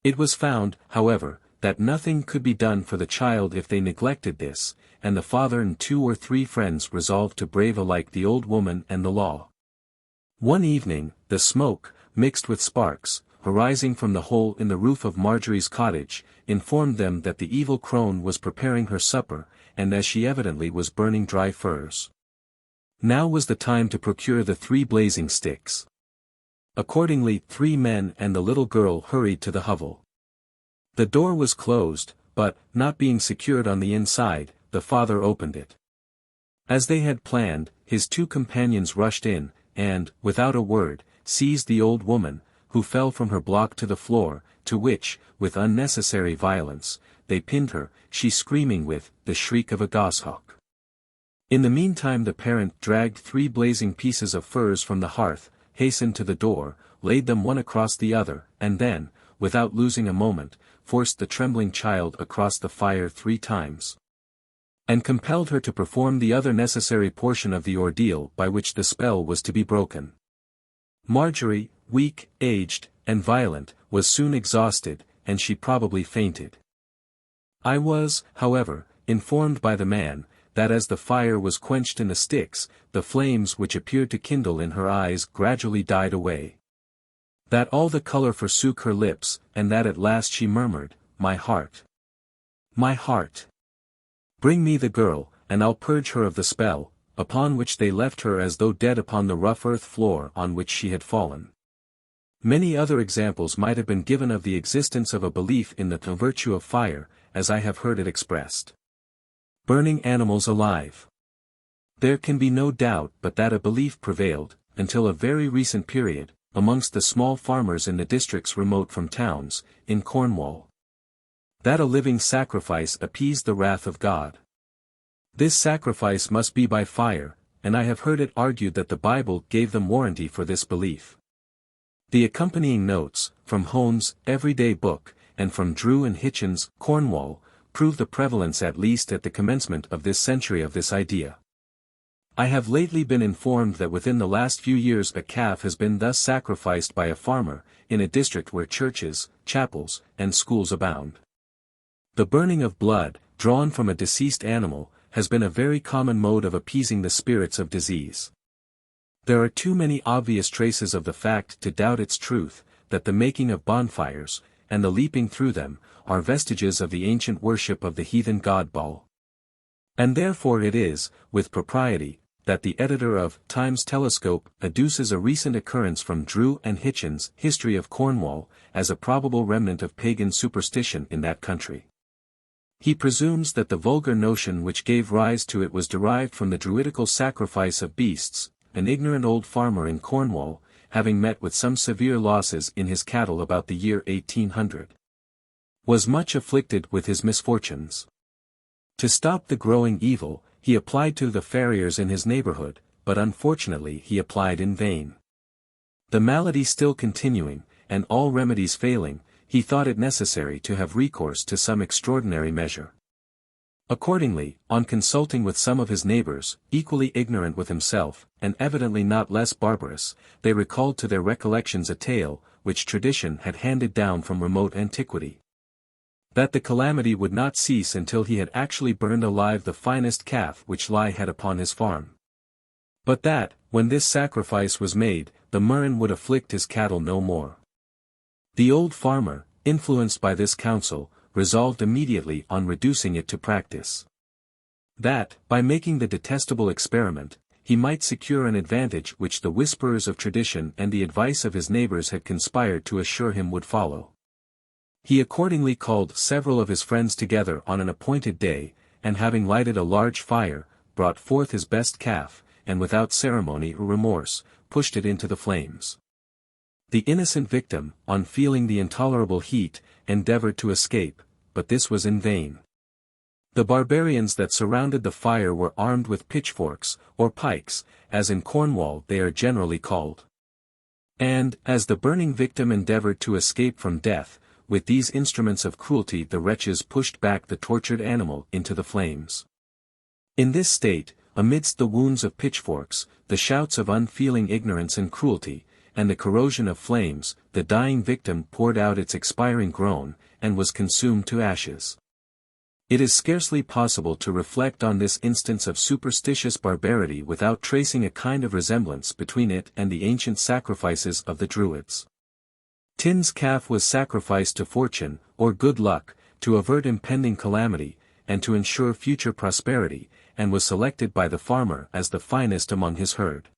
It was found, however, that nothing could be done for the child if they neglected this, and the father and 2 or 3 friends resolved to brave alike the old woman and the law. One evening, the smoke, mixed with sparks, arising from the hole in the roof of Marjorie's cottage, informed them that the evil crone was preparing her supper, and as she evidently was burning dry furs. Now was the time to procure the 3 blazing sticks. Accordingly 3 men and the little girl hurried to the hovel. The door was closed, but, not being secured on the inside, the father opened it. As they had planned, his 2 companions rushed in, and, without a word, seized the old woman, who fell from her block to the floor, to which, with unnecessary violence, they pinned her, she screaming with the shriek of a goshawk. In the meantime the parent dragged 3 blazing pieces of furs from the hearth, hastened to the door, laid them one across the other, and then, without losing a moment, forced the trembling child across the fire 3 times. And compelled her to perform the other necessary portion of the ordeal by which the spell was to be broken. Marjorie, weak, aged, and violent, was soon exhausted, and she probably fainted. I was, however, informed by the man, that as the fire was quenched in the sticks, the flames which appeared to kindle in her eyes gradually died away. That all the color forsook her lips, and that at last she murmured, "My heart. My heart. Bring me the girl, and I'll purge her of the spell," upon which they left her as though dead upon the rough earth floor on which she had fallen. Many other examples might have been given of the existence of a belief in the virtue of fire, as I have heard it expressed. Burning animals alive. There can be no doubt but that a belief prevailed, until a very recent period, amongst the small farmers in the districts remote from towns, in Cornwall. That a living sacrifice appeased the wrath of God. This sacrifice must be by fire, and I have heard it argued that the Bible gave them warranty for this belief. The accompanying notes, from Hone's Everyday Book, and from Drew and Hitchens, Cornwall, prove the prevalence at least at the commencement of this century of this idea. I have lately been informed that within the last few years a calf has been thus sacrificed by a farmer, in a district where churches, chapels, and schools abound. The burning of blood, drawn from a deceased animal, has been a very common mode of appeasing the spirits of disease. There are too many obvious traces of the fact to doubt its truth, that the making of bonfires, and the leaping through them, are vestiges of the ancient worship of the heathen god Baal. And therefore it is, with propriety, that the editor of Time's Telescope adduces a recent occurrence from Drew and Hitchens' History of Cornwall, as a probable remnant of pagan superstition in that country. He presumes that the vulgar notion which gave rise to it was derived from the druidical sacrifice of beasts. An ignorant old farmer in Cornwall, having met with some severe losses in his cattle about the year 1800, was much afflicted with his misfortunes. To stop the growing evil, he applied to the farriers in his neighborhood, but unfortunately he applied in vain. The malady still continuing, and all remedies failing, he thought it necessary to have recourse to some extraordinary measure. Accordingly, on consulting with some of his neighbors, equally ignorant with himself, and evidently not less barbarous, they recalled to their recollections a tale, which tradition had handed down from remote antiquity. That the calamity would not cease until he had actually burned alive the finest calf which lie had upon his farm. But that, when this sacrifice was made, the murrain would afflict his cattle no more. The old farmer, influenced by this counsel, resolved immediately on reducing it to practice. That, by making the detestable experiment, he might secure an advantage which the whisperers of tradition and the advice of his neighbors had conspired to assure him would follow. He accordingly called several of his friends together on an appointed day, and having lighted a large fire, brought forth his best calf, and without ceremony or remorse, pushed it into the flames. The innocent victim, on feeling the intolerable heat, endeavored to escape, but this was in vain. The barbarians that surrounded the fire were armed with pitchforks, or pikes, as in Cornwall they are generally called. And, as the burning victim endeavored to escape from death, with these instruments of cruelty the wretches pushed back the tortured animal into the flames. In this state, amidst the wounds of pitchforks, the shouts of unfeeling ignorance and cruelty, and the corrosion of flames, the dying victim poured out its expiring groan, and was consumed to ashes. It is scarcely possible to reflect on this instance of superstitious barbarity without tracing a kind of resemblance between it and the ancient sacrifices of the Druids. Tin's calf was sacrificed to fortune, or good luck, to avert impending calamity, and to ensure future prosperity, and was selected by the farmer as the finest among his herd.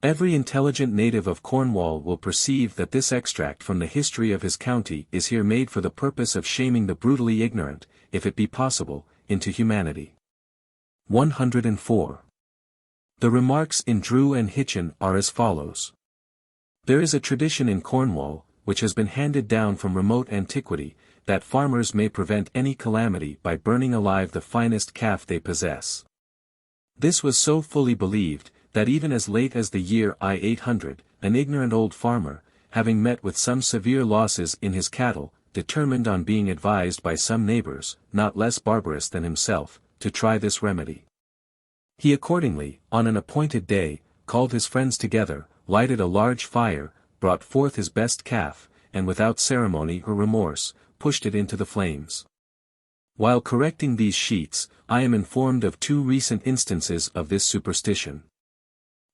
Every intelligent native of Cornwall will perceive that this extract from the history of his county is here made for the purpose of shaming the brutally ignorant, if it be possible, into humanity. 104. The remarks in Drew and Hitchin are as follows. There is a tradition in Cornwall, which has been handed down from remote antiquity, that farmers may prevent any calamity by burning alive the finest calf they possess. This was so fully believed, that even as late as the year 800, an ignorant old farmer, having met with some severe losses in his cattle, determined on being advised by some neighbors, not less barbarous than himself, to try this remedy. He accordingly, on an appointed day, called his friends together, lighted a large fire, brought forth his best calf, and without ceremony or remorse, pushed it into the flames. While correcting these sheets, I am informed of two recent instances of this superstition.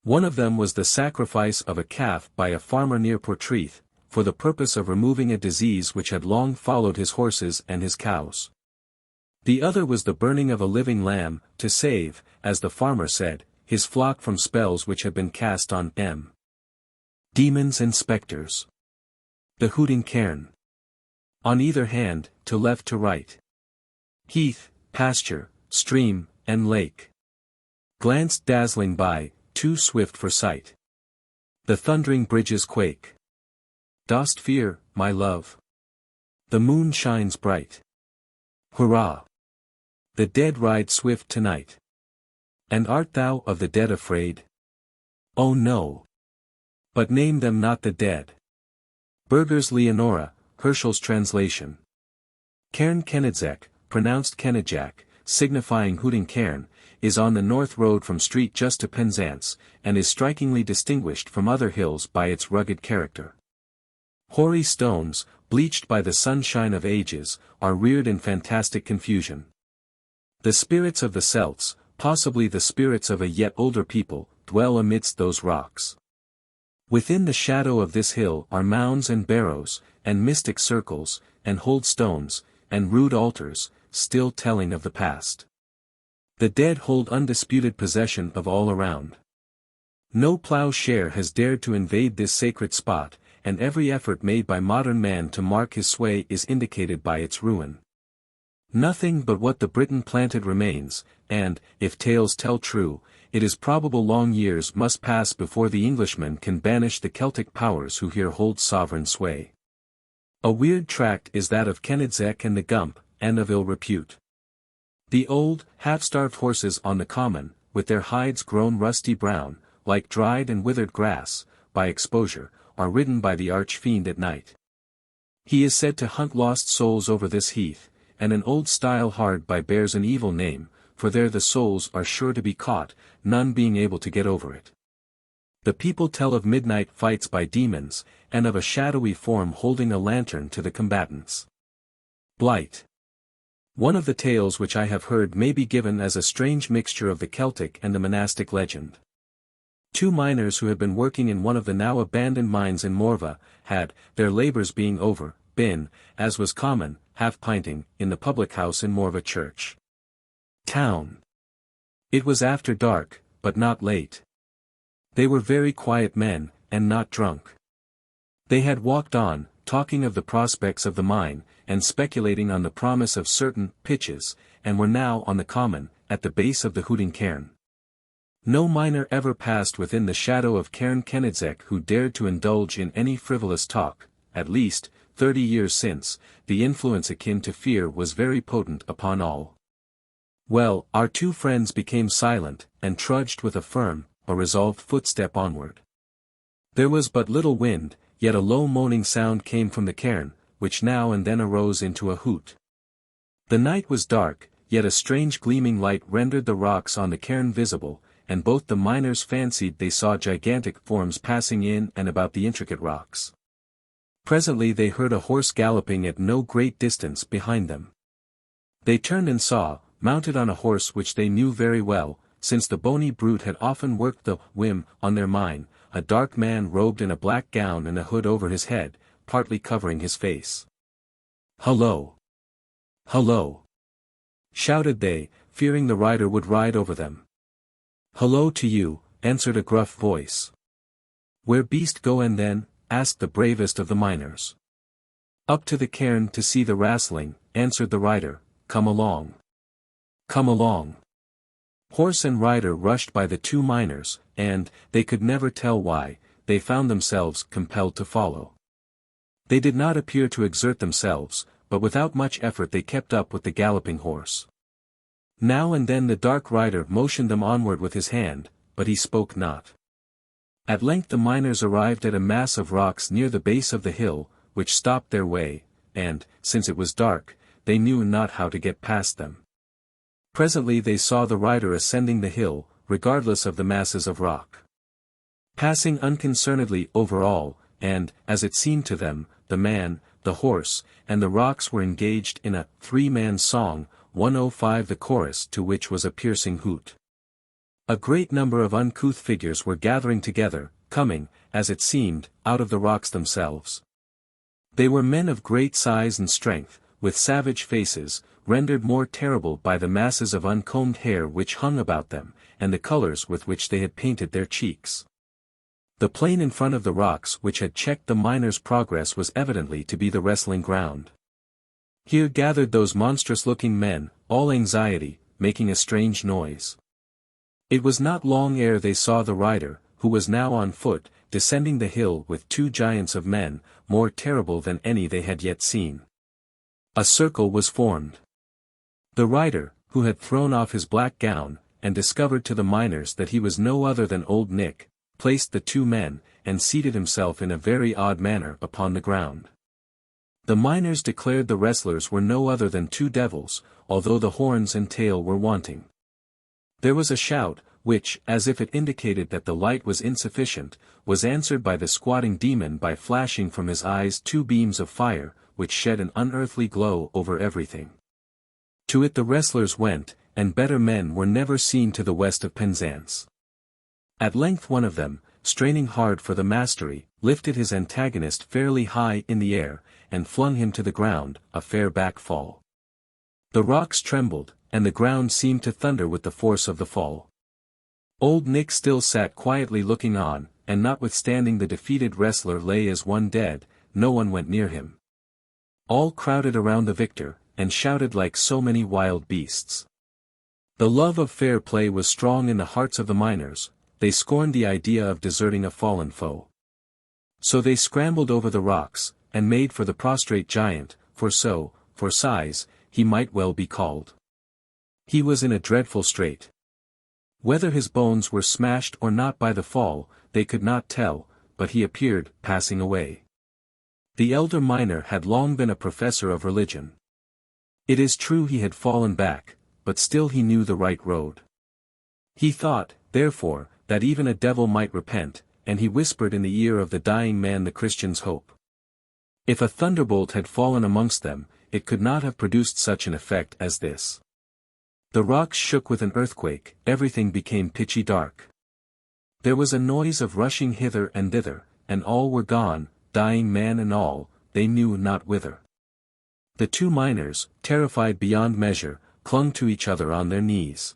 One of them was the sacrifice of a calf by a farmer near Portreath, for the purpose of removing a disease which had long followed his horses and his cows. The other was the burning of a living lamb, to save, as the farmer said, his flock from spells which had been cast on demons and spectres. The hooting cairn. On either hand, to left to right. Heath, pasture, stream, and lake. Glanced dazzling by, too swift for sight. The thundering bridges quake. Dost fear, my love? The moon shines bright. Hurrah! The dead ride swift tonight. And art thou of the dead afraid? Oh no! But name them not the dead. Berger's Leonora, Herschel's translation. Cairn Kenedzek, pronounced Kenedjak, signifying hooting cairn, is on the north road from Street just to Penzance, and is strikingly distinguished from other hills by its rugged character. Hoary stones, bleached by the sunshine of ages, are reared in fantastic confusion. The spirits of the Celts, possibly the spirits of a yet older people, dwell amidst those rocks. Within the shadow of this hill are mounds and barrows, and mystic circles, and hold stones, and rude altars, still telling of the past. The dead hold undisputed possession of all around. No plowshare has dared to invade this sacred spot, and every effort made by modern man to mark his sway is indicated by its ruin. Nothing but what the Briton planted remains, and, if tales tell true, it is probable long years must pass before the Englishman can banish the Celtic powers who here hold sovereign sway. A weird tract is that of Kenidzek and the Gump, and of ill repute. The old, half-starved horses on the common, with their hides grown rusty brown, like dried and withered grass, by exposure, are ridden by the arch-fiend at night. He is said to hunt lost souls over this heath, and an old stile hard by bears an evil name, for there the souls are sure to be caught, none being able to get over it. The people tell of midnight fights by demons, and of a shadowy form holding a lantern to the combatants. Blight. One of the tales which I have heard may be given as a strange mixture of the Celtic and the monastic legend. Two miners who had been working in one of the now abandoned mines in Morva, had, their labours being over, been, as was common, half-pinting, in the public house in Morva church. Town. It was after dark, but not late. They were very quiet men, and not drunk. They had walked on, talking of the prospects of the mine, and speculating on the promise of certain pitches, and were now on the common, at the base of the hooting cairn. No miner ever passed within the shadow of Cairn Kenidzek who dared to indulge in any frivolous talk. At least, 30 years since, the influence akin to fear was very potent upon all. Well, our two friends became silent, and trudged with a firm, a resolved footstep onward. There was but little wind, yet a low moaning sound came from the cairn, which now and then arose into a hoot. The night was dark, yet a strange gleaming light rendered the rocks on the cairn visible, and both the miners fancied they saw gigantic forms passing in and about the intricate rocks. Presently they heard a horse galloping at no great distance behind them. They turned and saw, mounted on a horse which they knew very well, since the bony brute had often worked the whim on their mine, a dark man robed in a black gown and a hood over his head, partly covering his face. "Hullo! Hullo!" shouted they, fearing the rider would ride over them. "Hullo to you," answered a gruff voice. "Where beast go and then?" asked the bravest of the miners. "Up to the cairn to see the wrastling," answered the rider. "Come along. Come along." Horse and rider rushed by the two miners, and, they could never tell why, they found themselves compelled to follow. They did not appear to exert themselves, but without much effort they kept up with the galloping horse. Now and then the dark rider motioned them onward with his hand, but he spoke not. At length the miners arrived at a mass of rocks near the base of the hill, which stopped their way, and, since it was dark, they knew not how to get past them. Presently they saw the rider ascending the hill, regardless of the masses of rock. Passing unconcernedly over all, and, as it seemed to them, the man, the horse, and the rocks were engaged in a three-man song, 105 the chorus to which was a piercing hoot. A great number of uncouth figures were gathering together, coming, as it seemed, out of the rocks themselves. They were men of great size and strength, with savage faces, rendered more terrible by the masses of uncombed hair which hung about them, and the colors with which they had painted their cheeks. The plain in front of the rocks which had checked the miners' progress was evidently to be the wrestling ground. Here gathered those monstrous-looking men, all anxiety, making a strange noise. It was not long ere they saw the rider, who was now on foot, descending the hill with two giants of men, more terrible than any they had yet seen. A circle was formed. The rider, who had thrown off his black gown, and discovered to the miners that he was no other than Old Nick, placed the two men, and seated himself in a very odd manner upon the ground. The miners declared the wrestlers were no other than two devils, although the horns and tail were wanting. There was a shout, which, as if it indicated that the light was insufficient, was answered by the squatting demon by flashing from his eyes two beams of fire, which shed an unearthly glow over everything. To it the wrestlers went, and better men were never seen to the west of Penzance. At length one of them, straining hard for the mastery, lifted his antagonist fairly high in the air, and flung him to the ground, a fair back fall. The rocks trembled, and the ground seemed to thunder with the force of the fall. Old Nick still sat quietly looking on, and notwithstanding the defeated wrestler lay as one dead, no one went near him. All crowded around the victor, and shouted like so many wild beasts. The love of fair play was strong in the hearts of the miners, they scorned the idea of deserting a fallen foe. So they scrambled over the rocks, and made for the prostrate giant, for size, he might well be called. He was in a dreadful strait. Whether his bones were smashed or not by the fall, they could not tell, but he appeared, passing away. The elder miner had long been a professor of religion. It is true he had fallen back, but still he knew the right road. He thought, therefore, that even a devil might repent, and he whispered in the ear of the dying man the Christian's hope. If a thunderbolt had fallen amongst them, it could not have produced such an effect as this. The rocks shook with an earthquake, everything became pitchy dark. There was a noise of rushing hither and thither, and all were gone, dying man and all, they knew not whither. The two miners, terrified beyond measure, clung to each other on their knees.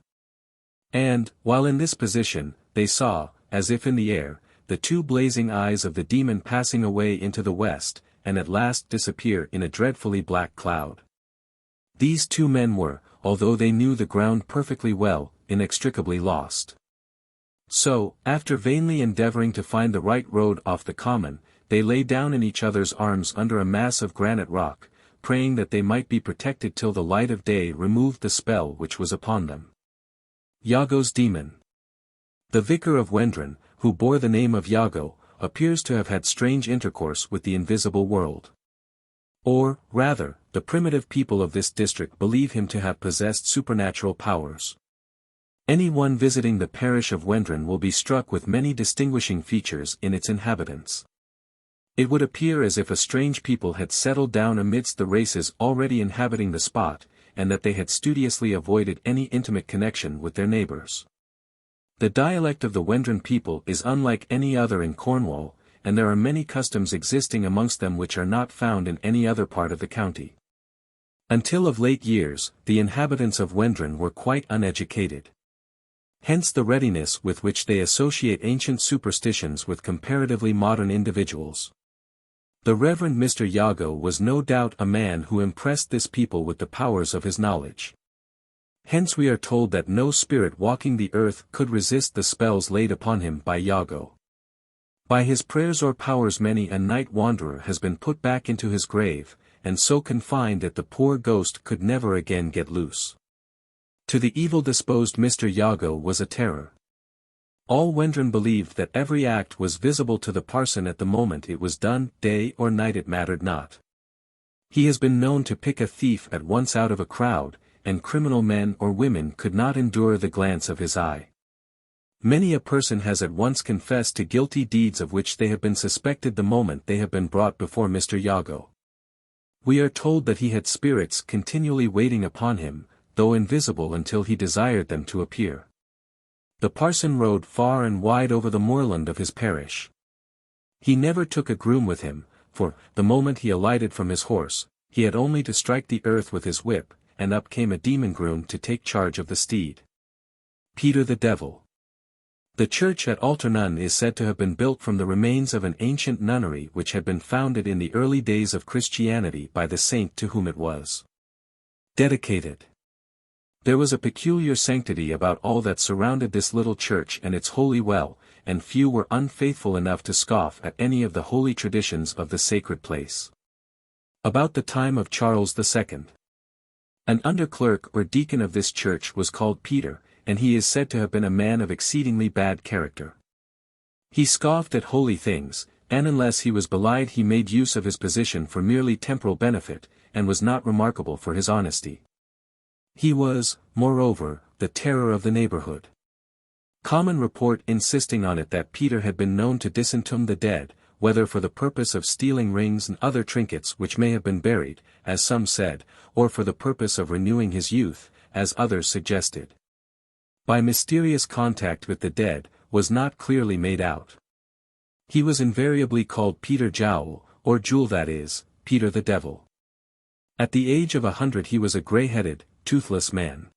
And, while in this position, they saw, as if in the air, the two blazing eyes of the demon passing away into the west, and at last disappear in a dreadfully black cloud. These two men were, although they knew the ground perfectly well, inextricably lost. So, after vainly endeavoring to find the right road off the common, they lay down in each other's arms under a mass of granite rock, praying that they might be protected till the light of day removed the spell which was upon them. Iago's demon. The vicar of Wendron, who bore the name of Iago, appears to have had strange intercourse with the invisible world. Or, rather, the primitive people of this district believe him to have possessed supernatural powers. Anyone visiting the parish of Wendron will be struck with many distinguishing features in its inhabitants. It would appear as if a strange people had settled down amidst the races already inhabiting the spot, and that they had studiously avoided any intimate connection with their neighbours. The dialect of the Wendron people is unlike any other in Cornwall, and there are many customs existing amongst them which are not found in any other part of the county. Until of late years, the inhabitants of Wendron were quite uneducated. Hence the readiness with which they associate ancient superstitions with comparatively modern individuals. The Reverend Mr. Iago was no doubt a man who impressed this people with the powers of his knowledge. Hence we are told that no spirit walking the earth could resist the spells laid upon him by Iago. By his prayers or powers many a night wanderer has been put back into his grave, and so confined that the poor ghost could never again get loose. To the evil-disposed Mr. Iago was a terror. All Wendron believed that every act was visible to the parson at the moment it was done, day or night it mattered not. He has been known to pick a thief at once out of a crowd, and criminal men or women could not endure the glance of his eye. Many a person has at once confessed to guilty deeds of which they have been suspected the moment they have been brought before Mr. Iago. We are told that he had spirits continually waiting upon him, though invisible until he desired them to appear. The parson rode far and wide over the moorland of his parish. He never took a groom with him, for, the moment he alighted from his horse, he had only to strike the earth with his whip, and up came a demon groom to take charge of the steed. Peter the Devil. The church at Alternun is said to have been built from the remains of an ancient nunnery which had been founded in the early days of Christianity by the saint to whom it was dedicated. There was a peculiar sanctity about all that surrounded this little church and its holy well, and few were unfaithful enough to scoff at any of the holy traditions of the sacred place. About the time of Charles II, an under-clerk or deacon of this church was called Peter, and he is said to have been a man of exceedingly bad character. He scoffed at holy things, and unless he was belied he made use of his position for merely temporal benefit, and was not remarkable for his honesty. He was, moreover, the terror of the neighborhood. Common report insisting on it that Peter had been known to disentomb the dead, whether for the purpose of stealing rings and other trinkets which may have been buried, as some said, or for the purpose of renewing his youth, as others suggested. By mysterious contact with the dead, was not clearly made out. He was invariably called Peter Jowl, or Jewel, that is, Peter the Devil. At the age of 100 he was a grey-headed, toothless man.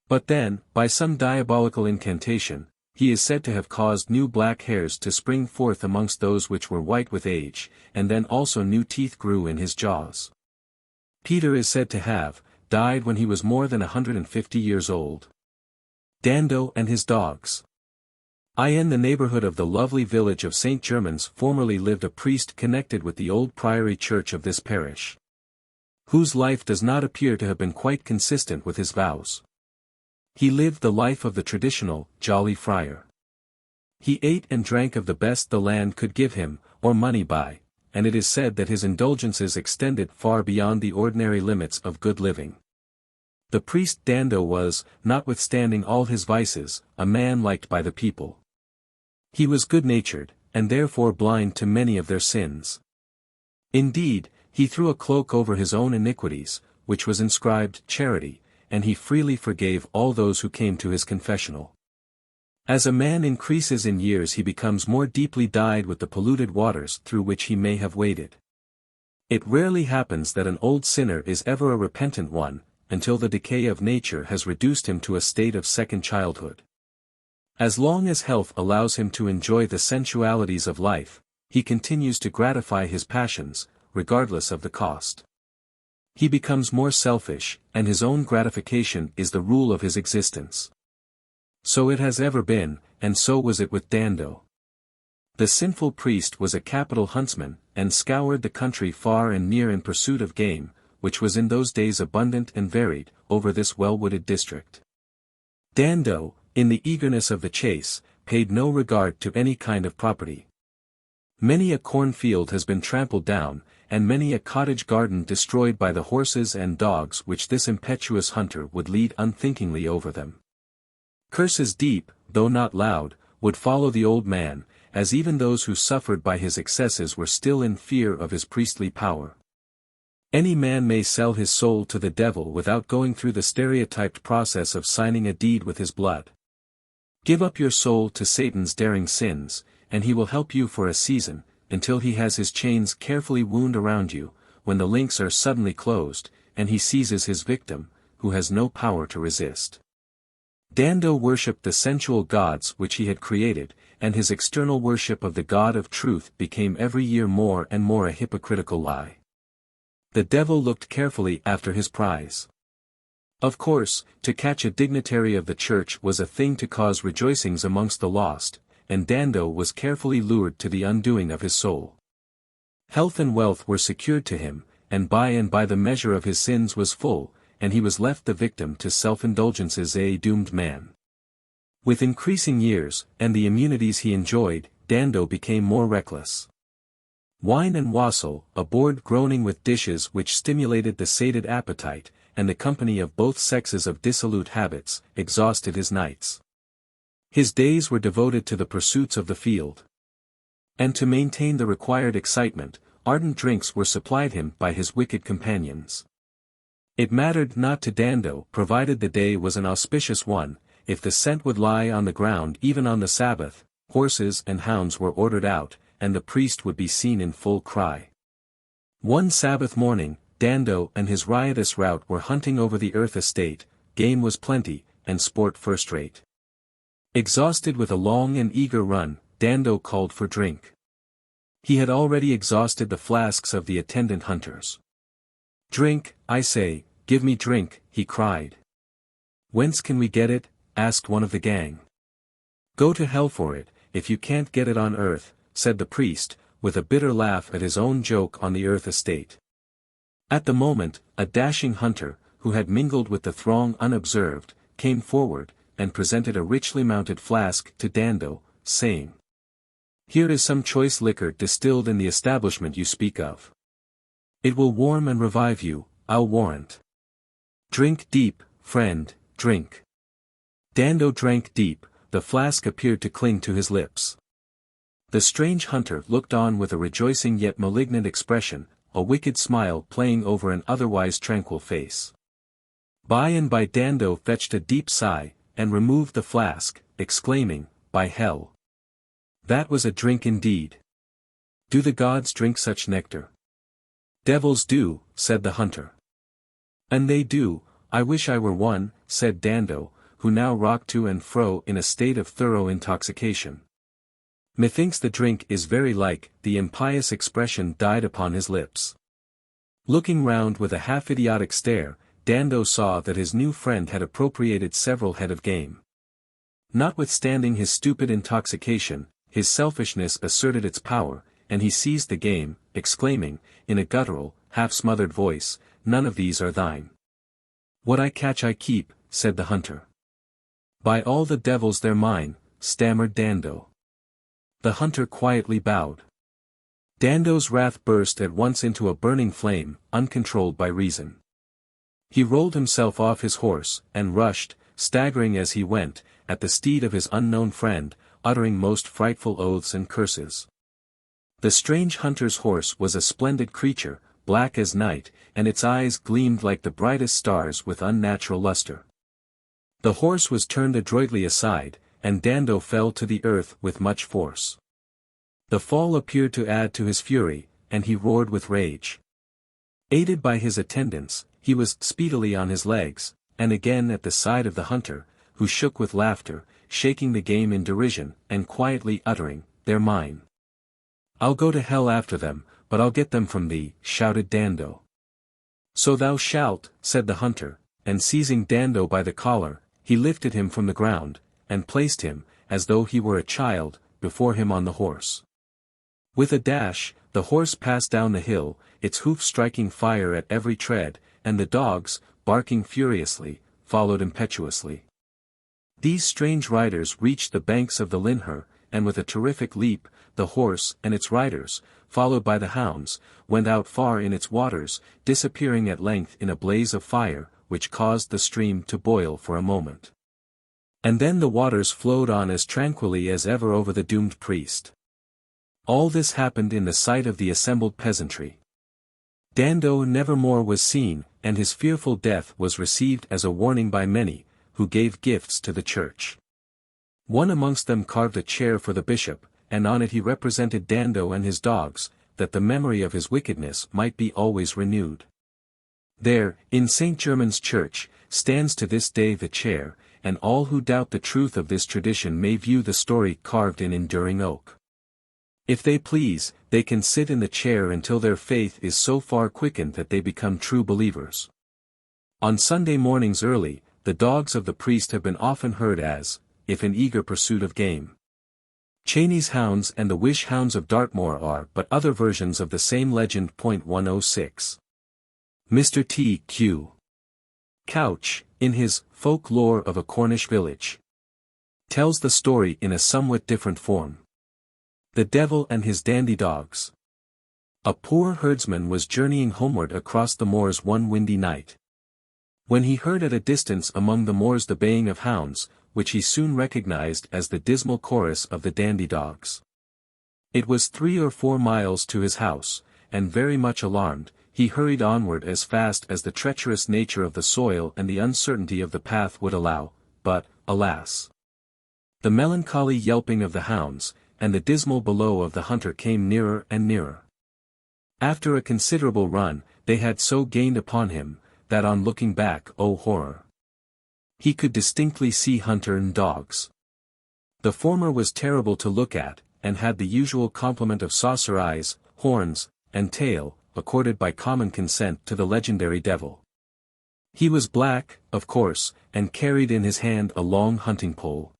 But then, by some diabolical incantation, he is said to have caused new black hairs to spring forth amongst those which were white with age, and then also new teeth grew in his jaws. Peter is said to have died when he was more than 150 years old. Dando and his dogs. In the neighborhood of the lovely village of St. Germans formerly lived a priest connected with the old priory church of this parish, whose life does not appear to have been quite consistent with his vows. He lived the life of the traditional, jolly friar. He ate and drank of the best the land could give him, or money buy, and it is said that his indulgences extended far beyond the ordinary limits of good living. The priest Dando was, notwithstanding all his vices, a man liked by the people. He was good-natured, and therefore blind to many of their sins. Indeed, he threw a cloak over his own iniquities, which was inscribed charity, and he freely forgave all those who came to his confessional. As a man increases in years he becomes more deeply dyed with the polluted waters through which he may have waded. It rarely happens that an old sinner is ever a repentant one, until the decay of nature has reduced him to a state of second childhood. As long as health allows him to enjoy the sensualities of life, he continues to gratify his passions, regardless of the cost. He becomes more selfish, and his own gratification is the rule of his existence. So it has ever been, and so was it with Dando. The sinful priest was a capital huntsman, and scoured the country far and near in pursuit of game, which was in those days abundant and varied, over this well-wooded district. Dando, in the eagerness of the chase, paid no regard to any kind of property. Many a cornfield has been trampled down, and many a cottage garden destroyed by the horses and dogs which this impetuous hunter would lead unthinkingly over them. Curses deep, though not loud, would follow the old man, as even those who suffered by his excesses were still in fear of his priestly power. Any man may sell his soul to the devil without going through the stereotyped process of signing a deed with his blood. Give up your soul to Satan's daring sins, and he will help you for a season, until he has his chains carefully wound around you, when the links are suddenly closed, and he seizes his victim, who has no power to resist. Dando worshipped the sensual gods which he had created, and his external worship of the God of truth became every year more and more a hypocritical lie. The devil looked carefully after his prize. Of course, to catch a dignitary of the church was a thing to cause rejoicings amongst the lost, and Dando was carefully lured to the undoing of his soul. Health and wealth were secured to him, and by the measure of his sins was full, and he was left the victim to self-indulgences, a doomed man. With increasing years, and the immunities he enjoyed, Dando became more reckless. Wine and wassail, abhorred groaning with dishes which stimulated the sated appetite, and the company of both sexes of dissolute habits, exhausted his nights. His days were devoted to the pursuits of the field. And to maintain the required excitement, ardent drinks were supplied him by his wicked companions. It mattered not to Dando, provided the day was an auspicious one, if the scent would lie on the ground even on the Sabbath. Horses and hounds were ordered out, and the priest would be seen in full cry. One Sabbath morning, Dando and his riotous rout were hunting over the earth estate. Game was plenty, and sport first-rate. Exhausted with a long and eager run, Dando called for drink. He had already exhausted the flasks of the attendant hunters. "Drink, I say, give me drink," he cried. "Whence can we get it?" asked one of the gang. "Go to hell for it, if you can't get it on earth," said the priest, with a bitter laugh at his own joke on the earth estate. At the moment, a dashing hunter, who had mingled with the throng unobserved, came forward, and presented a richly mounted flask to Dando, saying, "Here is some choice liquor distilled in the establishment you speak of. It will warm and revive you, I'll warrant. Drink deep, friend, drink." Dando drank deep. The flask appeared to cling to his lips. The strange hunter looked on with a rejoicing yet malignant expression, a wicked smile playing over an otherwise tranquil face. By and by Dando fetched a deep sigh, and removed the flask, exclaiming, "By hell! That was a drink indeed. Do the gods drink such nectar?" "Devils do," said the hunter. "And they do, I wish I were one," said Dando, who now rocked to and fro in a state of thorough intoxication. "Methinks the drink is very like," the impious expression died upon his lips. Looking round with a half-idiotic stare, Dando saw that his new friend had appropriated several head of game. Notwithstanding his stupid intoxication, his selfishness asserted its power, and he seized the game, exclaiming, in a guttural, half-smothered voice, "None of these are thine." "What I catch I keep," said the hunter. "By all the devils they're mine," stammered Dando. The hunter quietly bowed. Dando's wrath burst at once into a burning flame, uncontrolled by reason. He rolled himself off his horse, and rushed, staggering as he went, at the steed of his unknown friend, uttering most frightful oaths and curses. The strange hunter's horse was a splendid creature, black as night, and its eyes gleamed like the brightest stars with unnatural luster. The horse was turned adroitly aside, and Dando fell to the earth with much force. The fall appeared to add to his fury, and he roared with rage. Aided by his attendants, he was speedily on his legs, and again at the side of the hunter, who shook with laughter, shaking the game in derision, and quietly uttering, "They're mine. I'll go to hell after them, but I'll get them from thee," shouted Dando. "So thou shalt," said the hunter, and seizing Dando by the collar, he lifted him from the ground, and placed him, as though he were a child, before him on the horse. With a dash, the horse passed down the hill, its hoofs striking fire at every tread, and the dogs, barking furiously, followed impetuously. These strange riders reached the banks of the Linher, and with a terrific leap, the horse and its riders, followed by the hounds, went out far in its waters, disappearing at length in a blaze of fire, which caused the stream to boil for a moment. And then the waters flowed on as tranquilly as ever over the doomed priest. All this happened in the sight of the assembled peasantry. Dando never more was seen, and his fearful death was received as a warning by many, who gave gifts to the church. One amongst them carved a chair for the bishop, and on it he represented Dando and his dogs, that the memory of his wickedness might be always renewed. There, in St. German's Church, stands to this day the chair, and all who doubt the truth of this tradition may view the story carved in enduring oak. If they please, they can sit in the chair until their faith is so far quickened that they become true believers. On Sunday mornings early, the dogs of the priest have been often heard as, if in eager pursuit of game. Cheney's hounds and the wish hounds of Dartmoor are but other versions of the same legend. 106. Mr. T. Q. Couch, in his Folk Lore of a Cornish Village, tells the story in a somewhat different form. The Devil and His Dandy Dogs. A poor herdsman was journeying homeward across the moors one windy night, when he heard at a distance among the moors the baying of hounds, which he soon recognized as the dismal chorus of the dandy dogs. It was 3 or 4 miles to his house, and very much alarmed, he hurried onward as fast as the treacherous nature of the soil and the uncertainty of the path would allow, but, alas! The melancholy yelping of the hounds, and the dismal bellow of the hunter came nearer and nearer. After a considerable run, they had so gained upon him, that on looking back, oh horror! He could distinctly see hunter and dogs. The former was terrible to look at, and had the usual complement of saucer eyes, horns, and tail, accorded by common consent to the legendary devil. He was black, of course, and carried in his hand a long hunting pole.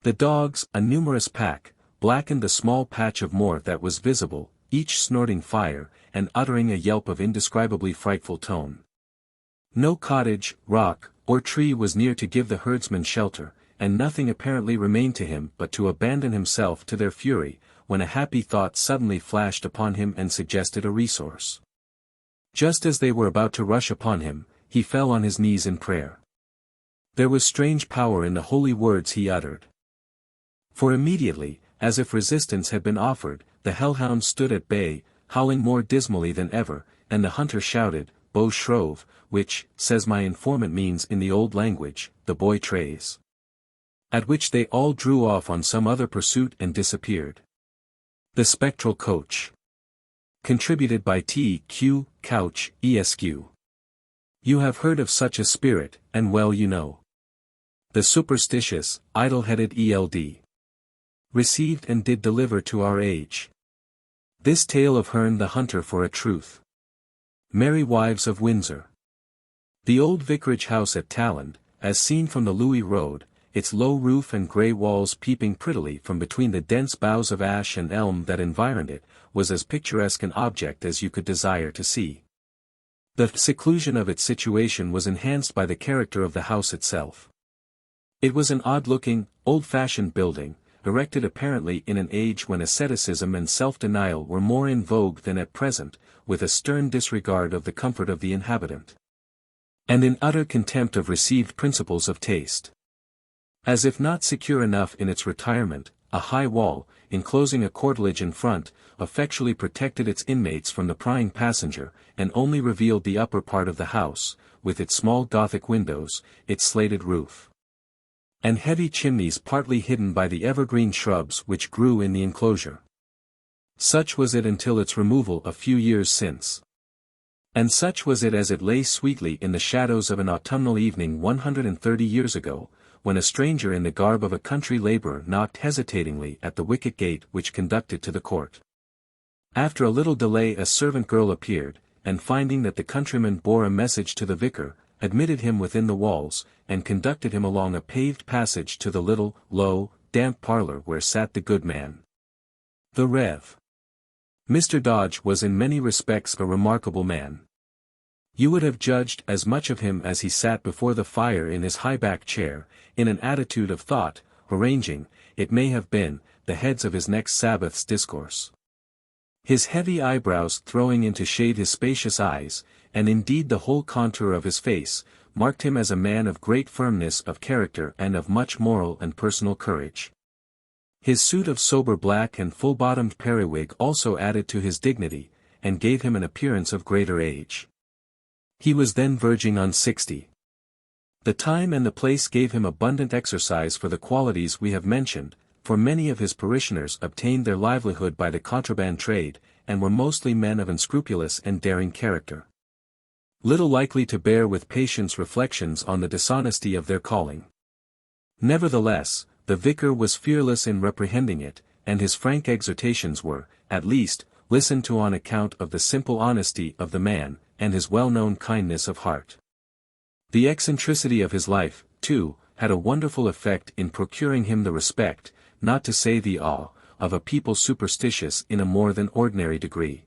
The dogs, a numerous pack, blackened the small patch of moor that was visible, each snorting fire, and uttering a yelp of indescribably frightful tone. No cottage, rock, or tree was near to give the herdsman shelter, and nothing apparently remained to him but to abandon himself to their fury, when a happy thought suddenly flashed upon him and suggested a resource. Just as they were about to rush upon him, he fell on his knees in prayer. There was strange power in the holy words he uttered. For immediately, as if resistance had been offered, the hellhounds stood at bay, howling more dismally than ever, and the hunter shouted, "Beau Shrove," which, says my informant, means in the old language, "the boy Trays." At which they all drew off on some other pursuit and disappeared. The Spectral Coach. Contributed by T. Q. Couch, Esq. You have heard of such a spirit, and well you know. The superstitious, idle-headed Eld. Received and did deliver to our age. This tale of Herne the Hunter for a truth. Merry Wives of Windsor. The old vicarage house at Talland, as seen from the Louis Road, its low roof and grey walls peeping prettily from between the dense boughs of ash and elm that environed it, was as picturesque an object as you could desire to see. The seclusion of its situation was enhanced by the character of the house itself. It was an odd-looking, old-fashioned building, erected apparently in an age when asceticism and self-denial were more in vogue than at present, with a stern disregard of the comfort of the inhabitant, and in utter contempt of received principles of taste. As if not secure enough in its retirement, a high wall, enclosing a courtelage in front, effectually protected its inmates from the prying passenger, and only revealed the upper part of the house, with its small Gothic windows, its slated roof, and heavy chimneys partly hidden by the evergreen shrubs which grew in the enclosure. Such was it until its removal a few years since. And such was it as it lay sweetly in the shadows of an autumnal evening 130 years ago, when a stranger in the garb of a country labourer knocked hesitatingly at the wicket gate which conducted to the court. After a little delay a servant girl appeared, and finding that the countryman bore a message to the vicar, admitted him within the walls, and conducted him along a paved passage to the little, low, damp parlour where sat the good man. The Rev. Mr. Dodge was in many respects a remarkable man. You would have judged as much of him as he sat before the fire in his high-backed chair, in an attitude of thought, arranging, it may have been, the heads of his next Sabbath's discourse. His heavy eyebrows throwing into shade his spacious eyes, and indeed the whole contour of his face, marked him as a man of great firmness of character and of much moral and personal courage. His suit of sober black and full-bottomed periwig also added to his dignity, and gave him an appearance of greater age. He was then verging on 60. The time and the place gave him abundant exercise for the qualities we have mentioned, for many of his parishioners obtained their livelihood by the contraband trade, and were mostly men of unscrupulous and daring character, little likely to bear with patience reflections on the dishonesty of their calling. Nevertheless, the vicar was fearless in reprehending it, and his frank exhortations were, at least, listened to on account of the simple honesty of the man, and his well-known kindness of heart. The eccentricity of his life, too, had a wonderful effect in procuring him the respect, not to say the awe, of a people superstitious in a more than ordinary degree.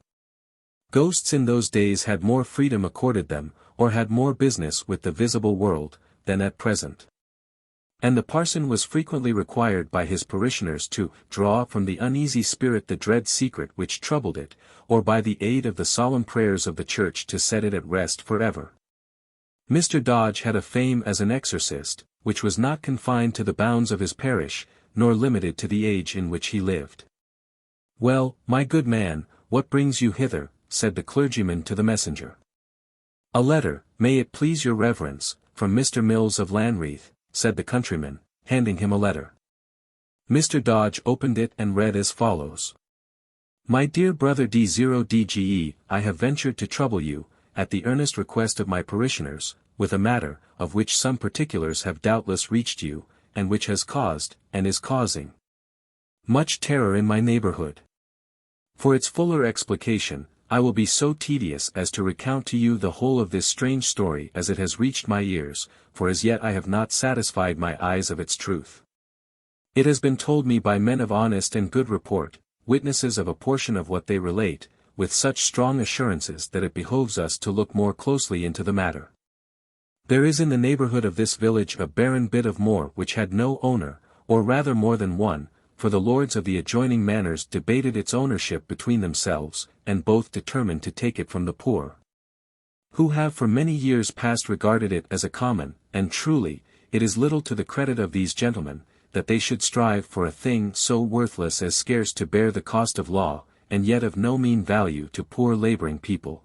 Ghosts in those days had more freedom accorded them, or had more business with the visible world, than at present. And the parson was frequently required by his parishioners to draw from the uneasy spirit the dread secret which troubled it, or by the aid of the solemn prayers of the church to set it at rest forever. Mr. Dodge had a fame as an exorcist, which was not confined to the bounds of his parish, nor limited to the age in which he lived. "Well, my good man, what brings you hither?" said the clergyman to the messenger. "A letter, may it please your reverence, from Mr. Mills of Lanreath," said the countryman, handing him a letter. Mr. Dodge opened it and read as follows. "My dear brother D0DGE, I have ventured to trouble you, at the earnest request of my parishioners, with a matter, of which some particulars have doubtless reached you, and which has caused, and is causing, much terror in my neighborhood. For its fuller explication, I will be so tedious as to recount to you the whole of this strange story as it has reached my ears, for as yet I have not satisfied my eyes of its truth. It has been told me by men of honest and good report, witnesses of a portion of what they relate, with such strong assurances that it behoves us to look more closely into the matter. There is in the neighborhood of this village a barren bit of moor which had no owner, or rather more than one, for the lords of the adjoining manors debated its ownership between themselves, and both determined to take it from the poor, who have for many years past regarded it as a common, and truly, it is little to the credit of these gentlemen, that they should strive for a thing so worthless as scarce to bear the cost of law, and yet of no mean value to poor laboring people.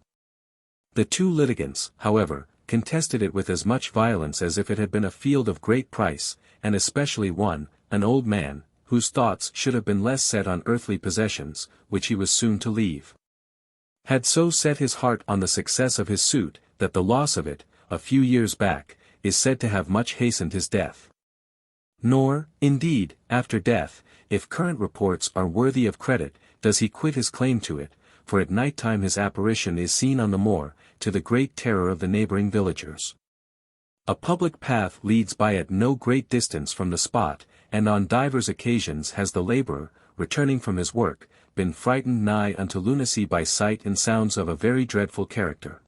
The two litigants, however, contested it with as much violence as if it had been a field of great price, and especially one, an old man, whose thoughts should have been less set on earthly possessions, which he was soon to leave, had so set his heart on the success of his suit, that the loss of it, a few years back, is said to have much hastened his death. Nor, indeed, after death, if current reports are worthy of credit, does he quit his claim to it, for at night time his apparition is seen on the moor, to the great terror of the neighboring villagers. A public path leads by at no great distance from the spot, and on divers occasions has the labourer, returning from his work, been frightened nigh unto lunacy by sight and sounds of a very dreadful character.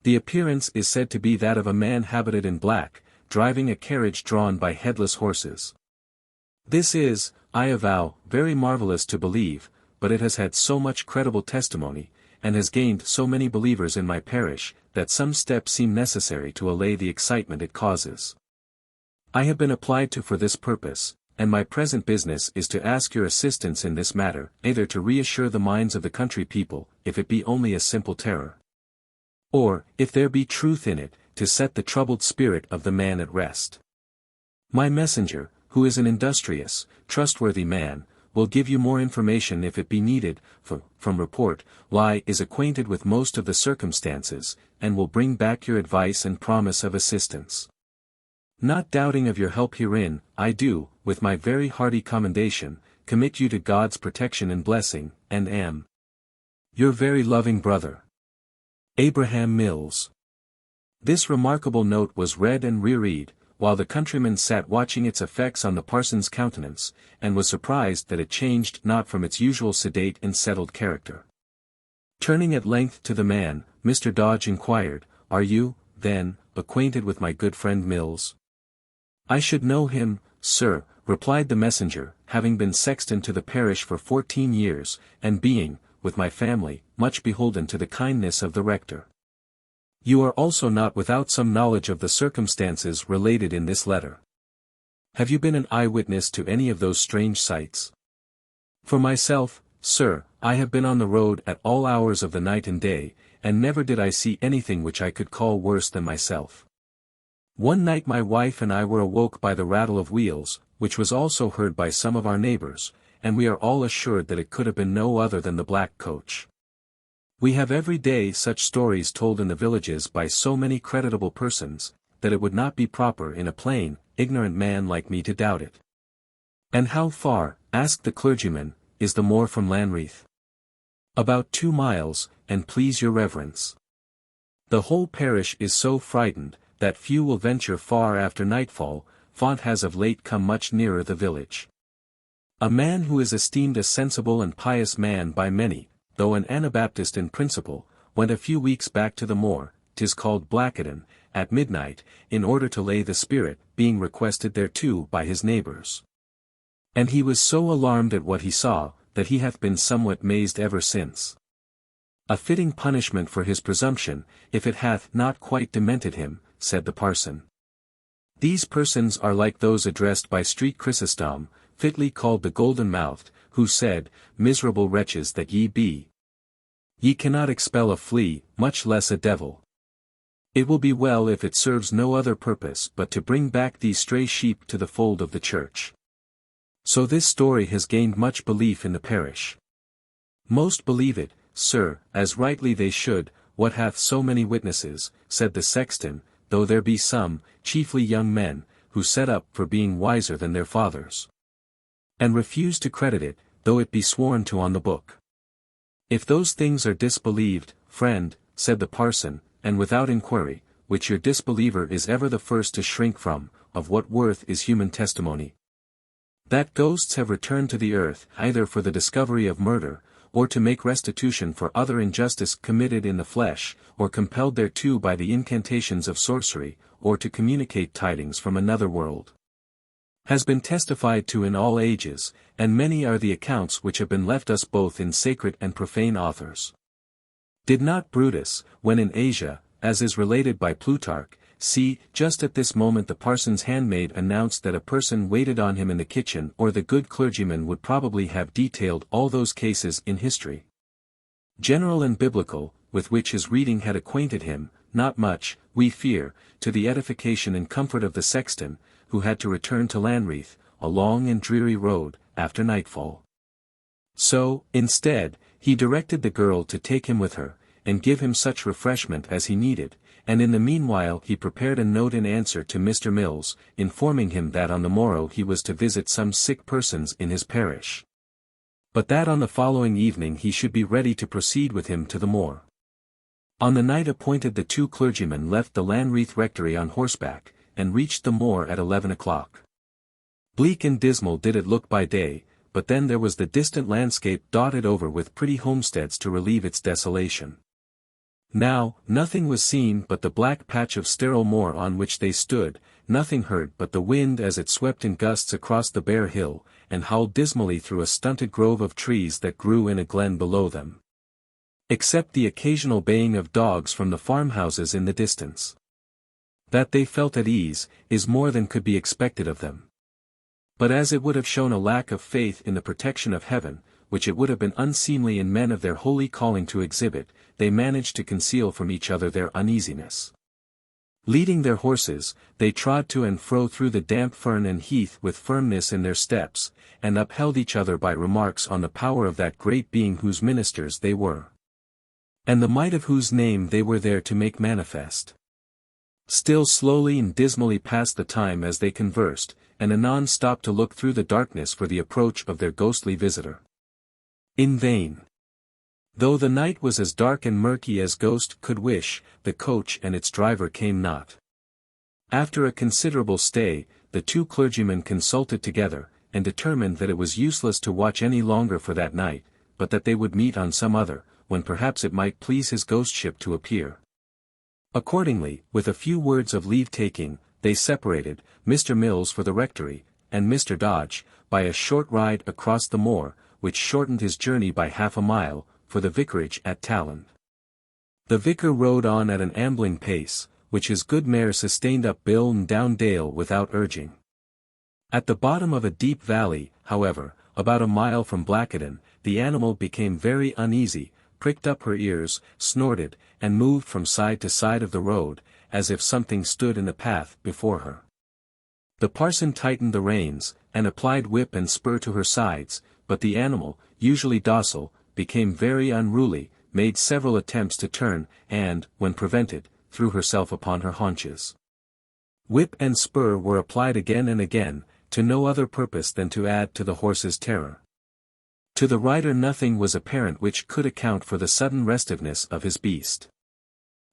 The appearance is said to be that of a man habited in black, driving a carriage drawn by headless horses. This is, I avow, very marvellous to believe, but it has had so much credible testimony, and has gained so many believers in my parish, that some steps seem necessary to allay the excitement it causes. I have been applied to for this purpose, and my present business is to ask your assistance in this matter, either to reassure the minds of the country people, if it be only a simple terror, or, if there be truth in it, to set the troubled spirit of the man at rest. My messenger, who is an industrious, trustworthy man, will give you more information if it be needed, for, from report, is acquainted with most of the circumstances, and will bring back your advice and promise of assistance. Not doubting of your help herein, I do, with my very hearty commendation, commit you to God's protection and blessing, and am your very loving brother, Abraham Mills. This remarkable note was read and reread, while the countryman sat watching its effects on the parson's countenance, and was surprised that it changed not from its usual sedate and settled character. Turning at length to the man, Mr. Dodge inquired, "Are you, then, acquainted with my good friend Mills?" "I should know him, sir," replied the messenger, "having been sexton to the parish for 14 years, and being, with my family, much beholden to the kindness of the rector." "You are also not without some knowledge of the circumstances related in this letter. Have you been an eyewitness to any of those strange sights?" "For myself, sir, I have been on the road at all hours of the night and day, and never did I see anything which I could call worse than myself. One night my wife and I were awoke by the rattle of wheels, which was also heard by some of our neighbours, and we are all assured that it could have been no other than the black coach. We have every day such stories told in the villages by so many creditable persons, that it would not be proper in a plain, ignorant man like me to doubt it." "And how far," asked the clergyman, "is the moor from Lanreath?" "About 2 miles, and please your reverence. The whole parish is so frightened, that few will venture far after nightfall. Font has of late come much nearer the village. A man who is esteemed a sensible and pious man by many, though an Anabaptist in principle, went a few weeks back to the moor, 'tis called Blackadden, at midnight, in order to lay the spirit, being requested thereto by his neighbours. And he was so alarmed at what he saw, that he hath been somewhat mazed ever since. A fitting punishment for his presumption, if it hath not quite demented him," said the parson. "These persons are like those addressed by Street Chrysostom, fitly called the golden-mouthed, who said, 'Miserable wretches that ye be! Ye cannot expel a flea, much less a devil. It will be well if it serves no other purpose but to bring back these stray sheep to the fold of the church.' So this story has gained much belief in the parish." "Most believe it, sir, as rightly they should, what hath so many witnesses," said the sexton, "though there be some, chiefly young men, who set up for being wiser than their fathers, and refuse to credit it, though it be sworn to on the book." "If those things are disbelieved, friend," said the parson, "and without inquiry, which your disbeliever is ever the first to shrink from, of what worth is human testimony? That ghosts have returned to the earth, either for the discovery of murder, or to make restitution for other injustice committed in the flesh, or compelled thereto by the incantations of sorcery, or to communicate tidings from another world, has been testified to in all ages, and many are the accounts which have been left us both in sacred and profane authors. Did not Brutus, when in Asia, as is related by Plutarch, see, just at this moment the parson's handmaid announced that a person waited on him in the kitchen, or the good clergyman would probably have detailed all those cases in history, general and biblical, with which his reading had acquainted him, not much, we fear, to the edification and comfort of the sexton, who had to return to Lanreath, a long and dreary road, after nightfall. So, instead, he directed the girl to take him with her, and give him such refreshment as he needed, and in the meanwhile he prepared a note in answer to Mr. Mills, informing him that on the morrow he was to visit some sick persons in his parish. but that on the following evening he should be ready to proceed with him to the moor. On the night appointed the two clergymen left the Lanreath rectory on horseback, and reached the moor at 11 o'clock. Bleak and dismal did it look by day, but then there was the distant landscape dotted over with pretty homesteads to relieve its desolation. Now, nothing was seen but the black patch of sterile moor on which they stood, nothing heard but the wind as it swept in gusts across the bare hill, and howled dismally through a stunted grove of trees that grew in a glen below them. Except the occasional baying of dogs from the farmhouses in the distance. That they felt at ease, is more than could be expected of them. But as it would have shown a lack of faith in the protection of heaven, which it would have been unseemly in men of their holy calling to exhibit, they managed to conceal from each other their uneasiness. Leading their horses, they trod to and fro through the damp fern and heath with firmness in their steps, and upheld each other by remarks on the power of that great being whose ministers they were, and the might of whose name they were there to make manifest. Still slowly and dismally passed the time as they conversed, and anon stopped to look through the darkness for the approach of their ghostly visitor. In vain. Though the night was as dark and murky as ghost could wish, the coach and its driver came not. After a considerable stay, the two clergymen consulted together, and determined that it was useless to watch any longer for that night, but that they would meet on some other, when perhaps it might please his ghostship to appear. Accordingly, with a few words of leave-taking, they separated, Mr. Mills for the rectory, and Mr. Dodge, by a short ride across the moor, which shortened his journey by half a mile, for the vicarage at Talland. The vicar rode on at an ambling pace, which his good mare sustained up bill and down dale without urging. At the bottom of a deep valley, however, about a mile from Blackadden, the animal became very uneasy, pricked up her ears, snorted, and moved from side to side of the road, as if something stood in the path before her. The parson tightened the reins, and applied whip and spur to her sides, but the animal, usually docile, became very unruly, made several attempts to turn, and, when prevented, threw herself upon her haunches. Whip and spur were applied again and again, to no other purpose than to add to the horse's terror. To the rider nothing was apparent which could account for the sudden restiveness of his beast.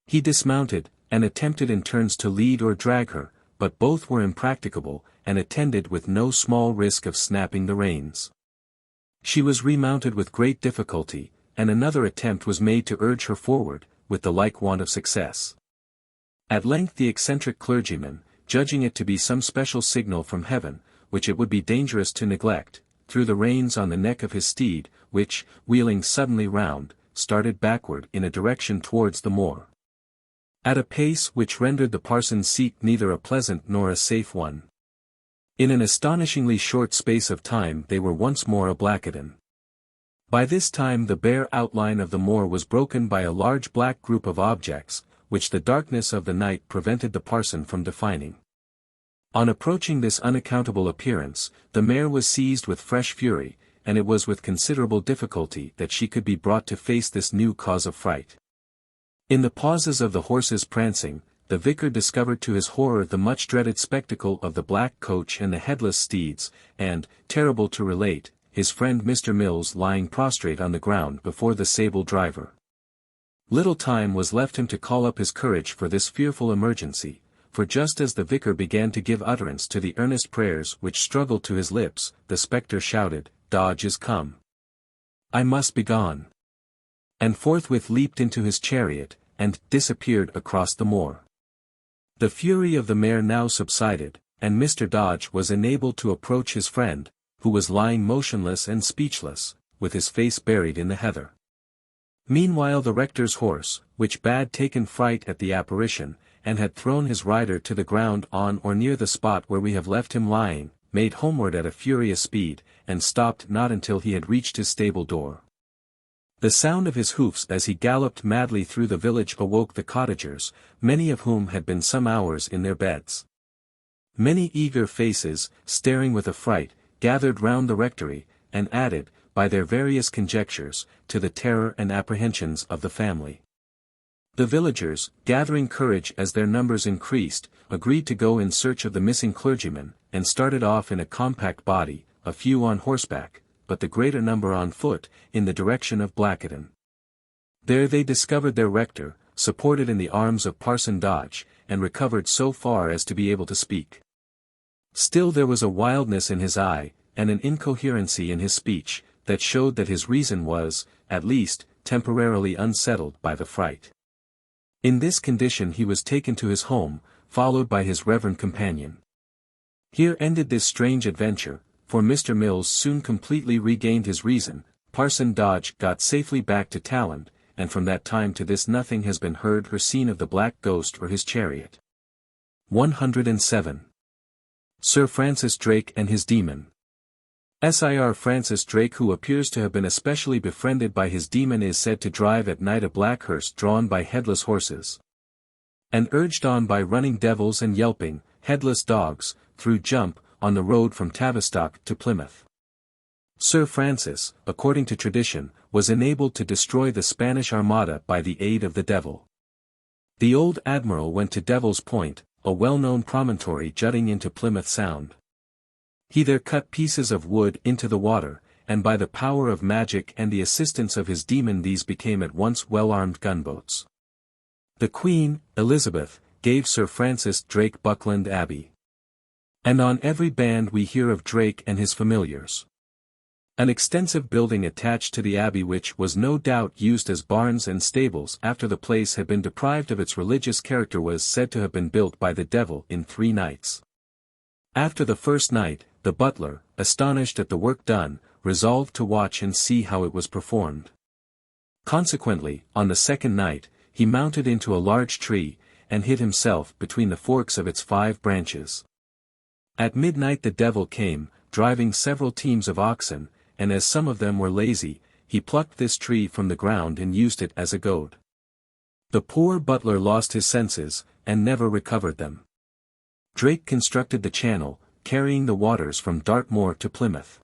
He dismounted, and attempted in turns to lead or drag her, but both were impracticable, and attended with no small risk of snapping the reins. She was remounted with great difficulty, and another attempt was made to urge her forward, with the like want of success. At length the eccentric clergyman, judging it to be some special signal from heaven, which it would be dangerous to neglect, threw the reins on the neck of his steed, which, wheeling suddenly round, started backward in a direction towards the moor. At a pace which rendered the parson's seat neither a pleasant nor a safe one. In an astonishingly short space of time they were once more at Blackadden. By this time the bare outline of the moor was broken by a large black group of objects, which the darkness of the night prevented the parson from defining. On approaching this unaccountable appearance, the mare was seized with fresh fury, and it was with considerable difficulty that she could be brought to face this new cause of fright. In the pauses of the horse's prancing, the vicar discovered to his horror the much dreaded spectacle of the black coach and the headless steeds, and, terrible to relate, his friend Mr. Mills lying prostrate on the ground before the sable driver. Little time was left him to call up his courage for this fearful emergency, for just as the vicar began to give utterance to the earnest prayers which struggled to his lips, the spectre shouted, "Dodge is come. I must be gone," and forthwith leaped into his chariot, and disappeared across the moor. The fury of the mare now subsided, and Mr. Dodge was enabled to approach his friend, who was lying motionless and speechless, with his face buried in the heather. Meanwhile the rector's horse, which had taken fright at the apparition, and had thrown his rider to the ground on or near the spot where we have left him lying, made homeward at a furious speed, and stopped not until he had reached his stable door. The sound of his hoofs as he galloped madly through the village awoke the cottagers, many of whom had been some hours in their beds. Many eager faces, staring with affright, gathered round the rectory, and added, by their various conjectures, to the terror and apprehensions of the family. The villagers, gathering courage as their numbers increased, agreed to go in search of the missing clergyman, and started off in a compact body, a few on horseback, but the greater number on foot, in the direction of Blackadden. There they discovered their rector, supported in the arms of Parson Dodge, and recovered so far as to be able to speak. Still there was a wildness in his eye, and an incoherency in his speech, that showed that his reason was, at least, temporarily unsettled by the fright. In this condition he was taken to his home, followed by his reverend companion. Here ended this strange adventure, for Mr. Mills soon completely regained his reason, Parson Dodge got safely back to Talland, and from that time to this nothing has been heard or seen of the Black Ghost or his chariot. 107. Sir Francis Drake and his Demon. Sir Francis Drake, who appears to have been especially befriended by his demon, is said to drive at night a black hearse drawn by headless horses, and urged on by running devils and yelping, headless dogs, through Jump, on the road from Tavistock to Plymouth. Sir Francis, according to tradition, was enabled to destroy the Spanish Armada by the aid of the devil. The old admiral went to Devil's Point, a well-known promontory jutting into Plymouth Sound. He there cut pieces of wood into the water, and by the power of magic and the assistance of his demon these became at once well-armed gunboats. The Queen, Elizabeth, gave Sir Francis Drake Buckland Abbey. And on every band we hear of Drake and his familiars. An extensive building attached to the abbey, which was no doubt used as barns and stables after the place had been deprived of its religious character, was said to have been built by the devil in 3 nights. After the first night, the butler, astonished at the work done, resolved to watch and see how it was performed. Consequently, on the second night, he mounted into a large tree, and hid himself between the forks of its 5 branches. At midnight the devil came, driving several teams of oxen, and as some of them were lazy, he plucked this tree from the ground and used it as a goad. The poor butler lost his senses, and never recovered them. Drake constructed the channel, carrying the waters from Dartmoor to Plymouth.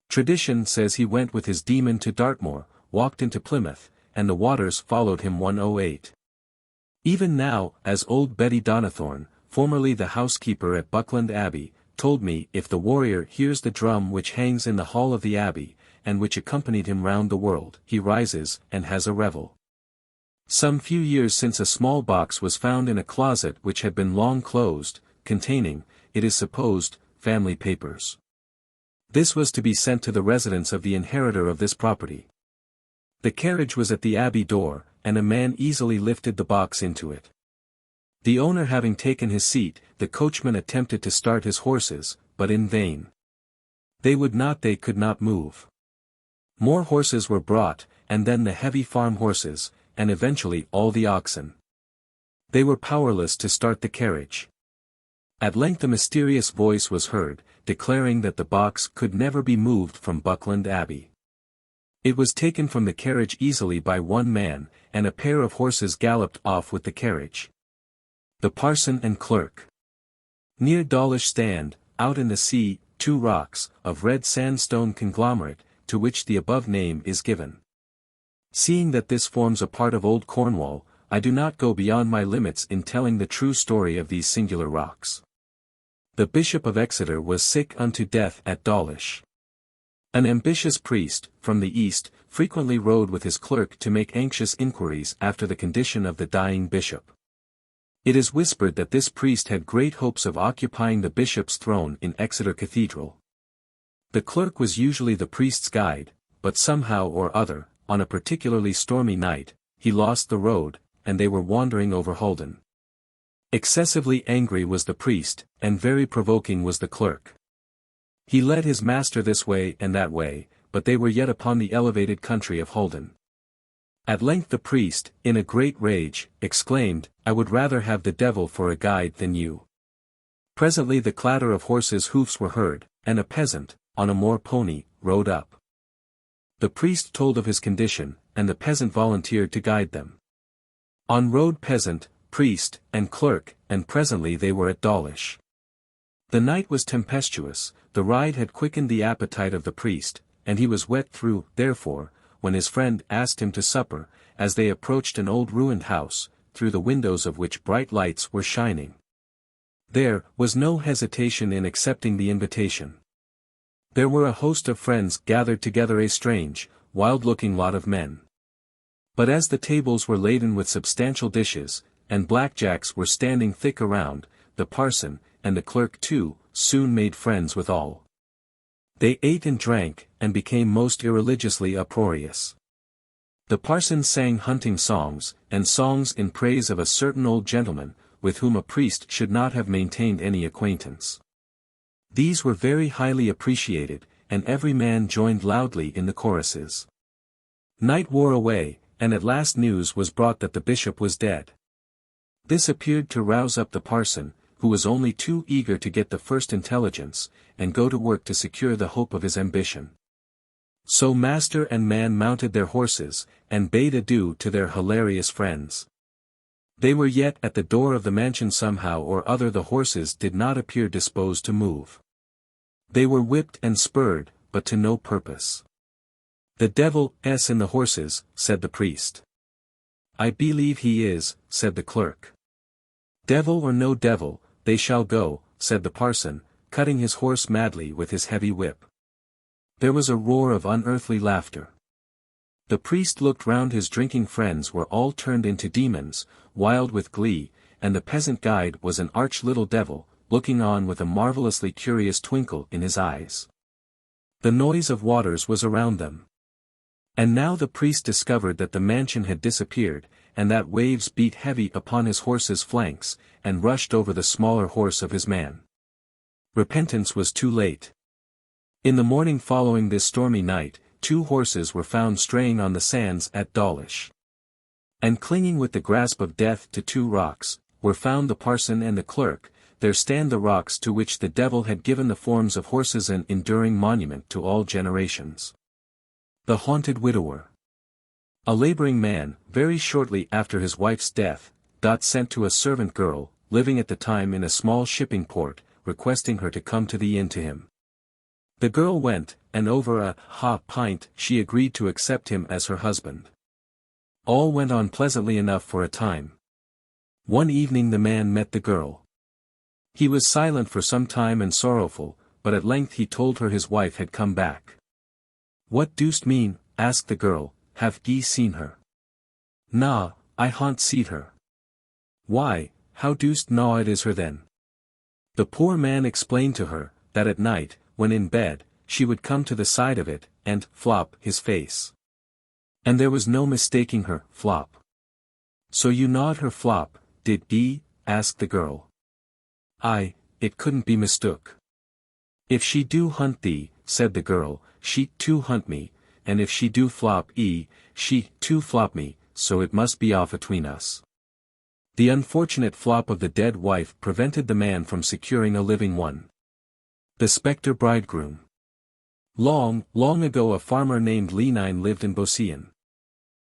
Tradition says he went with his demon to Dartmoor, walked into Plymouth, and the waters followed him 108. Even now, as old Betty Donathorne, formerly the housekeeper at Buckland Abbey, told me, if the warrior hears the drum which hangs in the hall of the abbey, and which accompanied him round the world, he rises, and has a revel. Some few years since a small box was found in a closet which had been long closed, containing, it is supposed, family papers. This was to be sent to the residence of the inheritor of this property. The carriage was at the abbey door, and a man easily lifted the box into it. The owner having taken his seat, the coachman attempted to start his horses, but in vain. They could not move. More horses were brought, and then the heavy farm horses, and eventually all the oxen. They were powerless to start the carriage. At length a mysterious voice was heard, declaring that the box could never be moved from Buckland Abbey. It was taken from the carriage easily by one man, and a pair of horses galloped off with the carriage. The parson and clerk. Near Dawlish stand, out in the sea, 2 rocks, of red sandstone conglomerate, to which the above name is given. Seeing that this forms a part of old Cornwall, I do not go beyond my limits in telling the true story of these singular rocks. The Bishop of Exeter was sick unto death at Dawlish. An ambitious priest, from the east, frequently rode with his clerk to make anxious inquiries after the condition of the dying bishop. It is whispered that this priest had great hopes of occupying the bishop's throne in Exeter Cathedral. The clerk was usually the priest's guide, but somehow or other, on a particularly stormy night, he lost the road, and they were wandering over Holden. Excessively angry was the priest, and very provoking was the clerk. He led his master this way and that way, but they were yet upon the elevated country of Holden. At length the priest, in a great rage, exclaimed, "I would rather have the devil for a guide than you." Presently the clatter of horses' hoofs were heard, and a peasant, on a moor pony, rode up. The priest told of his condition, and the peasant volunteered to guide them. On rode peasant, priest, and clerk, and presently they were at Dawlish. The night was tempestuous, the ride had quickened the appetite of the priest, and he was wet through, therefore, when his friend asked him to supper, as they approached an old ruined house, through the windows of which bright lights were shining. There was no hesitation in accepting the invitation. There were a host of friends gathered together, a strange, wild-looking lot of men. But as the tables were laden with substantial dishes, and blackjacks were standing thick around, the parson, and the clerk too, soon made friends with all. They ate and drank, and became most irreligiously uproarious. The parson sang hunting songs, and songs in praise of a certain old gentleman, with whom a priest should not have maintained any acquaintance. These were very highly appreciated, and every man joined loudly in the choruses. Night wore away, and at last news was brought that the bishop was dead. This appeared to rouse up the parson, who was only too eager to get the first intelligence, and go to work to secure the hope of his ambition. So master and man mounted their horses, and bade adieu to their hilarious friends. They were yet at the door of the mansion. Somehow or other the horses did not appear disposed to move. They were whipped and spurred, but to no purpose. "The devil's in the horses," said the priest. "I believe he is," said the clerk. "Devil or no devil, they shall go," said the parson, cutting his horse madly with his heavy whip. There was a roar of unearthly laughter. The priest looked round. His drinking friends were all turned into demons, wild with glee, and the peasant guide was an arch little devil, looking on with a marvellously curious twinkle in his eyes. The noise of waters was around them. And now the priest discovered that the mansion had disappeared, and that waves beat heavy upon his horse's flanks, and rushed over the smaller horse of his man. Repentance was too late. In the morning following this stormy night, 2 horses were found straying on the sands at Dawlish. And clinging with the grasp of death to 2 rocks, were found the parson and the clerk. There stand the rocks to which the devil had given the forms of horses, an enduring monument to all generations. The haunted widower. A laboring man, very shortly after his wife's death, got sent to a servant girl, living at the time in a small shipping port, requesting her to come to the inn to him. The girl went, and over a pint she agreed to accept him as her husband. All went on pleasantly enough for a time. One evening the man met the girl. He was silent for some time and sorrowful, but at length he told her his wife had come back. "What dost mean?" asked the girl. "Have ye seen her?" "Na, I haunt seed her." "Why, how dost know it is her then?" The poor man explained to her, that at night, when in bed, she would come to the side of it, and flop his face. And there was no mistaking her flop. "So you gnawed her flop, did ye?" asked the girl. "Aye, it couldn't be mistook." "If she do hunt thee," said the girl, "she too hunt me, and if she do flop she too flop me, so it must be off atween us." The unfortunate flop of the dead wife prevented the man from securing a living one. The Spectre bridegroom. Long, long ago a farmer named Leven lived in Bosien.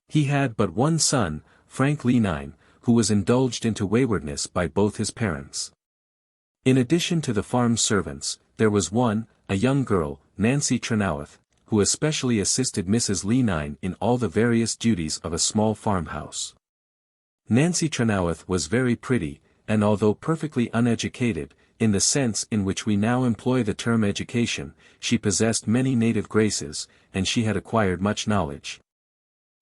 He had but one son, Frank Leven, who was indulged into waywardness by both his parents. In addition to the farm servants, there was one, a young girl, Nancy Trenoweth, who especially assisted Mrs. Leven in all the various duties of a small farmhouse. Nancy Trenoweth was very pretty, and although perfectly uneducated, in the sense in which we now employ the term education, she possessed many native graces, and she had acquired much knowledge.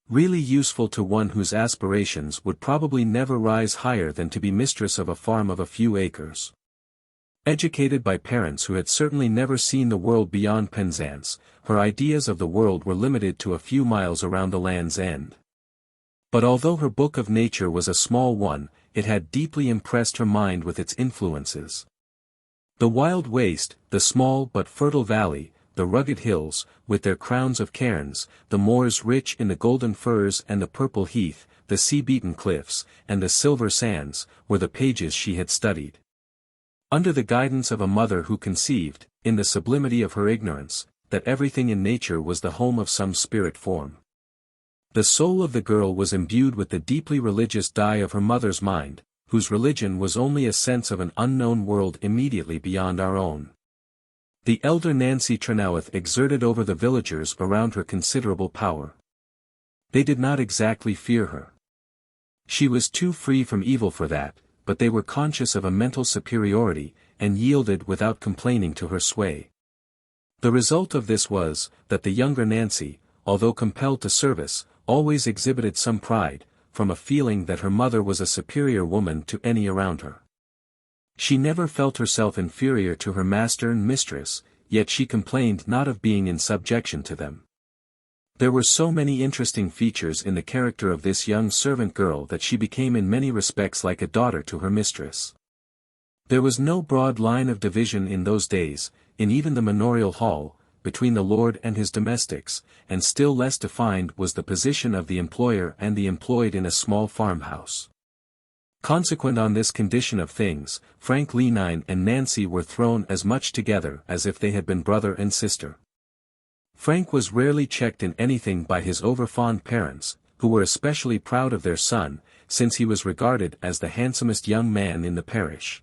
Really useful to one whose aspirations would probably never rise higher than to be mistress of a farm of a few acres. Educated by parents who had certainly never seen the world beyond Penzance, her ideas of the world were limited to a few miles around the land's end. But although her book of nature was a small one, it had deeply impressed her mind with its influences. The wild waste, the small but fertile valley, the rugged hills, with their crowns of cairns, the moors rich in the golden furs and the purple heath, the sea-beaten cliffs, and the silver sands, were the pages she had studied. Under the guidance of a mother who conceived, in the sublimity of her ignorance, that everything in nature was the home of some spirit form. The soul of the girl was imbued with the deeply religious dye of her mother's mind, whose religion was only a sense of an unknown world immediately beyond our own. The elder Nancy Trenoweth exerted over the villagers around her considerable power. They did not exactly fear her. She was too free from evil for that, but they were conscious of a mental superiority, and yielded without complaining to her sway. The result of this was, that the younger Nancy, although compelled to service, always exhibited some pride, from a feeling that her mother was a superior woman to any around her. She never felt herself inferior to her master and mistress, yet she complained not of being in subjection to them. There were so many interesting features in the character of this young servant girl that she became in many respects like a daughter to her mistress. There was no broad line of division in those days, in even the manorial hall, between the lord and his domestics, and still less defined was the position of the employer and the employed in a small farmhouse. Consequent on this condition of things, Frank Lenine and Nancy were thrown as much together as if they had been brother and sister. Frank was rarely checked in anything by his overfond parents, who were especially proud of their son, since he was regarded as the handsomest young man in the parish.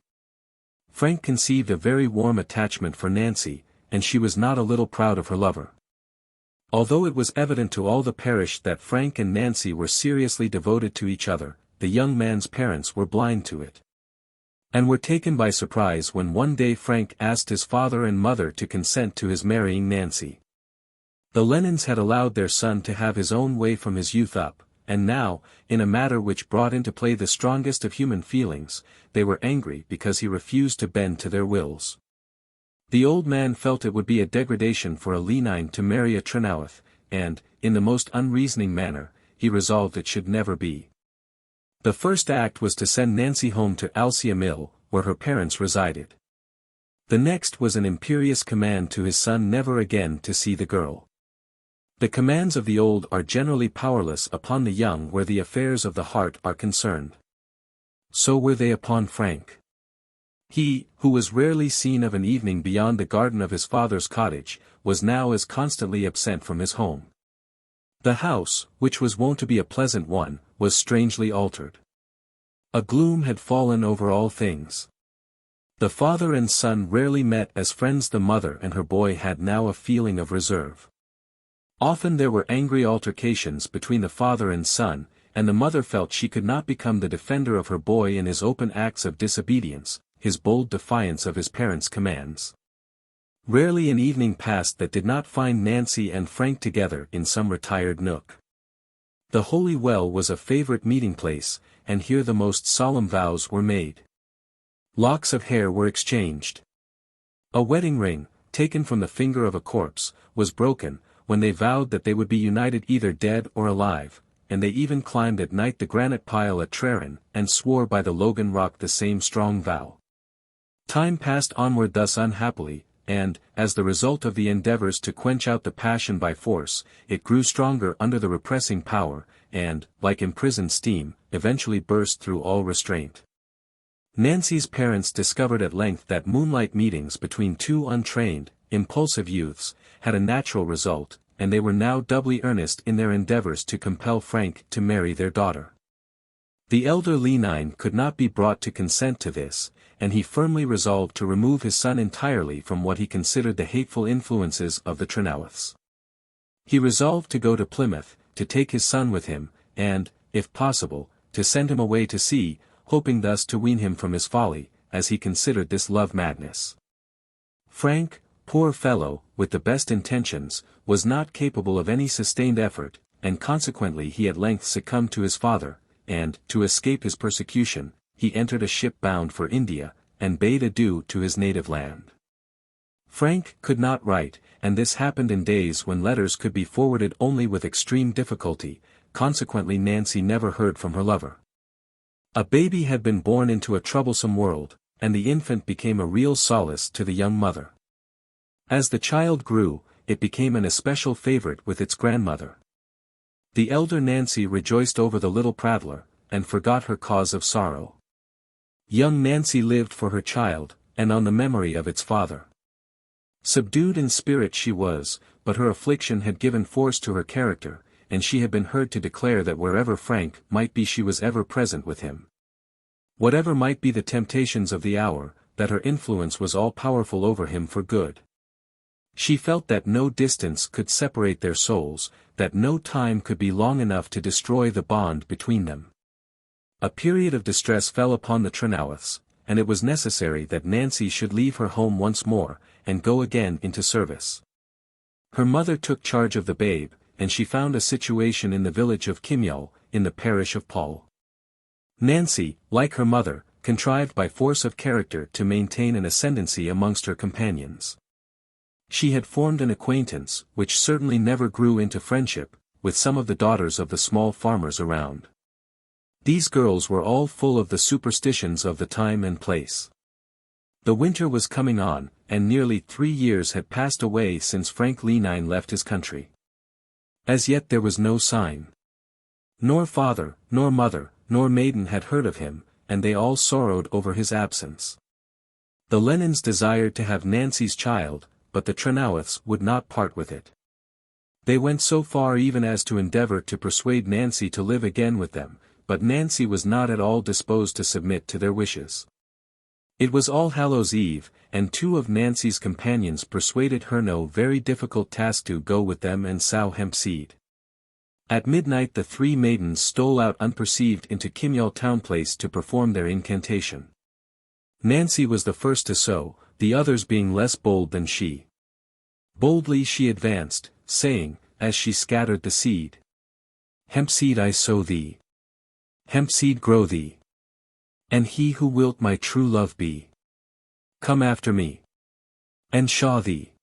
Frank conceived a very warm attachment for Nancy, and she was not a little proud of her lover. Although it was evident to all the parish that Frank and Nancy were seriously devoted to each other, the young man's parents were blind to it, and were taken by surprise when one day Frank asked his father and mother to consent to his marrying Nancy. The Lenins had allowed their son to have his own way from his youth up, and now, in a matter which brought into play the strongest of human feelings, they were angry because he refused to bend to their wills. The old man felt it would be a degradation for a Lenine to marry a Trenowath, and, in the most unreasoning manner, he resolved it should never be. The first act was to send Nancy home to Alcia Mill, where her parents resided. The next was an imperious command to his son never again to see the girl. The commands of the old are generally powerless upon the young where the affairs of the heart are concerned. So were they upon Frank. He, who was rarely seen of an evening beyond the garden of his father's cottage, was now as constantly absent from his home. The house, which was wont to be a pleasant one, was strangely altered. A gloom had fallen over all things. The father and son rarely met as friends. The mother and her boy had now a feeling of reserve. Often there were angry altercations between the father and son, and the mother felt she could not become the defender of her boy in his open acts of disobedience, his bold defiance of his parents' commands. Rarely an evening passed that did not find Nancy and Frank together in some retired nook. The Holy Well was a favorite meeting place, and here the most solemn vows were made. Locks of hair were exchanged. A wedding ring, taken from the finger of a corpse, was broken, when they vowed that they would be united either dead or alive, and they even climbed at night the granite pile at Tregeagle, and swore by the Logan Rock the same strong vow. Time passed onward thus unhappily, and, as the result of the endeavors to quench out the passion by force, it grew stronger under the repressing power, and, like imprisoned steam, eventually burst through all restraint. Nancy's parents discovered at length that moonlight meetings between two untrained, impulsive youths, had a natural result, and they were now doubly earnest in their endeavors to compel Frank to marry their daughter. The elder Lenine could not be brought to consent to this, and he firmly resolved to remove his son entirely from what he considered the hateful influences of the Trenowaths. He resolved to go to Plymouth, to take his son with him, and, if possible, to send him away to sea, hoping thus to wean him from his folly, as he considered this love madness. Frank, poor fellow, with the best intentions, was not capable of any sustained effort, and consequently he at length succumbed to his father, and, to escape his persecution, he entered a ship bound for India, and bade adieu to his native land. Frank could not write, and this happened in days when letters could be forwarded only with extreme difficulty, consequently Nancy never heard from her lover. A baby had been born into a troublesome world, and the infant became a real solace to the young mother. As the child grew, it became an especial favorite with its grandmother. The elder Nancy rejoiced over the little prattler, and forgot her cause of sorrow. Young Nancy lived for her child, and on the memory of its father. Subdued in spirit she was, but her affliction had given force to her character, and she had been heard to declare that wherever Frank might be she was ever present with him. Whatever might be the temptations of the hour, that her influence was all-powerful over him for good. She felt that no distance could separate their souls, that no time could be long enough to destroy the bond between them. A period of distress fell upon the Trenowaths, and it was necessary that Nancy should leave her home once more, and go again into service. Her mother took charge of the babe, and she found a situation in the village of Kimyal, in the parish of Paul. Nancy, like her mother, contrived by force of character to maintain an ascendancy amongst her companions. She had formed an acquaintance, which certainly never grew into friendship, with some of the daughters of the small farmers around. These girls were all full of the superstitions of the time and place. The winter was coming on, and nearly 3 years had passed away since Frank Lenine left his country. As yet there was no sign. Nor father, nor mother, nor maiden had heard of him, and they all sorrowed over his absence. The Lenins desired to have Nancy's child, but the Trenoweths would not part with it. They went so far even as to endeavor to persuade Nancy to live again with them, but Nancy was not at all disposed to submit to their wishes. It was All Hallows Eve, and 2 of Nancy's companions persuaded her no very difficult task to go with them and sow hemp seed. At midnight the 3 maidens stole out unperceived into Kimyal town place to perform their incantation. Nancy was the first to sow, the others being less bold than she. Boldly she advanced, saying, as she scattered the seed, "Hemp seed I sow thee. Hemp seed grow thee. And he who wilt my true love be. Come after me. And shaw thee."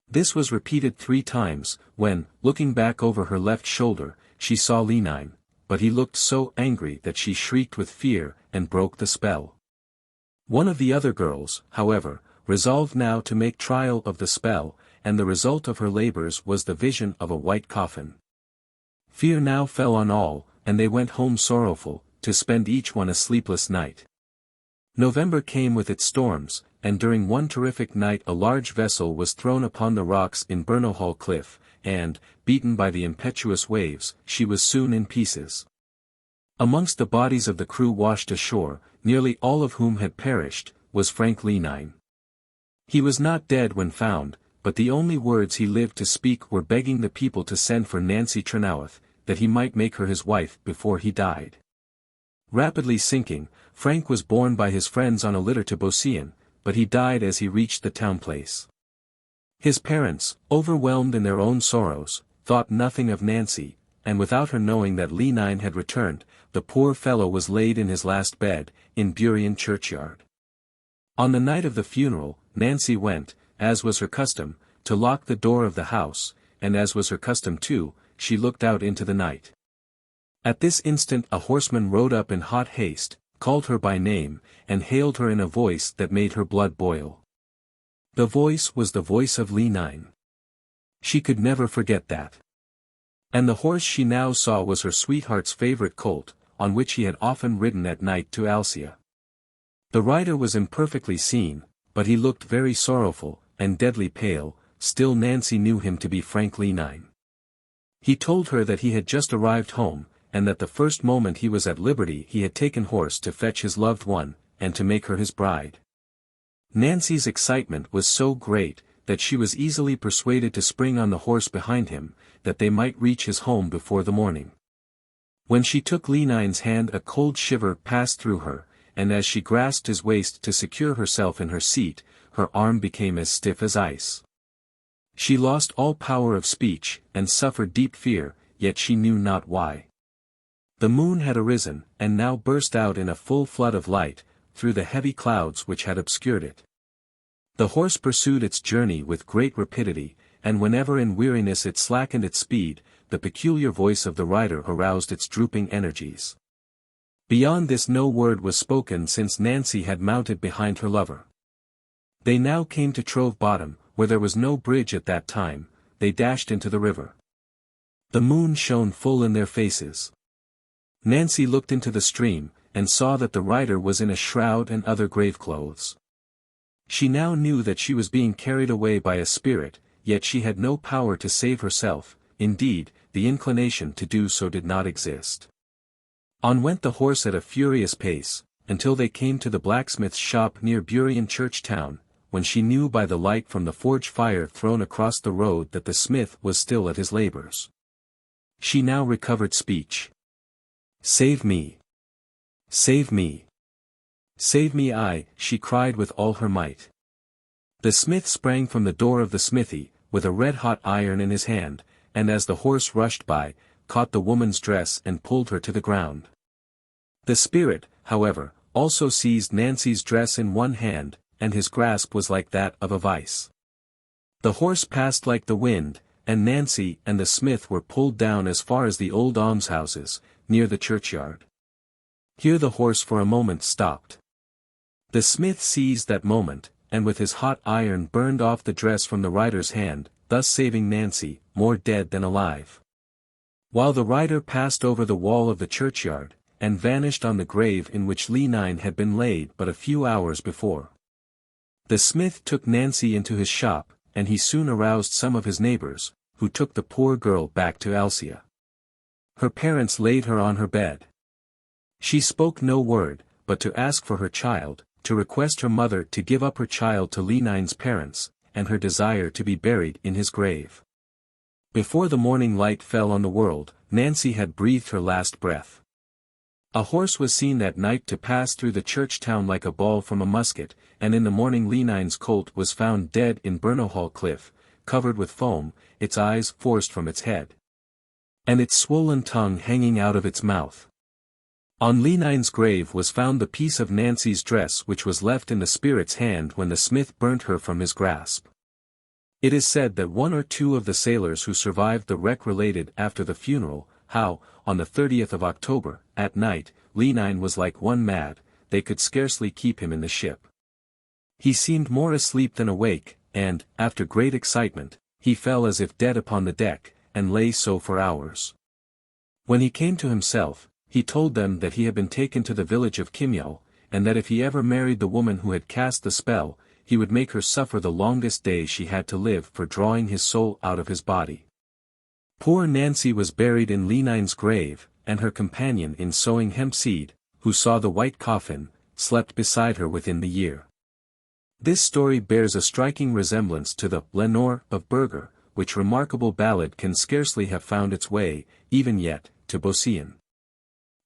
This was repeated 3 times, when, looking back over her left shoulder, she saw Lenine, but he looked so angry that she shrieked with fear, and broke the spell. One of the other girls, however, resolved now to make trial of the spell, and the result of her labors was the vision of a white coffin. Fear now fell on all, and they went home sorrowful, to spend each one a sleepless night. November came with its storms, and during one terrific night a large vessel was thrown upon the rocks in Burnowhall Cliff, and, beaten by the impetuous waves, she was soon in pieces. Amongst the bodies of the crew washed ashore, nearly all of whom had perished, was Frank Lenine. He was not dead when found, but the only words he lived to speak were begging the people to send for Nancy Trenoweth, that he might make her his wife before he died. Rapidly sinking, Frank was borne by his friends on a litter to Bosien, but he died as he reached the town place. His parents, overwhelmed in their own sorrows, thought nothing of Nancy, and without her knowing that Lenine had returned, the poor fellow was laid in his last bed, in Burien churchyard. On the night of the funeral, Nancy went, as was her custom, to lock the door of the house, and as was her custom too, she looked out into the night. At this instant a horseman rode up in hot haste, called her by name, and hailed her in a voice that made her blood boil. The voice was the voice of Lenine. She could never forget that. And the horse she now saw was her sweetheart's favorite colt, on which he had often ridden at night to Alcia. The rider was imperfectly seen, but he looked very sorrowful, and deadly pale. Still Nancy knew him to be Frank Lenine. He told her that he had just arrived home, and that the first moment he was at liberty he had taken horse to fetch his loved one, and to make her his bride. Nancy's excitement was so great, that she was easily persuaded to spring on the horse behind him, that they might reach his home before the morning. When she took Lenine's hand a cold shiver passed through her, and as she grasped his waist to secure herself in her seat, her arm became as stiff as ice. She lost all power of speech, and suffered deep fear, yet she knew not why. The moon had arisen, and now burst out in a full flood of light, through the heavy clouds which had obscured it. The horse pursued its journey with great rapidity, and whenever in weariness it slackened its speed, the peculiar voice of the rider aroused its drooping energies. Beyond this no word was spoken since Nancy had mounted behind her lover. They now came to Trove Bottom, where there was no bridge at that time. They dashed into the river. The moon shone full in their faces. Nancy looked into the stream, and saw that the rider was in a shroud and other grave clothes. She now knew that she was being carried away by a spirit, yet she had no power to save herself. Indeed, the inclination to do so did not exist. On went the horse at a furious pace, until they came to the blacksmith's shop near Burien church town, when she knew by the light from the forge fire thrown across the road that the smith was still at his labors. She now recovered speech. "Save me! Save me! Save me!" she cried with all her might. The smith sprang from the door of the smithy, with a red-hot iron in his hand, and as the horse rushed by, caught the woman's dress and pulled her to the ground. The spirit, however, also seized Nancy's dress in one hand, and his grasp was like that of a vice. The horse passed like the wind, and Nancy and the smith were pulled down as far as the old almshouses, near the churchyard. Here the horse for a moment stopped. The smith seized that moment, and with his hot iron burned off the dress from the rider's hand, thus saving Nancy, more dead than alive. While the rider passed over the wall of the churchyard, and vanished on the grave in which Leven had been laid but a few hours before. The smith took Nancy into his shop, and he soon aroused some of his neighbors, who took the poor girl back to Alcia. Her parents laid her on her bed. She spoke no word, but to ask for her child, to request her mother to give up her child to Leven's parents, and her desire to be buried in his grave. Before the morning light fell on the world, Nancy had breathed her last breath. A horse was seen that night to pass through the church town like a ball from a musket, and in the morning Leven's colt was found dead in Burnowhall Cliff, covered with foam, its eyes forced from its head, and its swollen tongue hanging out of its mouth. On Leven's grave was found the piece of Nancy's dress which was left in the spirit's hand when the smith burnt her from his grasp. It is said that one or two of the sailors who survived the wreck related after the funeral, how, on the 30th of October, at night, Leven was like one mad, they could scarcely keep him in the ship. He seemed more asleep than awake, and, after great excitement, he fell as if dead upon the deck, and lay so for hours. When he came to himself, he told them that he had been taken to the village of Kimyal, and that if he ever married the woman who had cast the spell, he would make her suffer the longest days she had to live for drawing his soul out of his body. Poor Nancy was buried in Leven's grave, and her companion in sowing hemp seed, who saw the white coffin, slept beside her within the year. This story bears a striking resemblance to the Lenore of Berger, which remarkable ballad can scarcely have found its way, even yet, to Bosien.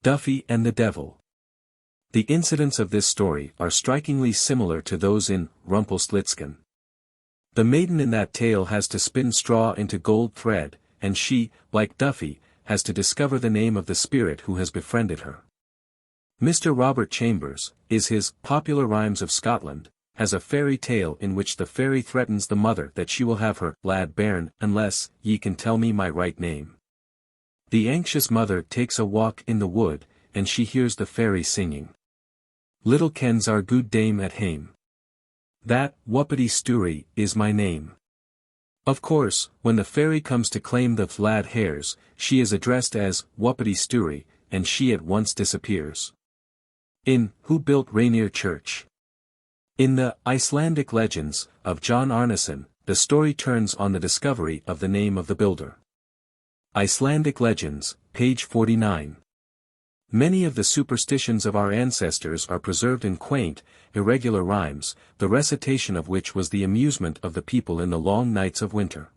Duffy and the Devil. The incidents of this story are strikingly similar to those in Rumpelstiltskin. The maiden in that tale has to spin straw into gold thread, and she, like Duffy, has to discover the name of the spirit who has befriended her. Mr. Robert Chambers, is his Popular Rhymes of Scotland, has a fairy tale in which the fairy threatens the mother that she will have her lad bairn unless ye can tell me my right name. The anxious mother takes a walk in the wood, and she hears the fairy singing. Little kens our good dame at hame. That, Whuppity Stoorie, is my name. Of course, when the fairy comes to claim the lad hares, she is addressed as Whuppity Stoorie, and she at once disappears. In Who Built Rainier Church? In the Icelandic Legends of John Arneson, the story turns on the discovery of the name of the builder. Icelandic Legends, page 49. Many of the superstitions of our ancestors are preserved in quaint, irregular rhymes, the recitation of which was the amusement of the people in the long nights of winter.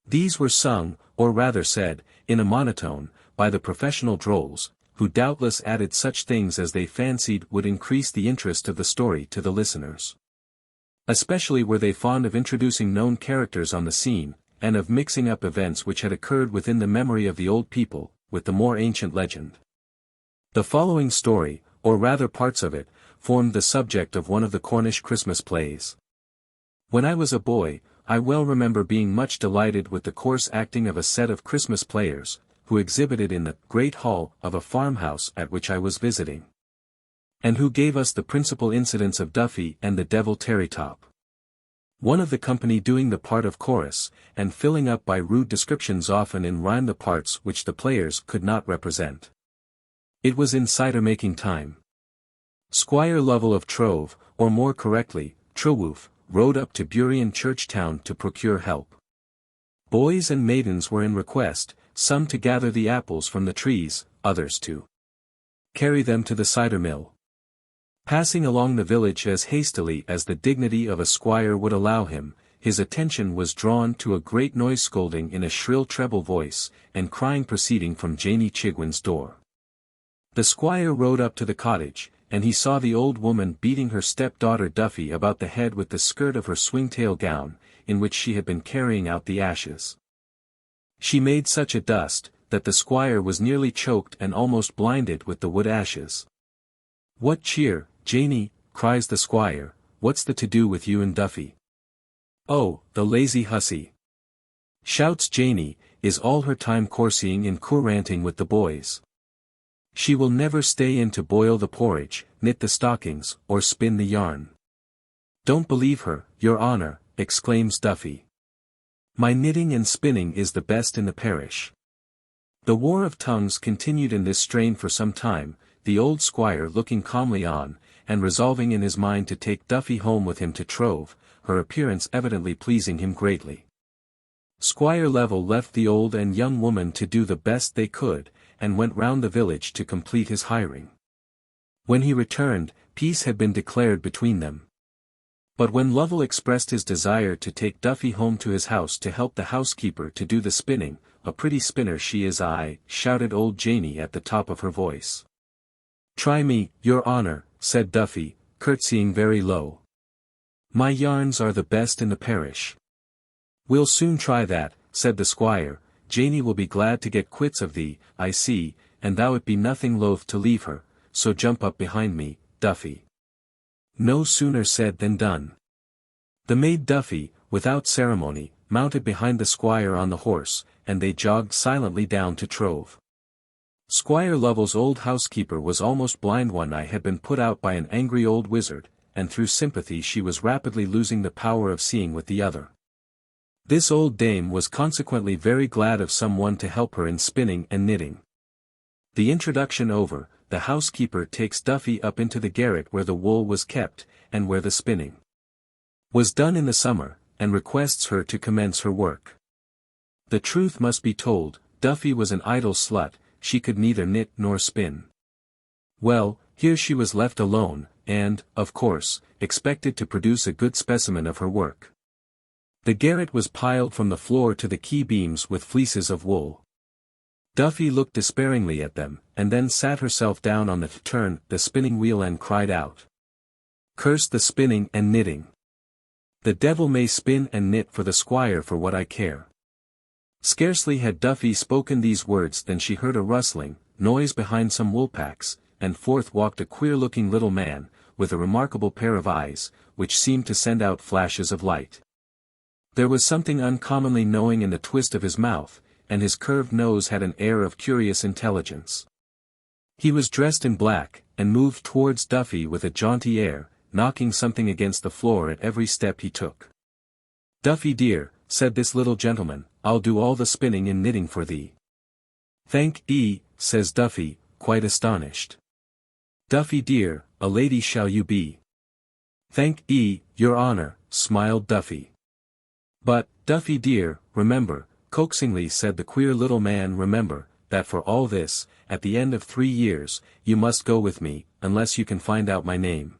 These were sung, or rather said, in a monotone, by the professional drolls, who doubtless added such things as they fancied would increase the interest of the story to the listeners. Especially were they fond of introducing known characters on the scene, and of mixing up events which had occurred within the memory of the old people, with the more ancient legend. The following story, or rather parts of it, formed the subject of one of the Cornish Christmas plays. When I was a boy, I well remember being much delighted with the coarse acting of a set of Christmas players, who exhibited in the great hall of a farmhouse at which I was visiting, and who gave us the principal incidents of Duffy and the Devil Terrytop. One of the company doing the part of chorus, and filling up by rude descriptions often in rhyme the parts which the players could not represent. It was in cider-making time. Squire Lovell of Trove, or more correctly, Trowoof, rode up to Burien church town to procure help. Boys and maidens were in request, some to gather the apples from the trees, others to carry them to the cider mill. Passing along the village as hastily as the dignity of a squire would allow him, his attention was drawn to a great noise scolding in a shrill treble voice, and crying proceeding from Janey Chigwin's door. The squire rode up to the cottage, and he saw the old woman beating her stepdaughter Duffy about the head with the skirt of her swingtail gown, in which she had been carrying out the ashes. She made such a dust, that the squire was nearly choked and almost blinded with the wood ashes. "What cheer, Janey?" cries the squire, "what's the to-do with you and Duffy?" "Oh, the lazy hussy!" shouts Janey, "is all her time coursing and curranting with the boys. She will never stay in to boil the porridge, knit the stockings, or spin the yarn." "Don't believe her, your honour," exclaims Duffy. "My knitting and spinning is the best in the parish." The war of tongues continued in this strain for some time, the old squire looking calmly on, and resolving in his mind to take Duffy home with him to Trove, her appearance evidently pleasing him greatly. Squire Level left the old and young woman to do the best they could, and went round the village to complete his hiring. When he returned, peace had been declared between them. But when Lovell expressed his desire to take Duffy home to his house to help the housekeeper to do the spinning, "A pretty spinner she is, shouted old Janey at the top of her voice. "Try me, your honour," said Duffy, curtsying very low. "My yarns are the best in the parish." "We'll soon try that," said the squire. "Janey will be glad to get quits of thee, I see, and thou it be nothing loath to leave her, so jump up behind me, Duffy." No sooner said than done. The maid Duffy, without ceremony, mounted behind the squire on the horse, and they jogged silently down to Trove. Squire Lovell's old housekeeper was almost blind. One eye had been put out by an angry old wizard, and through sympathy she was rapidly losing the power of seeing with the other. This old dame was consequently very glad of some one to help her in spinning and knitting. The introduction over, the housekeeper takes Duffy up into the garret where the wool was kept, and where the spinning was done in the summer, and requests her to commence her work. The truth must be told, Duffy was an idle slut, she could neither knit nor spin. Well, here she was left alone, and, of course, expected to produce a good specimen of her work. The garret was piled from the floor to the key beams with fleeces of wool. Duffy looked despairingly at them, and then sat herself down on the spinning wheel and cried out, "Curse the spinning and knitting! The devil may spin and knit for the squire for what I care." Scarcely had Duffy spoken these words than she heard a rustling noise behind some woolpacks, and forth walked a queer-looking little man, with a remarkable pair of eyes, which seemed to send out flashes of light. There was something uncommonly knowing in the twist of his mouth, and his curved nose had an air of curious intelligence. He was dressed in black, and moved towards Duffy with a jaunty air, knocking something against the floor at every step he took. "Duffy dear," said this little gentleman, "I'll do all the spinning and knitting for thee." "Thank 'ee," says Duffy, quite astonished. "Duffy dear, a lady shall you be." "Thank 'ee, your honour," smiled Duffy. "But, Duffy dear, remember," coaxingly said the queer little man, "remember, that for all this, at the end of 3 years, you must go with me, unless you can find out my name."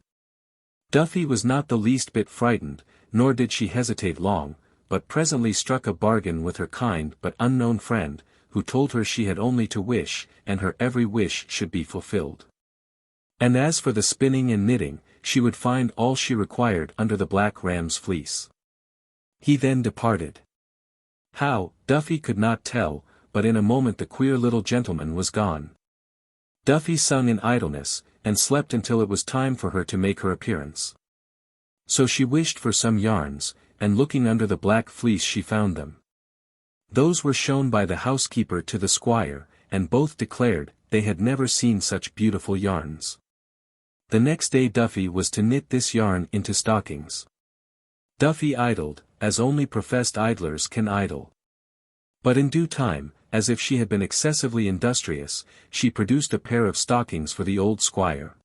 Duffy was not the least bit frightened, nor did she hesitate long, but presently struck a bargain with her kind but unknown friend, who told her she had only to wish, and her every wish should be fulfilled. And as for the spinning and knitting, she would find all she required under the black ram's fleece. He then departed. How, Duffy could not tell, but in a moment the queer little gentleman was gone. Duffy sung in idleness, and slept until it was time for her to make her appearance. So she wished for some yarns, and looking under the black fleece she found them. Those were shown by the housekeeper to the squire, and both declared they had never seen such beautiful yarns. The next day Duffy was to knit this yarn into stockings. Duffy idled, as only professed idlers can idle. But in due time, as if she had been excessively industrious, she produced a pair of stockings for the old squire.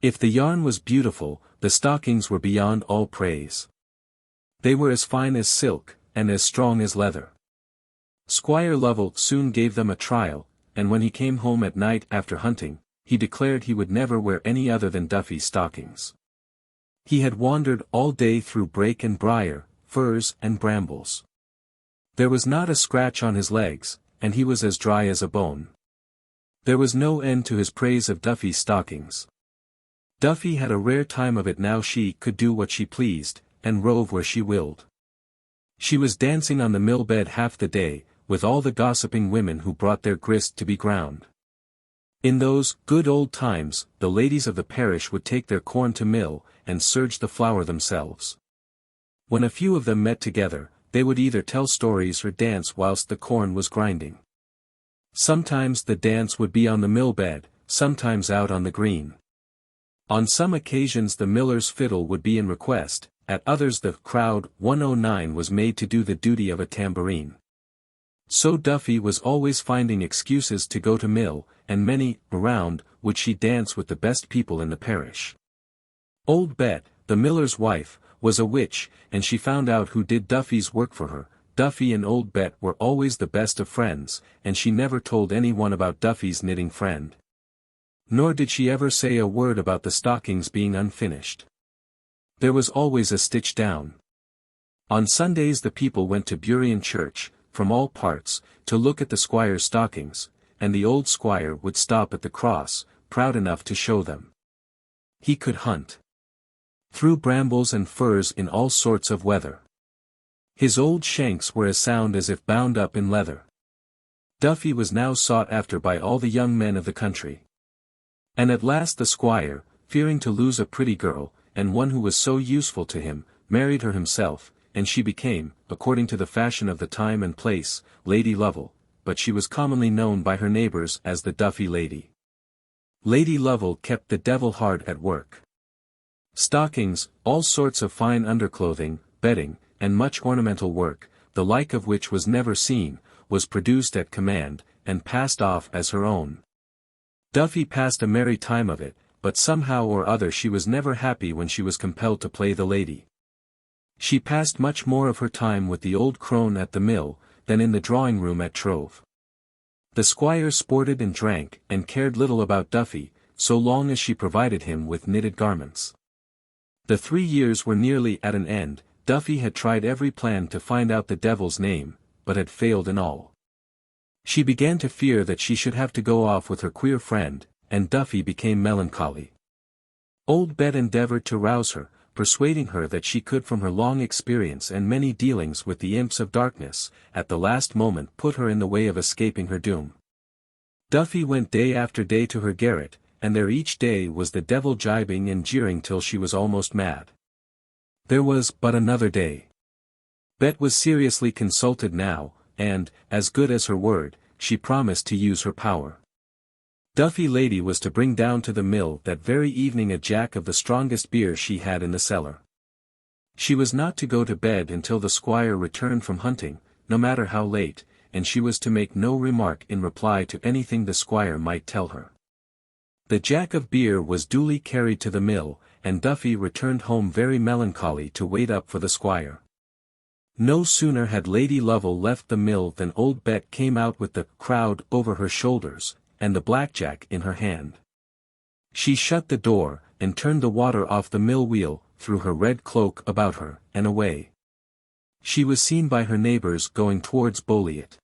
If the yarn was beautiful, the stockings were beyond all praise. They were as fine as silk, and as strong as leather. Squire Lovell soon gave them a trial, and when he came home at night after hunting, he declared he would never wear any other than Duffy's stockings. He had wandered all day through brake and briar, furze and brambles. There was not a scratch on his legs, and he was as dry as a bone. There was no end to his praise of Duffy's stockings. Duffy had a rare time of it now. She could do what she pleased, and rove where she willed. She was dancing on the mill bed half the day, with all the gossiping women who brought their grist to be ground. In those good old times, the ladies of the parish would take their corn to mill, and surge the flour themselves. When a few of them met together, they would either tell stories or dance whilst the corn was grinding. Sometimes the dance would be on the mill bed, sometimes out on the green. On some occasions the miller's fiddle would be in request, at others the crowd 109 was made to do the duty of a tambourine. So Duffy was always finding excuses to go to mill, and many, around, would she dance with the best people in the parish. Old Bet, the miller's wife, was a witch, and she found out who did Duffy's work for her. Duffy and Old Bet were always the best of friends, and she never told anyone about Duffy's knitting friend. Nor did she ever say a word about the stockings being unfinished. There was always a stitch down. On Sundays the people went to Burien Church, from all parts, to look at the squire's stockings, and the old squire would stop at the cross, proud enough to show them. He could hunt through brambles and furze in all sorts of weather. His old shanks were as sound as if bound up in leather. Duffy was now sought after by all the young men of the country. And at last the squire, fearing to lose a pretty girl, and one who was so useful to him, married her himself, and she became, according to the fashion of the time and place, Lady Lovell, but she was commonly known by her neighbours as the Duffy Lady. Lady Lovell kept the devil hard at work. Stockings, all sorts of fine underclothing, bedding, and much ornamental work, the like of which was never seen, was produced at command, and passed off as her own. Duffy passed a merry time of it, but somehow or other she was never happy when she was compelled to play the lady. She passed much more of her time with the old crone at the mill, than in the drawing-room at Trove. The squire sported and drank, and cared little about Duffy, so long as she provided him with knitted garments. The 3 years were nearly at an end. Duffy had tried every plan to find out the devil's name, but had failed in all. She began to fear that she should have to go off with her queer friend, and Duffy became melancholy. Old Bet endeavoured to rouse her, persuading her that she could from her long experience and many dealings with the imps of darkness, at the last moment put her in the way of escaping her doom. Duffy went day after day to her garret, and there each day was the devil gibing and jeering till she was almost mad. There was but another day. Bet was seriously consulted now, and, as good as her word, she promised to use her power. Duffy Lady was to bring down to the mill that very evening a jack of the strongest beer she had in the cellar. She was not to go to bed until the squire returned from hunting, no matter how late, and she was to make no remark in reply to anything the squire might tell her. The jack of beer was duly carried to the mill, and Duffy returned home very melancholy to wait up for the squire. No sooner had Lady Lovell left the mill than Old Bet came out with the crowd over her shoulders, and the blackjack in her hand. She shut the door, and turned the water off the mill wheel, threw her red cloak about her, and away. She was seen by her neighbours going towards Boliet.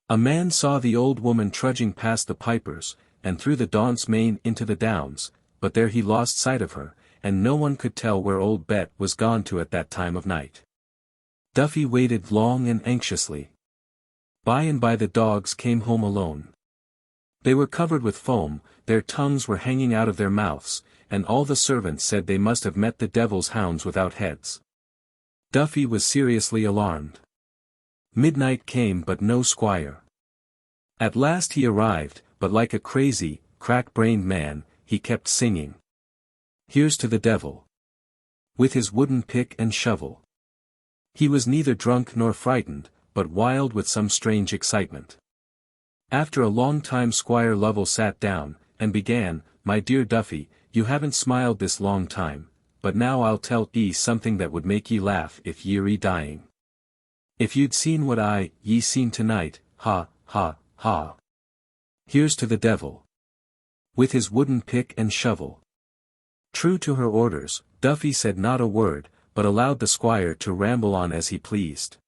A man saw the old woman trudging past the pipers, and through the Daunt's Main into the Downs, but there he lost sight of her, and no one could tell where Old Bet was gone to at that time of night. Duffy waited long and anxiously. By and by the dogs came home alone. They were covered with foam, their tongues were hanging out of their mouths, and all the servants said they must have met the devil's hounds without heads. Duffy was seriously alarmed. Midnight came but no squire. At last he arrived, but like a crazy, crack-brained man, he kept singing. "Here's to the devil!" with his wooden pick and shovel. He was neither drunk nor frightened, but wild with some strange excitement. After a long time Squire Lovell sat down, and began, "My dear Duffy, you haven't smiled this long time, but now I'll tell ye something that would make ye laugh if ye were dying. If you'd seen what ye seen tonight, ha, ha, ha. Here's to the devil!" with his wooden pick and shovel. True to her orders, Duffy said not a word, but allowed the squire to ramble on as he pleased.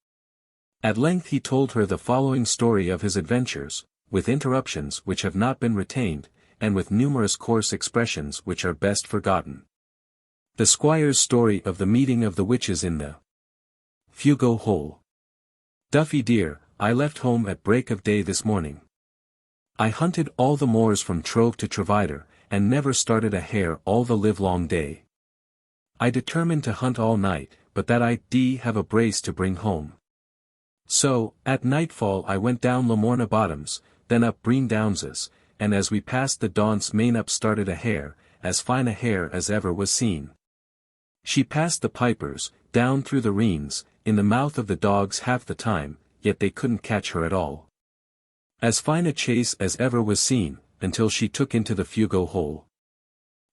At length he told her the following story of his adventures, with interruptions which have not been retained, and with numerous coarse expressions which are best forgotten. The squire's story of the meeting of the witches in the Fugo Hole. Duffy dear, I left home at break of day this morning. I hunted all the moors from Trove to Trevider, and never started a hare all the livelong day. I determined to hunt all night, but that I'd have a brace to bring home. So, at nightfall I went down Lamorna Bottoms, then up Breen Downses, and as we passed the Daunt's Main up started a hare, as fine a hare as ever was seen. She passed the pipers, down through the reins, in the mouth of the dogs half the time, yet they couldn't catch her at all. As fine a chase as ever was seen, until she took into the Fugo Hole.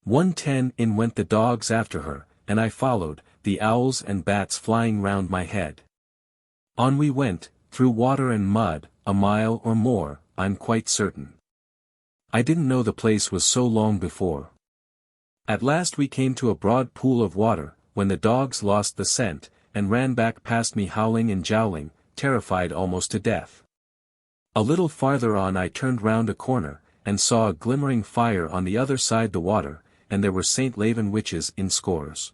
1:10 in went the dogs after her, and I followed, the owls and bats flying round my head. On we went, through water and mud, a mile or more, I'm quite certain. I didn't know the place was so long before. At last we came to a broad pool of water, when the dogs lost the scent, and ran back past me howling and jowling, terrified almost to death. A little farther on I turned round a corner, and saw a glimmering fire on the other side the water, and there were St. Leven witches in scores.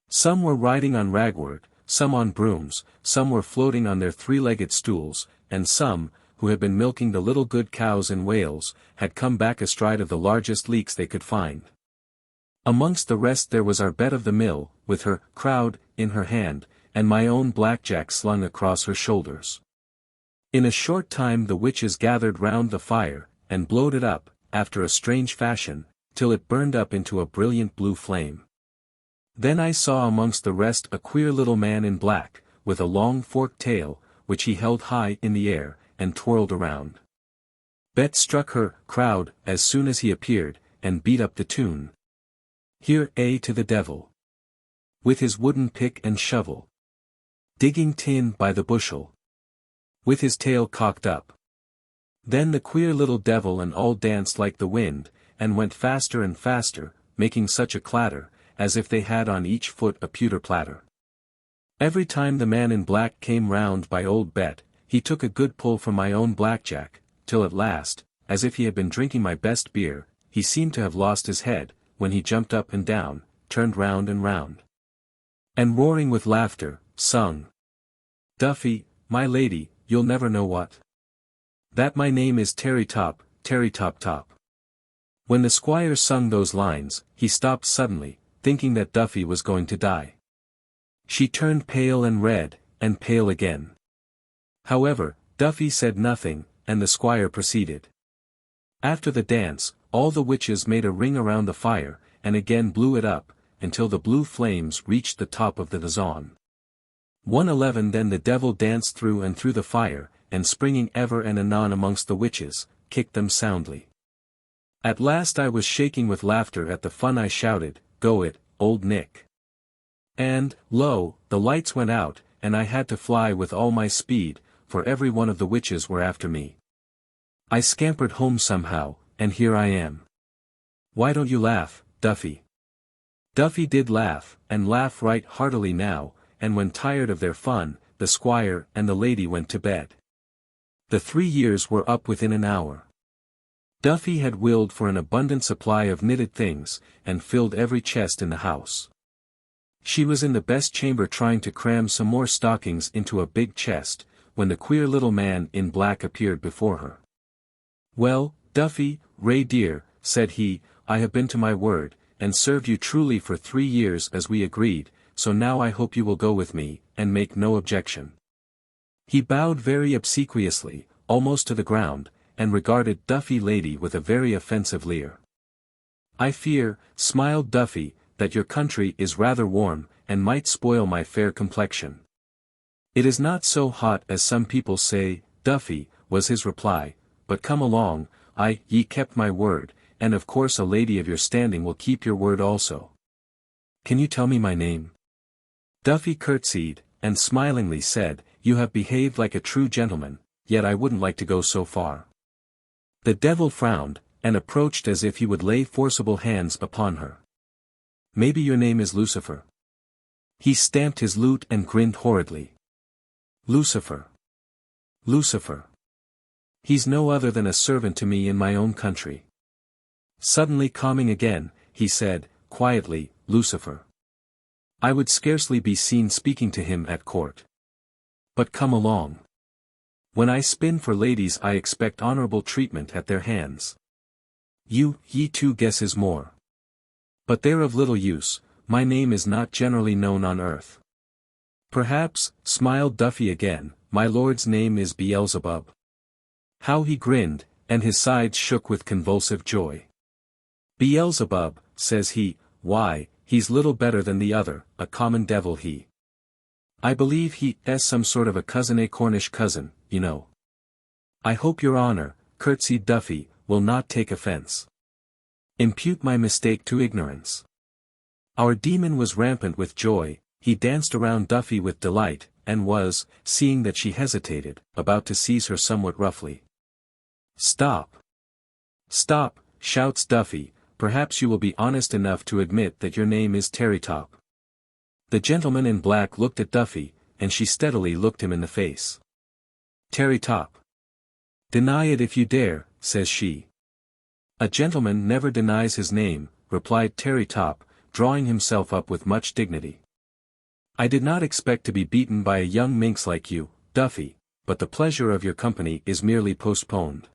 Some were riding on ragwort, some on brooms, some were floating on their three-legged stools, and some, who had been milking the little good cows in Wales, had come back astride of the largest leeks they could find. Amongst the rest there was our Bet of the Mill, with her crowd in her hand, and my own blackjack slung across her shoulders. In a short time the witches gathered round the fire, and blowed it up, after a strange fashion, till it burned up into a brilliant blue flame. Then I saw amongst the rest a queer little man in black, with a long forked tail, which he held high in the air, and twirled around. Bet struck her crowd as soon as he appeared, and beat up the tune. Here to the devil. With his wooden pick and shovel. Digging tin by the bushel. With his tail cocked up. Then the queer little devil and all danced like the wind, and went faster and faster, making such a clatter, as if they had on each foot a pewter platter. Every time the man in black came round by old Bet, he took a good pull from my own blackjack, till at last, as if he had been drinking my best beer, he seemed to have lost his head, when he jumped up and down, turned round and round. And roaring with laughter, sung. Duffy, my lady, you'll never know what. That my name is Terry Top, Terry Top Top. When the squire sung those lines, he stopped suddenly, thinking that Duffy was going to die. She turned pale and red, and pale again. However, Duffy said nothing, and the squire proceeded. After the dance, all the witches made a ring around the fire, and again blew it up, until the blue flames reached the top of the dazon. 1:11 Then the devil danced through and through the fire, and springing ever and anon amongst the witches, kicked them soundly. At last I was shaking with laughter at the fun. I shouted, "Go it, old Nick!" And, lo, the lights went out, and I had to fly with all my speed, for every one of the witches were after me. I scampered home somehow, and here I am. Why don't you laugh, Duffy? Duffy did laugh, and laugh right heartily now, and when tired of their fun, the squire and the lady went to bed. The 3 years were up within an hour. Duffy had willed for an abundant supply of knitted things, and filled every chest in the house. She was in the best chamber trying to cram some more stockings into a big chest, when the queer little man in black appeared before her. "Well, Duffy, Ray dear," said he, "I have been to my word, and served you truly for 3 years as we agreed, so now I hope you will go with me, and make no objection." He bowed very obsequiously, almost to the ground, and regarded Duffy lady with a very offensive leer. "I fear," smiled Duffy, "that your country is rather warm, and might spoil my fair complexion." "It is not so hot as some people say, Duffy," was his reply, "but come along, ye kept my word, and of course a lady of your standing will keep your word also. Can you tell me my name?" Duffy curtsied, and smilingly said, "You have behaved like a true gentleman, yet I wouldn't like to go so far." The devil frowned, and approached as if he would lay forcible hands upon her. "Maybe your name is Lucifer." He stamped his lute and grinned horridly. "Lucifer. Lucifer. He's no other than a servant to me in my own country. Suddenly calming again, he said, quietly, Lucifer. I would scarcely be seen speaking to him at court. But come along. When I spin for ladies I expect honorable treatment at their hands. Ye two guesses more. But they're of little use, my name is not generally known on earth. Perhaps, smiled Duffy again, my lord's name is Beelzebub. How he grinned, and his sides shook with convulsive joy. Beelzebub, says he, why, he's little better than the other, a common devil he. I believe he's some sort of a Cornish cousin, you know. I hope your honor, curtsied Duffy, will not take offense. Impute my mistake to ignorance. Our demon was rampant with joy, he danced around Duffy with delight, and was, seeing that she hesitated, about to seize her somewhat roughly. Stop! Stop, shouts Duffy, perhaps you will be honest enough to admit that your name is Terrytop. The gentleman in black looked at Duffy, and she steadily looked him in the face. Terrytop. Deny it if you dare, says she. A gentleman never denies his name, replied Terrytop, drawing himself up with much dignity. I did not expect to be beaten by a young minx like you, Duffy, but the pleasure of your company is merely postponed.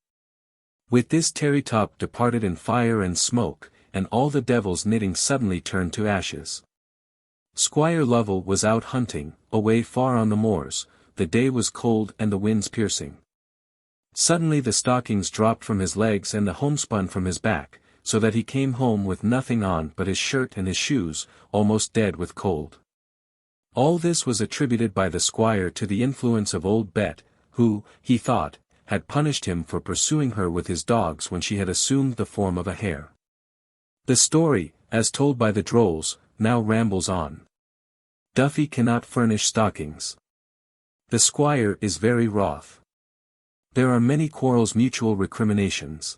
With this Terrytop departed in fire and smoke, and all the devil's knitting suddenly turned to ashes. Squire Lovell was out hunting, away far on the moors, the day was cold and the winds piercing. Suddenly the stockings dropped from his legs and the homespun from his back, so that he came home with nothing on but his shirt and his shoes, almost dead with cold. All this was attributed by the squire to the influence of old Bet, who, he thought, had punished him for pursuing her with his dogs when she had assumed the form of a hare. The story, as told by the Drolls, now rambles on. Duffy cannot furnish stockings. The squire is very wroth. There are many quarrels, mutual recriminations.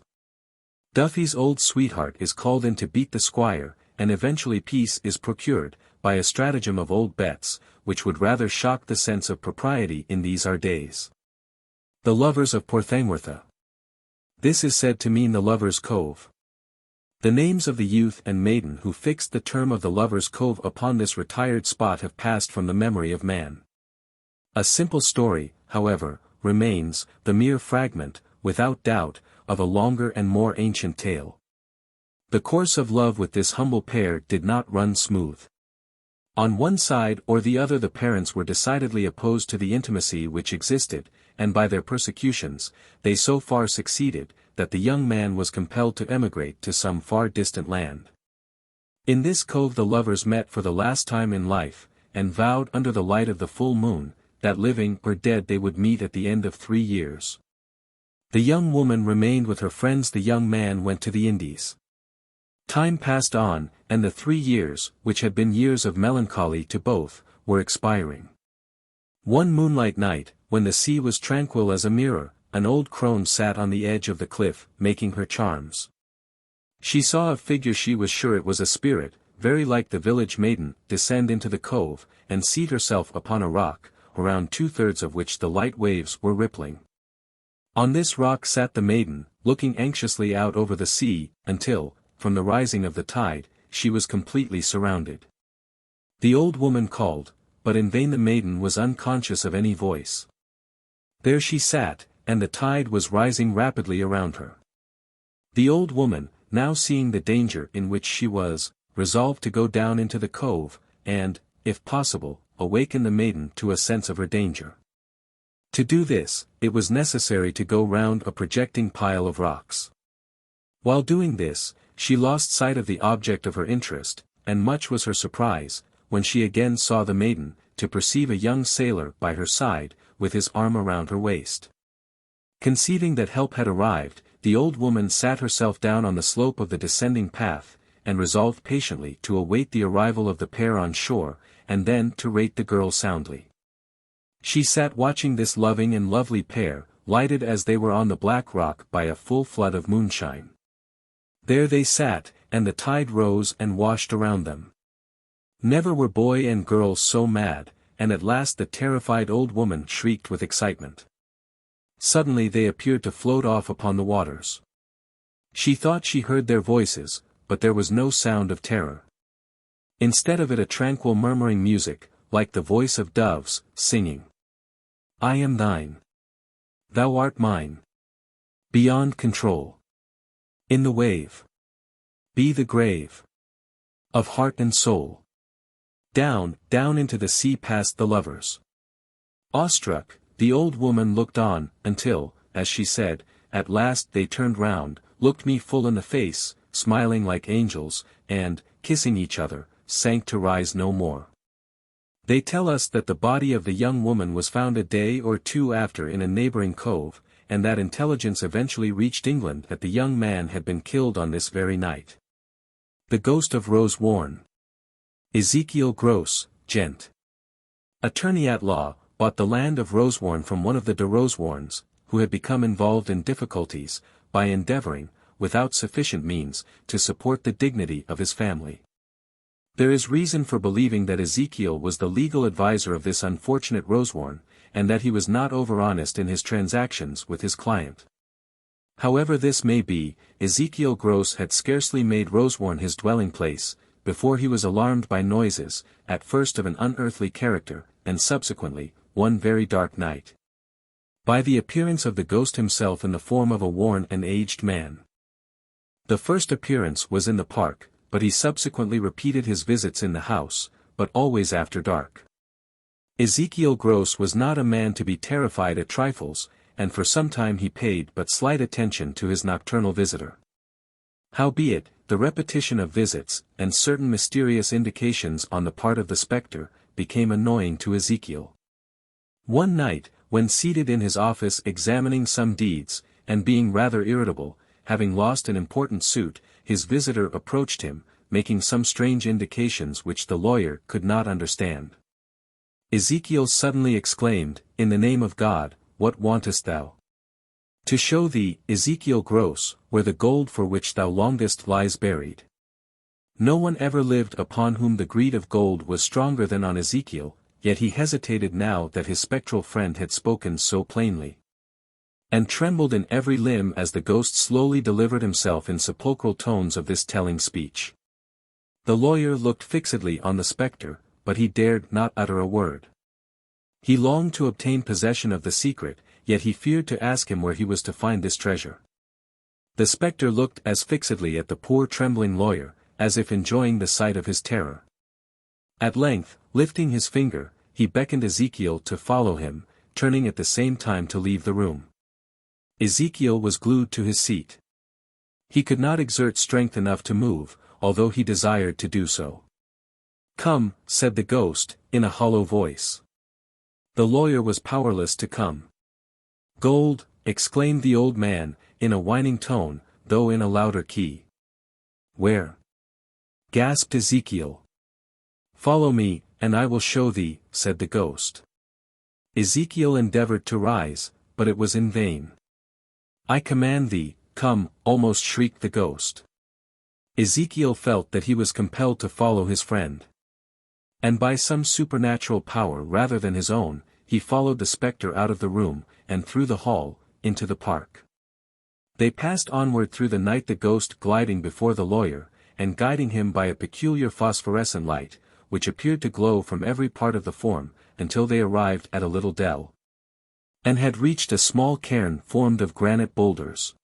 Duffy's old sweetheart is called in to beat the squire, and eventually peace is procured, by a stratagem of old Bet's, which would rather shock the sense of propriety in these our days. The lovers of Porthangwortha. This is said to mean the lovers' cove. The names of the youth and maiden who fixed the term of the lovers' cove upon this retired spot have passed from the memory of man. A simple story, however, remains, the mere fragment, without doubt, of a longer and more ancient tale. The course of love with this humble pair did not run smooth. On one side or the other the parents were decidedly opposed to the intimacy which existed, and by their persecutions, they so far succeeded, that the young man was compelled to emigrate to some far distant land. In this cove the lovers met for the last time in life, and vowed under the light of the full moon, that living or dead they would meet at the end of 3 years. The young woman remained with her friends, the young man went to the Indies. Time passed on, and the 3 years, which had been years of melancholy to both, were expiring. One moonlight night, when the sea was tranquil as a mirror, an old crone sat on the edge of the cliff, making her charms. She saw a figure she was sure it was a spirit, very like the village maiden, descend into the cove, and seat herself upon a rock, around 2/3 of which the light waves were rippling. On this rock sat the maiden, looking anxiously out over the sea, until, from the rising of the tide, she was completely surrounded. The old woman called, but in vain. The maiden was unconscious of any voice. There she sat, and the tide was rising rapidly around her. The old woman, now seeing the danger in which she was, resolved to go down into the cove, and, if possible, awaken the maiden to a sense of her danger. To do this, it was necessary to go round a projecting pile of rocks. While doing this, she lost sight of the object of her interest, and much was her surprise, when she again saw the maiden, to perceive a young sailor by her side, with his arm around her waist. Conceiving that help had arrived, the old woman sat herself down on the slope of the descending path, and resolved patiently to await the arrival of the pair on shore, and then to rate the girl soundly. She sat watching this loving and lovely pair, lighted as they were on the black rock by a full flood of moonshine. There they sat, and the tide rose and washed around them. Never were boy and girl so mad, and at last the terrified old woman shrieked with excitement. Suddenly they appeared to float off upon the waters. She thought she heard their voices, but there was no sound of terror. Instead of it a tranquil murmuring music, like the voice of doves, singing. I am thine. Thou art mine. Beyond control. In the wave. Be the grave. Of heart and soul. Down, down into the sea passed the lovers. Awestruck, the old woman looked on, until, as she said, at last they turned round, looked me full in the face, smiling like angels, and, kissing each other, sank to rise no more. They tell us that the body of the young woman was found a day or two after in a neighbouring cove, and that intelligence eventually reached England that the young man had been killed on this very night. The ghost of Rose Warne. Ezekiel Gross, Gent. Attorney at law, bought the land of Rosewarne from one of the de Rosewarnes, who had become involved in difficulties, by endeavouring, without sufficient means, to support the dignity of his family. There is reason for believing that Ezekiel was the legal adviser of this unfortunate Rosewarne, and that he was not over-honest in his transactions with his client. However this may be, Ezekiel Gross had scarcely made Rosewarne his dwelling place, before he was alarmed by noises, at first of an unearthly character, and subsequently, one very dark night, by the appearance of the ghost himself in the form of a worn and aged man. The first appearance was in the park, but he subsequently repeated his visits in the house, but always after dark. Ezekiel Gross was not a man to be terrified at trifles, and for some time he paid but slight attention to his nocturnal visitor. Howbeit, the repetition of visits, and certain mysterious indications on the part of the spectre, became annoying to Ezekiel. One night, when seated in his office examining some deeds, and being rather irritable, having lost an important suit, his visitor approached him, making some strange indications which the lawyer could not understand. Ezekiel suddenly exclaimed, "In the name of God, what wantest thou? To show thee, Ezekiel Gross, where the gold for which thou longest lies buried." No one ever lived upon whom the greed of gold was stronger than on Ezekiel, yet he hesitated now that his spectral friend had spoken so plainly, and trembled in every limb as the ghost slowly delivered himself in sepulchral tones of this telling speech. The lawyer looked fixedly on the spectre, but he dared not utter a word. He longed to obtain possession of the secret, yet he feared to ask him where he was to find this treasure. The spectre looked as fixedly at the poor trembling lawyer, as if enjoying the sight of his terror. At length, lifting his finger, he beckoned Ezekiel to follow him, turning at the same time to leave the room. Ezekiel was glued to his seat. He could not exert strength enough to move, although he desired to do so. "Come," said the ghost, in a hollow voice. The lawyer was powerless to come. "Gold," exclaimed the old man, in a whining tone, though in a louder key. "Where?" gasped Ezekiel. "Follow me, and I will show thee," said the ghost. Ezekiel endeavored to rise, but it was in vain. "I command thee, come," almost shrieked the ghost. Ezekiel felt that he was compelled to follow his friend. And by some supernatural power rather than his own, he followed the spectre out of the room, and through the hall, into the park. They passed onward through the night, the ghost gliding before the lawyer, and guiding him by a peculiar phosphorescent light, which appeared to glow from every part of the form, until they arrived at a little dell, and had reached a small cairn formed of granite boulders.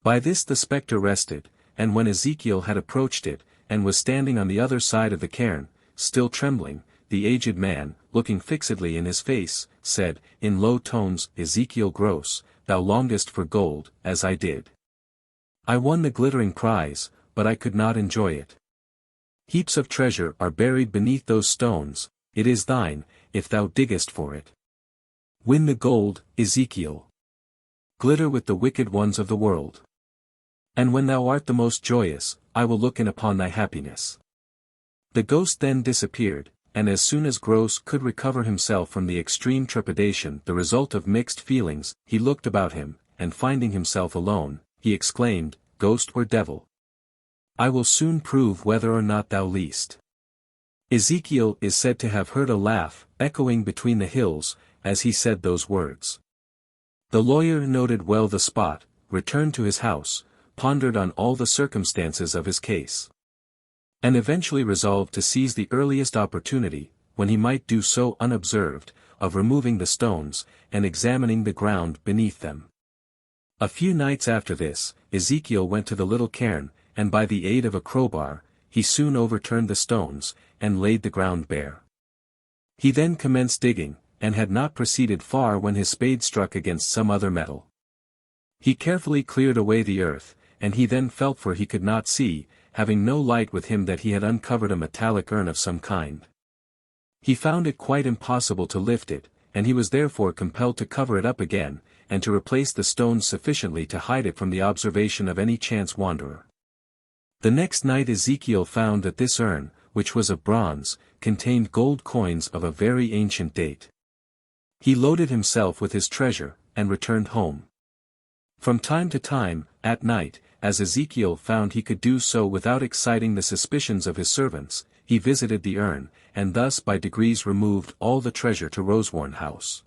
By this the spectre rested, and when Ezekiel had approached it, and was standing on the other side of the cairn, still trembling, the aged man, looking fixedly in his face, said, in low tones, "Ezekiel Gross, thou longest for gold, as I did. I won the glittering prize, but I could not enjoy it. Heaps of treasure are buried beneath those stones, it is thine, if thou diggest for it. Win the gold, Ezekiel. Glitter with the wicked ones of the world. And when thou art the most joyous, I will look in upon thy happiness." The ghost then disappeared, and as soon as Gross could recover himself from the extreme trepidation the result of mixed feelings, he looked about him, and finding himself alone, he exclaimed, "Ghost or devil, I will soon prove whether or not thou liest." Ezekiel is said to have heard a laugh, echoing between the hills, as he said those words. The lawyer noted well the spot, returned to his house, pondered on all the circumstances of his case. And eventually resolved to seize the earliest opportunity, when he might do so unobserved, of removing the stones, and examining the ground beneath them. A few nights after this, Ezekiel went to the little cairn, and by the aid of a crowbar, he soon overturned the stones, and laid the ground bare. He then commenced digging, and had not proceeded far when his spade struck against some other metal. He carefully cleared away the earth, and he then felt, for he could not see, having no light with him, that he had uncovered a metallic urn of some kind. He found it quite impossible to lift it, and he was therefore compelled to cover it up again, and to replace the stones sufficiently to hide it from the observation of any chance wanderer. The next night Ezekiel found that this urn, which was of bronze, contained gold coins of a very ancient date. He loaded himself with his treasure, and returned home. From time to time, at night, as Ezekiel found he could do so without exciting the suspicions of his servants, he visited the urn, and thus by degrees removed all the treasure to Rosewarne House.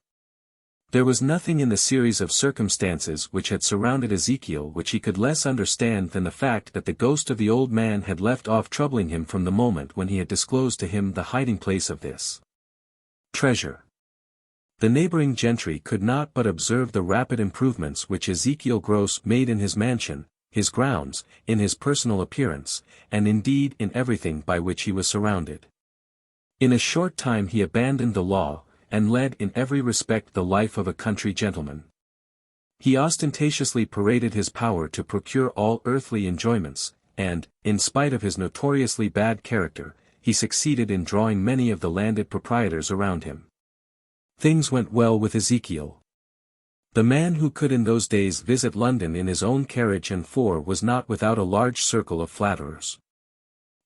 There was nothing in the series of circumstances which had surrounded Ezekiel which he could less understand than the fact that the ghost of the old man had left off troubling him from the moment when he had disclosed to him the hiding-place of this treasure. The neighboring gentry could not but observe the rapid improvements which Ezekiel Gross made in his mansion, his grounds, in his personal appearance, and indeed in everything by which he was surrounded. In a short time he abandoned the law, and led in every respect the life of a country gentleman. He ostentatiously paraded his power to procure all earthly enjoyments, and, in spite of his notoriously bad character, he succeeded in drawing many of the landed proprietors around him. Things went well with Ezekiel. The man who could in those days visit London in his own carriage and four was not without a large circle of flatterers.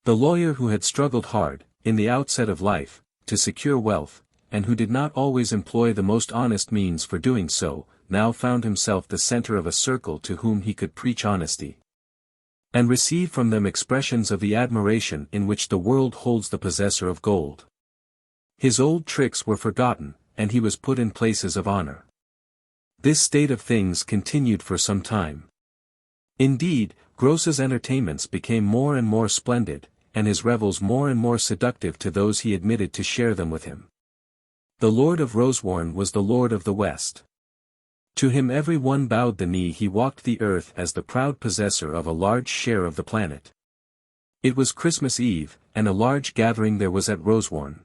The lawyer who had struggled hard, in the outset of life, to secure wealth, and who did not always employ the most honest means for doing so, now found himself the center of a circle to whom he could preach honesty, and receive from them expressions of the admiration in which the world holds the possessor of gold. His old tricks were forgotten, and he was put in places of honor. This state of things continued for some time. Indeed, Gross's entertainments became more and more splendid, and his revels more and more seductive to those he admitted to share them with him. The Lord of Rosewarne was the Lord of the West. To him every one bowed the knee. He walked the earth as the proud possessor of a large share of the planet. It was Christmas Eve, and a large gathering there was at Rosewarne.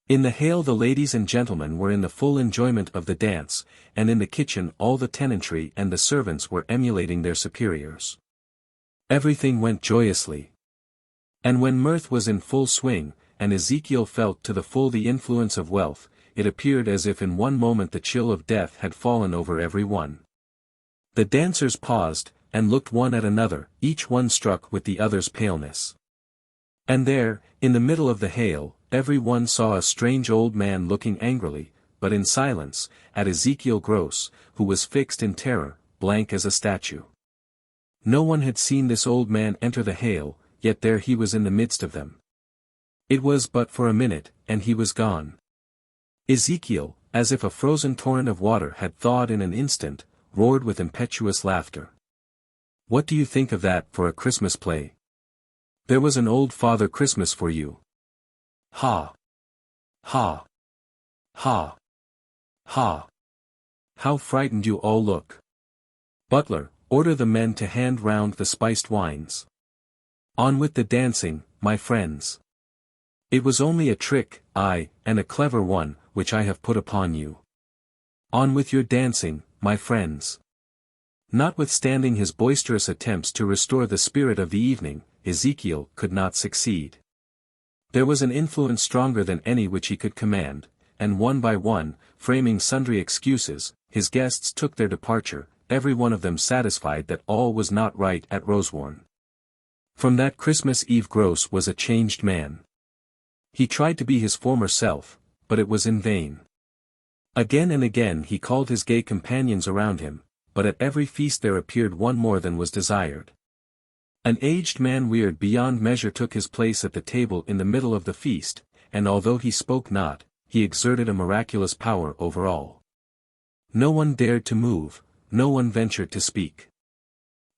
In the hale the ladies and gentlemen were in the full enjoyment of the dance, and in the kitchen all the tenantry and the servants were emulating their superiors. Everything went joyously. And when mirth was in full swing, and Ezekiel felt to the full the influence of wealth, it appeared as if in one moment the chill of death had fallen over every one. The dancers paused, and looked one at another, each one struck with the other's paleness. And there, in the middle of the hale, every one saw a strange old man looking angrily, but in silence, at Ezekiel Gross, who was fixed in terror, blank as a statue. No one had seen this old man enter the hale, yet there he was in the midst of them. It was but for a minute, and he was gone. Ezekiel, as if a frozen torrent of water had thawed in an instant, roared with impetuous laughter. "What do you think of that for a Christmas play? There was an old Father Christmas for you. Ha! Ha! Ha! Ha! How frightened you all look! Butler, order the men to hand round the spiced wines. On with the dancing, my friends. It was only a trick, aye, and a clever one, which I have put upon you. On with your dancing, my friends." Notwithstanding his boisterous attempts to restore the spirit of the evening, Ezekiel could not succeed. There was an influence stronger than any which he could command, and one by one, framing sundry excuses, his guests took their departure, every one of them satisfied that all was not right at Rosewarne. From that Christmas Eve Gross was a changed man. He tried to be his former self, but it was in vain. Again and again he called his gay companions around him, but at every feast there appeared one more than was desired. An aged man weird beyond measure took his place at the table in the middle of the feast, and although he spoke not, he exerted a miraculous power over all. No one dared to move, no one ventured to speak.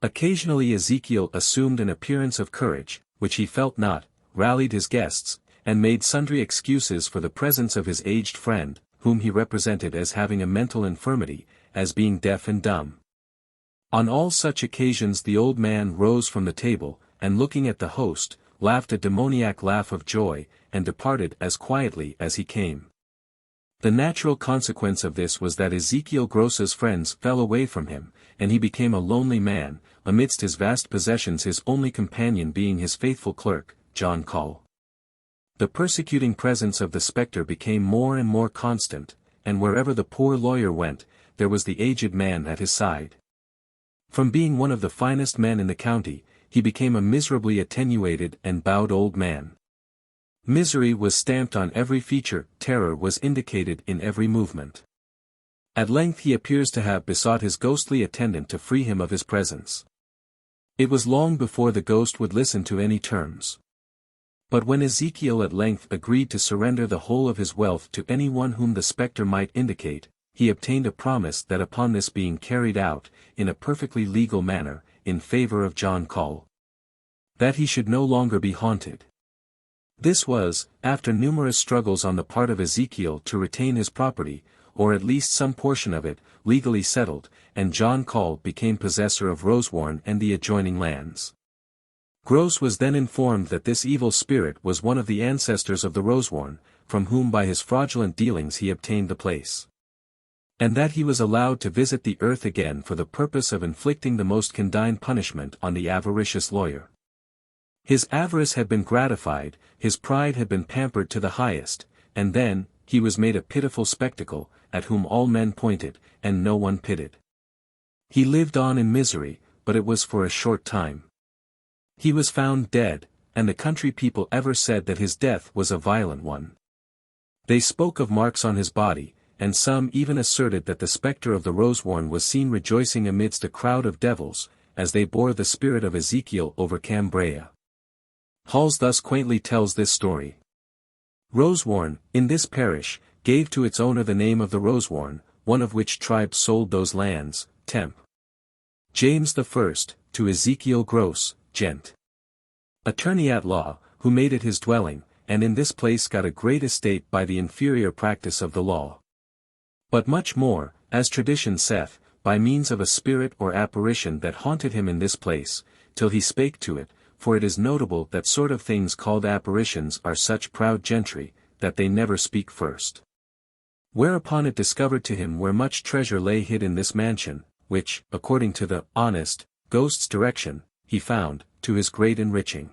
Occasionally Ezekiel assumed an appearance of courage, which he felt not, rallied his guests, and made sundry excuses for the presence of his aged friend, whom he represented as having a mental infirmity, as being deaf and dumb. On all such occasions the old man rose from the table, and looking at the host, laughed a demoniac laugh of joy, and departed as quietly as he came. The natural consequence of this was that Ezekiel Gross's friends fell away from him, and he became a lonely man, amidst his vast possessions, his only companion being his faithful clerk, John Call. The persecuting presence of the spectre became more and more constant, and wherever the poor lawyer went, there was the aged man at his side. From being one of the finest men in the county, he became a miserably attenuated and bowed old man. Misery was stamped on every feature, terror was indicated in every movement. At length he appears to have besought his ghostly attendant to free him of his presence. It was long before the ghost would listen to any terms. But when Ezekiel at length agreed to surrender the whole of his wealth to anyone whom the spectre might indicate, he obtained a promise that upon this being carried out, in a perfectly legal manner, in favor of John Call, that he should no longer be haunted. This was, after numerous struggles on the part of Ezekiel to retain his property, or at least some portion of it, legally settled, and John Call became possessor of Rosewarne and the adjoining lands. Gross was then informed that this evil spirit was one of the ancestors of the Rosewarne, from whom by his fraudulent dealings he obtained the place. And that he was allowed to visit the earth again for the purpose of inflicting the most condign punishment on the avaricious lawyer. His avarice had been gratified, his pride had been pampered to the highest, and then, he was made a pitiful spectacle, at whom all men pointed, and no one pitied. He lived on in misery, but it was for a short time. He was found dead, and the country people ever said that his death was a violent one. They spoke of marks on his body, and some even asserted that the spectre of the Rosewarne was seen rejoicing amidst a crowd of devils, as they bore the spirit of Ezekiel over Cambria. Halls thus quaintly tells this story. Rosewarne, in this parish, gave to its owner the name of the Rosewarne, one of which tribes sold those lands, Temp. James I, to Ezekiel Gross, Gent. Attorney at law, who made it his dwelling, and in this place got a great estate by the inferior practice of the law. But much more, as tradition saith, by means of a spirit or apparition that haunted him in this place, till he spake to it, for it is notable that sort of things called apparitions are such proud gentry, that they never speak first. Whereupon it discovered to him where much treasure lay hid in this mansion, which, according to the honest ghost's direction, he found, to his great enriching.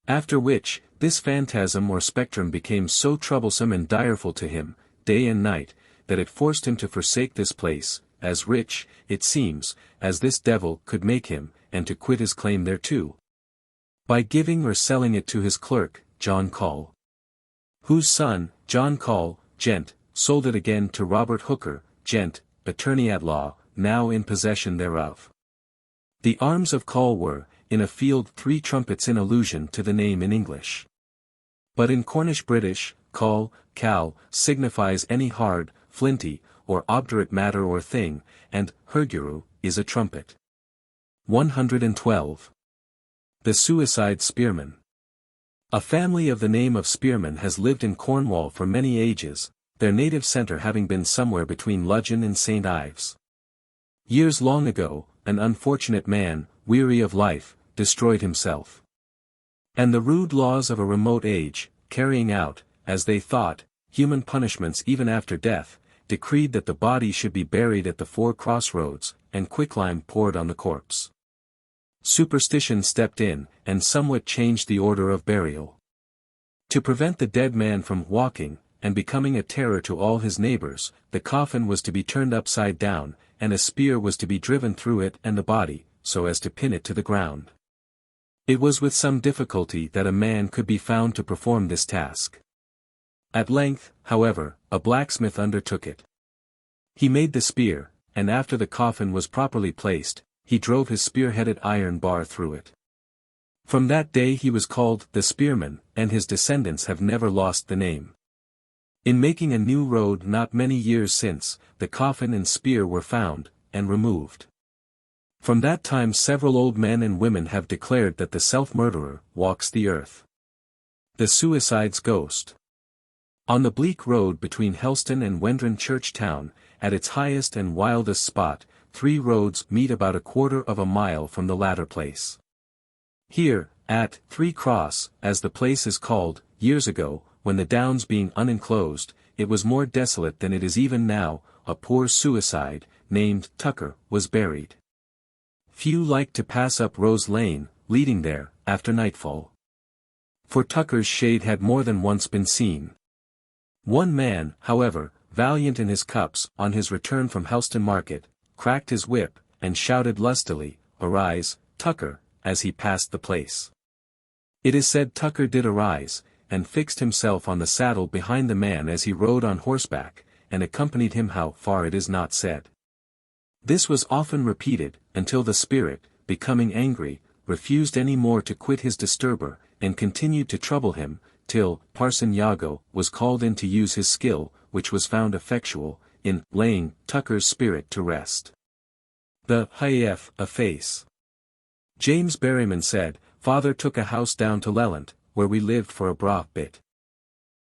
After which, this phantasm or spectrum became so troublesome and direful to him, day and night, that it forced him to forsake this place, as rich, it seems, as this devil could make him, and to quit his claim thereto, by giving or selling it to his clerk, John Call, whose son, John Call, Gent, sold it again to Robert Hooker, Gent, attorney at law, now in possession thereof. The arms of Call were, in a field 3 trumpets in allusion to the name in English. But in Cornish British, Call, Cal, signifies any hard, flinty, or obdurate matter or thing, and Herguru, is a trumpet. 112. The Suicide Spearman. A family of the name of Spearman has lived in Cornwall for many ages, their native centre having been somewhere between Ludgate and St. Ives. Years long ago, an unfortunate man, weary of life, destroyed himself. And the rude laws of a remote age, carrying out, as they thought, human punishments even after death, decreed that the body should be buried at the 4 crossroads, and quicklime poured on the corpse. Superstition stepped in, and somewhat changed the order of burial. To prevent the dead man from walking, and becoming a terror to all his neighbors, the coffin was to be turned upside down, and a spear was to be driven through it and the body, so as to pin it to the ground. It was with some difficulty that a man could be found to perform this task. At length, however, a blacksmith undertook it. He made the spear, and after the coffin was properly placed, he drove his spear-headed iron bar through it. From that day he was called the Spearman, and his descendants have never lost the name. In making a new road not many years since, the coffin and spear were found, and removed. From that time several old men and women have declared that the self-murderer walks the earth. The suicide's ghost. On the bleak road between Helston and Wendron Church Town, at its highest and wildest spot, 3 roads meet about a quarter of a mile from the latter place. Here, at 3 Cross, as the place is called, years ago, when the downs being unenclosed, it was more desolate than it is even now, a poor suicide, named Tucker, was buried. Few liked to pass up Rose Lane, leading there, after nightfall. For Tucker's shade had more than once been seen. One man, however, valiant in his cups, on his return from Helston Market, cracked his whip, and shouted lustily, "Arise, Tucker," as he passed the place. It is said Tucker did arise, and fixed himself on the saddle behind the man as he rode on horseback, and accompanied him how far it is not said. This was often repeated, until the spirit, becoming angry, refused any more to quit his disturber, and continued to trouble him, till Parson Iago was called in to use his skill, which was found effectual, in laying Tucker's spirit to rest. The Hief, a face. James Berryman said, "Father took a house down to Lelant, where we lived for a braw bit.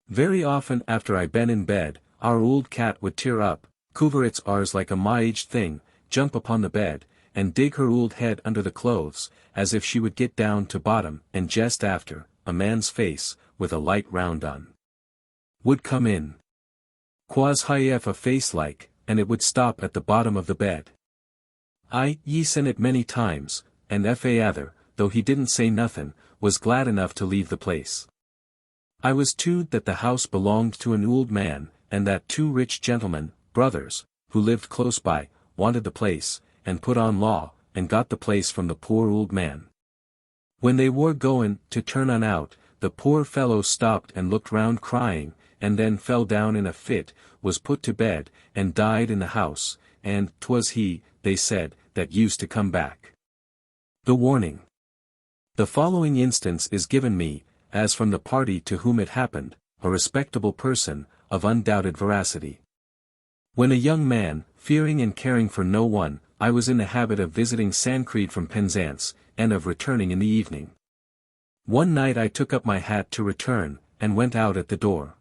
Very often after I been in bed, our old cat would tear up, cover its arse like a my-aged thing, jump upon the bed, and dig her old head under the clothes, as if she would get down to bottom, and jest after, a man's face, with a light round on, would come in. Quas hief a face like, and it would stop at the bottom of the bed. Ye sen it many times, and fa other, though he didn't say nothin', was glad enough to leave the place. I was told that the house belonged to an old man, and that 2 rich gentlemen, brothers, who lived close by, wanted the place, and put on law, and got the place from the poor old man. When they were goin' to turn on out, the poor fellow stopped and looked round crying, and then fell down in a fit, was put to bed, and died in the house, and 'twas he, they said, that used to come back. The warning. The following instance is given me, as from the party to whom it happened, a respectable person, of undoubted veracity. When a young man, fearing and caring for no one, I was in the habit of visiting Sancreed from Penzance, and of returning in the evening. One night I took up my hat to return, and went out at the door.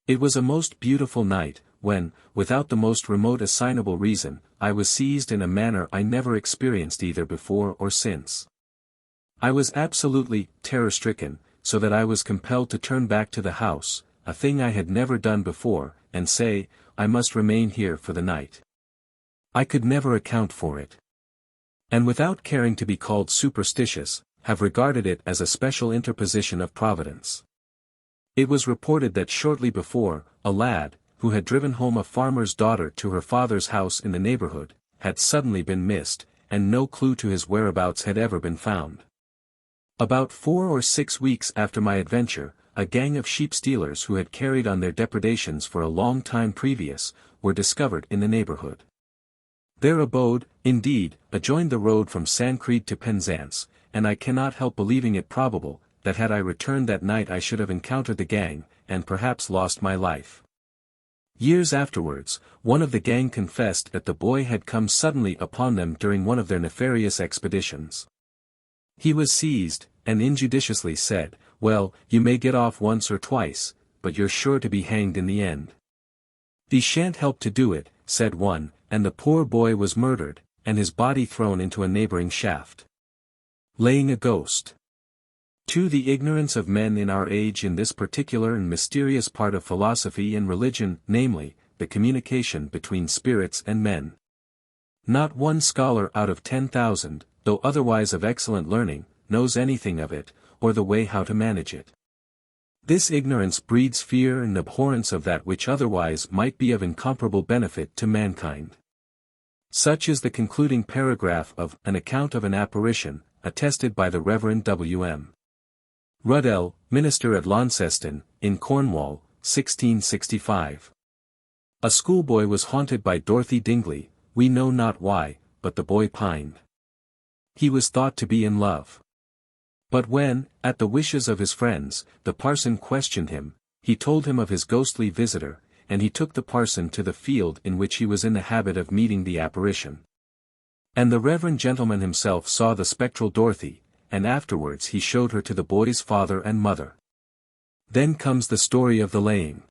It was a most beautiful night, when, without the most remote assignable reason, I was seized in a manner I never experienced either before or since. I was absolutely terror-stricken, so that I was compelled to turn back to the house, a thing I had never done before, and say, I must remain here for the night. I could never account for it. And without caring to be called superstitious, have regarded it as a special interposition of Providence. It was reported that shortly before, a lad, who had driven home a farmer's daughter to her father's house in the neighborhood, had suddenly been missed, and no clue to his whereabouts had ever been found. About 4 or 6 weeks after my adventure, a gang of sheep stealers who had carried on their depredations for a long time previous, were discovered in the neighborhood. Their abode, indeed, adjoined the road from Sancreed to Penzance, and I cannot help believing it probable, that had I returned that night I should have encountered the gang, and perhaps lost my life. Years afterwards, one of the gang confessed that the boy had come suddenly upon them during one of their nefarious expeditions. He was seized, and injudiciously said, "Well, you may get off once or twice, but you're sure to be hanged in the end." "Thee shan't help to do it," said one, and the poor boy was murdered, and his body thrown into a neighboring shaft. Laying a ghost. To the ignorance of men in our age in this particular and mysterious part of philosophy and religion, namely, the communication between spirits and men. Not one scholar out of 10,000, though otherwise of excellent learning, knows anything of it, or the way how to manage it. This ignorance breeds fear and abhorrence of that which otherwise might be of incomparable benefit to mankind. Such is the concluding paragraph of An Account of an Apparition, attested by the Reverend W.M. Ruddell, minister at Launceston, in Cornwall, 1665. A schoolboy was haunted by Dorothy Dingley, we know not why, but the boy pined. He was thought to be in love. But when, at the wishes of his friends, the parson questioned him, he told him of his ghostly visitor, and he took the parson to the field in which he was in the habit of meeting the apparition. And the reverend gentleman himself saw the spectral Dorothy, and afterwards he showed her to the boy's father and mother. Then comes the story of the laying.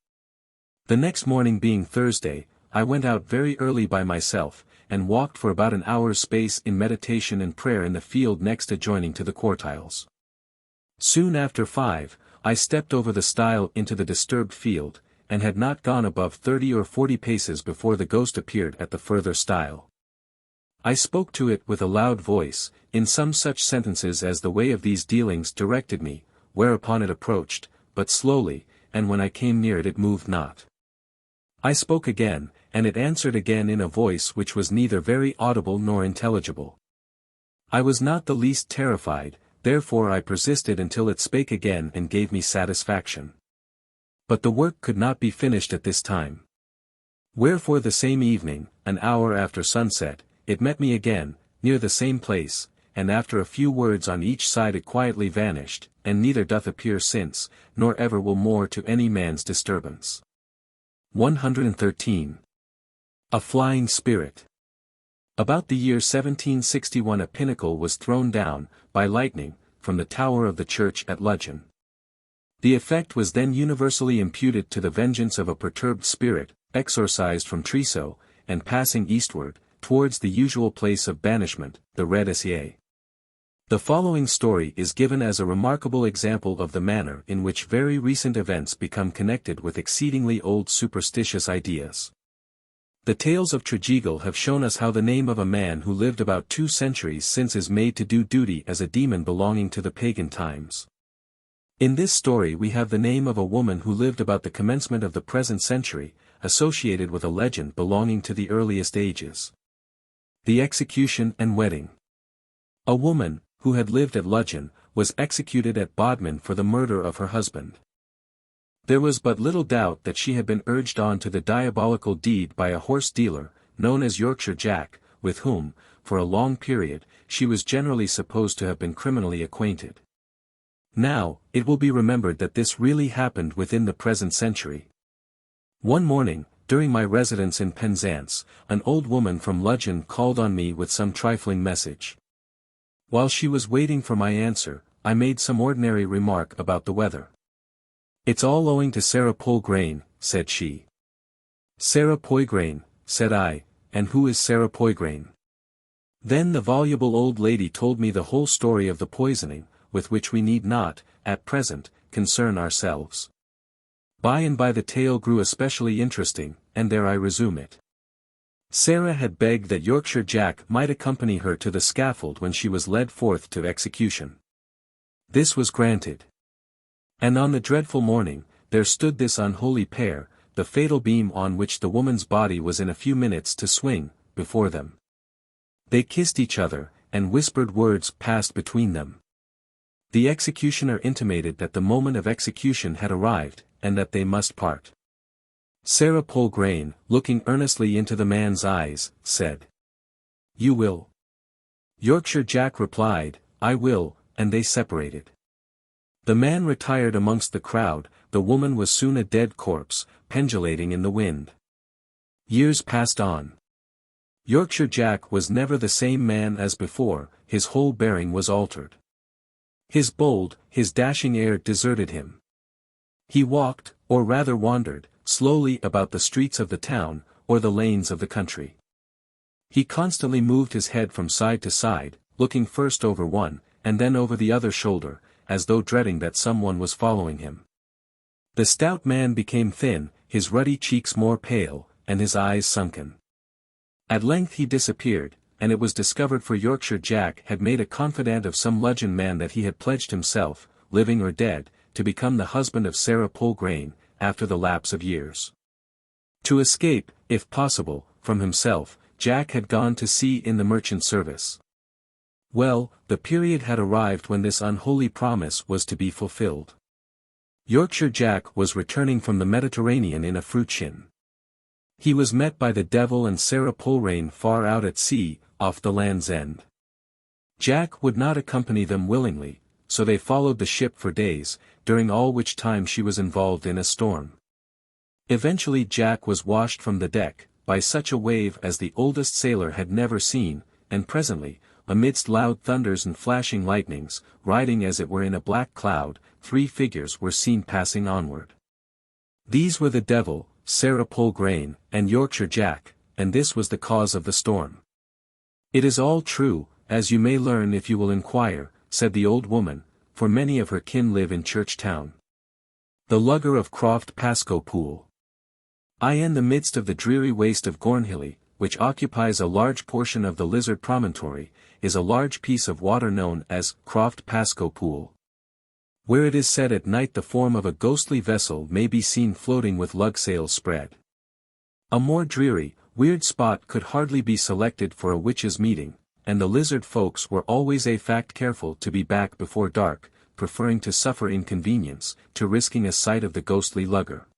The next morning being Thursday, I went out very early by myself, and walked for about an hour's space in meditation and prayer in the field next adjoining to the quartiles. Soon after 5, I stepped over the stile into the disturbed field, and had not gone above 30 or 40 paces before the ghost appeared at the further stile. I spoke to it with a loud voice, in some such sentences as the way of these dealings directed me, whereupon it approached, but slowly, and when I came near it moved not. I spoke again, and it answered again in a voice which was neither very audible nor intelligible. I was not the least terrified, therefore I persisted until it spake again and gave me satisfaction. But the work could not be finished at this time. Wherefore the same evening, an hour after sunset, it met me again, near the same place, and after a few words on each side it quietly vanished, and neither doth appear since, nor ever will more to any man's disturbance. 113. A Flying Spirit. About the year 1761 a pinnacle was thrown down, by lightning, from the tower of the church at Ludghan. The effect was then universally imputed to the vengeance of a perturbed spirit, exorcised from Treso, and passing eastward, towards the usual place of banishment, the Red Essier. The following story is given as a remarkable example of the manner in which very recent events become connected with exceedingly old superstitious ideas. The tales of Tregeagle have shown us how the name of a man who lived about 2 centuries since is made to do duty as a demon belonging to the pagan times. In this story we have the name of a woman who lived about the commencement of the present century, associated with a legend belonging to the earliest ages. The execution and wedding. A woman, who had lived at Ludghan, was executed at Bodmin for the murder of her husband. There was but little doubt that she had been urged on to the diabolical deed by a horse dealer, known as Yorkshire Jack, with whom, for a long period, she was generally supposed to have been criminally acquainted. Now, it will be remembered that this really happened within the present century. One morning, during my residence in Penzance, an old woman from Ludghan called on me with some trifling message. While she was waiting for my answer, I made some ordinary remark about the weather. "It's all owing to Sarah Polgrain," said she. "Sarah Poigrain," said I, "and who is Sarah Poigrain?" Then the voluble old lady told me the whole story of the poisoning, with which we need not, at present, concern ourselves. By and by the tale grew especially interesting, and there I resume it. Sarah had begged that Yorkshire Jack might accompany her to the scaffold when she was led forth to execution. This was granted. And on the dreadful morning, there stood this unholy pair, the fatal beam on which the woman's body was in a few minutes to swing, before them. They kissed each other, and whispered words passed between them. The executioner intimated that the moment of execution had arrived, and that they must part. Sarah Polgrain, looking earnestly into the man's eyes, said, "You will?" Yorkshire Jack replied, "I will," and they separated. The man retired amongst the crowd, the woman was soon a dead corpse, pendulating in the wind. Years passed on. Yorkshire Jack was never the same man as before, his whole bearing was altered. His bold, his dashing air deserted him. He walked, or rather wandered, slowly about the streets of the town, or the lanes of the country. He constantly moved his head from side to side, looking first over one, and then over the other shoulder, as though dreading that someone was following him. The stout man became thin, his ruddy cheeks more pale, and his eyes sunken. At length he disappeared, and it was discovered for Yorkshire Jack had made a confidant of some Ludghan man that he had pledged himself, living or dead, to become the husband of Sarah Polgrain, after the lapse of years. To escape, if possible, from himself, Jack had gone to sea in the merchant service. Well, the period had arrived when this unholy promise was to be fulfilled. Yorkshire Jack was returning from the Mediterranean in a fruit-shin. He was met by the devil and Sarah Polgrain far out at sea, off the Land's End. Jack would not accompany them willingly, so they followed the ship for days, during all which time she was involved in a storm. Eventually Jack was washed from the deck, by such a wave as the oldest sailor had never seen, and presently, amidst loud thunders and flashing lightnings, riding as it were in a black cloud, 3 figures were seen passing onward. These were the Devil, Sarah Polgrain, and Yorkshire Jack, and this was the cause of the storm. "It is all true, as you may learn if you will inquire," said the old woman, for many of her kin live in Church Town. "The lugger of Croft Pascoe Pool. I in the midst of the dreary waste of Gornhilly, which occupies a large portion of the Lizard Promontory, is a large piece of water known as Croft Pascoe Pool, where it is said at night the form of a ghostly vessel may be seen floating with lug sails spread. A more dreary, weird spot could hardly be selected for a witches' meeting, and the lizard folks were always a fact careful to be back before dark, preferring to suffer inconvenience, to risking a sight of the ghostly lugger.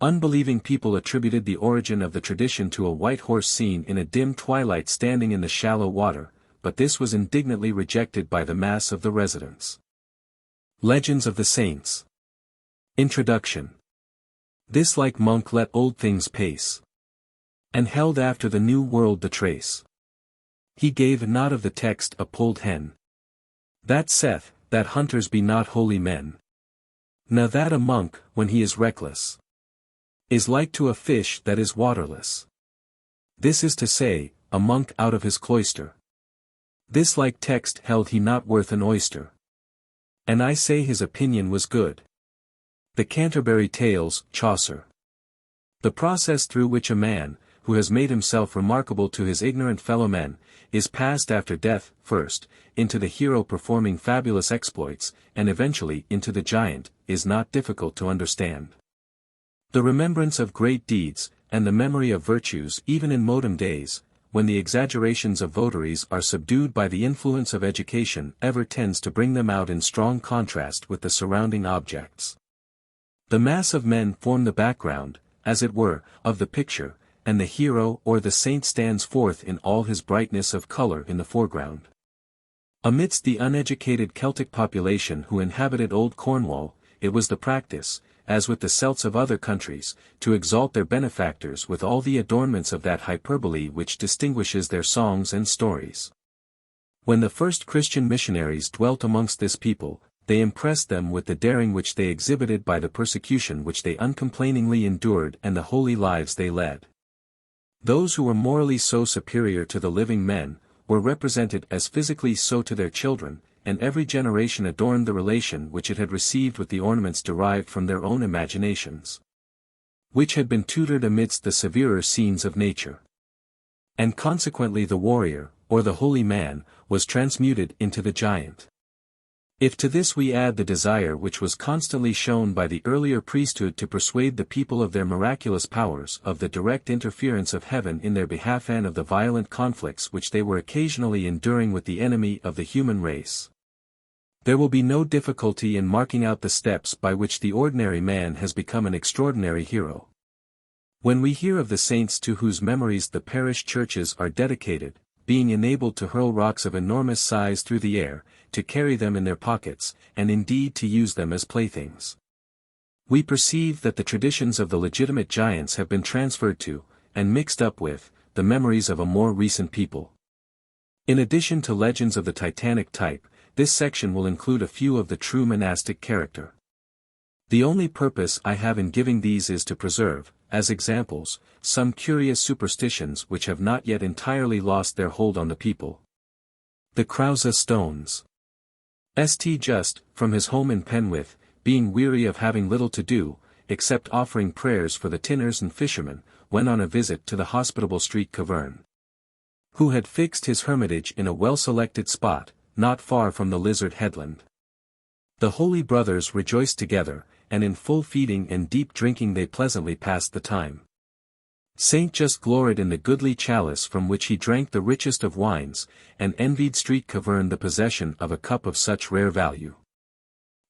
Unbelieving people attributed the origin of the tradition to a white horse seen in a dim twilight standing in the shallow water, but this was indignantly rejected by the mass of the residents. Legends of the Saints. Introduction. This like monk let old things pace, and held after the new world the trace. He gave not of the text a polled hen, that saith, that hunters be not holy men. Now that a monk, when he is reckless, is like to a fish that is waterless. This is to say, a monk out of his cloister. This like text held he not worth an oyster. And I say his opinion was good. The Canterbury Tales, Chaucer. The process through which a man, who has made himself remarkable to his ignorant fellowmen, is passed after death, first, into the hero performing fabulous exploits, and eventually into the giant, is not difficult to understand. The remembrance of great deeds, and the memory of virtues even in modern days, when the exaggerations of votaries are subdued by the influence of education, ever tends to bring them out in strong contrast with the surrounding objects. The mass of men form the background, as it were, of the picture, and the hero or the saint stands forth in all his brightness of color in the foreground. Amidst the uneducated Celtic population who inhabited old Cornwall, it was the practice, as with the Celts of other countries, to exalt their benefactors with all the adornments of that hyperbole which distinguishes their songs and stories. When the first Christian missionaries dwelt amongst this people, they impressed them with the daring which they exhibited by the persecution which they uncomplainingly endured and the holy lives they led. Those who were morally so superior to the living men, were represented as physically so to their children, and every generation adorned the relation which it had received with the ornaments derived from their own imaginations, which had been tutored amidst the severer scenes of nature. And consequently the warrior, or the holy man, was transmuted into the giant. If to this we add the desire which was constantly shown by the earlier priesthood to persuade the people of their miraculous powers, of the direct interference of heaven in their behalf and of the violent conflicts which they were occasionally enduring with the enemy of the human race, there will be no difficulty in marking out the steps by which the ordinary man has become an extraordinary hero. When we hear of the saints to whose memories the parish churches are dedicated, being enabled to hurl rocks of enormous size through the air, to carry them in their pockets, and indeed to use them as playthings, we perceive that the traditions of the legitimate giants have been transferred to, and mixed up with, the memories of a more recent people. In addition to legends of the Titanic type, this section will include a few of the true monastic character. The only purpose I have in giving these is to preserve, as examples, some curious superstitions which have not yet entirely lost their hold on the people. The Krause stones. St. Just, from his home in Penwith, being weary of having little to do, except offering prayers for the tinners and fishermen, went on a visit to the hospitable Street Cavern, who had fixed his hermitage in a well-selected spot, not far from the Lizard Headland. The holy brothers rejoiced together, and in full feeding and deep drinking they pleasantly passed the time. Saint Just gloried in the goodly chalice from which he drank the richest of wines, and envied Street Cavern the possession of a cup of such rare value.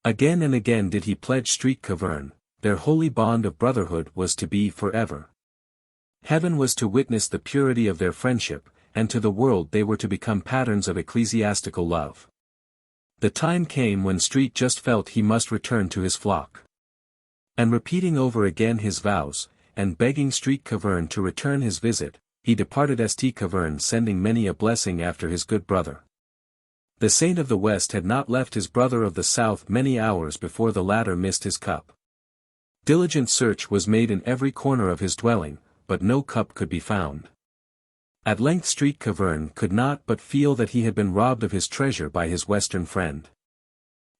Again and again did he pledge Street Cavern, their holy bond of brotherhood was to be forever. Heaven was to witness the purity of their friendship, and to the world they were to become patterns of ecclesiastical love. The time came when Street Just felt he must return to his flock. And repeating over again his vows, and begging Street Cavern to return his visit, he departed St. Cavern, sending many a blessing after his good brother. The Saint of the West had not left his brother of the South many hours before the latter missed his cup. Diligent search was made in every corner of his dwelling, but no cup could be found. At length St. Cavern could not but feel that he had been robbed of his treasure by his western friend.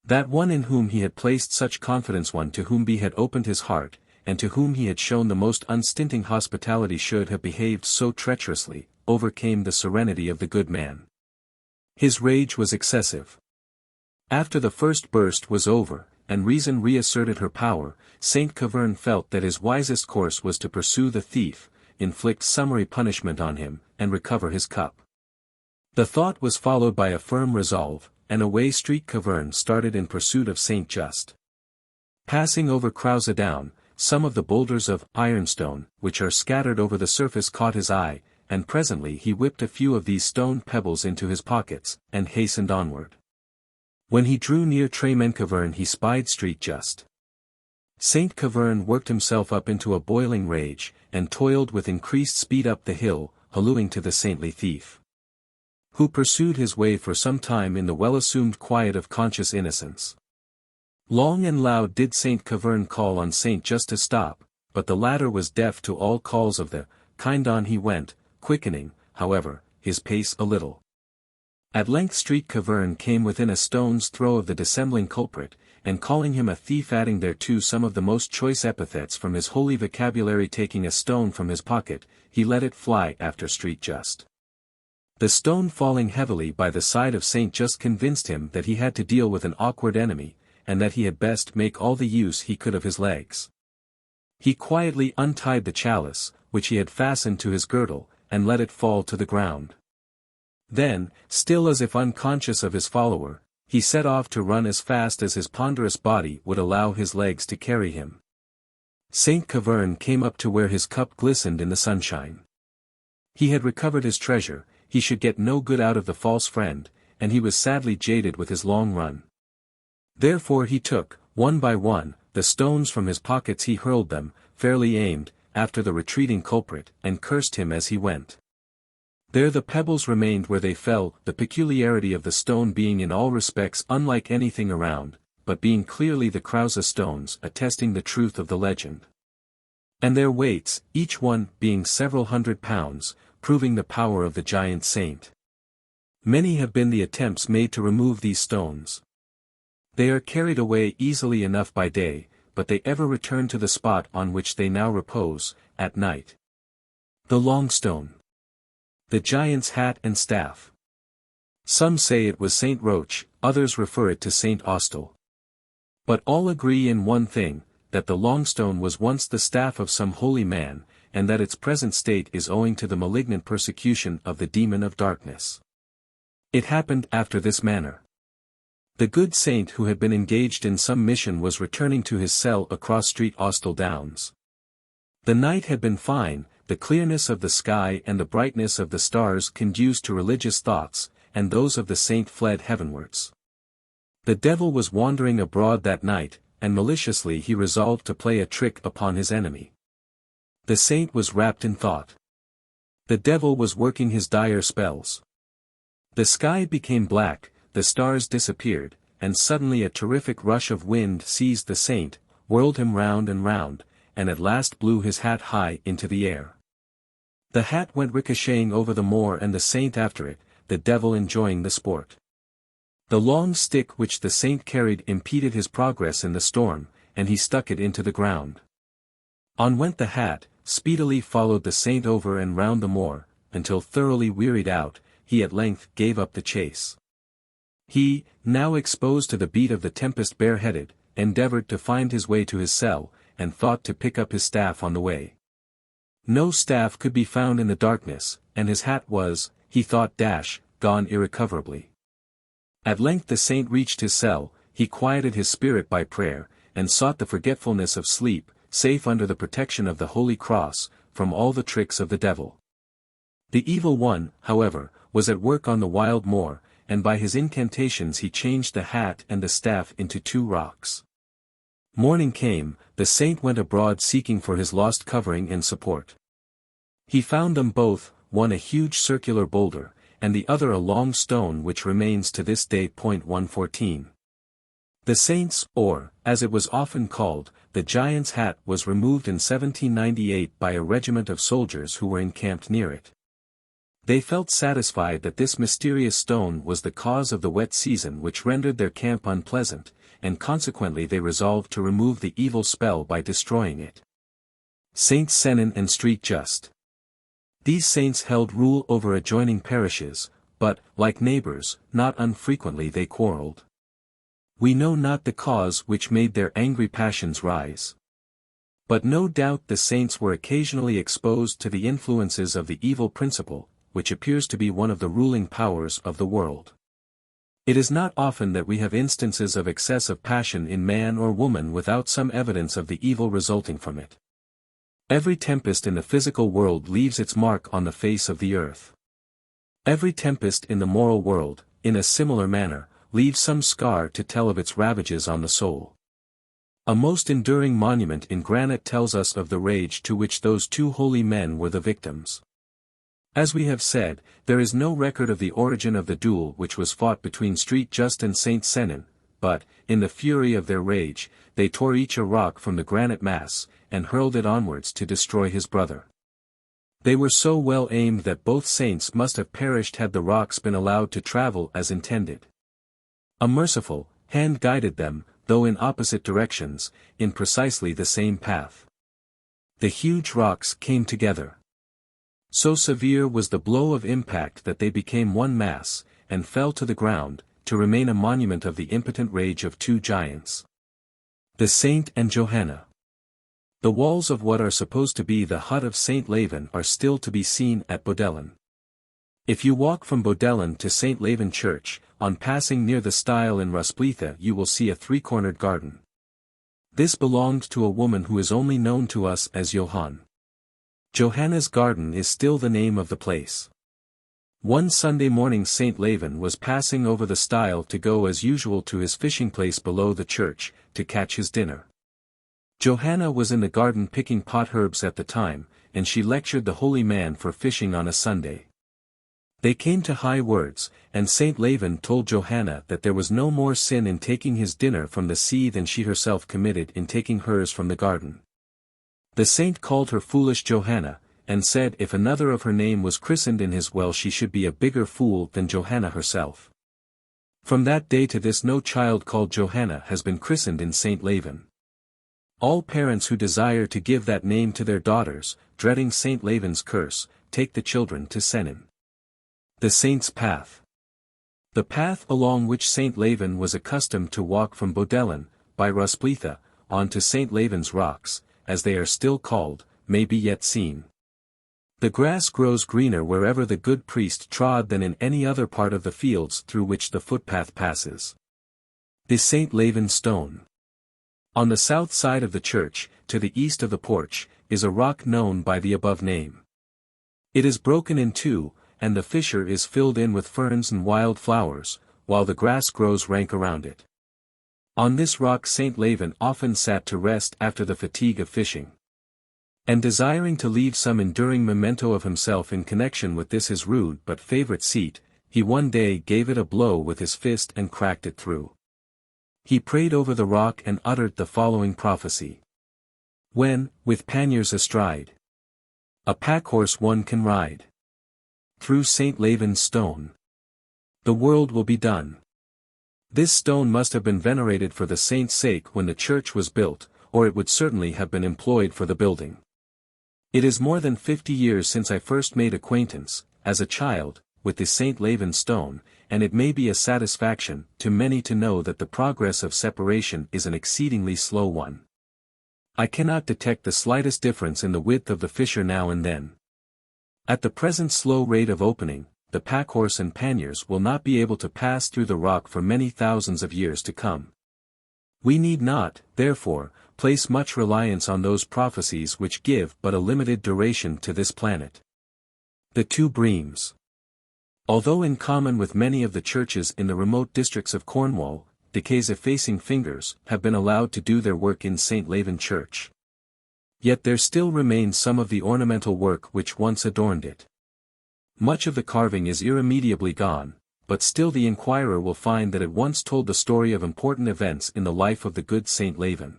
That one in whom he had placed such confidence, one to whom he had opened his heart, and to whom he had shown the most unstinting hospitality, should have behaved so treacherously, overcame the serenity of the good man. His rage was excessive. After the first burst was over, and reason reasserted her power, St. Cavern felt that his wisest course was to pursue the thief, inflict summary punishment on him, and recover his cup. The thought was followed by a firm resolve, and away St. Cavern started in pursuit of St. Just. Passing over Crowsedown, some of the boulders of ironstone, which are scattered over the surface, caught his eye, and presently he whipped a few of these stone pebbles into his pockets, and hastened onward. When he drew near Tregeagle he spied St. Just. St. Cavern worked himself up into a boiling rage, and toiled with increased speed up the hill, hallooing to the saintly thief, who pursued his way for some time in the well-assumed quiet of conscious innocence. Long and loud did St. Cavern call on St. Just to stop, but the latter was deaf to all calls of the kind. On he went, quickening, however, his pace a little. At length St. Cavern came within a stone's throw of the dissembling culprit, and calling him a thief, adding thereto some of the most choice epithets from his holy vocabulary, taking a stone from his pocket, he let it fly after St. Just. The stone falling heavily by the side of St. Just convinced him that he had to deal with an awkward enemy, and that he had best make all the use he could of his legs. He quietly untied the chalice, which he had fastened to his girdle, and let it fall to the ground. Then, still as if unconscious of his follower, he set off to run as fast as his ponderous body would allow his legs to carry him. St. Cavern came up to where his cup glistened in the sunshine. He had recovered his treasure, he should get no good out of the false friend, and he was sadly jaded with his long run. Therefore he took, one by one, the stones from his pockets. He hurled them, fairly aimed, after the retreating culprit, and cursed him as he went. There the pebbles remained where they fell, the peculiarity of the stone being in all respects unlike anything around, but being clearly the Krause stones, attesting the truth of the legend. And their weights, each one being several hundred pounds, proving the power of the giant saint. Many have been the attempts made to remove these stones. They are carried away easily enough by day, but they ever return to the spot on which they now repose, at night. The long stone. The giant's hat and staff. Some say it was St. Roch, others refer it to St. Austell. But all agree in one thing, that the long stone was once the staff of some holy man, and that its present state is owing to the malignant persecution of the demon of darkness. It happened after this manner. The good saint who had been engaged in some mission was returning to his cell across St. Austell Downs. The night had been fine, the clearness of the sky and the brightness of the stars conduced to religious thoughts, and those of the saint fled heavenwards. The devil was wandering abroad that night, and maliciously he resolved to play a trick upon his enemy. The saint was wrapped in thought. The devil was working his dire spells. The sky became black, the stars disappeared, and suddenly a terrific rush of wind seized the saint, whirled him round and round, and at last blew his hat high into the air. The hat went ricocheting over the moor and the saint after it, the devil enjoying the sport. The long stick which the saint carried impeded his progress in the storm, and he stuck it into the ground. On went the hat, speedily followed the saint over and round the moor, until thoroughly wearied out, he at length gave up the chase. He, now exposed to the beat of the tempest bareheaded, endeavored to find his way to his cell, and thought to pick up his staff on the way. No staff could be found in the darkness, and his hat was, he thought, gone irrecoverably. At length the saint reached his cell, he quieted his spirit by prayer, and sought the forgetfulness of sleep, safe under the protection of the Holy Cross, from all the tricks of the devil. The evil one, however, was at work on the wild moor, and by his incantations he changed the hat and the staff into two rocks. Morning came, the saint went abroad seeking for his lost covering and support. He found them both, one a huge circular boulder, and the other a long stone which remains to this day. 114. The Saints, or, as it was often called, the Giant's Hat, was removed in 1798 by a regiment of soldiers who were encamped near it. They felt satisfied that this mysterious stone was the cause of the wet season which rendered their camp unpleasant, and consequently they resolved to remove the evil spell by destroying it. Saints Sennen and Street Just. These saints held rule over adjoining parishes, but, like neighbors, not unfrequently they quarrelled. We know not the cause which made their angry passions rise. But no doubt the saints were occasionally exposed to the influences of the evil principle, which appears to be one of the ruling powers of the world. It is not often that we have instances of excess of passion in man or woman without some evidence of the evil resulting from it. Every tempest in the physical world leaves its mark on the face of the earth. Every tempest in the moral world, in a similar manner, leaves some scar to tell of its ravages on the soul. A most enduring monument in granite tells us of the rage to which those two holy men were the victims. As we have said, there is no record of the origin of the duel which was fought between Street Just and Saint Sennen, but, in the fury of their rage, they tore each a rock from the granite mass, and hurled it onwards to destroy his brother. They were so well aimed that both saints must have perished had the rocks been allowed to travel as intended. A merciful hand guided them, though in opposite directions, in precisely the same path. The huge rocks came together. So severe was the blow of impact that they became one mass, and fell to the ground, to remain a monument of the impotent rage of two giants. The Saint and Johanna. The walls of what are supposed to be the hut of Saint Leven are still to be seen at Bodellen. If you walk from Bodellen to Saint Leven Church, on passing near the stile in Rusplitha you will see a three-cornered garden. This belonged to a woman who is only known to us as Johann. Johanna's garden is still the name of the place. One Sunday morning Saint Leven was passing over the stile to go as usual to his fishing place below the church, to catch his dinner. Johanna was in the garden picking potherbs at the time, and she lectured the holy man for fishing on a Sunday. They came to high words, and Saint Leven told Johanna that there was no more sin in taking his dinner from the sea than she herself committed in taking hers from the garden. The saint called her foolish Johanna, and said if another of her name was christened in his well she should be a bigger fool than Johanna herself. From that day to this no child called Johanna has been christened in Saint Leven. All parents who desire to give that name to their daughters, dreading Saint Leven's curse, take the children to Sennen. The Saint's Path. The path along which Saint Leven was accustomed to walk from Bodellen, by Rusplitha, on to Saint Leven's rocks, as they are still called, may be yet seen. The grass grows greener wherever the good priest trod than in any other part of the fields through which the footpath passes. The Saint Leven Stone. On the south side of the church, to the east of the porch, is a rock known by the above name. It is broken in two, and the fissure is filled in with ferns and wild flowers, while the grass grows rank around it. On this rock Saint Leven often sat to rest after the fatigue of fishing. And desiring to leave some enduring memento of himself in connection with this his rude but favorite seat, he one day gave it a blow with his fist and cracked it through. He prayed over the rock and uttered the following prophecy. When, with panniers astride, a pack-horse one can ride through Saint Leven's stone, the world will be done. This stone must have been venerated for the saint's sake when the church was built, or it would certainly have been employed for the building. It is more than 50 years since I first made acquaintance, as a child, with the Saint Leven stone, and it may be a satisfaction to many to know that the progress of separation is an exceedingly slow one. I cannot detect the slightest difference in the width of the fissure now and then. At the present slow rate of opening, the pack-horse and panniers will not be able to pass through the rock for many thousands of years to come. We need not, therefore, place much reliance on those prophecies which give but a limited duration to this planet. The two breams. Although in common with many of the churches in the remote districts of Cornwall, decay's effacing fingers have been allowed to do their work in St. Leven Church. Yet there still remains some of the ornamental work which once adorned it. Much of the carving is irremediably gone, but still the inquirer will find that it once told the story of important events in the life of the good Saint Leven.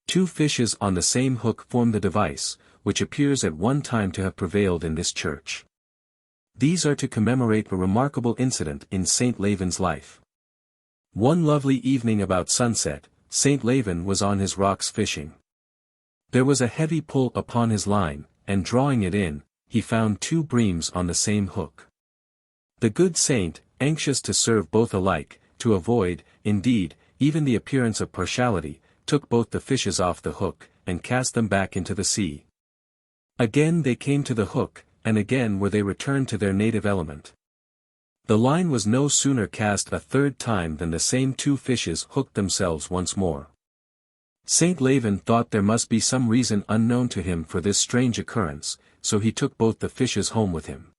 2 fishes on the same hook form the device, which appears at one time to have prevailed in this church. These are to commemorate a remarkable incident in Saint Leven's life. One lovely evening about sunset, Saint Leven was on his rocks fishing. There was a heavy pull upon his line, and drawing it in, he found 2 breams on the same hook. The good saint, anxious to serve both alike, to avoid, indeed, even the appearance of partiality, took both the fishes off the hook, and cast them back into the sea. Again they came to the hook, and again were they returned to their native element. The line was no sooner cast a 3rd time than the same 2 fishes hooked themselves once more. Saint Leven thought there must be some reason unknown to him for this strange occurrence, so he took both the fishes home with him.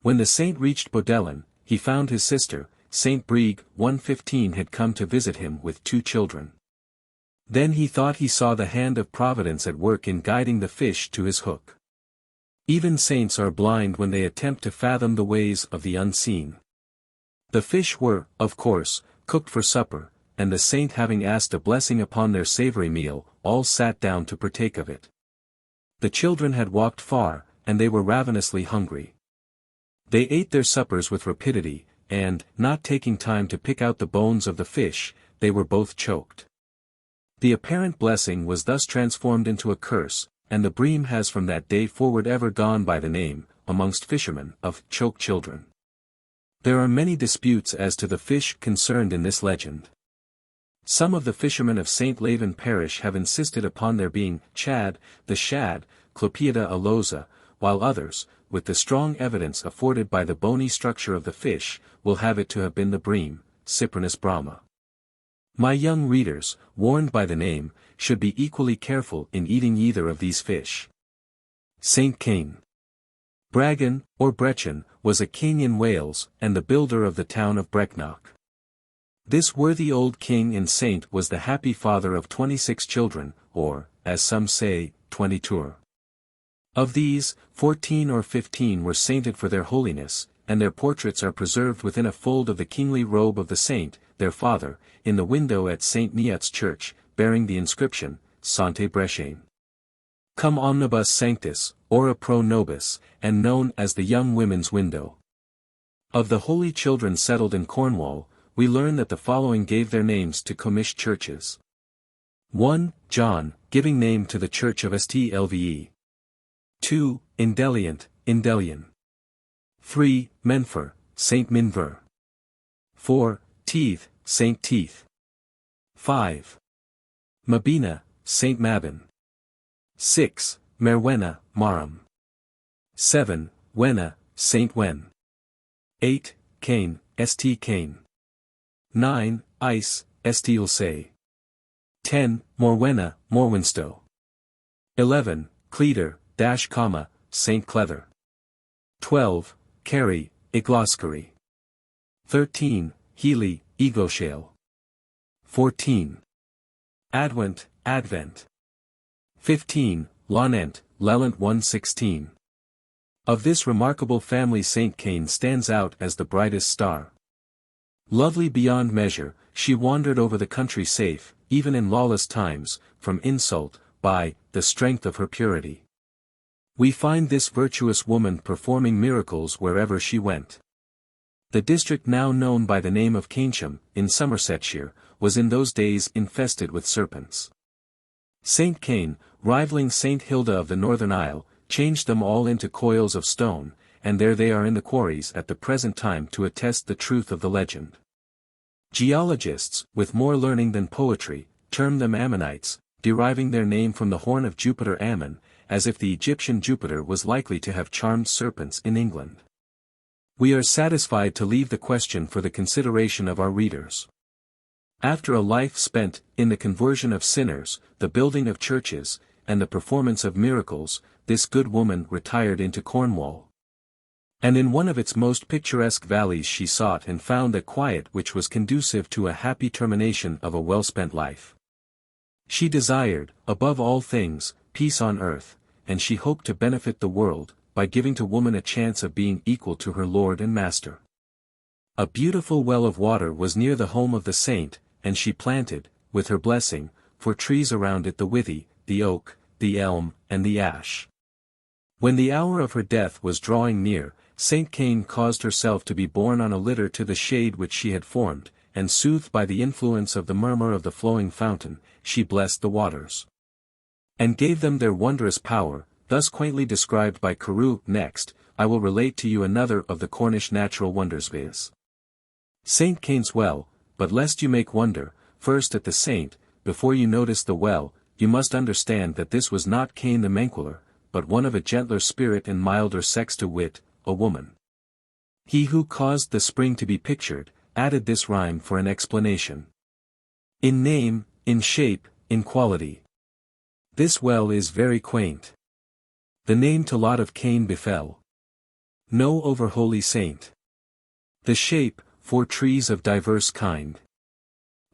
When the saint reached Bodelen, he found his sister, Saint Brigue 115 had come to visit him with 2 children. Then he thought he saw the hand of Providence at work in guiding the fish to his hook. Even saints are blind when they attempt to fathom the ways of the unseen. The fish were, of course, cooked for supper, and the saint having asked a blessing upon their savory meal, all sat down to partake of it. The children had walked far, and they were ravenously hungry. They ate their suppers with rapidity, and, not taking time to pick out the bones of the fish, they were both choked. The apparent blessing was thus transformed into a curse, and the bream has from that day forward ever gone by the name, amongst fishermen, of choke children. There are many disputes as to the fish concerned in this legend. Some of the fishermen of St. Leven parish have insisted upon there being chad, the shad, Clopieta alosa, while others, with the strong evidence afforded by the bony structure of the fish, will have it to have been the bream, Cyprinus brahma. My young readers, warned by the name, should be equally careful in eating either of these fish. Saint Keyne. Bragan, or Brechin, was a king in Wales, and the builder of the town of Brecknock. This worthy old king and saint was the happy father of 26 children, or, as some say, 22. Of these, 14 or 15 were sainted for their holiness, and their portraits are preserved within a fold of the kingly robe of the saint, their father, in the window at St. Neot's church, bearing the inscription, Sante Brechin. Cum omnibus sanctus, ora pro nobis, and known as the young women's window. Of the holy children settled in Cornwall, we learn that the following gave their names to Comish churches. 1. John, giving name to the church of Stlve. 2. Indeliant, Indelian. 3. Menfer, Saint Minver. 4. Teeth, Saint Teeth. 5. Mabina, Saint Mabin. 6. Merwena, Marum. 7. Wena, Saint Wen. 8. Kane, St. Kane. 9. Ice, St. Ulse. 10. Morwena, Morwenstow. 11. Cleater, Saint Cleather. 12. Carey, Igloskary. 13. Healy, Egoshale. 14. Advent, Advent. 15. Lonent, Lelent 116. Of this remarkable family Saint Kane stands out as the brightest star. Lovely beyond measure, she wandered over the country safe, even in lawless times, from insult, by the strength of her purity. We find this virtuous woman performing miracles wherever she went. The district now known by the name of Keynsham, in Somersetshire, was in those days infested with serpents. Saint Kane, rivaling Saint Hilda of the Northern Isle, changed them all into coils of stone, and there they are in the quarries at the present time to attest the truth of the legend. Geologists, with more learning than poetry, term them Ammonites, deriving their name from the horn of Jupiter Ammon, as if the Egyptian Jupiter was likely to have charmed serpents in England. We are satisfied to leave the question for the consideration of our readers. After a life spent in the conversion of sinners, the building of churches, and the performance of miracles, this good woman retired into Cornwall. And in one of its most picturesque valleys she sought and found a quiet which was conducive to a happy termination of a well-spent life. She desired, above all things, peace on earth, and she hoped to benefit the world, by giving to woman a chance of being equal to her lord and master. A beautiful well of water was near the home of the saint, and she planted, with her blessing, for trees around it the withy, the oak, the elm, and the ash. When the hour of her death was drawing near, Saint Keyne caused herself to be borne on a litter to the shade which she had formed, and soothed by the influence of the murmur of the flowing fountain, she blessed the waters, and gave them their wondrous power, thus quaintly described by Carew. Next, I will relate to you another of the Cornish natural wonders, viz. Saint Keyne's well. But lest you make wonder, first at the saint, before you notice the well, you must understand that this was not Keyne the Menquiller, but one of a gentler spirit and milder sex, to wit, a woman. He who caused the spring to be pictured, added this rhyme for an explanation. In name, in shape, in quality. This well is very quaint. The name to lot of Keyne befell. No over holy saint. The shape, 4 trees of diverse kind.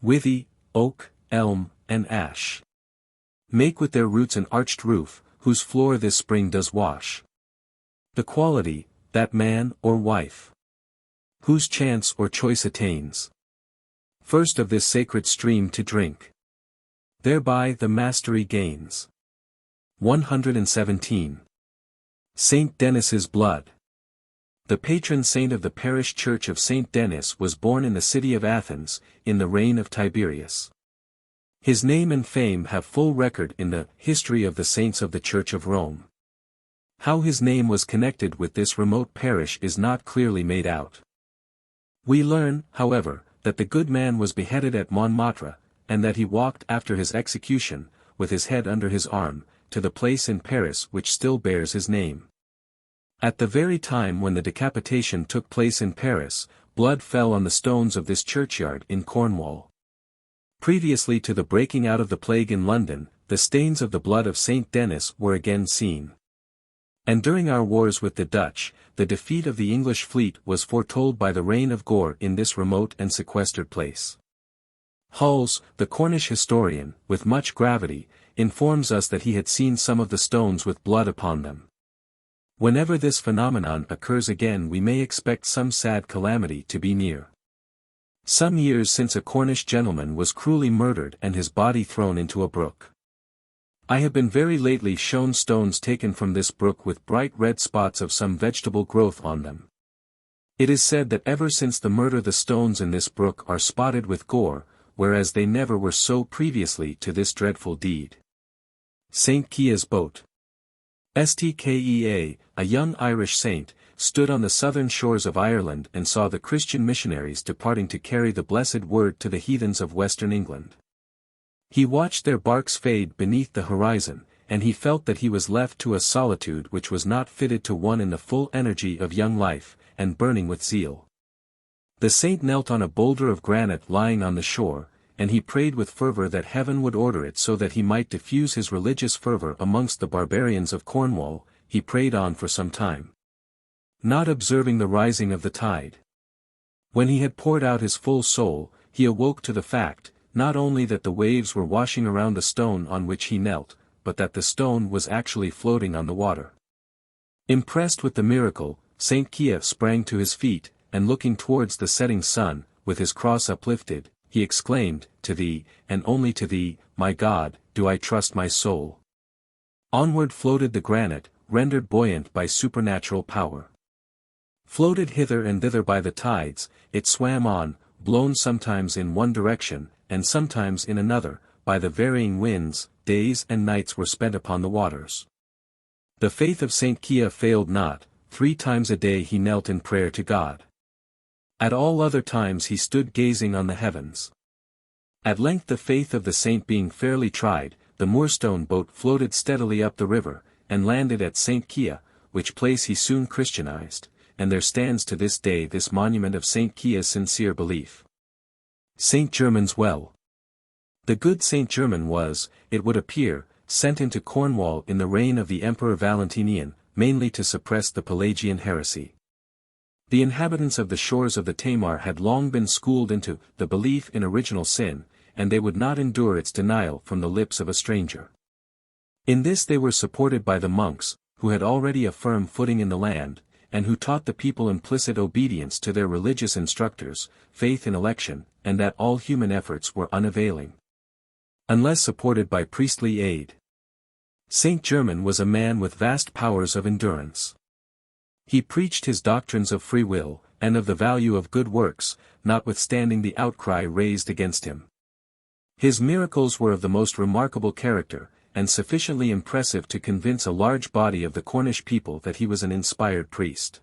Withy, oak, elm, and ash. Make with their roots an arched roof, whose floor this spring does wash. The quality, that man or wife, whose chance or choice attains, first of this sacred stream to drink, thereby the mastery gains. 117. Saint Denis's blood. The patron saint of the parish church of Saint Denis was born in the city of Athens, in the reign of Tiberius. His name and fame have full record in the History of the Saints of the Church of Rome. How his name was connected with this remote parish is not clearly made out. We learn, however, that the good man was beheaded at Montmartre, and that he walked after his execution, with his head under his arm, to the place in Paris which still bears his name. At the very time when the decapitation took place in Paris, blood fell on the stones of this churchyard in Cornwall. Previously to the breaking out of the plague in London, the stains of the blood of Saint Denis were again seen. And during our wars with the Dutch, the defeat of the English fleet was foretold by the reign of Gore in this remote and sequestered place. Hulls, the Cornish historian, with much gravity, informs us that he had seen some of the stones with blood upon them. Whenever this phenomenon occurs again, we may expect some sad calamity to be near. Some years since a Cornish gentleman was cruelly murdered and his body thrown into a brook. I have been very lately shown stones taken from this brook with bright red spots of some vegetable growth on them. It is said that ever since the murder the stones in this brook are spotted with gore, whereas they never were so previously to this dreadful deed. St. Kea's boat. Stkea, a young Irish saint, stood on the southern shores of Ireland and saw the Christian missionaries departing to carry the blessed word to the heathens of western England. He watched their barks fade beneath the horizon, and he felt that he was left to a solitude which was not fitted to one in the full energy of young life, and burning with zeal. The saint knelt on a boulder of granite lying on the shore, and he prayed with fervor that heaven would order it so that he might diffuse his religious fervor amongst the barbarians of Cornwall. He prayed on for some time, not observing the rising of the tide. When he had poured out his full soul, he awoke to the fact, not only that the waves were washing around the stone on which he knelt, but that the stone was actually floating on the water. Impressed with the miracle, St. Kea sprang to his feet, and looking towards the setting sun, with his cross uplifted, he exclaimed, "To thee, and only to thee, my God, do I trust my soul." Onward floated the granite, rendered buoyant by supernatural power. Floated hither and thither by the tides, it swam on, blown sometimes in one direction, and sometimes in another, by the varying winds. Days and nights were spent upon the waters. The faith of St. Kea failed not, 3 times a day he knelt in prayer to God. At all other times he stood gazing on the heavens. At length, the faith of the saint being fairly tried, the moorstone boat floated steadily up the river, and landed at St. Kea, which place he soon Christianized, and there stands to this day this monument of St. Kea's sincere belief. St. German's well. The good St. German was, it would appear, sent into Cornwall in the reign of the Emperor Valentinian, mainly to suppress the Pelagian heresy. The inhabitants of the shores of the Tamar had long been schooled into the belief in original sin, and they would not endure its denial from the lips of a stranger. In this they were supported by the monks, who had already a firm footing in the land, and who taught the people implicit obedience to their religious instructors, faith in election, and that all human efforts were unavailing, unless supported by priestly aid. Saint Germain was a man with vast powers of endurance. He preached his doctrines of free will, and of the value of good works, notwithstanding the outcry raised against him. His miracles were of the most remarkable character, and sufficiently impressive to convince a large body of the Cornish people that he was an inspired priest.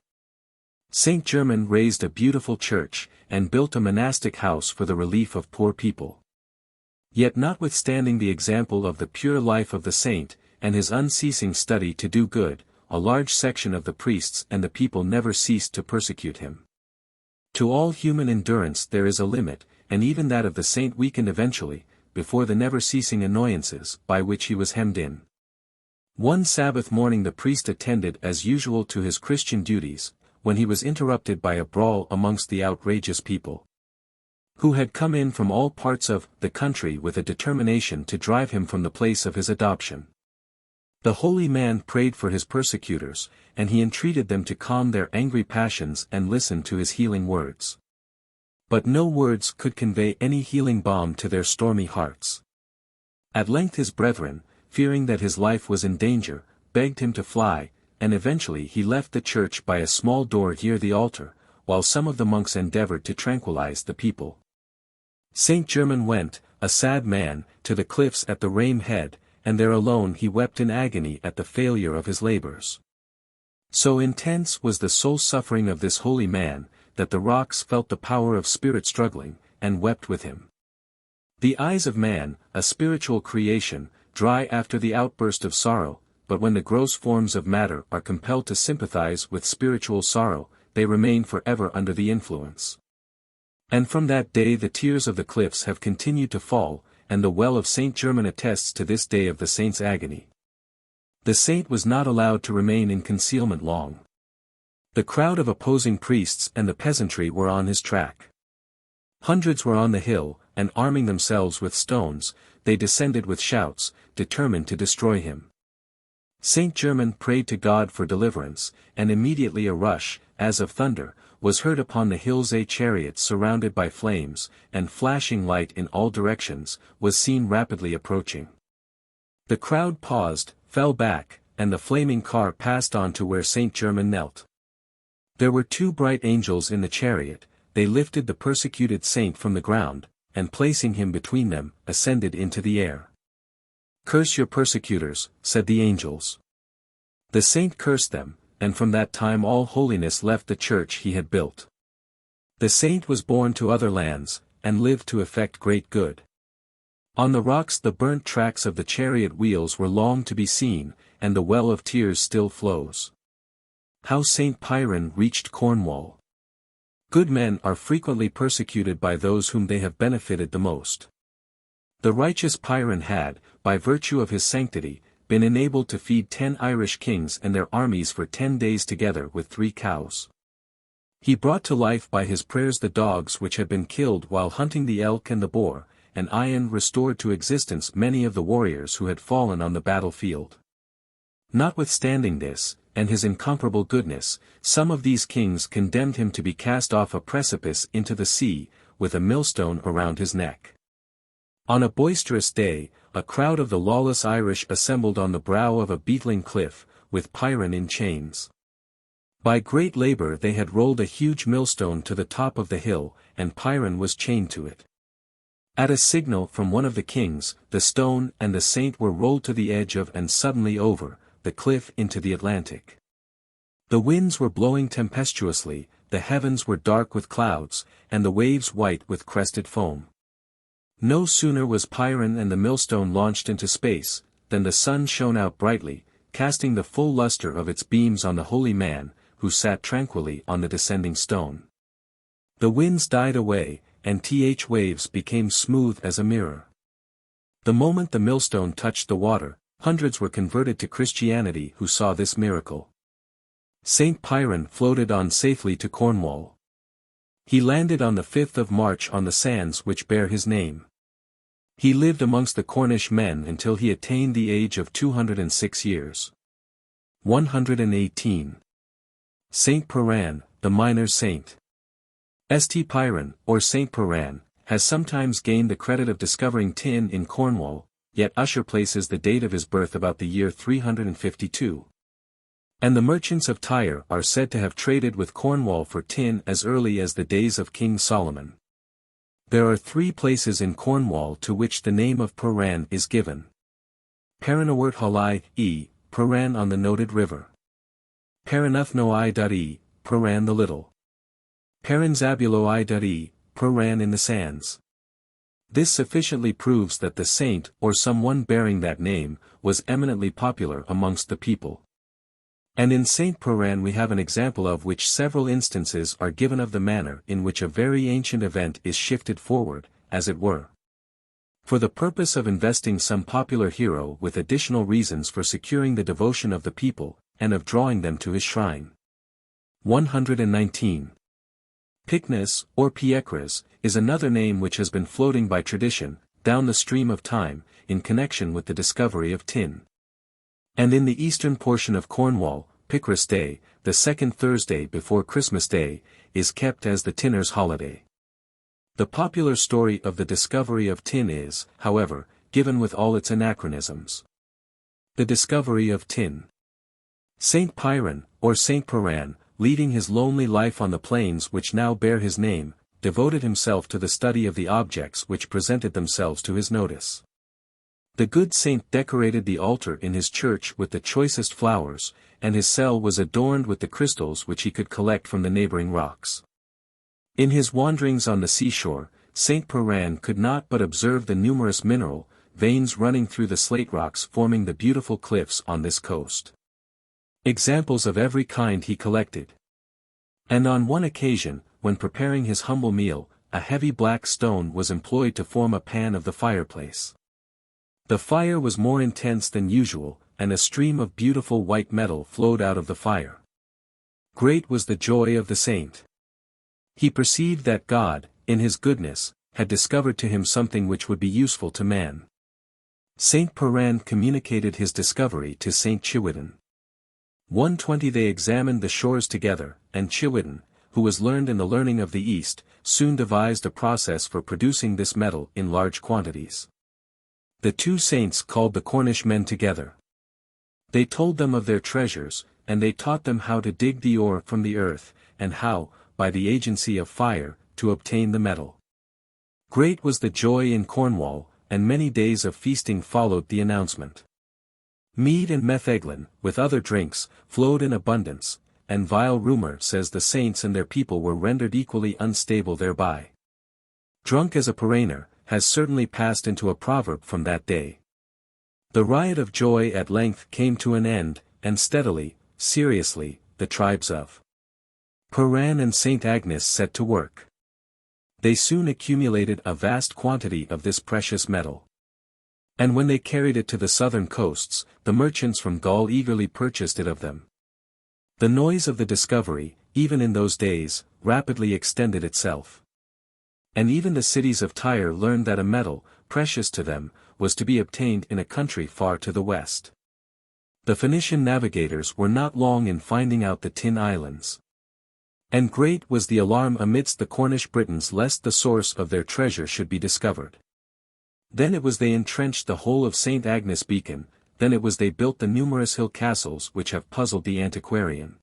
Saint Germain raised a beautiful church, and built a monastic house for the relief of poor people. Yet notwithstanding the example of the pure life of the saint, and his unceasing study to do good, a large section of the priests and the people never ceased to persecute him. To all human endurance there is a limit, and even that of the saint weakened eventually, before the never-ceasing annoyances by which he was hemmed in. One Sabbath morning the priest attended as usual to his Christian duties, when he was interrupted by a brawl amongst the outrageous people, who had come in from all parts of the country with a determination to drive him from the place of his adoption. The holy man prayed for his persecutors, and he entreated them to calm their angry passions and listen to his healing words. But no words could convey any healing balm to their stormy hearts. At length his brethren, fearing that his life was in danger, begged him to fly, and eventually he left the church by a small door near the altar, while some of the monks endeavored to tranquilize the people. Saint Germain went, a sad man, to the cliffs at the Rame head, and there alone he wept in agony at the failure of his labors. So intense was the soul suffering of this holy man, that the rocks felt the power of spirit struggling, and wept with him. The eyes of man, a spiritual creation, dry after the outburst of sorrow, but when the gross forms of matter are compelled to sympathize with spiritual sorrow, they remain forever under the influence. And from that day the tears of the cliffs have continued to fall, and the well of Saint Germain attests to this day of the saint's agony. The saint was not allowed to remain in concealment long. The crowd of opposing priests and the peasantry were on his track. Hundreds were on the hill, and arming themselves with stones, they descended with shouts, determined to destroy him. Saint Germain prayed to God for deliverance, and immediately a rush, as of thunder, was heard upon the hills. A chariot surrounded by flames, and flashing light in all directions, was seen rapidly approaching. The crowd paused, fell back, and the flaming car passed on to where Saint Germain knelt. There were two bright angels in the chariot, they lifted the persecuted saint from the ground, and placing him between them, ascended into the air. "Curse your persecutors," said the angels. The saint cursed them, and from that time all holiness left the church he had built. The saint was borne to other lands, and lived to effect great good. On the rocks the burnt tracks of the chariot wheels were long to be seen, and the well of tears still flows. How Saint Piran reached Cornwall. Good men are frequently persecuted by those whom they have benefited the most. The righteous Piran had, by virtue of his sanctity, been enabled to feed 10 Irish kings and their armies for 10 days together with 3 cows. He brought to life by his prayers the dogs which had been killed while hunting the elk and the boar, and Ian restored to existence many of the warriors who had fallen on the battlefield. Notwithstanding this, and his incomparable goodness, some of these kings condemned him to be cast off a precipice into the sea, with a millstone around his neck. On a boisterous day, a crowd of the lawless Irish assembled on the brow of a beetling cliff, with Piran in chains. By great labor they had rolled a huge millstone to the top of the hill, and Piran was chained to it. At a signal from one of the kings, the stone and the saint were rolled to the edge of and suddenly over the cliff into the Atlantic. The winds were blowing tempestuously, the heavens were dark with clouds, and the waves white with crested foam. No sooner was Piran and the millstone launched into space, than the sun shone out brightly, casting the full luster of its beams on the holy man, who sat tranquilly on the descending stone. The winds died away, and waves became smooth as a mirror. The moment the millstone touched the water, hundreds were converted to Christianity who saw this miracle. Saint Piran floated on safely to Cornwall. He landed on the 5th of March on the sands which bear his name. He lived amongst the Cornish men until he attained the age of 206 years. 118. Saint Perran, the minor saint. St. Piran, or Saint Perran, has sometimes gained the credit of discovering tin in Cornwall, yet Usher places the date of his birth about the year 352. And the merchants of Tyre are said to have traded with Cornwall for tin as early as the days of King Solomon. There are 3 places in Cornwall to which the name of Perran is given. Perranawert Halai, Perran on the noted river. Perranuthno Perran the little. Perranzabulo Perran in the sands. This sufficiently proves that the saint, or someone bearing that name, was eminently popular amongst the people. And in Saint Perran we have an example of which several instances are given of the manner in which a very ancient event is shifted forward, as it were, for the purpose of investing some popular hero with additional reasons for securing the devotion of the people, and of drawing them to his shrine. 119. Pycnus, or Piecres, is another name which has been floating by tradition, down the stream of time, in connection with the discovery of tin. And in the eastern portion of Cornwall, Pycres Day, the second Thursday before Christmas Day, is kept as the tinner's holiday. The popular story of the discovery of tin is, however, given with all its anachronisms. The discovery of tin. Saint Piran, or Saint Perran, leading his lonely life on the plains which now bear his name, devoted himself to the study of the objects which presented themselves to his notice. The good saint decorated the altar in his church with the choicest flowers, and his cell was adorned with the crystals which he could collect from the neighboring rocks. In his wanderings on the seashore, Saint Perran could not but observe the numerous mineral veins running through the slate rocks forming the beautiful cliffs on this coast. Examples of every kind he collected. And on one occasion, when preparing his humble meal, a heavy black stone was employed to form a pan of the fireplace. The fire was more intense than usual, and a stream of beautiful white metal flowed out of the fire. Great was the joy of the saint. He perceived that God, in his goodness, had discovered to him something which would be useful to man. Saint Perran communicated his discovery to Saint Chiwidden. 120 They examined the shores together, and Chiwidden, who was learned in the learning of the East, soon devised a process for producing this metal in large quantities. The 2 saints called the Cornish men together. They told them of their treasures, and they taught them how to dig the ore from the earth, and how, by the agency of fire, to obtain the metal. Great was the joy in Cornwall, and many days of feasting followed the announcement. Mead and metheglin, with other drinks, flowed in abundance, and vile rumor says the saints and their people were rendered equally unstable thereby. Drunk as a Perraner, has certainly passed into a proverb from that day. The riot of joy at length came to an end, and steadily, seriously, the tribes of Perran and St. Agnes set to work. They soon accumulated a vast quantity of this precious metal. And when they carried it to the southern coasts, the merchants from Gaul eagerly purchased it of them. The noise of the discovery, even in those days, rapidly extended itself. And even the cities of Tyre learned that a metal, precious to them, was to be obtained in a country far to the west. The Phoenician navigators were not long in finding out the tin islands. And great was the alarm amidst the Cornish Britons lest the source of their treasure should be discovered. Then it was they entrenched the whole of St. Agnes Beacon, then it was they built the numerous hill castles which have puzzled the antiquarian.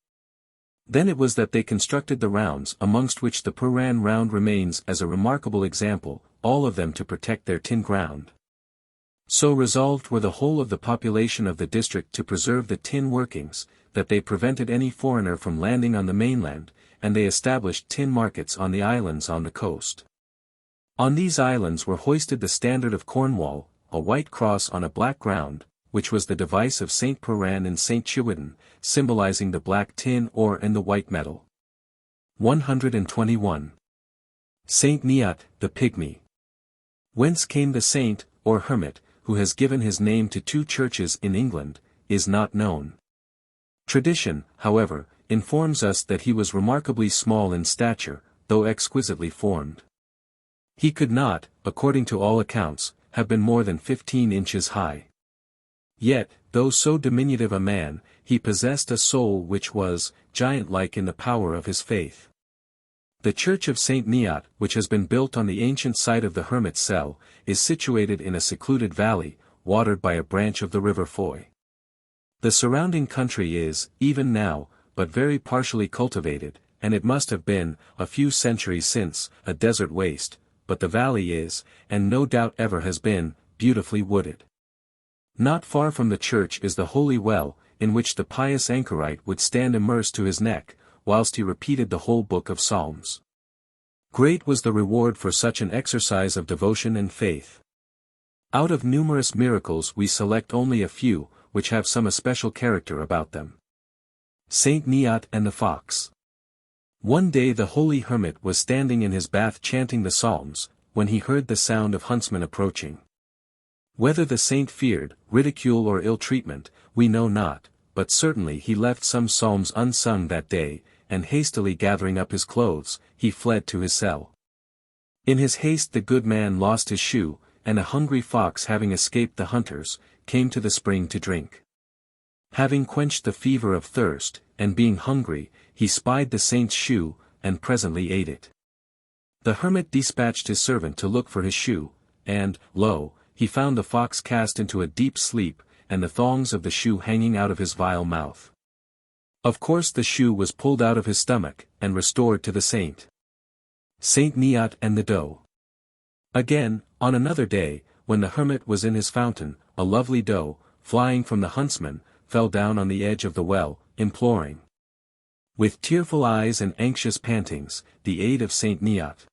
Then it was that they constructed the rounds amongst which the Perran round remains as a remarkable example, all of them to protect their tin ground. So resolved were the whole of the population of the district to preserve the tin workings, that they prevented any foreigner from landing on the mainland, and they established tin markets on the islands on the coast. On these islands were hoisted the standard of Cornwall, a white cross on a black ground, which was the device of Saint Perran and Saint Chiwidden, symbolizing the black tin ore and the white metal. 121. Saint Neot, the Pygmy. Whence came the saint, or hermit, who has given his name to 2 churches in England, is not known. Tradition, however, informs us that he was remarkably small in stature, though exquisitely formed. He could not, according to all accounts, have been more than 15 inches high. Yet, though so diminutive a man, he possessed a soul which was, giant-like in the power of his faith. The church of St. Neot, which has been built on the ancient site of the hermit's cell, is situated in a secluded valley, watered by a branch of the river Foy. The surrounding country is, even now, but very partially cultivated, and it must have been, a few centuries since, a desert waste, but the valley is, and no doubt ever has been, beautifully wooded. Not far from the church is the holy well, in which the pious anchorite would stand immersed to his neck, whilst he repeated the whole book of Psalms. Great was the reward for such an exercise of devotion and faith. Out of numerous miracles we select only a few, which have some especial character about them. Saint Neot and the Fox. One day the holy hermit was standing in his bath chanting the Psalms, when he heard the sound of huntsmen approaching. Whether the saint feared, ridicule or ill treatment, we know not, but certainly he left some psalms unsung that day, and hastily gathering up his clothes, he fled to his cell. In his haste the good man lost his shoe, and a hungry fox having escaped the hunters, came to the spring to drink. Having quenched the fever of thirst, and being hungry, he spied the saint's shoe, and presently ate it. The hermit dispatched his servant to look for his shoe, and, lo, he found the fox cast into a deep sleep, and the thongs of the shoe hanging out of his vile mouth. Of course the shoe was pulled out of his stomach, and restored to the saint. Saint Neot and the Doe. Again, on another day, when the hermit was in his fountain, a lovely doe, flying from the huntsman, fell down on the edge of the well, imploring, with tearful eyes and anxious pantings, the aid of Saint Neot.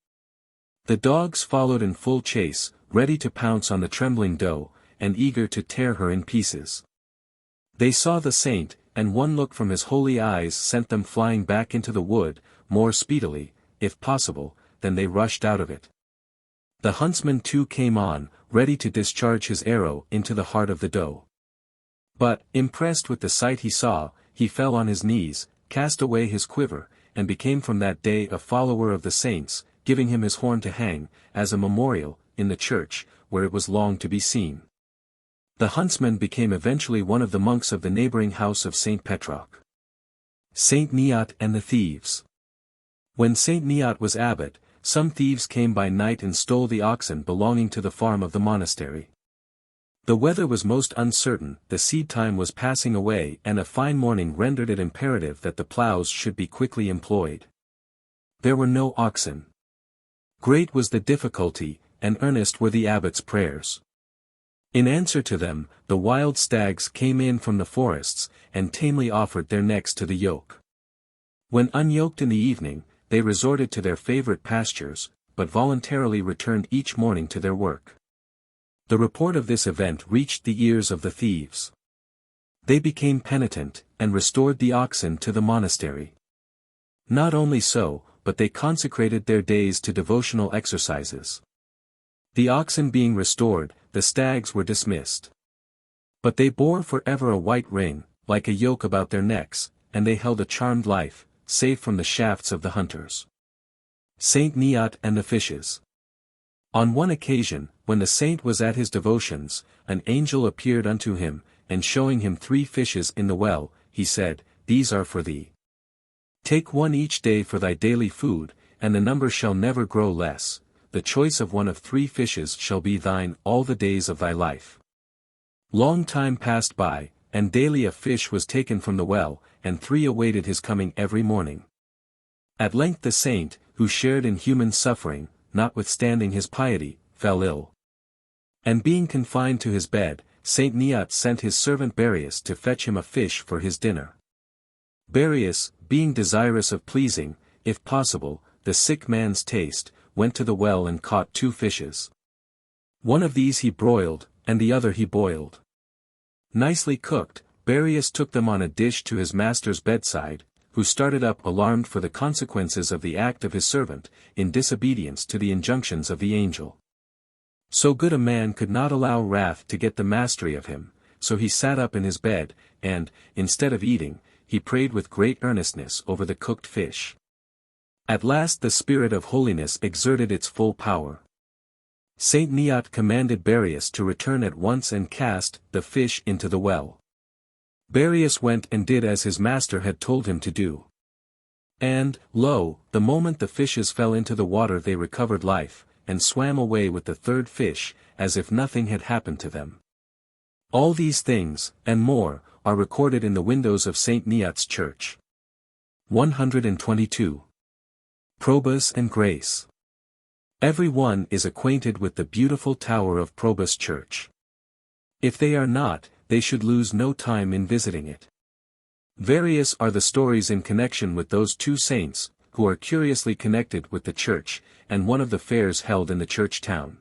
The dogs followed in full chase, ready to pounce on the trembling doe, and eager to tear her in pieces. They saw the saint, and one look from his holy eyes sent them flying back into the wood, more speedily, if possible, than they rushed out of it. The huntsman too came on, ready to discharge his arrow into the heart of the doe. But, impressed with the sight he saw, he fell on his knees, cast away his quiver, and became from that day a follower of the saints, giving him his horn to hang, as a memorial, in the church, where it was long to be seen. The huntsman became eventually one of the monks of the neighboring house of St. Petroc. Saint Neot and the Thieves. When Saint Neot was abbot, some thieves came by night and stole the oxen belonging to the farm of the monastery. The weather was most uncertain, the seed time was passing away, and a fine morning rendered it imperative that the ploughs should be quickly employed. There were no oxen. Great was the difficulty, and earnest were the abbot's prayers. In answer to them, the wild stags came in from the forests, and tamely offered their necks to the yoke. When unyoked in the evening, they resorted to their favorite pastures, but voluntarily returned each morning to their work. The report of this event reached the ears of the thieves. They became penitent, and restored the oxen to the monastery. Not only so, but they consecrated their days to devotional exercises. The oxen being restored, the stags were dismissed. But they bore forever a white ring, like a yoke about their necks, and they held a charmed life, safe from the shafts of the hunters. Saint Neot and the Fishes. On one occasion, when the saint was at his devotions, an angel appeared unto him, and showing him 3 fishes in the well, he said, "These are for thee. Take one each day for thy daily food, and the number shall never grow less. The choice of one of 3 fishes shall be thine all the days of thy life." Long time passed by, and daily a fish was taken from the well, and 3 awaited his coming every morning. At length the saint, who shared in human suffering, notwithstanding his piety, fell ill. And being confined to his bed, Saint Neot sent his servant Barius to fetch him a fish for his dinner. Barius, being desirous of pleasing, if possible, the sick man's taste, went to the well and caught 2 fishes. One of these he broiled, and the other he boiled. Nicely cooked, Barius took them on a dish to his master's bedside, who started up alarmed for the consequences of the act of his servant, in disobedience to the injunctions of the angel. So good a man could not allow wrath to get the mastery of him, so he sat up in his bed, and, instead of eating, he prayed with great earnestness over the cooked fish. At last the spirit of holiness exerted its full power. Saint Neot commanded Barius to return at once and cast the fish into the well. Barius went and did as his master had told him to do. And, lo, the moment the fishes fell into the water they recovered life, and swam away with the third fish, as if nothing had happened to them. All these things, and more, are recorded in the windows of St. Neot's church. 122. Probus and Grace. Every one is acquainted with the beautiful tower of Probus Church. If they are not, they should lose no time in visiting it. Various are the stories in connection with those two saints, who are curiously connected with the church, and one of the fairs held in the church town.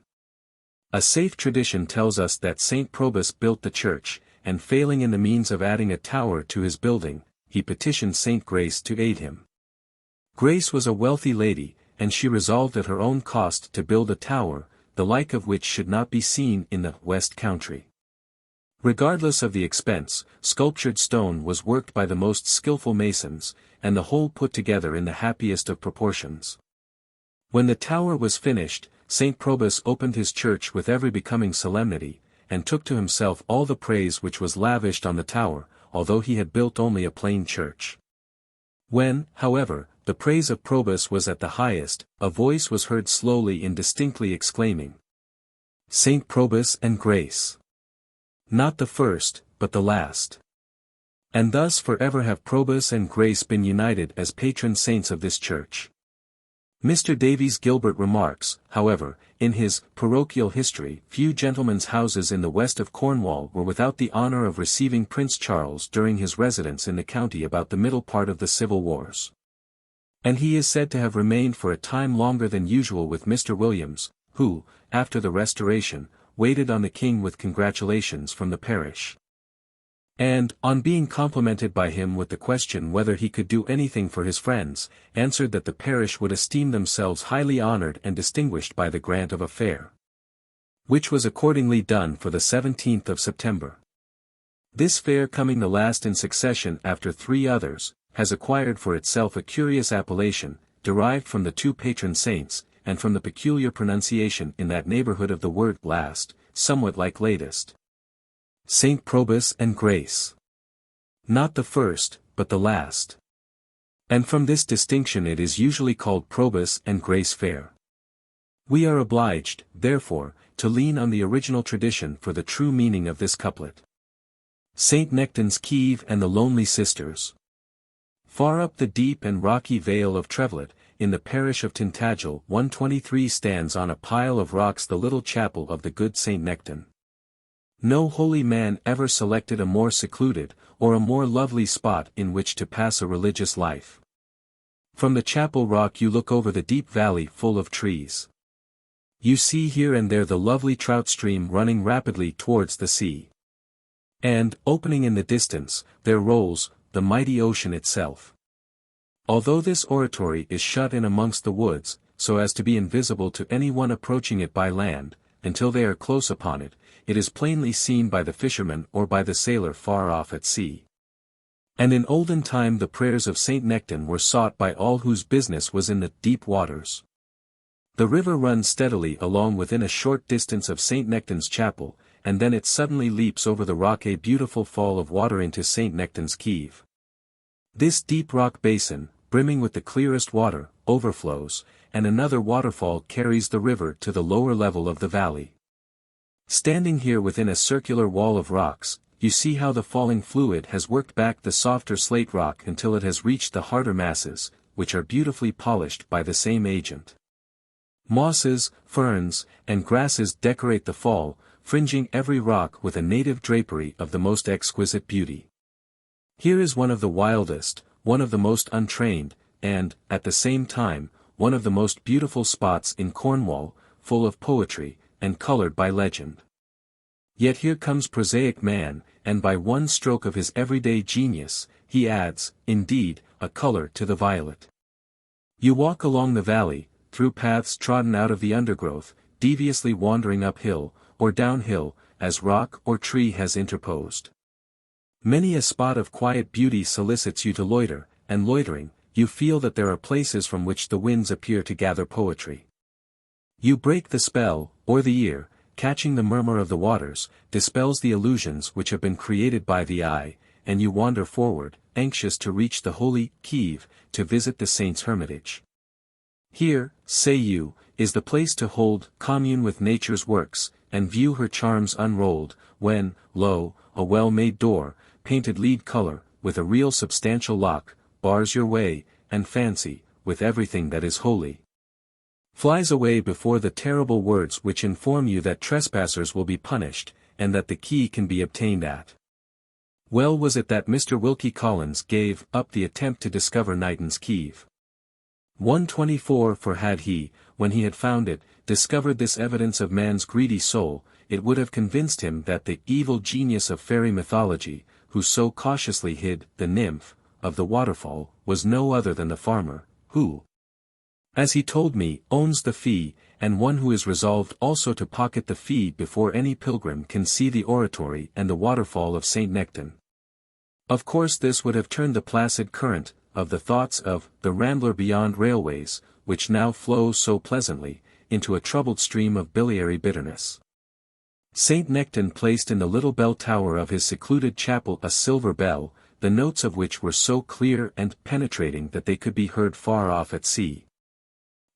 A safe tradition tells us that Saint Probus built the church, and failing in the means of adding a tower to his building, he petitioned Saint Grace to aid him. Grace was a wealthy lady, and she resolved at her own cost to build a tower, the like of which should not be seen in the West Country. Regardless of the expense, sculptured stone was worked by the most skillful masons, and the whole put together in the happiest of proportions. When the tower was finished, Saint Probus opened his church with every becoming solemnity, and took to himself all the praise which was lavished on the tower, although he had built only a plain church. When, however, the praise of Probus was at the highest, a voice was heard slowly and distinctly exclaiming, "Saint Probus and Grace! Not the first, but the last." And thus forever have Probus and Grace been united as patron saints of this church. Mr. Davies Gilbert remarks, however, in his Parochial History, few gentlemen's houses in the west of Cornwall were without the honour of receiving Prince Charles during his residence in the county about the middle part of the civil wars. And he is said to have remained for a time longer than usual with Mr. Williams, who, after the Restoration, waited on the king with congratulations from the parish. And, on being complimented by him with the question whether he could do anything for his friends, answered that the parish would esteem themselves highly honoured and distinguished by the grant of a fair. Which was accordingly done for the 17th of September. This fair, coming the last in succession after 3 others, has acquired for itself a curious appellation, derived from the 2 patron saints, and from the peculiar pronunciation in that neighbourhood of the word last, somewhat like latest. Saint Probus and Grace. Not the first, but the last. And from this distinction it is usually called Probus and Grace Fair. We are obliged, therefore, to lean on the original tradition for the true meaning of this couplet. Saint Nectan's Keyne and the Lonely Sisters. Far up the deep and rocky vale of Trevelet, in the parish of Tintagel, 123 stands on a pile of rocks the little chapel of the good Saint Nectan. No holy man ever selected a more secluded, or a more lovely spot in which to pass a religious life. From the chapel rock you look over the deep valley full of trees. You see here and there the lovely trout stream running rapidly towards the sea. And, opening in the distance, there rolls the mighty ocean itself. Although this oratory is shut in amongst the woods, so as to be invisible to any one approaching it by land, until they are close upon it, it is plainly seen by the fisherman or by the sailor far off at sea. And in olden time the prayers of Saint Nectan were sought by all whose business was in the deep waters. The river runs steadily along within a short distance of Saint Nectan's chapel, and then it suddenly leaps over the rock a beautiful fall of water into Saint Nectan's Cave. This deep rock basin, brimming with the clearest water, overflows, and another waterfall carries the river to the lower level of the valley. Standing here within a circular wall of rocks, you see how the falling fluid has worked back the softer slate rock until it has reached the harder masses, which are beautifully polished by the same agent. Mosses, ferns, and grasses decorate the fall, fringing every rock with a native drapery of the most exquisite beauty. Here is one of the wildest, one of the most untrained, and, at the same time, one of the most beautiful spots in Cornwall, full of poetry, and coloured by legend. Yet here comes prosaic man, and by one stroke of his everyday genius, he adds, indeed, a colour to the violet. You walk along the valley, through paths trodden out of the undergrowth, deviously wandering uphill, or downhill, as rock or tree has interposed. Many a spot of quiet beauty solicits you to loiter, and loitering, you feel that there are places from which the winds appear to gather poetry. You break the spell, or the ear, catching the murmur of the waters, dispels the illusions which have been created by the eye, and you wander forward, anxious to reach the holy Kiev, to visit the saint's hermitage. Here, say you, is the place to hold commune with nature's works, and view her charms unrolled, when, lo, a well-made door, painted lead color, with a real substantial lock, bars your way, and fancy, with everything that is holy, flies away before the terrible words which inform you that trespassers will be punished, and that the key can be obtained at. Well was it that Mr. Wilkie Collins gave up the attempt to discover Knighton's Kiev. 124 For had he, when he had found it, discovered this evidence of man's greedy soul, it would have convinced him that the evil genius of fairy mythology, who so cautiously hid the nymph of the waterfall, was no other than the farmer, who, as he told me, owns the fee, and one who is resolved also to pocket the fee before any pilgrim can see the oratory and the waterfall of St. Nectan. Of course this would have turned the placid current of the thoughts of the rambler beyond railways, which now flows so pleasantly, into a troubled stream of biliary bitterness. St. Nectan placed in the little bell tower of his secluded chapel a silver bell, the notes of which were so clear and penetrating that they could be heard far off at sea.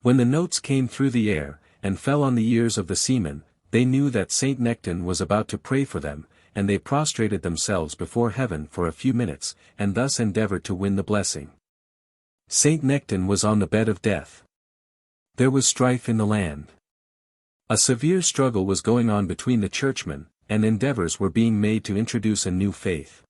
When the notes came through the air, and fell on the ears of the seamen, they knew that St. Nectan was about to pray for them, and they prostrated themselves before heaven for a few minutes, and thus endeavored to win the blessing. St. Nectan was on the bed of death. There was strife in the land. A severe struggle was going on between the churchmen, and endeavors were being made to introduce a new faith.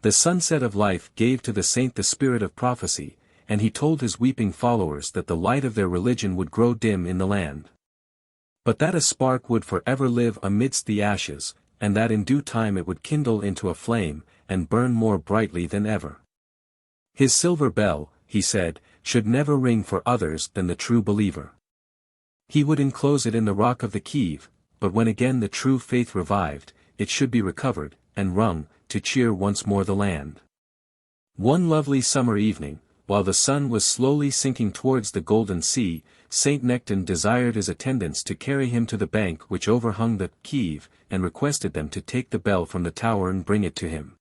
The sunset of life gave to the saint the spirit of prophecy, and he told his weeping followers that the light of their religion would grow dim in the land, but that a spark would forever live amidst the ashes, and that in due time it would kindle into a flame, and burn more brightly than ever. His silver bell, he said, should never ring for others than the true believer. He would enclose it in the rock of the Kiev, but when again the true faith revived, it should be recovered, and rung, to cheer once more the land. One lovely summer evening, while the sun was slowly sinking towards the golden sea, St. Nectan desired his attendants to carry him to the bank which overhung the Kiev, and requested them to take the bell from the tower and bring it to him.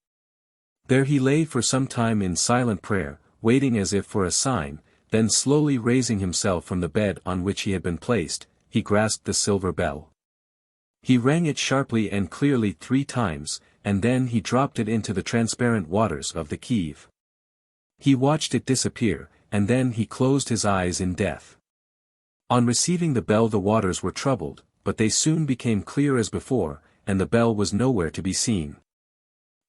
There he lay for some time in silent prayer, waiting as if for a sign, then slowly raising himself from the bed on which he had been placed, he grasped the silver bell. He rang it sharply and clearly 3 times, and then he dropped it into the transparent waters of the Kiev. He watched it disappear, and then he closed his eyes in death. On receiving the bell the waters were troubled, but they soon became clear as before, and the bell was nowhere to be seen.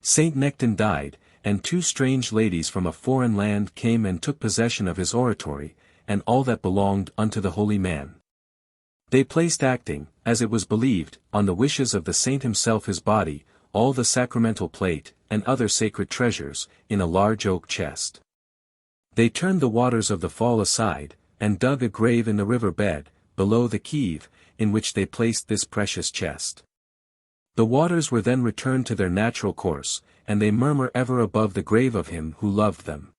St. Nectan died, and 2 strange ladies from a foreign land came and took possession of his oratory, and all that belonged unto the holy man. They placed acting, as it was believed, on the wishes of the saint himself his body, all the sacramental plate, and other sacred treasures, in a large oak chest. They turned the waters of the fall aside, and dug a grave in the river bed, below the Kiev, in which they placed this precious chest. The waters were then returned to their natural course, and they murmur ever above the grave of him who loved them.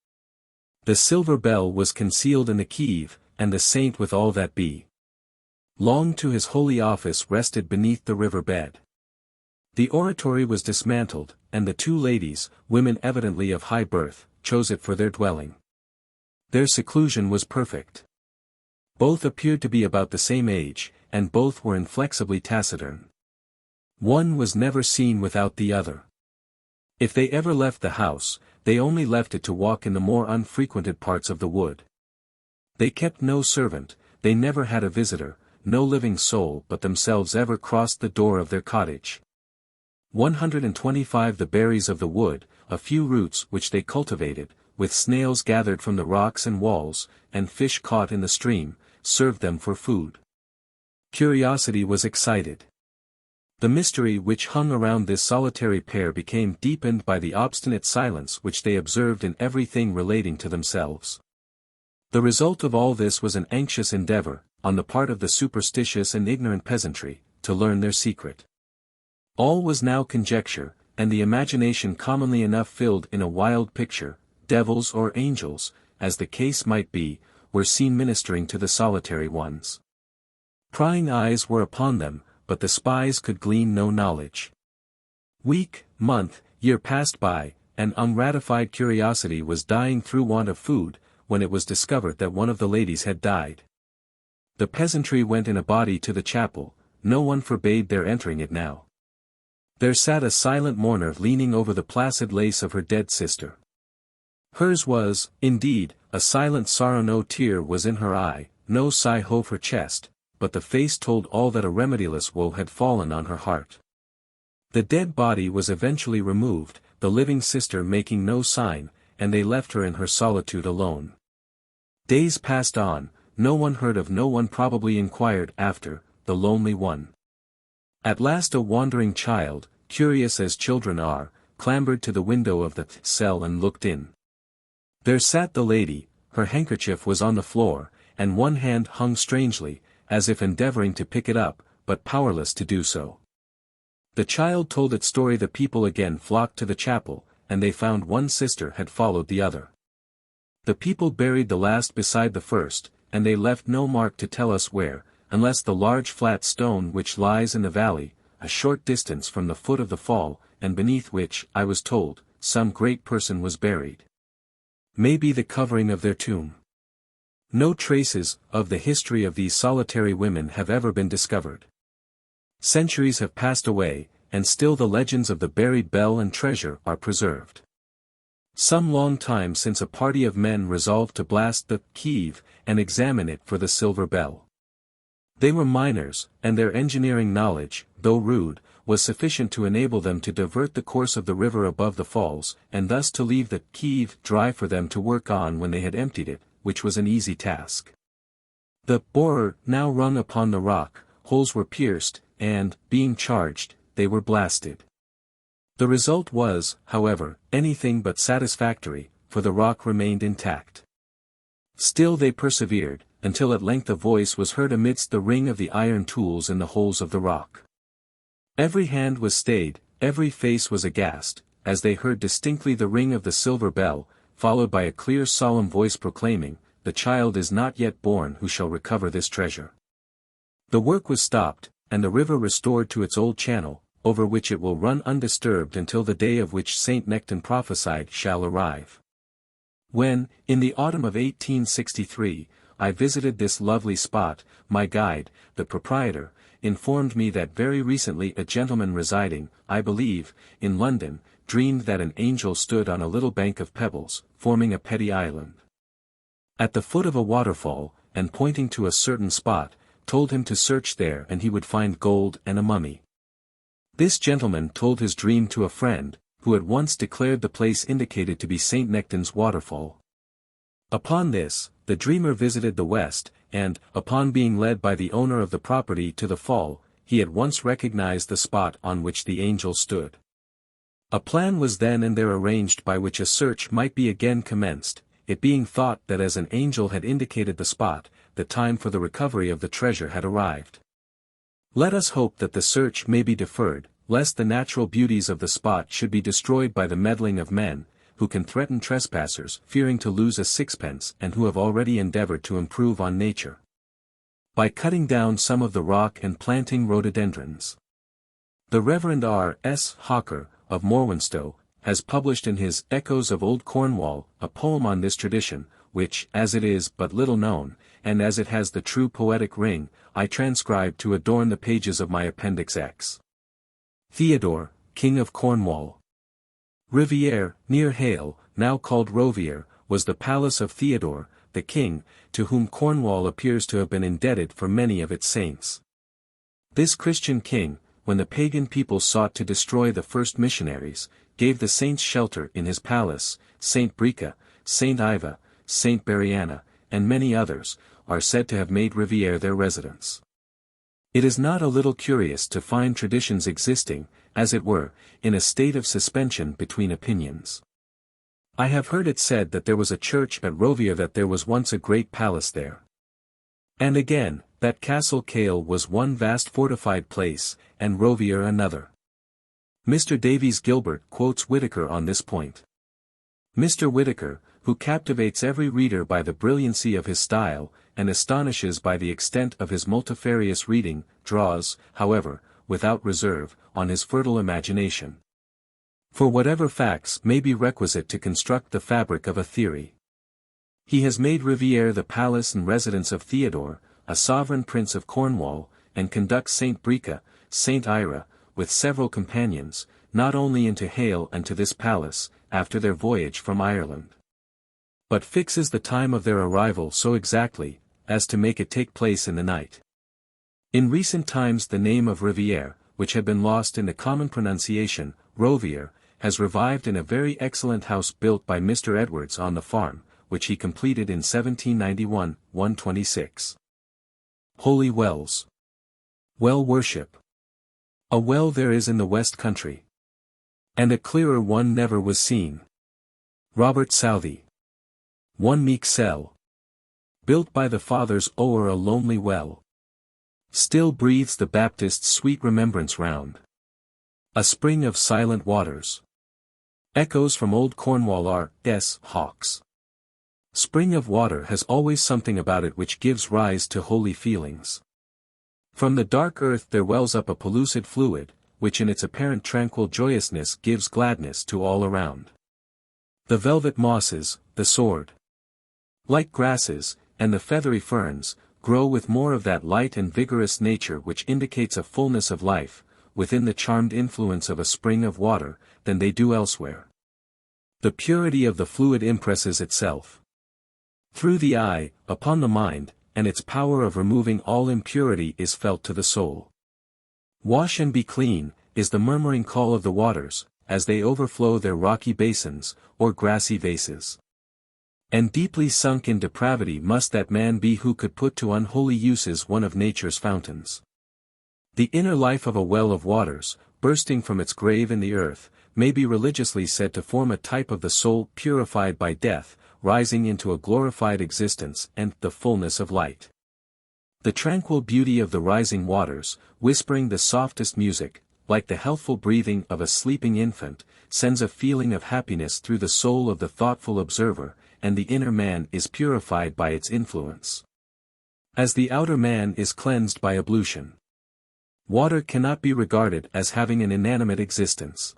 The silver bell was concealed in the Kiev, and the saint with all that belonged to his holy office rested beneath the river bed. The oratory was dismantled, and the 2 ladies, women evidently of high birth, chose it for their dwelling. Their seclusion was perfect. Both appeared to be about the same age, and both were inflexibly taciturn. One was never seen without the other. If they ever left the house, they only left it to walk in the more unfrequented parts of the wood. They kept no servant, they never had a visitor, no living soul but themselves ever crossed the door of their cottage. 125 The berries of the wood, a few roots which they cultivated, with snails gathered from the rocks and walls, and fish caught in the stream, served them for food. Curiosity was excited. The mystery which hung around this solitary pair became deepened by the obstinate silence which they observed in everything relating to themselves. The result of all this was an anxious endeavor, on the part of the superstitious and ignorant peasantry, to learn their secret. All was now conjecture, and the imagination commonly enough filled in a wild picture, devils or angels, as the case might be, were seen ministering to the solitary ones. Prying eyes were upon them, but the spies could glean no knowledge. Week, month, year passed by, and ungratified curiosity was dying through want of food, when it was discovered that one of the ladies had died. The peasantry went in a body to the chapel, no one forbade their entering it now. There sat a silent mourner leaning over the placid lace of her dead sister. Hers was, indeed, a silent sorrow. No tear was in her eye, no sigh hove her chest, but the face told all that a remediless woe had fallen on her heart. The dead body was eventually removed, the living sister making no sign, and they left her in her solitude alone. Days passed on, no one heard of, no one probably inquired after, the lonely one. At last a wandering child, curious as children are, clambered to the window of the cell and looked in. There sat the lady, her handkerchief was on the floor, and one hand hung strangely, as if endeavoring to pick it up, but powerless to do so. The child told its story. The people again flocked to the chapel, and they found one sister had followed the other. The people buried the last beside the first, and they left no mark to tell us where, unless the large flat stone which lies in the valley, a short distance from the foot of the fall, and beneath which, I was told, some great person was buried. May be the covering of their tomb. No traces of the history of these solitary women have ever been discovered. Centuries have passed away, and still the legends of the buried bell and treasure are preserved. Some long time since a party of men resolved to blast the Kiev, and examine it for the silver bell. They were miners, and their engineering knowledge, though rude, was sufficient to enable them to divert the course of the river above the falls, and thus to leave the Kiev dry for them to work on when they had emptied it, which was an easy task. The borer now rung upon the rock, holes were pierced, and, being charged, they were blasted. The result was, however, anything but satisfactory, for the rock remained intact. Still they persevered, until at length a voice was heard amidst the ring of the iron tools in the holes of the rock. Every hand was stayed, every face was aghast, as they heard distinctly the ring of the silver bell, followed by a clear solemn voice proclaiming, "The child is not yet born who shall recover this treasure." The work was stopped, and the river restored to its old channel, over which it will run undisturbed until the day of which Saint Nectan prophesied shall arrive. When, in the autumn of 1863, I visited this lovely spot, my guide, the proprietor, informed me that very recently a gentleman residing, I believe, in London, dreamed that an angel stood on a little bank of pebbles, forming a petty island. At the foot of a waterfall, and pointing to a certain spot, told him to search there and he would find gold and a mummy. This gentleman told his dream to a friend, who at once declared the place indicated to be St. Nectan's waterfall. Upon this, the dreamer visited the west, and, upon being led by the owner of the property to the fall, he at once recognized the spot on which the angel stood. A plan was then and there arranged by which a search might be again commenced, it being thought that as an angel had indicated the spot, the time for the recovery of the treasure had arrived. Let us hope that the search may be deferred, lest the natural beauties of the spot should be destroyed by the meddling of men, who can threaten trespassers, fearing to lose a sixpence and who have already endeavored to improve on nature by cutting down some of the rock and planting rhododendrons. The Reverend R. S. Hawker, of Morwenstow, has published in his Echoes of Old Cornwall, a poem on this tradition, which, as it is but little known, and as it has the true poetic ring, I transcribe to adorn the pages of my Appendix X. Theodore, King of Cornwall. Riviere, near Hale, now called Roviere, was the palace of Theodore, the king, to whom Cornwall appears to have been indebted for many of its saints. This Christian king, when the pagan people sought to destroy the first missionaries, gave the saints shelter in his palace. Saint Brica, Saint Iva, Saint Beriana, and many others, are said to have made Riviere their residence. It is not a little curious to find traditions existing, as it were, in a state of suspension between opinions. I have heard it said that there was a church at Roviere, that there was once a great palace there. And again, that Castle Cale was one vast fortified place, and Roviere another. Mr. Davies Gilbert quotes Whitaker on this point. Mr. Whitaker, who captivates every reader by the brilliancy of his style, and astonishes by the extent of his multifarious reading, draws, however, without reserve, on his fertile imagination. For whatever facts may be requisite to construct the fabric of a theory, he has made Rivière the palace and residence of Theodore, a sovereign prince of Cornwall, and conducts Saint Brica, Saint Ira, with several companions, not only into Hale and to this palace, after their voyage from Ireland, but fixes the time of their arrival so exactly, as to make it take place in the night. In recent times the name of Rivière, which had been lost in the common pronunciation, Rovière, has revived in a very excellent house built by Mr. Edwards on the farm, which he completed in 1791, 126. Holy Wells. Well worship. A well there is in the West Country, and a clearer one never was seen. Robert Southey. One meek cell, built by the fathers o'er a lonely well, still breathes the Baptist's sweet remembrance round. A spring of silent waters. Echoes from old Cornwall are, hawks. Spring of water has always something about it which gives rise to holy feelings. From the dark earth there wells up a pellucid fluid, which in its apparent tranquil joyousness gives gladness to all around. The velvet mosses, the sword like grasses, and the feathery ferns, grow with more of that light and vigorous nature which indicates a fullness of life, within the charmed influence of a spring of water, than they do elsewhere. The purity of the fluid impresses itself through the eye, upon the mind, and its power of removing all impurity is felt to the soul. Wash and be clean, is the murmuring call of the waters, as they overflow their rocky basins, or grassy vases. And deeply sunk in depravity must that man be who could put to unholy uses one of nature's fountains. The inner life of a well of waters, bursting from its grave in the earth, may be religiously said to form a type of the soul purified by death, rising into a glorified existence and the fullness of light. The tranquil beauty of the rising waters, whispering the softest music, like the healthful breathing of a sleeping infant, sends a feeling of happiness through the soul of the thoughtful observer, and the inner man is purified by its influence, as the outer man is cleansed by ablution. Water cannot be regarded as having an inanimate existence.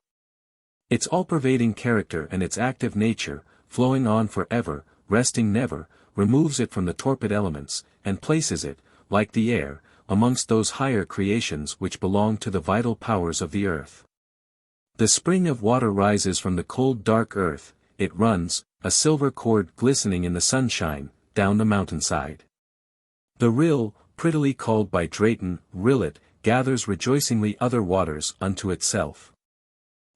Its all-pervading character and its active nature, flowing on forever, resting never, removes it from the torpid elements, and places it, like the air, amongst those higher creations which belong to the vital powers of the earth. The spring of water rises from the cold dark earth, it runs, a silver cord glistening in the sunshine, down the mountainside. The rill, prettily called by Drayton, rillet, gathers rejoicingly other waters unto itself.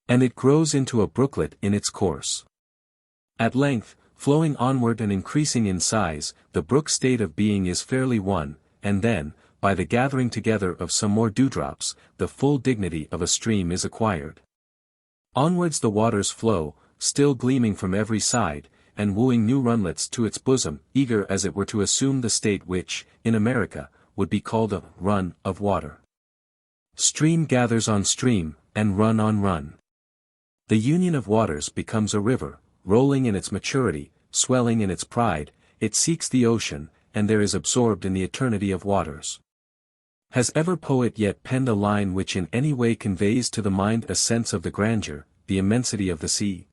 And it grows into a brooklet in its course. At length, flowing onward and increasing in size, the brook state of being is fairly won, and then, by the gathering together of some more dewdrops, the full dignity of a stream is acquired. Onwards the waters flow, still gleaming from every side, and wooing new runlets to its bosom, eager as it were to assume the state which, in America, would be called a run of water. Stream gathers on stream, and run on run. The union of waters becomes a river, rolling in its maturity, swelling in its pride, it seeks the ocean, and there is absorbed in the eternity of waters. Has ever poet yet penned a line which in any way conveys to the mind a sense of the grandeur, the immensity of the sea?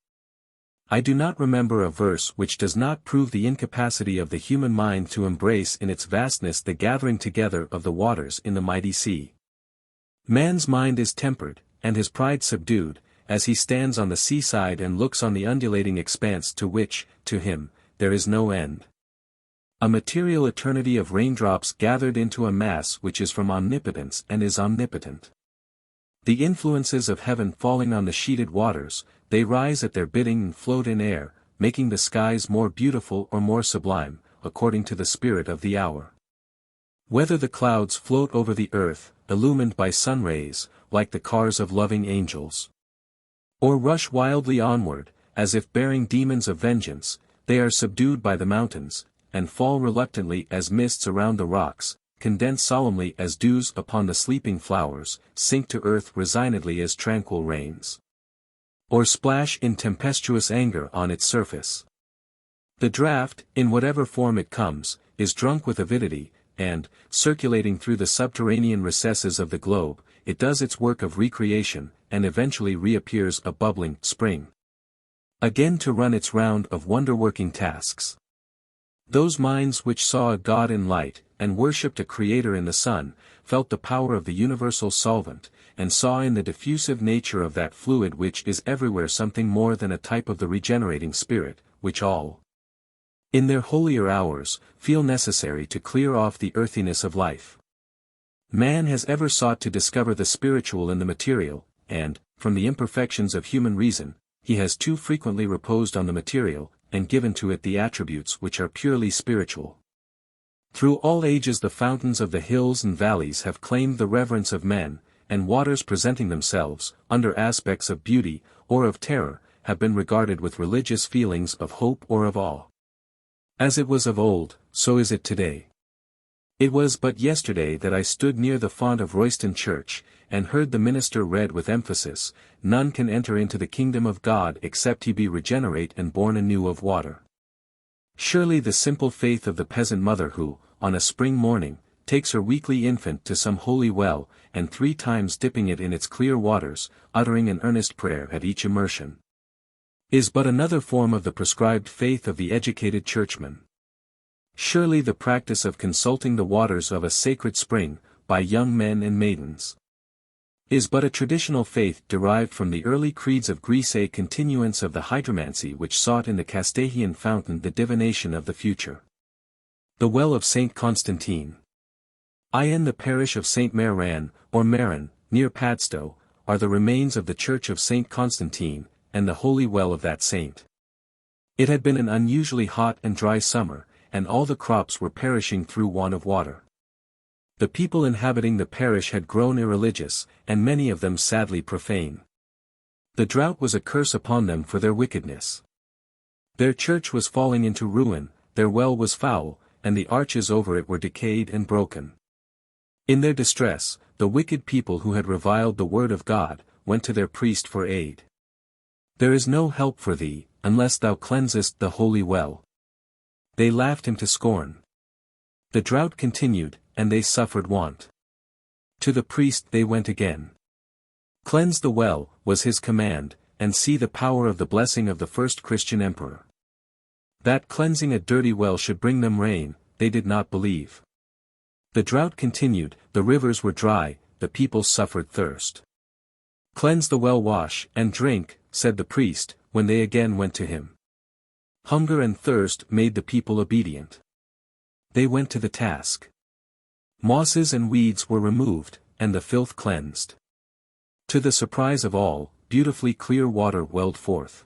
I do not remember a verse which does not prove the incapacity of the human mind to embrace in its vastness the gathering together of the waters in the mighty sea. Man's mind is tempered, and his pride subdued, as he stands on the seaside and looks on the undulating expanse to which, to him, there is no end. A material eternity of raindrops gathered into a mass which is from omnipotence and is omnipotent. The influences of heaven falling on the sheeted waters, they rise at their bidding and float in air, making the skies more beautiful or more sublime, according to the spirit of the hour. Whether the clouds float over the earth, illumined by sun rays, like the cars of loving angels, or rush wildly onward, as if bearing demons of vengeance, they are subdued by the mountains, and fall reluctantly as mists around the rocks, condense solemnly as dews upon the sleeping flowers, sink to earth resignedly as tranquil rains, or splash in tempestuous anger on its surface. The draught, in whatever form it comes, is drunk with avidity, and, circulating through the subterranean recesses of the globe, it does its work of recreation, and eventually reappears a bubbling spring, again to run its round of wonder-working tasks. Those minds which saw a God in light, and worshipped a Creator in the sun, felt the power of the universal solvent, and saw in the diffusive nature of that fluid which is everywhere something more than a type of the regenerating spirit, which all, in their holier hours, feel necessary to clear off the earthiness of life. Man has ever sought to discover the spiritual in the material, and, from the imperfections of human reason, he has too frequently reposed on the material, and given to it the attributes which are purely spiritual. Through all ages the fountains of the hills and valleys have claimed the reverence of men, and waters presenting themselves, under aspects of beauty, or of terror, have been regarded with religious feelings of hope or of awe. As it was of old, so is it today. It was but yesterday that I stood near the font of Royston Church, and heard the minister read with emphasis, "None can enter into the kingdom of God except he be regenerate and born anew of water." Surely the simple faith of the peasant mother who, on a spring morning, takes her weakly infant to some holy well, and 3 times dipping it in its clear waters, uttering an earnest prayer at each immersion, is but another form of the prescribed faith of the educated churchman. Surely the practice of consulting the waters of a sacred spring, by young men and maidens, is but a traditional faith derived from the early creeds of Greece, a continuance of the hydromancy which sought in the Castahian fountain the divination of the future. The well of St. Constantine, in the parish of St. Merran, or Merran, near Padstow, are the remains of the church of St. Constantine, and the holy well of that saint. It had been an unusually hot and dry summer, and all the crops were perishing through want of water. The people inhabiting the parish had grown irreligious, and many of them sadly profane. The drought was a curse upon them for their wickedness. Their church was falling into ruin, their well was foul, and the arches over it were decayed and broken. In their distress, the wicked people who had reviled the word of God, went to their priest for aid. "There is no help for thee, unless thou cleansest the holy well." They laughed him to scorn. The drought continued, and they suffered want. To the priest they went again. "Cleanse the well," was his command, "and see the power of the blessing of the first Christian emperor." That cleansing a dirty well should bring them rain, they did not believe. The drought continued, the rivers were dry, the people suffered thirst. "Cleanse the well, wash, and drink," said the priest, when they again went to him. Hunger and thirst made the people obedient. They went to the task. Mosses and weeds were removed, and the filth cleansed. To the surprise of all, beautifully clear water welled forth.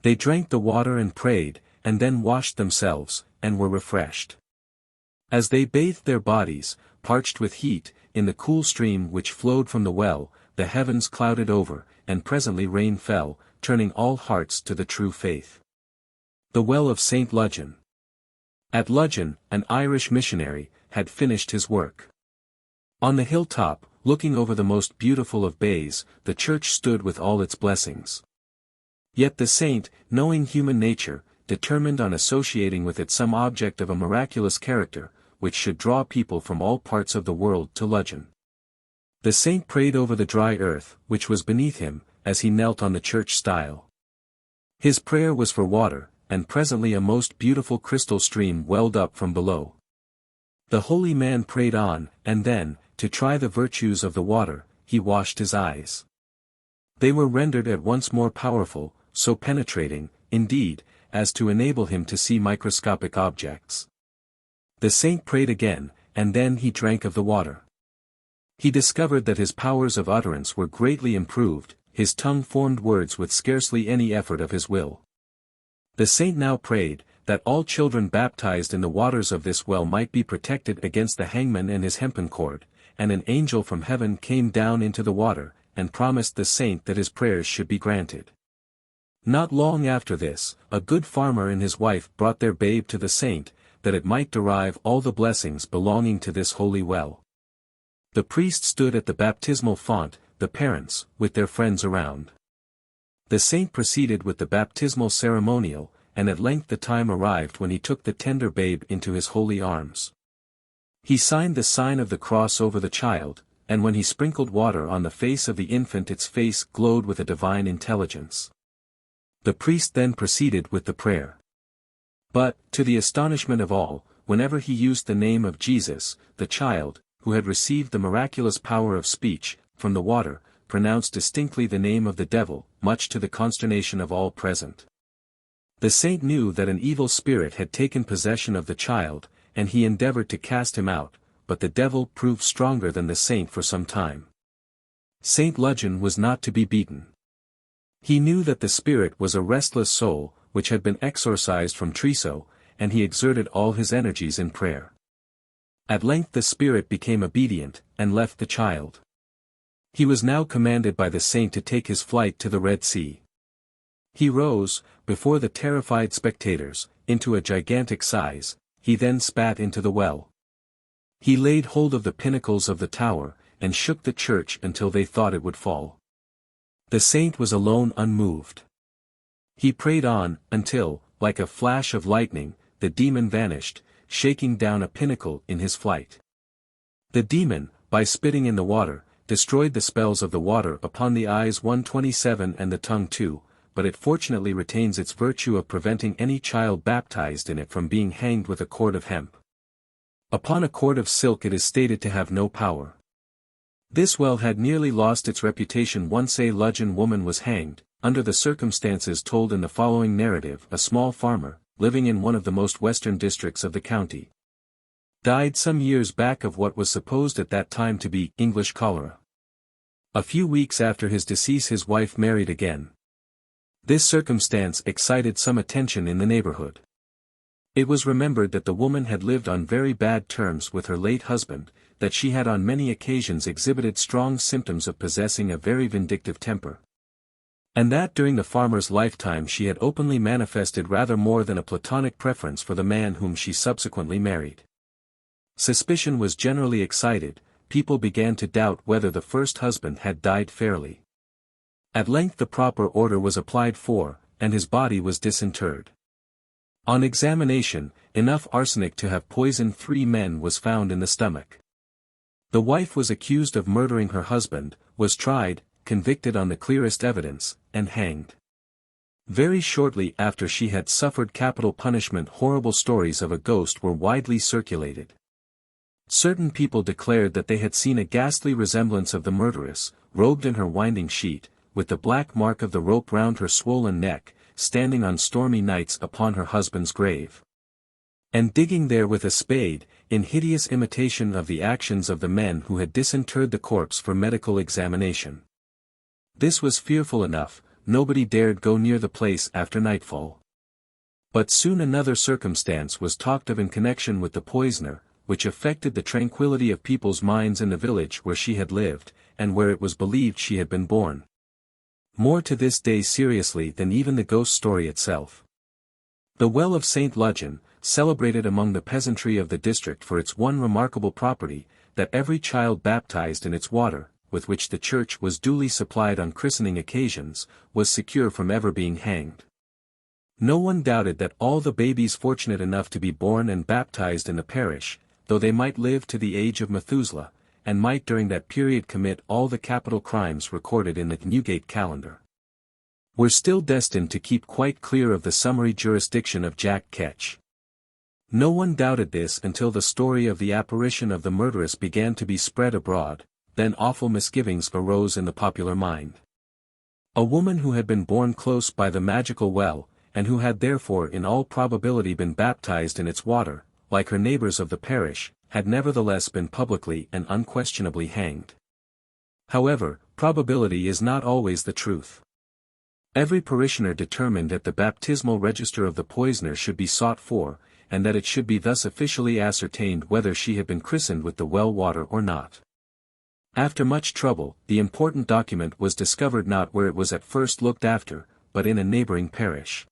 They drank the water and prayed, and then washed themselves, and were refreshed. As they bathed their bodies, parched with heat, in the cool stream which flowed from the well, the heavens clouded over, and presently rain fell, turning all hearts to the true faith. The well of St. Ludgen. At Ludgen, an Irish missionary, had finished his work. On the hilltop, looking over the most beautiful of bays, the church stood with all its blessings. Yet the saint, knowing human nature, determined on associating with it some object of a miraculous character, which should draw people from all parts of the world to Ludgen. The saint prayed over the dry earth, which was beneath him, as he knelt on the church stile. His prayer was for water, and presently a most beautiful crystal stream welled up from below. The holy man prayed on, and then, to try the virtues of the water, he washed his eyes. They were rendered at once more powerful, so penetrating, indeed, as to enable him to see microscopic objects. The saint prayed again, and then he drank of the water. He discovered that his powers of utterance were greatly improved, his tongue formed words with scarcely any effort of his will. The saint now prayed, that all children baptized in the waters of this well might be protected against the hangman and his hempen cord, and an angel from heaven came down into the water, and promised the saint that his prayers should be granted. Not long after this, a good farmer and his wife brought their babe to the saint, that it might derive all the blessings belonging to this holy well. The priest stood at the baptismal font, the parents, with their friends around. The saint proceeded with the baptismal ceremonial, and at length the time arrived when he took the tender babe into his holy arms. He signed the sign of the cross over the child, and when he sprinkled water on the face of the infant its face glowed with a divine intelligence. The priest then proceeded with the prayer. But, to the astonishment of all, whenever he used the name of Jesus, the child, who had received the miraculous power of speech, from the water, pronounced distinctly the name of the devil, much to the consternation of all present. The saint knew that an evil spirit had taken possession of the child, and he endeavored to cast him out, but the devil proved stronger than the saint for some time. Saint Ludgen was not to be beaten. He knew that the spirit was a restless soul, which had been exorcised from Treso, and he exerted all his energies in prayer. At length the spirit became obedient, and left the child. He was now commanded by the saint to take his flight to the Red Sea. He rose, before the terrified spectators, into a gigantic size, he then spat into the well. He laid hold of the pinnacles of the tower, and shook the church until they thought it would fall. The saint was alone unmoved. He prayed on, until, like a flash of lightning, the demon vanished, shaking down a pinnacle in his flight. The demon, by spitting in the water, destroyed the spells of the water upon the eyes 127 and the tongue too, but it fortunately retains its virtue of preventing any child baptized in it from being hanged with a cord of hemp. Upon a cord of silk it is stated to have no power. This well had nearly lost its reputation once a Ludgen woman was hanged. Under the circumstances told in the following narrative, a small farmer, living in one of the most western districts of the county, died some years back of what was supposed at that time to be English cholera. A few weeks after his decease his wife married again. This circumstance excited some attention in the neighborhood. It was remembered that the woman had lived on very bad terms with her late husband, that she had on many occasions exhibited strong symptoms of possessing a very vindictive temper, and that during the farmer's lifetime she had openly manifested rather more than a platonic preference for the man whom she subsequently married. Suspicion was generally excited, people began to doubt whether the first husband had died fairly. At length the proper order was applied for, and his body was disinterred. On examination, enough arsenic to have poisoned 3 men was found in the stomach. The wife was accused of murdering her husband, was tried, convicted on the clearest evidence, and hanged. Very shortly after she had suffered capital punishment horrible stories of a ghost were widely circulated. Certain people declared that they had seen a ghastly resemblance of the murderess, robed in her winding sheet, with the black mark of the rope round her swollen neck, standing on stormy nights upon her husband's grave, and digging there with a spade, in hideous imitation of the actions of the men who had disinterred the corpse for medical examination. This was fearful enough, nobody dared go near the place after nightfall. But soon another circumstance was talked of in connection with the poisoner, which affected the tranquillity of people's minds in the village where she had lived, and where it was believed she had been born. More to this day seriously than even the ghost story itself. The well of St. Ludgen, celebrated among the peasantry of the district for its one remarkable property, that every child baptized in its water, with which the church was duly supplied on christening occasions, was secure from ever being hanged. No one doubted that all the babies fortunate enough to be born and baptized in the parish, though they might live to the age of Methuselah, and might during that period commit all the capital crimes recorded in the Newgate calendar, were still destined to keep quite clear of the summary jurisdiction of Jack Ketch. No one doubted this until the story of the apparition of the murderess began to be spread abroad. Then awful misgivings arose in the popular mind. A woman who had been born close by the magical well, and who had therefore in all probability been baptized in its water, like her neighbors of the parish, had nevertheless been publicly and unquestionably hanged. However, probability is not always the truth. Every parishioner determined that the baptismal register of the poisoner should be sought for, and that it should be thus officially ascertained whether she had been christened with the well water or not. After much trouble, the important document was discovered not where it was at first looked after, but in a neighboring parish.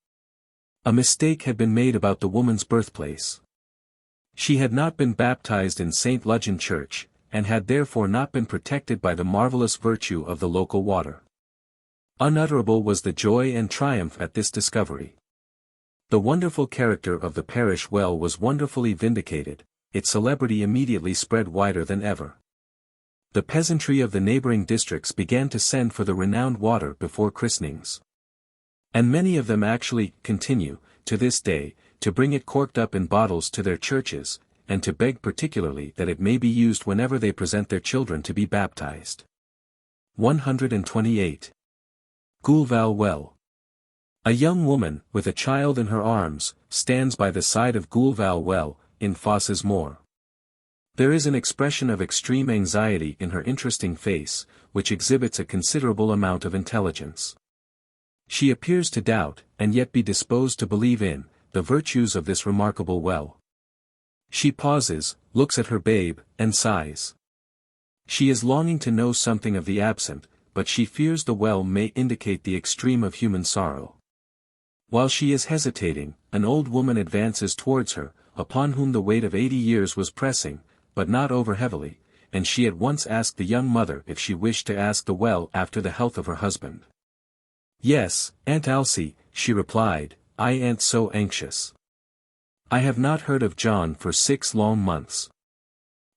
A mistake had been made about the woman's birthplace. She had not been baptized in St. Ludgen Church, and had therefore not been protected by the marvelous virtue of the local water. Unutterable was the joy and triumph at this discovery. The wonderful character of the parish well was wonderfully vindicated, its celebrity immediately spread wider than ever. The peasantry of the neighboring districts began to send for the renowned water before christenings. And many of them actually continue, to this day, to bring it corked up in bottles to their churches, and to beg particularly that it may be used whenever they present their children to be baptized. 128. Goulval Well. A young woman, with a child in her arms, stands by the side of Goulval Well, in Fosses Moor. There is an expression of extreme anxiety in her interesting face, which exhibits a considerable amount of intelligence. She appears to doubt, and yet be disposed to believe in, the virtues of this remarkable well. She pauses, looks at her babe, and sighs. She is longing to know something of the absent, but she fears the well may indicate the extreme of human sorrow. While she is hesitating, an old woman advances towards her, upon whom the weight of 80 years was pressing, but not over heavily, and she at once asked the young mother if she wished to ask the well after the health of her husband. "Yes, Aunt Elsie," she replied, "I ain't so anxious. I have not heard of John for 6 long months.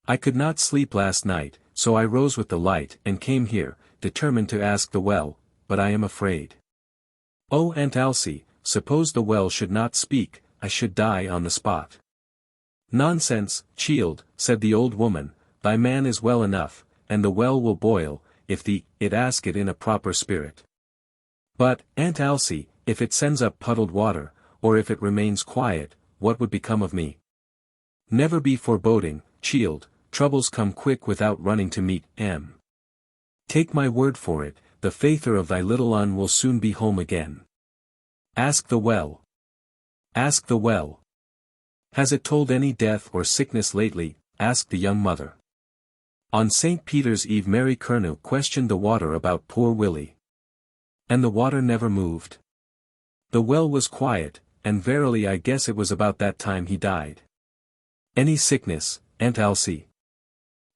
I could not sleep last night, so I rose with the light and came here, determined to ask the well, but I am afraid. Oh, Aunt Elsie, suppose the well should not speak, I should die on the spot." "Nonsense, child," said the old woman, "thy man is well enough, and the well will boil, if it ask it in a proper spirit. But, Aunt Elsie, if it sends up puddled water, or if it remains quiet, what would become of me? Never be foreboding, child, troubles come quick without running to meet 'em. Take my word for it, the faither of thy little un will soon be home again. Ask the well. Ask the well. Has it told any death or sickness lately?" asked the young mother. On St. Peter's Eve Mary Curnow questioned the water about poor Willie. And the water never moved. The well was quiet, and verily I guess it was about that time he died. Any sickness, Aunt Elsie?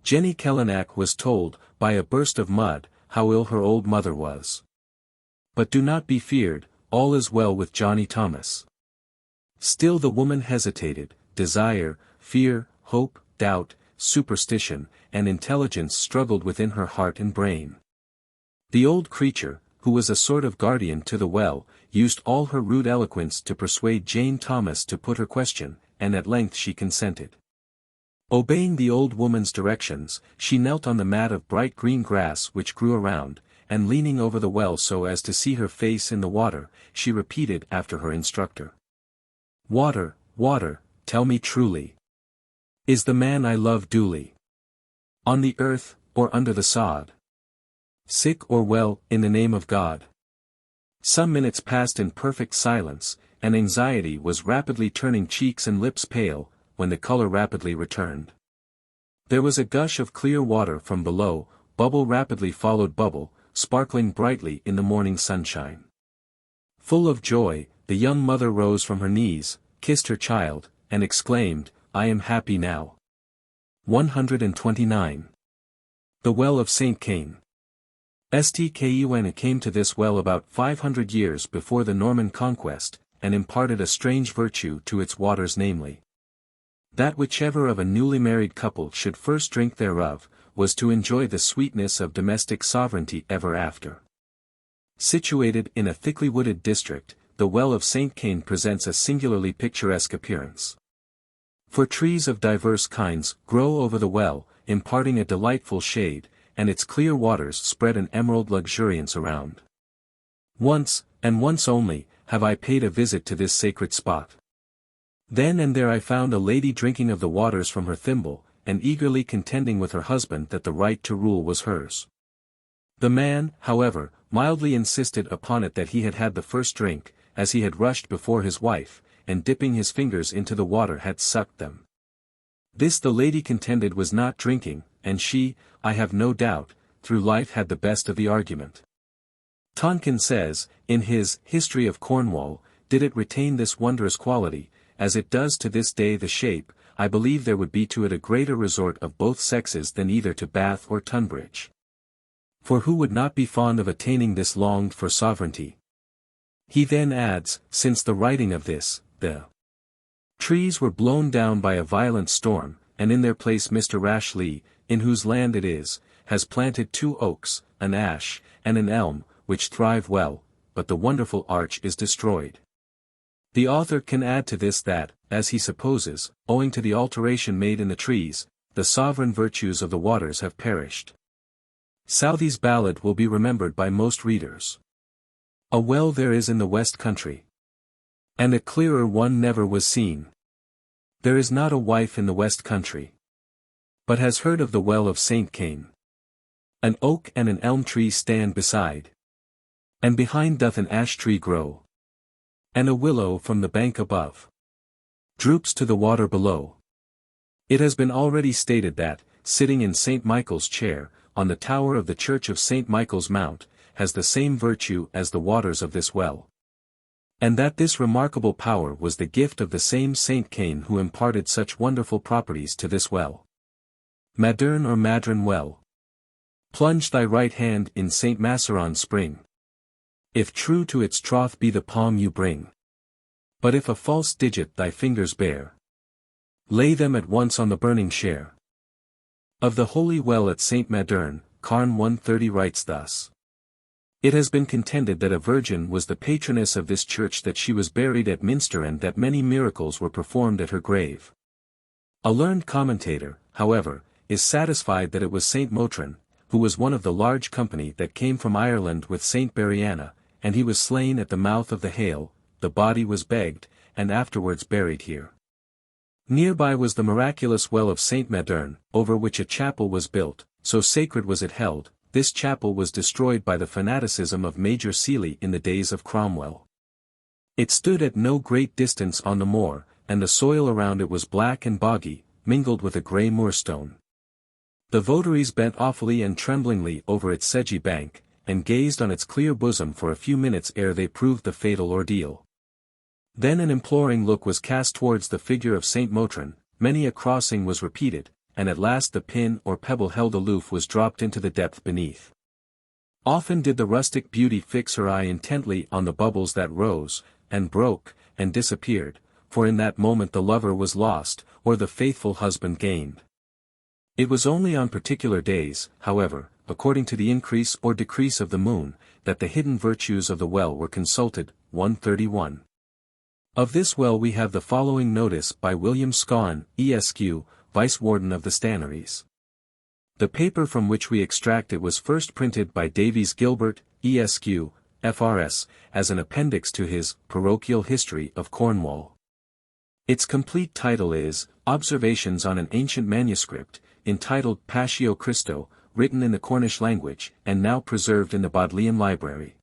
Jenny Kellanack was told, by a burst of mud, how ill her old mother was. But do not be feared, all is well with Johnny Thomas. Still the woman hesitated, desire, fear, hope, doubt, superstition, and intelligence struggled within her heart and brain. The old creature, who was a sort of guardian to the well, used all her rude eloquence to persuade Jane Thomas to put her question, and at length she consented. Obeying the old woman's directions, she knelt on the mat of bright green grass which grew around, and leaning over the well so as to see her face in the water, she repeated after her instructor. "Water, water, tell me truly. Is the man I love duly on the earth, or under the sod? Sick or well, in the name of God?" Some minutes passed in perfect silence, and anxiety was rapidly turning cheeks and lips pale, when the color rapidly returned. There was a gush of clear water from below, bubble rapidly followed bubble, sparkling brightly in the morning sunshine. Full of joy, the young mother rose from her knees, kissed her child, and exclaimed, "I am happy now." 129. The Well of St. Keyne. Keyne came to this well about 500 years before the Norman conquest, and imparted a strange virtue to its waters, namely, that whichever of a newly married couple should first drink thereof, was to enjoy the sweetness of domestic sovereignty ever after. Situated in a thickly wooded district, the Well of St. Keyne presents a singularly picturesque appearance. For trees of diverse kinds grow over the well, imparting a delightful shade, and its clear waters spread an emerald luxuriance around. Once, and once only, have I paid a visit to this sacred spot. Then and there I found a lady drinking of the waters from her thimble, and eagerly contending with her husband that the right to rule was hers. The man, however, mildly insisted upon it that he had had the first drink, as he had rushed before his wife, and dipping his fingers into the water had sucked them. This the lady contended was not drinking, and she, I have no doubt, through life had the best of the argument. Tonkin says, in his History of Cornwall, did it retain this wondrous quality, as it does to this day the shape, I believe there would be to it a greater resort of both sexes than either to Bath or Tunbridge. For who would not be fond of attaining this longed for sovereignty? He then adds, since the writing of this, The trees were blown down by a violent storm, and in their place Mr. Rashleigh, in whose land it is, has planted 2 oaks, an ash, and an elm, which thrive well, but the wonderful arch is destroyed. The author can add to this that, as he supposes, owing to the alteration made in the trees, the sovereign virtues of the waters have perished. Southey's ballad will be remembered by most readers. A well there is in the west country, and a clearer one never was seen. There is not a wife in the west country, but has heard of the well of St. Keyne. An oak and an elm tree stand beside, and behind doth an ash tree grow, and a willow from the bank above droops to the water below. It has been already stated that, sitting in St. Michael's chair, on the tower of the church of St. Michael's Mount, has the same virtue as the waters of this well. And that this remarkable power was the gift of the same St. Keyne who imparted such wonderful properties to this well. Madern or Madron well. Plunge thy right hand in St. Masseron's spring. If true to its troth be the palm you bring. But if a false digit thy fingers bear, lay them at once on the burning share. Of the holy well at St. Madern, Carn 130 writes thus. It has been contended that a virgin was the patroness of this church, that she was buried at Minster, and that many miracles were performed at her grave. A learned commentator, however, is satisfied that it was St. Motran, who was one of the large company that came from Ireland with St. Bariana, and he was slain at the mouth of the Hale, the body was begged, and afterwards buried here. Nearby was the miraculous well of St. Madern, over which a chapel was built, so sacred was it held. This chapel was destroyed by the fanaticism of Major Seeley in the days of Cromwell. It stood at no great distance on the moor, and the soil around it was black and boggy, mingled with a grey moorstone. The votaries bent awfully and tremblingly over its sedgy bank, and gazed on its clear bosom for a few minutes ere they proved the fatal ordeal. Then an imploring look was cast towards the figure of St. Motran, many a crossing was repeated, and at last the pin or pebble held aloof was dropped into the depth beneath. Often did the rustic beauty fix her eye intently on the bubbles that rose, and broke, and disappeared, for in that moment the lover was lost, or the faithful husband gained. It was only on particular days, however, according to the increase or decrease of the moon, that the hidden virtues of the well were consulted. 131. Of this well we have the following notice by William Scawen, Esq., Vice-Warden of the Stannaries. The paper from which we extract it was first printed by Davies Gilbert, Esq., F.R.S., as an appendix to his Parochial History of Cornwall. Its complete title is, Observations on an Ancient Manuscript, entitled Passio Christo, written in the Cornish language, and now preserved in the Bodleian Library.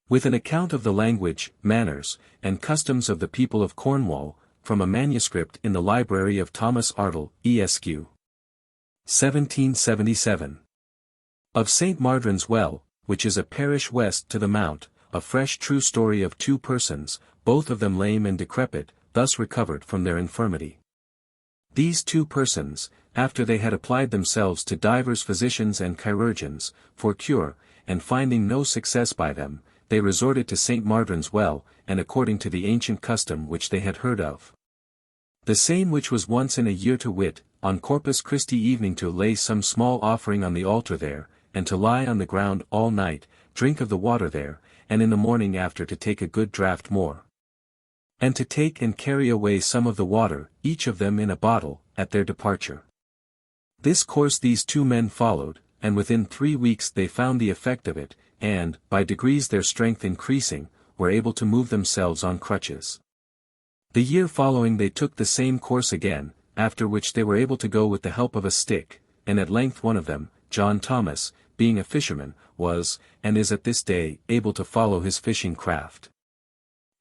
With an account of the language, manners, and customs of the people of Cornwall, from a manuscript in the library of Thomas Artle, Esq. 1777. Of St. Mardron's Well, which is a parish west to the Mount, a fresh true story of 2 persons, both of them lame and decrepit, thus recovered from their infirmity. These 2 persons, after they had applied themselves to divers physicians and chirurgeons, for cure, and finding no success by them, they resorted to St. Mardron's Well, and according to the ancient custom which they had heard of. The same which was once in a year, to wit, on Corpus Christi evening, to lay some small offering on the altar there, and to lie on the ground all night, drink of the water there, and in the morning after to take a good draught more. And to take and carry away some of the water, each of them in a bottle, at their departure. This course these 2 men followed, and within 3 weeks they found the effect of it, and, by degrees their strength increasing, were able to move themselves on crutches. The year following they took the same course again, after which they were able to go with the help of a stick, and at length one of them, John Thomas, being a fisherman, was, and is at this day, able to follow his fishing craft.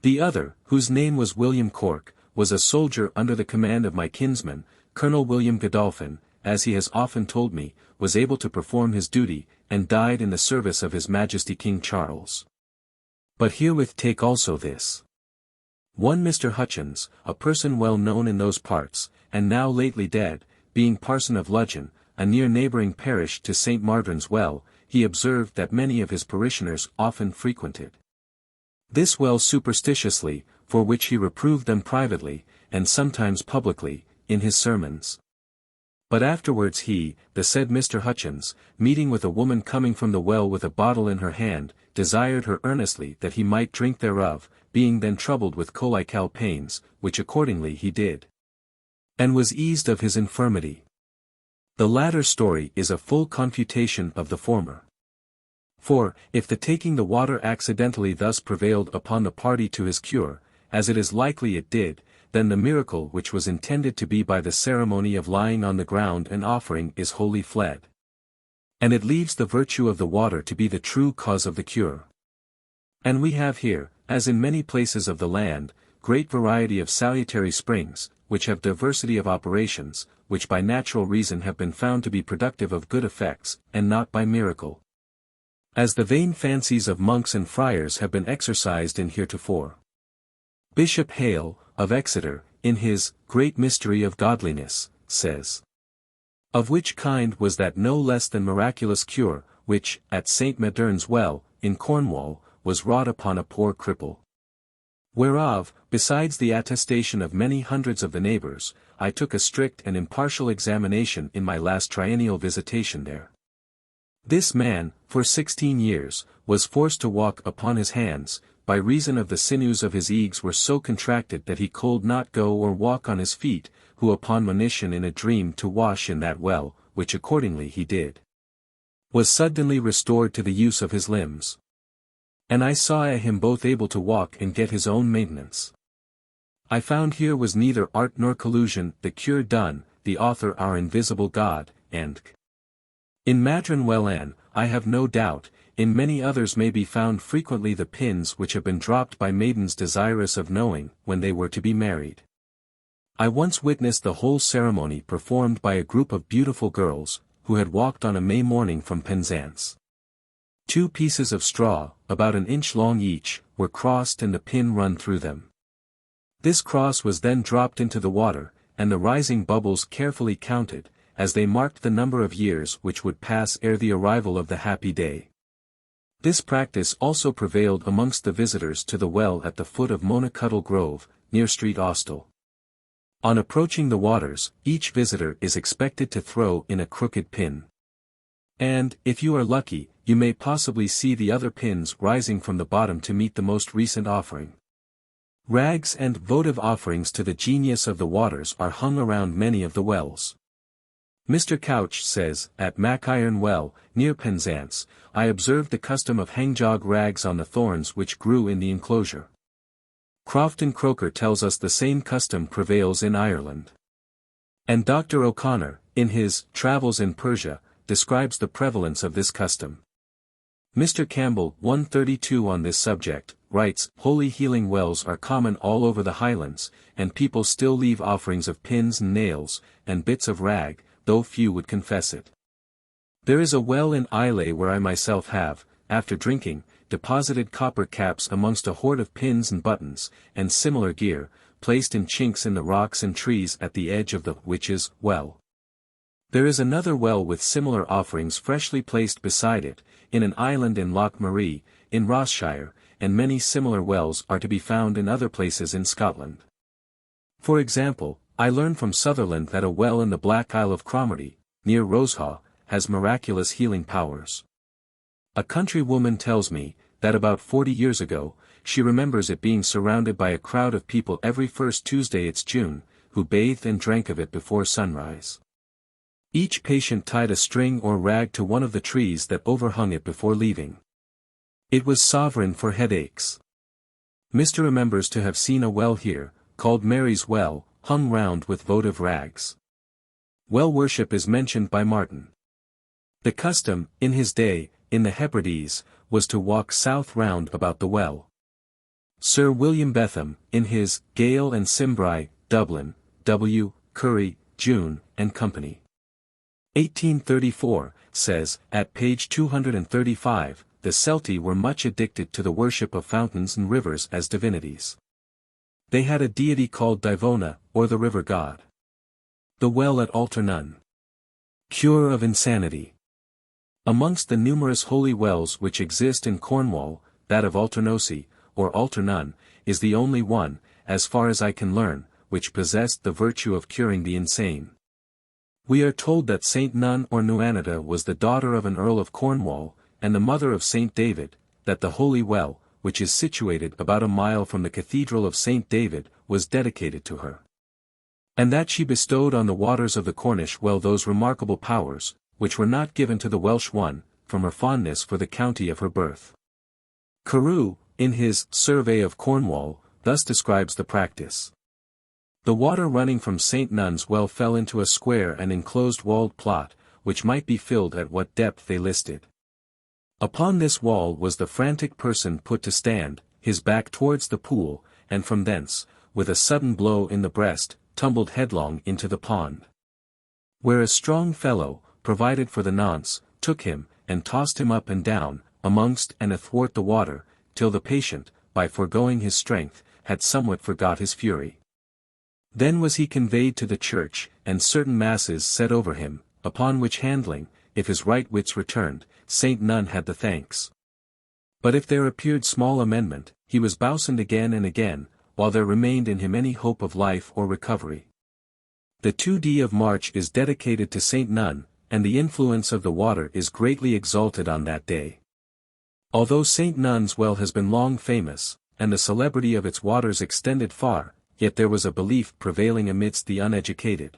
The other, whose name was William Cork, was a soldier under the command of my kinsman, Colonel William Godolphin, as he has often told me, was able to perform his duty, and died in the service of His Majesty King Charles. But herewith take also this. One Mr. Hutchins, a person well known in those parts, and now lately dead, being parson of Ludgeon, a near neighbouring parish to St. Mardron's Well, he observed that many of his parishioners often frequented this well superstitiously, for which he reproved them privately, and sometimes publicly, in his sermons. But afterwards he, the said Mr. Hutchins, meeting with a woman coming from the well with a bottle in her hand, desired her earnestly that he might drink thereof, being then troubled with colical pains, which accordingly he did, and was eased of his infirmity. The latter story is a full confutation of the former. For, if the taking the water accidentally thus prevailed upon the party to his cure, as it is likely it did, then the miracle which was intended to be by the ceremony of lying on the ground and offering is wholly fled. And it leaves the virtue of the water to be the true cause of the cure. And we have here, as in many places of the land, great variety of salutary springs, which have diversity of operations, which by natural reason have been found to be productive of good effects, and not by miracle. As the vain fancies of monks and friars have been exercised in heretofore. Bishop Hale, of Exeter, in his Great Mystery of Godliness, says, of which kind was that no less than miraculous cure, which, at St. Medern's Well, in Cornwall, was wrought upon a poor cripple. Whereof, besides the attestation of many hundreds of the neighbors, I took a strict and impartial examination in my last triennial visitation there. This man, for 16 years, was forced to walk upon his hands, by reason of the sinews of his eags were so contracted that he could not go or walk on his feet, who upon monition in a dream to wash in that well, which accordingly he did, was suddenly restored to the use of his limbs. And I saw him both able to walk and get his own maintenance. I found here was neither art nor collusion, the cure done, the author our invisible God, and in Madron Wellan, I have no doubt, in many others may be found frequently the pins which have been dropped by maidens desirous of knowing when they were to be married. I once witnessed the whole ceremony performed by a group of beautiful girls, who had walked on a May morning from Penzance. 2 pieces of straw, about an inch long each, were crossed and the pin run through them. This cross was then dropped into the water, and the rising bubbles carefully counted, as they marked the number of years which would pass ere the arrival of the happy day. This practice also prevailed amongst the visitors to the well at the foot of Monacuttle Grove, near Street Austell. On approaching the waters, each visitor is expected to throw in a crooked pin. And, if you are lucky, you may possibly see the other pins rising from the bottom to meet the most recent offering. Rags and votive offerings to the genius of the waters are hung around many of the wells. Mr. Couch says, at Maciron Well, near Penzance, I observed the custom of hangjog rags on the thorns which grew in the enclosure. Crofton Croker tells us the same custom prevails in Ireland. And Dr. O'Connor, in his Travels in Persia, describes the prevalence of this custom. Mr. Campbell, 132 on this subject, writes, holy healing wells are common all over the Highlands, and people still leave offerings of pins and nails, and bits of rag, though few would confess it. There is a well in Islay where I myself have, after drinking, deposited copper caps amongst a hoard of pins and buttons, and similar gear, placed in chinks in the rocks and trees at the edge of the witch's well. There is another well with similar offerings freshly placed beside it, in an island in Loch Marie, in Rossshire, and many similar wells are to be found in other places in Scotland. For example, I learn from Sutherland that a well in the Black Isle of Cromarty, near Rosehaw, has miraculous healing powers. A country woman tells me, that about 40 years ago, she remembers it being surrounded by a crowd of people every first Tuesday it's June, who bathed and drank of it before sunrise. Each patient tied a string or rag to one of the trees that overhung it before leaving. It was sovereign for headaches. Mr. remembers to have seen a well here, called Mary's Well, hung round with votive rags. Well worship is mentioned by Martin. The custom, in his day, in the Hebrides, was to walk south round about the well. Sir William Betham, in his Gale and Cimbri, Dublin, W. Curry, June, and Company. 1834, says, at page 235, the Celti were much addicted to the worship of fountains and rivers as divinities. They had a deity called Divona, or the river god. The well at Alternun. Cure of insanity. Amongst the numerous holy wells which exist in Cornwall, that of Alternossi, or altar nun, is the only one, as far as I can learn, which possessed the virtue of curing the insane. We are told that Saint Nun or Nuanita was the daughter of an Earl of Cornwall, and the mother of Saint David, that the Holy Well, which is situated about a mile from the Cathedral of Saint David, was dedicated to her. And that she bestowed on the waters of the Cornish well those remarkable powers, which were not given to the Welsh one, from her fondness for the county of her birth. Carew, in his Survey of Cornwall, thus describes the practice. The water running from St. Nun's Well fell into a square and enclosed walled plot, which might be filled at what depth they listed. Upon this wall was the frantic person put to stand, his back towards the pool, and from thence, with a sudden blow in the breast, tumbled headlong into the pond. Where a strong fellow, provided for the nonce, took him, and tossed him up and down, amongst and athwart the water, till the patient, by foregoing his strength, had somewhat forgot his fury. Then was he conveyed to the church, and certain masses said over him, upon which handling, if his right wits returned, Saint Nun had the thanks. But if there appeared small amendment, he was bousoned again and again, while there remained in him any hope of life or recovery. The 2d of March is dedicated to Saint Nun, and the influence of the water is greatly exalted on that day. Although Saint Nun's Well has been long famous, and the celebrity of its waters extended far, yet there was a belief prevailing amidst the uneducated,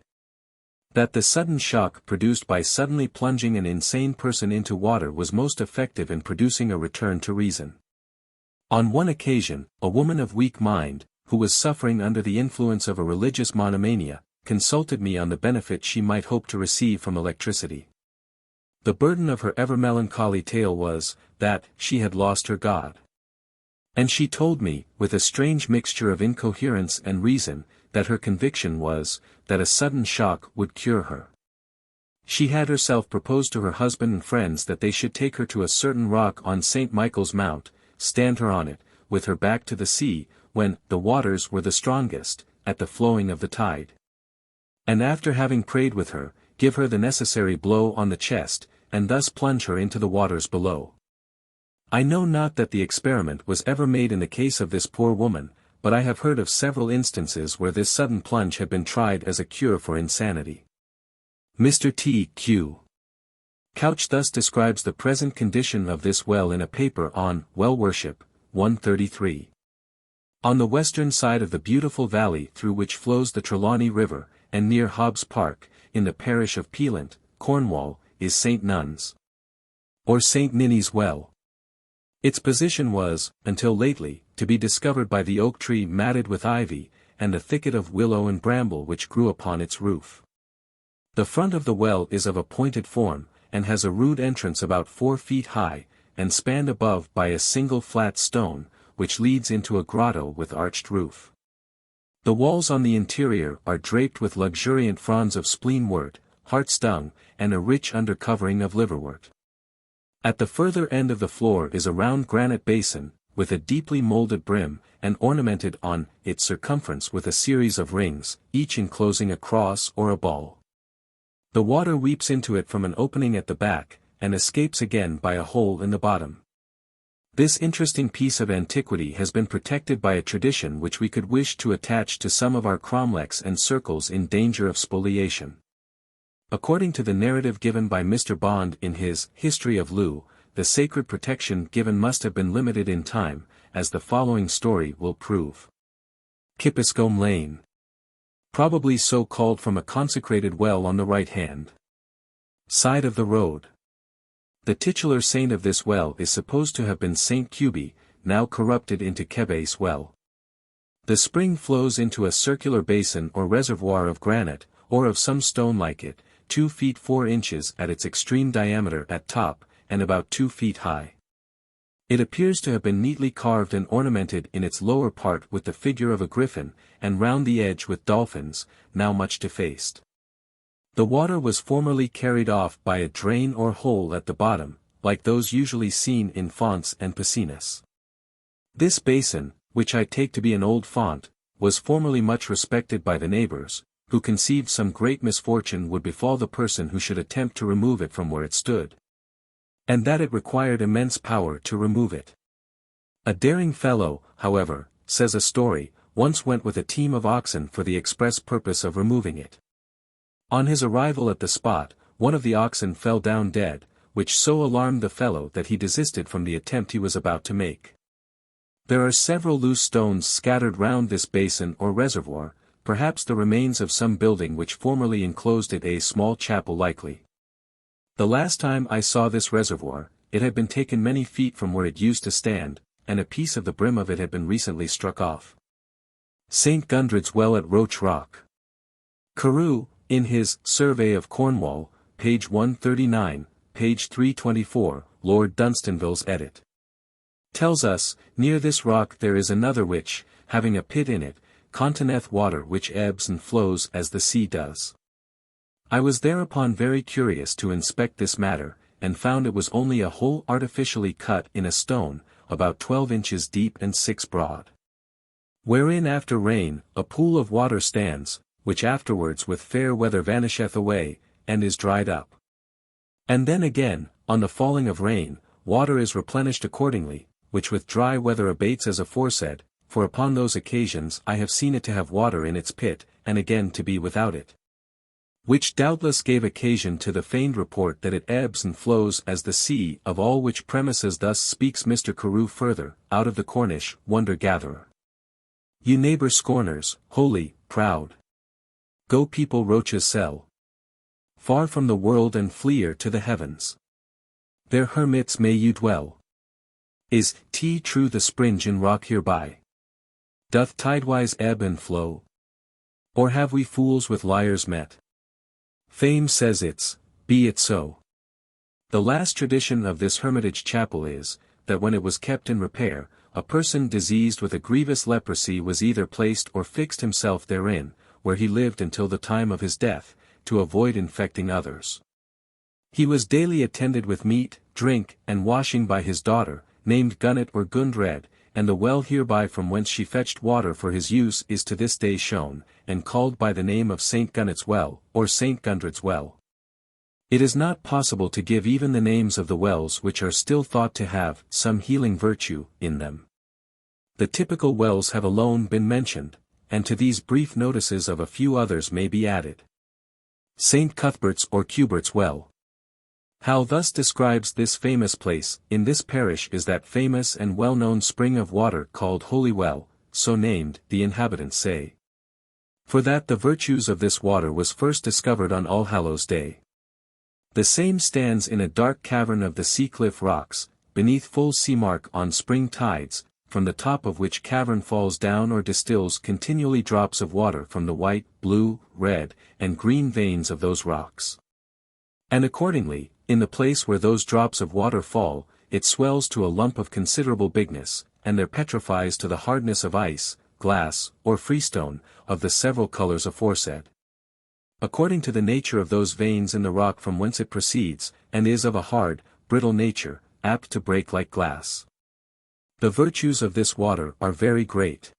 that the sudden shock produced by suddenly plunging an insane person into water was most effective in producing a return to reason. On one occasion, a woman of weak mind, who was suffering under the influence of a religious monomania, consulted me on the benefit she might hope to receive from electricity. The burden of her ever melancholy tale was, that she had lost her God. And she told me, with a strange mixture of incoherence and reason, that her conviction was, that a sudden shock would cure her. She had herself proposed to her husband and friends that they should take her to a certain rock on St. Michael's Mount, stand her on it, with her back to the sea, when the waters were the strongest, at the flowing of the tide. And after having prayed with her, give her the necessary blow on the chest, and thus plunge her into the waters below. I know not that the experiment was ever made in the case of this poor woman, but I have heard of several instances where this sudden plunge had been tried as a cure for insanity. Mr. T.Q. Couch thus describes the present condition of this well in a paper on Well Worship, 133. On the western side of the beautiful valley through which flows the Trelawney River, and near Hobbs Park, in the parish of Peelant, Cornwall, is St. Nun's, or St. Ninny's Well. Its position was, until lately, to be discovered by the oak tree matted with ivy, and the thicket of willow and bramble which grew upon its roof. The front of the well is of a pointed form, and has a rude entrance about 4 feet high, and spanned above by a single flat stone, which leads into a grotto with arched roof. The walls on the interior are draped with luxuriant fronds of spleenwort, heart-stung, and a rich undercovering of liverwort. At the further end of the floor is a round granite basin, with a deeply molded brim, and ornamented on its circumference with a series of rings, each enclosing a cross or a ball. The water weeps into it from an opening at the back, and escapes again by a hole in the bottom. This interesting piece of antiquity has been protected by a tradition which we could wish to attach to some of our cromlechs and circles in danger of spoliation. According to the narrative given by Mr. Bond in his History of Loo, the sacred protection given must have been limited in time, as the following story will prove. Kippescombe Lane. Probably so called from a consecrated well on the right-hand side of the road. The titular saint of this well is supposed to have been Saint Cuby, now corrupted into Kebase Well. The spring flows into a circular basin or reservoir of granite, or of some stone like it, 2 feet 4 inches at its extreme diameter at top, and about 2 feet high. It appears to have been neatly carved and ornamented in its lower part with the figure of a griffin, and round the edge with dolphins, now much defaced. The water was formerly carried off by a drain or hole at the bottom, like those usually seen in fonts and piscinas. This basin, which I take to be an old font, was formerly much respected by the neighbors, who conceived some great misfortune would befall the person who should attempt to remove it from where it stood, and that it required immense power to remove it. A daring fellow, however, says a story, once went with a team of oxen for the express purpose of removing it. On his arrival at the spot, one of the oxen fell down dead, which so alarmed the fellow that he desisted from the attempt he was about to make. There are several loose stones scattered round this basin or reservoir, perhaps the remains of some building which formerly enclosed it, a small chapel likely. The last time I saw this reservoir, it had been taken many feet from where it used to stand, and a piece of the brim of it had been recently struck off. St. Gundred's Well at Roach Rock. Carew, in his Survey of Cornwall, page 139, page 324, Lord Dunstanville's edit, tells us, near this rock there is another which, having a pit in it, containeth water which ebbs and flows as the sea does. I was thereupon very curious to inspect this matter, and found it was only a hole artificially cut in a stone, about 12 inches deep and 6 broad. Wherein after rain, a pool of water stands, which afterwards with fair weather vanisheth away, and is dried up. And then again, on the falling of rain, water is replenished accordingly, which with dry weather abates as aforesaid, for upon those occasions I have seen it to have water in its pit, and again to be without it. Which doubtless gave occasion to the feigned report that it ebbs and flows as the sea. Of all which premises thus speaks Mr. Carew further, out of the Cornish Wonder-Gatherer. You neighbour scorners, holy, proud. Go people roaches sell. Far from the world and fleer to the heavens. There hermits may you dwell. Is true the spring in rock hereby? Doth tidewise ebb and flow? Or have we fools with liars met? Fame says be it so. The last tradition of this hermitage chapel is, that when it was kept in repair, a person diseased with a grievous leprosy was either placed or fixed himself therein, where he lived until the time of his death, to avoid infecting others. He was daily attended with meat, drink, and washing by his daughter, named Gunnet or Gundred, and the well hereby from whence she fetched water for his use is to this day shown, and called by the name of St. Gunnet's Well, or St. Gundred's Well. It is not possible to give even the names of the wells which are still thought to have some healing virtue in them. The typical wells have alone been mentioned, and to these brief notices of a few others may be added. St. Cuthbert's or Cubert's Well. Howe thus describes this famous place: in this parish is that famous and well-known spring of water called Holy Well, so named, the inhabitants say. For that the virtues of this water was first discovered on Allhallows Day. The same stands in a dark cavern of the Seacliff rocks, beneath full sea mark on spring tides, from the top of which cavern falls down or distills continually drops of water from the white, blue, red, and green veins of those rocks. And accordingly, in the place where those drops of water fall, it swells to a lump of considerable bigness, and there petrifies to the hardness of ice, glass, or freestone, of the several colours aforesaid. According to the nature of those veins in the rock from whence it proceeds, and is of a hard, brittle nature, apt to break like glass. The virtues of this water are very great.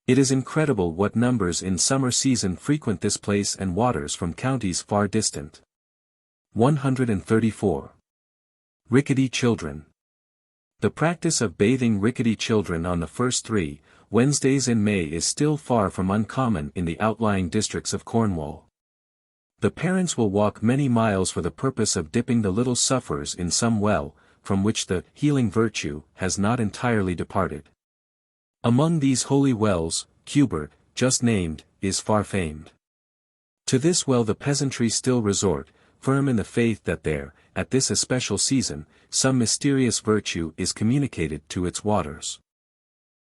It is incredible what numbers in summer season frequent this place and waters from counties far distant. 134. Rickety children. The practice of bathing rickety children on the first 3 Wednesdays in May is still far from uncommon in the outlying districts of Cornwall. The parents will walk many miles for the purpose of dipping the little sufferers in some well, from which the healing virtue has not entirely departed. Among these holy wells, Cubert, just named, is far famed. To this well the peasantry still resort, firm in the faith that there, at this especial season, some mysterious virtue is communicated to its waters.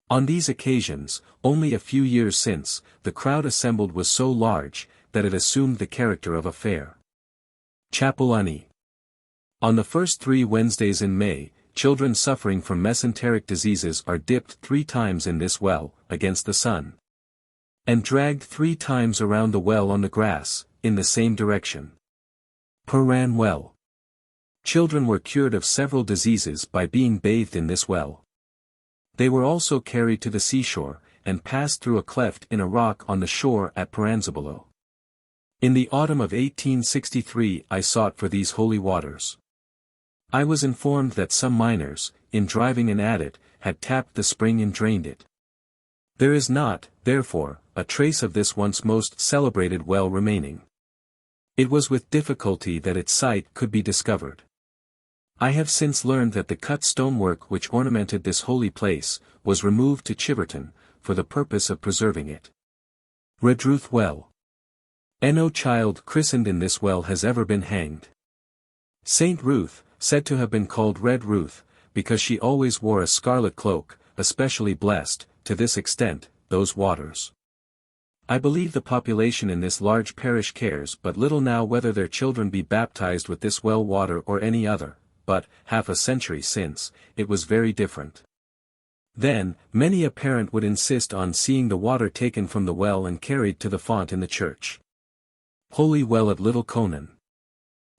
On these occasions, only a few years since, the crowd assembled was so large, that it assumed the character of a fair. Chapel-Unny. On the first 3 Wednesdays in May, children suffering from mesenteric diseases are dipped 3 times in this well, against the sun, and dragged 3 times around the well on the grass, in the same direction. Perran Well. Children were cured of several diseases by being bathed in this well. They were also carried to the seashore, and passed through a cleft in a rock on the shore at Perranzabuloe. In the autumn of 1863 I sought for these holy waters. I was informed that some miners, in driving an adit, had tapped the spring and drained it. There is not, therefore, a trace of this once most celebrated well remaining. It was with difficulty that its site could be discovered. I have since learned that the cut stonework which ornamented this holy place, was removed to Chiverton, for the purpose of preserving it. Redruth Well. No child christened in this well has ever been hanged. Saint Ruth, said to have been called Red Ruth, because she always wore a scarlet cloak, especially blessed, to this extent, those waters. I believe the population in this large parish cares but little now whether their children be baptized with this well water or any other, but, half a century since, it was very different. Then, many a parent would insist on seeing the water taken from the well and carried to the font in the church. Holy Well at Little Conan.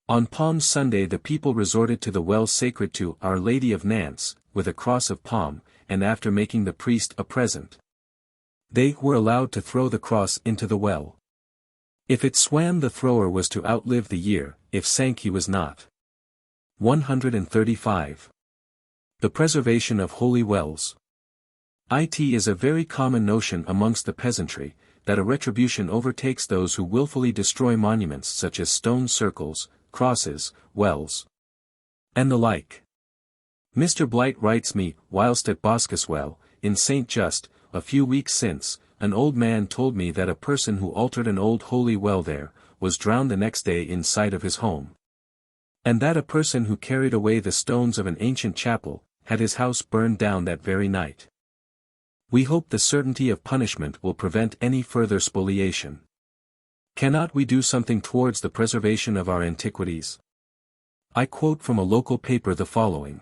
On Palm Sunday the people resorted to the well sacred to Our Lady of Nance, with a cross of palm, and after making the priest a present, they were allowed to throw the cross into the well. If it swam the thrower was to outlive the year, if sank he was not. 135. The preservation of holy wells. It is a very common notion amongst the peasantry, that a retribution overtakes those who wilfully destroy monuments such as stone circles, crosses, wells, and the like. Mr. Blight writes me, whilst at Boscaswell, in St. Just, a few weeks since, an old man told me that a person who altered an old holy well there, was drowned the next day in sight of his home. And that a person who carried away the stones of an ancient chapel, had his house burned down that very night. We hope the certainty of punishment will prevent any further spoliation. Cannot we do something towards the preservation of our antiquities? I quote from a local paper the following.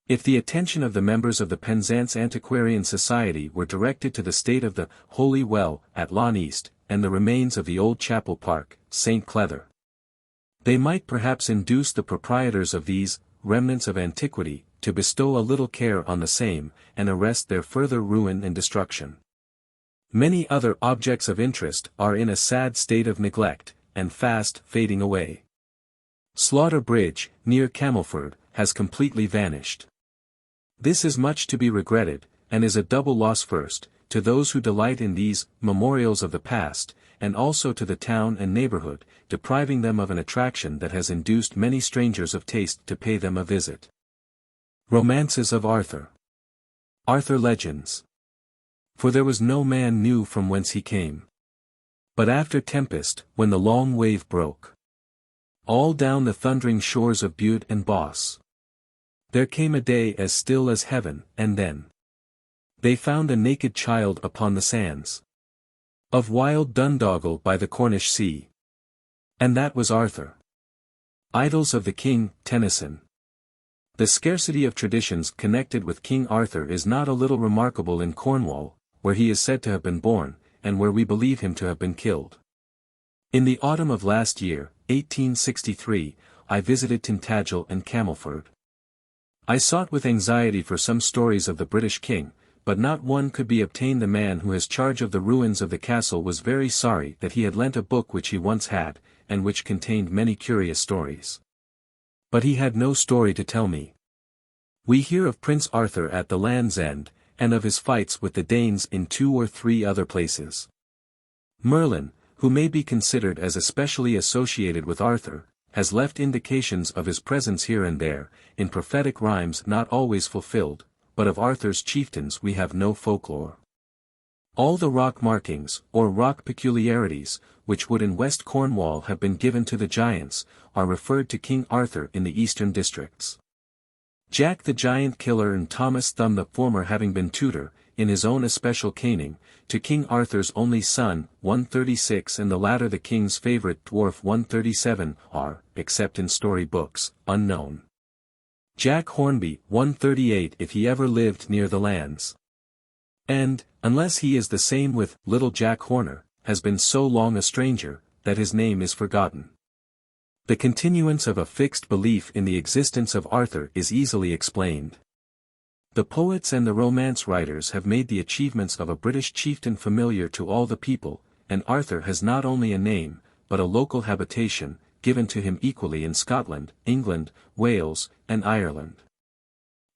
If the attention of the members of the Penzance Antiquarian Society were directed to the state of the Holy Well at Lawn East, and the remains of the old chapel park, St. Clether, they might perhaps induce the proprietors of these remnants of antiquity to bestow a little care on the same, and arrest their further ruin and destruction. Many other objects of interest are in a sad state of neglect, and fast fading away. Slaughter Bridge, near Camelford, has completely vanished. This is much to be regretted, and is a double loss first, to those who delight in these memorials of the past, and also to the town and neighborhood, depriving them of an attraction that has induced many strangers of taste to pay them a visit. Romances of Arthur. Arthur Legends. For there was no man knew from whence he came. But after tempest, when the long wave broke, all down the thundering shores of Bude and Boss, there came a day as still as heaven, and then they found a naked child upon the sands of wild Dundongle by the Cornish sea. And that was Arthur. Idylls of the King, Tennyson. The scarcity of traditions connected with King Arthur is not a little remarkable in Cornwall, where he is said to have been born, and where we believe him to have been killed. In the autumn of last year, 1863, I visited Tintagel and Camelford. I sought with anxiety for some stories of the British king, but not one could be obtained. The man who has charge of the ruins of the castle was very sorry that he had lent a book which he once had, and which contained many curious stories. But he had no story to tell me. We hear of Prince Arthur at the Land's End, and of his fights with the Danes in 2 or 3 other places. Merlin, who may be considered as especially associated with Arthur, has left indications of his presence here and there, in prophetic rhymes not always fulfilled, but of Arthur's chieftains we have no folklore. All the rock markings, or rock peculiarities, which would in West Cornwall have been given to the giants, are referred to King Arthur in the eastern districts. Jack the Giant Killer and Thomas Thumb, the former having been tutor, in his own especial caning, to King Arthur's only son, 136, and the latter the king's favourite dwarf 137, are, except in story books, unknown. Jack Hornby, 138, if he ever lived near the lands. And, unless he is the same with Little Jack Horner, has been so long a stranger, that his name is forgotten. The continuance of a fixed belief in the existence of Arthur is easily explained. The poets and the romance writers have made the achievements of a British chieftain familiar to all the people, and Arthur has not only a name, but a local habitation, given to him equally in Scotland, England, Wales, and Ireland.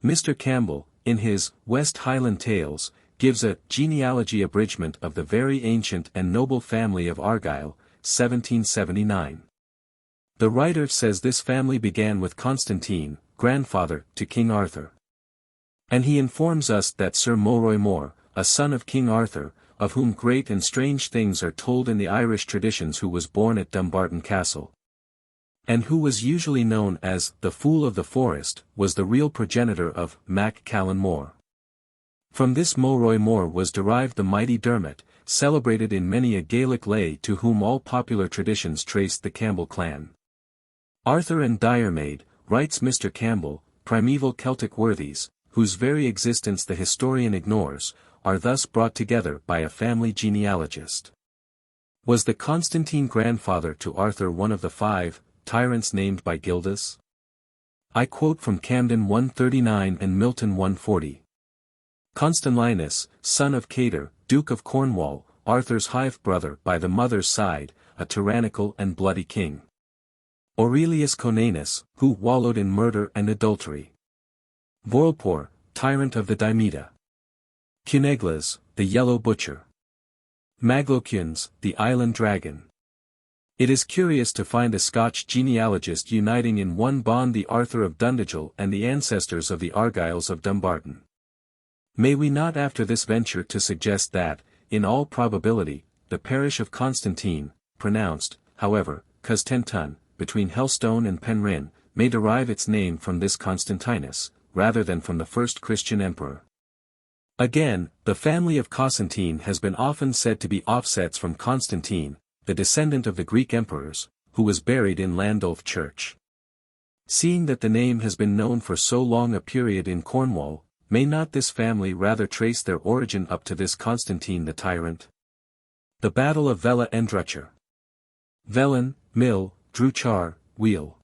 Mr. Campbell, in his West Highland Tales, gives a genealogy abridgment of the very ancient and noble family of Argyll, 1779. The writer says this family began with Constantine, grandfather to King Arthur. And he informs us that Sir Moroy More, a son of King Arthur, of whom great and strange things are told in the Irish traditions, who was born at Dumbarton Castle, and who was usually known as the Fool of the Forest, was the real progenitor of Mac Callan More. From this Moroy More was derived the mighty Dermot, celebrated in many a Gaelic lay, to whom all popular traditions traced the Campbell clan. Arthur and Diarmaid, writes Mr. Campbell, primeval Celtic worthies, whose very existence the historian ignores, are thus brought together by a family genealogist. Was the Constantine grandfather to Arthur one of the 5 tyrants named by Gildas? I quote from Camden 139 and Milton 140. Constanlinus, son of Cader, Duke of Cornwall, Arthur's half-brother by the mother's side, a tyrannical and bloody king. Aurelius Conanus, who wallowed in murder and adultery. Vorlpor, tyrant of the Dymeda. Cuneglas, the yellow butcher. Maglocunes, the island dragon. It is curious to find a Scotch genealogist uniting in one bond the Arthur of Dundagel and the ancestors of the Argylls of Dumbarton. May we not after this venture to suggest that, in all probability, the parish of Constantine, pronounced, however, Costentun, between Helstone and Penryn, may derive its name from this Constantinus, rather than from the first Christian emperor. Again, the family of Constantine has been often said to be offsets from Constantine, the descendant of the Greek emperors, who was buried in Landulph Church. Seeing that the name has been known for so long a period in Cornwall, may not this family rather trace their origin up to this Constantine the tyrant? The Battle of Vela Endrucher. Velen, Mill, Druchar, Wheel.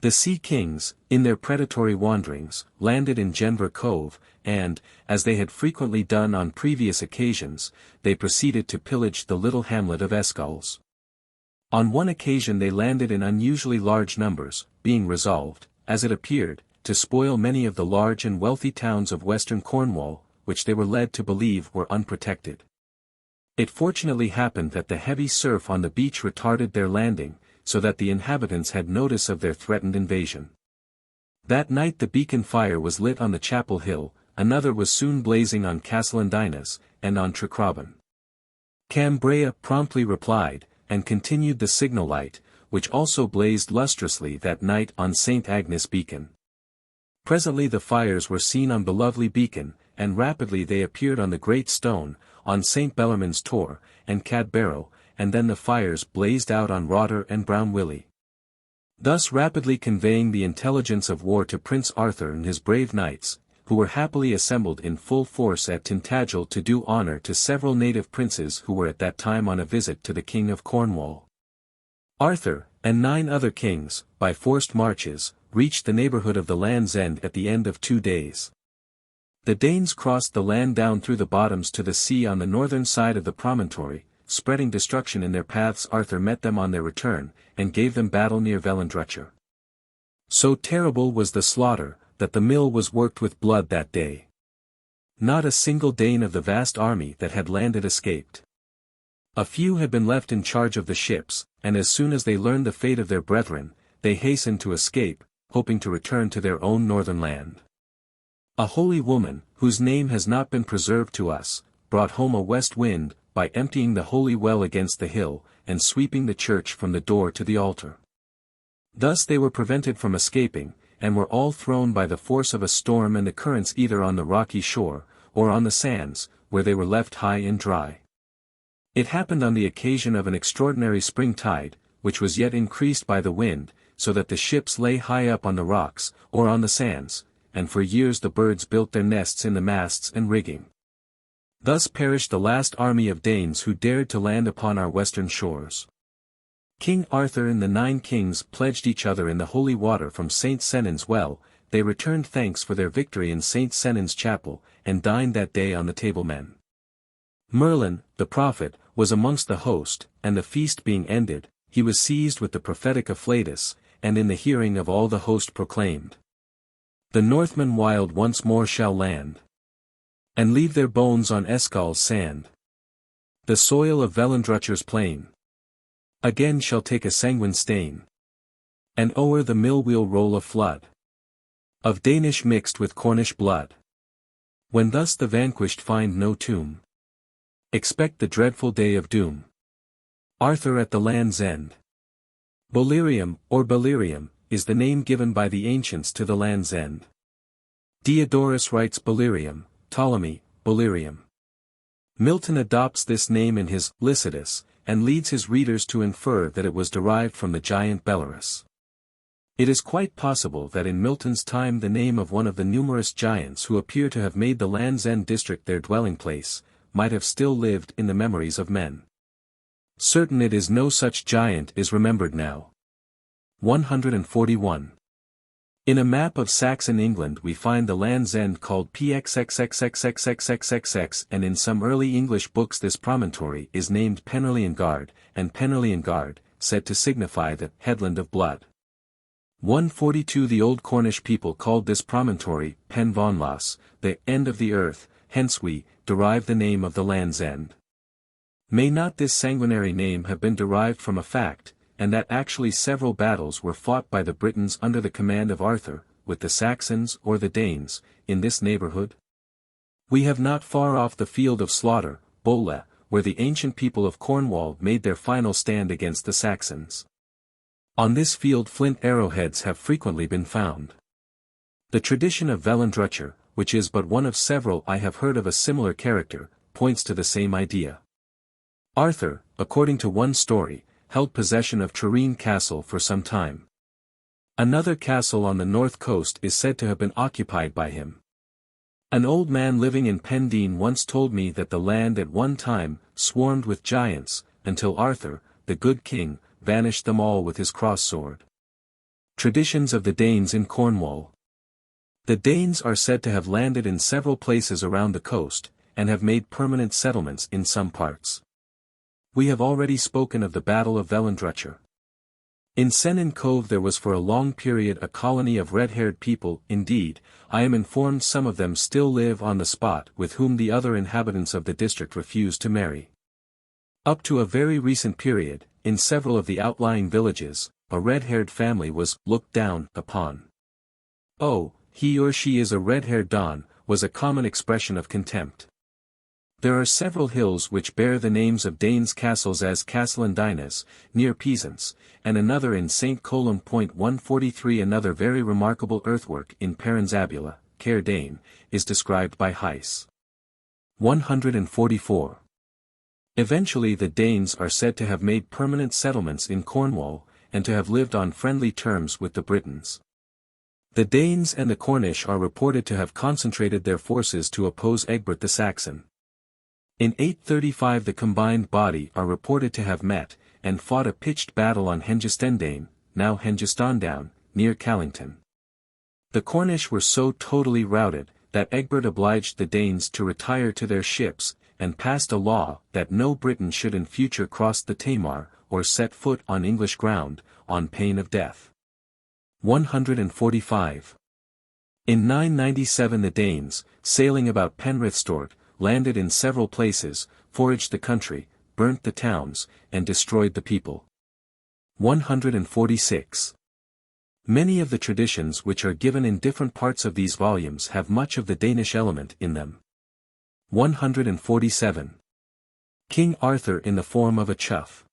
The Sea Kings, in their predatory wanderings, landed in Genver Cove, and, as they had frequently done on previous occasions, they proceeded to pillage the little hamlet of Escalls. On one occasion they landed in unusually large numbers, being resolved, as it appeared, to spoil many of the large and wealthy towns of western Cornwall, which they were led to believe were unprotected. It fortunately happened that the heavy surf on the beach retarded their landing, so that the inhabitants had notice of their threatened invasion. That night the beacon fire was lit on the chapel hill, another was soon blazing on Castleindinas, and on Trecrobin. Cambria promptly replied, and continued the signal light, which also blazed lustrously that night on St. Agnes Beacon. Presently the fires were seen on Belovely Beacon, and rapidly they appeared on the Great Stone, on St. Bellarmine's Tor, and Cadbarrow, and then the fires blazed out on Rotter and Brown Willie. Thus rapidly conveying the intelligence of war to Prince Arthur and his brave knights, who were happily assembled in full force at Tintagel to do honour to several native princes who were at that time on a visit to the King of Cornwall. Arthur, and 9 other kings, by forced marches, reached the neighbourhood of the Land's End at the end of 2 days. The Danes crossed the land down through the bottoms to the sea on the northern side of the promontory, spreading destruction in their paths. Arthur met them on their return, and gave them battle near Velendrucher. So terrible was the slaughter, that the mill was worked with blood that day. Not a single Dane of the vast army that had landed escaped. A few had been left in charge of the ships, and as soon as they learned the fate of their brethren, they hastened to escape, hoping to return to their own northern land. A holy woman, whose name has not been preserved to us, brought home a west wind, by emptying the holy well against the hill, and sweeping the church from the door to the altar. Thus they were prevented from escaping, and were all thrown by the force of a storm and the currents either on the rocky shore, or on the sands, where they were left high and dry. It happened on the occasion of an extraordinary spring tide, which was yet increased by the wind, so that the ships lay high up on the rocks, or on the sands, and for years the birds built their nests in the masts and rigging. Thus perished the last army of Danes who dared to land upon our western shores. King Arthur and the 9 kings pledged each other in the holy water from St. Sennen's well. They returned thanks for their victory in St. Sennen's chapel, and dined that day on the table-men. Merlin, the prophet, was amongst the host, and the feast being ended, he was seized with the prophetic afflatus, and in the hearing of all the host proclaimed, The Northmen wild once more shall land, and leave their bones on Escal's sand. The soil of Velendrutcher's plain again shall take a sanguine stain, and o'er the mill wheel roll a flood of Danish mixed with Cornish blood. When thus the vanquished find no tomb, expect the dreadful day of doom. Arthur at the land's end. Bolerium, or Belerium, is the name given by the ancients to the land's end. Diodorus writes Bolerium, Ptolemy, Bolerium. Milton adopts this name in his Lycidas, and leads his readers to infer that it was derived from the giant Belarus. It is quite possible that in Milton's time the name of one of the numerous giants who appear to have made the Land's End district their dwelling place, might have still lived in the memories of men. Certain it is no such giant is remembered now. 141. In a map of Saxon England we find the Land's End called Pxxxxxxxxxxx, and in some early English books this promontory is named Penrhaliongard, and Penrhaliongard, said to signify the headland of blood. 142. The old Cornish people called this promontory Pen Vonlas, the end of the earth, hence we derive the name of the Land's End. May not this sanguinary name have been derived from a fact, and that actually several battles were fought by the Britons under the command of Arthur, with the Saxons or the Danes, in this neighborhood? We have not far off the field of slaughter, Bola, where the ancient people of Cornwall made their final stand against the Saxons. On this field flint arrowheads have frequently been found. The tradition of Velendrutcher, which is but one of several I have heard of a similar character, points to the same idea. Arthur, according to one story, held possession of Tregeagle Castle for some time. Another castle on the north coast is said to have been occupied by him. An old man living in Pendeen once told me that the land at one time swarmed with giants, until Arthur, the good king, vanished them all with his cross-sword. Traditions of the Danes in Cornwall. The Danes are said to have landed in several places around the coast, and have made permanent settlements in some parts. We have already spoken of the Battle of Velendrutcher. In Sennen Cove there was for a long period a colony of red-haired people. Indeed, I am informed some of them still live on the spot with whom the other inhabitants of the district refused to marry. Up to a very recent period, in several of the outlying villages, a red-haired family was looked down upon. "Oh, he or she is a red-haired Don," was a common expression of contempt. There are several hills which bear the names of Danes' castles, as Castelendines, near Pezance, and another in St. Columb Point 143. Another very remarkable earthwork in Perran's Abula, Cair Dane, is described by Heiss. 144. Eventually the Danes are said to have made permanent settlements in Cornwall, and to have lived on friendly terms with the Britons. The Danes and the Cornish are reported to have concentrated their forces to oppose Egbert the Saxon. In 835 the combined body are reported to have met, and fought a pitched battle on Hengistendane, now Hengistandown, near Callington. The Cornish were so totally routed, that Egbert obliged the Danes to retire to their ships, and passed a law that no Briton should in future cross the Tamar, or set foot on English ground, on pain of death. 145. In 997 the Danes, sailing about Penrithstort, landed in several places, foraged the country, burnt the towns, and destroyed the people. 146. Many of the traditions which are given in different parts of these volumes have much of the Danish element in them. 147. King Arthur in the form of a chough.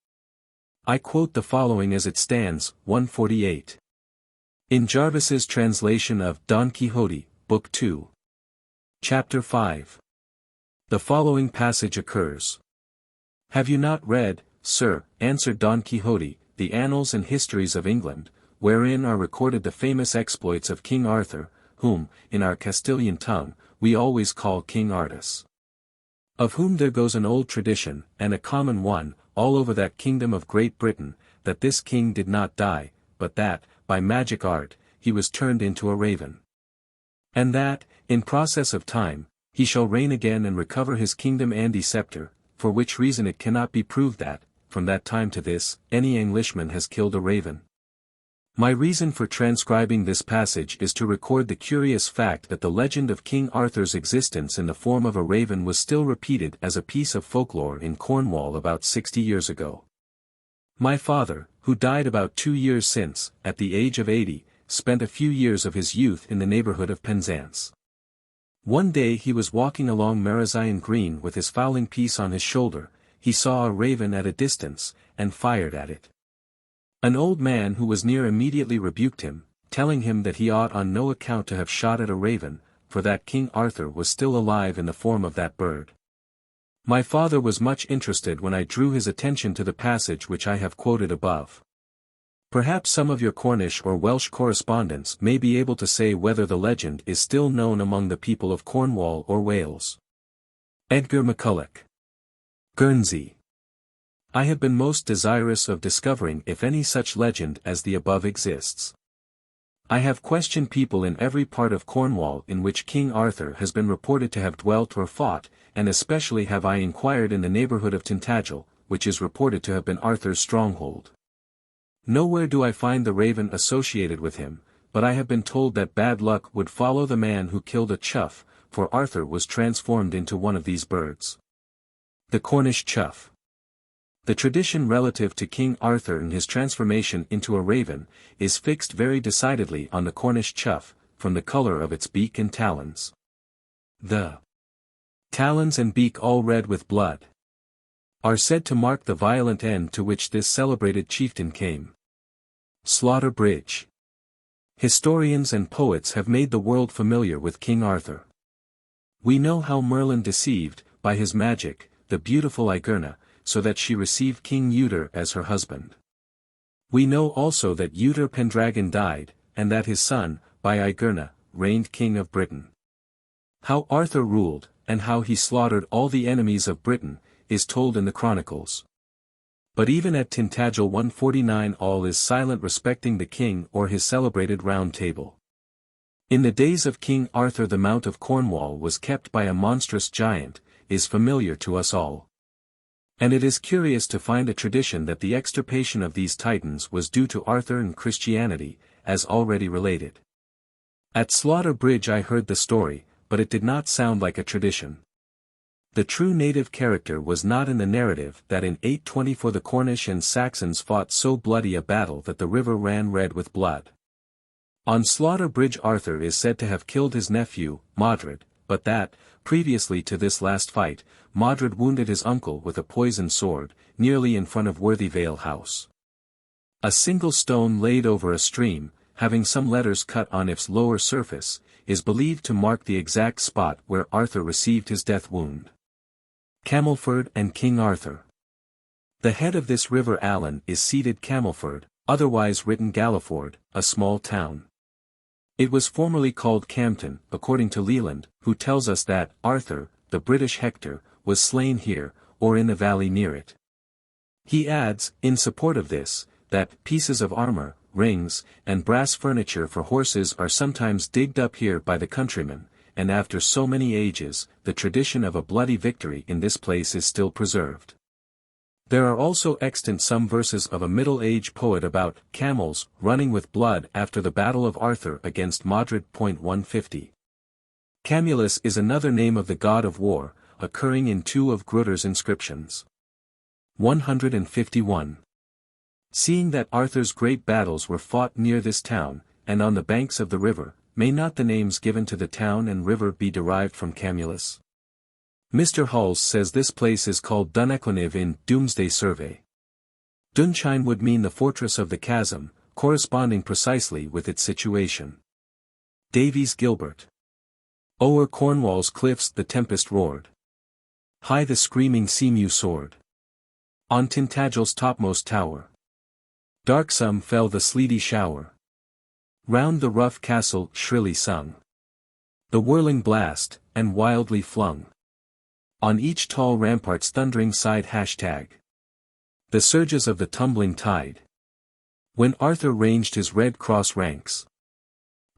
I quote the following as it stands, 148. In Jarvis's translation of Don Quixote, Book 2. Chapter 5. The following passage occurs. "Have you not read, sir," answered Don Quixote, "the annals and histories of England, wherein are recorded the famous exploits of King Arthur, whom, in our Castilian tongue, we always call King Artus? Of whom there goes an old tradition, and a common one, all over that kingdom of Great Britain, that this king did not die, but that, by magic art, he was turned into a raven. And that, in process of time, he shall reign again and recover his kingdom and scepter, for which reason it cannot be proved that, from that time to this, any Englishman has killed a raven. My reason for transcribing this passage is to record the curious fact that the legend of King Arthur's existence in the form of a raven was still repeated as a piece of folklore in Cornwall about 60 years ago. My father, who died about 2 years since, at the age of 80, spent a few years of his youth in the neighborhood of Penzance. One day he was walking along Marazion Green with his fowling piece on his shoulder. He saw a raven at a distance, and fired at it. An old man who was near immediately rebuked him, telling him that he ought on no account to have shot at a raven, for that King Arthur was still alive in the form of that bird. My father was much interested when I drew his attention to the passage which I have quoted above. Perhaps some of your Cornish or Welsh correspondents may be able to say whether the legend is still known among the people of Cornwall or Wales. Edgar McCulloch. Guernsey. I have been most desirous of discovering if any such legend as the above exists. I have questioned people in every part of Cornwall in which King Arthur has been reported to have dwelt or fought, and especially have I inquired in the neighborhood of Tregeagle, which is reported to have been Arthur's stronghold. Nowhere do I find the raven associated with him, but I have been told that bad luck would follow the man who killed a chough, for Arthur was transformed into one of these birds. The Cornish chough. The tradition relative to King Arthur and his transformation into a raven, is fixed very decidedly on the Cornish chough, from the color of its beak and talons. The talons and beak all red with blood are said to mark the violent end to which this celebrated chieftain came. Slaughter Bridge. Historians and poets have made the world familiar with King Arthur. We know how Merlin deceived, by his magic, the beautiful Igerna, so that she received King Uter as her husband. We know also that Uter Pendragon died, and that his son, by Igerna, reigned king of Britain. How Arthur ruled, and how he slaughtered all the enemies of Britain, is told in the Chronicles. But even at Tintagel 149 all is silent respecting the king or his celebrated Round Table. In the days of King Arthur the Mount of Cornwall was kept by a monstrous giant, is familiar to us all. And it is curious to find a tradition that the extirpation of these titans was due to Arthur and Christianity, as already related. At Slaughter Bridge I heard the story, but it did not sound like a tradition. The true native character was not in the narrative that in 824 the Cornish and Saxons fought so bloody a battle that the river ran red with blood. On Slaughter Bridge Arthur is said to have killed his nephew, Modred, but that, previously to this last fight, Modred wounded his uncle with a poisoned sword, nearly in front of Worthyvale House. A single stone laid over a stream, having some letters cut on its lower surface, is believed to mark the exact spot where Arthur received his death wound. Camelford and King Arthur. The head of this river Allen is seated Camelford, otherwise written Galliford, a small town. It was formerly called Campton, according to Leland, who tells us that Arthur, the British Hector, was slain here, or in the valley near it. He adds, in support of this, that pieces of armor, rings, and brass furniture for horses are sometimes digged up here by the countrymen, and after so many ages, the tradition of a bloody victory in this place is still preserved. There are also extant some verses of a middle-age poet about camels running with blood after the battle of Arthur against Modred. 150. Camulus is another name of the god of war, occurring in two of Grutter's inscriptions. 151. Seeing that Arthur's great battles were fought near this town, and on the banks of the river, may not the names given to the town and river be derived from Camulus? Mr. Hulls says this place is called Dunequinive in Doomsday Survey. Dunchine would mean the fortress of the chasm, corresponding precisely with its situation. Davies Gilbert. O'er Cornwall's cliffs the tempest roared. High the screaming seamew soared. On Tintagel's topmost tower. Darksome fell the sleety shower. Round the rough castle shrilly sung the whirling blast, and wildly flung on each tall rampart's thundering side #. The surges of the tumbling tide. When Arthur ranged his red cross ranks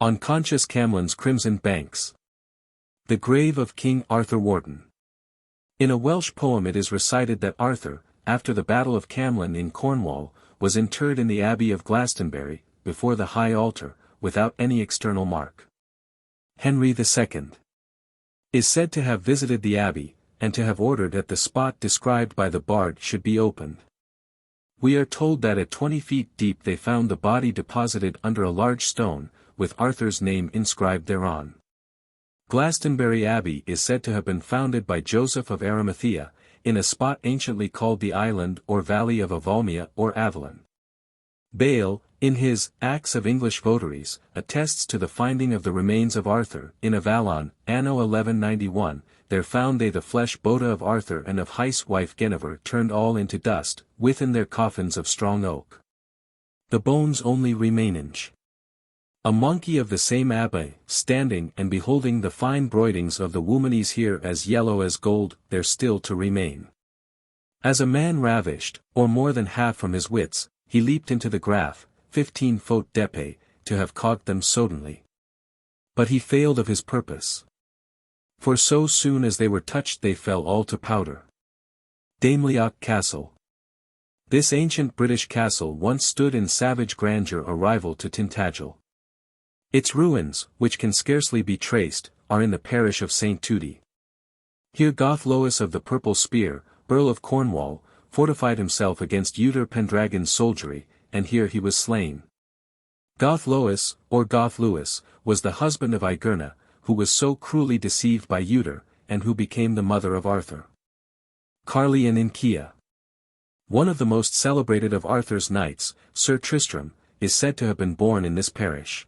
on conscious Camlin's crimson banks. The grave of King Arthur Wharton. In a Welsh poem it is recited that Arthur, after the Battle of Camlin in Cornwall, was interred in the Abbey of Glastonbury, before the high altar, without any external mark. Henry II is said to have visited the abbey, and to have ordered that the spot described by the bard should be opened. We are told that at 20 feet deep they found the body deposited under a large stone, with Arthur's name inscribed thereon. Glastonbury Abbey is said to have been founded by Joseph of Arimathea, in a spot anciently called the island or valley of Avalmia or Avalon. Bale, in his Acts of English Votaries, attests to the finding of the remains of Arthur, in Avalon, anno 1191, there found they the flesh bota of Arthur and of Heis wife Guinevere turned all into dust, within their coffins of strong oak. The bones only remainage. A monkey of the same abbey, standing and beholding the fine broidings of the womanes here as yellow as gold, there still to remain. As a man ravished, or more than half from his wits, he leaped into the graph, 15 faute d'épée, to have caught them suddenly. But he failed of his purpose. For so soon as they were touched they fell all to powder. Damelioch Castle. This ancient British castle once stood in savage grandeur a rival to Tintagel. Its ruins, which can scarcely be traced, are in the parish of St. Tudy. Here Gothlois of the Purple Spear, Earl of Cornwall, fortified himself against Uter Pendragon's soldiery, and here he was slain. Gothlois, or Gothluis, was the husband of Igerna, who was so cruelly deceived by Uter, and who became the mother of Arthur. Carlion in Chia. One of the most celebrated of Arthur's knights, Sir Tristram, is said to have been born in this parish.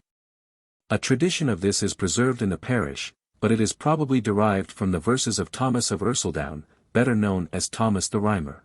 A tradition of this is preserved in the parish, but it is probably derived from the verses of Thomas of Ercildown, better known as Thomas the Rhymer.